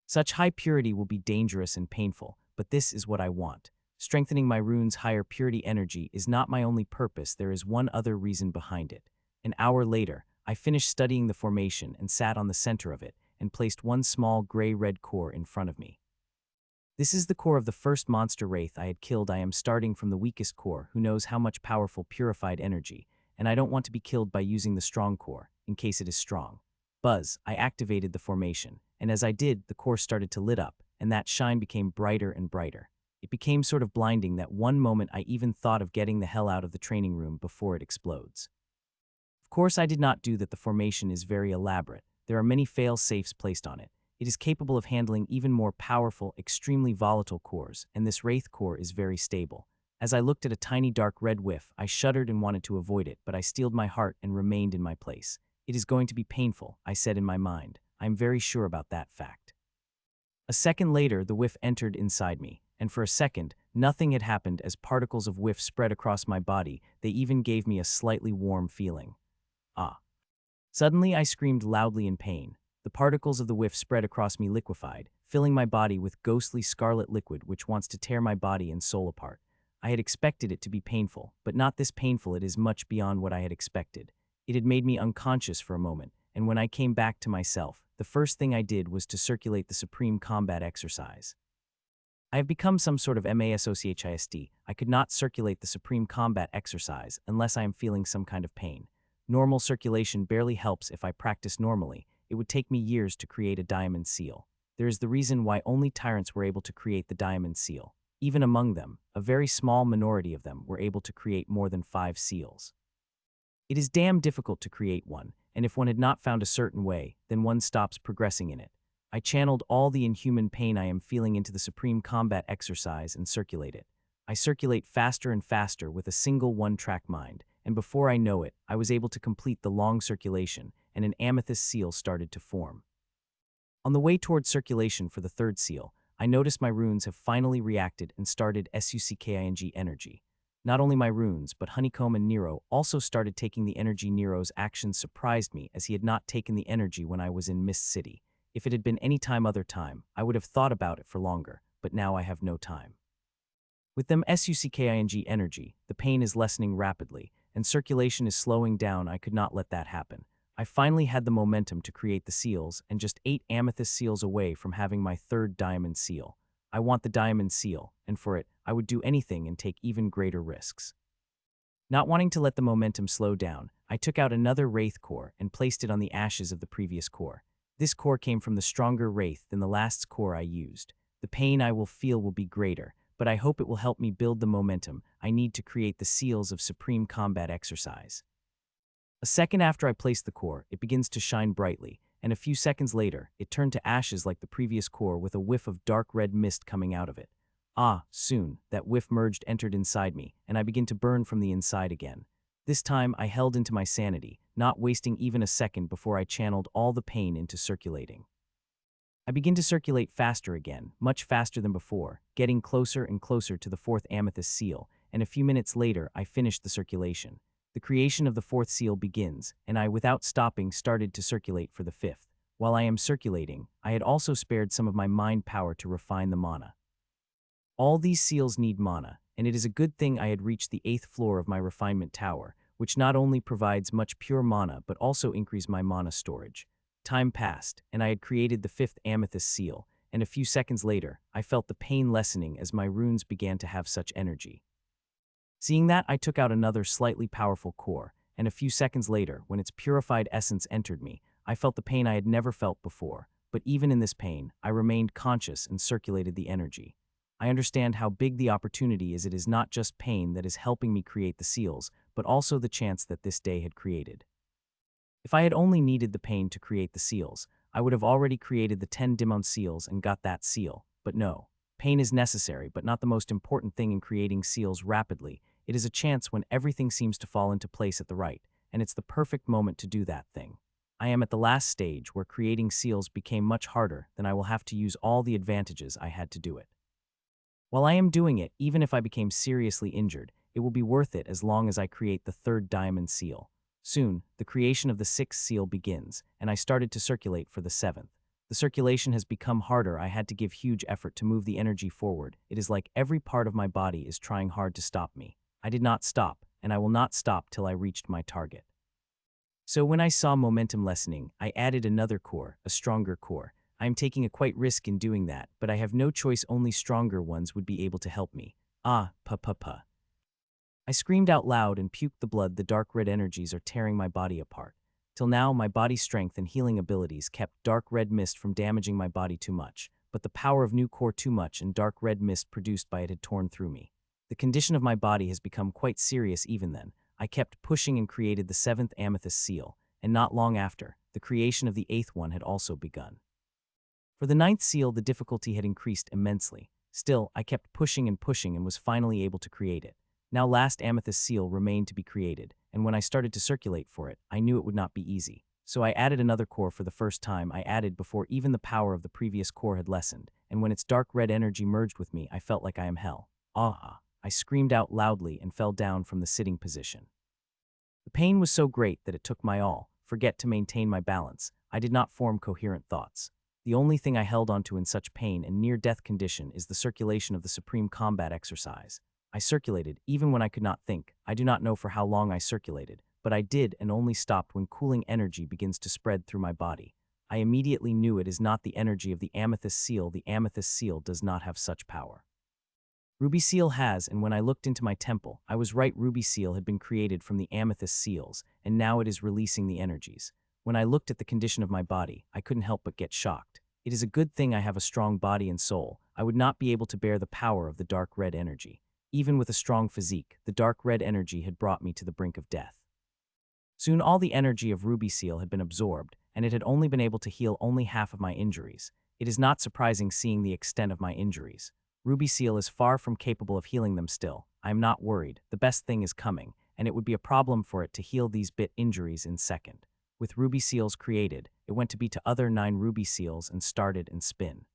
Such high purity will be dangerous and painful, but this is what I want. Strengthening my rune's higher purity energy is not my only purpose. There is one other reason behind it. An hour later, I finished studying the formation and sat on the center of it and placed one small gray-red core in front of me. This is the core of the first monster wraith I had killed. I am starting from the weakest core, who knows how much powerful purified energy, and I don't want to be killed by using the strong core, in case it is strong. Buzz, I activated the formation, and as I did, the core started to lit up, and that shine became brighter and brighter. It became sort of blinding that one moment I even thought of getting the hell out of the training room before it explodes. Of course, I did not do that. The formation is very elaborate. There are many fail-safes placed on it. It is capable of handling even more powerful, extremely volatile cores, and this wraith core is very stable. As I looked at a tiny dark red whiff, I shuddered and wanted to avoid it, but I steeled my heart and remained in my place. It is going to be painful, I said in my mind. I am very sure about that fact. A second later, the whiff entered inside me, and for a second, nothing had happened as particles of whiff spread across my body. They even gave me a slightly warm feeling. Ah. Suddenly, I screamed loudly in pain. The particles of the whiff spread across me, liquefied, filling my body with ghostly scarlet liquid which wants to tear my body and soul apart. I had expected it to be painful, but not this painful. It is much beyond what I had expected. It had made me unconscious for a moment, and when I came back to myself, the first thing I did was to circulate the supreme combat exercise. I have become some sort of MASOCHISD. I could not circulate the supreme combat exercise unless I am feeling some kind of pain. Normal circulation barely helps. If I practice normally, it would take me years to create a diamond seal. There is the reason why only tyrants were able to create the diamond seal. Even among them, a very small minority of them were able to create more than 5 seals. It is damn difficult to create one, and if one had not found a certain way, then one stops progressing in it. I channeled all the inhuman pain I am feeling into the supreme combat exercise and circulate it. I circulate faster and faster with a single one-track mind, and before I know it, I was able to complete the long circulation, and an amethyst seal started to form. On the way toward circulation for the third seal, I noticed my runes have finally reacted and started SUCKING energy. Not only my runes, but Honeycomb and Nero also started taking the energy. Nero's actions surprised me as he had not taken the energy when I was in Mist City. If it had been any other time, I would have thought about it for longer, but now I have no time. With them SUCKING energy, the pain is lessening rapidly, and circulation is slowing down. I could not let that happen. I finally had the momentum to create the seals, and just 8 amethyst seals away from having my third diamond seal. I want the diamond seal, and for it, I would do anything and take even greater risks. Not wanting to let the momentum slow down, I took out another wraith core and placed it on the ashes of the previous core. This core came from the stronger wraith than the last core I used. The pain I will feel will be greater, but I hope it will help me build the momentum I need to create the seals of supreme combat exercise. A second after I place the core, it begins to shine brightly, and a few seconds later, it turned to ashes like the previous core with a whiff of dark red mist coming out of it. Soon, that whiff entered inside me, and I begin to burn from the inside again. This time, I held into my sanity, not wasting even a second before I channeled all the pain into circulating. I begin to circulate faster again, much faster than before, getting closer and closer to the 4th amethyst seal, and a few minutes later, I finished the circulation. The creation of the 4th seal begins, and I, without stopping, started to circulate for the 5th. While I am circulating, I had also spared some of my mind power to refine the mana. All these seals need mana, and it is a good thing I had reached the 8th floor of my refinement tower, which not only provides much pure mana but also increased my mana storage. Time passed, and I had created the 5th amethyst seal, and a few seconds later, I felt the pain lessening as my runes began to have such energy. Seeing that, I took out another slightly powerful core, and a few seconds later, when its purified essence entered me, I felt the pain I had never felt before, but even in this pain, I remained conscious and circulated the energy. I understand how big the opportunity is. It is not just pain that is helping me create the seals, but also the chance that this day had created. If I had only needed the pain to create the seals, I would have already created the 10 Dimon seals and got that seal, but no. Pain is necessary, but not the most important thing in creating seals rapidly. It is a chance when everything seems to fall into place at the right, and it's the perfect moment to do that thing. I am at the last stage where creating seals became much harder than I will have to use all the advantages I had to do it. While I am doing it, even if I became seriously injured, it will be worth it as long as I create the 3rd diamond seal. Soon, the creation of the 6th seal begins, and I started to circulate for the 7th. The circulation has become harder. I had to give huge effort to move the energy forward. It is like every part of my body is trying hard to stop me. I did not stop, and I will not stop till I reached my target. So when I saw momentum lessening, I added another core, a stronger core. I am taking a quite risk in doing that, but I have no choice. Only stronger ones would be able to help me. I screamed out loud and puked the blood. The dark red energies are tearing my body apart. Till now, my body's strength and healing abilities kept dark red mist from damaging my body too much, but the power of new core too much and dark red mist produced by it had torn through me. The condition of my body has become quite serious even then. I kept pushing and created the 7th amethyst seal, and not long after, the creation of the 8th one had also begun. For the 9th seal, the difficulty had increased immensely. Still, I kept pushing and was finally able to create it. Now last amethyst seal remained to be created, and when I started to circulate for it, I knew it would not be easy. So I added another core for the first time. I added before even the power of the previous core had lessened, and when its dark red energy merged with me, I felt like I am hell. Ah! I screamed out loudly and fell down from the sitting position. The pain was so great that it took my all. Forget to maintain my balance. I did not form coherent thoughts. The only thing I held onto in such pain and near-death condition is the circulation of the supreme combat exercise. I circulated, even when I could not think. I do not know for how long I circulated, but I did and only stopped when cooling energy begins to spread through my body. I immediately knew it is not the energy of the amethyst seal. The amethyst seal does not have such power. Ruby seal has, and when I looked into my temple, I was right. Ruby seal had been created from the amethyst seals, and now it is releasing the energies. When I looked at the condition of my body, I couldn't help but get shocked. It is a good thing I have a strong body and soul. I would not be able to bear the power of the dark red energy. Even with a strong physique, the dark red energy had brought me to the brink of death. Soon all the energy of Ruby seal had been absorbed, and it had only been able to heal only half of my injuries. It is not surprising seeing the extent of my injuries. Ruby seal is far from capable of healing them still. I am not worried. The best thing is coming, and it would be a problem for it to heal these bit injuries in second. With Ruby seals created, it went to be to other 9 Ruby seals and started and spin.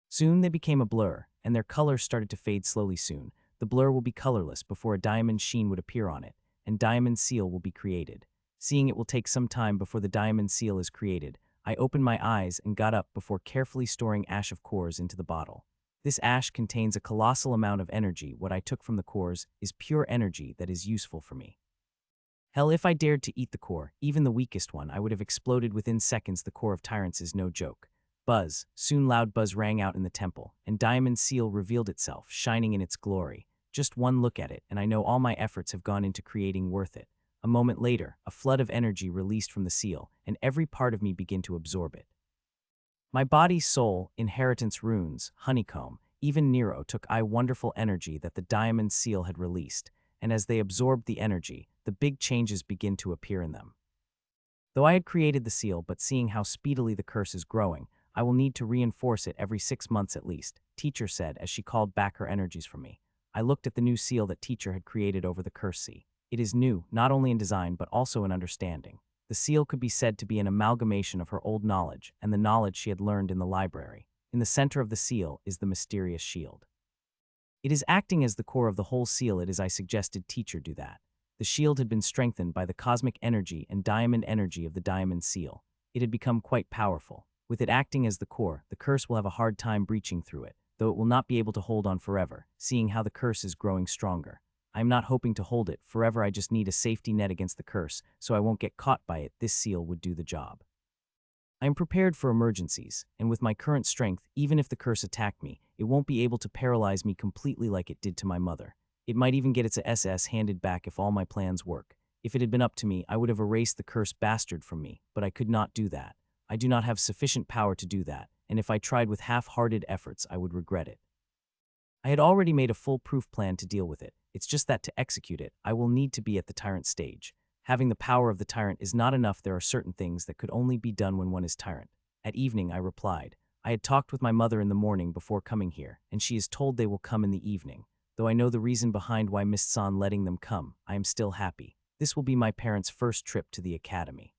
Soon they became a blur, and their colors started to fade slowly soon. The blur will be colorless before a diamond sheen would appear on it, and diamond seal will be created. Seeing it will take some time before the diamond seal is created, I opened my eyes and got up before carefully storing ash of cores into the bottle. This ash contains a colossal amount of energy. What I took from the cores is pure energy that is useful for me. Hell, if I dared to eat the core, even the weakest one, I would have exploded within seconds. The core of tyrants is no joke. Buzz, soon loud buzz rang out in the temple, and diamond seal revealed itself, shining in its glory. Just one look at it, and I know all my efforts have gone into creating worth it. A moment later, a flood of energy released from the seal, and every part of me began to absorb it. My body, soul, inheritance runes, honeycomb, even Nero took wonderful energy that the diamond seal had released, and as they absorbed the energy, the big changes begin to appear in them. Though I had created the seal, but seeing how speedily the curse is growing, I will need to reinforce it every 6 months at least, Teacher said as she called back her energies from me. I looked at the new seal that Teacher had created over the curse sea. It is new, not only in design but also in understanding. The seal could be said to be an amalgamation of her old knowledge and the knowledge she had learned in the library. In the center of the seal is the mysterious shield. It is acting as the core of the whole seal. It is I suggested Teacher do that. The shield had been strengthened by the cosmic energy and diamond energy of the diamond seal. It had become quite powerful. With it acting as the core, the curse will have a hard time breaching through it, though it will not be able to hold on forever, seeing how the curse is growing stronger. I am not hoping to hold it forever. I just need a safety net against the curse, so I won't get caught by it. This seal would do the job. I am prepared for emergencies, and with my current strength, even if the curse attacked me, it won't be able to paralyze me completely like it did to my mother. It might even get its SS handed back if all my plans work. If it had been up to me, I would have erased the cursed bastard from me, but I could not do that. I do not have sufficient power to do that, and if I tried with half-hearted efforts, I would regret it. I had already made a foolproof plan to deal with it. It's just that to execute it, I will need to be at the tyrant stage. Having the power of the tyrant is not enough. There are certain things that could only be done when one is tyrant. At evening, I replied. I had talked with my mother in the morning before coming here, and she is told they will come in the evening. Though I know the reason behind why Miss San letting them come, I am still happy. This will be my parents' first trip to the academy.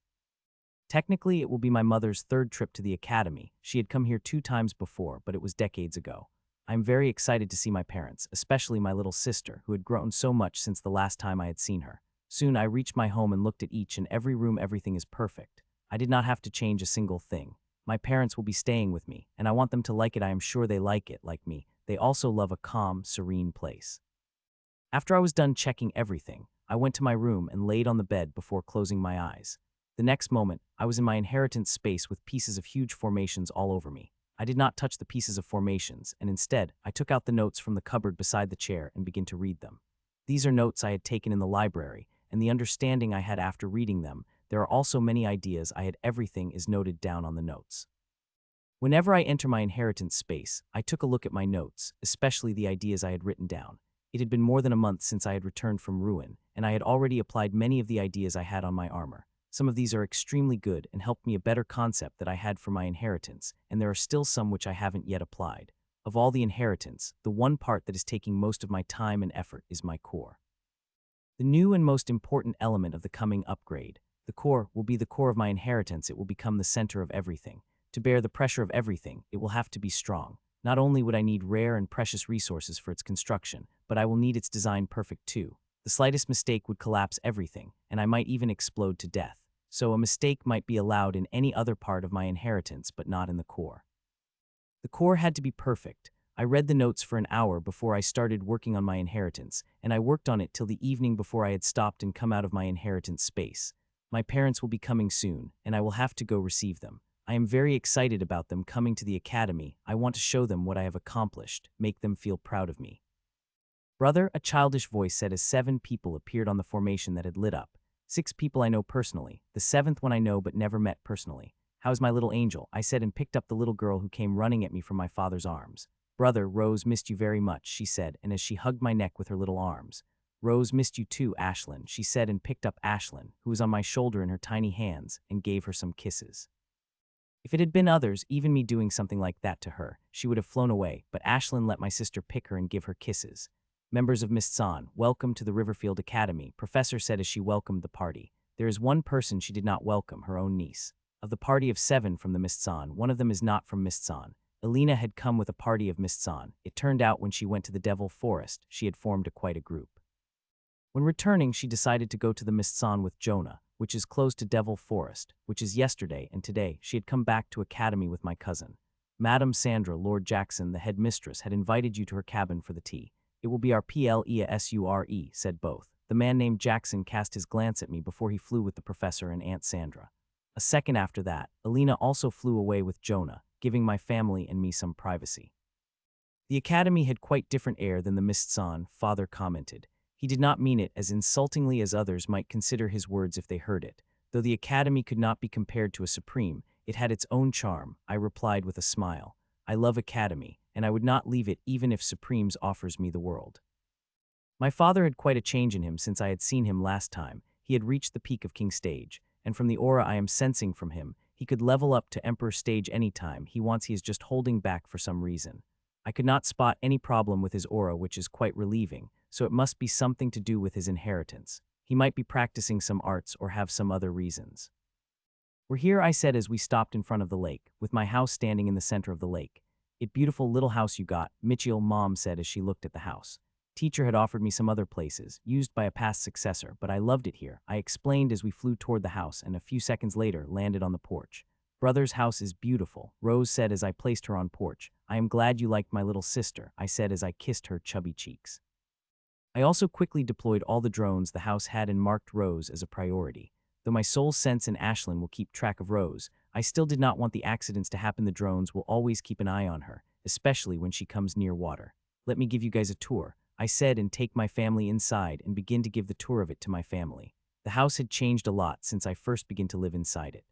Technically, it will be my mother's 3rd trip to the academy. She had come here 2 times before, but it was decades ago. I am very excited to see my parents, especially my little sister, who had grown so much since the last time I had seen her. Soon I reached my home and looked at each and every room. Everything is perfect. I did not have to change a single thing. My parents will be staying with me, and I want them to like it. I am sure they like it, like me. They also love a calm, serene place. After I was done checking everything, I went to my room and laid on the bed before closing my eyes. The next moment, I was in my inheritance space with pieces of huge formations all over me. I did not touch the pieces of formations, and instead, I took out the notes from the cupboard beside the chair and began to read them. These are notes I had taken in the library, and the understanding I had after reading them. There are also many ideas I had. Everything is noted down on the notes. Whenever I enter my inheritance space, I took a look at my notes, especially the ideas I had written down. It had been more than a month since I had returned from ruin, and I had already applied many of the ideas I had on my armor. Some of these are extremely good and helped me a better concept that I had for my inheritance, and there are still some which I haven't yet applied. Of all the inheritance, the one part that is taking most of my time and effort is my core. The new and most important element of the coming upgrade, the core, will be the core of my inheritance. It will become the center of everything. To bear the pressure of everything, it will have to be strong. Not only would I need rare and precious resources for its construction, but I will need its design perfect too. The slightest mistake would collapse everything, and I might even explode to death. So a mistake might be allowed in any other part of my inheritance, but not in the core. The core had to be perfect. I read the notes for an hour before I started working on my inheritance, and I worked on it till the evening before I had stopped and come out of my inheritance space. My parents will be coming soon, and I will have to go receive them. I am very excited about them coming to the academy. I want to show them what I have accomplished, make them feel proud of me. Brother, a childish voice said as 7 people appeared on the formation that had lit up. 6 people I know personally, the 7th one I know but never met personally. How's my little angel? I said and picked up the little girl who came running at me from my father's arms. Brother, Rose missed you very much, she said, and as she hugged my neck with her little arms. Rose missed you too, Ashlyn, she said and picked up Ashlyn, who was on my shoulder in her tiny hands, and gave her some kisses. If it had been others, even me doing something like that to her, she would have flown away, but Ashlyn let my sister pick her and give her kisses. Members of Miss San, welcome to the Riverfield Academy, Professor said as she welcomed the party. There is one person she did not welcome, her own niece. Of the party of 7 from the Miss San, one of them is not from Miss San. Elena had come with a party of Miss San. It turned out when she went to the Devil Forest, she had formed quite a group. When returning, she decided to go to the Miss San with Jonah, which is close to Devil Forest, which is yesterday, and today she had come back to academy with my cousin. Madam Sandra, Lord Jackson, the headmistress, had invited you to her cabin for the tea. It will be our PLEASURE, said both. The man named Jackson cast his glance at me before he flew with the professor and Aunt Sandra. A second after that, Elena also flew away with Jonah, giving my family and me some privacy. The academy had quite different air than the Miss San, father commented. He did not mean it as insultingly as others might consider his words if they heard it. Though the academy could not be compared to a supreme, it had its own charm, I replied with a smile. I love academy, and I would not leave it even if Supremes offers me the world. My father had quite a change in him since I had seen him last time. He had reached the peak of King Stage, and from the aura I am sensing from him, he could level up to Emperor Stage anytime he wants. He is just holding back for some reason. I could not spot any problem with his aura, which is quite relieving, so it must be something to do with his inheritance. He might be practicing some arts or have some other reasons. We're here, I said as we stopped in front of the lake, with my house standing in the center of the lake. It beautiful little house you got, Mitchell, Mom said as she looked at the house. Teacher had offered me some other places, used by a past successor, but I loved it here, I explained as we flew toward the house and a few seconds later landed on the porch. Brother's house is beautiful, Rose said as I placed her on porch. I am glad you liked my little sister, I said as I kissed her chubby cheeks. I also quickly deployed all the drones the house had and marked Rose as a priority. Though my soul sense and Ashlyn will keep track of Rose, I still did not want the accidents to happen. The drones will always keep an eye on her, especially when she comes near water. Let me give you guys a tour, I said, and take my family inside and begin to give the tour of it to my family. The house had changed a lot since I first began to live inside it.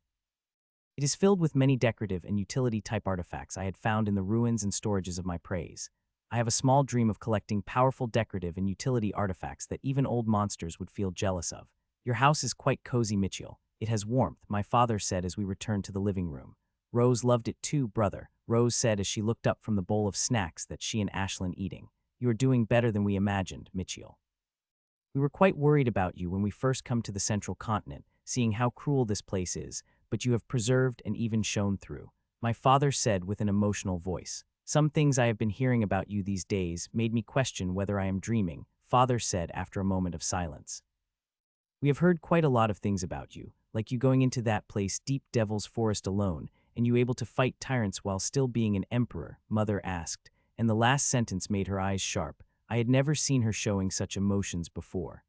It is filled with many decorative and utility-type artifacts I had found in the ruins and storages of my praise. I have a small dream of collecting powerful decorative and utility artifacts that even old monsters would feel jealous of. Your house is quite cozy, Mitchell. It has warmth, my father said as we returned to the living room. Rose loved it too, brother, Rose said as she looked up from the bowl of snacks that she and Ashlyn eating. You are doing better than we imagined, Mitchell. We were quite worried about you when we first come to the central continent, seeing how cruel this place is, but you have preserved and even shone through, my father said with an emotional voice. Some things I have been hearing about you these days made me question whether I am dreaming, father said after a moment of silence. We have heard quite a lot of things about you, like you going into that place, Deep Devil's Forest, alone, and you able to fight tyrants while still being an emperor, mother asked, and the last sentence made her eyes sharp. I had never seen her showing such emotions before.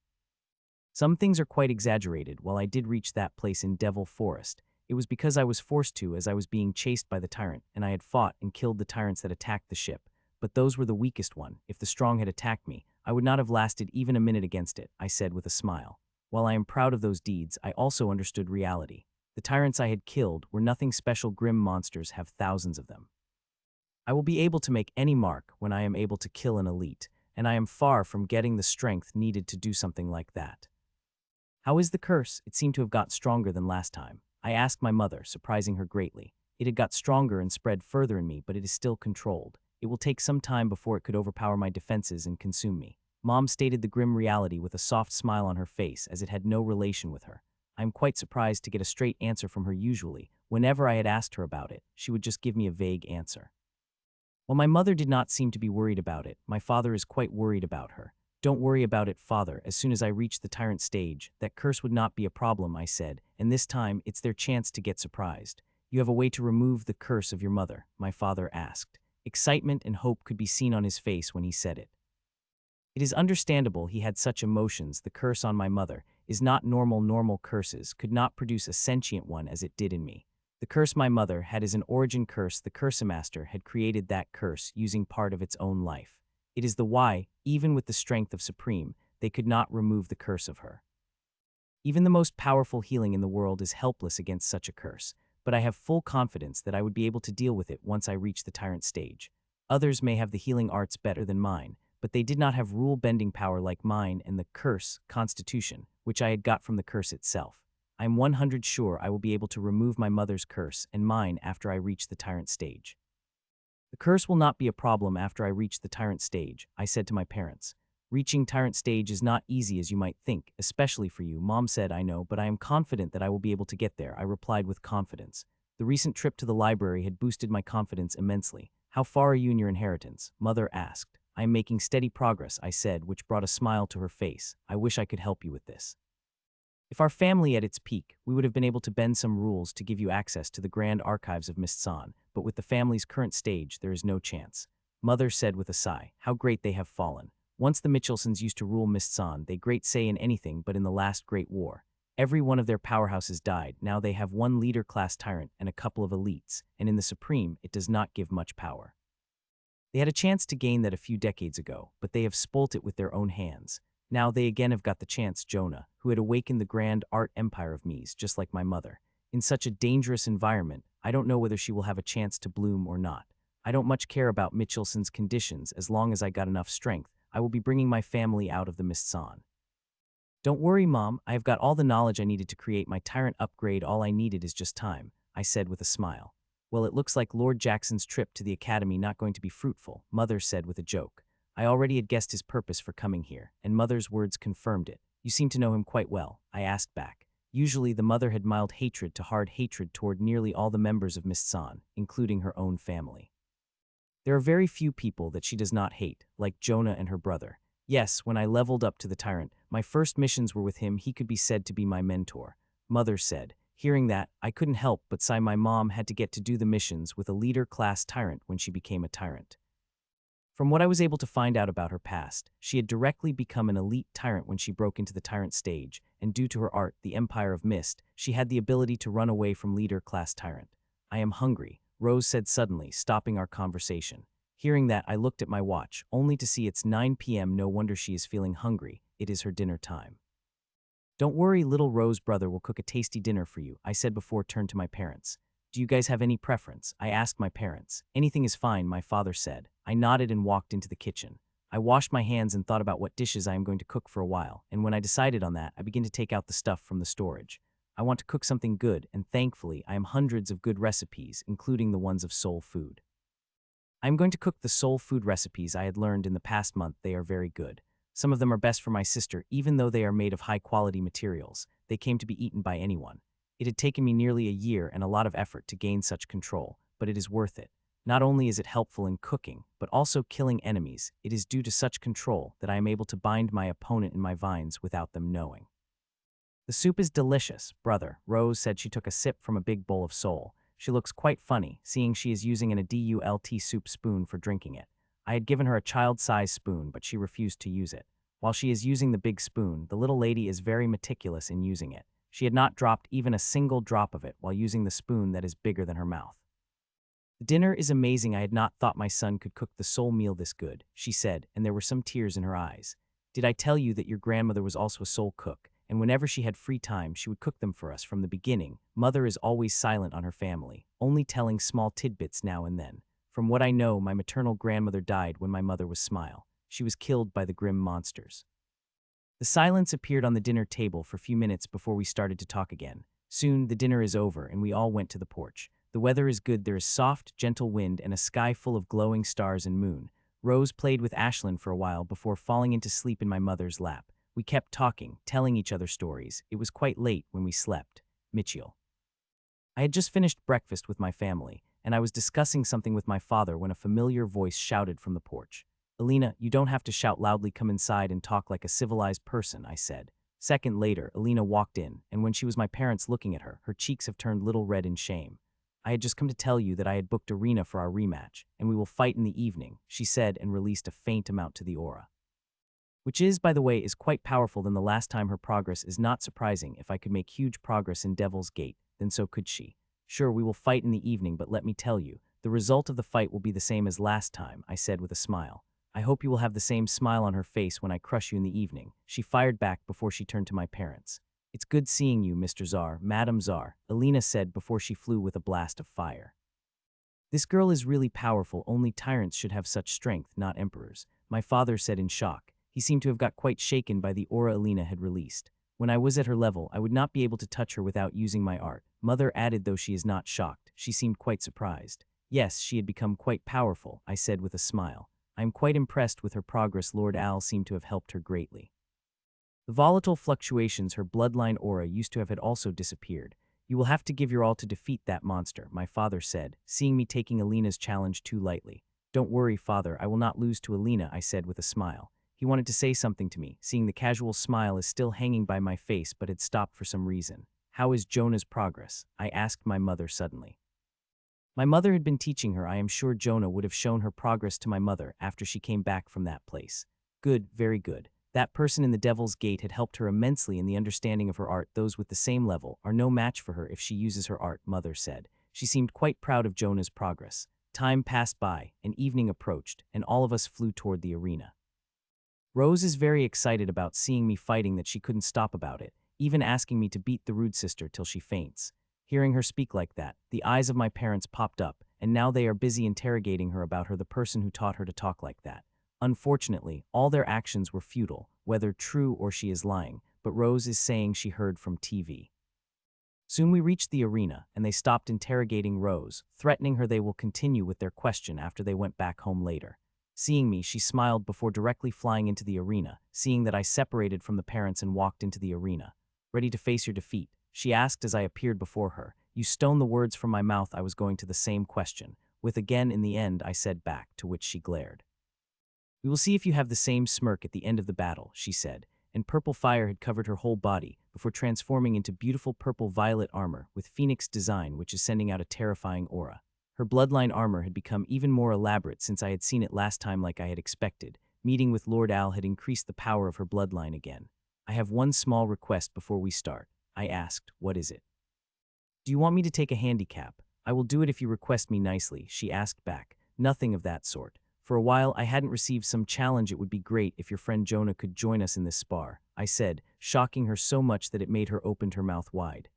Some things are quite exaggerated. While I did reach that place in Devil Forest, it was because I was forced to, as I was being chased by the tyrant, and I had fought and killed the tyrants that attacked the ship, but those were the weakest one. If the strong had attacked me, I would not have lasted even a minute against it, I said with a smile. While I am proud of those deeds, I also understood reality. The tyrants I had killed were nothing special. Grim monsters have thousands of them. I will be able to make any mark when I am able to kill an elite, and I am far from getting the strength needed to do something like that. How is the curse? It seemed to have got stronger than last time. I asked my mother, surprising her greatly. It had got stronger and spread further in me, but it is still controlled. It will take some time before it could overpower my defenses and consume me. Mom stated the grim reality with a soft smile on her face, as it had no relation with her. I am quite surprised to get a straight answer from her usually. Whenever I had asked her about it, she would just give me a vague answer. While my mother did not seem to be worried about it, my father is quite worried about her. Don't worry about it, father. As soon as I reach the tyrant stage, that curse would not be a problem, I said, and this time it's their chance to get surprised. You have a way to remove the curse of your mother, my father asked. Excitement and hope could be seen on his face when he said it. It is understandable he had such emotions. The curse on my mother is not normal. Normal curses could not produce a sentient one as it did in me. The curse my mother had is an origin curse. The Cursemaster had created that curse using part of its own life. It is the why, even with the strength of Supreme, they could not remove the curse of her. Even the most powerful healing in the world is helpless against such a curse, but I have full confidence that I would be able to deal with it once I reach the tyrant stage. Others may have the healing arts better than mine, but they did not have rule-bending power like mine and the curse, constitution, which I had got from the curse itself. I am 100% sure I will be able to remove my mother's curse and mine after I reach the tyrant stage. The curse will not be a problem after I reach the tyrant stage, I said to my parents. Reaching tyrant stage is not easy as you might think, especially for you, Mom said. I know, but I am confident that I will be able to get there, I replied with confidence. The recent trip to the library had boosted my confidence immensely. How far are you in your inheritance? Mother asked. I am making steady progress, I said, which brought a smile to her face. I wish I could help you with this. If our family at its peak, we would have been able to bend some rules to give you access to the grand archives of Mist-san, but with the family's current stage, there is no chance. Mother said with a sigh, how great they have fallen. Once the Mitchelsons used to rule Mist-san, they great say in anything but in the last great war. Every one of their powerhouses died. Now they have one leader-class tyrant and a couple of elites, and in the Supreme, it does not give much power. They had a chance to gain that a few decades ago, but they have spoilt it with their own hands. Now they again have got the chance. Jonah, who had awakened the grand art empire of Mies, just like my mother. In such a dangerous environment, I don't know whether she will have a chance to bloom or not. I don't much care about Mitchelson's conditions as long as I got enough strength. I will be bringing my family out of the Mist-san. Don't worry, Mom, I have got all the knowledge I needed to create my tyrant upgrade. All I needed is just time, I said with a smile. Well, it looks like Lord Jackson's trip to the academy not going to be fruitful, Mother said with a joke. I already had guessed his purpose for coming here, and Mother's words confirmed it. You seem to know him quite well, I asked back. Usually the mother had mild hatred to hard hatred toward nearly all the members of Mist-san, including her own family. There are very few people that she does not hate, like Jonah and her brother. Yes, when I leveled up to the tyrant, my first missions were with him. He could be said to be my mentor, Mother said. Hearing that, I couldn't help but sigh. My mom had to get to do the missions with a leader-class tyrant when she became a tyrant. From what I was able to find out about her past, she had directly become an elite tyrant when she broke into the tyrant stage, and due to her art, the Empire of Mist, she had the ability to run away from leader-class tyrant. I am hungry, Rose said suddenly, stopping our conversation. Hearing that, I looked at my watch, only to see it's 9 p.m. No wonder she is feeling hungry. It is her dinner time. Don't worry, little Rose brother will cook a tasty dinner for you, I said before turned to my parents. Do you guys have any preference? I asked my parents. Anything is fine, my father said. I nodded and walked into the kitchen. I washed my hands and thought about what dishes I am going to cook for a while, and when I decided on that, I began to take out the stuff from the storage. I want to cook something good, and thankfully, I am hundreds of good recipes, including the ones of soul food. I am going to cook the soul food recipes I had learned in the past month. They are very good. Some of them are best for my sister, even though they are made of high-quality materials. They came to be eaten by anyone. It had taken me nearly a year and a lot of effort to gain such control, but it is worth it. Not only is it helpful in cooking, but also killing enemies. It is due to such control that I am able to bind my opponent in my vines without them knowing. The soup is delicious, brother, Rose said. She took a sip from a big bowl of soul. She looks quite funny, seeing she is using an adult soup spoon for drinking it. I had given her a child-sized spoon, but she refused to use it. While she is using the big spoon, the little lady is very meticulous in using it. She had not dropped even a single drop of it while using the spoon that is bigger than her mouth. The dinner is amazing. I had not thought my son could cook the soul meal this good, she said, and there were some tears in her eyes. Did I tell you that your grandmother was also a soul cook, and whenever she had free time, she would cook them for us from the beginning? Mother is always silent on her family, only telling small tidbits now and then. From what I know, my maternal grandmother died when my mother was small. She was killed by the grim monsters. The silence appeared on the dinner table for a few minutes before we started to talk again. Soon, the dinner is over and we all went to the porch. The weather is good, there is soft, gentle wind and a sky full of glowing stars and moon. Rose played with Ashlyn for a while before falling into sleep in my mother's lap. We kept talking, telling each other stories. It was quite late when we slept. Mitchell. I had just finished breakfast with my family, and I was discussing something with my father when a familiar voice shouted from the porch. Alina, you don't have to shout loudly, come inside and talk like a civilized person, I said. Second later, Alina walked in, and when she was my parents looking at her, her cheeks have turned little red in shame. I had just come to tell you that I had booked Arena for our rematch, and we will fight in the evening, she said and released a faint amount to the aura. Which is, by the way, is quite powerful than the last time. Her progress is not surprising. If I could make huge progress in Devil's Gate, then so could she. Sure, we will fight in the evening, but let me tell you, the result of the fight will be the same as last time, I said with a smile. I hope you will have the same smile on her face when I crush you in the evening, she fired back before she turned to my parents. It's good seeing you, Mr. Tsar, Madam Tsar, Alina said before she flew with a blast of fire. This girl is really powerful, only tyrants should have such strength, not emperors, my father said in shock. He seemed to have got quite shaken by the aura Alina had released. When I was at her level, I would not be able to touch her without using my art. Mother added, though she is not shocked. She seemed quite surprised. Yes, she had become quite powerful, I said with a smile. I am quite impressed with her progress. Lord Al seemed to have helped her greatly. The volatile fluctuations her bloodline aura used to have had also disappeared. You will have to give your all to defeat that monster, my father said, seeing me taking Alina's challenge too lightly. Don't worry, father, I will not lose to Alina, I said with a smile. He wanted to say something to me, seeing the casual smile is still hanging by my face but had stopped for some reason. How is Jonah's progress? I asked my mother suddenly. My mother had been teaching her. I am sure Jonah would have shown her progress to my mother after she came back from that place. Good, very good. That person in the Devil's Gate had helped her immensely in the understanding of her art. Those with the same level are no match for her if she uses her art, mother said. She seemed quite proud of Jonah's progress. Time passed by, and evening approached, and all of us flew toward the arena. Rose is very excited about seeing me fighting that she couldn't stop about it, even asking me to beat the rude sister till she faints. Hearing her speak like that, the eyes of my parents popped up, and now they are busy interrogating her about her, the person who taught her to talk like that. Unfortunately, all their actions were futile, whether true or she is lying, but Rose is saying she heard from TV. Soon we reached the arena, and they stopped interrogating Rose, threatening her they will continue with their question after they went back home later. Seeing me, she smiled before directly flying into the arena, seeing that I separated from the parents and walked into the arena. Ready to face your defeat? She asked as I appeared before her. You stole the words from my mouth. I was going to the same question. With again in the end, I said back, to which she glared. We will see if you have the same smirk at the end of the battle, she said, and purple fire had covered her whole body before transforming into beautiful purple-violet armor with phoenix design, which is sending out a terrifying aura. Her bloodline armor had become even more elaborate since I had seen it last time, like I had expected. Meeting with Lord Al had increased the power of her bloodline again. I have one small request before we start, I asked. What is it? Do you want me to take a handicap? I will do it if you request me nicely, she asked back. Nothing of that sort. For a while I hadn't received some challenge. It would be great if your friend Jonah could join us in this spar, I said, shocking her so much that it made her open her mouth wide.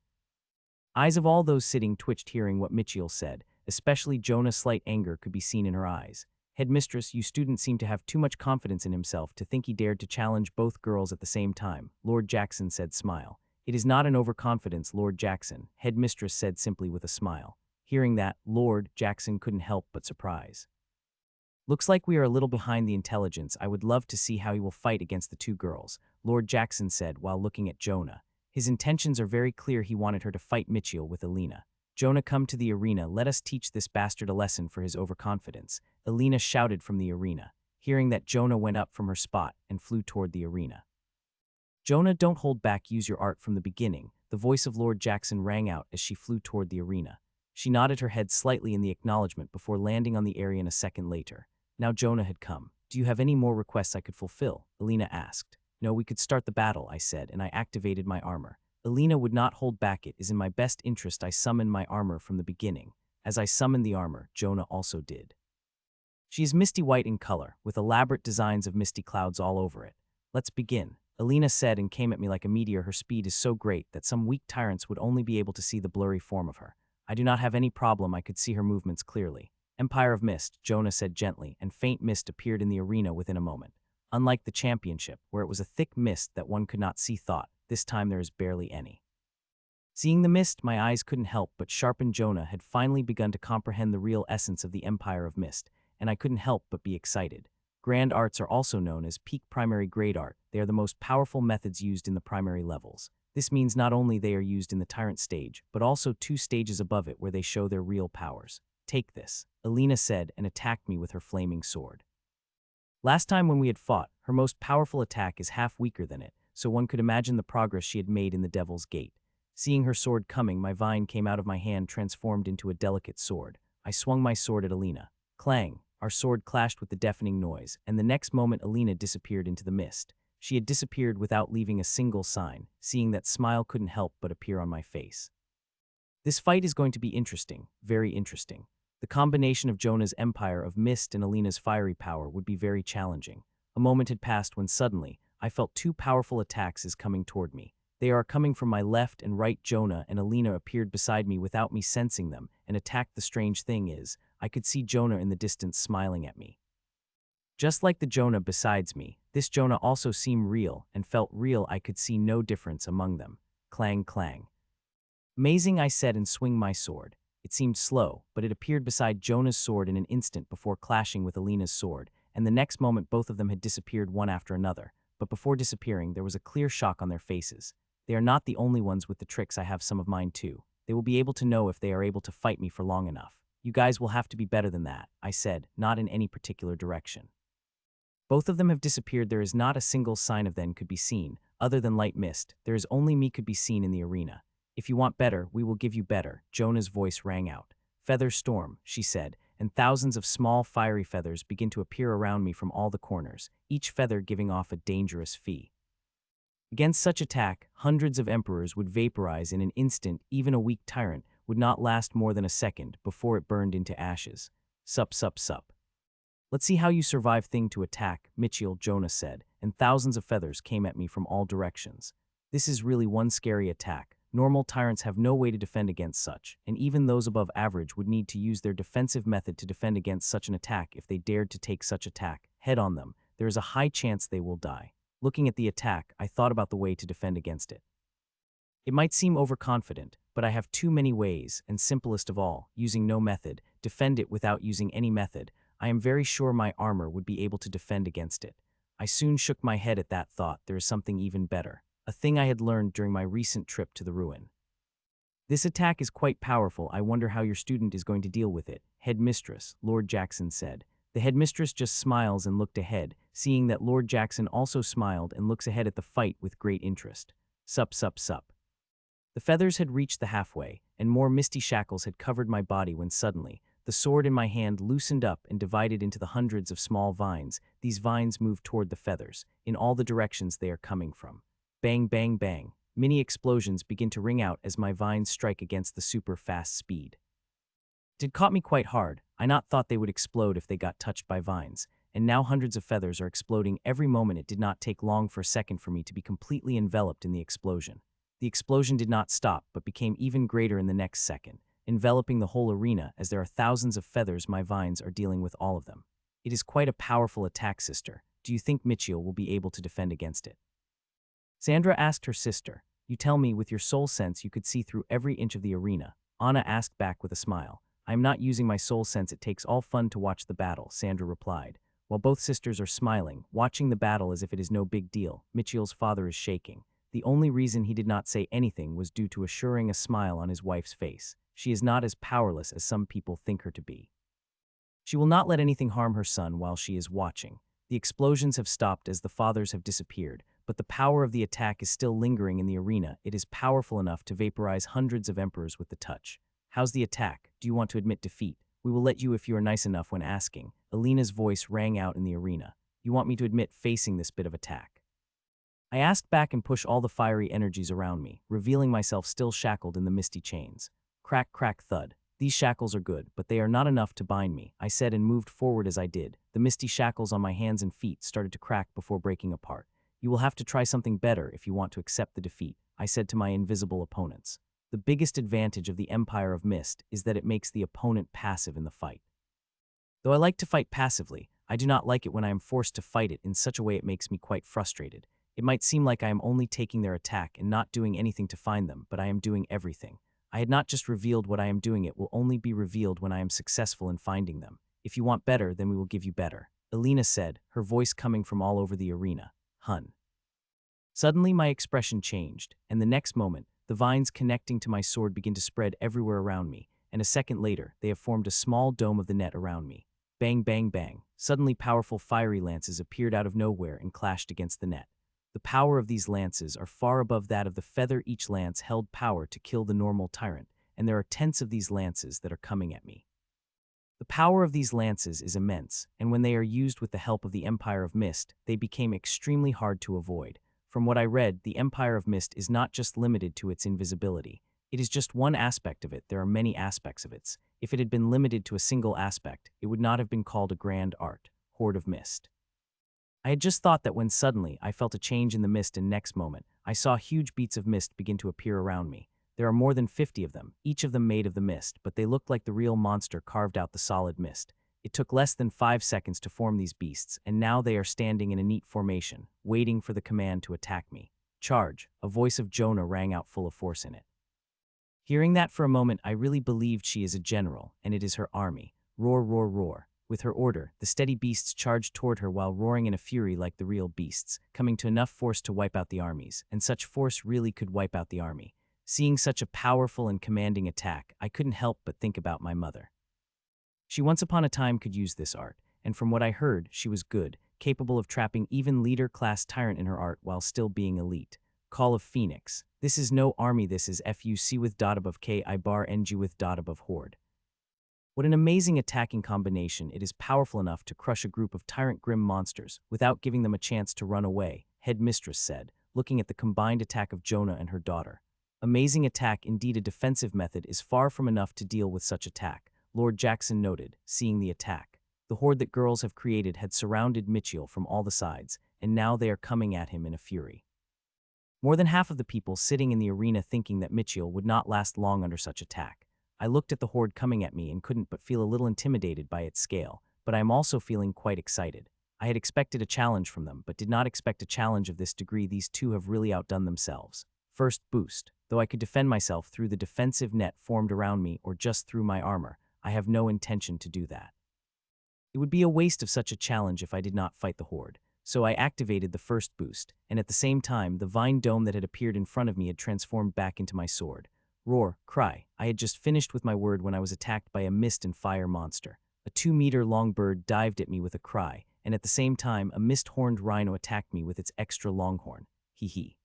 Eyes of all those sitting twitched hearing what Mitchell said, especially Jonah. Slight anger could be seen in her eyes. Headmistress, you student seem to have too much confidence in himself to think he dared to challenge both girls at the same time, Lord Jackson said, smile. It is not an overconfidence, Lord Jackson, Headmistress said simply with a smile. Hearing that, Lord Jackson couldn't help but surprise. Looks like we are a little behind the intelligence. I would love to see how he will fight against the two girls, Lord Jackson said while looking at Jonah. His intentions are very clear. He wanted her to fight Mitchell with Alina. Jonah, come to the arena. Let us teach this bastard a lesson for his overconfidence, Alina shouted from the arena. Hearing that, Jonah went up from her spot and flew toward the arena. Jonah, don't hold back. Use your art from the beginning. The voice of Lord Jackson rang out as she flew toward the arena. She nodded her head slightly in the acknowledgement before landing on the area a second later. Now Jonah had come. Do you have any more requests I could fulfill? Alina asked. No, we could start the battle, I said, and I activated my armor. Alina would not hold back. It is in my best interest. I summoned my armor from the beginning. As I summoned the armor, Jonah also did. She is misty white in color, with elaborate designs of misty clouds all over it. Let's begin, Alina said and came at me like a meteor. Her speed is so great that some weak tyrants would only be able to see the blurry form of her. I do not have any problem. I could see her movements clearly. Empire of Mist, Jonah said gently, and faint mist appeared in the arena within a moment. Unlike the championship, where it was a thick mist that one could not see thought, this time there is barely any. Seeing the mist, my eyes couldn't help but sharpen. Jonah had finally begun to comprehend the real essence of the Empire of Mist, and I couldn't help but be excited. Grand arts are also known as peak primary grade art. They are the most powerful methods used in the primary levels. This means not only they are used in the Tyrant stage, but also 2 stages above it where they show their real powers. Take this, Alina said and attacked me with her flaming sword. Last time when we had fought, her most powerful attack is half weaker than it, so one could imagine the progress she had made in the Devil's Gate. Seeing her sword coming, my vine came out of my hand transformed into a delicate sword. I swung my sword at Alina. Clang! Our sword clashed with the deafening noise, and the next moment Alina disappeared into the mist. She had disappeared without leaving a single sign. Seeing that, smile couldn't help but appear on my face. This fight is going to be interesting, very interesting. The combination of Jonah's empire of mist and Alina's fiery power would be very challenging. A moment had passed when suddenly, I felt 2 powerful attacks coming toward me. They are coming from my left and right. Jonah and Alina appeared beside me without me sensing them and attacked. The strange thing is, I could see Jonah in the distance smiling at me. Just like the Jonah besides me, this Jonah also seemed real and felt real. I could see no difference among them. Clang, clang. Amazing, I said and swung my sword. It seemed slow, but it appeared beside Jonah's sword in an instant before clashing with Alina's sword, and the next moment both of them had disappeared one after another. But before disappearing, there was a clear shock on their faces. They are not the only ones with the tricks. I have some of mine too. They will be able to know if they are able to fight me for long enough. You guys will have to be better than that, I said, not in any particular direction. Both of them have disappeared. There is not a single sign of them could be seen. Other than light mist, there is only me could be seen in the arena. If you want better, we will give you better. Jonah's voice rang out. Feather storm, she said, and thousands of small fiery feathers begin to appear around me from all the corners, each feather giving off a dangerous fee. Against such attack, hundreds of emperors would vaporize in an instant. Even a weak tyrant would not last more than a second before it burned into ashes. Sup, sup, sup. Let's see how you survive. Thing to attack, Mitchell, Jonah said, and thousands of feathers came at me from all directions. This is really one scary attack. Normal tyrants have no way to defend against such, and even those above average would need to use their defensive method to defend against such an attack. If they dared to take such attack head on them, there is a high chance they will die. Looking at the attack, I thought about the way to defend against it. It might seem overconfident, but I have 2 many ways, and simplest of all, using no method, defend it without using any method. I am very sure my armor would be able to defend against it. I soon shook my head at that thought. There is something even better, a thing I had learned during my recent trip to the ruin. This attack is quite powerful. I wonder how your student is going to deal with it, Headmistress, Lord Jackson said. The headmistress just smiles and looked ahead, seeing that Lord Jackson also smiled and looks ahead at the fight with great interest. Sup, sup, sup. The feathers had reached the halfway, and more misty shackles had covered my body when suddenly, the sword in my hand loosened up and divided into the hundreds of small vines. These vines moved toward the feathers, in all the directions they are coming from. Bang, bang, bang. Many explosions begin to ring out as my vines strike against the super fast speed. It caught me quite hard. I not thought they would explode if they got touched by vines, and now hundreds of feathers are exploding every moment. It did not take long for a second for me to be completely enveloped in the explosion. The explosion did not stop, but became even greater in the next second, enveloping the whole arena as there are thousands of feathers. My vines are dealing with all of them. It is quite a powerful attack, sister. Do you think Mitchell will be able to defend against it? Sandra asked her sister. You tell me with your soul sense you could see through every inch of the arena. Anna asked back with a smile. I am not using my soul sense. It takes all fun to watch the battle, Sandra replied. While both sisters are smiling, watching the battle as if it is no big deal, Mitchell's father is shaking. The only reason he did not say anything was due to assuring a smile on his wife's face. She is not as powerless as some people think her to be. She will not let anything harm her son while she is watching. The explosions have stopped as the fathers have disappeared, but the power of the attack is still lingering in the arena. It is powerful enough to vaporize hundreds of emperors with the touch. How's the attack? Do you want to admit defeat? We will let you if you are nice enough when asking. Alina's voice rang out in the arena. You want me to admit facing this bit of attack? I asked back and pushed all the fiery energies around me, revealing myself still shackled in the misty chains. Crack, crack, thud. These shackles are good, but they are not enough to bind me, I said and moved forward as I did. The misty shackles on my hands and feet started to crack before breaking apart. You will have to try something better if you want to accept the defeat, I said to my invisible opponents. The biggest advantage of the Empire of Mist is that it makes the opponent passive in the fight. Though I like to fight passively, I do not like it when I am forced to fight it in such a way it makes me quite frustrated. It might seem like I am only taking their attack and not doing anything to find them, but I am doing everything. I had not just revealed what I am doing, it will only be revealed when I am successful in finding them. If you want better, then we will give you better, Elena said, her voice coming from all over the arena. Hun. Suddenly my expression changed, and the next moment, the vines connecting to my sword begin to spread everywhere around me, and a second later, they have formed a small dome of the net around me. Bang, bang, bang. Suddenly powerful fiery lances appeared out of nowhere and clashed against the net. The power of these lances are far above that of the feather. Each lance held power to kill the normal tyrant, and there are tens of these lances that are coming at me. The power of these lances is immense, and when they are used with the help of the Empire of Mist, they became extremely hard to avoid. From what I read, the Empire of Mist is not just limited to its invisibility. It is just one aspect of it. There are many aspects of it. If it had been limited to a single aspect, it would not have been called a grand art, Horde of Mist. I had just thought that when suddenly I felt a change in the mist, and next moment, I saw huge beats of mist begin to appear around me. There are more than 50 of them, each of them made of the mist, but they looked like the real monster carved out the solid mist. It took less than 5 seconds to form these beasts, and now they are standing in a neat formation, waiting for the command to attack me. Charge, a voice of Jonah rang out full of force in it. Hearing that for a moment, I really believed she is a general, and it is her army. Roar, roar, roar. With her order, the steady beasts charged toward her while roaring in a fury like the real beasts, coming to enough force to wipe out the armies, and such force really could wipe out the army. Seeing such a powerful and commanding attack, I couldn't help but think about my mother. She once upon a time could use this art, and from what I heard, she was good, capable of trapping even leader-class tyrant in her art while still being elite. Call of Phoenix. This is no army, this is FUC with dot above KI bar NG with dot above horde. What an amazing attacking combination. It is powerful enough to crush a group of tyrant grim monsters without giving them a chance to run away, Headmistress said, looking at the combined attack of Jonah and her daughter. Amazing attack, indeed. A defensive method is far from enough to deal with such attack, Lord Jackson noted, seeing the attack. The horde that girls have created had surrounded Mitchell from all the sides, and now they are coming at him in a fury. More than half of the people sitting in the arena thinking that Mitchell would not last long under such attack. I looked at the horde coming at me and couldn't but feel a little intimidated by its scale, but I am also feeling quite excited. I had expected a challenge from them, but did not expect a challenge of this degree. These two have really outdone themselves. First boost. Though I could defend myself through the defensive net formed around me or just through my armor, I have no intention to do that. It would be a waste of such a challenge if I did not fight the horde. So I activated the first boost, and at the same time, the vine dome that had appeared in front of me had transformed back into my sword. Roar, cry. I had just finished with my word when I was attacked by a mist and fire monster. A 2-meter-long bird dived at me with a cry, and at the same time, a mist-horned rhino attacked me with its extra long horn. Hee hee.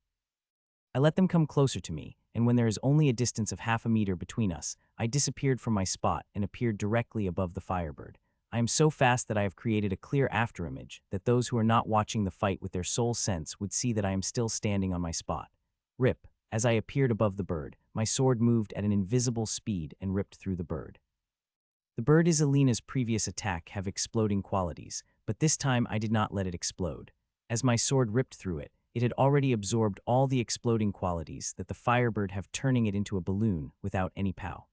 I let them come closer to me, and when there is only a distance of half a meter between us, I disappeared from my spot and appeared directly above the firebird. I am so fast that I have created a clear afterimage that those who are not watching the fight with their sole sense would see that I am still standing on my spot. Rip. As I appeared above the bird, my sword moved at an invisible speed and ripped through the bird. The bird is Elena's previous attack have exploding qualities, but this time I did not let it explode. As my sword ripped through it, it had already absorbed all the exploding qualities that the firebird have, turning it into a balloon without any pow.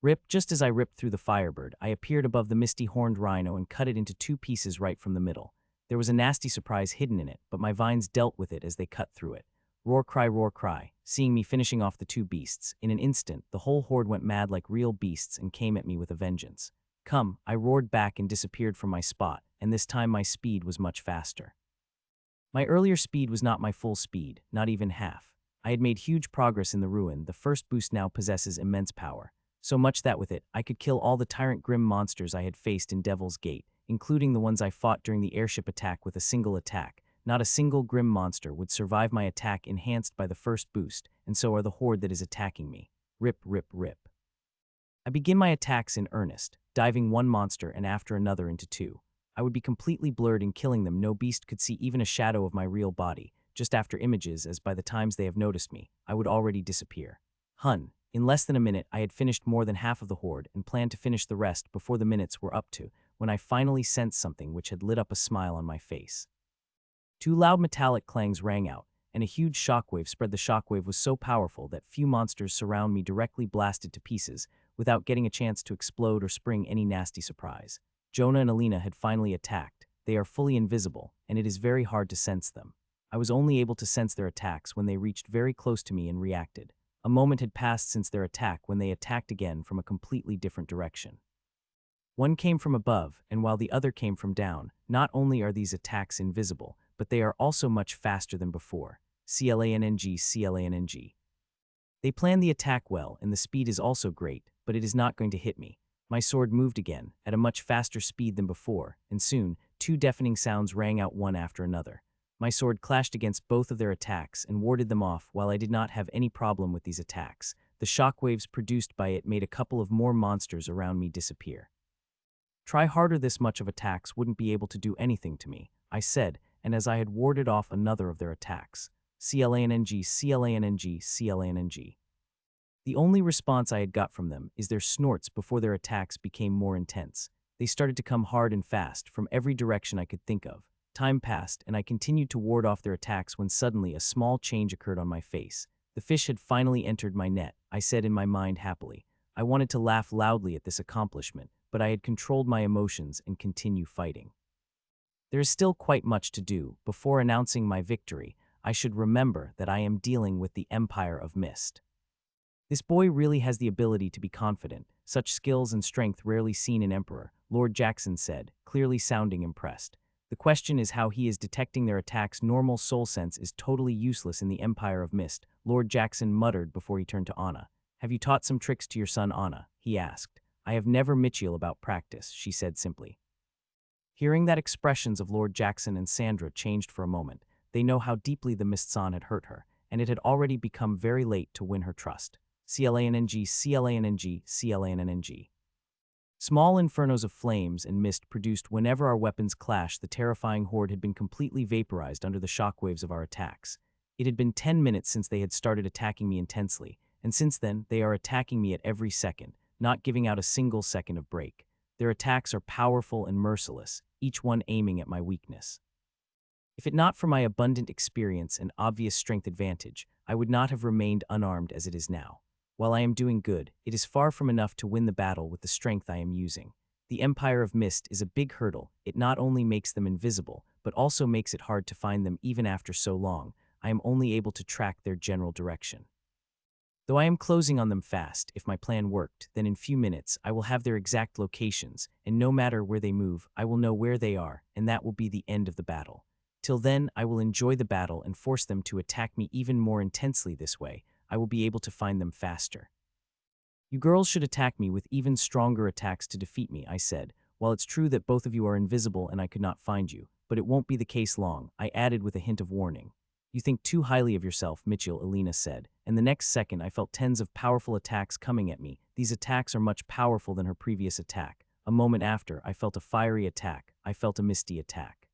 Rip. Just as I ripped through the firebird, I appeared above the misty-horned rhino and cut it into 2 pieces right from the middle. There was a nasty surprise hidden in it, but my vines dealt with it as they cut through it. Roar, cry, seeing me finishing off the 2 beasts. In an instant, the whole horde went mad like real beasts and came at me with a vengeance. Come, I roared back and disappeared from my spot, and this time my speed was much faster. My earlier speed was not my full speed, not even half. I had made huge progress in the ruin. The first boost now possesses immense power. So much that with it, I could kill all the tyrant grim monsters I had faced in Devil's Gate, including the ones I fought during the airship attack with a single attack. Not a single grim monster would survive my attack enhanced by the first boost, and so are the horde that is attacking me. Rip, rip, rip. I begin my attacks in earnest, diving one monster and after another into 2. I would be completely blurred in killing them. No beast could see even a shadow of my real body, just after images, as by the times they have noticed me, I would already disappear. Hun. In less than a minute, I had finished more than half of the horde and planned to finish the rest before the minutes were up to, when I finally sensed something which had lit up a smile on my face. 2 loud metallic clangs rang out, and a huge shockwave spread. The shockwave was so powerful that few monsters surround me directly blasted to pieces without getting a chance to explode or spring any nasty surprise. Jonah and Alina had finally attacked. They are fully invisible, and it is very hard to sense them. I was only able to sense their attacks when they reached very close to me and reacted. A moment had passed since their attack when they attacked again from a completely different direction. One came from above, and while the other came from down. Not only are these attacks invisible, but they are also much faster than before. CLANG. They plan the attack well, and the speed is also great, but it is not going to hit me. My sword moved again, at a much faster speed than before, and soon, two deafening sounds rang out one after another. My sword clashed against both of their attacks and warded them off. While I did not have any problem with these attacks, the shockwaves produced by it made a couple of more monsters around me disappear. Try harder, this much of attacks wouldn't be able to do anything to me, I said, and as I had warded off another of their attacks. CLANG. The only response I had got from them is their snorts before their attacks became more intense. They started to come hard and fast from every direction I could think of. Time passed, and I continued to ward off their attacks when suddenly a small change occurred on my face. The fish had finally entered my net, I said in my mind happily. I wanted to laugh loudly at this accomplishment, but I had controlled my emotions and continue fighting. There is still quite much to do. Before announcing my victory, I should remember that I am dealing with the Empire of Mist. This boy really has the ability to be confident, such skills and strength rarely seen in Emperor, Lord Jackson said, clearly sounding impressed. The question is how he is detecting their attacks. Normal soul sense is totally useless in the Empire of Mist, Lord Jackson muttered before he turned to Anna. Have you taught some tricks to your son Anna? He asked. I have never Mitchell about practice, she said simply. Hearing that, expressions of Lord Jackson and Sandra changed for a moment. They know how deeply the Mist-san had hurt her, and it had already become very late to win her trust. CLANG. Small infernos of flames and mist produced whenever our weapons clashed. The terrifying horde had been completely vaporized under the shockwaves of our attacks. It had been 10 minutes since they had started attacking me intensely, and since then they are attacking me at every second, not giving out a single second of break. Their attacks are powerful and merciless, each one aiming at my weakness. If it not for my abundant experience and obvious strength advantage, I would not have remained unarmed as it is now. While I am doing good, it is far from enough to win the battle with the strength I am using. The Empire of Mist is a big hurdle. It not only makes them invisible, but also makes it hard to find them even after so long. I am only able to track their general direction. Though I am closing on them fast, if my plan worked, then in few minutes I will have their exact locations, and no matter where they move, I will know where they are, and that will be the end of the battle. Till then, I will enjoy the battle and force them to attack me even more intensely. This way, I will be able to find them faster. You girls should attack me with even stronger attacks to defeat me, I said. While it's true that both of you are invisible and I could not find you, but it won't be the case long, I added with a hint of warning. You think too highly of yourself, Mitchell, Alina said, and the next second I felt tens of powerful attacks coming at me. These attacks are much powerful than her previous attack. A moment after, I felt a fiery attack. I felt a misty attack.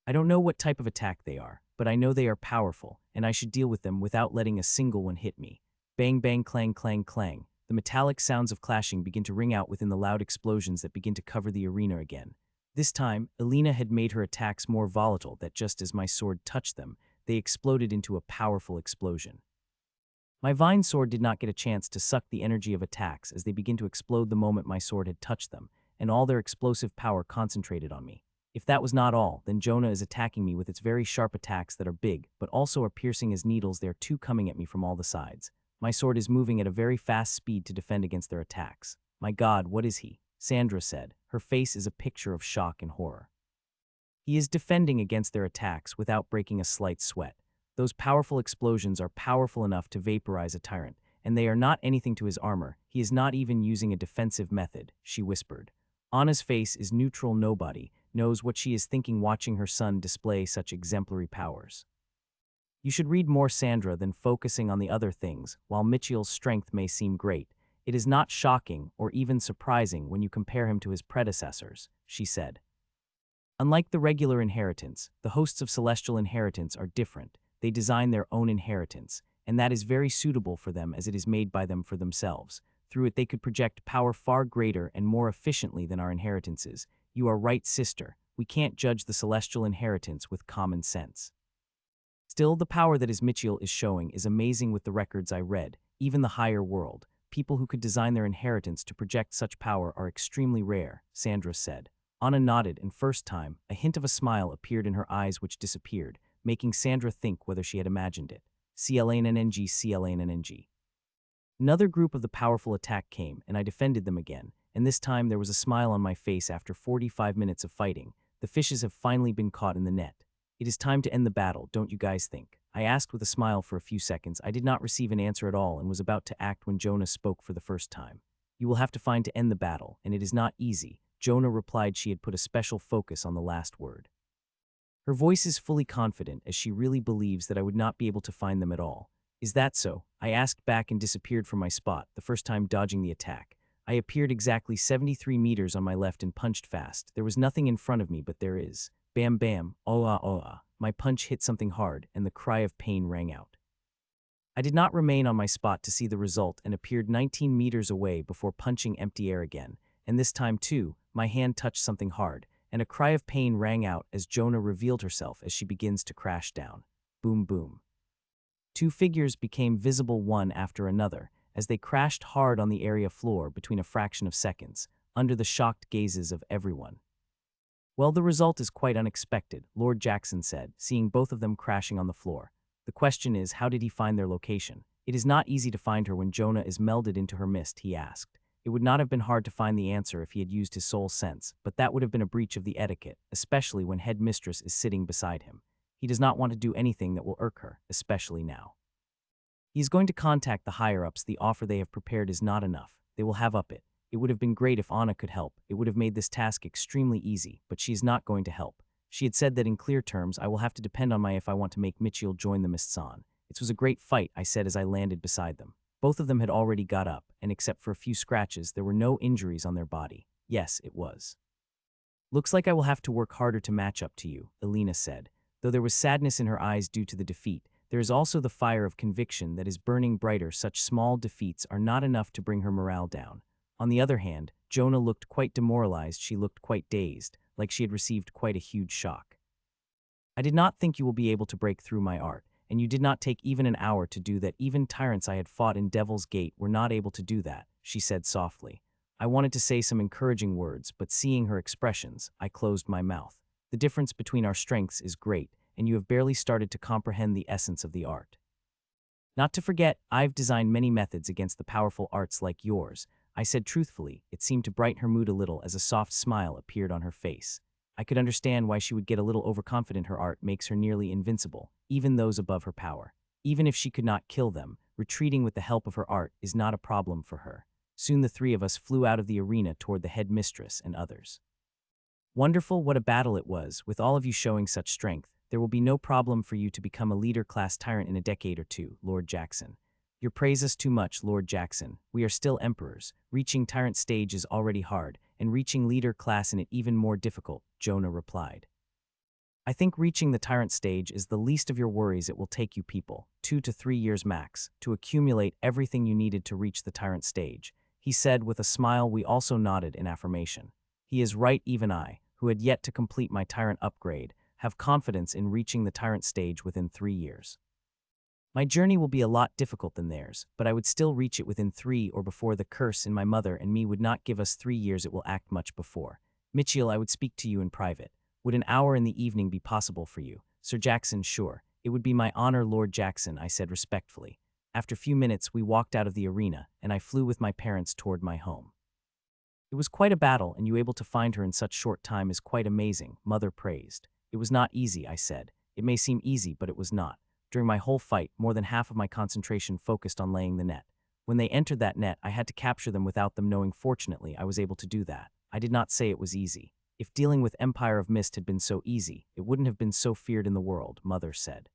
I don't know what type of attack they are, but I know they are powerful, and I should deal with them without letting a single one hit me. Bang bang clang clang clang. The metallic sounds of clashing begin to ring out within the loud explosions that begin to cover the arena again. This time, Alina had made her attacks more volatile that just as my sword touched them, they exploded into a powerful explosion. My vine sword did not get a chance to suck the energy of attacks as they begin to explode the moment my sword had touched them, and all their explosive power concentrated on me. If that was not all, then Jonah is attacking me with its very sharp attacks that are big, but also are piercing as needles. They are too coming at me from all the sides. My sword is moving at a very fast speed to defend against their attacks. My God, what is he? Sandra said. Her face is a picture of shock and horror. He is defending against their attacks without breaking a slight sweat. Those powerful explosions are powerful enough to vaporize a tyrant, and they are not anything to his armor. He is not even using a defensive method, she whispered. Anna's face is neutral. Nobody knows what she is thinking watching her son display such exemplary powers. You should read more, Sandra, than focusing on the other things. While Mitchell's strength may seem great, it is not shocking or even surprising when you compare him to his predecessors, she said. Unlike the regular inheritance, the hosts of celestial inheritance are different. They design their own inheritance, and that is very suitable for them as it is made by them for themselves. Through it they could project power far greater and more efficiently than our inheritances. You are right, sister. We can't judge the celestial inheritance with common sense. Still, the power that Mitchell is showing is amazing with the records I read. Even the higher world, People who could design their inheritance to project such power are extremely rare, Sandra said. Anna nodded, and first time, a hint of a smile appeared in her eyes which disappeared, making Sandra think whether she had imagined it. CLANNG, CLANNG. Another group of the powerful attack came, and I defended them again, and this time there was a smile on my face after 45 minutes of fighting. The fishes have finally been caught in the net. It is time to end the battle, don't you guys think? I asked with a smile for a few seconds. I did not receive an answer at all and was about to act when Jonah spoke for the first time. You will have to find to end the battle, and it is not easy. Jonah replied she had put a special focus on the last word. Her voice is fully confident as she really believes that I would not be able to find them at all. Is that so? I asked back and disappeared from my spot, the first time dodging the attack. I appeared exactly 73 meters on my left and punched fast. There was nothing in front of me, but there is. Bam bam, oh ah. My punch hit something hard, and the cry of pain rang out. I did not remain on my spot to see the result and appeared 19 meters away before punching empty air again, and this time too, my hand touched something hard, and a cry of pain rang out as Jonah revealed herself as she begins to crash down. Boom boom. Two figures became visible one after another, as they crashed hard on the area floor between a fraction of seconds, under the shocked gazes of everyone. Well, the result is quite unexpected, Lord Jackson said, seeing both of them crashing on the floor. The question is, how did he find their location? It is not easy to find her when Jonah is melded into her mist, he asked. It would not have been hard to find the answer if he had used his soul sense, but that would have been a breach of the etiquette, especially when headmistress is sitting beside him. He does not want to do anything that will irk her, especially now. He is going to contact the higher-ups. The offer they have prepared is not enough. They will have up it. It would have been great if Anna could help. It would have made this task extremely easy, but she is not going to help. She had said that in clear terms, I will have to depend on my if I want to make Michiel join the Mists-on. It was a great fight, I said as I landed beside them. Both of them had already got up, and except for a few scratches, there were no injuries on their body. Yes, it was. Looks like I will have to work harder to match up to you, Elena said. Though there was sadness in her eyes due to the defeat, there is also the fire of conviction that is burning brighter. Such small defeats are not enough to bring her morale down. On the other hand, Jonah looked quite demoralized. She looked quite dazed, like she had received quite a huge shock. I did not think you will be able to break through my art, and you did not take even an hour to do that. Even tyrants I had fought in Devil's Gate were not able to do that, she said softly. I wanted to say some encouraging words, but seeing her expressions, I closed my mouth. The difference between our strengths is great, and you have barely started to comprehend the essence of the art. Not to forget, I've designed many methods against the powerful arts like yours, I said truthfully. It seemed to brighten her mood a little as a soft smile appeared on her face. I could understand why she would get a little overconfident. Her art makes her nearly invincible, even those above her power. Even if she could not kill them, retreating with the help of her art is not a problem for her. Soon the three of us flew out of the arena toward the headmistress and others. Wonderful, what a battle it was, with all of you showing such strength. There will be no problem for you to become a leader-class tyrant in a decade or two, Lord Jackson. You praise us too much, Lord Jackson. We are still emperors. Reaching tyrant stage is already hard, and reaching leader class in it even more difficult, Jonah replied. I think reaching the tyrant stage is the least of your worries. It will take you people 2 to 3 years max to accumulate everything you needed to reach the tyrant stage, he said with a smile. We also nodded in affirmation. He is right. Even I, who had yet to complete my tyrant upgrade, have confidence in reaching the tyrant stage within 3 years. My journey will be a lot difficult than theirs, but I would still reach it within 3 or before. The curse in my mother and me would not give us 3 years. It will act much before. Michiel, I would speak to you in private. Would an hour in the evening be possible for you? Sir Jackson, sure. It would be my honor, Lord Jackson, I said respectfully. After a few minutes, we walked out of the arena, and I flew with my parents toward my home. It was quite a battle, and you able to find her in such short time is quite amazing, Mother praised. It was not easy, I said. It may seem easy, but it was not. During my whole fight, more than half of my concentration focused on laying the net. When they entered that net, I had to capture them without them knowing. Fortunately, I was able to do that. I did not say it was easy. If dealing with Empire of Mist had been so easy, it wouldn't have been so feared in the world, Mother said.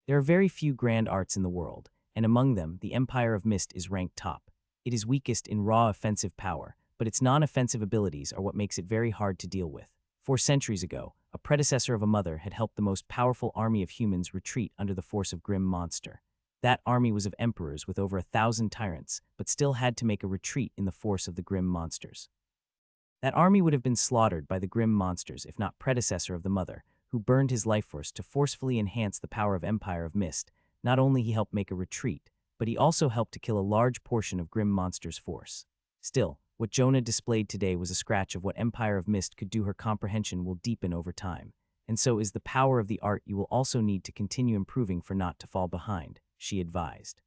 There are very few grand arts in the world, and among them, the Empire of Mist is ranked top. It is weakest in raw offensive power, but its non-offensive abilities are what makes it very hard to deal with. 4 centuries ago, a predecessor of a mother had helped the most powerful army of humans retreat under the force of Grim Monster. That army was of emperors with over 1,000 tyrants, but still had to make a retreat in the force of the Grim Monsters. That army would have been slaughtered by the Grim Monsters if not predecessor of the mother, who burned his life force to forcefully enhance the power of Empire of Mist. Not only he helped make a retreat, but he also helped to kill a large portion of Grim Monster's force. Still, what Jonah displayed today was a scratch of what Empire of Mist could do. Her comprehension will deepen over time, and so is the power of the art. You will also need to continue improving for not to fall behind, she advised.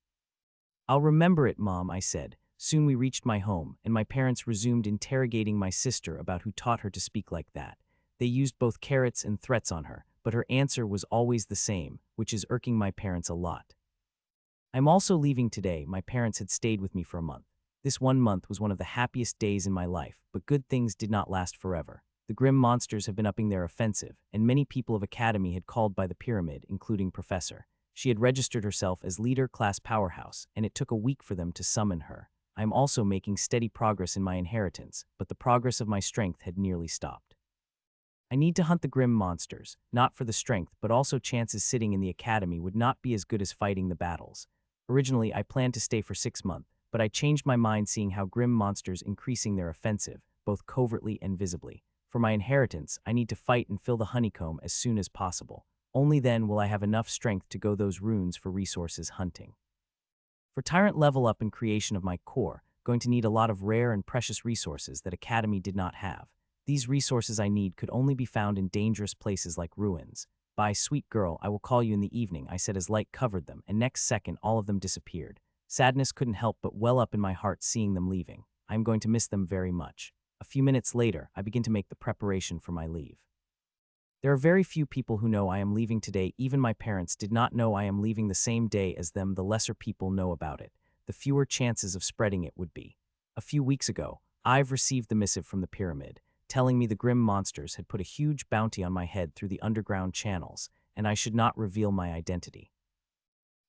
I'll remember it, Mom, I said. Soon we reached my home, and my parents resumed interrogating my sister about who taught her to speak like that. They used both carrots and threats on her, but her answer was always the same, which is irking my parents a lot. I'm also leaving today. My parents had stayed with me for a month. This 1 month was one of the happiest days in my life, but good things did not last forever. The Grim Monsters have been upping their offensive, and many people of Academy had called by the pyramid, including Professor. She had registered herself as leader class powerhouse, and it took a week for them to summon her. I am also making steady progress in my inheritance, but the progress of my strength had nearly stopped. I need to hunt the Grim Monsters, not for the strength, but also chances sitting in the Academy would not be as good as fighting the battles. Originally, I planned to stay for 6 months, but I changed my mind seeing how Grim Monsters increasing their offensive, both covertly and visibly. For my inheritance, I need to fight and fill the honeycomb as soon as possible. Only then will I have enough strength to go those runes for resources hunting. For Tyrant level up and creation of my core, going to need a lot of rare and precious resources that Academy did not have. These resources I need could only be found in dangerous places like ruins. Bye, sweet girl, I will call you in the evening, I said as light covered them, and next second all of them disappeared. Sadness couldn't help but well up in my heart seeing them leaving. I am going to miss them very much. A few minutes later, I begin to make the preparation for my leave. There are very few people who know I am leaving today. Even my parents did not know I am leaving the same day as them. The lesser people know about it, the fewer chances of spreading it would be. A few weeks ago, I've received the missive from the pyramid, telling me the Grim Monsters had put a huge bounty on my head through the underground channels, and I should not reveal my identity.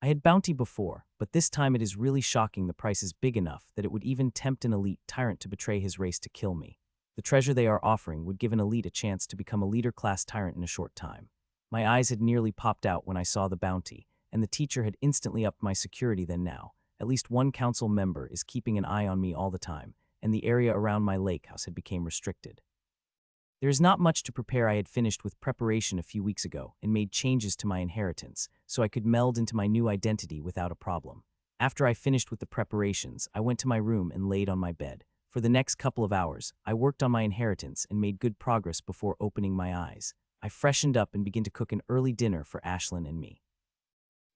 I had bounty before, but this time it is really shocking. The price is big enough that it would even tempt an elite tyrant to betray his race to kill me. The treasure they are offering would give an elite a chance to become a leader-class tyrant in a short time. My eyes had nearly popped out when I saw the bounty, and the teacher had instantly upped my security. Then now, at least one council member is keeping an eye on me all the time, and the area around my lake house had become restricted. There is not much to prepare. I had finished with preparation a few weeks ago and made changes to my inheritance, so I could meld into my new identity without a problem. After I finished with the preparations, I went to my room and laid on my bed. For the next couple of hours, I worked on my inheritance and made good progress before opening my eyes. I freshened up and began to cook an early dinner for Ashlyn and me.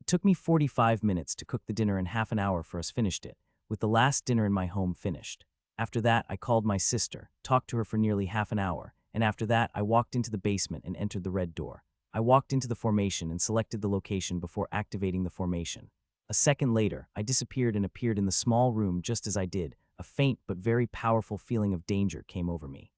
It took me 45 minutes to cook the dinner and half an hour for us finished it, with the last dinner in my home finished. After that, I called my sister, talked to her for nearly half an hour, and after that, I walked into the basement and entered the red door. I walked into the formation and selected the location before activating the formation. A second later, I disappeared and appeared in the small room. Just as I did, a faint but very powerful feeling of danger came over me.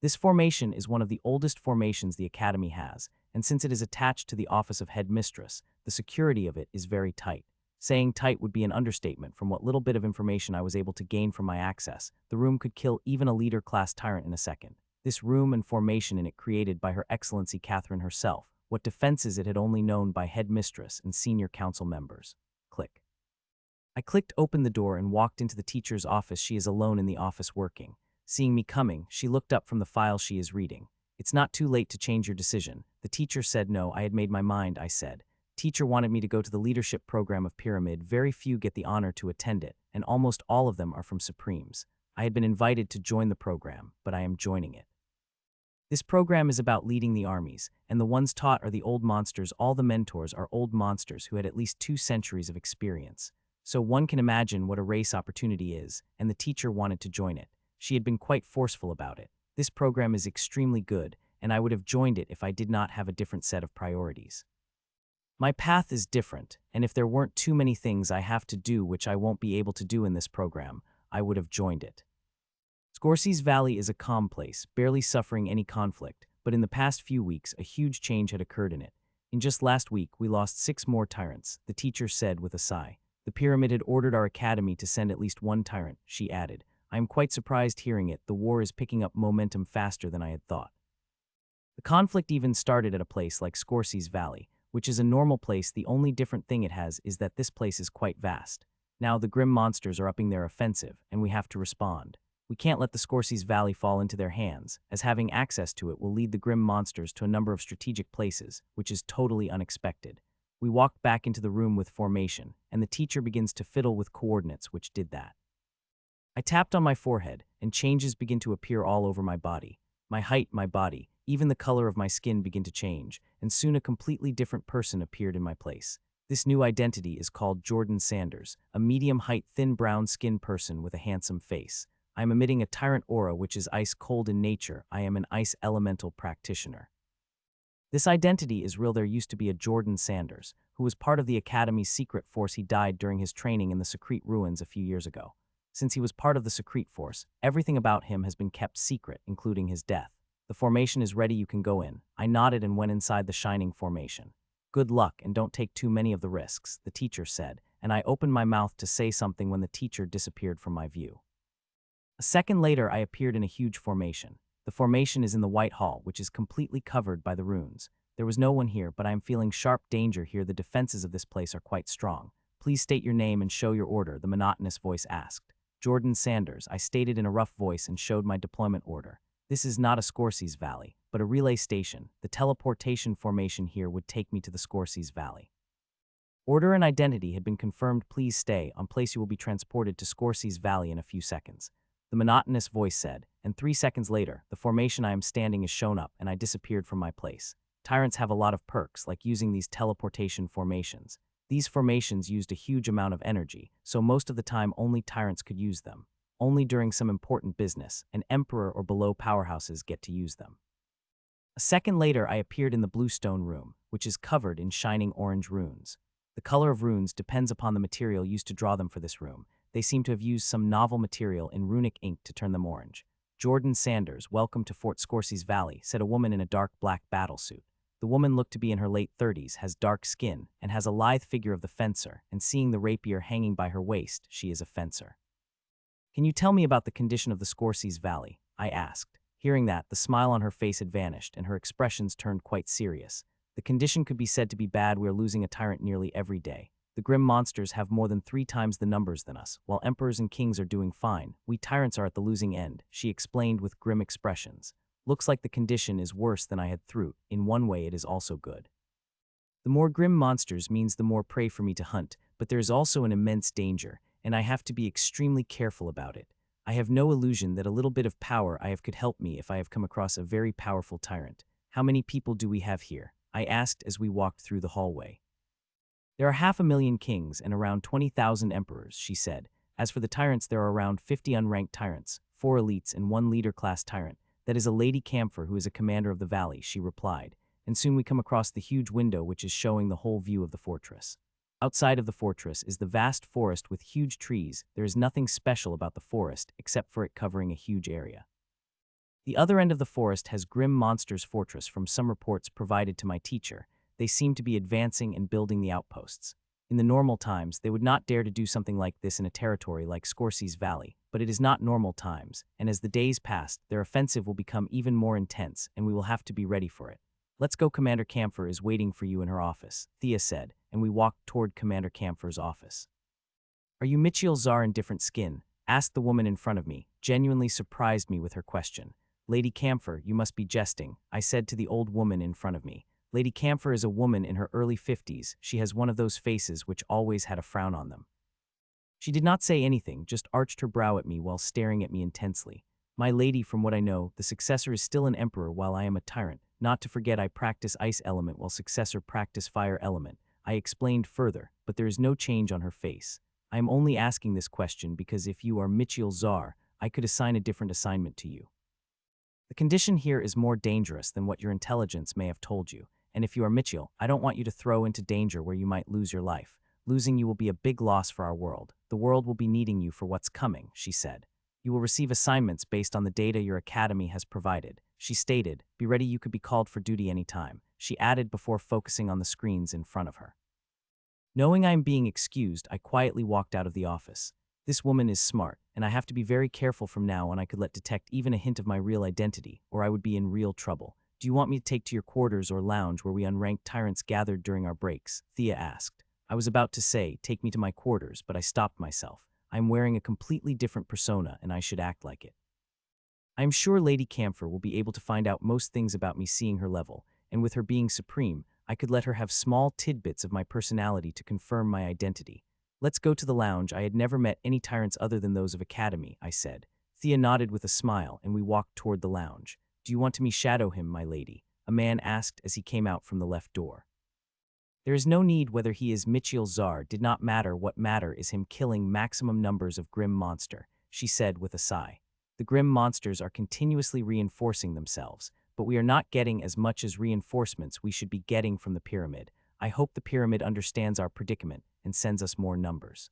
This formation is one of the oldest formations the Academy has, and since it is attached to the office of headmistress, the security of it is very tight. Saying tight would be an understatement. From what little bit of information I was able to gain from my access, the room could kill even a leader-class tyrant in a second. This room and formation in it created by Her Excellency Catherine herself, what defenses it had only known by headmistress and senior council members. Click. I clicked open the door and walked into the teacher's office. She is alone in the office working. Seeing me coming, she looked up from the file she is reading. It's not too late to change your decision. The teacher said no. I had made my mind, I said. Teacher wanted me to go to the leadership program of Pyramid. Very few get the honor to attend it, and almost all of them are from Supremes. I had been invited to join the program, but I am joining it. This program is about leading the armies, and the ones taught are the old monsters. All the mentors are old monsters who had at least 2 centuries of experience. So one can imagine what a race opportunity is, and the teacher wanted to join it. She had been quite forceful about it. This program is extremely good, and I would have joined it if I did not have a different set of priorities. My path is different, and if there weren't too many things I have to do which I won't be able to do in this program, I would have joined it. Scorse's Valley is a calm place, barely suffering any conflict, but in the past few weeks a huge change had occurred in it. In just last week, we lost 6 more tyrants, the teacher said with a sigh. The pyramid had ordered our academy to send at least 1 tyrant, she added. I am quite surprised hearing it. The war is picking up momentum faster than I had thought. The conflict even started at a place like Scorse's Valley, which is a normal place. The only different thing it has is that this place is quite vast. Now the Grim Monsters are upping their offensive, and we have to respond. We can't let the Scorse's Valley fall into their hands, as having access to it will lead the Grim Monsters to a number of strategic places, which is totally unexpected. We walked back into the room with formation, and the teacher begins to fiddle with coordinates, which did that. I tapped on my forehead, and changes begin to appear all over my body. My height, my body, even the color of my skin begin to change, and soon a completely different person appeared in my place. This new identity is called Jordan Sanders, a medium-height, thin brown-skinned person with a handsome face. I am emitting a tyrant aura which is ice-cold in nature. I am an ice elemental practitioner. This identity is real. There used to be a Jordan Sanders, who was part of the Academy's secret force. He died during his training in the Secrete ruins a few years ago. Since he was part of the Secrete force, everything about him has been kept secret, including his death. The formation is ready, you can go in. I nodded and went inside the shining formation. Good luck and don't take too many of the risks, the teacher said, and I opened my mouth to say something when the teacher disappeared from my view. A second later, I appeared in a huge formation. The formation is in the White Hall, which is completely covered by the runes. There was no one here, but I am feeling sharp danger here. The defenses of this place are quite strong. Please state your name and show your order, the monotonous voice asked. Jordan Sanders, I stated in a rough voice and showed my deployment order. This is not a Scorsees Valley, but a relay station. The teleportation formation here would take me to the Scorsees Valley. Order and identity had been confirmed. Please stay on place. You will be transported to Scorsees Valley in a few seconds. The monotonous voice said, and 3 seconds later, the formation I am standing is shown up and I disappeared from my place. Tyrants have a lot of perks, like using these teleportation formations. These formations used a huge amount of energy, so most of the time only tyrants could use them. Only during some important business, an emperor or below powerhouses get to use them. A second later, I appeared in the Bluestone room, which is covered in shining orange runes. The color of runes depends upon the material used to draw them for this room. They seem to have used some novel material in runic ink to turn them orange. Jordan Sanders, welcome to Fort Scorsees Valley, said a woman in a dark black battlesuit. The woman looked to be in her late 30s, has dark skin, and has a lithe figure of the fencer, and seeing the rapier hanging by her waist, she is a fencer. Can you tell me about the condition of the Scorsees Valley? I asked. Hearing that, the smile on her face had vanished, and her expressions turned quite serious. The condition could be said to be bad. We are losing a tyrant nearly every day. The grim monsters have more than 3 times the numbers than us. While emperors and kings are doing fine, we tyrants are at the losing end, she explained with grim expressions. Looks like the condition is worse than I had thought. In one way, it is also good. The more grim monsters means the more prey for me to hunt, but there is also an immense danger, and I have to be extremely careful about it. I have no illusion that a little bit of power I have could help me if I have come across a very powerful tyrant. How many people do we have here? I asked as we walked through the hallway. There are 500,000 kings and around 20,000 emperors, she said. As for the tyrants, there are around 50 unranked tyrants, 4 elites and 1 leader-class tyrant. That is a lady camphor who is a commander of the valley, she replied. And soon we come across the huge window which is showing the whole view of the fortress. Outside of the fortress is the vast forest with huge trees. There is nothing special about the forest except for it covering a huge area. The other end of the forest has Grim Monsters Fortress. From some reports provided to my teacher, they seem to be advancing and building the outposts. In the normal times, they would not dare to do something like this in a territory like Scorsees Valley, but it is not normal times, and as the days pass, their offensive will become even more intense, and we will have to be ready for it. Let's go. Commander Camphor is waiting for you in her office, Thea said, and we walked toward Commander Camphor's office. Are you Michiel Czar in different skin? Asked the woman in front of me, genuinely surprised me with her question. Lady Camphor, you must be jesting, I said to the old woman in front of me. Lady Camphor is a woman in her early 50s. She has one of those faces which always had a frown on them. She did not say anything, just arched her brow at me while staring at me intensely. My lady, from what I know, the successor is still an emperor while I am a tyrant. Not to forget, I practice ice element while successor practice fire element. I explained further, but there is no change on her face. I am only asking this question because if you are Michiel Czar, I could assign a different assignment to you. The condition here is more dangerous than what your intelligence may have told you. And if you are Michiel, I don't want you to throw into danger where you might lose your life. Losing you will be a big loss for our world. The world will be needing you for what's coming, she said. You will receive assignments based on the data your academy has provided. She stated, be ready, you could be called for duty anytime. She added before focusing on the screens in front of her. Knowing I am being excused, I quietly walked out of the office. This woman is smart, and I have to be very careful from now on. I could let detect even a hint of my real identity, or I would be in real trouble. Do you want me to take to your quarters or lounge where we unranked tyrants gathered during our breaks? Thea asked. I was about to say, take me to my quarters, but I stopped myself. I am wearing a completely different persona, and I should act like it. I am sure Lady Camphor will be able to find out most things about me seeing her level, and with her being supreme, I could let her have small tidbits of my personality to confirm my identity. Let's go to the lounge. I had never met any tyrants other than those of Academy, I said. Thea nodded with a smile, and we walked toward the lounge. Do you want me to shadow him, my lady? A man asked as he came out from the left door. There is no need whether he is Michiel Czar, did not matter. What matter is him killing maximum numbers of grim monster, she said with a sigh. The grim monsters are continuously reinforcing themselves, but we are not getting as much as reinforcements we should be getting from the pyramid. I hope the pyramid understands our predicament and sends us more numbers.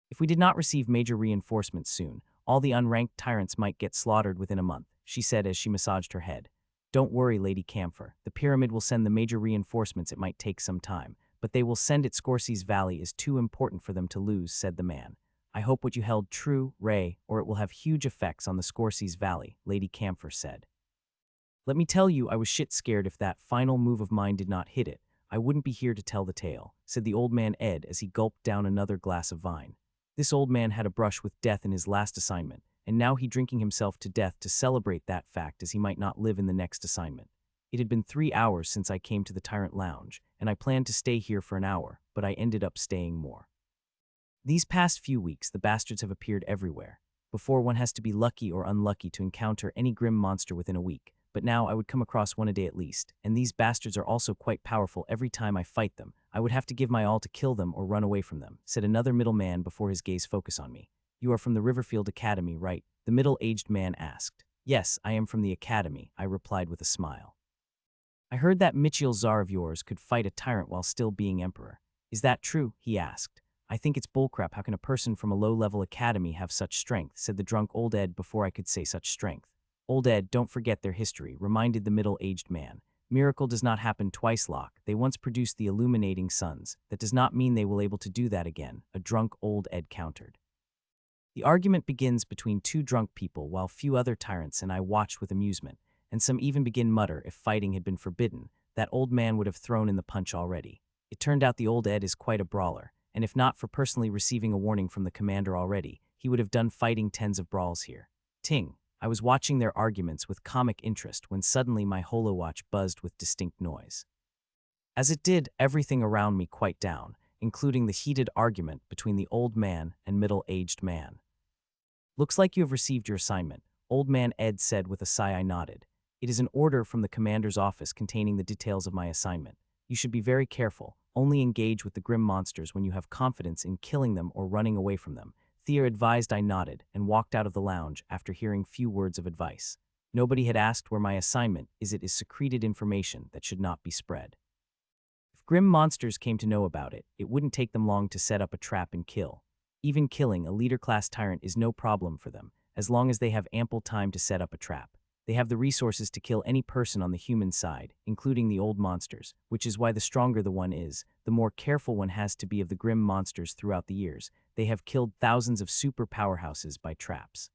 If we did not receive major reinforcements soon, all the unranked tyrants might get slaughtered within a month, she said as she massaged her head. Don't worry, Lady Camphor. The pyramid will send the major reinforcements. It might take some time, but they will send it. Scorsese Valley is too important for them to lose, said the man. I hope what you held true, Ray, or it will have huge effects on the Scorsese Valley, Lady Camphor said. Let me tell you, I was shit scared. If that final move of mine did not hit it, I wouldn't be here to tell the tale, said the old man Ed as he gulped down another glass of wine. This old man had a brush with death in his last assignment, and now he drinking himself to death to celebrate that fact as he might not live in the next assignment. It had been 3 hours since I came to the Tyrant Lounge, and I planned to stay here for an hour, but I ended up staying more. These past few weeks, the bastards have appeared everywhere. Before, one has to be lucky or unlucky to encounter any grim monster within a week, but now I would come across one a day at least, and these bastards are also quite powerful. Every time I fight them, I would have to give my all to kill them or run away from them, said another middle man before his gaze focused on me. You are from the Riverfield Academy, right? The middle-aged man asked. Yes, I am from the Academy, I replied with a smile. I heard that Michiel Czar of yours could fight a tyrant while still being emperor. Is that true? He asked. I think it's bullcrap. How can a person from a low-level academy have such strength, said the drunk old Ed before I could say such strength. Old Ed, don't forget their history, reminded the middle-aged man. Miracle does not happen twice, Locke. They once produced the illuminating suns. That does not mean they will able to do that again, a drunk old Ed countered. The argument begins between two drunk people while few other tyrants and I watched with amusement, and some even begin mutter if fighting had been forbidden, that old man would have thrown in the punch already. It turned out the old Ed is quite a brawler, and if not for personally receiving a warning from the commander already, he would have done fighting tens of brawls here. Ting. I was watching their arguments with comic interest when suddenly my holowatch buzzed with distinct noise. As it did, everything around me quieted down, including the heated argument between the old man and middle-aged man. Looks like you have received your assignment, old man Ed said with a sigh. I nodded. It is an order from the commander's office containing the details of my assignment. You should be very careful, only engage with the grim monsters when you have confidence in killing them or running away from them. Thea advised. I nodded and walked out of the lounge after hearing few words of advice. Nobody had asked where my assignment is. It is secreted information that should not be spread. If grim monsters came to know about it, it wouldn't take them long to set up a trap and kill. Even killing a leader-class tyrant is no problem for them, as long as they have ample time to set up a trap. They have the resources to kill any person on the human side, including the old monsters, which is why the stronger the one is, the more careful one has to be of the grim monsters throughout the years. They have killed thousands of super powerhouses by traps.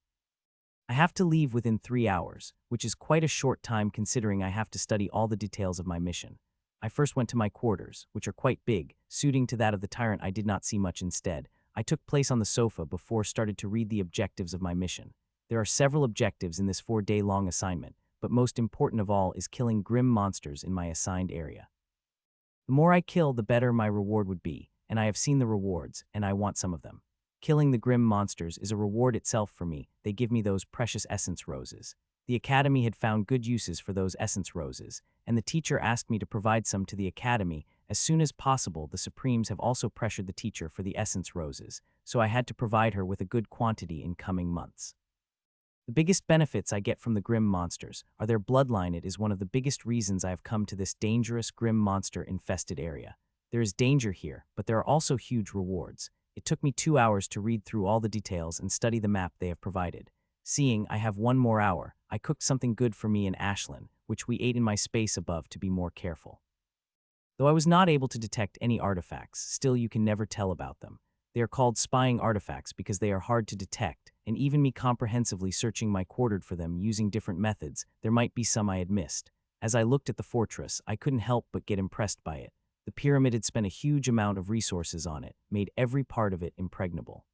I have to leave within 3 hours, which is quite a short time considering I have to study all the details of my mission. I first went to my quarters, which are quite big, suiting to that of the tyrant. I did not see much. Instead, I took place on the sofa before started to read the objectives of my mission. There are several objectives in this 4-day-long assignment, but most important of all is killing grim monsters in my assigned area. The more I kill, the better my reward would be, and I have seen the rewards, and I want some of them. Killing the grim monsters is a reward itself for me. They give me those precious essence roses. The academy had found good uses for those essence roses, and the teacher asked me to provide some to the academy as soon as possible. The Supremes have also pressured the teacher for the essence roses, so I had to provide her with a good quantity in coming months. The biggest benefits I get from the grim monsters are their bloodline. It is one of the biggest reasons I have come to this dangerous grim monster-infested area. There is danger here, but there are also huge rewards. It took me 2 hours to read through all the details and study the map they have provided. Seeing I have 1 more hour, I cooked something good for me and Ashlyn, which we ate in my space above to be more careful. Though I was not able to detect any artifacts, still you can never tell about them. They are called spying artifacts because they are hard to detect, and even me comprehensively searching my quartered for them using different methods, there might be some I had missed. As I looked at the fortress, I couldn't help but get impressed by it. The pyramid had spent a huge amount of resources on it, made every part of it impregnable.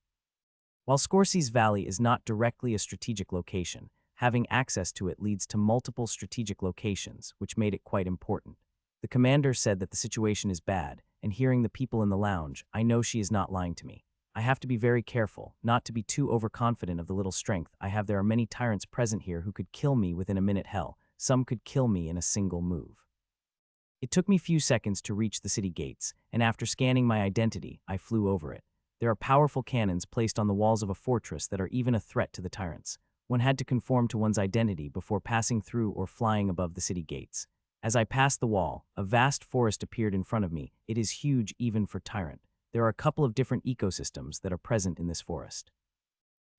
While Scorsese Valley is not directly a strategic location, having access to it leads to multiple strategic locations, which made it quite important. The commander said that the situation is bad, and hearing the people in the lounge, I know she is not lying to me. I have to be very careful, not to be too overconfident of the little strength I have. There are many tyrants present here who could kill me within a minute. Hell, some could kill me in a single move. It took me few seconds to reach the city gates, and after scanning my identity, I flew over it. There are powerful cannons placed on the walls of a fortress that are even a threat to the tyrants. One had to conform to one's identity before passing through or flying above the city gates. As I passed the wall, a vast forest appeared in front of me. It is huge even for tyrant. There are a couple of different ecosystems that are present in this forest.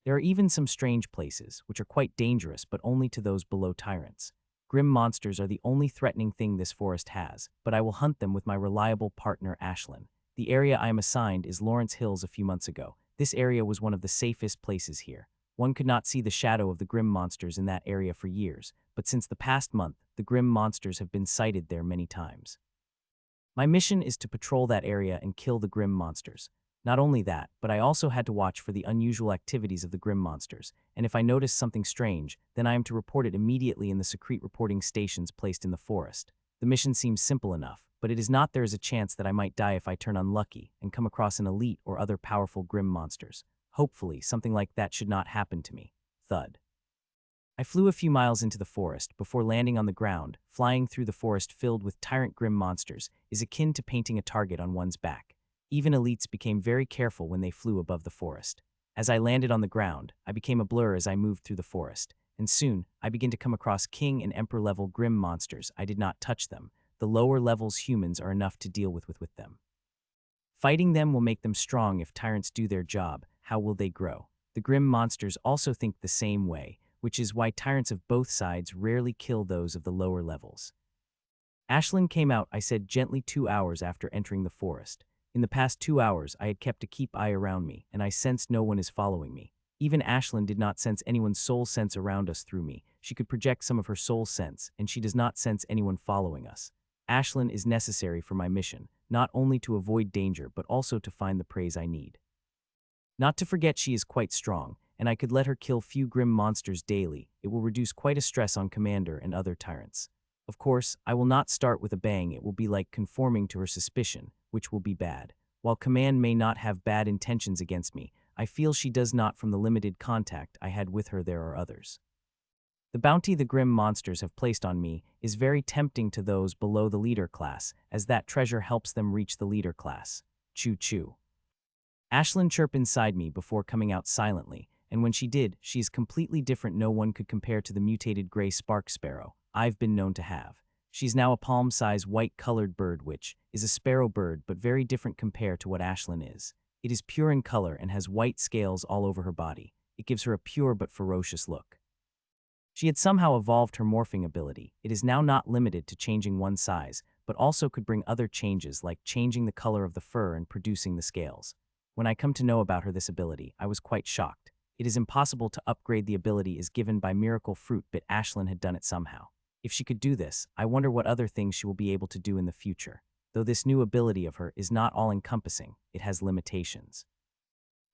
There are even some strange places, which are quite dangerous but only to those below tyrants. Grim monsters are the only threatening thing this forest has, but I will hunt them with my reliable partner Ashlyn. The area I am assigned is Lawrence Hills. A few months ago, this area was one of the safest places here. One could not see the shadow of the grim monsters in that area for years, but since the past month, the grim monsters have been sighted there many times. My mission is to patrol that area and kill the grim monsters. Not only that, but I also had to watch for the unusual activities of the grim monsters, and if I notice something strange, then I am to report it immediately in the secret reporting stations placed in the forest. The mission seems simple enough, but it is not. There is a chance that I might die if I turn unlucky and come across an elite or other powerful grim monsters. Hopefully, something like that should not happen to me. Thud. I flew a few miles into the forest before landing on the ground. Flying through the forest filled with tyrant grim monsters is akin to painting a target on one's back. Even elites became very careful when they flew above the forest. As I landed on the ground, I became a blur as I moved through the forest, and soon I began to come across king and emperor level grim monsters. I did not touch them. The lower levels humans are enough to deal with them. Fighting them will make them strong. If tyrants do their job, how will they grow? The grim monsters also think the same way, which is why tyrants of both sides rarely kill those of the lower levels. Ashlyn came out, I said gently, 2 hours after entering the forest. In the past 2 hours, I had kept a keep eye around me, and I sensed no one is following me. Even Ashlyn did not sense anyone's soul sense around us through me. She could project some of her soul sense, and she does not sense anyone following us. Ashlyn is necessary for my mission, not only to avoid danger but also to find the praise I need. Not to forget, she is quite strong, and I could let her kill few grim monsters daily. It will reduce quite a stress on Commander and other tyrants. Of course, I will not start with a bang. It will be like conforming to her suspicion, which will be bad. While Command may not have bad intentions against me, I feel she does not from the limited contact I had with her. There are others. The bounty the grim monsters have placed on me is very tempting to those below the leader class, as that treasure helps them reach the leader class. Choo-choo. Ashlyn chirped inside me before coming out silently, and when she did, she is completely different. No one could compare to the mutated gray spark sparrow I've been known to have. She's now a palm-size white-colored bird, which is a sparrow bird but very different compared to what Ashlyn is. It is pure in color and has white scales all over her body. It gives her a pure but ferocious look. She had somehow evolved her morphing ability. It is now not limited to changing one size, but also could bring other changes like changing the color of the fur and producing the scales. When I come to know about her this ability, I was quite shocked. It is impossible to upgrade the ability is given by miracle fruit, but Ashlyn had done it somehow. If she could do this, I wonder what other things she will be able to do in the future. Though this new ability of her is not all-encompassing, it has limitations.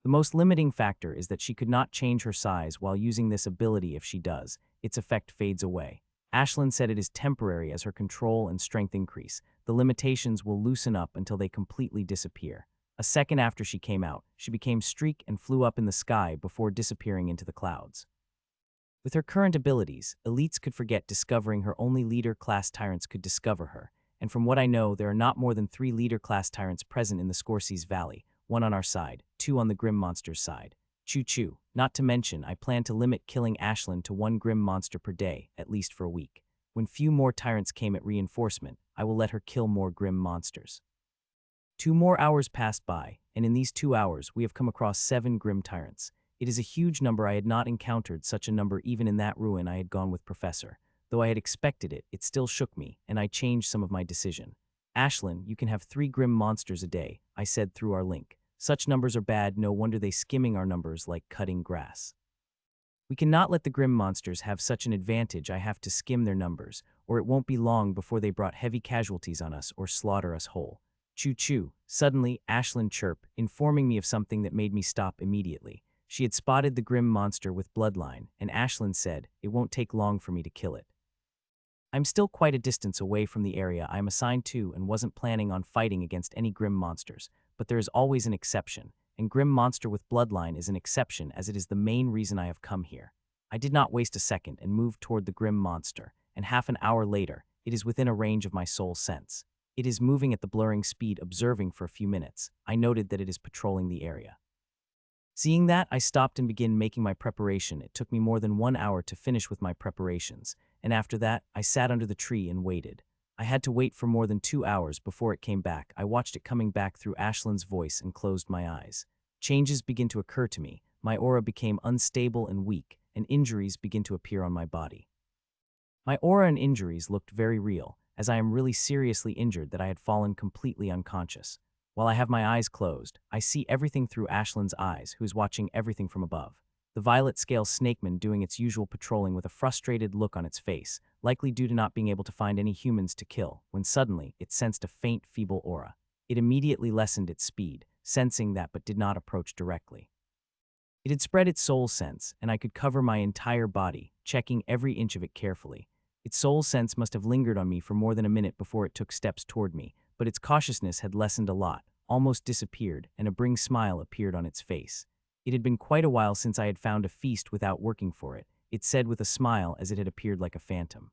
The most limiting factor is that she could not change her size while using this ability. If she does, its effect fades away. Ashlyn said it is temporary. As her control and strength increase, the limitations will loosen up until they completely disappear. A second after she came out, she became streak and flew up in the sky before disappearing into the clouds. With her current abilities, elites could forget discovering her. Only leader-class tyrants could discover her, and from what I know, there are not more than 3 leader-class tyrants present in the Scorsese Valley, 1 on our side, 2 on the Grim Monster's side. Choo-choo. Not to mention, I plan to limit killing Ashlyn to 1 Grim Monster per day, at least for a week. When few more tyrants came at reinforcement, I will let her kill more Grim Monsters. 2 more hours passed by, and in these 2 hours, we have come across 7 Grim Tyrants. It is a huge number. I had not encountered such a number even in that ruin I had gone with Professor. Though I had expected it, it still shook me, and I changed some of my decision. Ashlyn, you can have 3 Grim Monsters a day, I said through our link. Such numbers are bad. No wonder they skimming our numbers like cutting grass. We cannot let the Grim Monsters have such an advantage. I have to skim their numbers, or it won't be long before they brought heavy casualties on us or slaughter us whole. Choo-choo. Suddenly, Ashlyn chirped, informing me of something that made me stop immediately. She had spotted the Grim Monster with bloodline, and Ashlyn said, "It won't take long for me to kill it." I'm still quite a distance away from the area I am assigned to and wasn't planning on fighting against any grim monsters, but there is always an exception, and Grim Monster with Bloodline is an exception as it is the main reason I have come here. I did not waste a second and moved toward the Grim Monster, and half an hour later, it is within a range of my soul sense. It is moving at the blurring speed, observing for a few minutes. I noted that it is patrolling the area. Seeing that, I stopped and began making my preparation. It took me more than 1 hour to finish with my preparations, and after that, I sat under the tree and waited. I had to wait for more than 2 hours before it came back. I watched it coming back through Ashlin's voice and closed my eyes. Changes begin to occur to me. My aura became unstable and weak, and injuries begin to appear on my body. My aura and injuries looked very real, as I am really seriously injured that I had fallen completely unconscious. While I have my eyes closed, I see everything through Ashlin's eyes, who is watching everything from above. The violet scale snakeman doing its usual patrolling with a frustrated look on its face, likely due to not being able to find any humans to kill, when suddenly it sensed a faint, feeble aura. It immediately lessened its speed, sensing that but did not approach directly. It had spread its soul sense, and I could cover my entire body, checking every inch of it carefully. Its soul sense must have lingered on me for more than a minute before it took steps toward me, but its cautiousness had lessened a lot, almost disappeared, and a bring smile appeared on its face. It had been quite a while since I had found a feast without working for it, it said with a smile as it had appeared like a phantom.